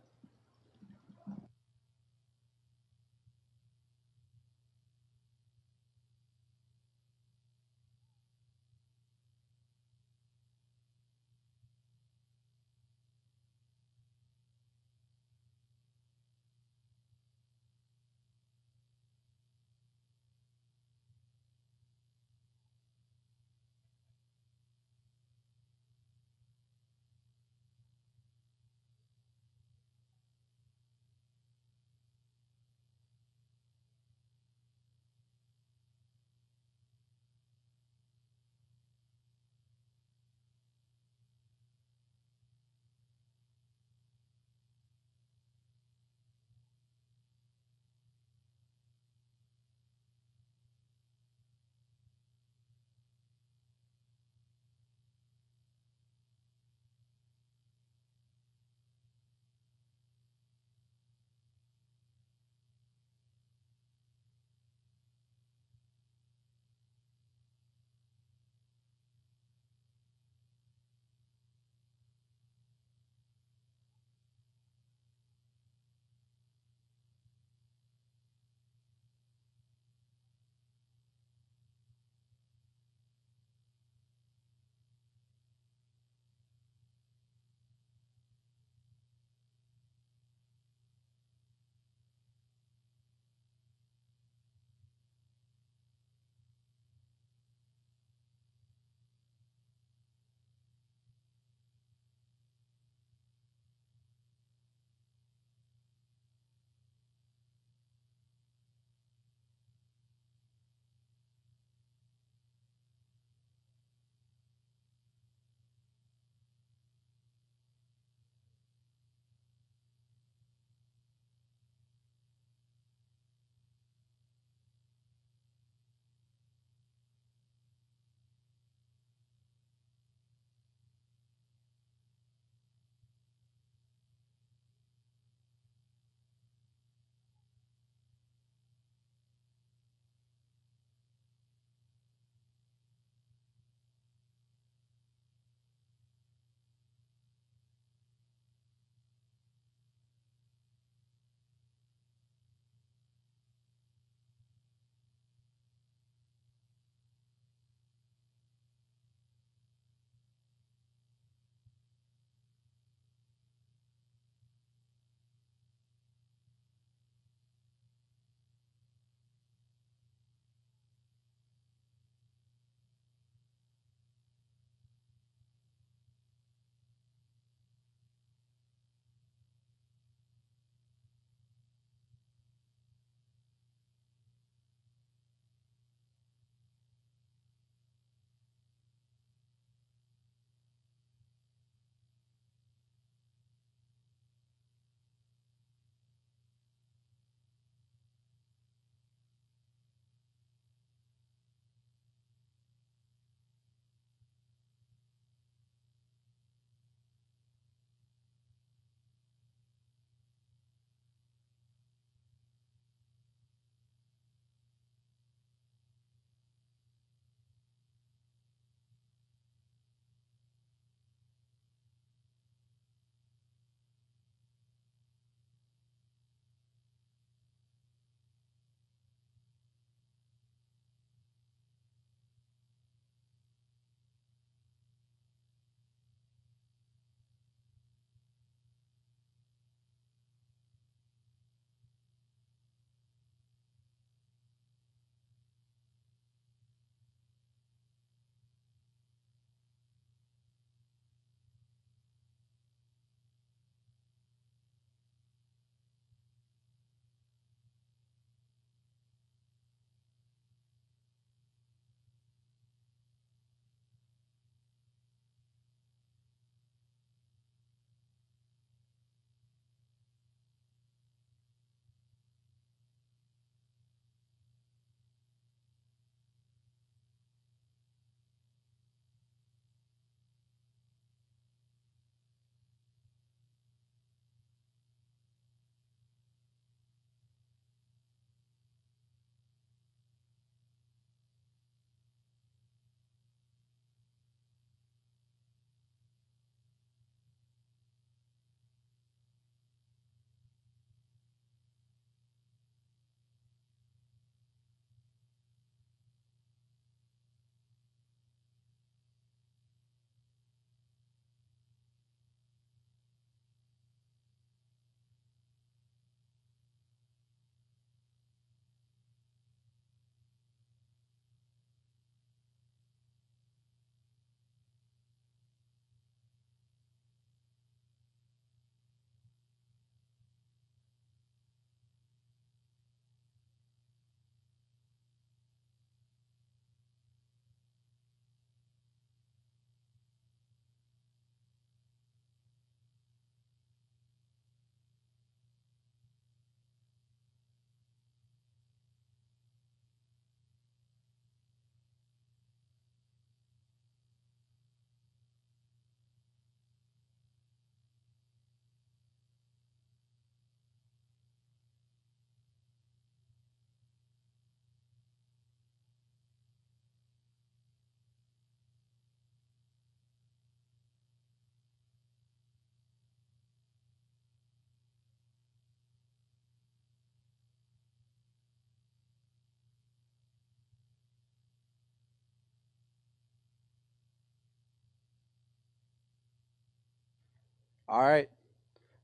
All right.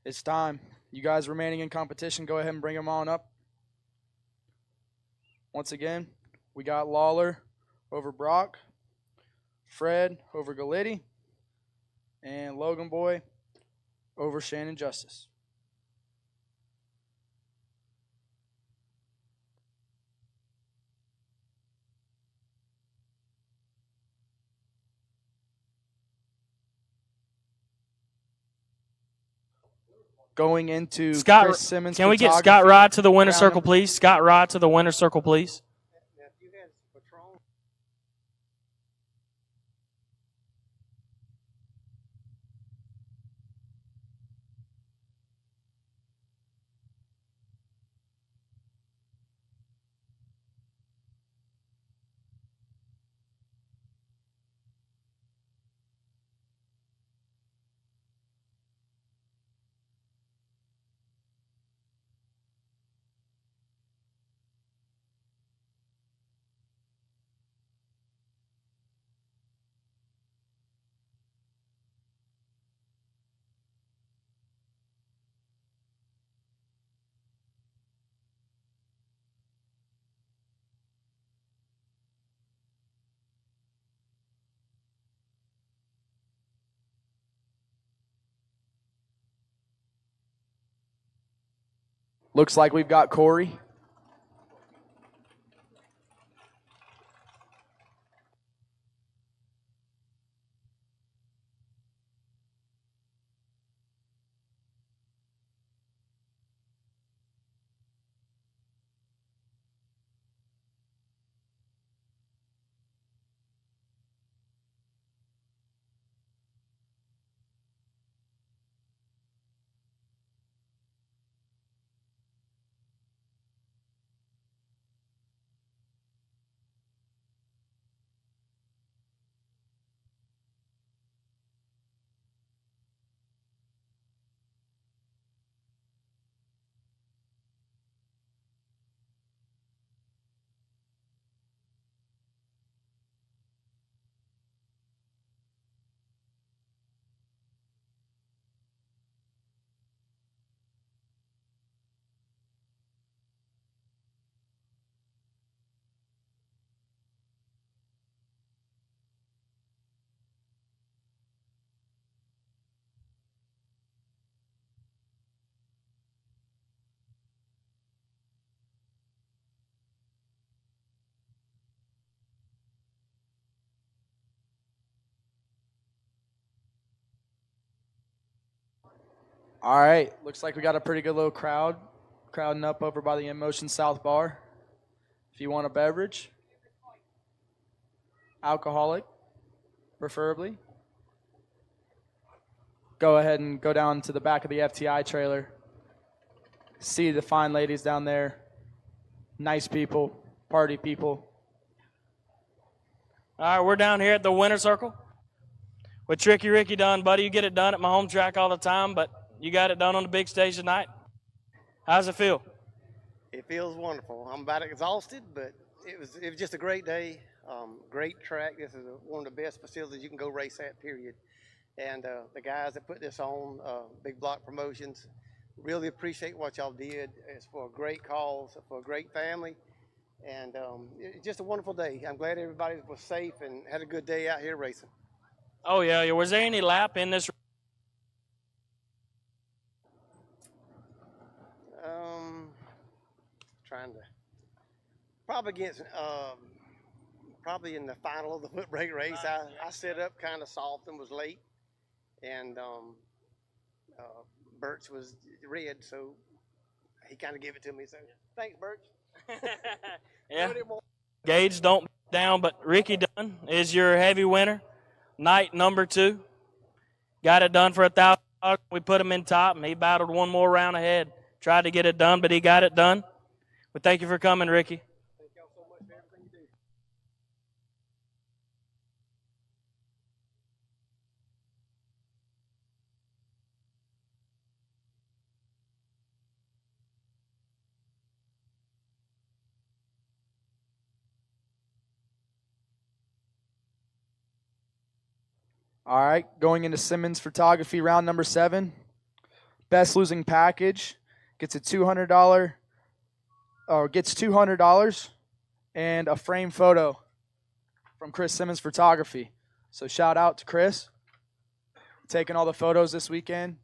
It's time. You guys remaining in competition, go ahead and bring them on up. Once again, we got Lawler over Brock, Fred over Galitti, and Logan Boy over Shannon Justice. Going into Scott, Chris Simmons. can we get Scott photography. Rod to the winner's Round circle, please? Scott Rod to the winner's circle, please. Looks like we've got Corey. All right. Looks like we got a pretty good little crowd crowding up over by the Emotion South Bar. If you want a beverage, alcoholic, preferably, go ahead and go down to the back of the FTI trailer. See the fine ladies down there. Nice people, party people. All right, we're down here at the winner's circle. What Tricky Ricky done, buddy? You get it done at my home track all the time, but you got it done on the big stage tonight. How's it feel? It feels wonderful. I'm about exhausted, but it was just a great day. Great track. This is one of the best facilities you can go race at, period. And the guys that put this on, Big Block Promotions, really appreciate what y'all did. It's for a great cause, for a great family, and it's just a wonderful day. I'm glad everybody was safe and had a good day out here racing. Oh, yeah. Was there any lap in this? Trying to probably against probably in the final of the foot brake race. I set up kind of soft and was late, and Birch was red, so he kind of gave it to me. So thanks, Birch. Yeah. Gage don't down, but Ricky Dunn is your heavy winner. Night number 2. Got it done for $1,000. We put him in top, and he battled one more round ahead. Tried to get it done, but he got it done. But thank you for coming, Ricky. Thank y'all so much for everything you do. All All right, going into Simmons Photography round number 7. Best losing package gets a $200 and a frame photo from Chris Simmons Photography. So shout out to Chris, taking all the photos this weekend.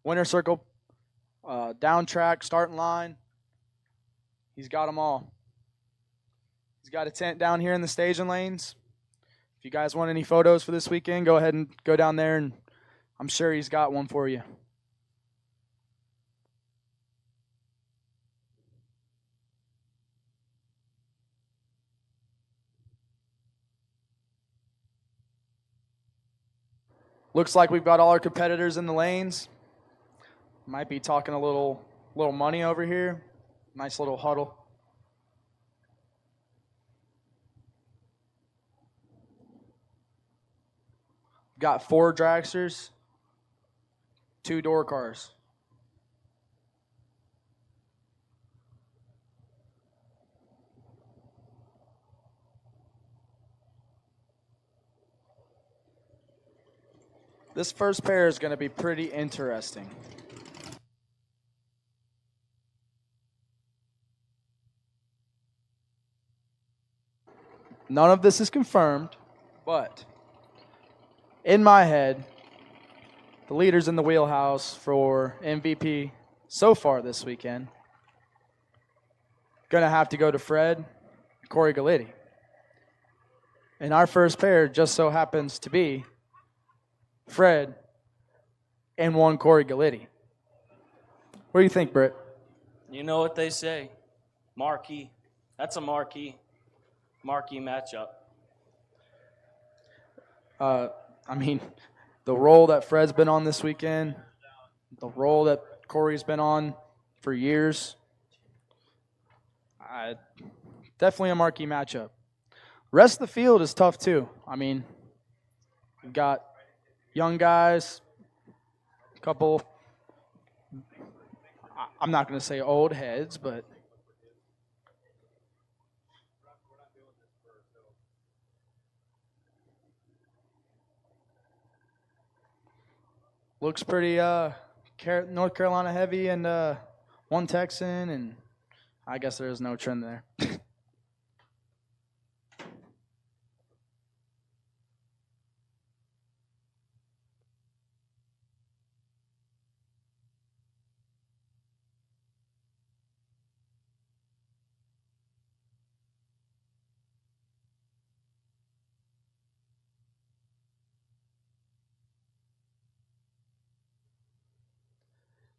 Winner circle, down track, starting line. He's got them all. He's got a tent down here in the staging lanes. If you guys want any photos for this weekend, go ahead and go down there, and I'm sure he's got one for you. Looks like we've got all our competitors in the lanes. Might be talking a little money over here. Nice little huddle. Got 4 dragsters, 2 door cars. This first pair is going to be pretty interesting. None of this is confirmed, but in my head, the leaders in the wheelhouse for MVP so far this weekend, going to have to go to Fred and Corey Galletti. And our first pair just so happens to be Fred and one Corey Galletti. What do you think, Britt? You know what they say. Marquee. That's a marquee matchup. I mean, the role that Fred's been on this weekend, the role that Corey's been on for years, definitely a marquee matchup. Rest of the field is tough too. I mean, we've got young guys, a couple, I'm not going to say old heads, but looks pretty North Carolina heavy and one Texan, and I guess there is no trend there.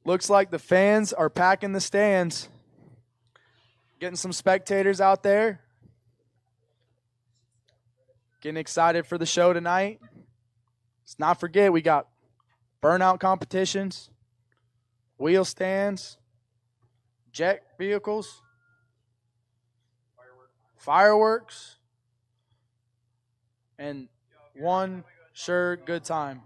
Looks like the fans are packing the stands. Getting some spectators out there. Getting excited for the show tonight. Let's not forget we got burnout competitions, wheel stands, jet vehicles, fireworks, and one sure good time.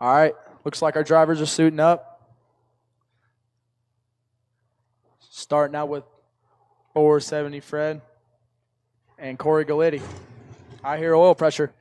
All right. Looks like our drivers are suiting up. Starting out with 470 Fred and Corey Galletti. I hear oil pressure.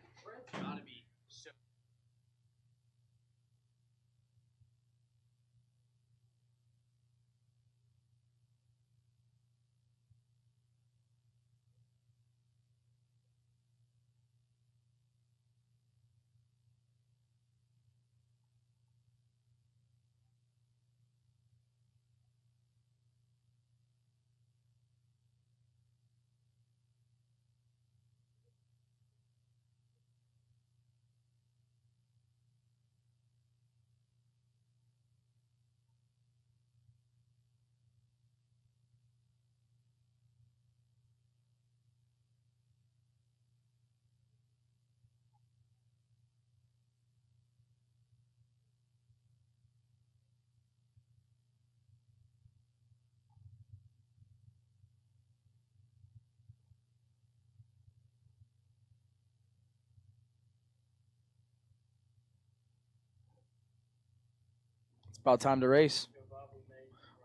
It's about time to race.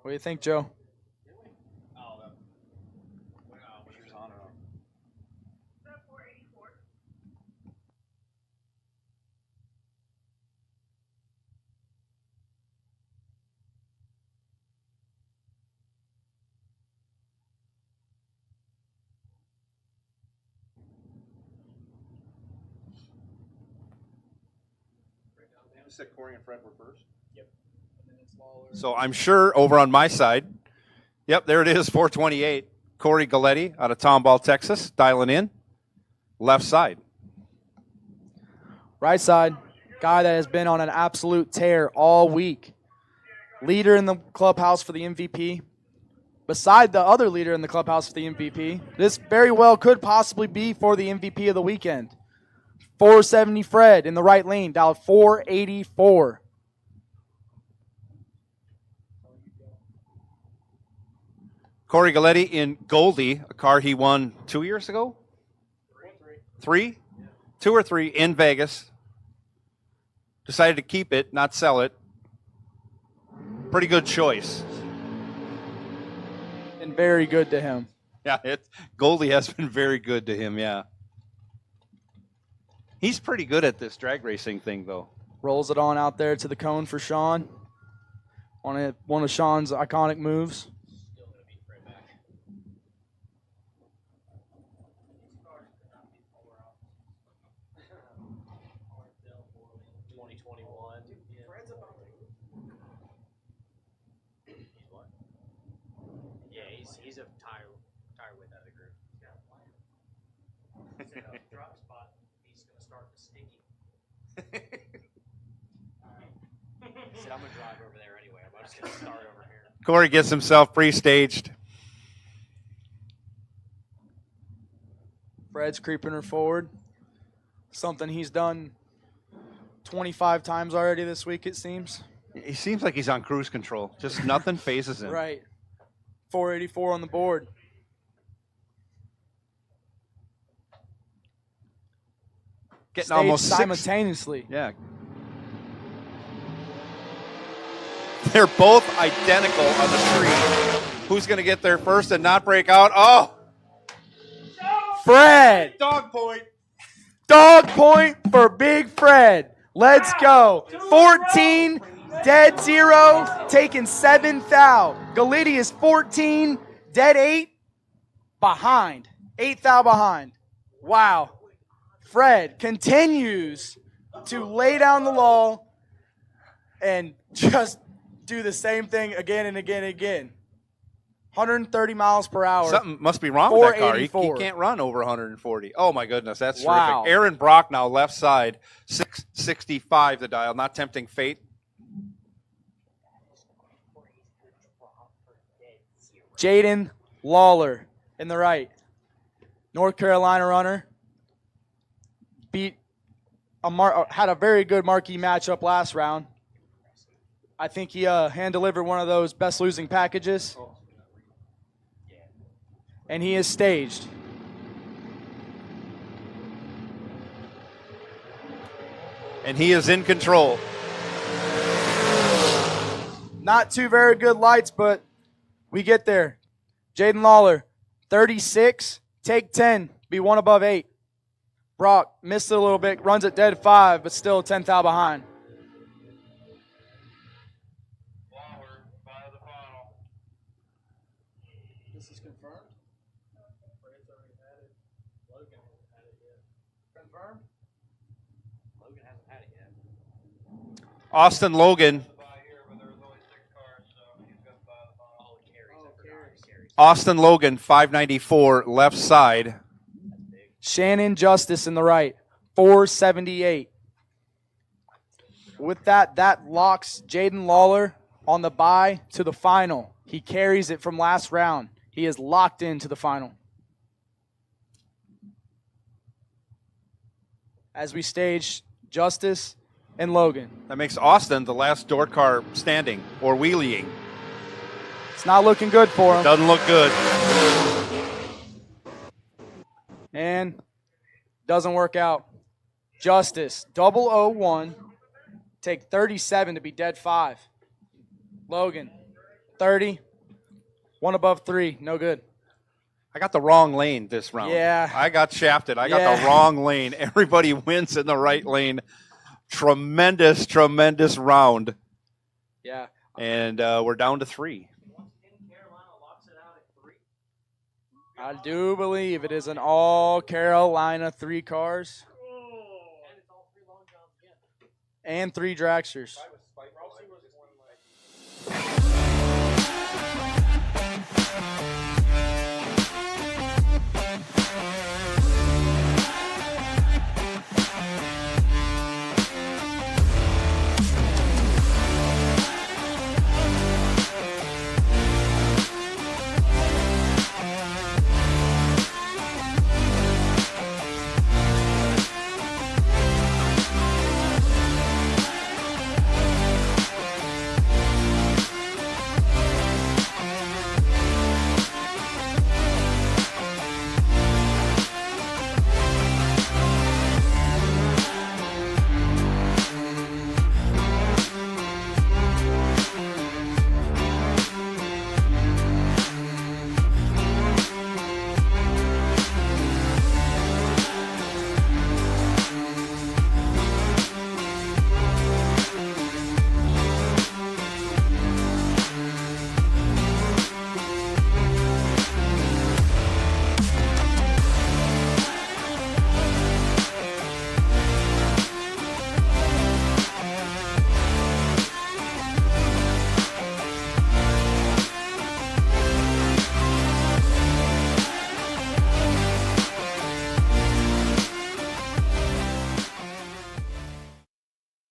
What do you think, Joe? Said Corey and Fred were first. Yep. So I'm sure over on my side, yep, there it is, 428. Corey Galletti out of Tomball, Texas, dialing in. Left side. Right side, guy that has been on an absolute tear all week. Leader in the clubhouse for the MVP. Beside the other leader in the clubhouse for the MVP, this very well could possibly be for the MVP of the weekend. 470 Fred in the right lane, dialed 484. Corey Galletti in Goldie, a car he won 2 years ago? Three? 2 or 3 in Vegas. Decided to keep it, not sell it. Pretty good choice. And very good to him. Yeah, Goldie has been very good to him, yeah. He's pretty good at this drag racing thing, though. Rolls it on out there to the cone for Sean. One of Sean's iconic moves. Yeah, he's a tire width out of the group. Drop spot. He's going to start the sticky. He said, I'm going to drive over there anyway. I'm just going to start over here. Corey gets himself pre-staged. Fred's creeping her forward. Something he's done 25 times already this week, it seems. He seems like he's on cruise control. Just nothing phases him. Right. 484 on the board. Getting Staged almost simultaneously. Yeah. They're both identical on the street. Who's going to get there first and not break out? Oh! Fred! Dog point. Dog point for Big Fred. Let's go. 14, dead 0, taking 7th out. Galletti is 14, dead 8, behind. 8th out behind. Wow. Fred continues to lay down the law and just do the same thing again and again and again. 130 miles per hour. Something must be wrong with that car. He 484. can't run over 140. Oh, my goodness. That's Wow. terrific. Aaron Brock now left side, 665 the dial. Not tempting fate. Jaden Lawler in the right. North Carolina runner. Had a very good marquee matchup last round. I think he hand-delivered one of those best losing packages. And he is staged. And he is in control. Not two very good lights, but we get there. Jaden Lawler, 36, take 10, be one above 8. Brock missed it a little bit, runs it dead 5, but still 10th out behind. This is confirmed? Fred's already had it. Logan hasn't had it yet. Confirmed? Logan hasn't had it yet. Austin Logan. Austin Logan, 594, left side. Shannon Justice in the right, 478. With that locks Jaden Lawler on the bye to the final. He carries it from last round. He is locked into the final. As we stage Justice and Logan. That makes Austin the last door car standing or wheeling. It's not looking good for him. Doesn't look good. And doesn't work out. Justice, 001, take 37 to be dead 5. Logan, 30, one above 3, no good. I got the wrong lane this round. Yeah. I got shafted. I got the wrong lane. Everybody wins in the right lane. Tremendous, tremendous round. Yeah. And we're down to 3. I do believe it is an all Carolina 3 cars. And 3 dragsters.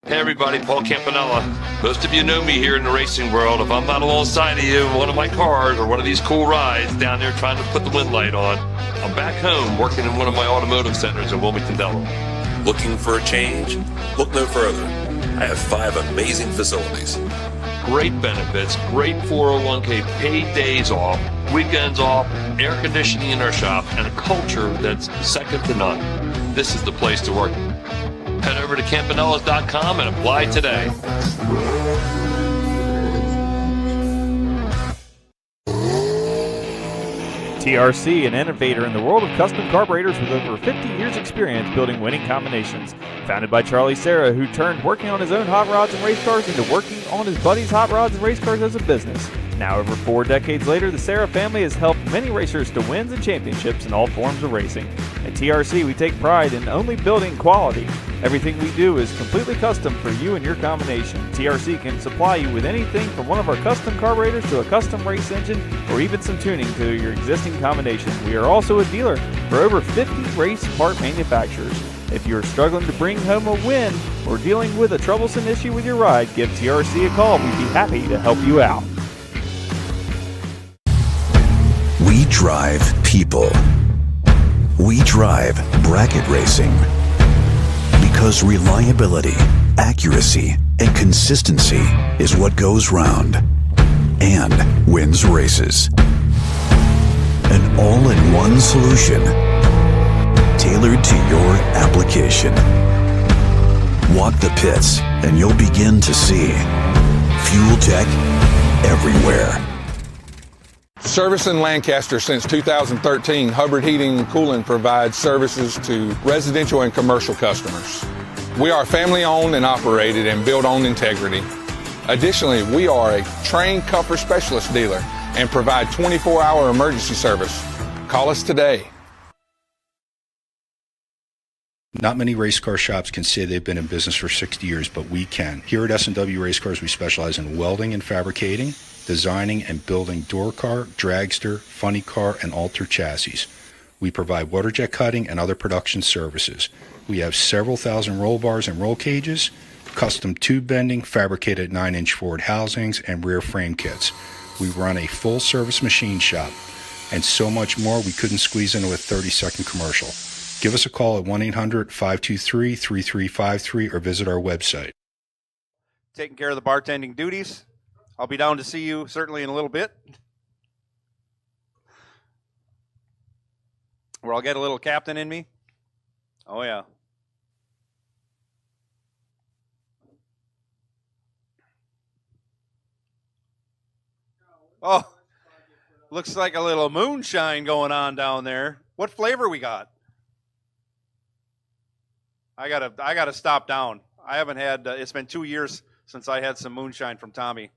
Hey everybody, Paul Campanella. Most of you know me here in the racing world. If I'm not alongside of you in one of my cars or one of these cool rides down there trying to put the wind light on, I'm back home working in one of my automotive centers in Wilmington, Delaware. Looking for a change? Look no further. I have 5 amazing facilities. Great benefits, great 401k, paid days off, weekends off, air conditioning in our shop, and a culture that's second to none. This is the place to work. Head over to campanellas.com and apply today. TRC, an innovator in the world of custom carburetors with over 50 years experience building winning combinations. Founded by Charlie Serra, who turned working on his own hot rods and race cars into working on his buddy's hot rods and race cars as a business. Now over 4 decades later, the Serra family has helped many racers to wins and championships in all forms of racing. At TRC, we take pride in only building quality. Everything we do is completely custom for you and your combination. TRC can supply you with anything from one of our custom carburetors to a custom race engine or even some tuning to your existing combination. We are also a dealer for over 50 race part manufacturers. If you're struggling to bring home a win or dealing with a troublesome issue with your ride, give TRC a call. We'd be happy to help you out. We drive people. We drive bracket racing. Because reliability, accuracy, and consistency is what goes round and wins races. An all-in-one solution tailored to your application. Walk the pits and you'll begin to see fuel tech, everywhere. Service in Lancaster since 2013, Hubbard Heating and Cooling provides services to residential and commercial customers. We are family owned and operated and built on integrity. Additionally, we are a trained comfort specialist dealer and provide 24-hour emergency service. Call us today. Not many race car shops can say they've been in business for 60 years, but we can. Here at S&W Race Cars, we specialize in welding and fabricating, designing and building door car, dragster, funny car, and alter chassis. We provide water jet cutting and other production services. We have several thousand roll bars and roll cages, custom tube bending, fabricated 9-inch forward housings, and rear frame kits. We run a full-service machine shop, and so much more we couldn't squeeze into a 30-second commercial. Give us a call at 1-800-523-3353 or visit our website. Taking care of the bartending duties. I'll be down to see you certainly in a little bit, where I'll get a little captain in me. Oh, yeah. Oh, looks like a little moonshine going on down there. What flavor we got? I gotta stop down. I haven't had. It's been 2 years since I had some moonshine from Tommy.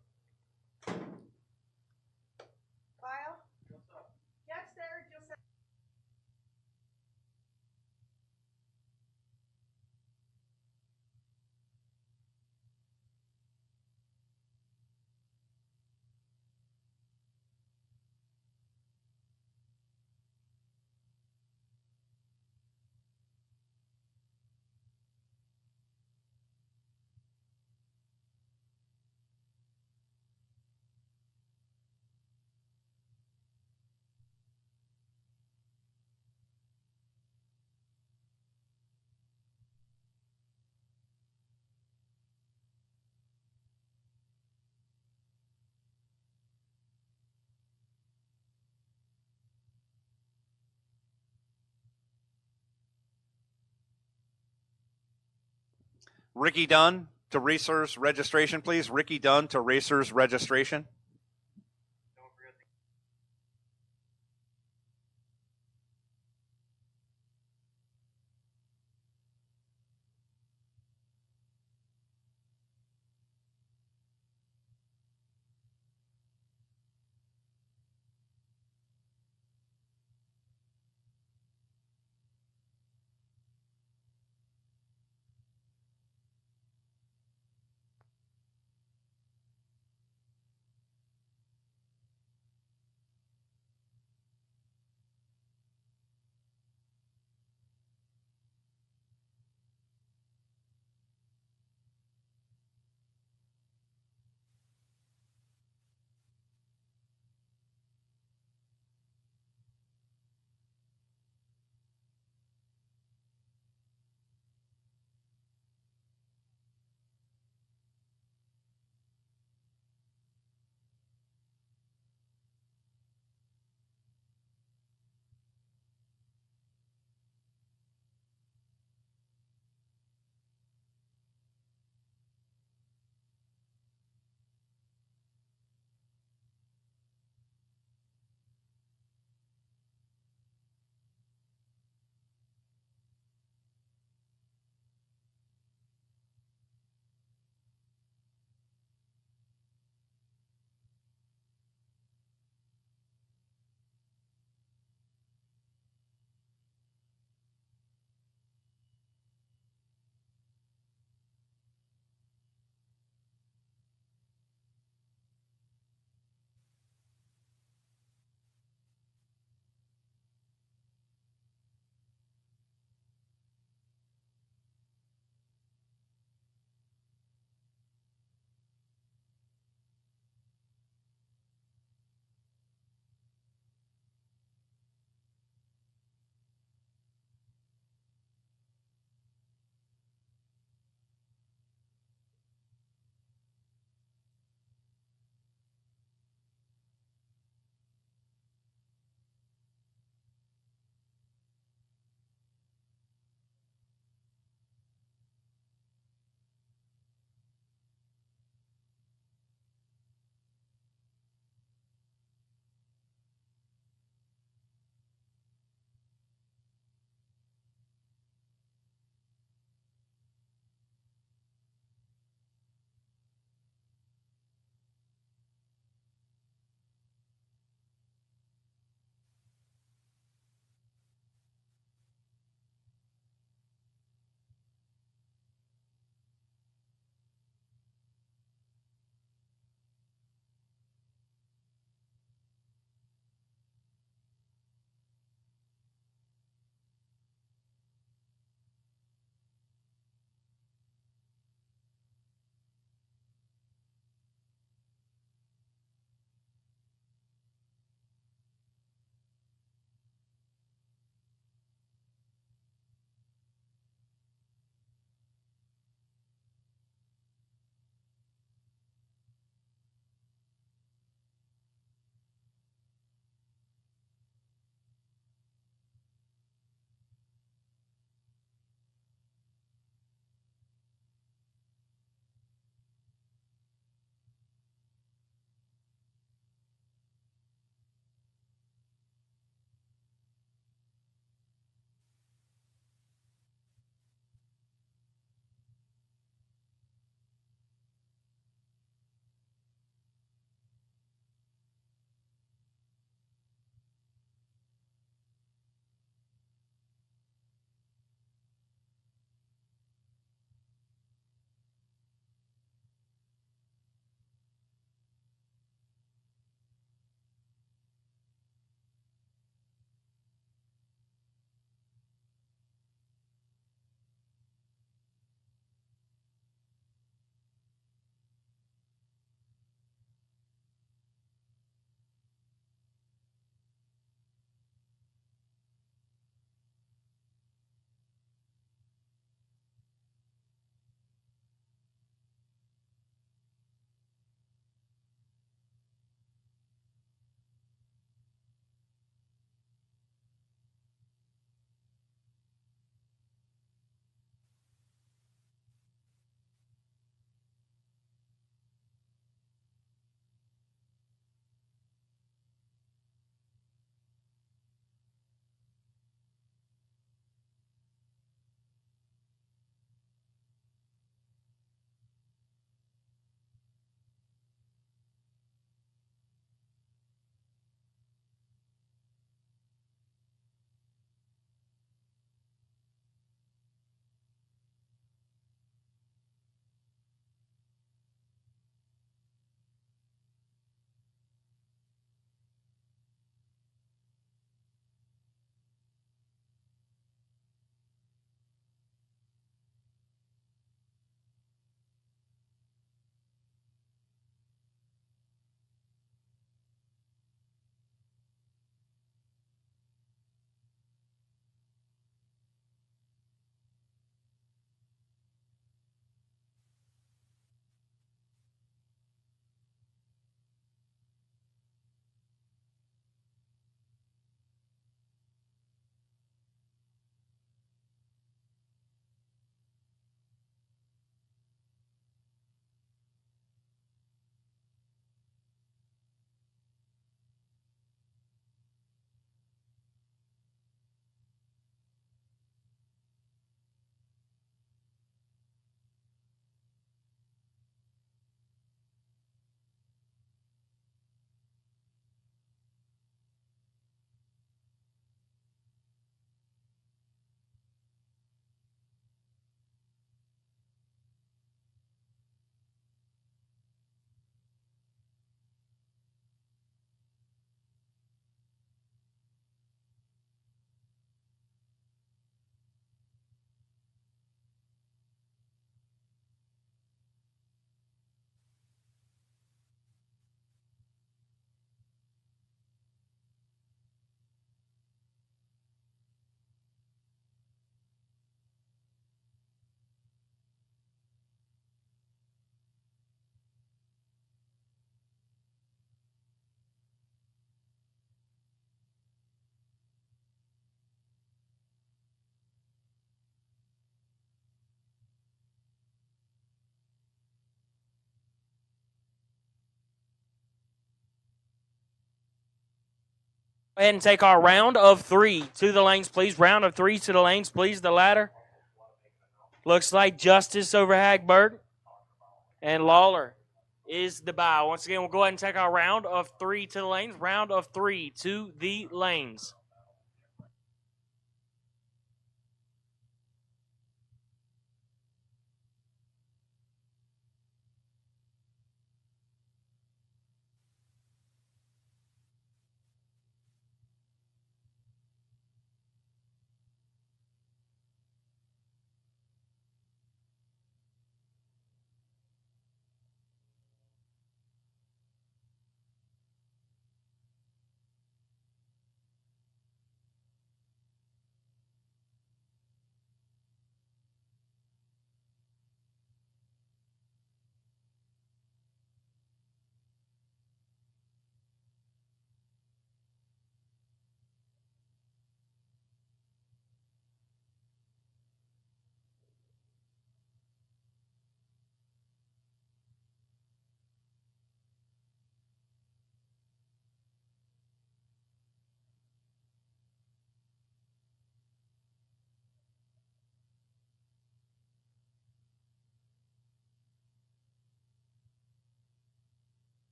Ricky Dunn to Racers registration, please. Ricky Dunn to Racers registration. Go ahead and take our round of 3 to the lanes, please. Round of 3 to the lanes, please. The ladder. Looks like Justice over Hagberg. And Lawler is the bye. Once again, we'll go ahead and take our round of 3 to the lanes. Round of 3 to the lanes.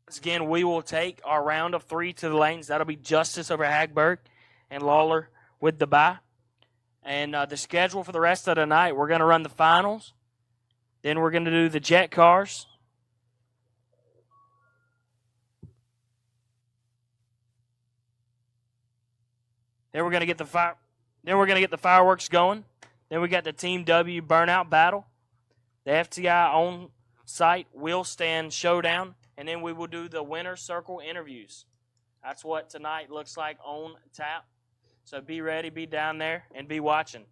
Once again, we will take our round of 3 to the lanes. That'll be Justice over Hagberg and Lawler with the bye. And the schedule for the rest of the night, we're going to run the finals. Then we're going to do the jet cars. Then we're going to get the fireworks going. Then we got the Team W burnout battle, the FTI on site wheel stand showdown, and then we will do the winner circle interviews. That's what tonight looks like on tap. So be ready, be down there, and be watching.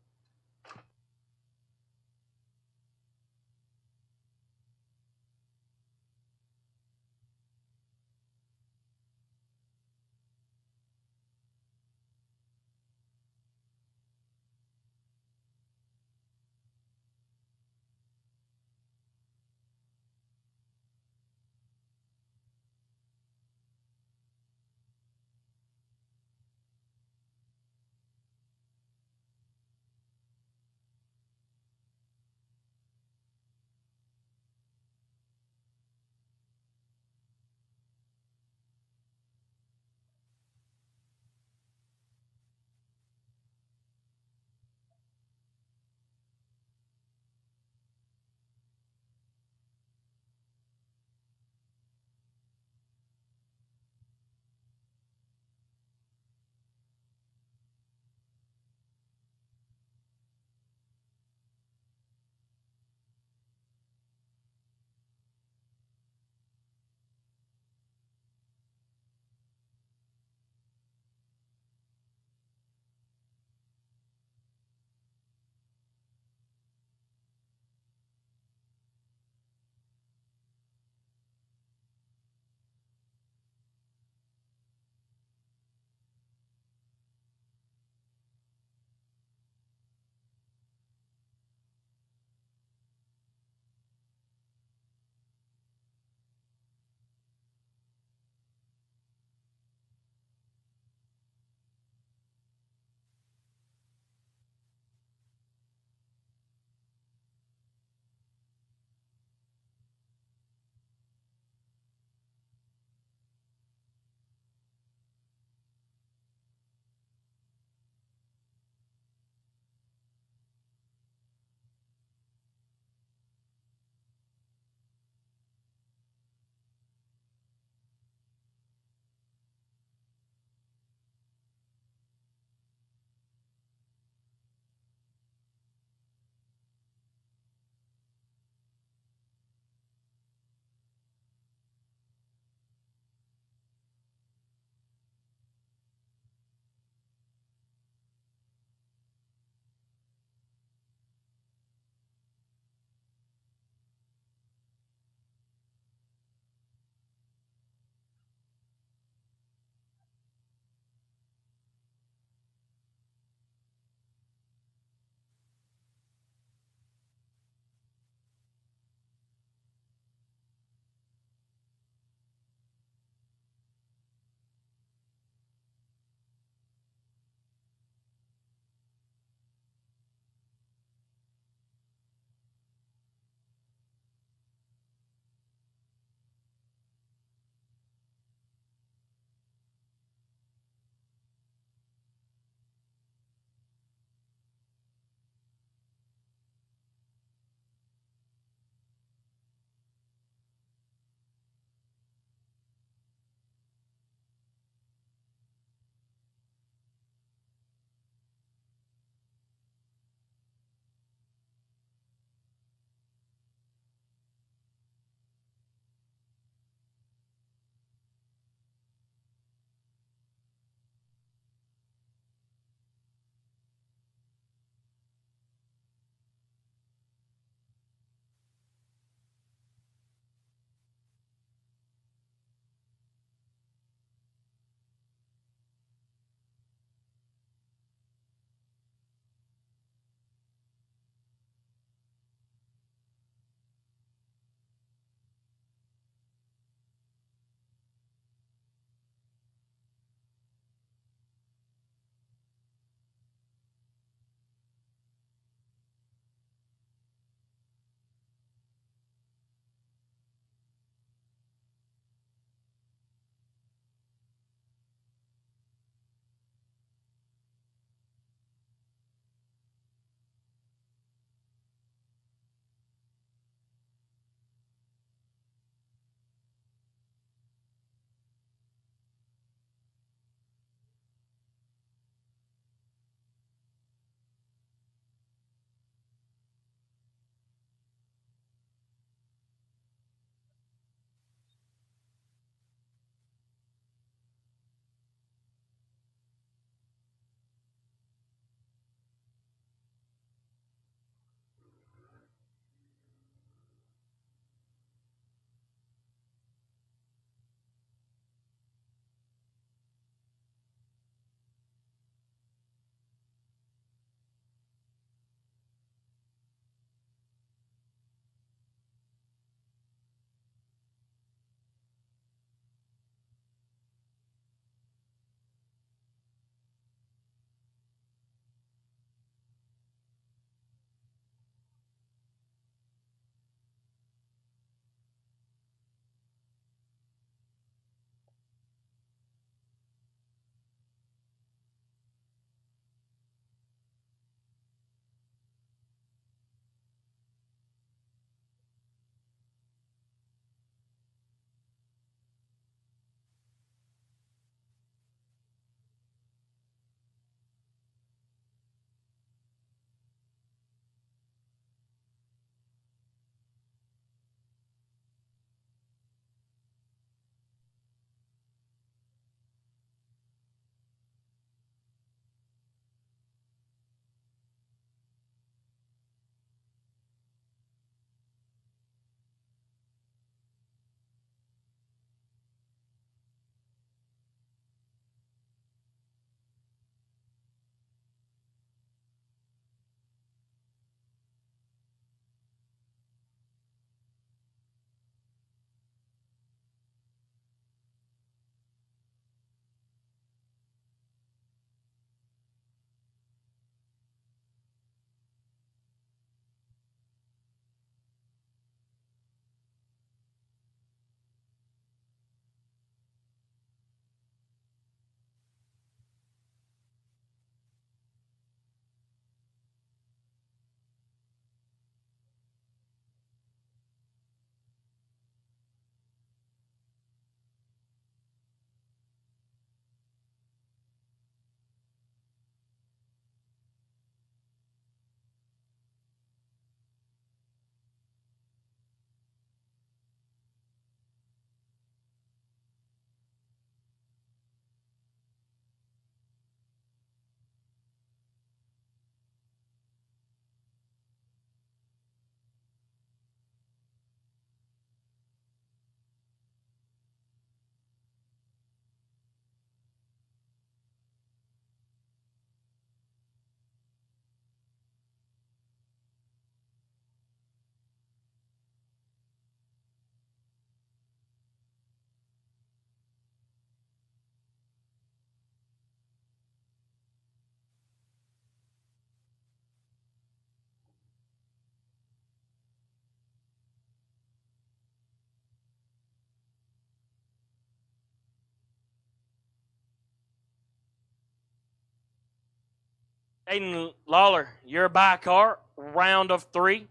Aiden Lawler, you're by car, round of 3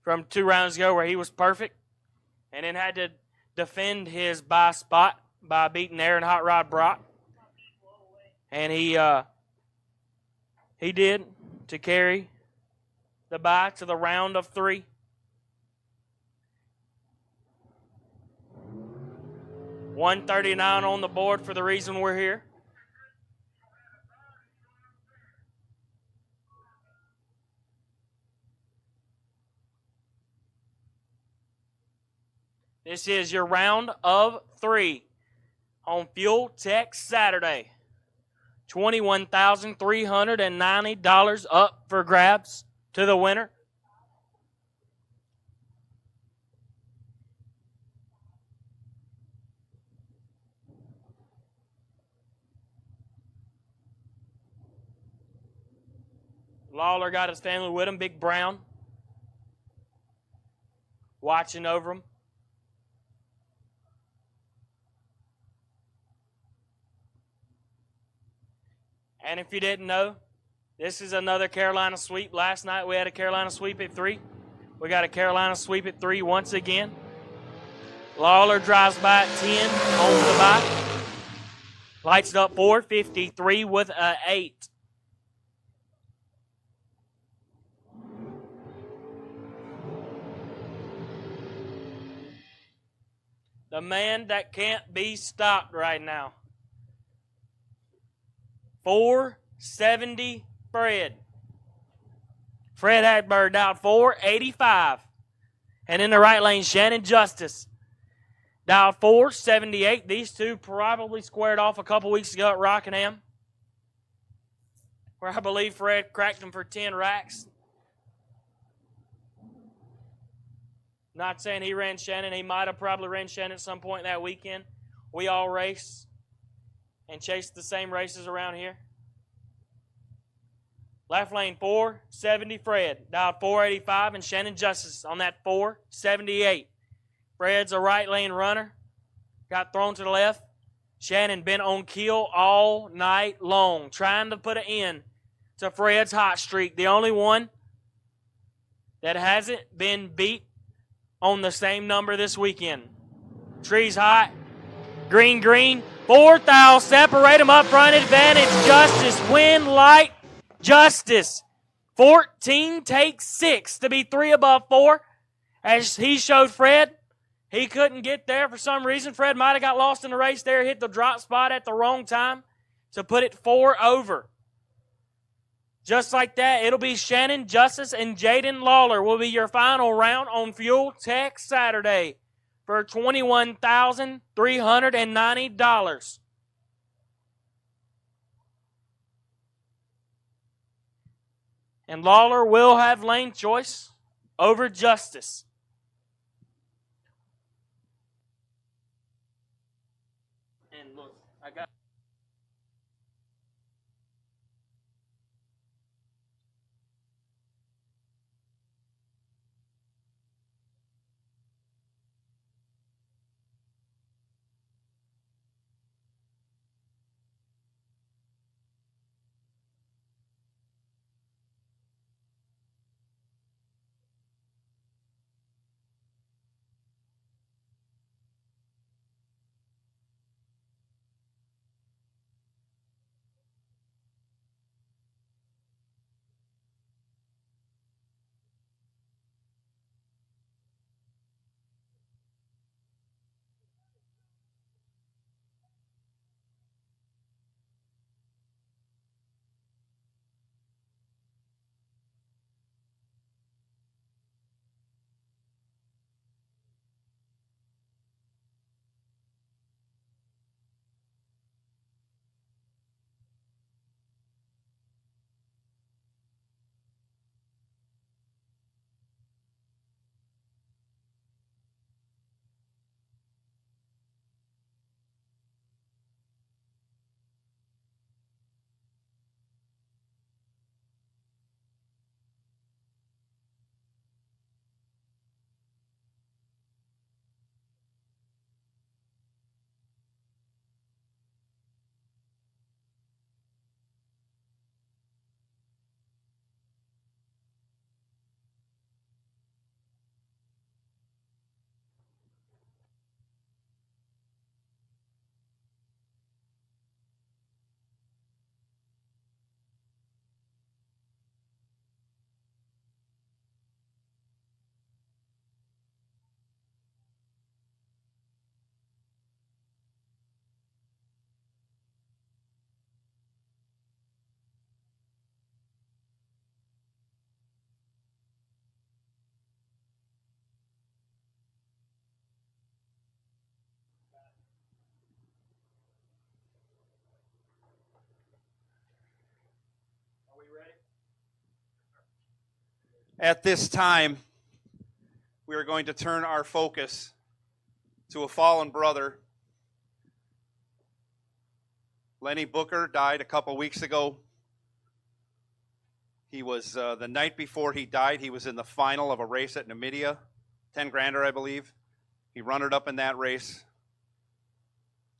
from 2 rounds ago where he was perfect and then had to defend his bye spot by beating Aaron Hot Rod Brock. And he did to carry the bye to the round of 3. $139 on the board for the reason we're here. This is your round of 3 on Fuel Tech Saturday. $21,390 up for grabs to the winner. Lawler got his family with him, Big Brown, watching over him. And if you didn't know, this is another Carolina sweep. Last night we had a Carolina sweep at 3. We got a Carolina sweep at 3 once again. Lawler drives by at 10 on the bye. Lights it up 453 with an 8. The man that can't be stopped right now. 470 Fred. Fred Hadberg dialed 485. And in the right lane, Shannon Justice dialed 478. These two probably squared off a couple weeks ago at Rockingham, where I believe Fred cracked them for 10 racks. Not saying he ran Shannon. He might have probably ran Shannon at some point that weekend. We all race and chase the same races around here. Left lane 470 Fred. Dialed 485 and Shannon Justice on that 478. Fred's a right lane runner. Got thrown to the left. Shannon been on kill all night long, trying to put an end to Fred's hot streak. The only one that hasn't been beat on the same number this weekend. Trees hot. Green, green. 4th out. Separate them up front. Advantage. Justice. Win light. Justice. 14 takes 6 to be 3 above 4. As he showed Fred, he couldn't get there for some reason. Fred might have got lost in the race there, hit the drop spot at the wrong time to put it 4 over. Just like that, it'll be Shannon Justice and Jaden Lawler will be your final round on Fuel Tech Saturday for $21,390. And Lawler will have lane choice over Justice. And look, I got... At this time, we are going to turn our focus to a fallen brother. Lenny Booker died a couple weeks ago. He was, the night before he died, he was in the final of a race at Numidia, 10 grander, I believe. He runnered up in that race.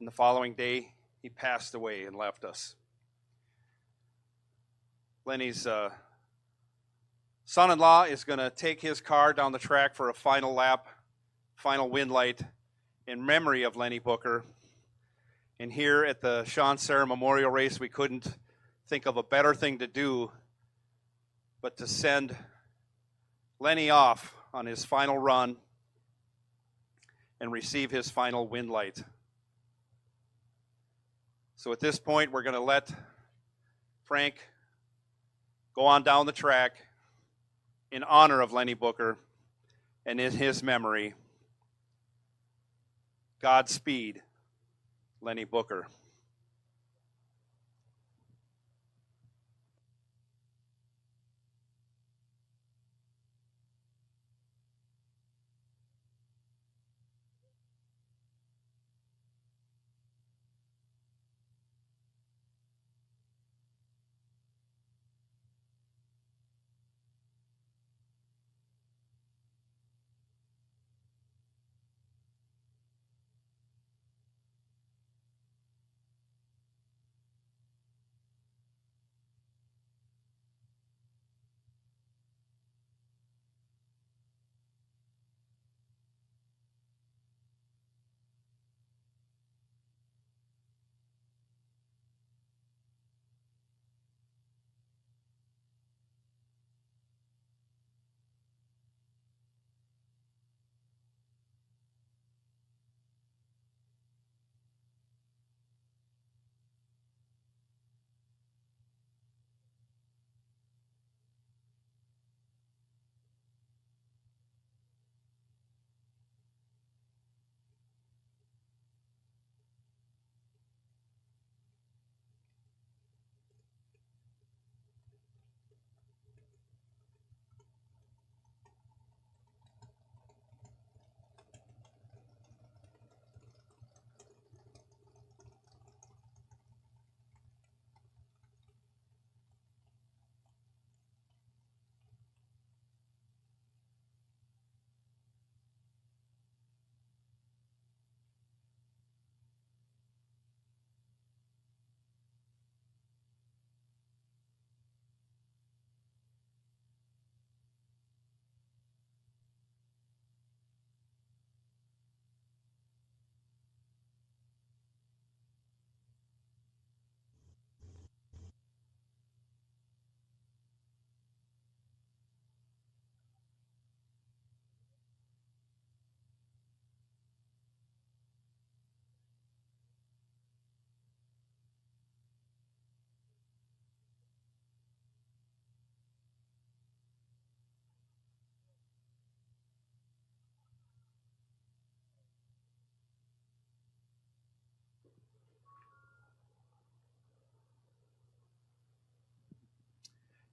And the following day, he passed away and left us. Lenny's son-in-law is going to take his car down the track for a final lap, final win light in memory of Lenny Booker. And here at the Sean Serra Memorial Race, we couldn't think of a better thing to do but to send Lenny off on his final run and receive his final win light. So at this point, we're going to let Frank go on down the track in honor of Lenny Booker and in his memory. Godspeed, Lenny Booker.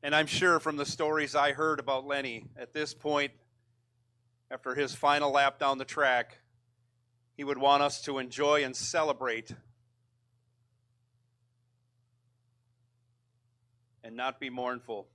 And I'm sure from the stories I heard about Lenny, at this point, after his final lap down the track, he would want us to enjoy and celebrate and not be mournful.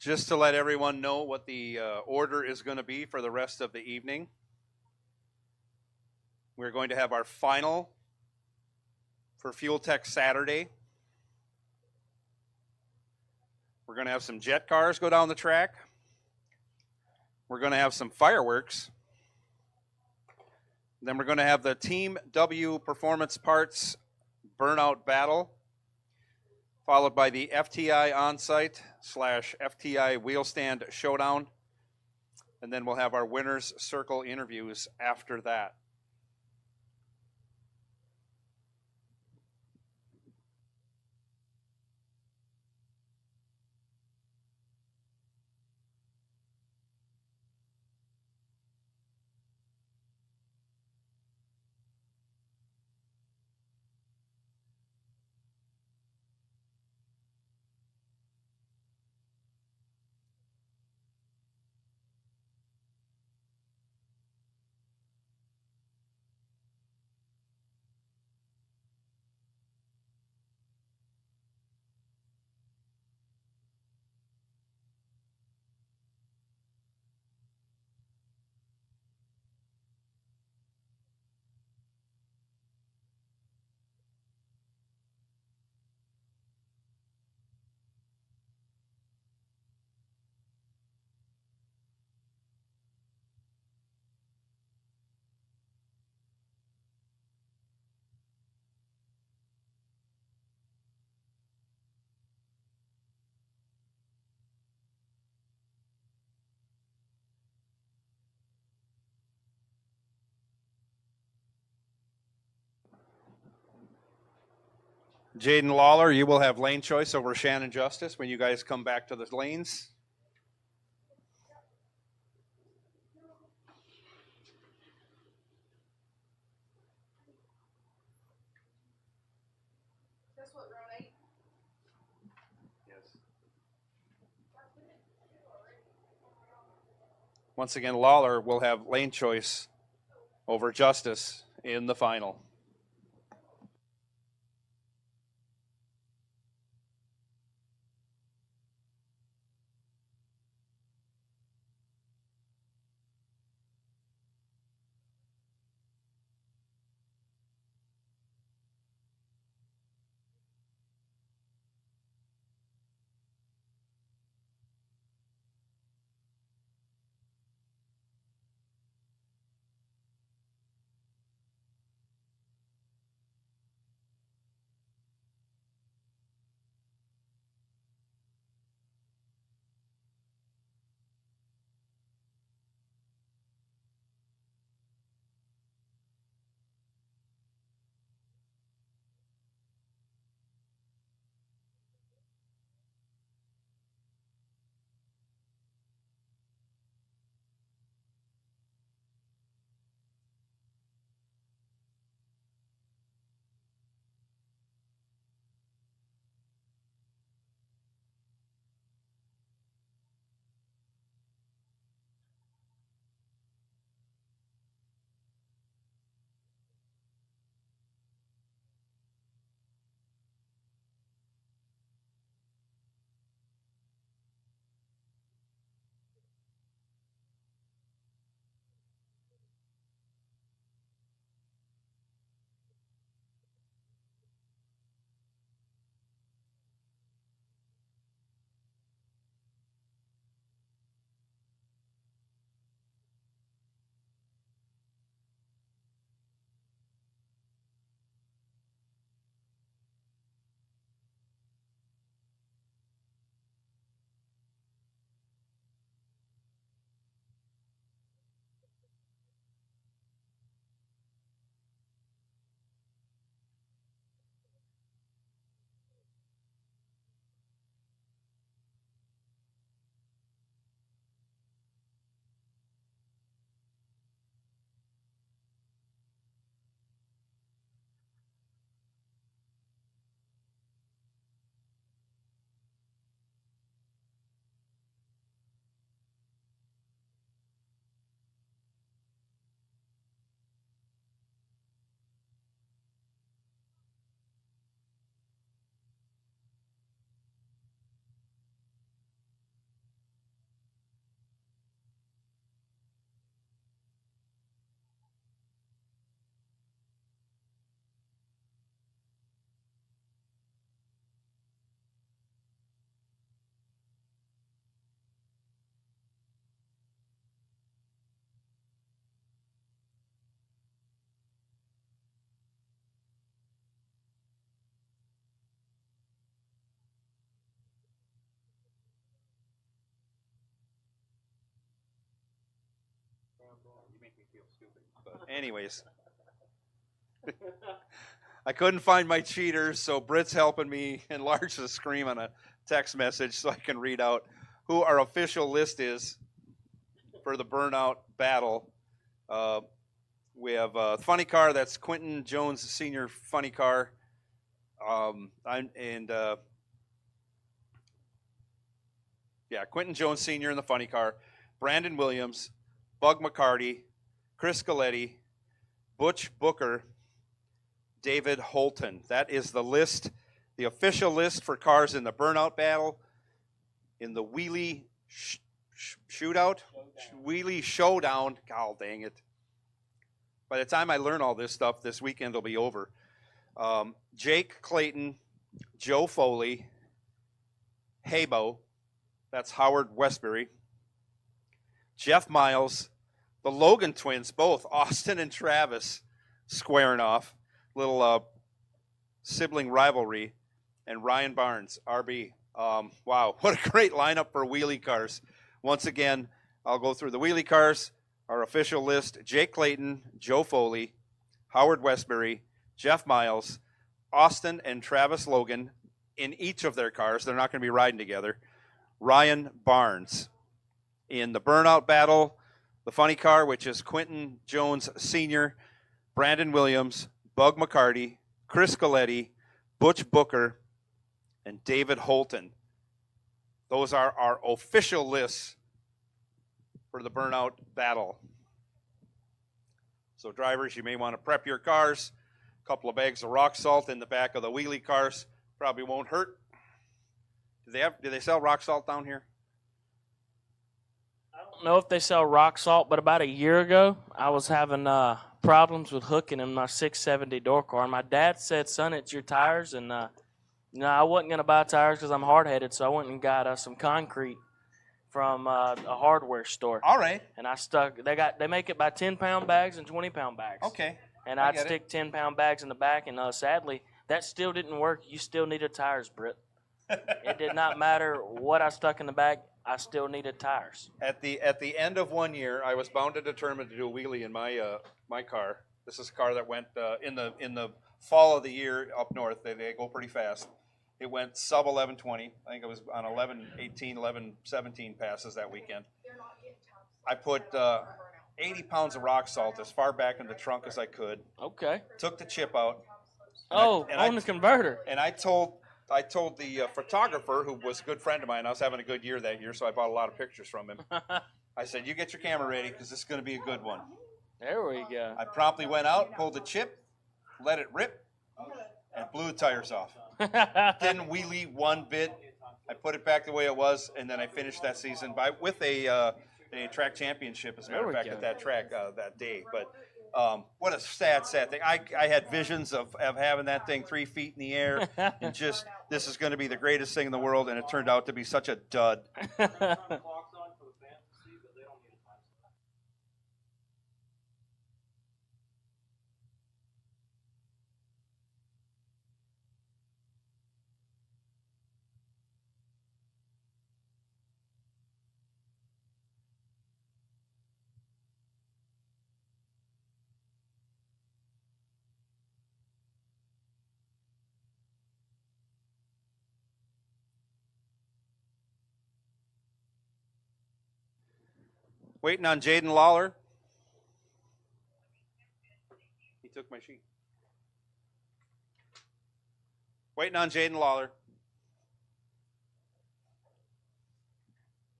Just to let everyone know what the order is going to be for the rest of the evening. We're going to have our final for Fuel Tech Saturday. We're going to have some jet cars go down the track. We're going to have some fireworks. Then we're going to have the Team W Performance Parts Burnout Battle, followed by the FTI Onsite / FTI Wheel Stand Showdown. And then we'll have our Winners Circle interviews after that. Jaden Lawler, you will have lane choice over Shannon Justice when you guys come back to the lanes. Once again, Lawler will have lane choice over Justice in the final. But anyways, I couldn't find my cheaters, so Britt's helping me enlarge the screen on a text message so I can read out who our official list is for the burnout battle. We have a funny car. That's Quentin Jones Sr. funny car. Quentin Jones Sr. in the funny car. Brandon Williams, Bug McCarty, Chris Galetti, Butch Booker, David Holton. That is the list, the official list for cars in the burnout battle, in the wheelie wheelie showdown. God dang it. By the time I learn all this stuff, this weekend will be over. Jake Clayton, Joe Foley, Habo, that's Howard Westbury, Jeff Miles, the Logan twins, both Austin and Travis, squaring off, little sibling rivalry, and Ryan Barnes, RB. Wow, what a great lineup for wheelie cars. Once again, I'll go through the wheelie cars, our official list: Jake Clayton, Joe Foley, Howard Westbury, Jeff Miles, Austin and Travis Logan in each of their cars. They're not going to be riding together. Ryan Barnes. In the burnout battle, the funny car, which is Quentin Jones Sr., Brandon Williams, Bug McCarty, Chris Galetti, Butch Booker, and David Holton. Those are our official lists for the burnout battle. So drivers, you may want to prep your cars. A couple of bags of rock salt in the back of the wheelie cars probably won't hurt. Do they sell rock salt down here? I don't know if they sell rock salt, but about a year ago, I was having problems with hooking in my 670 door car. My dad said, "Son, it's your tires," and I wasn't going to buy tires because I'm hard-headed, so I went and got some concrete from a hardware store. All right. And I stuck. They make it by 10-pound bags and 20-pound bags. Okay. And I'd stick 10-pound bags in the back, and sadly, that still didn't work. You still needed tires, Britt. It did not matter what I stuck in the back. I still needed tires. At the end of 1 year, I was bound and determined to do a wheelie in my car. This is a car that went in the fall of the year up north. They go pretty fast. It went sub 1120. I think it was on 1118, 1117 passes that weekend. I put 80 pounds of rock salt as far back in the trunk as I could. Okay. Took the chip out. On the converter. And I told the photographer, who was a good friend of mine, I was having a good year that year, so I bought a lot of pictures from him. I said, "You get your camera ready because this is going to be a good one." There we go. I promptly went out, pulled the chip, let it rip, and blew the tires off. Didn't wheelie one bit. I put it back the way it was, and then I finished that season with a track championship, as a matter of fact, at that track that day. But what a sad thing. I had visions of having that thing 3 feet in the air and just, this is going to be the greatest thing in the world, and it turned out to be such a dud. Waiting on Jaden Lawler. He took my sheet. Waiting on Jaden Lawler.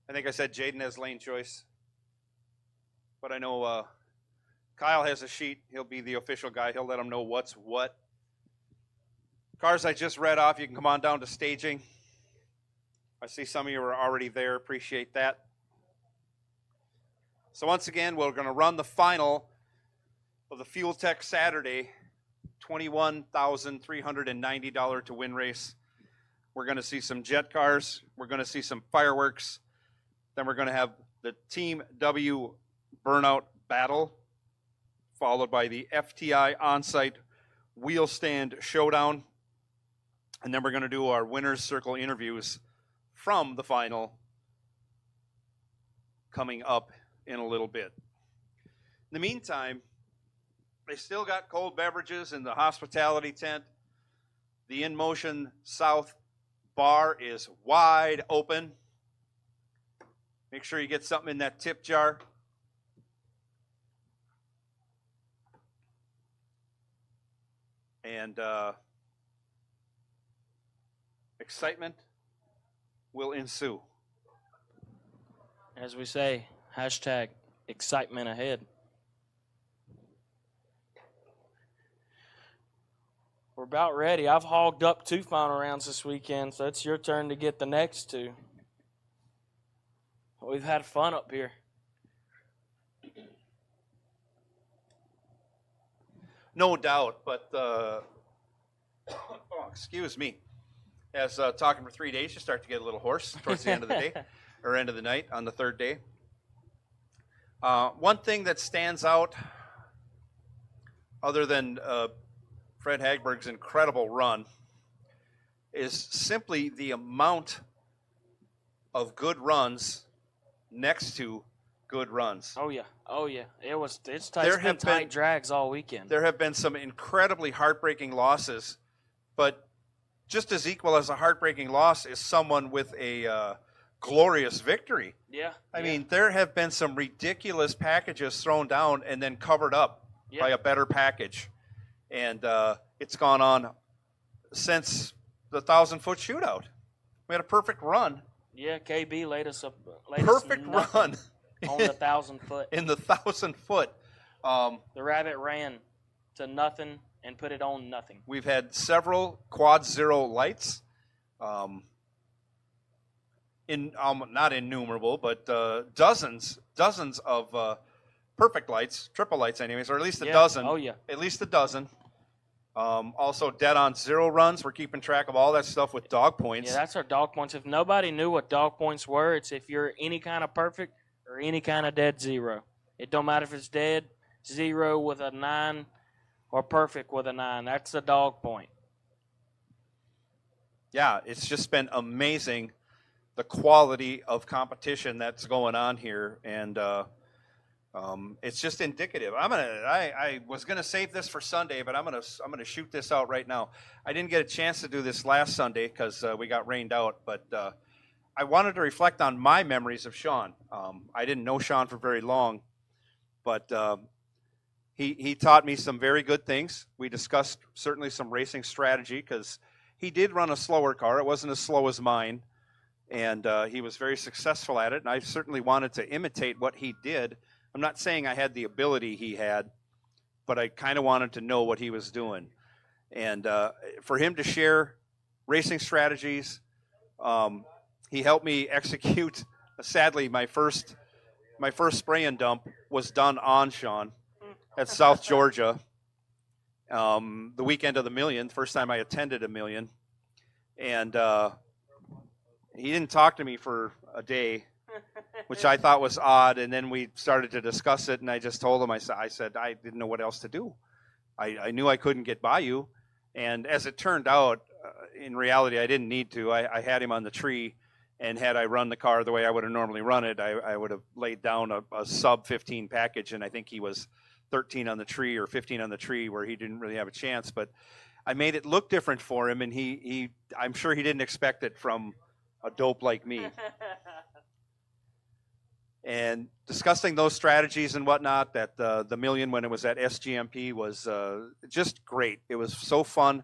I think I said Jaden has lane choice. But I know Kyle has a sheet. He'll be the official guy. He'll let him know what's what. Cars I just read off, you can come on down to staging. I see some of you are already there. Appreciate that. So once again, we're going to run the final of the Fuel Tech Saturday $21,390 to win race. We're going to see some jet cars. We're going to see some fireworks. Then we're going to have the Team W burnout battle, followed by the FTI on-site wheel stand showdown. And then we're going to do our winner's circle interviews from the final coming up in a little bit. In the meantime, They still got cold beverages in the hospitality tent. The In Motion South bar is wide open. Make sure you get something in that tip jar. And excitement will ensue. As we say, hashtag excitement ahead. We're about ready. I've hogged up 2 final rounds this weekend, so it's your turn to get the next 2. We've had fun up here. No doubt, but excuse me. As talking for 3 days, you start to get a little hoarse towards the end of the day, or end of the night on the 3rd day. One thing that stands out, other than Fred Hagberg's incredible run, is simply the amount of good runs next to good runs. Oh yeah. It's been tight drags all weekend. There have been some incredibly heartbreaking losses, but just as equal as a heartbreaking loss is someone with a glorious victory. Yeah. I mean, there have been some ridiculous packages thrown down and then covered up by a better package. And it's gone on since the 1,000-foot shootout. We had a perfect run. Yeah, KB laid us up. Perfect run. On the 1,000-foot. In the 1,000-foot. The rabbit ran to nothing and put it on nothing. We've had several quad zero lights. Not innumerable, but dozens of perfect lights, triple lights anyways, or at least a dozen. Oh, yeah. At least a dozen. Also, dead on zero runs. We're keeping track of all that stuff with dog points. Yeah, that's our dog points. If nobody knew what dog points were, it's if you're any kind of perfect or any kind of dead zero. It don't matter if it's dead, 0 with a 9, or perfect with a 9. That's a dog point. Yeah, it's just been amazing, the quality of competition that's going on here, and it's just indicative. I was gonna save this for Sunday, but I'm gonna shoot this out right now. I didn't get a chance to do this last Sunday because we got rained out, but I wanted to reflect on my memories of Sean. I didn't know Sean for very long, but he taught me some very good things. We discussed certainly some racing strategy because he did run a slower car. It wasn't as slow as mine, and he was very successful at it, and I certainly wanted to imitate what he did. I'm not saying I had the ability he had, but I kind of wanted to know what he was doing. And for him to share racing strategies, he helped me execute. Sadly, my first spray and dump was done on Sean at South Georgia, the weekend of the Million, first time I attended a Million. And he didn't talk to me for a day, which I thought was odd. And then we started to discuss it, and I just told him, I said, I didn't know what else to do. I knew I couldn't get by you. And as it turned out, in reality, I didn't need to. I had him on the tree, and had I run the car the way I would have normally run it, I would have laid down a sub-15 package, and I think he was 13 on the tree or 15 on the tree where he didn't really have a chance. But I made it look different for him, and I'm sure he didn't expect it from a dope like me. And discussing those strategies and whatnot, that the Million when it was at SGMP was just great. It was so fun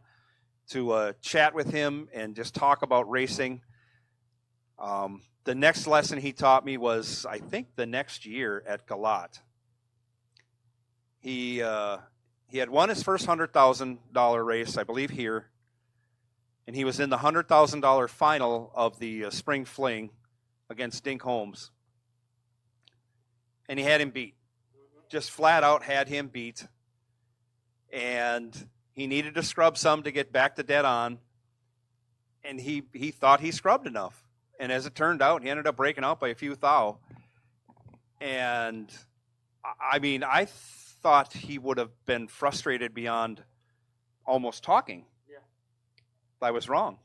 to chat with him and just talk about racing. The next lesson he taught me was, I think, the next year at Galat. He had won his first $100,000 race, I believe, here, and he was in the $100,000 final of the Spring Fling against Dink Holmes. And he had him beat. Just flat out had him beat. And he needed to scrub some to get back to dead on. And he thought he scrubbed enough. And as it turned out, he ended up breaking out by a few thou. And, I mean, I thought he would have been frustrated beyond almost talking. Yeah. I was wrong.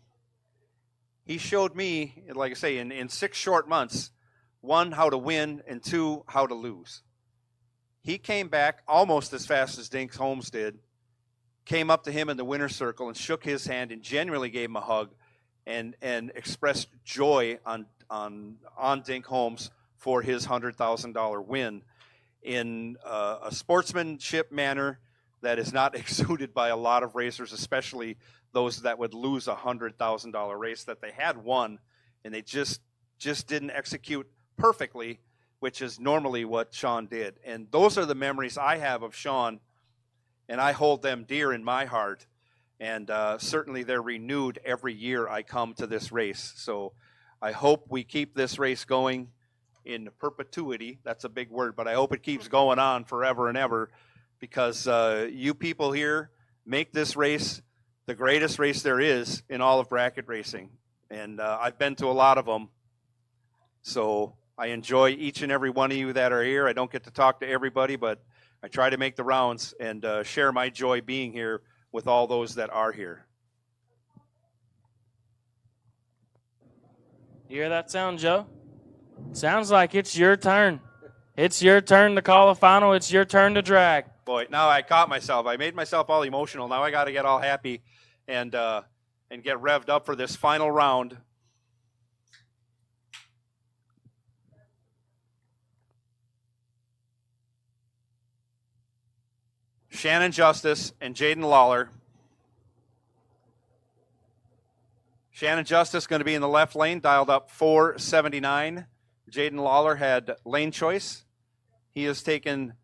He showed me, like I say, in 6 short months, 1, how to win, and 2, how to lose. He came back almost as fast as Dink Holmes did, came up to him in the winner's circle and shook his hand and genuinely gave him a hug and expressed joy on Dink Holmes for his $100,000 win in a sportsmanship manner that is not exuded by a lot of racers, especially those that would lose a $100,000 race that they had won, and they just didn't execute perfectly, which is normally what Sean did. And those are the memories I have of Sean, and I hold them dear in my heart. And certainly they're renewed every year I come to this race. So I hope we keep this race going in perpetuity. That's a big word, but I hope it keeps going on forever and ever, because you people here make this race the greatest race there is in all of bracket racing. And I've been to a lot of them. So I enjoy each and every one of you that are here. I don't get to talk to everybody, but I try to make the rounds and share my joy being here with all those that are here. You hear that sound, Joe? Sounds like it's your turn. It's your turn to call a final. It's your turn to drag. Boy, now I caught myself. I made myself all emotional. Now I got to get all happy and get revved up for this final round. Shannon Justice and Jaden Lawler. Shannon Justice going to be in the left lane, dialed up 479. Jaden Lawler had lane choice. He has taken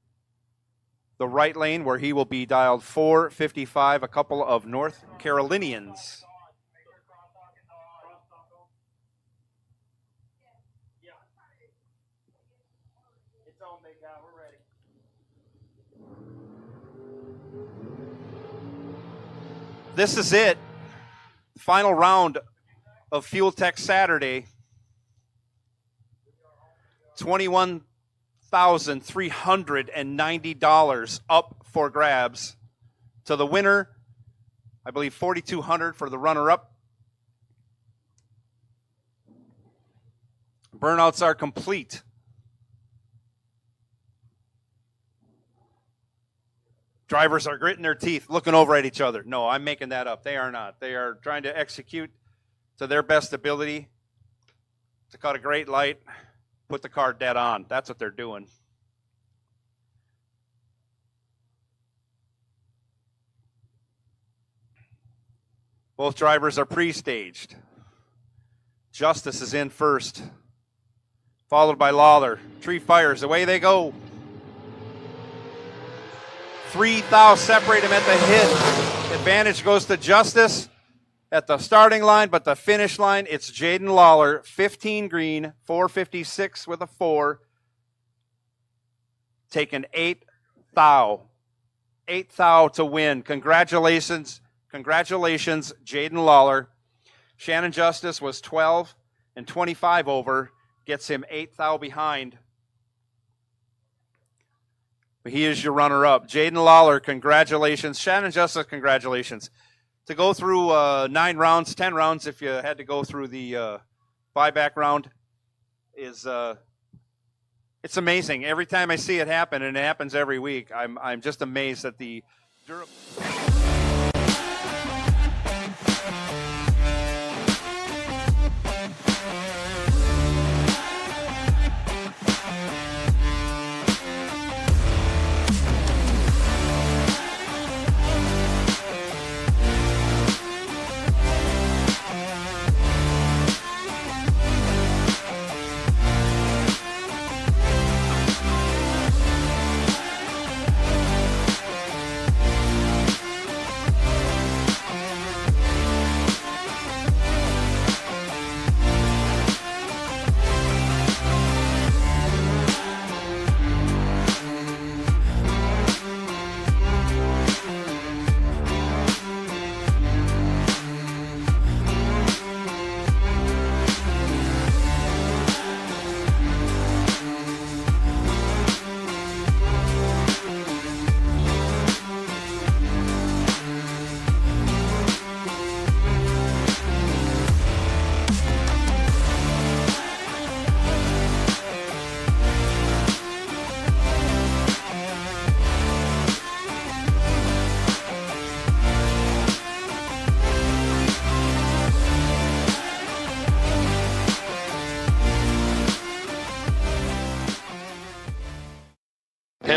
the right lane where he will be dialed 455, a couple of North Carolinians. This is it. Final round of Fuel Tech Saturday. $21,390 up for grabs. To the winner, I believe $4,200 for the runner-up. Burnouts are complete. Drivers are gritting their teeth, looking over at each other. No, I'm making that up. They are not. They are trying to execute to their best ability to cut a great light, put the car dead on. That's what they're doing. Both drivers are pre-staged. Justice is in first, followed by Lawler. Tree fires. Away they go. 3 thou separate him at the hit. Advantage goes to Justice at the starting line, but the finish line, it's Jaden Lawler, 15 green, 456 with a 4. Taking 8 thou. 8 thou to win. Congratulations, Jaden Lawler. Shannon Justice was 12 and 25 over, gets him 8 thou behind. He is your runner-up. Jaden Lawler, congratulations. Shannon Justice, congratulations. To go through 9 rounds, 10 rounds if you had to go through the buyback round is it's amazing. Every time I see it happen, and it happens every week, I'm just amazed at the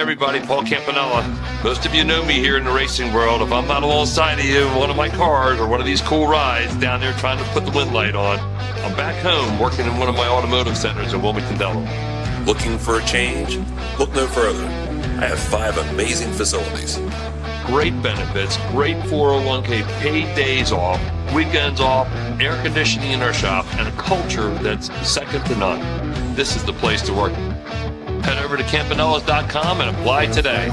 everybody, Paul Campanella. Most of you know me here in the racing world. If I'm not alongside of you in one of my cars or one of these cool rides down there trying to put the wind light on, I'm back home working in one of my automotive centers in Wilmington, Delaware. Looking for a change? Look no further. I have 5 amazing facilities. Great benefits, great 401k, paid days off, weekends off, air conditioning in our shop, and a culture that's second to none. This is the place to work. Head over to campanellas.com and apply today.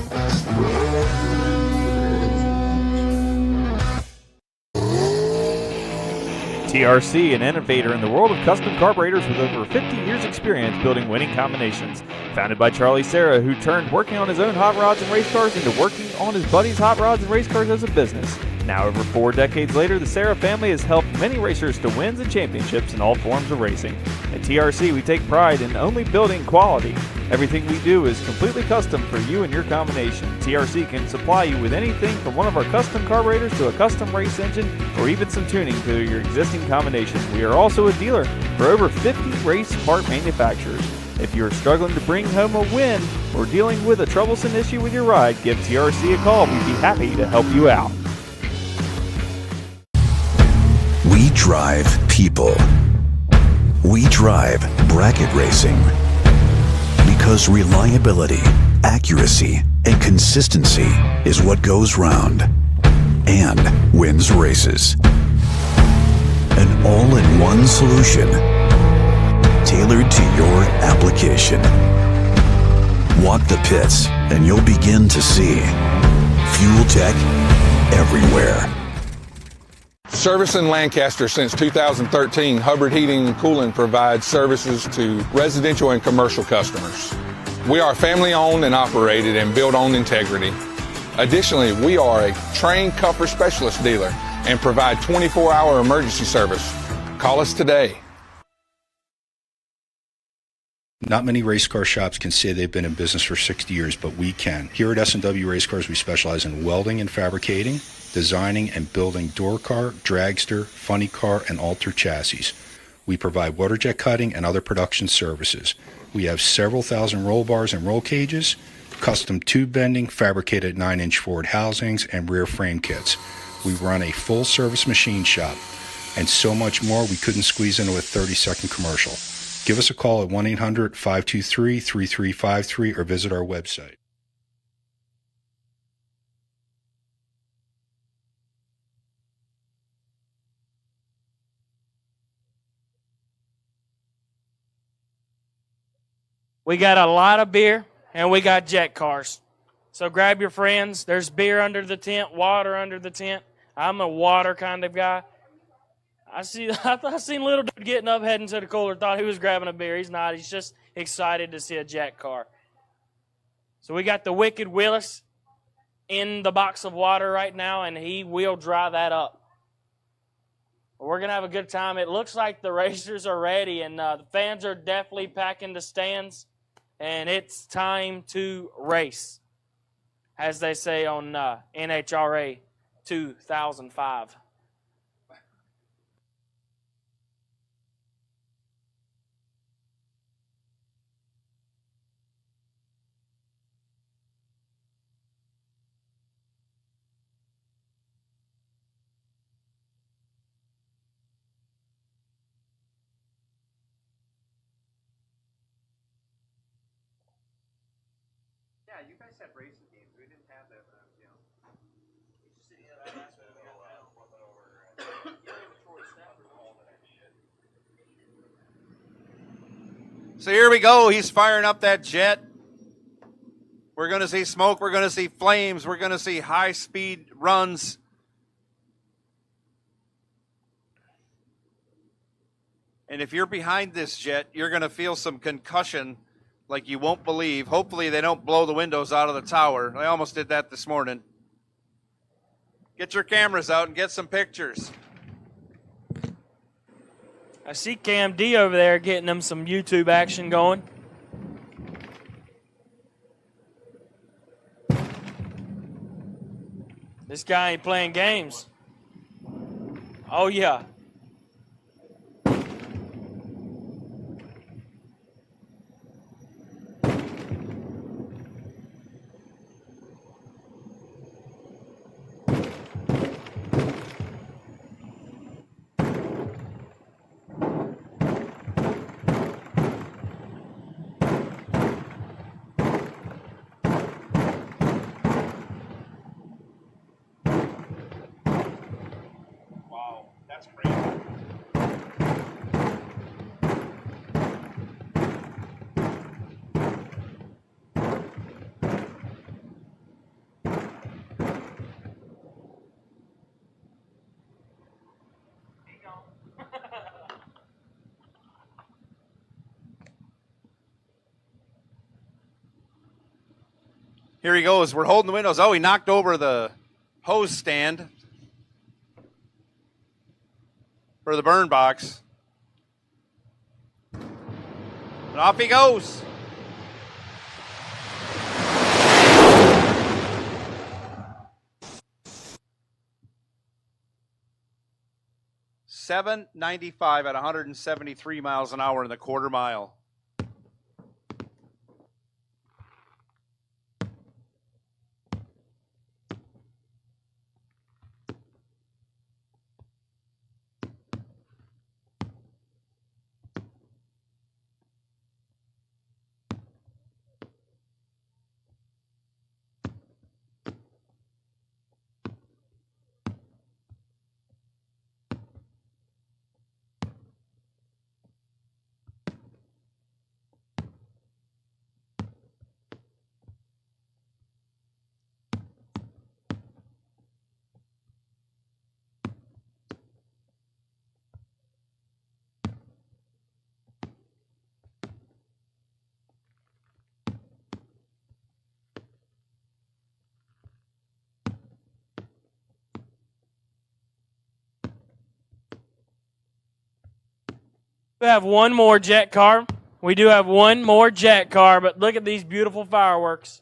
TRC, an innovator in the world of custom carburetors with over 50 years experience building winning combinations. Founded by Serra, who turned working on his own hot rods and race cars into working on his buddies' hot rods and race cars as a business. Now over 4 decades later, the Serra family has helped many racers to wins and championships in all forms of racing. At TRC, we take pride in only building quality. Everything we do is completely custom for you and your combination. TRC can supply you with anything from one of our custom carburetors to a custom race engine or even some tuning to your existing combination. We are also a dealer for over 50 race part manufacturers. If you're struggling to bring home a win or dealing with a troublesome issue with your ride, give TRC a call. We'd be happy to help you out. We drive people. We drive bracket racing. Because reliability, accuracy, and consistency is what goes round and wins races. An all-in-one solution tailored to your application. Walk the pits and you'll begin to see fuel tech everywhere. Servicing Lancaster since 2013, Hubbard Heating and Cooling provides services to residential and commercial customers. We are family owned and operated and built on integrity. Additionally, we are a trained coupler specialist dealer and provide 24-hour emergency service. Call us today. Not many race car shops can say they've been in business for 60 years, but we can. Here at S&W Race Cars, we specialize in welding and fabricating, designing and building door car, dragster, funny car, and alter chassis. We provide water jet cutting and other production services. We have several thousand roll bars and roll cages, custom tube bending, fabricated 9-inch forward housings, and rear frame kits. We run a full-service machine shop, and so much more we couldn't squeeze into a 30-second commercial. Give us a call at 1-800-523-3353 or visit our website. We got a lot of beer, and we got jet cars. So grab your friends. There's beer under the tent, water under the tent. I'm a water kind of guy. I seen little dude getting up, heading to the cooler, thought he was grabbing a beer. He's not. He's just excited to see a jet car. So we got the Wicked Willis in the box of water right now, and he will dry that up. We're going to have a good time. It looks like the racers are ready, and the fans are definitely packing the stands, and it's time to race, as they say on NHRA 2005. Yeah, you guys had racing games. We didn't have that when I was young. So here we go. He's firing up that jet. We're going to see smoke. We're going to see flames. We're going to see high-speed runs. And if you're behind this jet, you're going to feel some concussion like you won't believe. Hopefully they don't blow the windows out of the tower. I almost did that this morning. Get your cameras out and get some pictures. I see Cam D over there getting them some YouTube action going. This guy ain't playing games. Oh, yeah. Here he goes. We're holding the windows. Oh, he knocked over the hose stand for the burn box. And off he goes. .795 at 173 miles an hour in the quarter mile. We have one more jet car. We do have one more jet car, but look at these beautiful fireworks.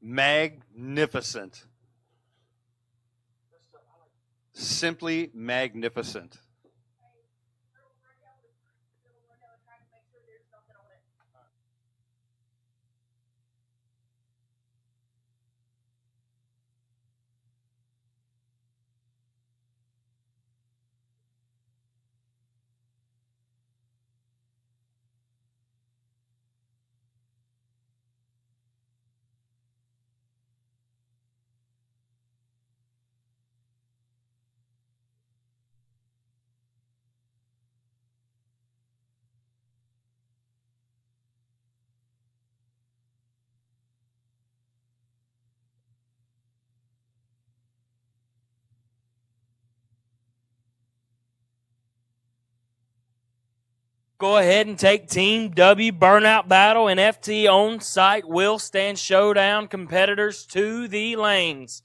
magnificent. Simply magnificent. Go ahead and take Team W Burnout Battle and FT on-site will stand showdown competitors to the lanes.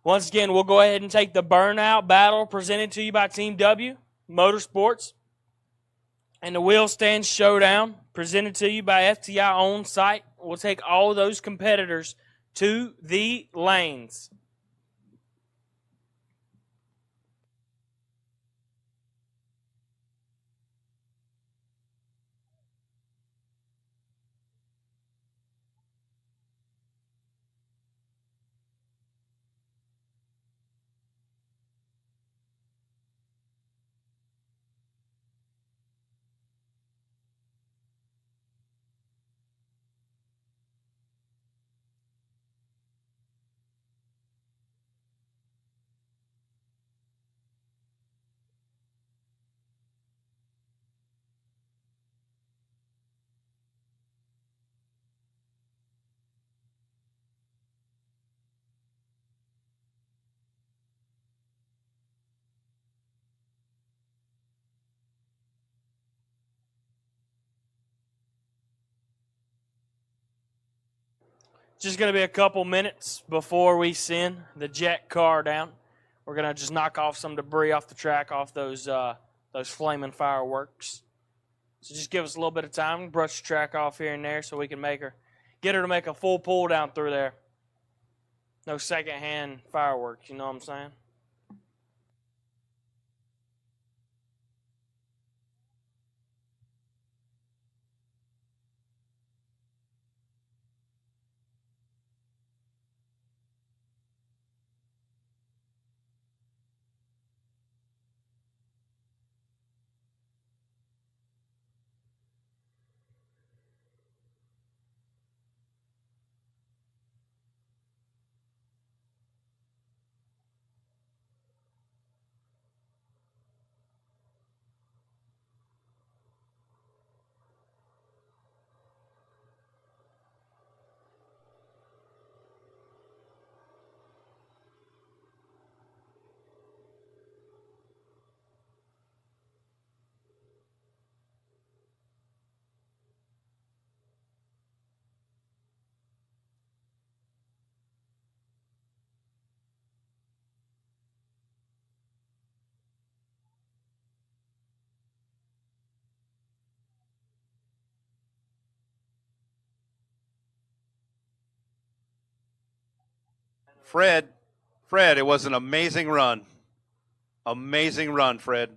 Once again, we'll go ahead and take the Burnout Battle presented to you by Team W Motorsports and the Wheel Stand Showdown presented to you by FTI on-site. We'll take all those competitors to the lanes. Just going to be a couple minutes before we send the jet car down. We're going to just knock off some debris off the track, off those flaming fireworks. So just give us a little bit of time, brush the track off here and there so we can get her to make a full pull down through there. No secondhand fireworks, you know what I'm saying? Fred, it was an amazing run. Amazing run, Fred.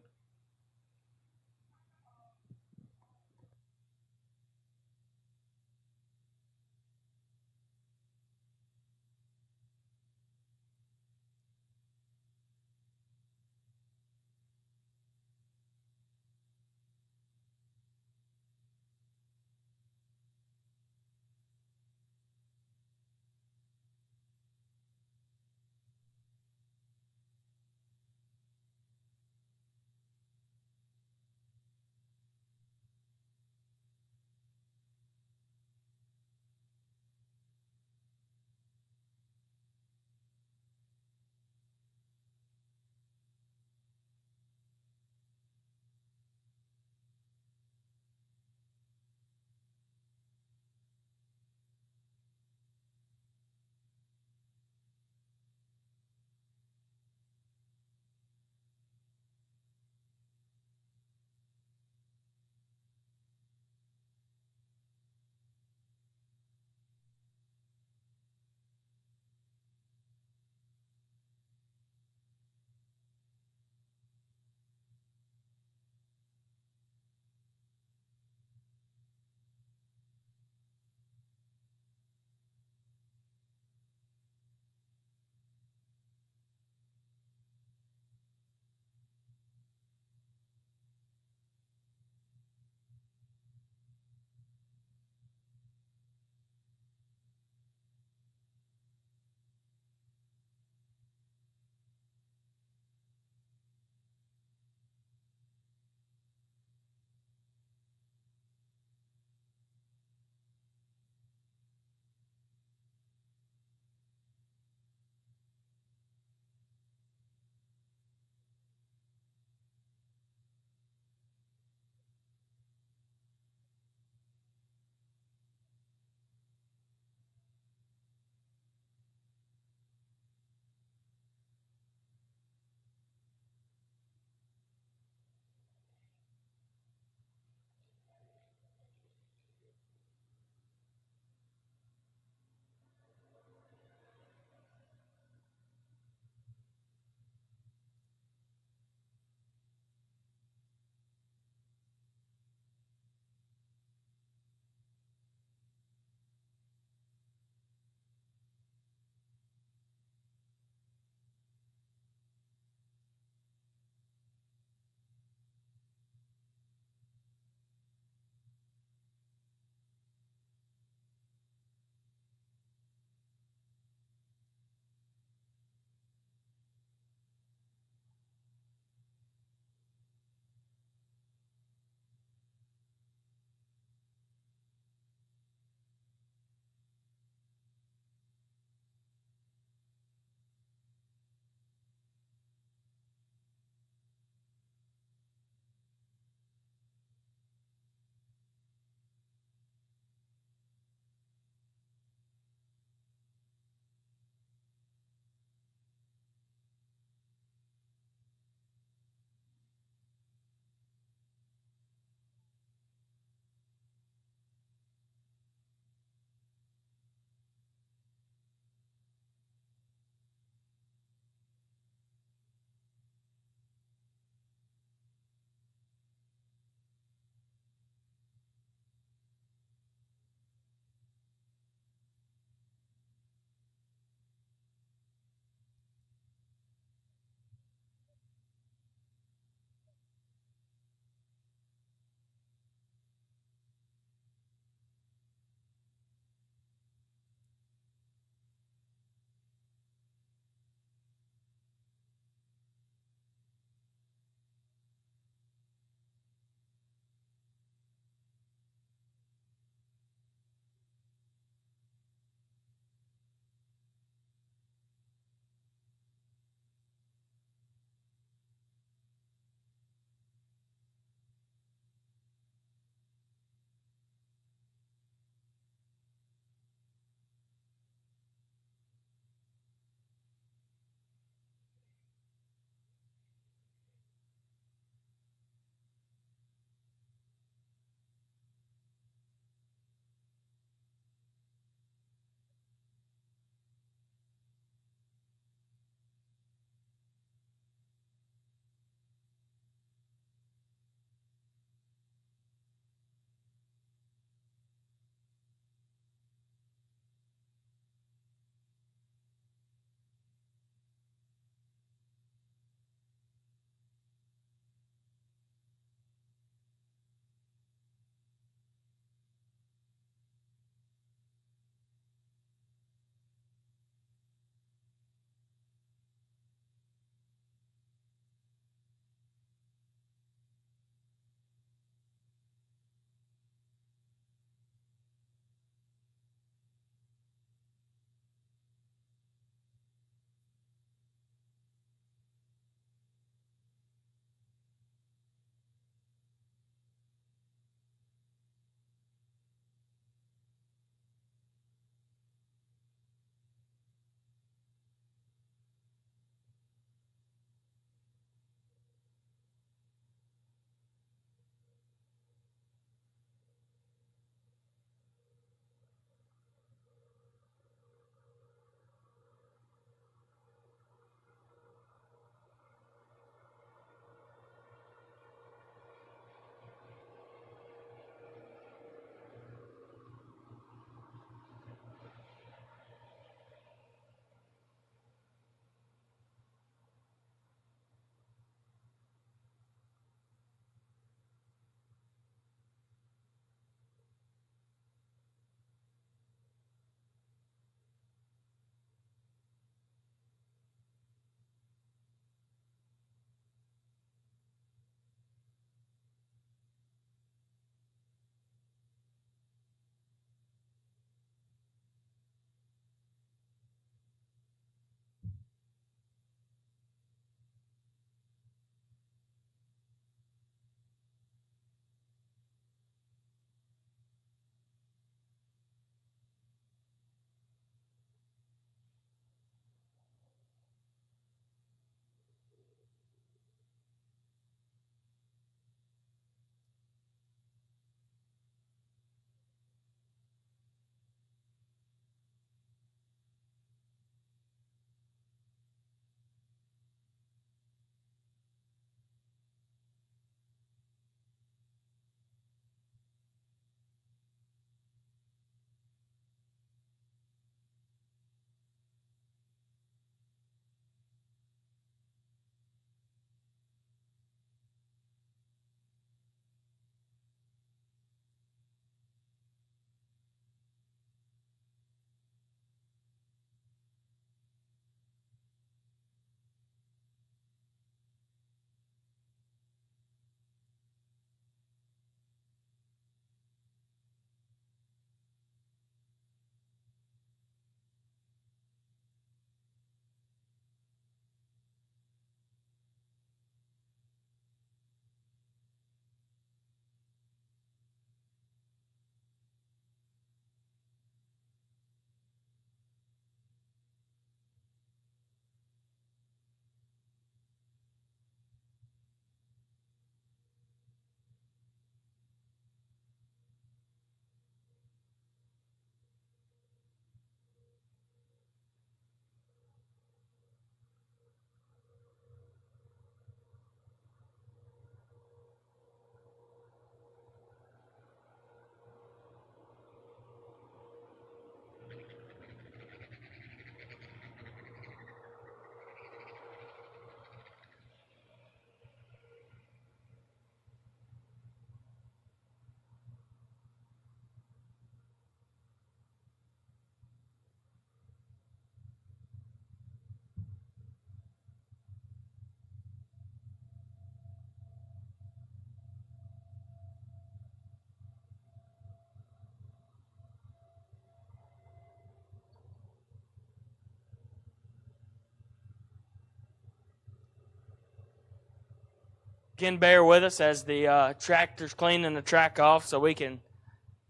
Again, bear with us as the tractor's cleaning the track off so we can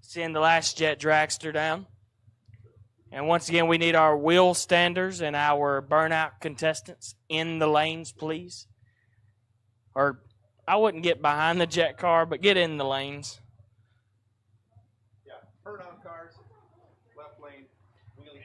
send the last jet dragster down. And once again, we need our wheel standers and our burnout contestants in the lanes, please. Or I wouldn't get behind the jet car, but get in the lanes. Yeah, burnout cars, left lane, wheelie.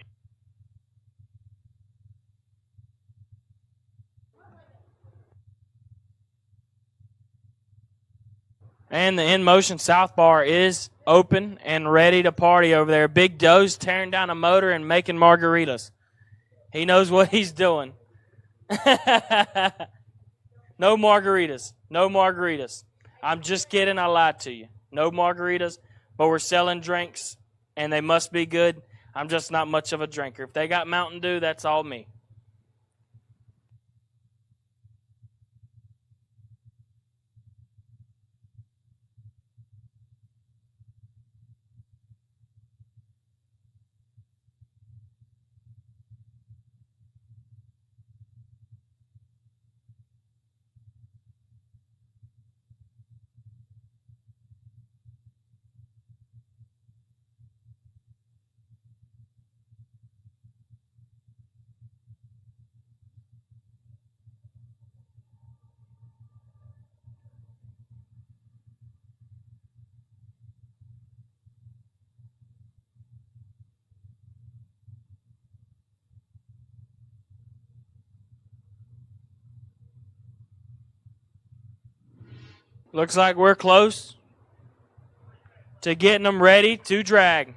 And the in-motion south bar is open and ready to party over there. Big Doe's tearing down a motor and making margaritas. He knows what he's doing. No margaritas. No margaritas. I'm just kidding. I lied to you. No margaritas, but we're selling drinks, and they must be good. I'm just not much of a drinker. If they got Mountain Dew, that's all me. Looks like we're close to getting them ready to drag.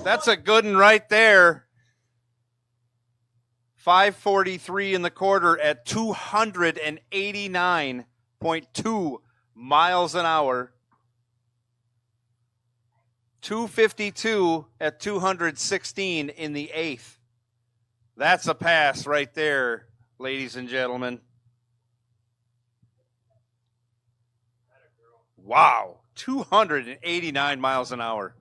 That's a good one right there. 5:43 in the quarter at 289.2 miles an hour. 252 at 216 in the eighth. That's a pass right there, ladies and gentlemen. Wow, 289 miles an hour.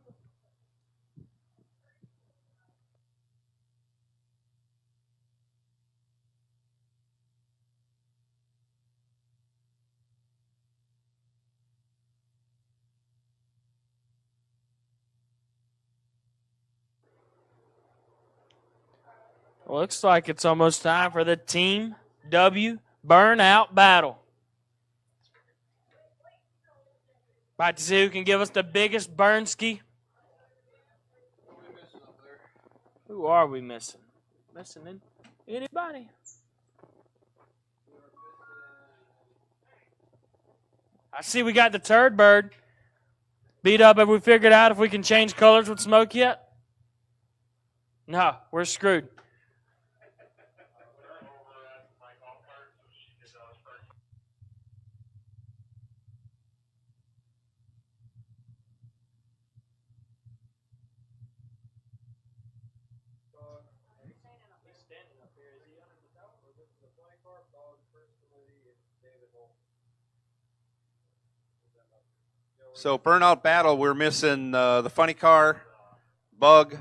Looks like it's almost time for the Team W burnout battle. About to see who can give us the biggest burn ski. Who are we missing? Missing anybody? I see we got the turd bird beat up. Have we figured out if we can change colors with smoke yet? No, we're screwed. So burnout battle, we're missing the funny car, Bug,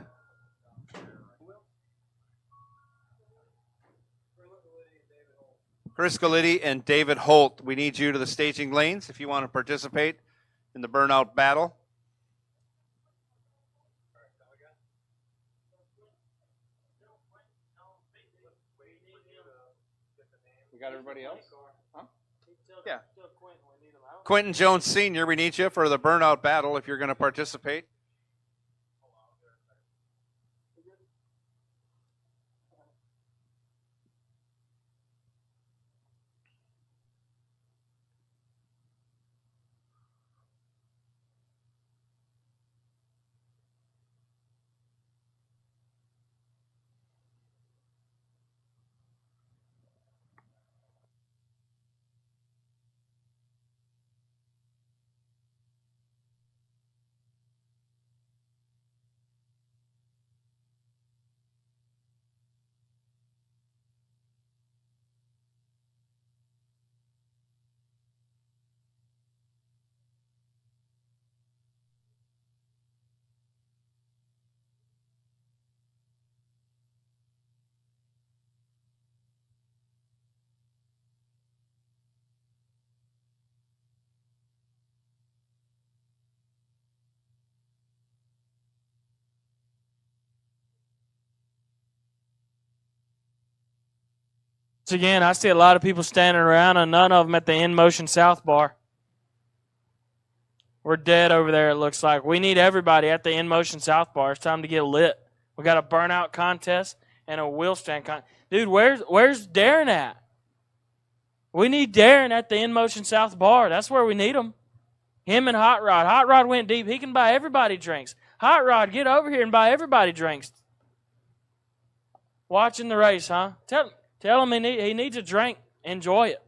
Chris Galiti, and David Holt. We need you to the staging lanes if you want to participate in the burnout battle. We got everybody else? Huh? Yeah. Quentin Jones Sr., we need you for the burnout battle if you're going to participate. Once again, I see a lot of people standing around and none of them at the In Motion South bar. We're dead over there, it looks like. We need everybody at the In Motion South bar. It's time to get lit. We got a burnout contest and a wheel stand contest. Dude, where's Darren at? We need Darren at the In Motion South bar. That's where we need him. Him and Hot Rod. Hot Rod went deep. He can buy everybody drinks. Hot Rod, get over here and buy everybody drinks. Watching the race, huh? Tell him he needs a drink. Enjoy it.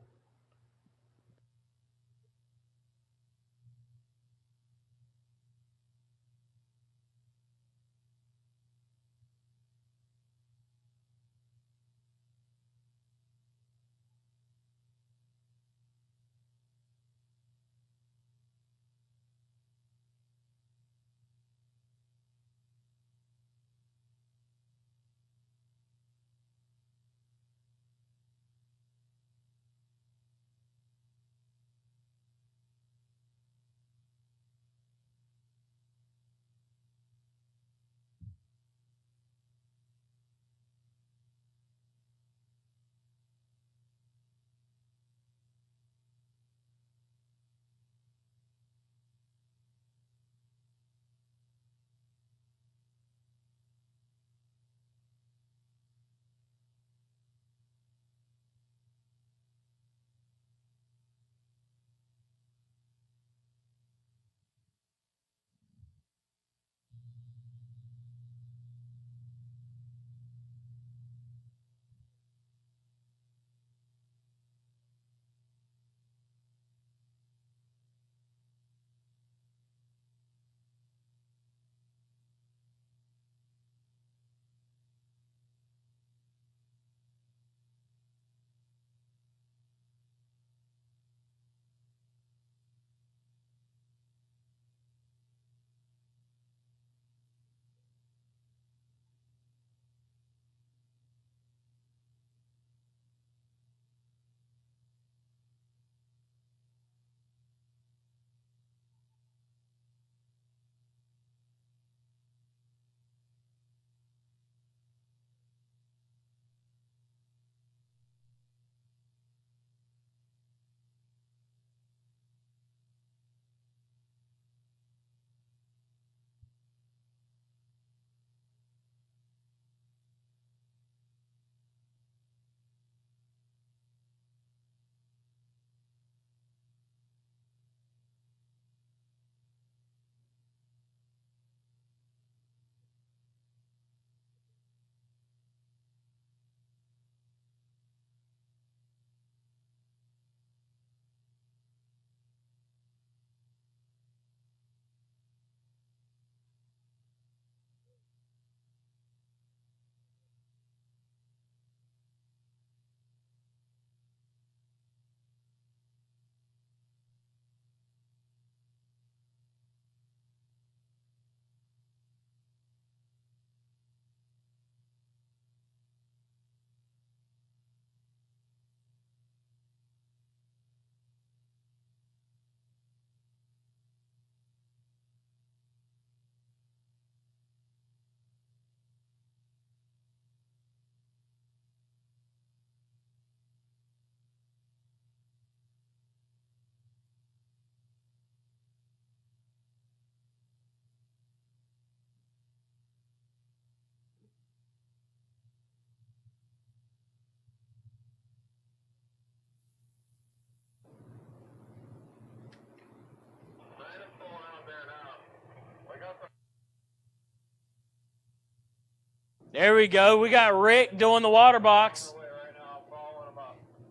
There we go. We got Rick doing the water box.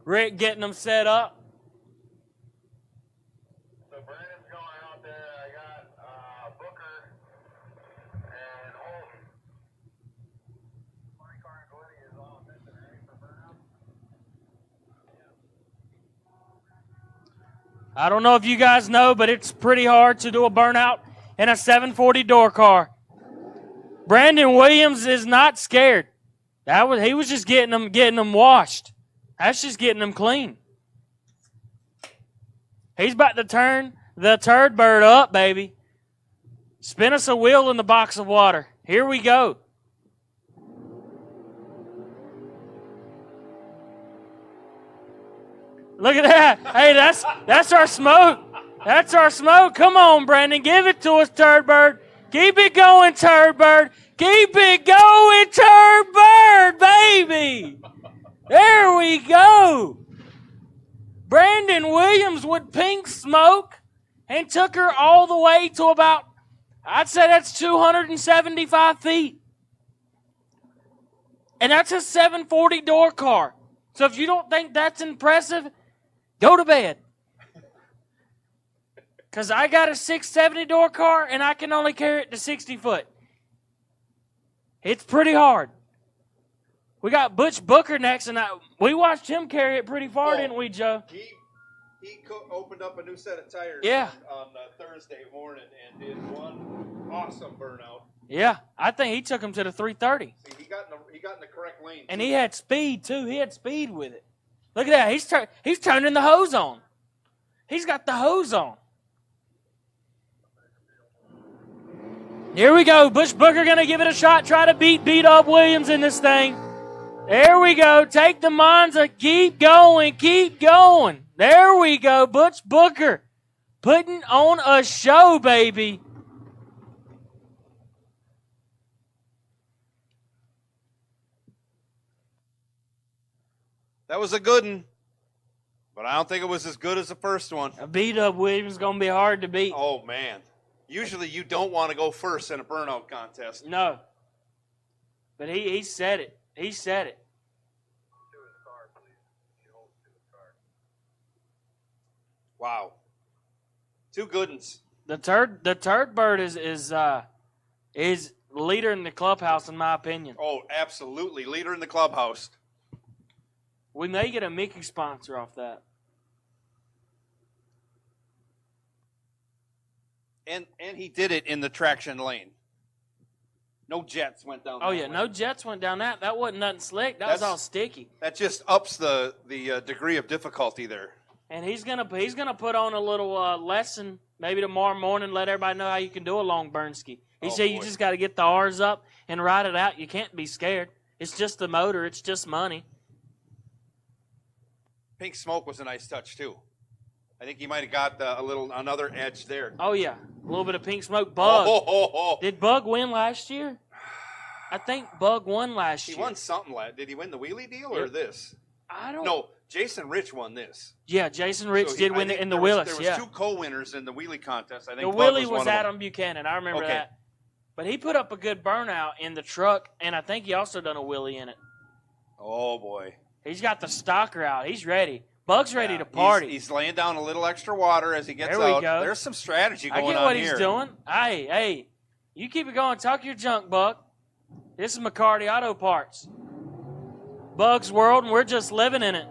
Rick getting them set up. I don't know if you guys know, but it's pretty hard to do a burnout in a 740 door car. Brandon Williams is not scared. He was just getting them washed. That's just getting them clean. He's about to turn the turd bird up, baby. Spin us a wheel in the box of water. Here we go. Look at that. Hey, that's our smoke. That's our smoke. Come on, Brandon. Give it to us, turd bird. Keep it going, turd bird. Keep it going, turd bird, baby. There we go. Brandon Williams with pink smoke and took her all the way to about, I'd say that's 275 feet. And that's a 740 door car. So if you don't think that's impressive, go to bed. Because I got a 670 door car and I can only carry it to 60 foot. It's pretty hard. We got Butch Booker next, and we watched him carry it pretty far, didn't we, Joe? He opened up a new set of tires on Thursday morning and did one awesome burnout. Yeah, I think he took him to the 330. See, he got in the correct lane. And he had speed, too. He had speed with it. Look at that. He's turning the hose on. He's got the hose on. Here we go. Butch Booker going to give it a shot. Try to beat up Williams in this thing. There we go. Take the Monza. Keep going. Keep going. There we go. Butch Booker putting on a show, baby. That was a good one, but I don't think it was as good as the first one. A beat-up Williams is going to be hard to beat. Oh, man. Usually you don't want to go first in a burnout contest. No. But he said it. He said it. Wow. Two good ones. The turd bird is leader in the clubhouse, in my opinion. Oh, absolutely. Leader in the clubhouse. We may get a Mickey sponsor off that. And he did it in the traction lane. No jets went down that way. No jets went down that. That wasn't nothing slick. That was all sticky. That just ups the degree of difficulty there. And he's gonna put on a little lesson maybe tomorrow morning. Let everybody know how you can do a long burn ski. He said you just got to get the R's up and ride it out. You can't be scared. It's just the motor. It's just money. Pink smoke was a nice touch too. I think he might have got another edge there. Oh yeah, a little bit of pink smoke. Bug. Did Bug win last year? I think Bug won last year. He won something. Did he win the wheelie deal or this? I don't. No, Jason Rich won this. Yeah, Jason Rich did win it in the Willis. There was two co-winners in the wheelie contest. I think the Bug wheelie was one Adam Buchanan. I remember that. But he put up a good burnout in the truck, and I think he also done a wheelie in it. Oh boy, he's got the stocker out. He's ready. Bug's ready to party. He's laying down a little extra water as he gets there we out. Go. There's some strategy going on here. I get what he's doing. Hey, you keep it going. Talk your junk, Bug. This is McCarty Auto Parts. Bug's world, and we're just living in it.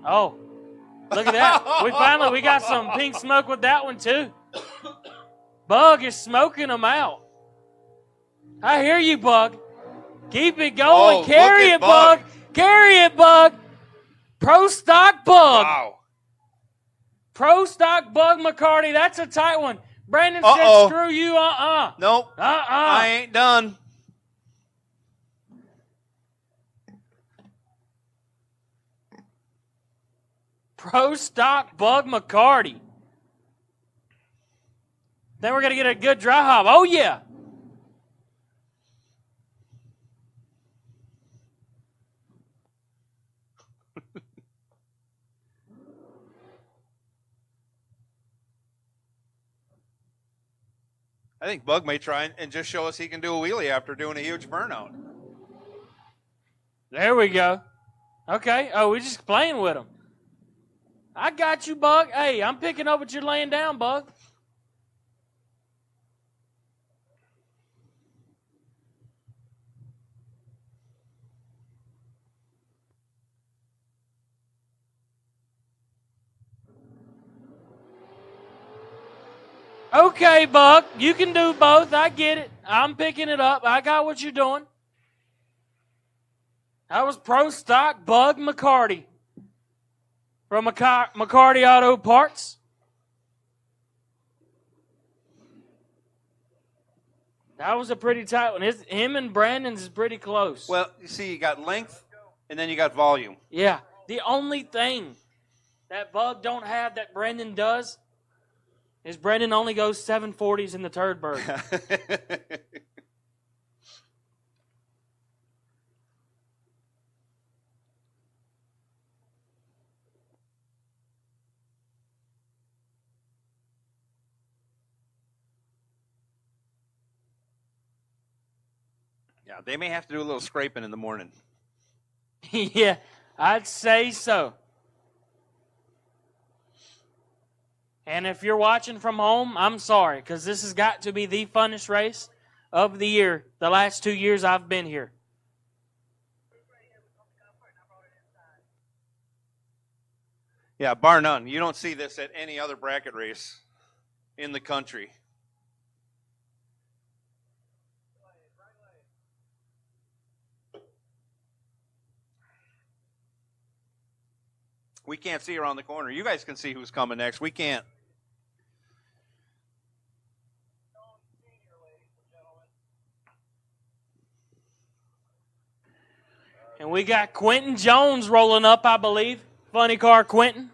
Oh, look at that. we got some pink smoke with that one, too. Bug is smoking them out. I hear you, Bug. Keep it going. Carry it, Bug. Carry it, Bug. Pro Stock Bug. Wow. Pro Stock Bug McCarty. That's a tight one. Brandon said, screw you. Nope. I ain't done. Pro Stock Bug McCarty. Then we're going to get a good dry hop. Oh, yeah. I think Bug may try and just show us he can do a wheelie after doing a huge burnout. There we go. Okay. Oh, we're just playing with him. I got you, Bug. Hey, I'm picking up what you're laying down, Bug. Okay, Buck, you can do both. I get it. I'm picking it up. I got what you're doing. That was Pro Stock Bug McCarty from McCarty Auto Parts. That was a pretty tight one. Him and Brandon's is pretty close. Well, you see, you got length, and then you got volume. Yeah. The only thing that Bug don't have that Brandon does is Brendan only goes 740s in the turd bird. Yeah, they may have to do a little scraping in the morning. Yeah, I'd say so. And if you're watching from home, I'm sorry, because this has got to be the funnest race of the year, the last 2 years I've been here. Yeah, bar none. You don't see this at any other bracket race in the country. We can't see around the corner. You guys can see who's coming next. We can't. And we got Quentin Jones rolling up, I believe. Funny car, Quentin.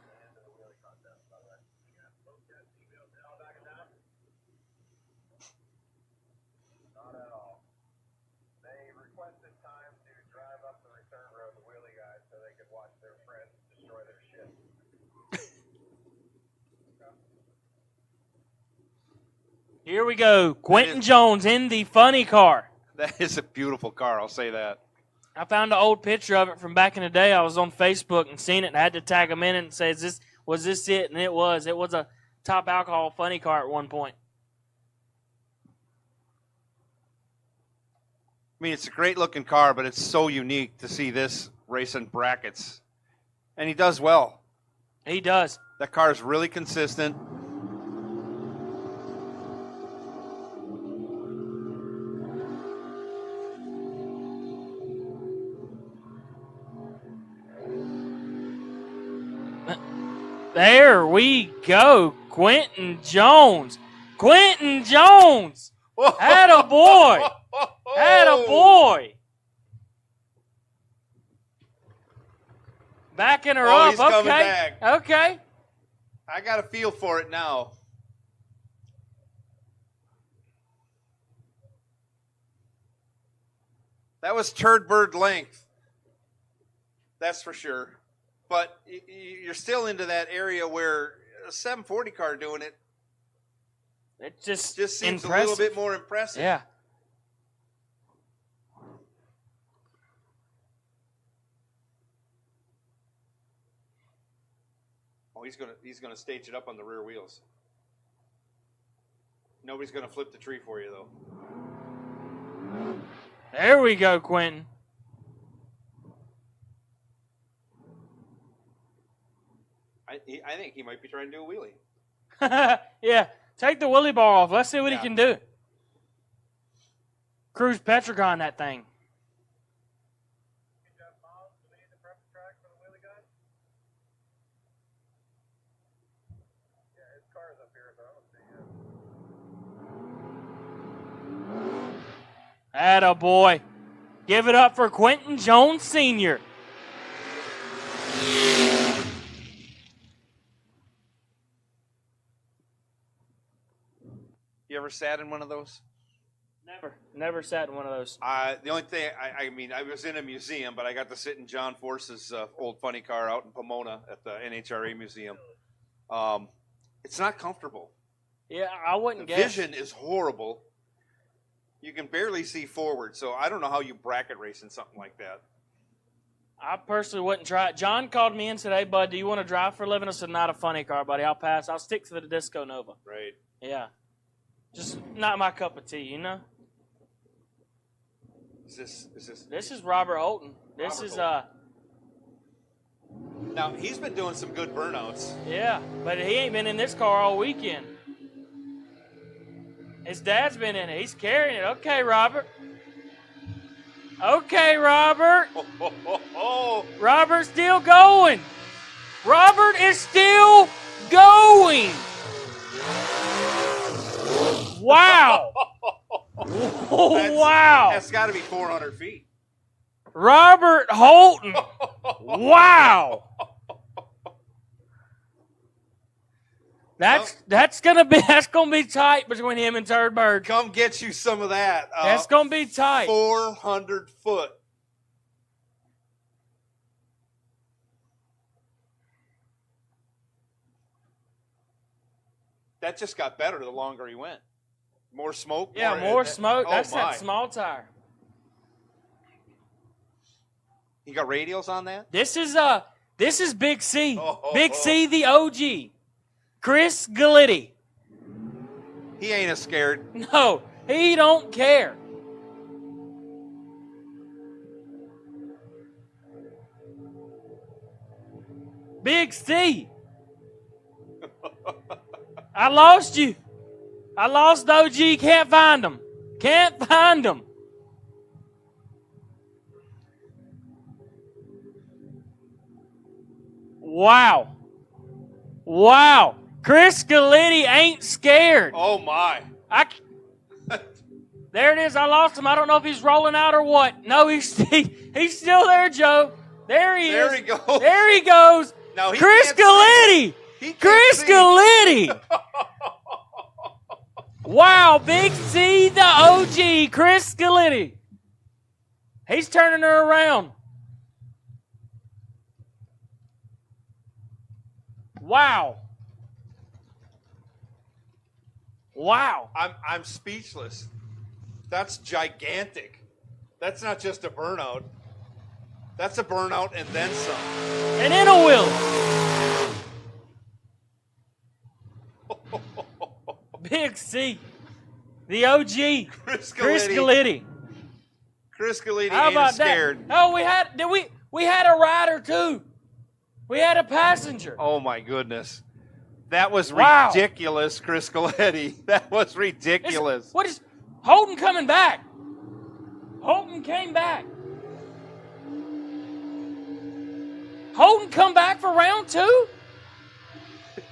Here we go. Quentin Jones in the funny car. That is a beautiful car, I'll say that. I found an old picture of it from back in the day. I was on Facebook and seen it and had to tag him in it and say, was this it? And it was. It was a top alcohol funny car at one point. I mean, it's a great-looking car, but it's so unique to see this racing brackets. And he does well. He does. That car is really consistent. There we go. Quentin Jones. Quentin Jones. Atta boy. Atta boy. Backing her up. He's coming Okay. back. Okay. I got a feel for it now. That was turd bird length. That's for sure. But you're still into that area where a 740 car doing it. It just seems impressive. a little bit more impressive. Yeah. Oh, he's gonna stage it up on the rear wheels. Nobody's gonna flip the tree for you though. There we go, Quentin. I think he might be trying to do a wheelie. Yeah. Take the wheelie bar off. Let's see what he can do. Cruise Petricon that thing. Atta boy. Give it up for Quentin Jones Sr. You ever sat in one of those? Never sat in one of those. The only thing, I mean, I was in a museum, but I got to sit in John Force's old funny car out in Pomona at the NHRA Museum. It's not comfortable. Yeah, I wouldn't The guess. vision is horrible. You can barely see forward, so I don't know how you bracket race in something like that. I personally wouldn't try it. John called me in today, bud. Do you want to drive for a living? I said, not a funny car, buddy. I'll pass. I'll stick to the Disco Nova. Right. Yeah. Just not my cup of tea, you know? Is this? This is Robert Holton. This Robert is, Now, he's been doing some good burnouts. yeah, but he ain't been in this car all weekend. His dad's been in it. He's carrying it. Okay, Robert. Okay, Robert. Robert's still going. Robert is still going. Wow. Wow. That's got to be 400 feet. Robert Holton. Wow. That's gonna be tight between him and Turd Bird. Come get you some of that. That's gonna be tight. 400 foot. That just got better the longer he went. More smoke. Yeah, more smoke. Oh, That's my. that small tire. You got radials on that? This is Big C. Oh. Big C, the OG. Chris Gallitti. He ain't as scared. No, he don't care. Big C. I lost you. I lost OG. Can't find him. Can't find him. Wow. Wow. Chris Gallitti ain't scared. Oh, my. There it is. I lost him. I don't know if he's rolling out or what. No, he's still there, Joe. There he is. There he goes. There he goes. No, he Chris can't Gallitti. He can't Chris see. Gallitti. Wow, Big C, the OG, Chris Gallitti. He's turning her around. Wow. Wow. I'm speechless. That's gigantic. That's not just a burnout. That's a burnout and then some. And in a wheel. Big C. The OG. Chris Gallitti. Chris Gallitti How ain't about scared. that? Oh, we had a rider too. We had a passenger. Oh, my goodness. That was Wow. ridiculous, Chris Galletti. That was ridiculous. What is Holton coming back? Holton came back. Holton come back for round two?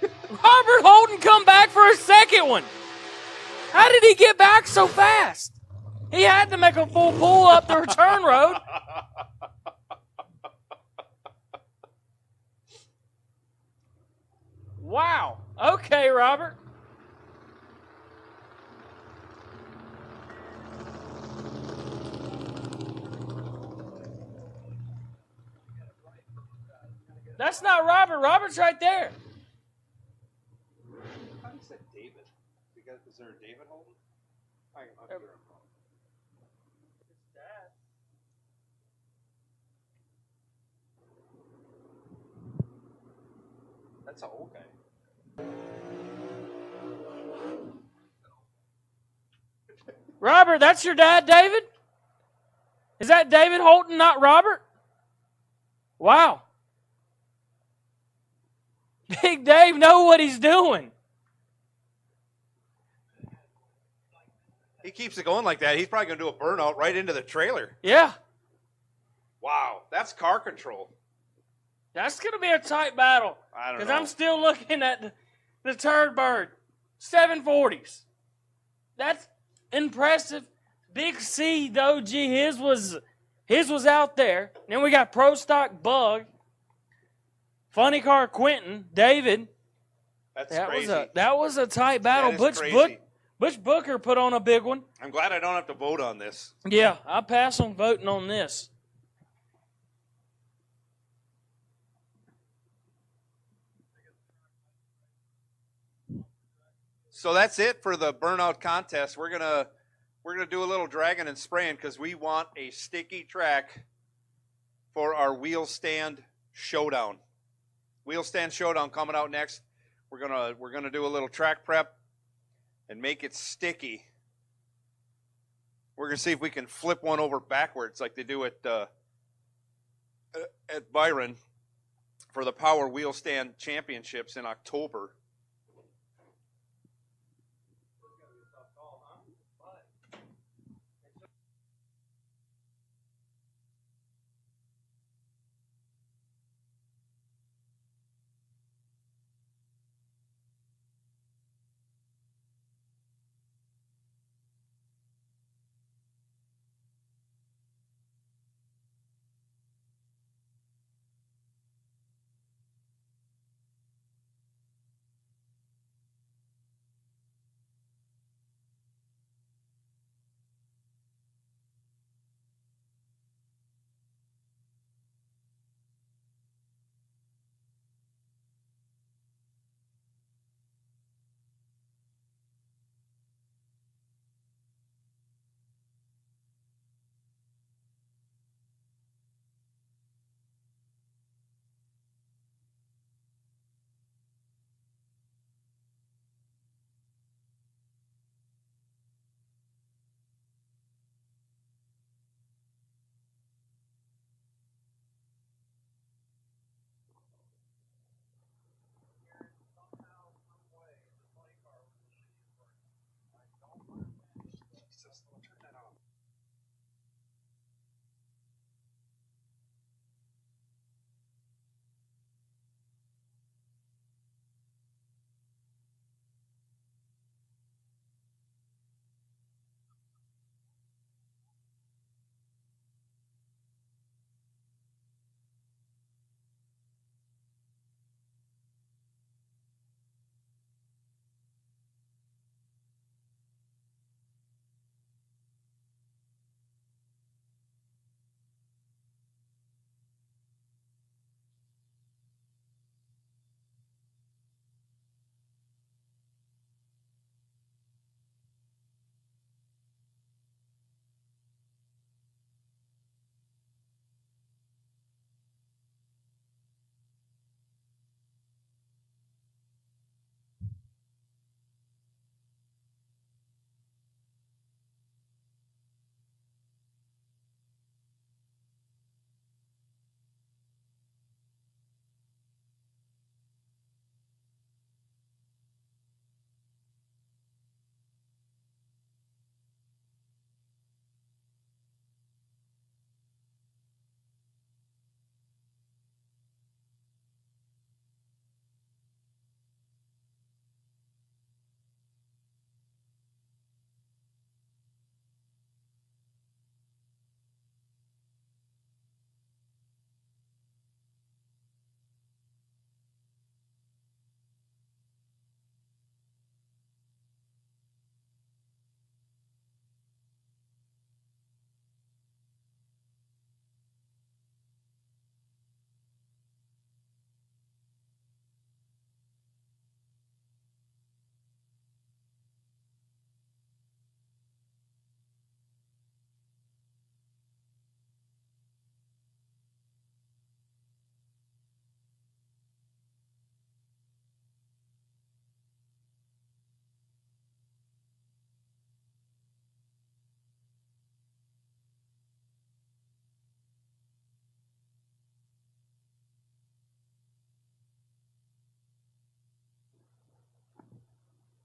Robert Holton come back for a second one. How did he get back so fast? He had to make a full pull up the return road. Wow. Okay, Robert. That's not Robert. Robert's right there. I thought you said David. Is there a David Holden? I'll give her a call. That's an old guy. Robert, that's your dad, David? Is that David Holton, not Robert? Wow. Big Dave know what he's doing. He keeps it going like that. He's probably going to do a burnout right into the trailer. Yeah. Wow, that's car control. That's going to be a tight battle. I don't know. Because I'm still looking at the Turd Bird. 740s. That's impressive. Big C, the OG, his was out there. Then we got Pro Stock Bug. Funny Car Quentin, David. That's That crazy. was a tight battle. That is crazy. Butch Booker put on a big one. I'm glad I don't have to vote on this. Yeah, I pass on voting on this. So that's it for the burnout contest. We're gonna do a little dragging and spraying because we want a sticky track for our wheel stand showdown. Wheel stand showdown coming out next. We're gonna do a little track prep and make it sticky. We're gonna see if we can flip one over backwards like they do at Byron for the Power Wheel Stand Championships in October.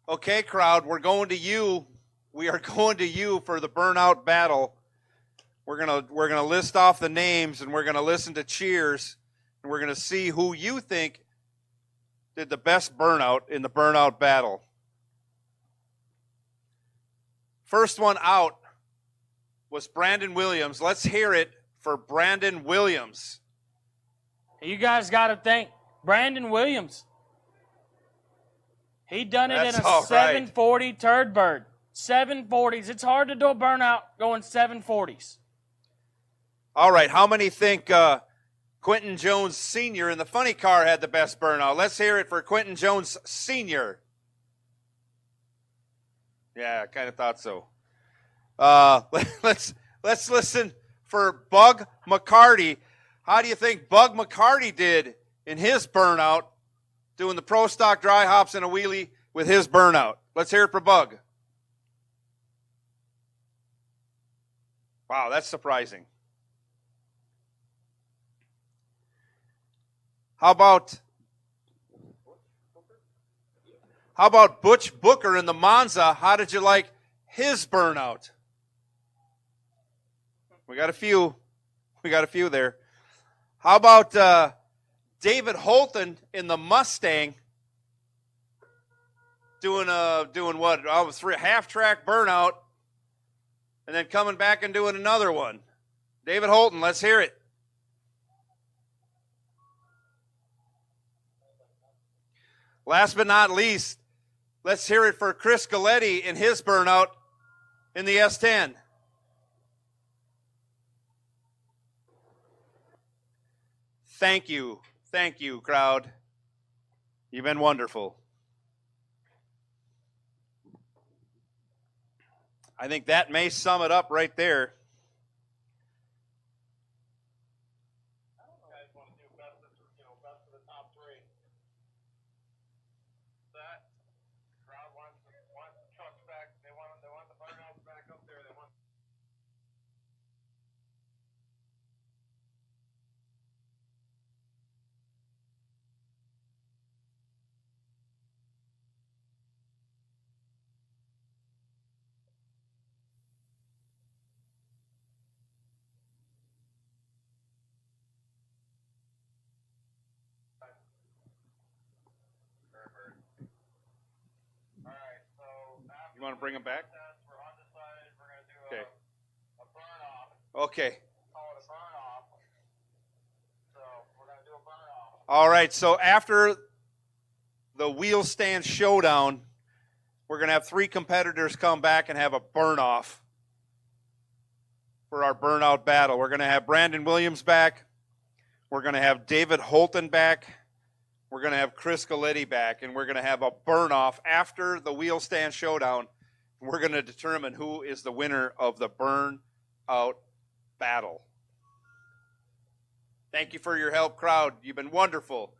Okay, crowd, we're going to you. We are going to you for the burnout battle. We're gonna list off the names and we're gonna listen to cheers and we're gonna see who you think did the best burnout in the burnout battle. First one out was Brandon Williams. Let's hear it for Brandon Williams. You guys got to thank Brandon Williams. He done it in a 740 turd bird. 740s. It's hard to do a burnout going 740s. All right, how many think Quentin Jones Sr. in the funny car had the best burnout? Let's hear it for Quentin Jones Sr. Yeah, I kind of thought so. Let's listen for Bug McCarty. How do you think Bug McCarty did in his burnout, doing the pro stock dry hops and a wheelie with his burnout? Let's hear it for Bug. Wow, that's surprising. How about Butch Booker in the Monza? How did you like his burnout? We got a few there. How about David Holton in the Mustang doing what? Oh, half track burnout, and then coming back and doing another one. David Holton, let's hear it. Last but not least, let's hear it for Chris Galletti in his burnout in the S10. Thank you, crowd. You've been wonderful. I think that may sum it up right there. You want to bring them back? Okay. Okay. All right, so after the wheel stand showdown, we're going to have 3 competitors come back and have a burn-off for our burnout battle. We're going to have Brandon Williams back. We're going to have David Holton back. We're going to have Chris Galletti back, and we're going to have a burn-off after the wheel stand showdown. We're going to determine who is the winner of the burn-out battle. Thank you for your help, crowd. You've been wonderful.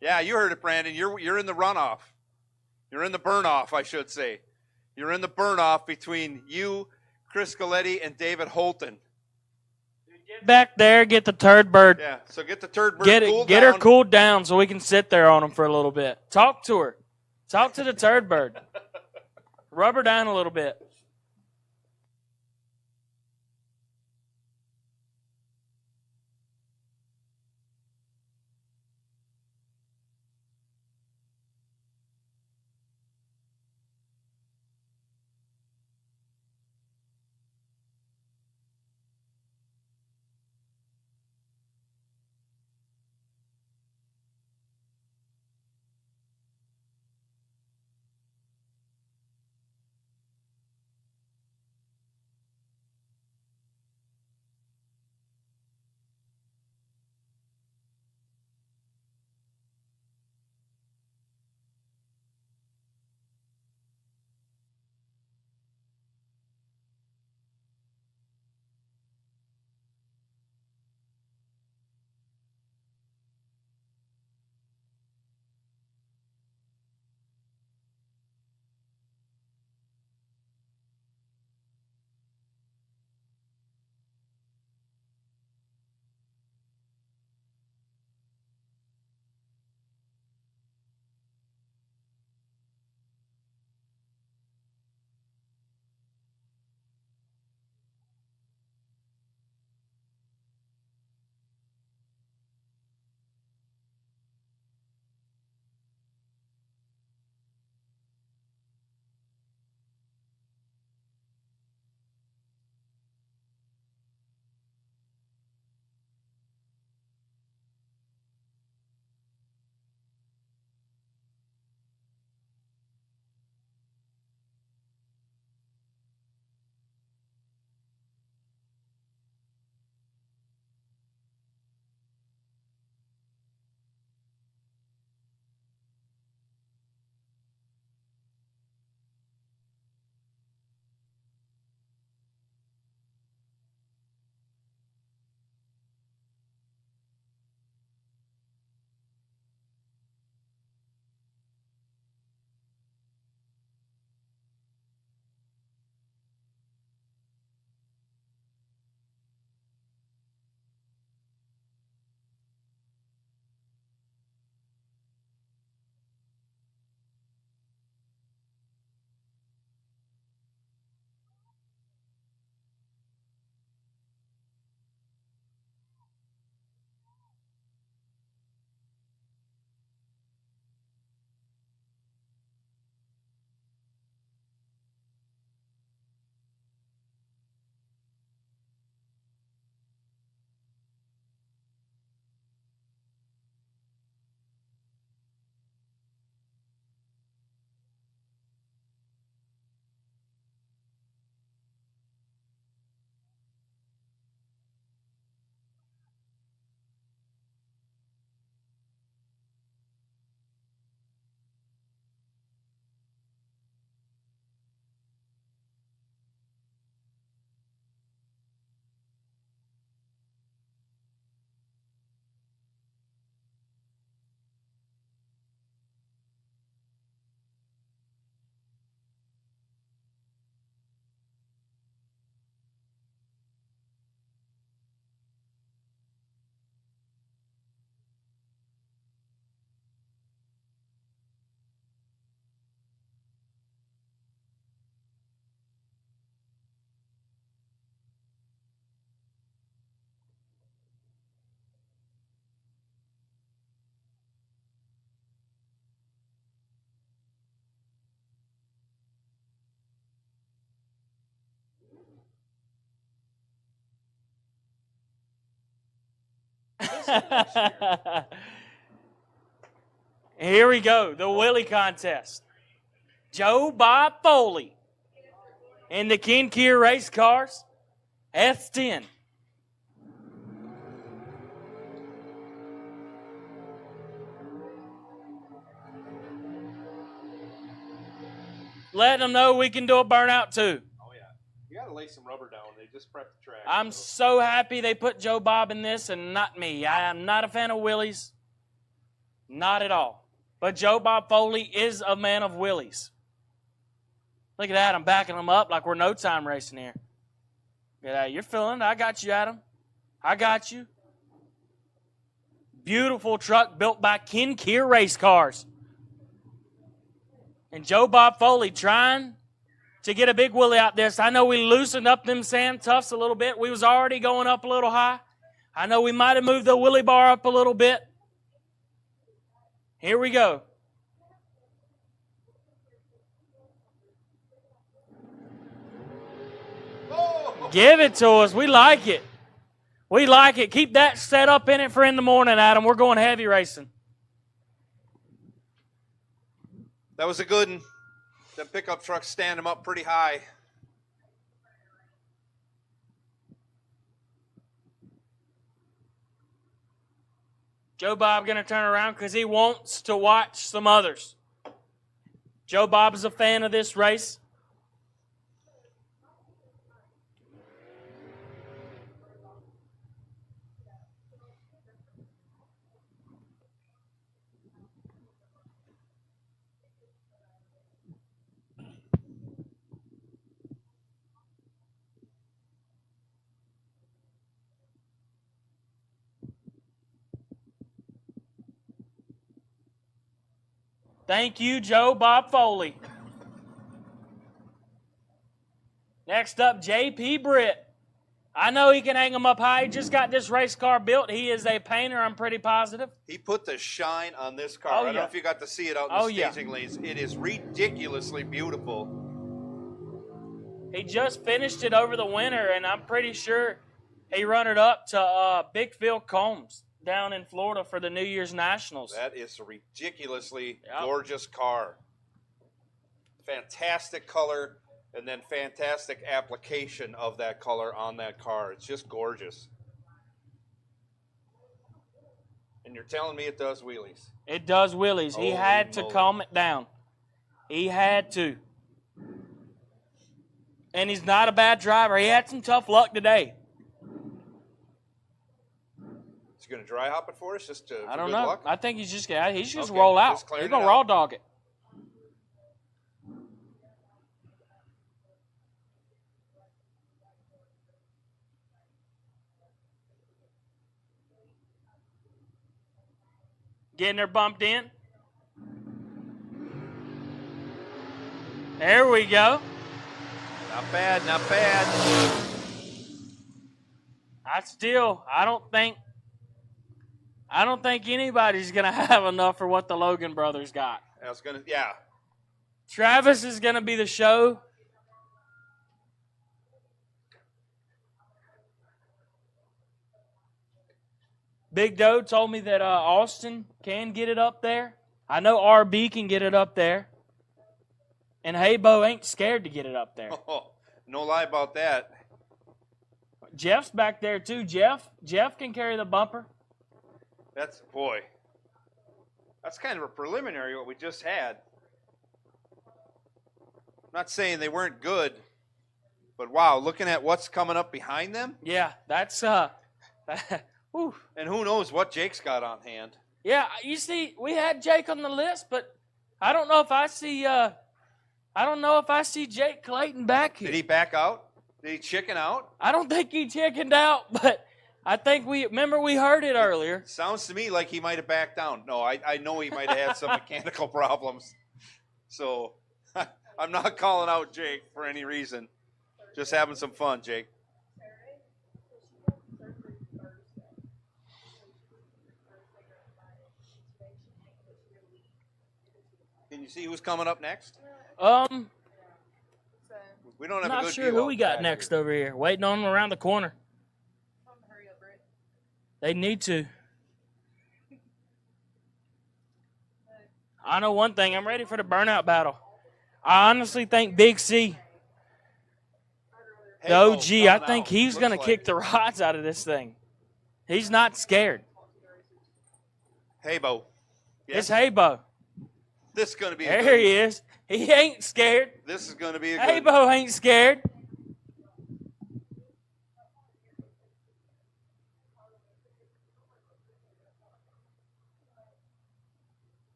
Yeah, you heard it, Brandon. You're in the runoff. You're in the burn-off, I should say. You're in the burn-off between you, Chris Galletti, and David Holton. Get back there, get the turd bird. Yeah, so get the turd bird Get her cooled down so we can sit there on them for a little bit. Talk to her. Talk to the turd bird. Rub her down a little bit. Here we go, the Willie contest. Joe Bob Foley in the Kinkeer race cars, S10. Letting them know we can do a burnout too. Oh, yeah. You got to lay some rubber down. They just prep the track. I'm so happy they put Joe Bob in this and not me. I am not a fan of Willies. Not at all. But Joe Bob Foley is a man of Willies. Look at that. I'm backing them up like we're no time racing here. Look at that. You're feeling it. I got you, Adam. I got you. Beautiful truck built by Kinkeer race cars. And Joe Bob Foley trying to get a big Willie out this. I know we loosened up them sand tufts a little bit. We was already going up a little high. I know we might have moved the Willie bar up a little bit. Here we go. Give it to us. We like it. We like it. Keep that set up in it for in the morning, Adam. We're going heavy racing. That was a good one. The pickup trucks stand them up pretty high. Joe Bob going to turn around because he wants to watch some others. Joe Bob is a fan of this race. Thank you, Joe Bob Foley. Next up, J.P. Britt. I know he can hang them up high. He just got this race car built. He is a painter, I'm pretty positive. He put the shine on this car. Oh, I don't yeah. know if you got to see it out in the staging lanes. It is ridiculously beautiful. He just finished it over the winter, and I'm pretty sure he run it up to Big Phil Combs down in Florida for the New Year's Nationals. That is a ridiculously gorgeous car. Fantastic color, and then fantastic application of that color on that car. It's just gorgeous. And you're telling me it does wheelies? It does wheelies. He had to calm it down. He had to. And he's not a bad driver. He had some tough luck today. Is he going to dry hop it for us just to I don't good know. luck? I think he's just going to Okay, roll out. just clearing He's it going to out. raw dog it. Getting her bumped in. There we go. Not bad, not bad. I don't think anybody's going to have enough for what the Logan brothers got. Yeah. Travis is going to be the show. Big Doe told me that Austin can get it up there. I know RB can get it up there. And Haybo ain't scared to get it up there. Oh, no lie about that. Jeff's back there too. Jeff can carry the bumper. That's kind of a preliminary what we just had. I'm not saying they weren't good, but wow, looking at what's coming up behind them. Yeah, that's whew. And who knows what Jake's got on hand. Yeah, you see, we had Jake on the list, but I don't know if I see Jake Clayton back here. Did he back out? Did he chicken out? I don't think he chickened out, but I think we heard it earlier. Sounds to me like he might have backed down. No, I know he might have had some mechanical problems. So I'm not calling out Jake for any reason. Just having some fun, Jake. Can you see who's coming up next? We don't have a Not good sure view who out we got back next over here. Waiting on them around the corner. They need to. I know one thing. I'm ready for the burnout battle. I honestly think Big C, the OG, I think he's going to kick the rods out of this thing. He's not scared. Hey-Bo. It's Hey-Bo. This is going to be There he is. He ain't scared. This is going to be a good Hey-Bo ain't scared.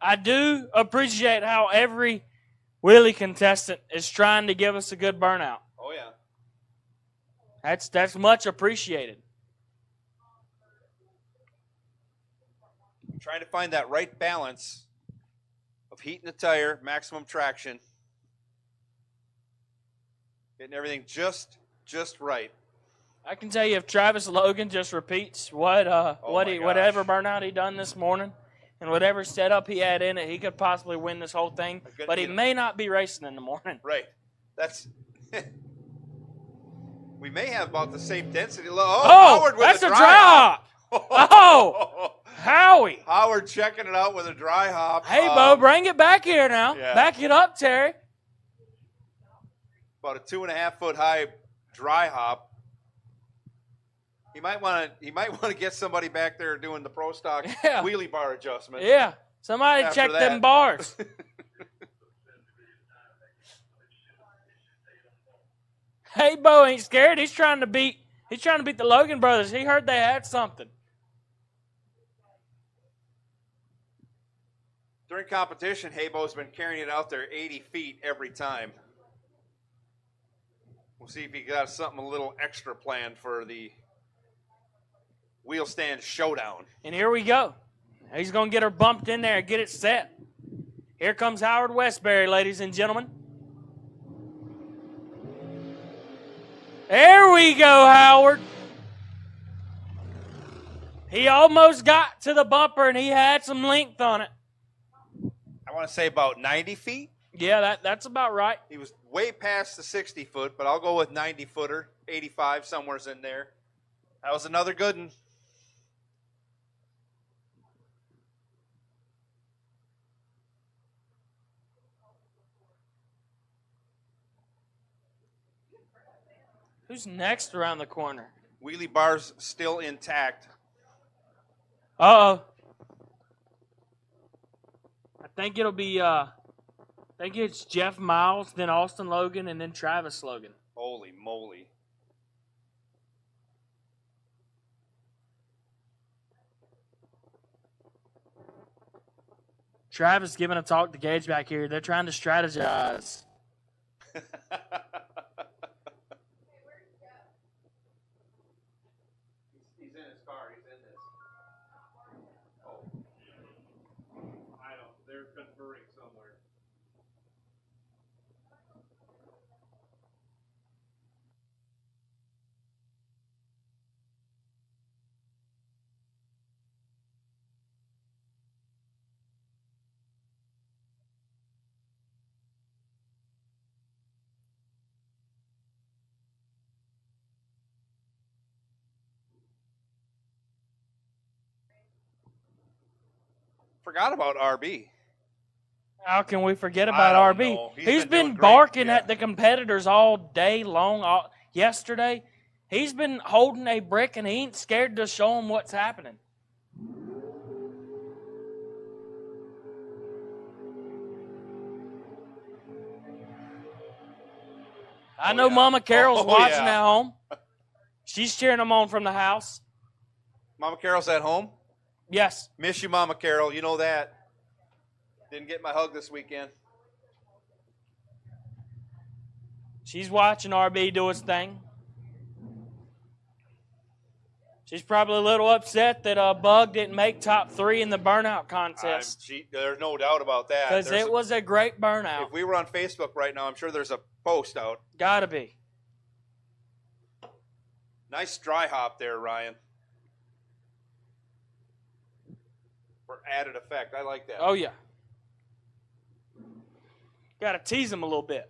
I do appreciate how every wheelie contestant is trying to give us a good burnout. Oh, yeah. That's much appreciated. Trying to find that right balance of heating the tire, maximum traction, getting everything just right. I can tell you if Travis Logan just repeats whatever burnout he done this morning and whatever setup he had in it, he could possibly win this whole thing. But he may not be racing in the morning. Right. That's we may have about the same density. Howard with that's a dry hop. Oh, Howie. Howard checking it out with a dry hop. Hey, Bo, bring it back here now. Yeah. Back it up, Terry. About a 2.5 foot high dry hop. He might want to get somebody back there doing the pro stock wheelie bar adjustment. Yeah, somebody check them bars. Hey, Bo ain't scared. He's trying to beat the Logan brothers. He heard they had something. During competition, Haybo's been carrying it out there 80 feet every time. We'll see if he got something a little extra planned for the wheel stand showdown. And here we go. He's going to get her bumped in there and get it set. Here comes Howard Westbury, ladies and gentlemen. There we go, Howard. He almost got to the bumper, and he had some length on it. I want to say about 90 feet. Yeah, that's about right. He was way past the 60 foot, but I'll go with 90 footer, 85, somewhere's in there. That was another good one. Who's next around the corner? Wheelie bar's still intact. Uh-oh. I think it'll be, I think it's Jeff Miles, then Austin Logan, and then Travis Logan. Holy moly. Travis giving a talk to Gage back here. They're trying to strategize. He's in his car. He's in this. Oh. I don't. They're conferring somewhere. Forgot about RB. How can we forget about RB? Know. He's been barking at the competitors all day long. Yesterday, he's been holding a brick, and he ain't scared to show them what's happening. I know Mama Carol's watching at home. She's cheering them on from the house. Mama Carol's at home? Yes. Miss you, Mama Carol. You know that. Didn't get my hug this weekend. She's watching RB do his thing. She's probably a little upset that Bug didn't make top 3 in the burnout contest. There's no doubt about that. Because it was a great burnout. If we were on Facebook right now, I'm sure there's a post out. Gotta be. Nice dry hop there, Ryan. For added effect. I like that. Oh, yeah. Got to tease him a little bit.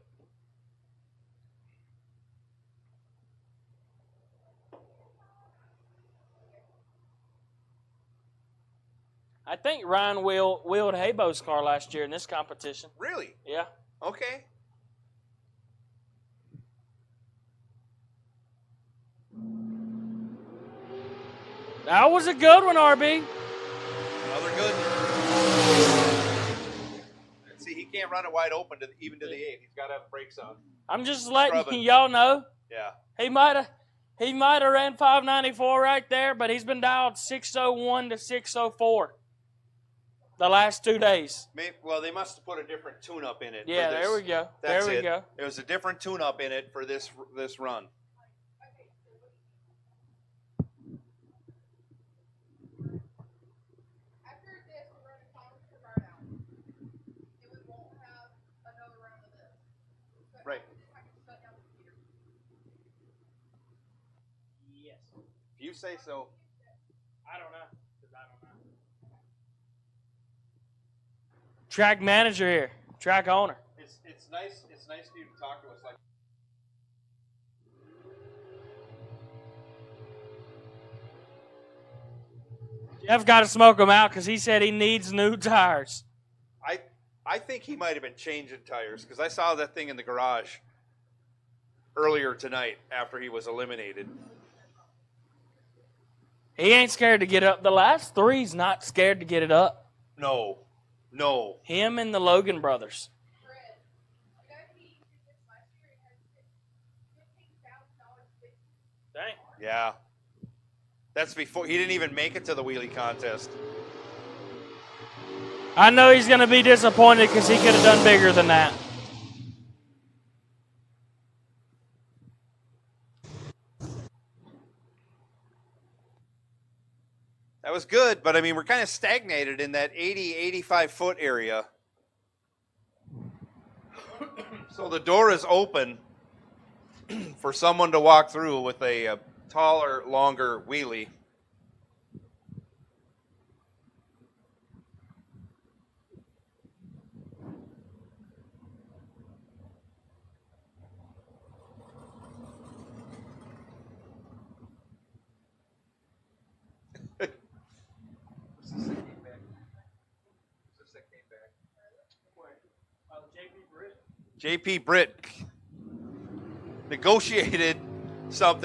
I think Ryan wheeled Haybo's car last year in this competition. Really? Yeah. Okay. That was a good one, RB. Another good. See, he can't run it wide open even to the 8. He's got to have brakes on. I'm just letting Scrubbing. y'all know. Yeah. He might have ran 594 right there, but he's been dialed 601 to 604 the last 2 days. Well, they must have put a different tune-up in it. Yeah, for this. there we go. That's there we it. go. There was a different tune-up in it for this run. Right. Yes. If you say so. I don't know. Track manager here. Track owner. It's nice. It's nice for you to talk to us like. Jeff got to smoke him out because he said he needs new tires. I think he might have been changing tires because I saw that thing in the garage earlier tonight after he was eliminated. He ain't scared to get up. The last 3's not scared to get it up. No. Him and the Logan brothers. Dang. Yeah. That's before he didn't even make it to the wheelie contest. I know he's going to be disappointed because he could have done bigger than that. That was good, but I mean, we're kind of stagnated in that 80, 85 foot area. So the door is open for someone to walk through with a taller, longer wheelie. JP Britt negotiated something.